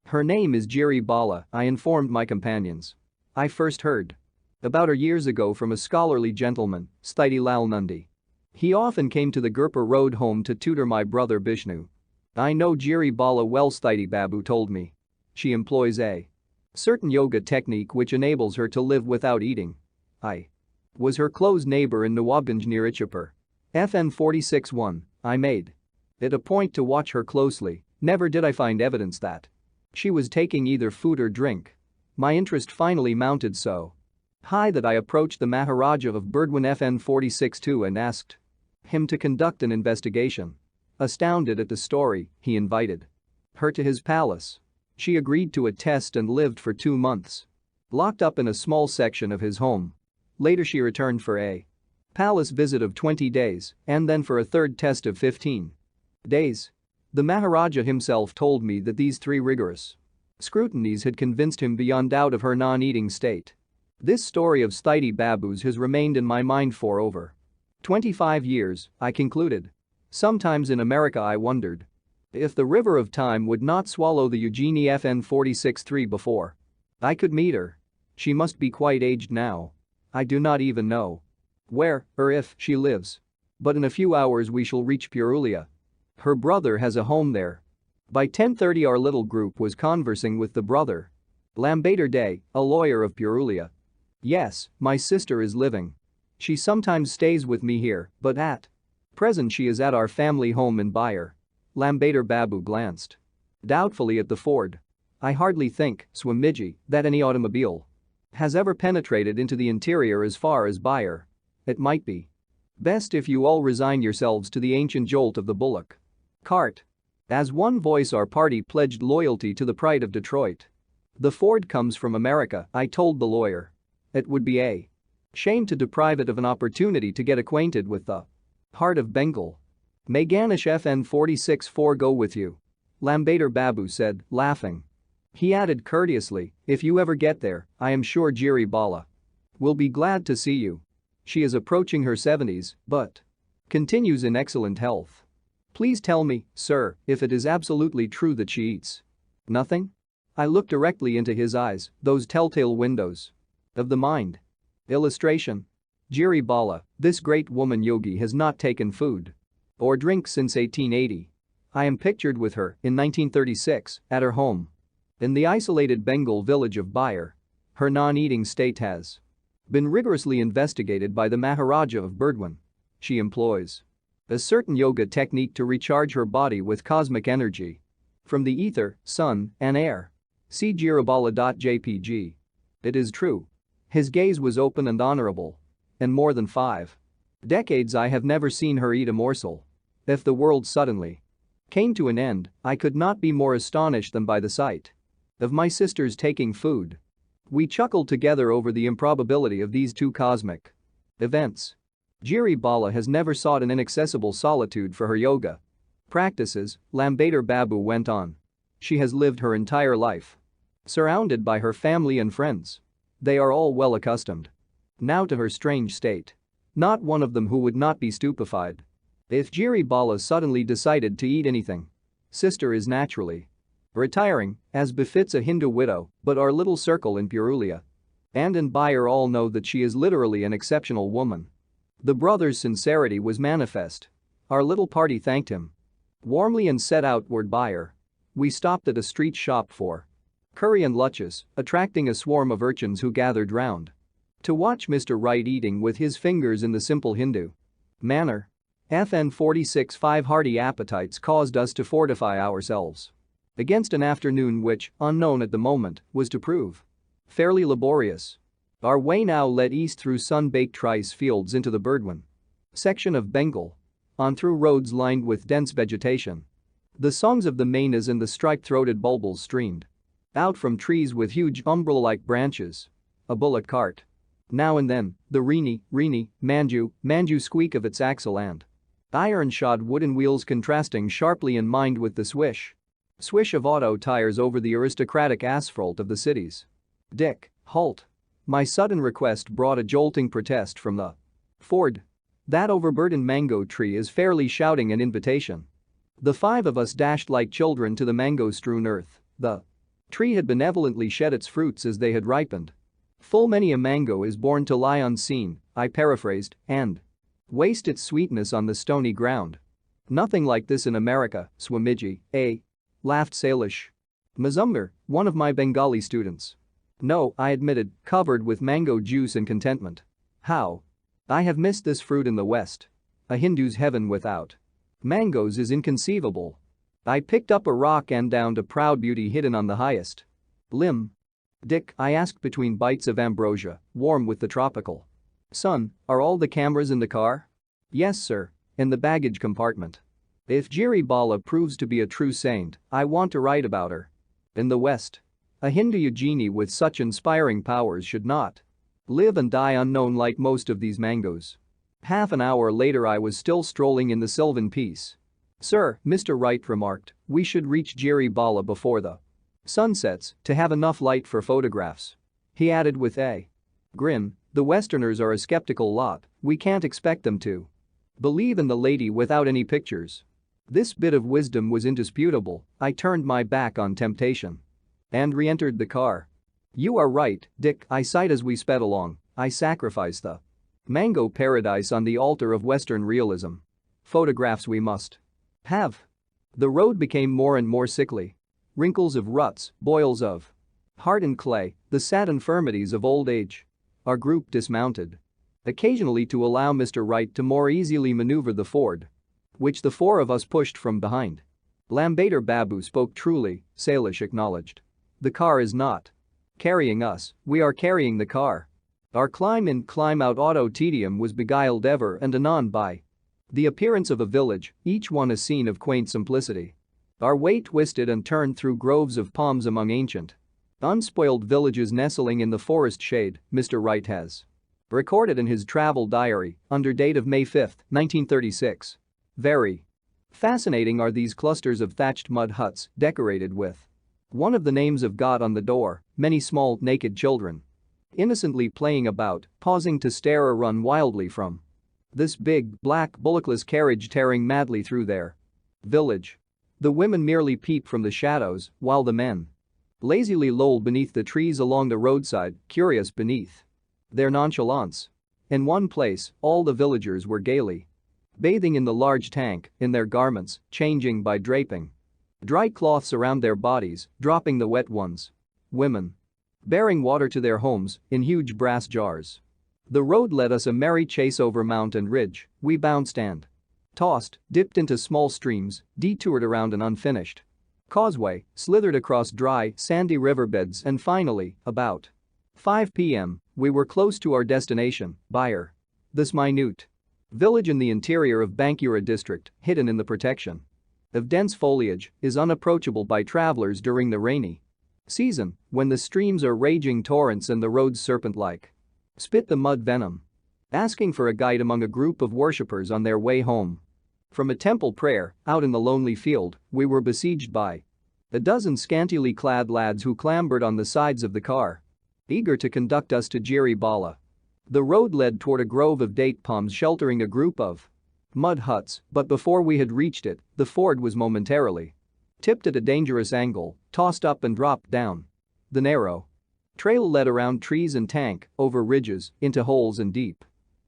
Her name is Jiri Bala, I informed my companions. I first heard about her years ago from a scholarly gentleman, Sthiti Lal Nundy. He often came to the Gurpur Road home to tutor my brother Bishnu. I know Jiri Bala well, Sthiti Babu told me. She employs a certain yoga technique which enables her to live without eating. I was her close neighbor in Nawabganj near Ichapur. FN 46-1, I made it a point to watch her closely, never did I find evidence that she was taking either food or drink. My interest finally mounted so high that I approached the Maharaja of Burdwan FN 46-2 and asked him to conduct an investigation. Astounded at the story, he invited her to his palace. She agreed to a test and lived for 2 months, locked up in a small section of his home. Later she returned for a palace visit of 20 days and then for a third test of 15 days. The Maharaja himself told me that these 3 rigorous scrutinies had convinced him beyond doubt of her non-eating state. This story of Sthiti Babu's has remained in my mind for over 25 years, I concluded. Sometimes in America I wondered if the river of time would not swallow the Eugenie FN 46-3 before I could meet her. She must be quite aged now. I do not even know where or if she lives. But in a few hours we shall reach Purulia. Her brother has a home there. By 10:30 our little group was conversing with the brother Lambater Day, a lawyer of Purulia. Yes, my sister is living. She sometimes stays with me here, but at present she is at our family home in Bayer. Lambater Babu glanced doubtfully at the Ford. I hardly think, Swamiji, that any automobile has ever penetrated into the interior as far as Bayer. It might be best if you all resign yourselves to the ancient jolt of the bullock cart. As one voice our party pledged loyalty to the pride of Detroit. The Ford comes from America, I told the lawyer. It would be a shame to deprive it of an opportunity to get acquainted with the heart of Bengal. May Ganesh FN 46-4 go with you. Lambater Babu said, laughing. He added courteously, if you ever get there, I am sure Jiri Bala will be glad to see you. She is approaching her 70s, but continues in excellent health. Please tell me, sir, if it is absolutely true that she eats nothing? I looked directly into his eyes, those telltale windows of the mind. Illustration. Jiri Bala, this great woman Yogi has not taken food or drink since 1880. I am pictured with her in 1936 at her home in the isolated Bengal village of Bayer. Her non-eating state has been rigorously investigated by the Maharaja of Burdwan. She employs a certain yoga technique to recharge her body with cosmic energy from the ether, sun, and air. See jiribala.jpg. It is true. His gaze was open and honorable. In more than 5 decades I have never seen her eat a morsel. If the world suddenly came to an end, I could not be more astonished than by the sight of my sisters taking food. We chuckled together over the improbability of these 2 cosmic events. Jiri Bala has never sought an inaccessible solitude for her yoga practices, Lambater Babu went on. She has lived her entire life surrounded by her family and friends. They are all well accustomed now to her strange state. Not one of them who would not be stupefied if Jiri Bala suddenly decided to eat anything. Sister is naturally retiring, as befits a Hindu widow, but our little circle in Purulia and in Bayer all know that she is literally an exceptional woman. The brother's sincerity was manifest. Our little party thanked him warmly and set out toward Bayer. We stopped at a street shop for curry and luchas, attracting a swarm of urchins who gathered round to watch Mr. Wright eating with his fingers in the simple Hindu manner. FN 46-5 hearty appetites caused us to fortify ourselves against an afternoon which, unknown at the moment, was to prove fairly laborious. Our way now led east through sun-baked rice fields into the Burdwan section of Bengal, on through roads lined with dense vegetation. The songs of the maynas and the striped-throated bulbuls streamed out from trees with huge umbrella-like branches. A bullock cart. Now and then, the reeny, manju squeak of its axle and iron-shod wooden wheels contrasting sharply in mind with the swish of auto tires over the aristocratic asphalt of the cities. Dick, halt. My sudden request brought a jolting protest from the Ford. That overburdened mango tree is fairly shouting an invitation. The 5 of us dashed like children to the mango-strewn earth. The Tree had benevolently shed its fruits as they had ripened. Full many a mango is born to lie unseen, I paraphrased, and waste its sweetness on the stony ground. Nothing like this in America, Swamiji, eh? Laughed Salish Mazumdar, one of my Bengali students. No, I admitted, covered with mango juice and contentment. How? I have missed this fruit in the West. A Hindu's heaven without mangoes is inconceivable. I picked up a rock and downed a proud beauty hidden on the highest limb. Dick, I asked between bites of ambrosia, warm with the tropical sun, are all the cameras in the car? Yes, sir, in the baggage compartment. If Jiri Bala proves to be a true saint, I want to write about her. In the West, a Hindu Eugenie with such inspiring powers should not live and die unknown like most of these mangoes. Half an hour later I was still strolling in the sylvan peace. Sir, Mr. Wright remarked, we should reach Jiri Bala before the sun sets to have enough light for photographs. He added with a grin, the Westerners are a skeptical lot, we can't expect them to believe in the lady without any pictures. This bit of wisdom was indisputable. I turned my back on temptation and re-entered the car. You are right, Dick, I sighed as we sped along, I sacrificed the mango paradise on the altar of Western realism. Photographs we must have. The road became more and more sickly. Wrinkles of ruts, boils of hardened clay, the sad infirmities of old age. Our group dismounted occasionally to allow Mr. Wright to more easily maneuver the Ford, which the four of us pushed from behind. Lambator Babu spoke truly, Salish acknowledged. The car is not carrying us, we are carrying the car. Our climb-in climb-out auto tedium was beguiled ever and anon by the appearance of a village, each one a scene of quaint simplicity. Our way twisted and turned through groves of palms among ancient, unspoiled villages nestling in the forest shade, Mr. Wright has recorded in his travel diary, under date of May 5, 1936. Very fascinating are these clusters of thatched mud huts decorated with one of the names of God on the door, many small, naked children innocently playing about, pausing to stare or run wildly from this big, black, bullockless carriage tearing madly through their village. The women merely peep from the shadows, while the men lazily loll beneath the trees along the roadside, curious beneath their nonchalance. In one place, all the villagers were gaily bathing in the large tank, in their garments, changing by draping dry cloths around their bodies, dropping the wet ones. Women bearing water to their homes in huge brass jars. The road led us a merry chase over mount and ridge. We bounced and tossed, dipped into small streams, detoured around an unfinished causeway, slithered across dry, sandy riverbeds, and finally, about 5 p.m., we were close to our destination, Bayer. This minute village in the interior of Bankura district, hidden in the protection of dense foliage, is unapproachable by travelers during the rainy season, when the streams are raging torrents and the roads serpent-like spit the mud venom. Asking for a guide among a group of worshippers on their way home from a temple prayer, out in the lonely field, we were besieged by a dozen scantily clad lads who clambered on the sides of the car, eager to conduct us to Jiri Bala. The road led toward a grove of date palms sheltering a group of mud huts, but before we had reached it, the Ford was momentarily tipped at a dangerous angle, tossed up and dropped down. The narrow trail led around trees and tank, over ridges, into holes and deep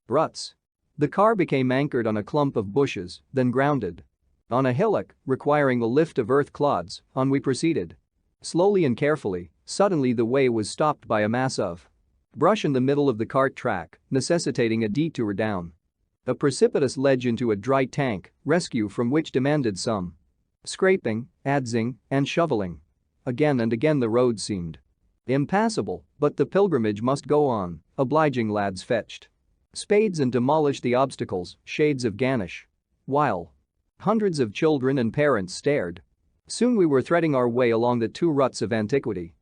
ruts. The car became anchored on a clump of bushes, then grounded on a hillock, requiring a lift of earth clods. On we proceeded. Slowly and carefully, suddenly the way was stopped by a mass of brush in the middle of the cart track, necessitating a detour down a precipitous ledge into a dry tank, rescue from which demanded some scraping, adzing, and shoveling. Again and again the road seemed impassable, but the pilgrimage must go on. Obliging lads fetched spades and demolished the obstacles, shades of Ganesh, while hundreds of children and parents stared. Soon we were threading our way along the two ruts of antiquity.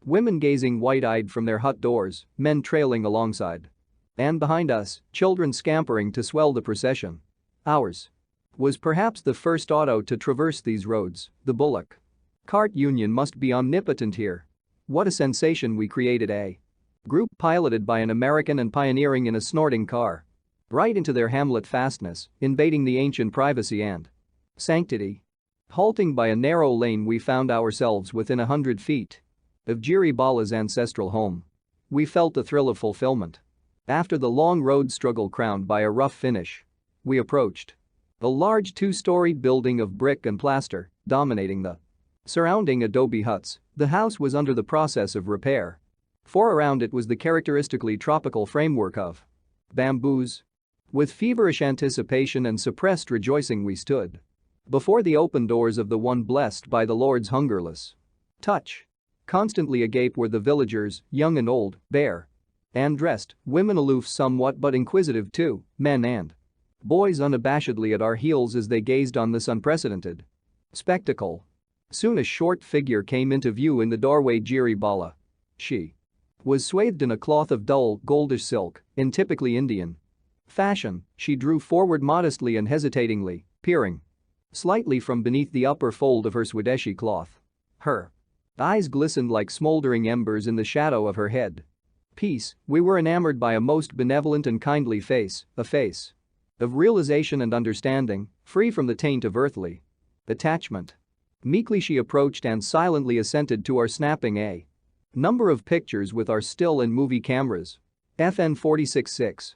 Women gazing wide-eyed from their hut doors, men trailing alongside. And behind us, children scampering to swell the procession. Ours was perhaps the first auto to traverse these roads. The bullock cart union must be omnipotent here. What a sensation we created, a group piloted by an American and pioneering in a snorting car right into their hamlet fastness, invading the ancient privacy and sanctity. Halting by a narrow lane, we found ourselves within 100 feet of Jiri Bala's ancestral home. We felt the thrill of fulfillment. After the long road struggle crowned by a rough finish, we approached a large two-storied building of brick and plaster, dominating the surrounding adobe huts. The house was under the process of repair. For around it was the characteristically tropical framework of bamboos. With feverish anticipation and suppressed rejoicing we stood before the open doors of the one blessed by the Lord's hungerless touch. Constantly agape were the villagers, young and old, bare and dressed, women aloof somewhat but inquisitive too, men and boys unabashedly at our heels as they gazed on this unprecedented spectacle. Soon a short figure came into view in the doorway. Jiri Bala. She was swathed in a cloth of dull, goldish silk, in typically Indian fashion. She drew forward modestly and hesitatingly, peering slightly from beneath the upper fold of her Swadeshi cloth. Her eyes glistened like smoldering embers in the shadow of her head. Peace, we were enamored by a most benevolent and kindly face, a face of realization and understanding, free from the taint of earthly attachment. Meekly she approached and silently assented to our snapping a number of pictures with our still and movie cameras. FN 46.6.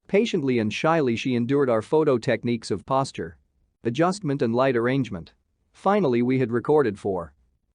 Patiently and shyly she endured our photo techniques of posture, adjustment and light arrangement. Finally we had recorded for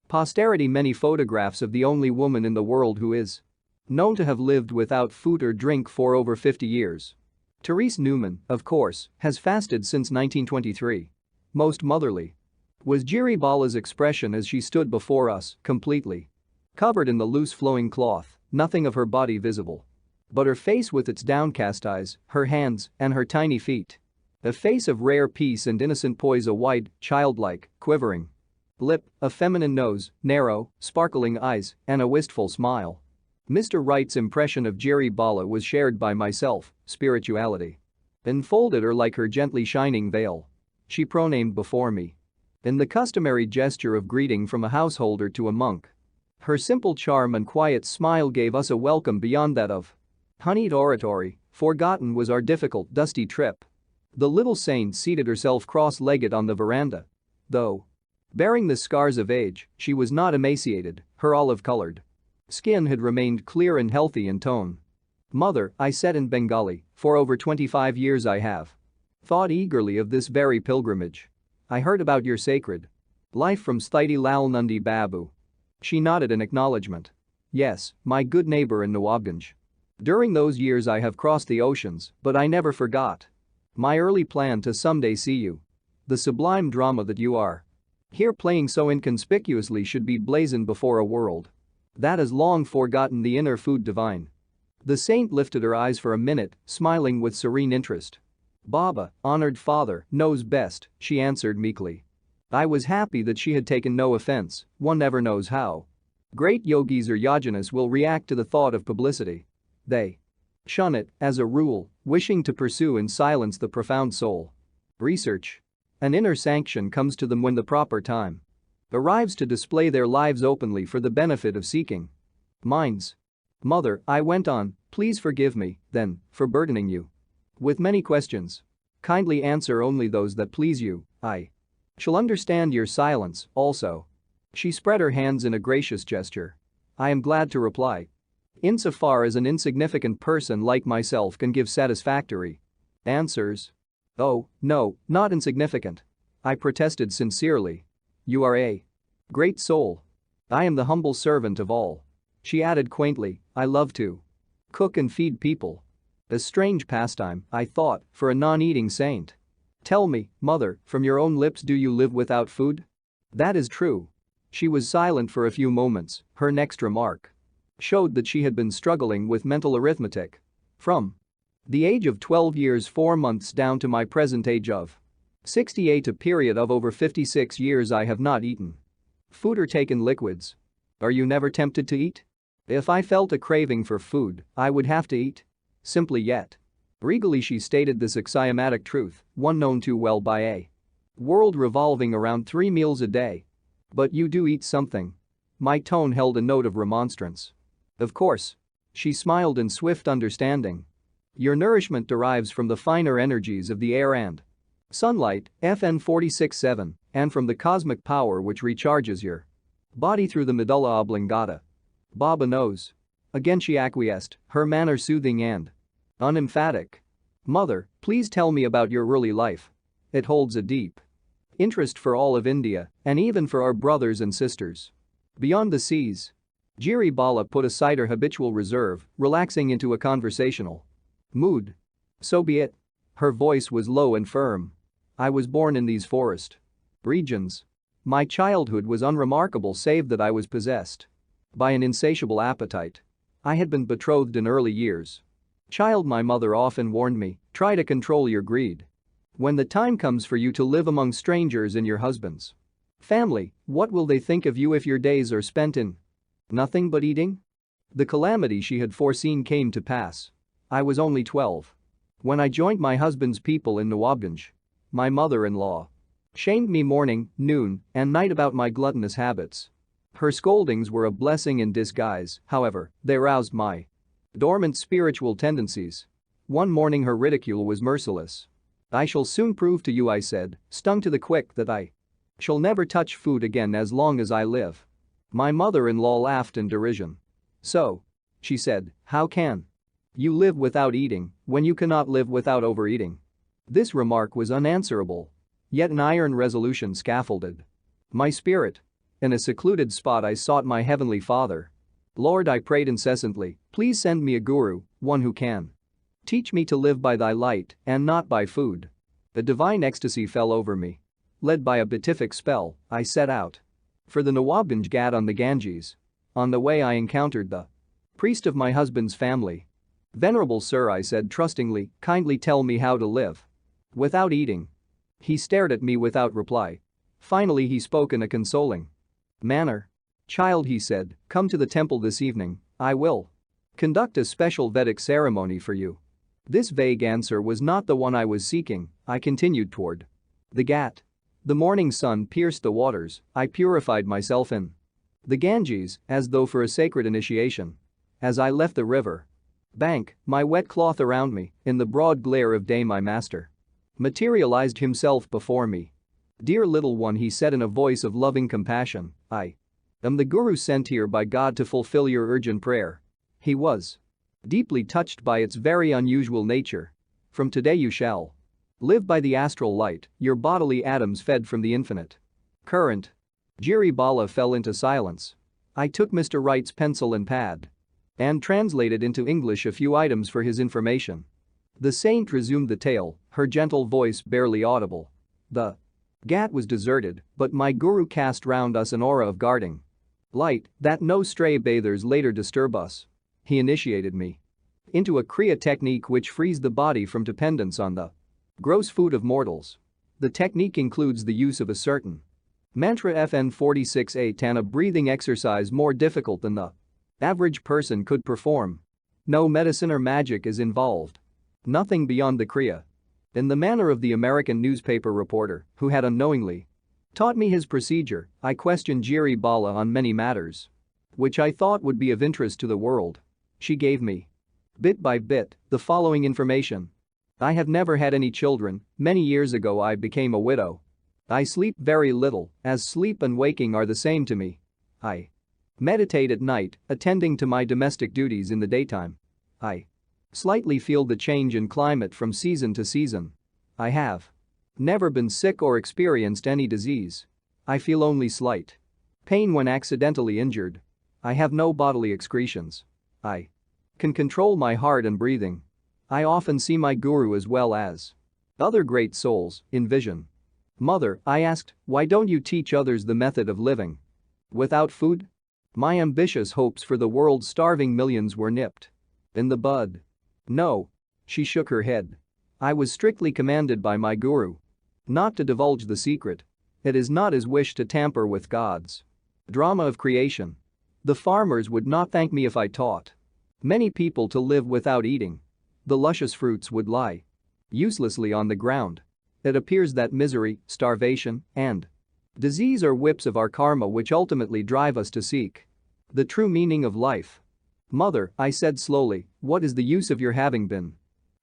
posterity many photographs of the only woman in the world who is known to have lived without food or drink for over 50 years. Therese Newman, of course, has fasted since 1923. Most motherly was Jiri Bala's expression as she stood before us, completely covered in the loose flowing cloth, nothing of her body visible but her face with its downcast eyes, her hands, and her tiny feet. A face of rare peace and innocent poise, a wide, childlike, quivering lip, a feminine nose, narrow, sparkling eyes, and a wistful smile. Mr. Wright's impression of Jiri Bala was shared by myself. Spirituality enfolded her like her gently shining veil. She pronamed before me in the customary gesture of greeting from a householder to a monk. Her simple charm and quiet smile gave us a welcome beyond that of honeyed oratory. Forgotten was our difficult, dusty trip. The little saint seated herself cross-legged on the veranda. Though bearing the scars of age, she was not emaciated. Her olive-colored skin had remained clear and healthy in tone. "Mother," I said in Bengali, "for over 25 years I have thought eagerly of this very pilgrimage. I heard about your sacred life from Sthiti Lal Nandi Babu." She nodded in acknowledgement. "Yes, my good neighbor in Nawabganj. During those years I have crossed the oceans, but I never forgot my early plan to someday see you. The sublime drama that you are here playing so inconspicuously should be blazoned before a world that has long forgotten the inner food divine." The saint lifted her eyes for a minute, smiling with serene interest. "Baba, honored father, knows best," she answered meekly. I was happy that she had taken no offense. One never knows how great yogis or yoginis will react to the thought of publicity. They shun it, as a rule, wishing to pursue in silence the profound soul research. An inner sanction comes to them when the proper time arrives to display their lives openly for the benefit of seeking minds. "Mother," I went on, "please forgive me, then, for burdening you with many questions. Kindly answer only those that please you. I shall understand your silence, also." She spread her hands in a gracious gesture. "I am glad to reply. Insofar as an insignificant person like myself can give satisfactory answers." "Oh, no, not insignificant," I protested sincerely. "You are a great soul. I am the humble servant of all." She added quaintly, "I love to cook and feed people." A strange pastime, I thought, for a non-eating saint. "Tell me, mother, from your own lips, do you live without food?" "That is true." She was silent for a few moments. Her next remark showed that she had been struggling with mental arithmetic. "From the age of 12 years 4 months down to my present age of 68, a period of over 56 years, I have not eaten food or taken liquids." "Are you never tempted to eat?" "If I felt a craving for food, I would have to eat. Simply yet." Regally she stated this axiomatic truth, one known too well by a world revolving around 3 meals a day. "But you do eat something." My tone held a note of remonstrance. "Of course." She smiled in swift understanding. "Your nourishment derives from the finer energies of the air and sunlight, FN 46.7, and from the cosmic power which recharges your body through the medulla oblongata. Baba knows. Again she acquiesced, her manner soothing and unemphatic. Mother, please tell me about your early life. It holds a deep interest for all of India and even for our brothers and sisters beyond the seas. Jiri Bala put aside her habitual reserve, relaxing into a conversational mood. So be it. Her voice was low and firm. I was born in these forest regions. My childhood was unremarkable save that I was possessed by an insatiable appetite. I had been betrothed in early years. Child, my mother often warned me, try to control your greed. When the time comes for you to live among strangers in your husband's family, what will they think of you if your days are spent in nothing but eating? The calamity she had foreseen came to pass. I was only 12 when I joined my husband's people in Nawabganj. My mother-in-law shamed me morning, noon, and night about my gluttonous habits. Her scoldings were a blessing in disguise, however, they roused my dormant spiritual tendencies. One morning her ridicule was merciless. I shall soon prove to you, I said, stung to the quick, that I shall never touch food again as long as I live. My mother-in-law laughed in derision. So, she said, how can you live without eating when you cannot live without overeating? This remark was unanswerable. Yet an iron resolution scaffolded my spirit. In a secluded spot I sought my heavenly Father. Lord, I prayed incessantly, please send me a guru, one who can teach me to live by thy light and not by food. A divine ecstasy fell over me. Led by a beatific spell, I set out for the Nawabganj Ghat on the Ganges. On the way I encountered the priest of my husband's family. Venerable sir, I said trustingly, kindly tell me how to live without eating. He stared at me without reply. Finally he spoke in a consoling manner. Child, he said, come to the temple this evening, I will conduct a special Vedic ceremony for you. This vague answer was not the one I was seeking. I continued toward the Ghat. The morning sun pierced the waters. I purified myself in the Ganges as though for a sacred initiation. As I left the river bank, my wet cloth around me, in the broad glare of day my master materialized himself before me. Dear little one, he said in a voice of loving compassion, I am the guru sent here by God to fulfill your urgent prayer. He was deeply touched by its very unusual nature. From today you shall live by the astral light, your bodily atoms fed from the infinite current. Jiri Bala fell into silence. I took Mr. Wright's pencil and pad and translated into English a few items for his information. The saint resumed the tale, her gentle voice barely audible. The Ghat was deserted, but my guru cast round us an aura of guarding light that no stray bathers later disturb us. He initiated me into a Kriya technique which frees the body from dependence on the gross food of mortals. The technique includes the use of a certain mantra FN 46A, a breathing exercise more difficult than the average person could perform. No medicine or magic is involved. Nothing beyond the Kriya. In the manner of the American newspaper reporter who had unknowingly taught me his procedure, I questioned Jiri Bala on many matters which I thought would be of interest to the world. She gave me, bit by bit, the following information. I have never had any children. Many years ago I became a widow. I sleep very little, as sleep and waking are the same to me. I meditate at night, attending to my domestic duties in the daytime. I slightly feel the change in climate from season to season. I have never been sick or experienced any disease. I feel only slight pain when accidentally injured. I have no bodily excretions. I can control my heart and breathing. I often see my guru as well as other great souls in vision. Mother, I asked, why don't you teach others the method of living without food? My ambitious hopes for the world's starving millions were nipped in the bud. No. She shook her head. I was strictly commanded by my guru not to divulge the secret. It is not his wish to tamper with God's drama of creation. The farmers would not thank me if I taught many people to live without eating. The luscious fruits would lie uselessly on the ground. It appears that misery, starvation, and disease are whips of our karma which ultimately drive us to seek the true meaning of life. Mother, I said slowly, what is the use of your having been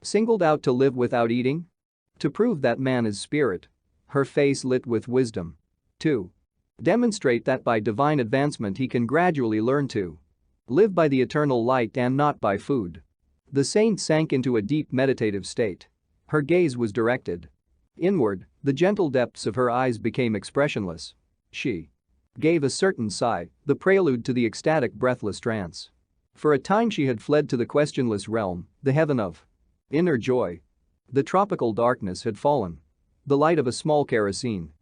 singled out to live without eating? To prove that man is spirit. Her face lit with wisdom. To demonstrate that by divine advancement he can gradually learn to Live by the eternal light and not by food. The saint sank into a deep meditative state. Her gaze was directed inward, the gentle depths of her eyes became expressionless. She gave a certain sigh, the prelude to the ecstatic breathless trance. For a time she had fled to the questionless realm, the heaven of inner joy. The tropical darkness had fallen. The light of a small kerosene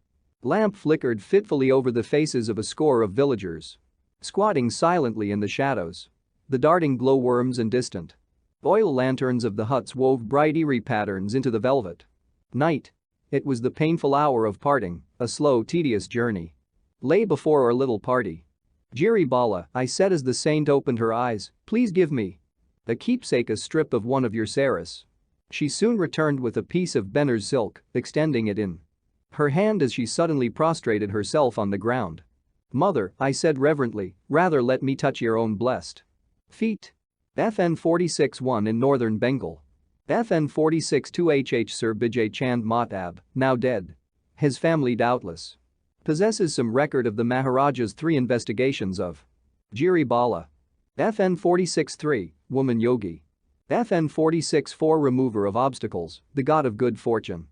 lamp flickered fitfully over the faces of a score of villagers squatting silently in the shadows. The darting glowworms and distant oil lanterns of the huts wove bright eerie patterns into the velvet night. It was the painful hour of parting, a slow tedious journey lay before our little party. "Jiri Bala," I said as the saint opened her eyes, "please give me a keepsake, a strip of one of your saris." She soon returned with a piece of Benner's silk, extending it in her hand as she suddenly prostrated herself on the ground. "Mother," I said reverently, "rather let me touch your own blessed feet." FN 46-1 in northern Bengal. FN 46-2 Sir Bijay Chand Mahtab, now dead. His family doubtless possesses some record of the Maharaja's 3 investigations of Jiri Bala. FN 46-3, woman Yogi. FN 46-4 remover of obstacles, the god of good fortune.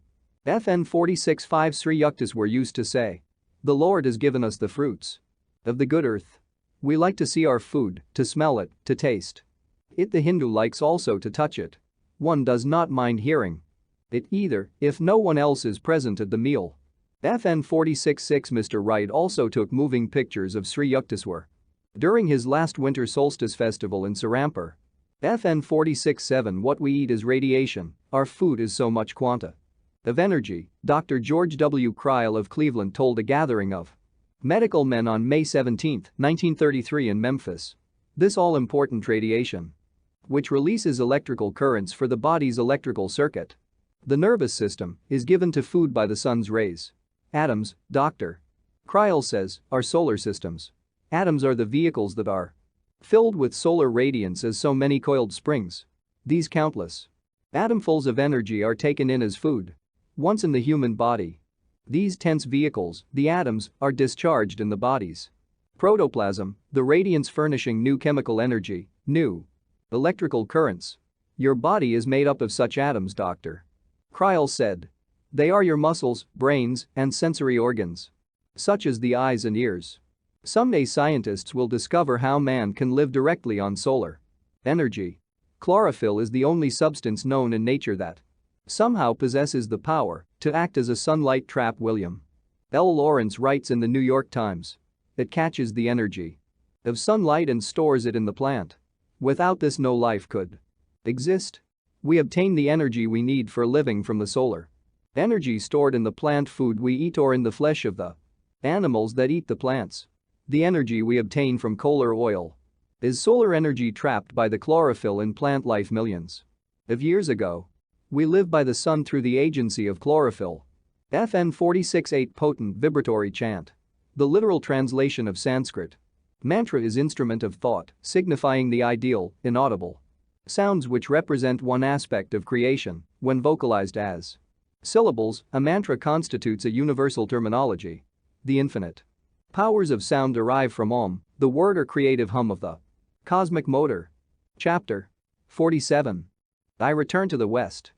FN 46-5 Sri Yukteswar used to say, "The Lord has given us the fruits of the good earth. We like to see our food, to smell it, to taste it. The Hindu likes also to touch it. One does not mind hearing it either if no one else is present at the meal." FN 46-6 Mr. Wright also took moving pictures of Sri Yukteswar during his last winter solstice festival in Serampur. FN 46-7 What we eat is radiation, our food is so much quanta of energy, Dr. George W. Cryle of Cleveland told a gathering of medical men on May 17, 1933 in Memphis. This all-important radiation, which releases electrical currents for the body's electrical circuit, the nervous system, is given to food by the sun's rays. Atoms, Dr. Cryle says, are solar systems. Atoms are the vehicles that are filled with solar radiance as so many coiled springs. These countless atomfuls of energy are taken in as food. Once in the human body, these tense vehicles, the atoms, are discharged in the body's protoplasm, the radiance furnishing new chemical energy, new electrical currents. Your body is made up of such atoms, Dr. Cryle said. They are your muscles, brains, and sensory organs, such as the eyes and ears. Someday scientists will discover how man can live directly on solar energy. Chlorophyll is the only substance known in nature that somehow possesses the power to act as a sunlight trap. William L. Lawrence writes in the New York Times. It catches the energy of sunlight and stores it in the plant. Without this no life could exist. We obtain the energy we need for living from the solar energy stored in the plant food we eat or in the flesh of the animals that eat the plants. The energy we obtain from coal oil is solar energy trapped by the chlorophyll in plant life millions of years ago. We live by the sun through the agency of chlorophyll. FN 46-8 Potent vibratory chant. The literal translation of Sanskrit mantra is instrument of thought, signifying the ideal, inaudible sounds which represent one aspect of creation. When vocalized as syllables, a mantra constitutes a universal terminology. The infinite powers of sound derive from Om, the word or creative hum of the cosmic motor. Chapter 47. I return to the West.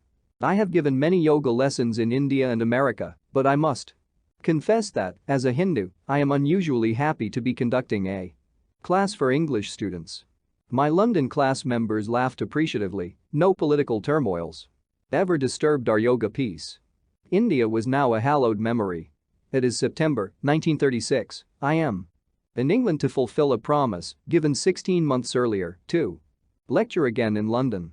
I have given many yoga lessons in India and America, but I must confess that, as a Hindu, I am unusually happy to be conducting a class for English students. My London class members laughed appreciatively. No political turmoils ever disturbed our yoga peace. India was now a hallowed memory. It is September 1936. I am in England to fulfill a promise given 16 months earlier to lecture again in London.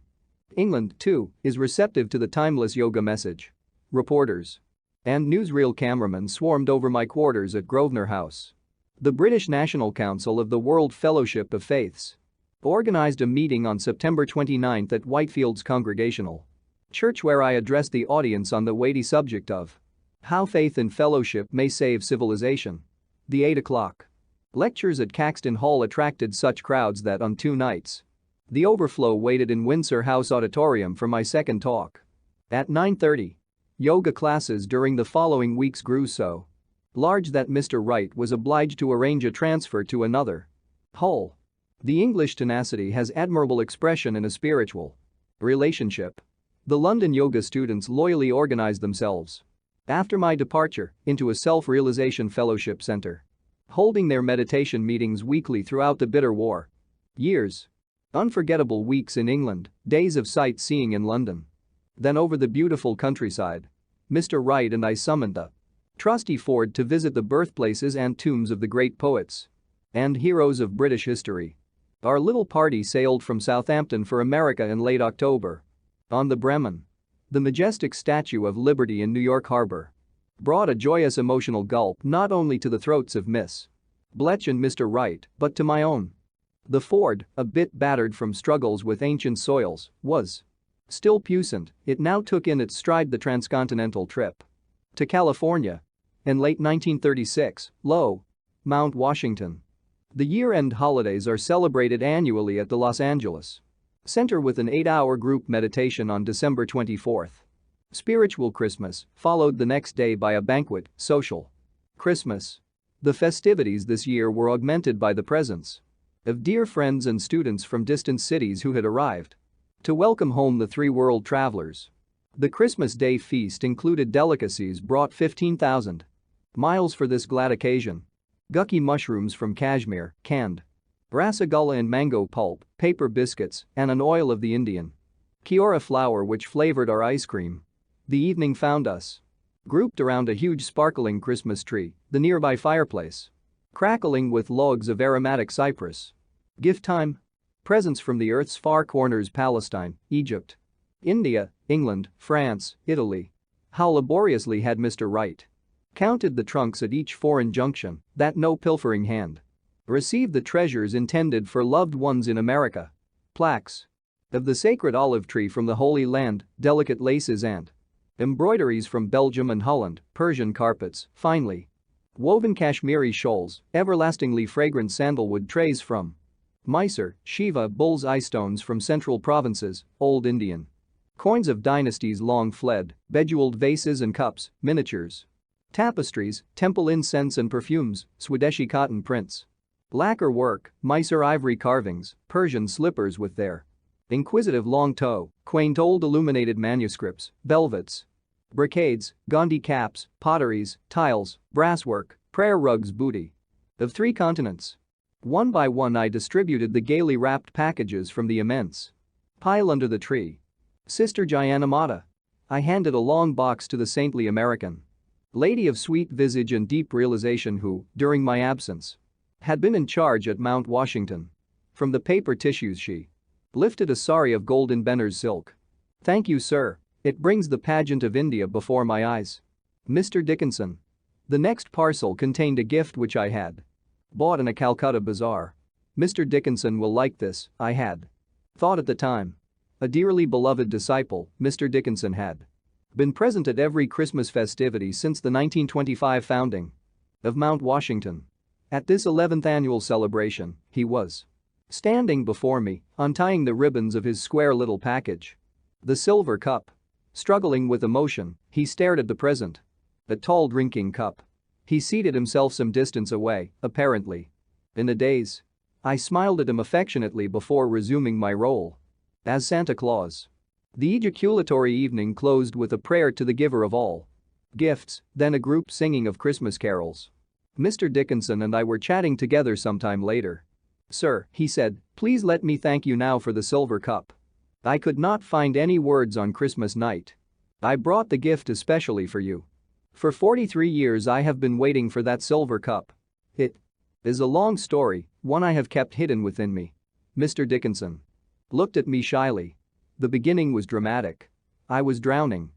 England, too, is receptive to the timeless yoga message. Reporters and newsreel cameramen swarmed over my quarters at Grosvenor House. The British National Council of the World Fellowship of Faiths organized a meeting on September 29 at Whitefield's Congregational Church where I addressed the audience on the weighty subject of how faith and fellowship may save civilization. The 8 o'clock lectures at Caxton Hall attracted such crowds that on 2 nights, the overflow waited in Windsor House Auditorium for my second talk. At 9:30, yoga classes during the following weeks grew so large that Mr. Wright was obliged to arrange a transfer to another hall. The English tenacity has admirable expression in a spiritual relationship. The London yoga students loyally organized themselves after my departure into a self-realization fellowship center, holding their meditation meetings weekly throughout the bitter war years. Unforgettable weeks in England, days of sightseeing in London. Then over the beautiful countryside, Mr. Wright and I summoned the trusty Ford to visit the birthplaces and tombs of the great poets and heroes of British history. Our little party sailed from Southampton for America in late October. On the Bremen, the majestic Statue of Liberty in New York Harbor brought a joyous emotional gulp not only to the throats of Miss Bletch and Mr. Wright, but to my own. The Ford, a bit battered from struggles with ancient soils, was still puissant. It now took in its stride the transcontinental trip to California. In late 1936, Mount Washington. The year-end holidays are celebrated annually at the Los Angeles Center with an 8-hour group meditation on December 24. Spiritual Christmas, followed the next day by a banquet, social Christmas. The festivities this year were augmented by the presence of dear friends and students from distant cities who had arrived to welcome home the three world travelers. The Christmas Day feast included delicacies brought 15,000 miles for this glad occasion. Gucky mushrooms from Kashmir, canned rasagula and mango pulp, paper biscuits, and an oil of the Indian Kiora flour which flavored our ice cream. The evening found us grouped around a huge sparkling Christmas tree, the nearby fireplace crackling with logs of aromatic cypress. Gift time? Presents from the earth's far corners: Palestine, Egypt, India, England, France, Italy. How laboriously had Mr. Wright counted the trunks at each foreign junction that no pilfering hand received the treasures intended for loved ones in America. Plaques of the sacred olive tree from the Holy Land, delicate laces and embroideries from Belgium and Holland, Persian carpets, finely woven Kashmiri shawls, everlastingly fragrant sandalwood trays from Mysore, Shiva, bull's eye stones from central provinces, old Indian coins of dynasties long fled, bejeweled vases and cups, miniatures, tapestries, temple incense and perfumes, Swadeshi cotton prints, lacquer work, Mysore ivory carvings, Persian slippers with their inquisitive long toe, quaint old illuminated manuscripts, velvets, brocades, Gandhi caps, potteries, tiles, brasswork, prayer rugs, booty of three continents. One by one I distributed the gaily wrapped packages from the immense pile under the tree. Sister Jayanamata. I handed a long box to the saintly American lady of sweet visage and deep realization who, during my absence, had been in charge at Mount Washington. From the paper tissues she lifted a sari of golden Benares silk. Thank you, sir. It brings the pageant of India before my eyes. Mr. Dickinson. The next parcel contained a gift which I had bought in a Calcutta bazaar. Mr. Dickinson will like this, I had thought at the time. A dearly beloved disciple, Mr. Dickinson had been present at every Christmas festivity since the 1925 founding of Mount Washington. At this 11th annual celebration, he was standing before me, untying the ribbons of his square little package. The silver cup. Struggling with emotion, he stared at the present. A tall drinking cup. He seated himself some distance away, apparently in a daze. I smiled at him affectionately before resuming my role as Santa Claus. The ejaculatory evening closed with a prayer to the giver of all gifts, then a group singing of Christmas carols. Mr. Dickinson and I were chatting together sometime later. Sir, he said, please let me thank you now for the silver cup. I could not find any words on Christmas night. I brought the gift especially for you. For 43 years I have been waiting for that silver cup. It is a long story, one I have kept hidden within me. Mr. Dickinson looked at me shyly. The beginning was dramatic. I was drowning.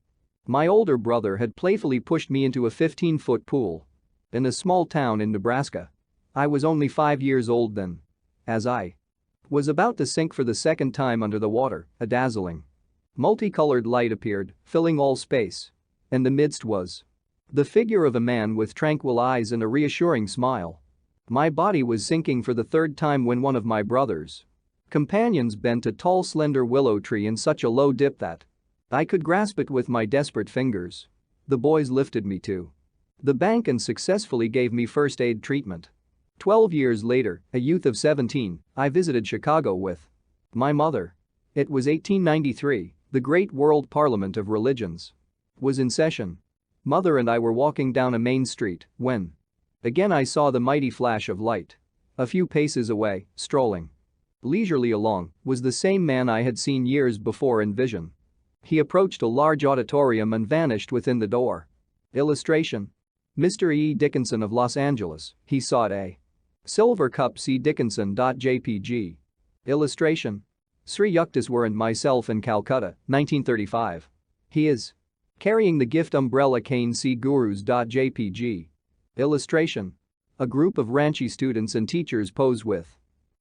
My older brother had playfully pushed me into a 15-foot pool in a small town in Nebraska. I was only 5 years old then. As I was about to sink for the second time under the water, a dazzling, multicolored light appeared, filling all space. In the midst was the figure of a man with tranquil eyes and a reassuring smile. My body was sinking for the third time when one of my brothers' companions bent a tall slender willow tree in such a low dip that I could grasp it with my desperate fingers. The boys lifted me to the bank and successfully gave me first aid treatment. 12 years later, a youth of 17, I visited Chicago with my mother. It was 1893, the great world parliament of religions was in session. Mother and I were walking down a main street when again I saw the mighty flash of light. A few paces away, strolling leisurely along, was the same man I had seen years before in vision. He approached a large auditorium and vanished within the door. Illustration: Mr. E. Dickinson of Los Angeles, he sought a silver cup. See Dickinson.jpg. Illustration: Sri Yukteswar and myself in Calcutta, 1935. He is carrying the gift umbrella cane. See Gurus.jpg. Illustration: A group of Ranchi students and teachers pose with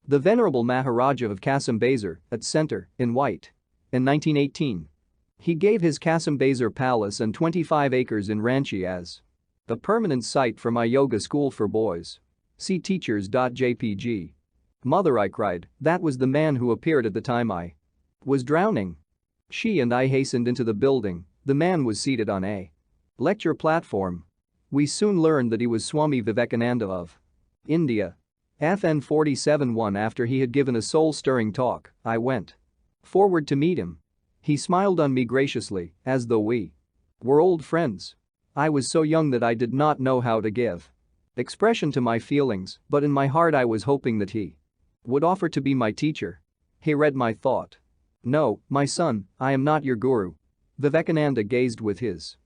the Venerable Maharaja of Kasambazar at center, in white. In 1918, he gave his Kasambazar palace and 25 acres in Ranchi as a permanent site for my yoga school for boys. See teachers.jpg. Mother, I cried, that was the man who appeared at the time I was drowning. She and I hastened into the building. The man was seated on a lecture platform. We soon learned that he was Swami Vivekananda of India. FN 47-1. After he had given a soul-stirring talk, I went forward to meet him. He smiled on me graciously, as though we were old friends. I was so young that I did not know how to give expression to my feelings, but in my heart I was hoping that he would offer to be my teacher. He read my thought. No, my son, I am not your guru. Vivekananda gazed with his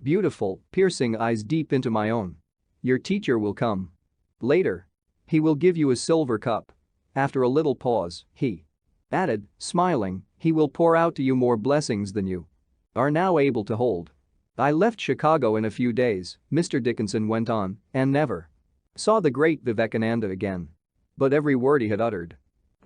beautiful, piercing eyes deep into my own. Your teacher will come later. He will give you a silver cup. After a little pause, he added, smiling, he will pour out to you more blessings than you are now able to hold. I left Chicago in a few days, Mr. Dickinson went on, and never saw the great Vivekananda again. But every word he had uttered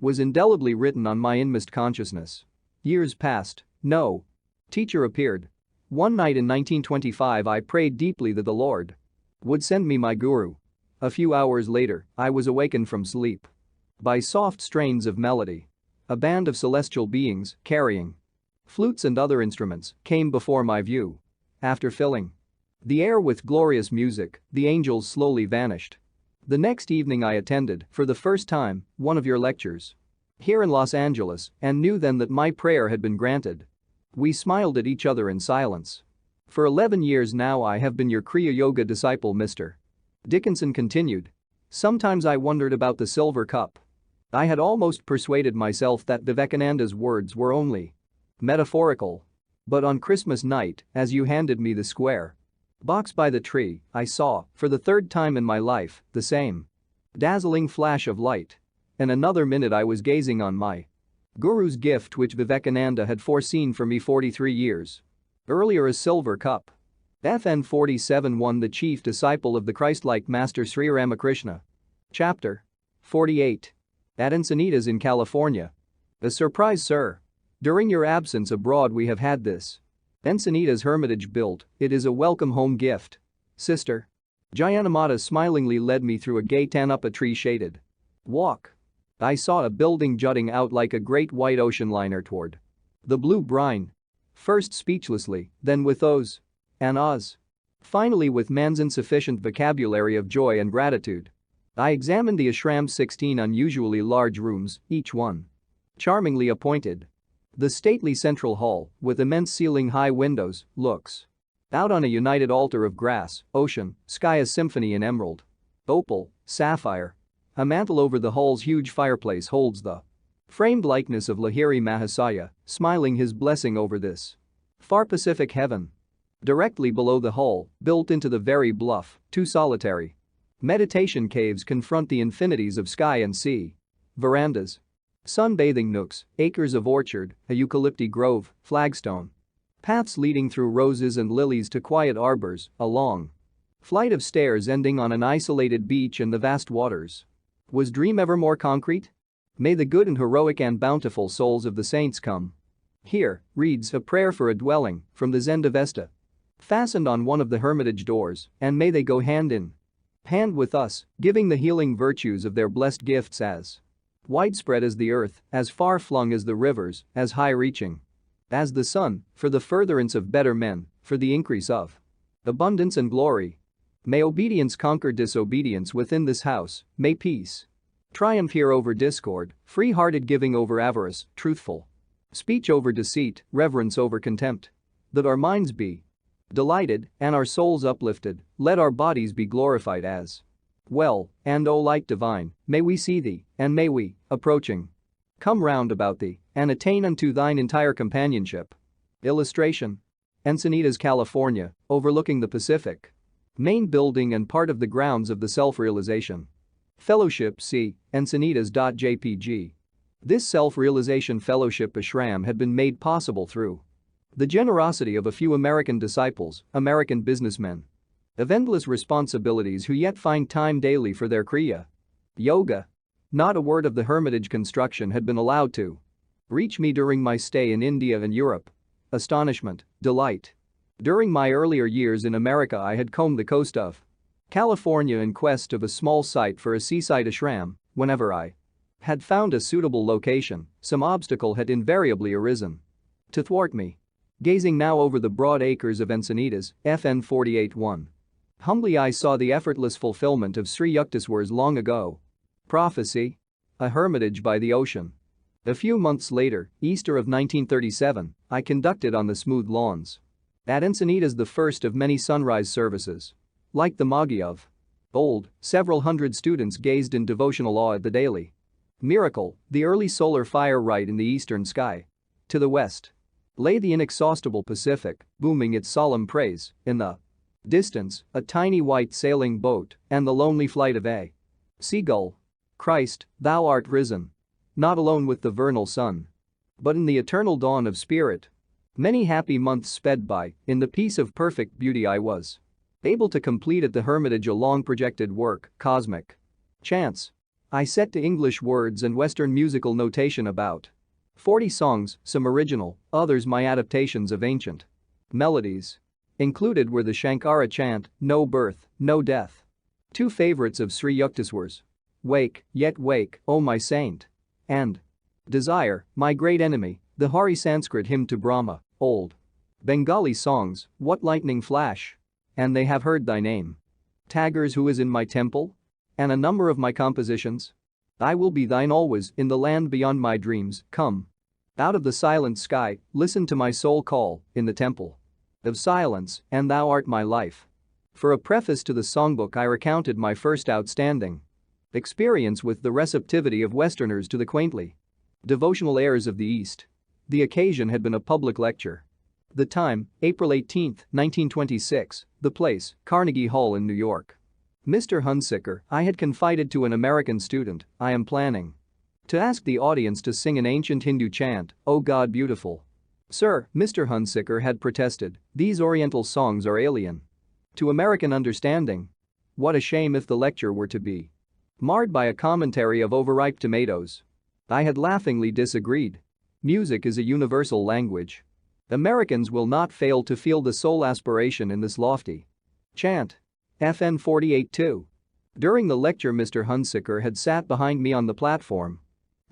was indelibly written on my inmost consciousness. Years passed, no teacher appeared. One night in 1925 I prayed deeply that the Lord would send me my guru. A few hours later, I was awakened from sleep by soft strains of melody. A band of celestial beings, carrying flutes and other instruments, came before my view. After filling the air with glorious music, the angels slowly vanished. The next evening I attended, for the first time, one of your lectures here in Los Angeles and knew then that my prayer had been granted. We smiled at each other in silence. For 11 years now I have been your Kriya Yoga disciple, Mr. Dickinson continued. Sometimes I wondered about the silver cup. I had almost persuaded myself that Vivekananda's words were only metaphorical. But on Christmas night, as you handed me the square box by the tree, I saw, for the third time in my life, the same dazzling flash of light. In another minute I was gazing on my guru's gift, which Vivekananda had foreseen for me 43 years earlier, a silver cup. FN 47-1. The chief disciple of the Christ-like Master Sri Ramakrishna. Chapter 48. At Encinitas in California. A surprise, sir. During your absence abroad we have had this Encinitas hermitage built. It is a welcome home gift. Sister Jayanamata smilingly led me through a gate and up a tree-shaded walk. I saw a building jutting out like a great white ocean liner toward the blue brine. First speechlessly, then with ohs and ahs. Finally with man's insufficient vocabulary of joy and gratitude. I examined the ashram's 16 unusually large rooms, each one charmingly appointed. The stately central hall, with immense ceiling-high windows, looks out on a united altar of grass, ocean, sky, a symphony in emerald, opal, sapphire. A mantle over the hall's huge fireplace holds the framed likeness of Lahiri Mahasaya, smiling his blessing over this far Pacific heaven. Directly below the hall, built into the very bluff, 2 solitary meditation caves confront the infinities of sky and sea. Verandas, sunbathing nooks, acres of orchard, a eucalypti grove, flagstone paths leading through roses and lilies to quiet arbors, a long flight of stairs ending on an isolated beach and the vast waters. Was dream ever more concrete? May the good and heroic and bountiful souls of the saints come here, reads a prayer for a dwelling from the Zendavesta fastened on one of the hermitage doors, and may they go hand in hand with us, giving the healing virtues of their blessed gifts as widespread as the earth, as far-flung as the rivers, as high-reaching as the sun, for the furtherance of better men, for the increase of abundance and glory. May obedience conquer disobedience within this house, may peace triumph here over discord, free-hearted giving over avarice, truthful speech over deceit, reverence over contempt. That our minds be delighted and our souls uplifted, let our bodies be glorified as well, and O light divine, may we see thee, and may we, approaching, come round about thee, and attain unto thine entire companionship. Illustration. Encinitas, California, overlooking the Pacific. Main building and part of the grounds of the Self-Realization Fellowship. See encinitas.jpg. This Self-Realization Fellowship ashram had been made possible through the generosity of a few American disciples, American businessmen of endless responsibilities who yet find time daily for their Kriya Yoga. Not a word of the hermitage construction had been allowed to reach me during my stay in India and Europe. Astonishment, delight. During my earlier years in America, I had combed the coast of California in quest of a small site for a seaside ashram. Whenever I had found a suitable location, some obstacle had invariably arisen to thwart me. Gazing now over the broad acres of Encinitas, FN 48-1. Humbly I saw the effortless fulfillment of Sri Yukteswar's long ago prophecy. A hermitage by the ocean. A few months later, Easter of 1937, I conducted on the smooth lawns at Encinitas the first of many sunrise services. Like the Magi of old, several hundred students gazed in devotional awe at the daily miracle, the early solar fire right in the eastern sky. To the west lay the inexhaustible Pacific, booming its solemn praise. In the distance, a tiny white sailing boat and the lonely flight of a seagull. Christ, thou art risen. Not alone with the vernal sun, but in the eternal dawn of spirit. Many happy months sped by, in the peace of perfect beauty I was able to complete at the hermitage a long projected work, Cosmic Chants. I set to English words and Western musical notation about 40 songs, some original, others my adaptations of ancient melodies. Included were the Shankara chant, No Birth, No Death. Two favorites of Sri Yukteswar's, Wake, Yet Wake, O my Saint, and Desire, My Great Enemy, the Hari Sanskrit hymn to Brahma, old Bengali songs, What Lightning Flash, and They Have Heard Thy Name. Taggers Who Is in My Temple, and a number of my compositions. I will be thine always in the land beyond my dreams, come. Out of the silent sky, listen to my soul call, in the temple of silence, and thou art my life. For a preface to the songbook I recounted my first outstanding experience with the receptivity of Westerners to the quaintly devotional airs of the East. The occasion had been a public lecture. The time, April 18, 1926, the place, Carnegie Hall in New York. Mr. Hunsicker, I had confided to an American student, I am planning to ask the audience to sing an ancient Hindu chant, O God Beautiful. Sir, Mr. Hunsicker had protested, these Oriental songs are alien to American understanding. What a shame if the lecture were to be marred by a commentary of overripe tomatoes. I had laughingly disagreed. Music is a universal language. Americans will not fail to feel the soul aspiration in this lofty chant. FN 48-2. During the lecture Mr. Hunsicker had sat behind me on the platform,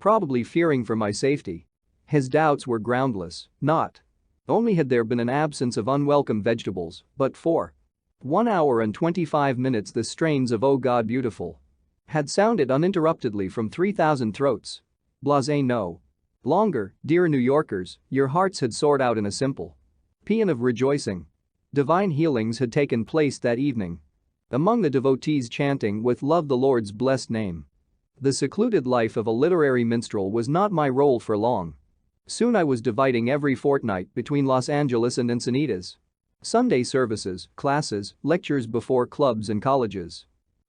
probably fearing for my safety. His doubts were groundless. Not only had there been an absence of unwelcome vegetables, but for 1 hour and 25 minutes the strains of O God Beautiful had sounded uninterruptedly from 3,000 throats. Blasé no longer, dear New Yorkers, your hearts had soared out in a simple paean of rejoicing. Divine healings had taken place that evening among the devotees chanting with love the Lord's blessed name. The secluded life of a literary minstrel was not my role for long. Soon I was dividing every fortnight between Los Angeles and Encinitas. Sunday services, classes, lectures before clubs and colleges.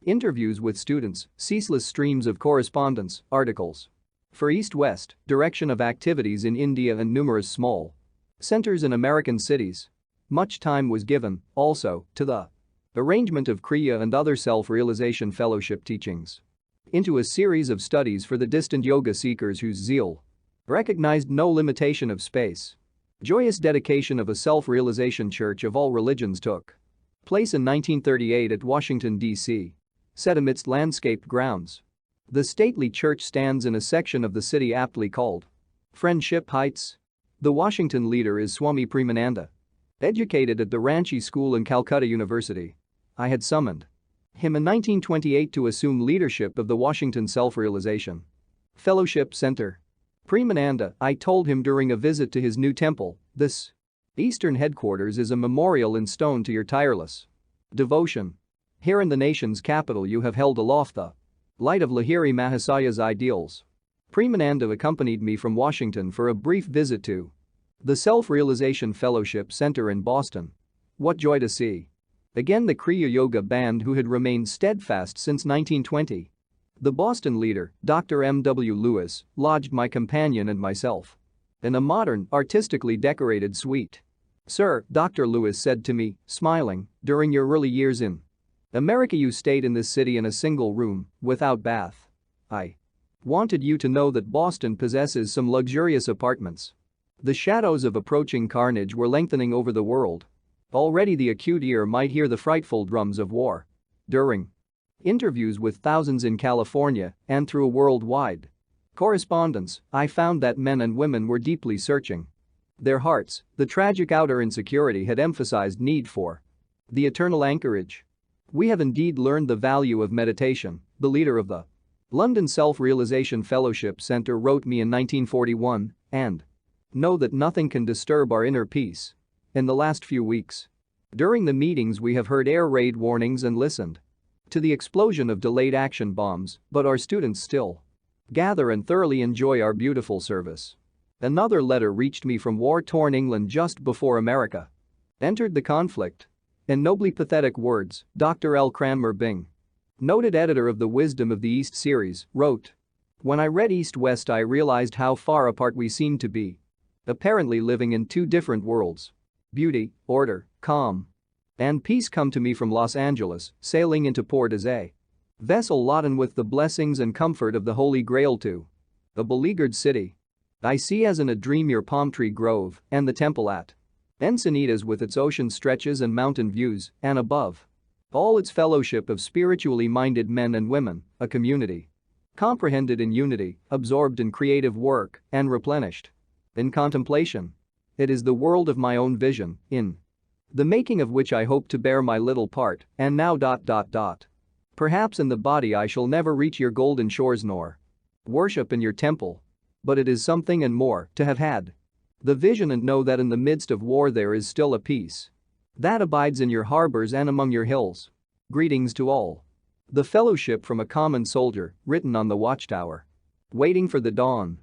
Interviews with students, ceaseless streams of correspondence, articles. For East-West, direction of activities in India and numerous small centers in American cities. Much time was given, also, to the arrangement of Kriya and other self-realization fellowship teachings. Into a series of studies for the distant yoga seekers whose zeal recognized no limitation of space. Joyous dedication of a self-realization church of all religions took place in 1938 at Washington, D.C. Set amidst landscaped grounds. The stately church stands in a section of the city aptly called Friendship Heights. The Washington leader is Swami Premananda. Educated at the Ranchi School and Calcutta University. I had summoned him in 1928 to assume leadership of the Washington Self-Realization Fellowship Center. Paramahansa, I told him during a visit to his new temple, this Eastern headquarters is a memorial in stone to your tireless devotion. Here in the nation's capital you have held aloft the light of Lahiri Mahasaya's ideals. Paramahansa accompanied me from Washington for a brief visit to the Self-Realization Fellowship Center in Boston. What joy to see again the Kriya Yoga band who had remained steadfast since 1920. The Boston leader, Dr. M.W. Lewis, lodged my companion and myself in a modern, artistically decorated suite. Sir, Dr. Lewis said to me, smiling, during your early years in America you stayed in this city in a single room, without bath. I wanted you to know that Boston possesses some luxurious apartments. The shadows of approaching carnage were lengthening over the world. Already the acute ear might hear the frightful drums of war. During interviews with thousands in California and through a worldwide correspondence, I found that men and women were deeply searching their hearts. The tragic outer insecurity had emphasized need for the eternal anchorage. We have indeed learned the value of meditation, the leader of the London Self-Realization Fellowship Center wrote me in 1941, and know that nothing can disturb our inner peace. In the last few weeks, during the meetings we have heard air raid warnings and listened to the explosion of delayed action bombs, but our students still gather and thoroughly enjoy our beautiful service. Another letter reached me from war-torn England just before America entered the conflict. In nobly pathetic words, Dr. L. Cranmer Bing, noted editor of the Wisdom of the East series, wrote, when I read East-West I realized how far apart we seemed to be, apparently living in two different worlds. Beauty, order, calm, and peace come to me from Los Angeles, sailing into port as a vessel laden with the blessings and comfort of the Holy Grail to a beleaguered city. I see as in a dream your palm tree grove and the temple at Encinitas with its ocean stretches and mountain views, and above all its fellowship of spiritually minded men and women, a community comprehended in unity, absorbed in creative work, and replenished in contemplation. It is the world of my own vision, in the making of which I hope to bear my little part, and now. Perhaps in the body I shall never reach your golden shores nor worship in your temple. But it is something and more to have had the vision and know that in the midst of war there is still a peace that abides in your harbors and among your hills. Greetings to all. The fellowship from a common soldier, written on the watchtower. Waiting for the dawn.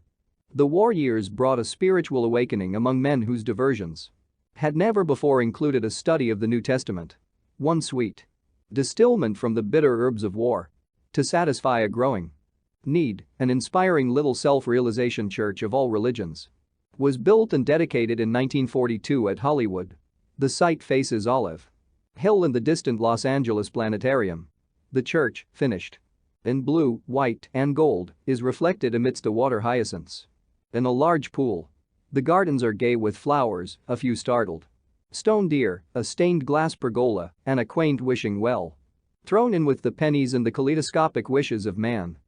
The war years brought a spiritual awakening among men whose diversions had never before included a study of the New Testament. One sweet distillment from the bitter herbs of war to satisfy a growing need, an inspiring little self-realization church of all religions was built and dedicated in 1942 at Hollywood. The site faces Olive Hill and the distant Los Angeles Planetarium. The church, finished in blue, white, and gold, is reflected amidst the water hyacinths in a large pool. The gardens are gay with flowers, a few startled stone deer, a stained glass pergola, and a quaint wishing well. Thrown in with the pennies and the kaleidoscopic wishes of man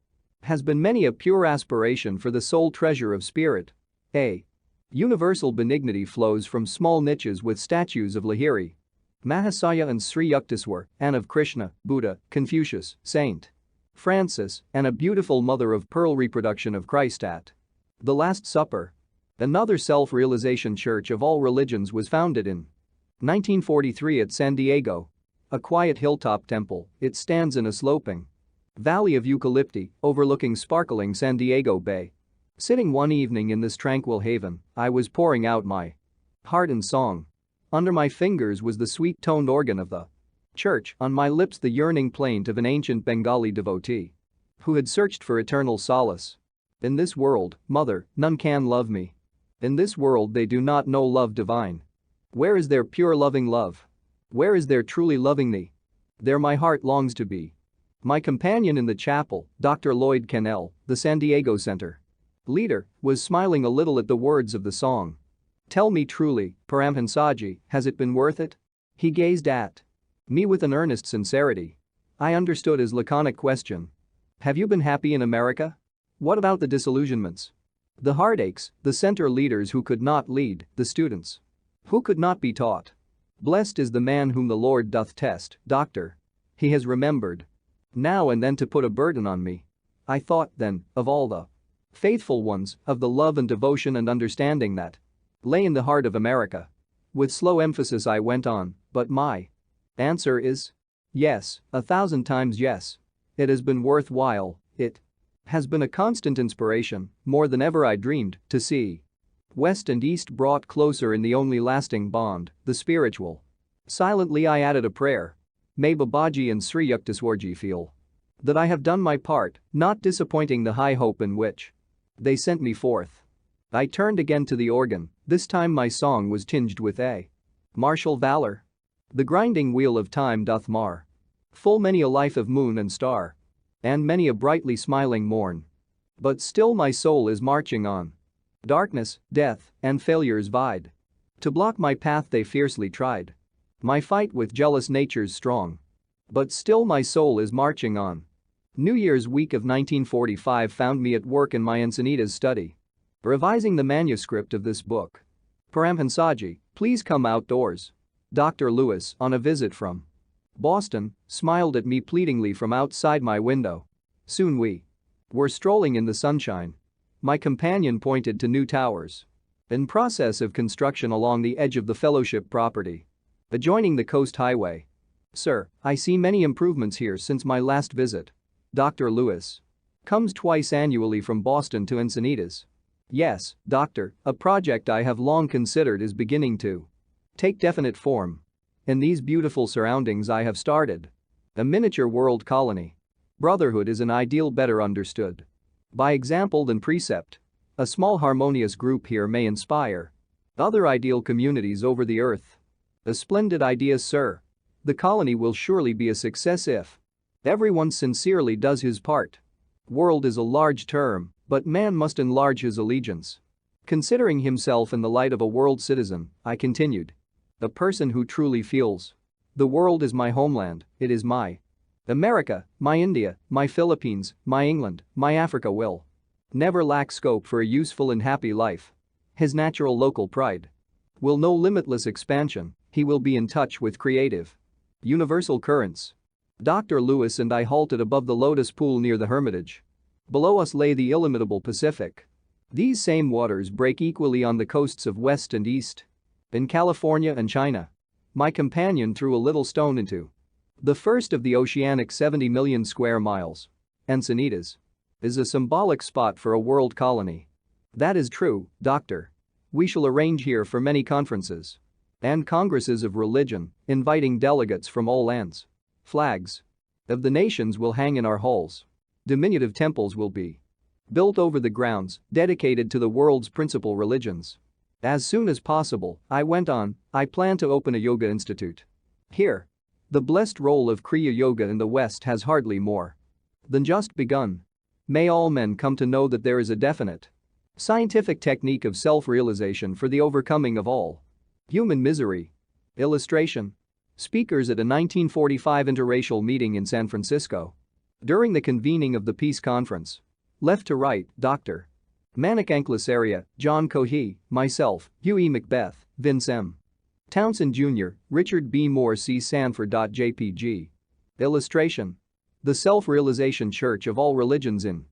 has been many a pure aspiration for the sole treasure of spirit. A universal benignity flows from small niches with statues of Lahiri Mahasaya and Sri Yukteswar, and of Krishna, Buddha, Confucius, Saint Francis, and a beautiful mother-of-pearl reproduction of Christ at the Last Supper. Another self-realization church of all religions was founded in 1943 at San Diego. A quiet hilltop temple, it stands in a sloping valley of eucalypti overlooking sparkling San Diego Bay. Sitting one evening in this tranquil haven, I was pouring out my heart in song. Under my fingers was the sweet-toned organ of the church, on my lips the yearning plaint of an ancient Bengali devotee who had searched for eternal solace. In this world, mother, none can love me. In this world they do not know love divine. Where is their pure loving love? Where is their truly loving thee? There my heart longs to be. My companion in the chapel, Dr. Lloyd Cannell, the San Diego Center leader, was smiling a little at the words of the song. Tell me truly, Paramahansaji, has it been worth it? He gazed at me with an earnest sincerity. I understood his laconic question. Have you been happy in America? What about the disillusionments? The heartaches, the center leaders who could not lead, the students who could not be taught. Blessed is the man whom the Lord doth test, Dr. He has remembered. Now and then to put a burden on me. I thought then, of all the faithful ones, of the love and devotion and understanding that lay in the heart of America. With slow emphasis I went on, but my answer is yes, 1,000 times yes. It has been worthwhile, it has been a constant inspiration, more than ever I dreamed, to see West and East brought closer in the only lasting bond, the spiritual. Silently I added a prayer. May Babaji and Sri Yukteswarji feel that I have done my part, not disappointing the high hope in which they sent me forth. I turned again to the organ, this time my song was tinged with a martial valor. The grinding wheel of time doth mar full many a life of moon and star, and many a brightly smiling morn. But still my soul is marching on. Darkness, death, and failures vied. To block my path they fiercely tried. My fight with jealous natures strong. But still my soul is marching on. New Year's week of 1945 found me at work in my Encinitas study, revising the manuscript of this book. Paramahansaji, please come outdoors. Dr. Lewis, on a visit from Boston, smiled at me pleadingly from outside my window. Soon we were strolling in the sunshine. My companion pointed to new towers in process of construction along the edge of the fellowship property, adjoining the coast highway. Sir, I see many improvements here since my last visit. Dr. Lewis comes twice annually from Boston to Encinitas. Yes, doctor, a project I have long considered is beginning to take definite form. In these beautiful surroundings I have started a miniature world colony. Brotherhood is an ideal better understood by example than precept. A small harmonious group here may inspire other ideal communities over the earth. A splendid idea, sir. The colony will surely be a success if everyone sincerely does his part. World is a large term, but man must enlarge his allegiance. Considering himself in the light of a world citizen, I continued. A person who truly feels the world is my homeland, it is my America, my India, my Philippines, my England, my Africa will never lack scope for a useful and happy life. His natural local pride will know limitless expansion, he will be in touch with creative universal currents. Dr. Lewis and I halted above the lotus pool near the Hermitage. Below us lay the illimitable Pacific. These same waters break equally on the coasts of West and East. In California and China. My companion threw a little stone into the first of the oceanic 70 million square miles. Encinitas is a symbolic spot for a world colony. That is true, doctor. We shall arrange here for many conferences and congresses of religion, inviting delegates from all lands. Flags of the nations will hang in our halls. Diminutive temples will be built over the grounds, dedicated to the world's principal religions. As soon as possible, I went on, I plan to open a yoga institute here. The blessed role of Kriya Yoga in the West has hardly more than just begun. May all men come to know that there is a definite scientific technique of self-realization for the overcoming of all human misery. Illustration. Speakers at a 1945 interracial meeting in San Francisco. During the convening of the peace conference. Left to right, Dr. Manik Anklasaria, John Cohee, myself, Huey Macbeth, Vince M. Townsend Jr., Richard B. Moore C. Sanford. JPG. Illustration. The Self-Realization Church of All Religions in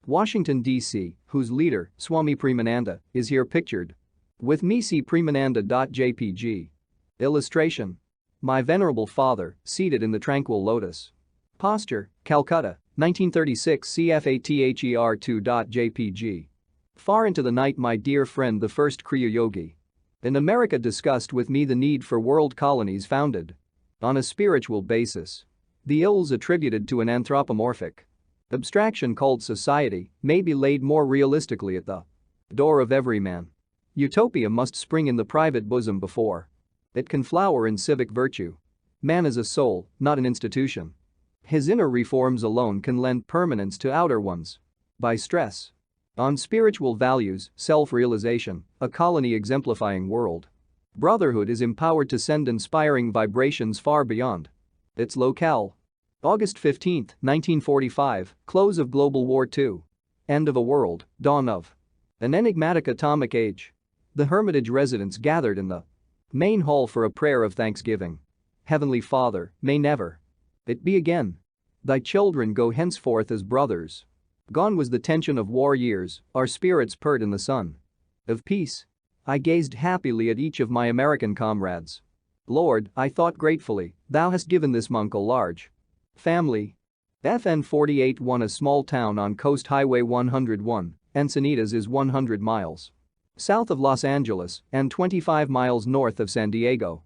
Washington, D.C., whose leader, Swami Premananda, is here pictured. With me C. Premananda. JPG. Illustration. My venerable father, seated in the tranquil lotus posture, Calcutta, 1936 CFATHER 2. JPG. Far into the night my dear friend the first Kriya Yogi in America discussed with me the need for world colonies founded on a spiritual basis. The ills attributed to an anthropomorphic abstraction called society may be laid more realistically at the door of every man. Utopia must spring in the private bosom before it can flower in civic virtue. Man is a soul, not an institution. His inner reforms alone can lend permanence to outer ones. By stress on spiritual values, self-realization, a colony exemplifying world brotherhood is empowered to send inspiring vibrations far beyond its locale. August 15, 1945, close of Global War II. End of a world, dawn of an enigmatic atomic age. The Hermitage residents gathered in the main hall for a prayer of thanksgiving. Heavenly Father, may never It be again. Thy children go henceforth as brothers. Gone was the tension of war years, our spirits purred in the sun of peace. I gazed happily at each of my American comrades. Lord, I thought gratefully, thou hast given this monk a large family. FN 48-1, a small town on Coast Highway 101, Encinitas is 100 miles south of Los Angeles and 25 miles north of San Diego.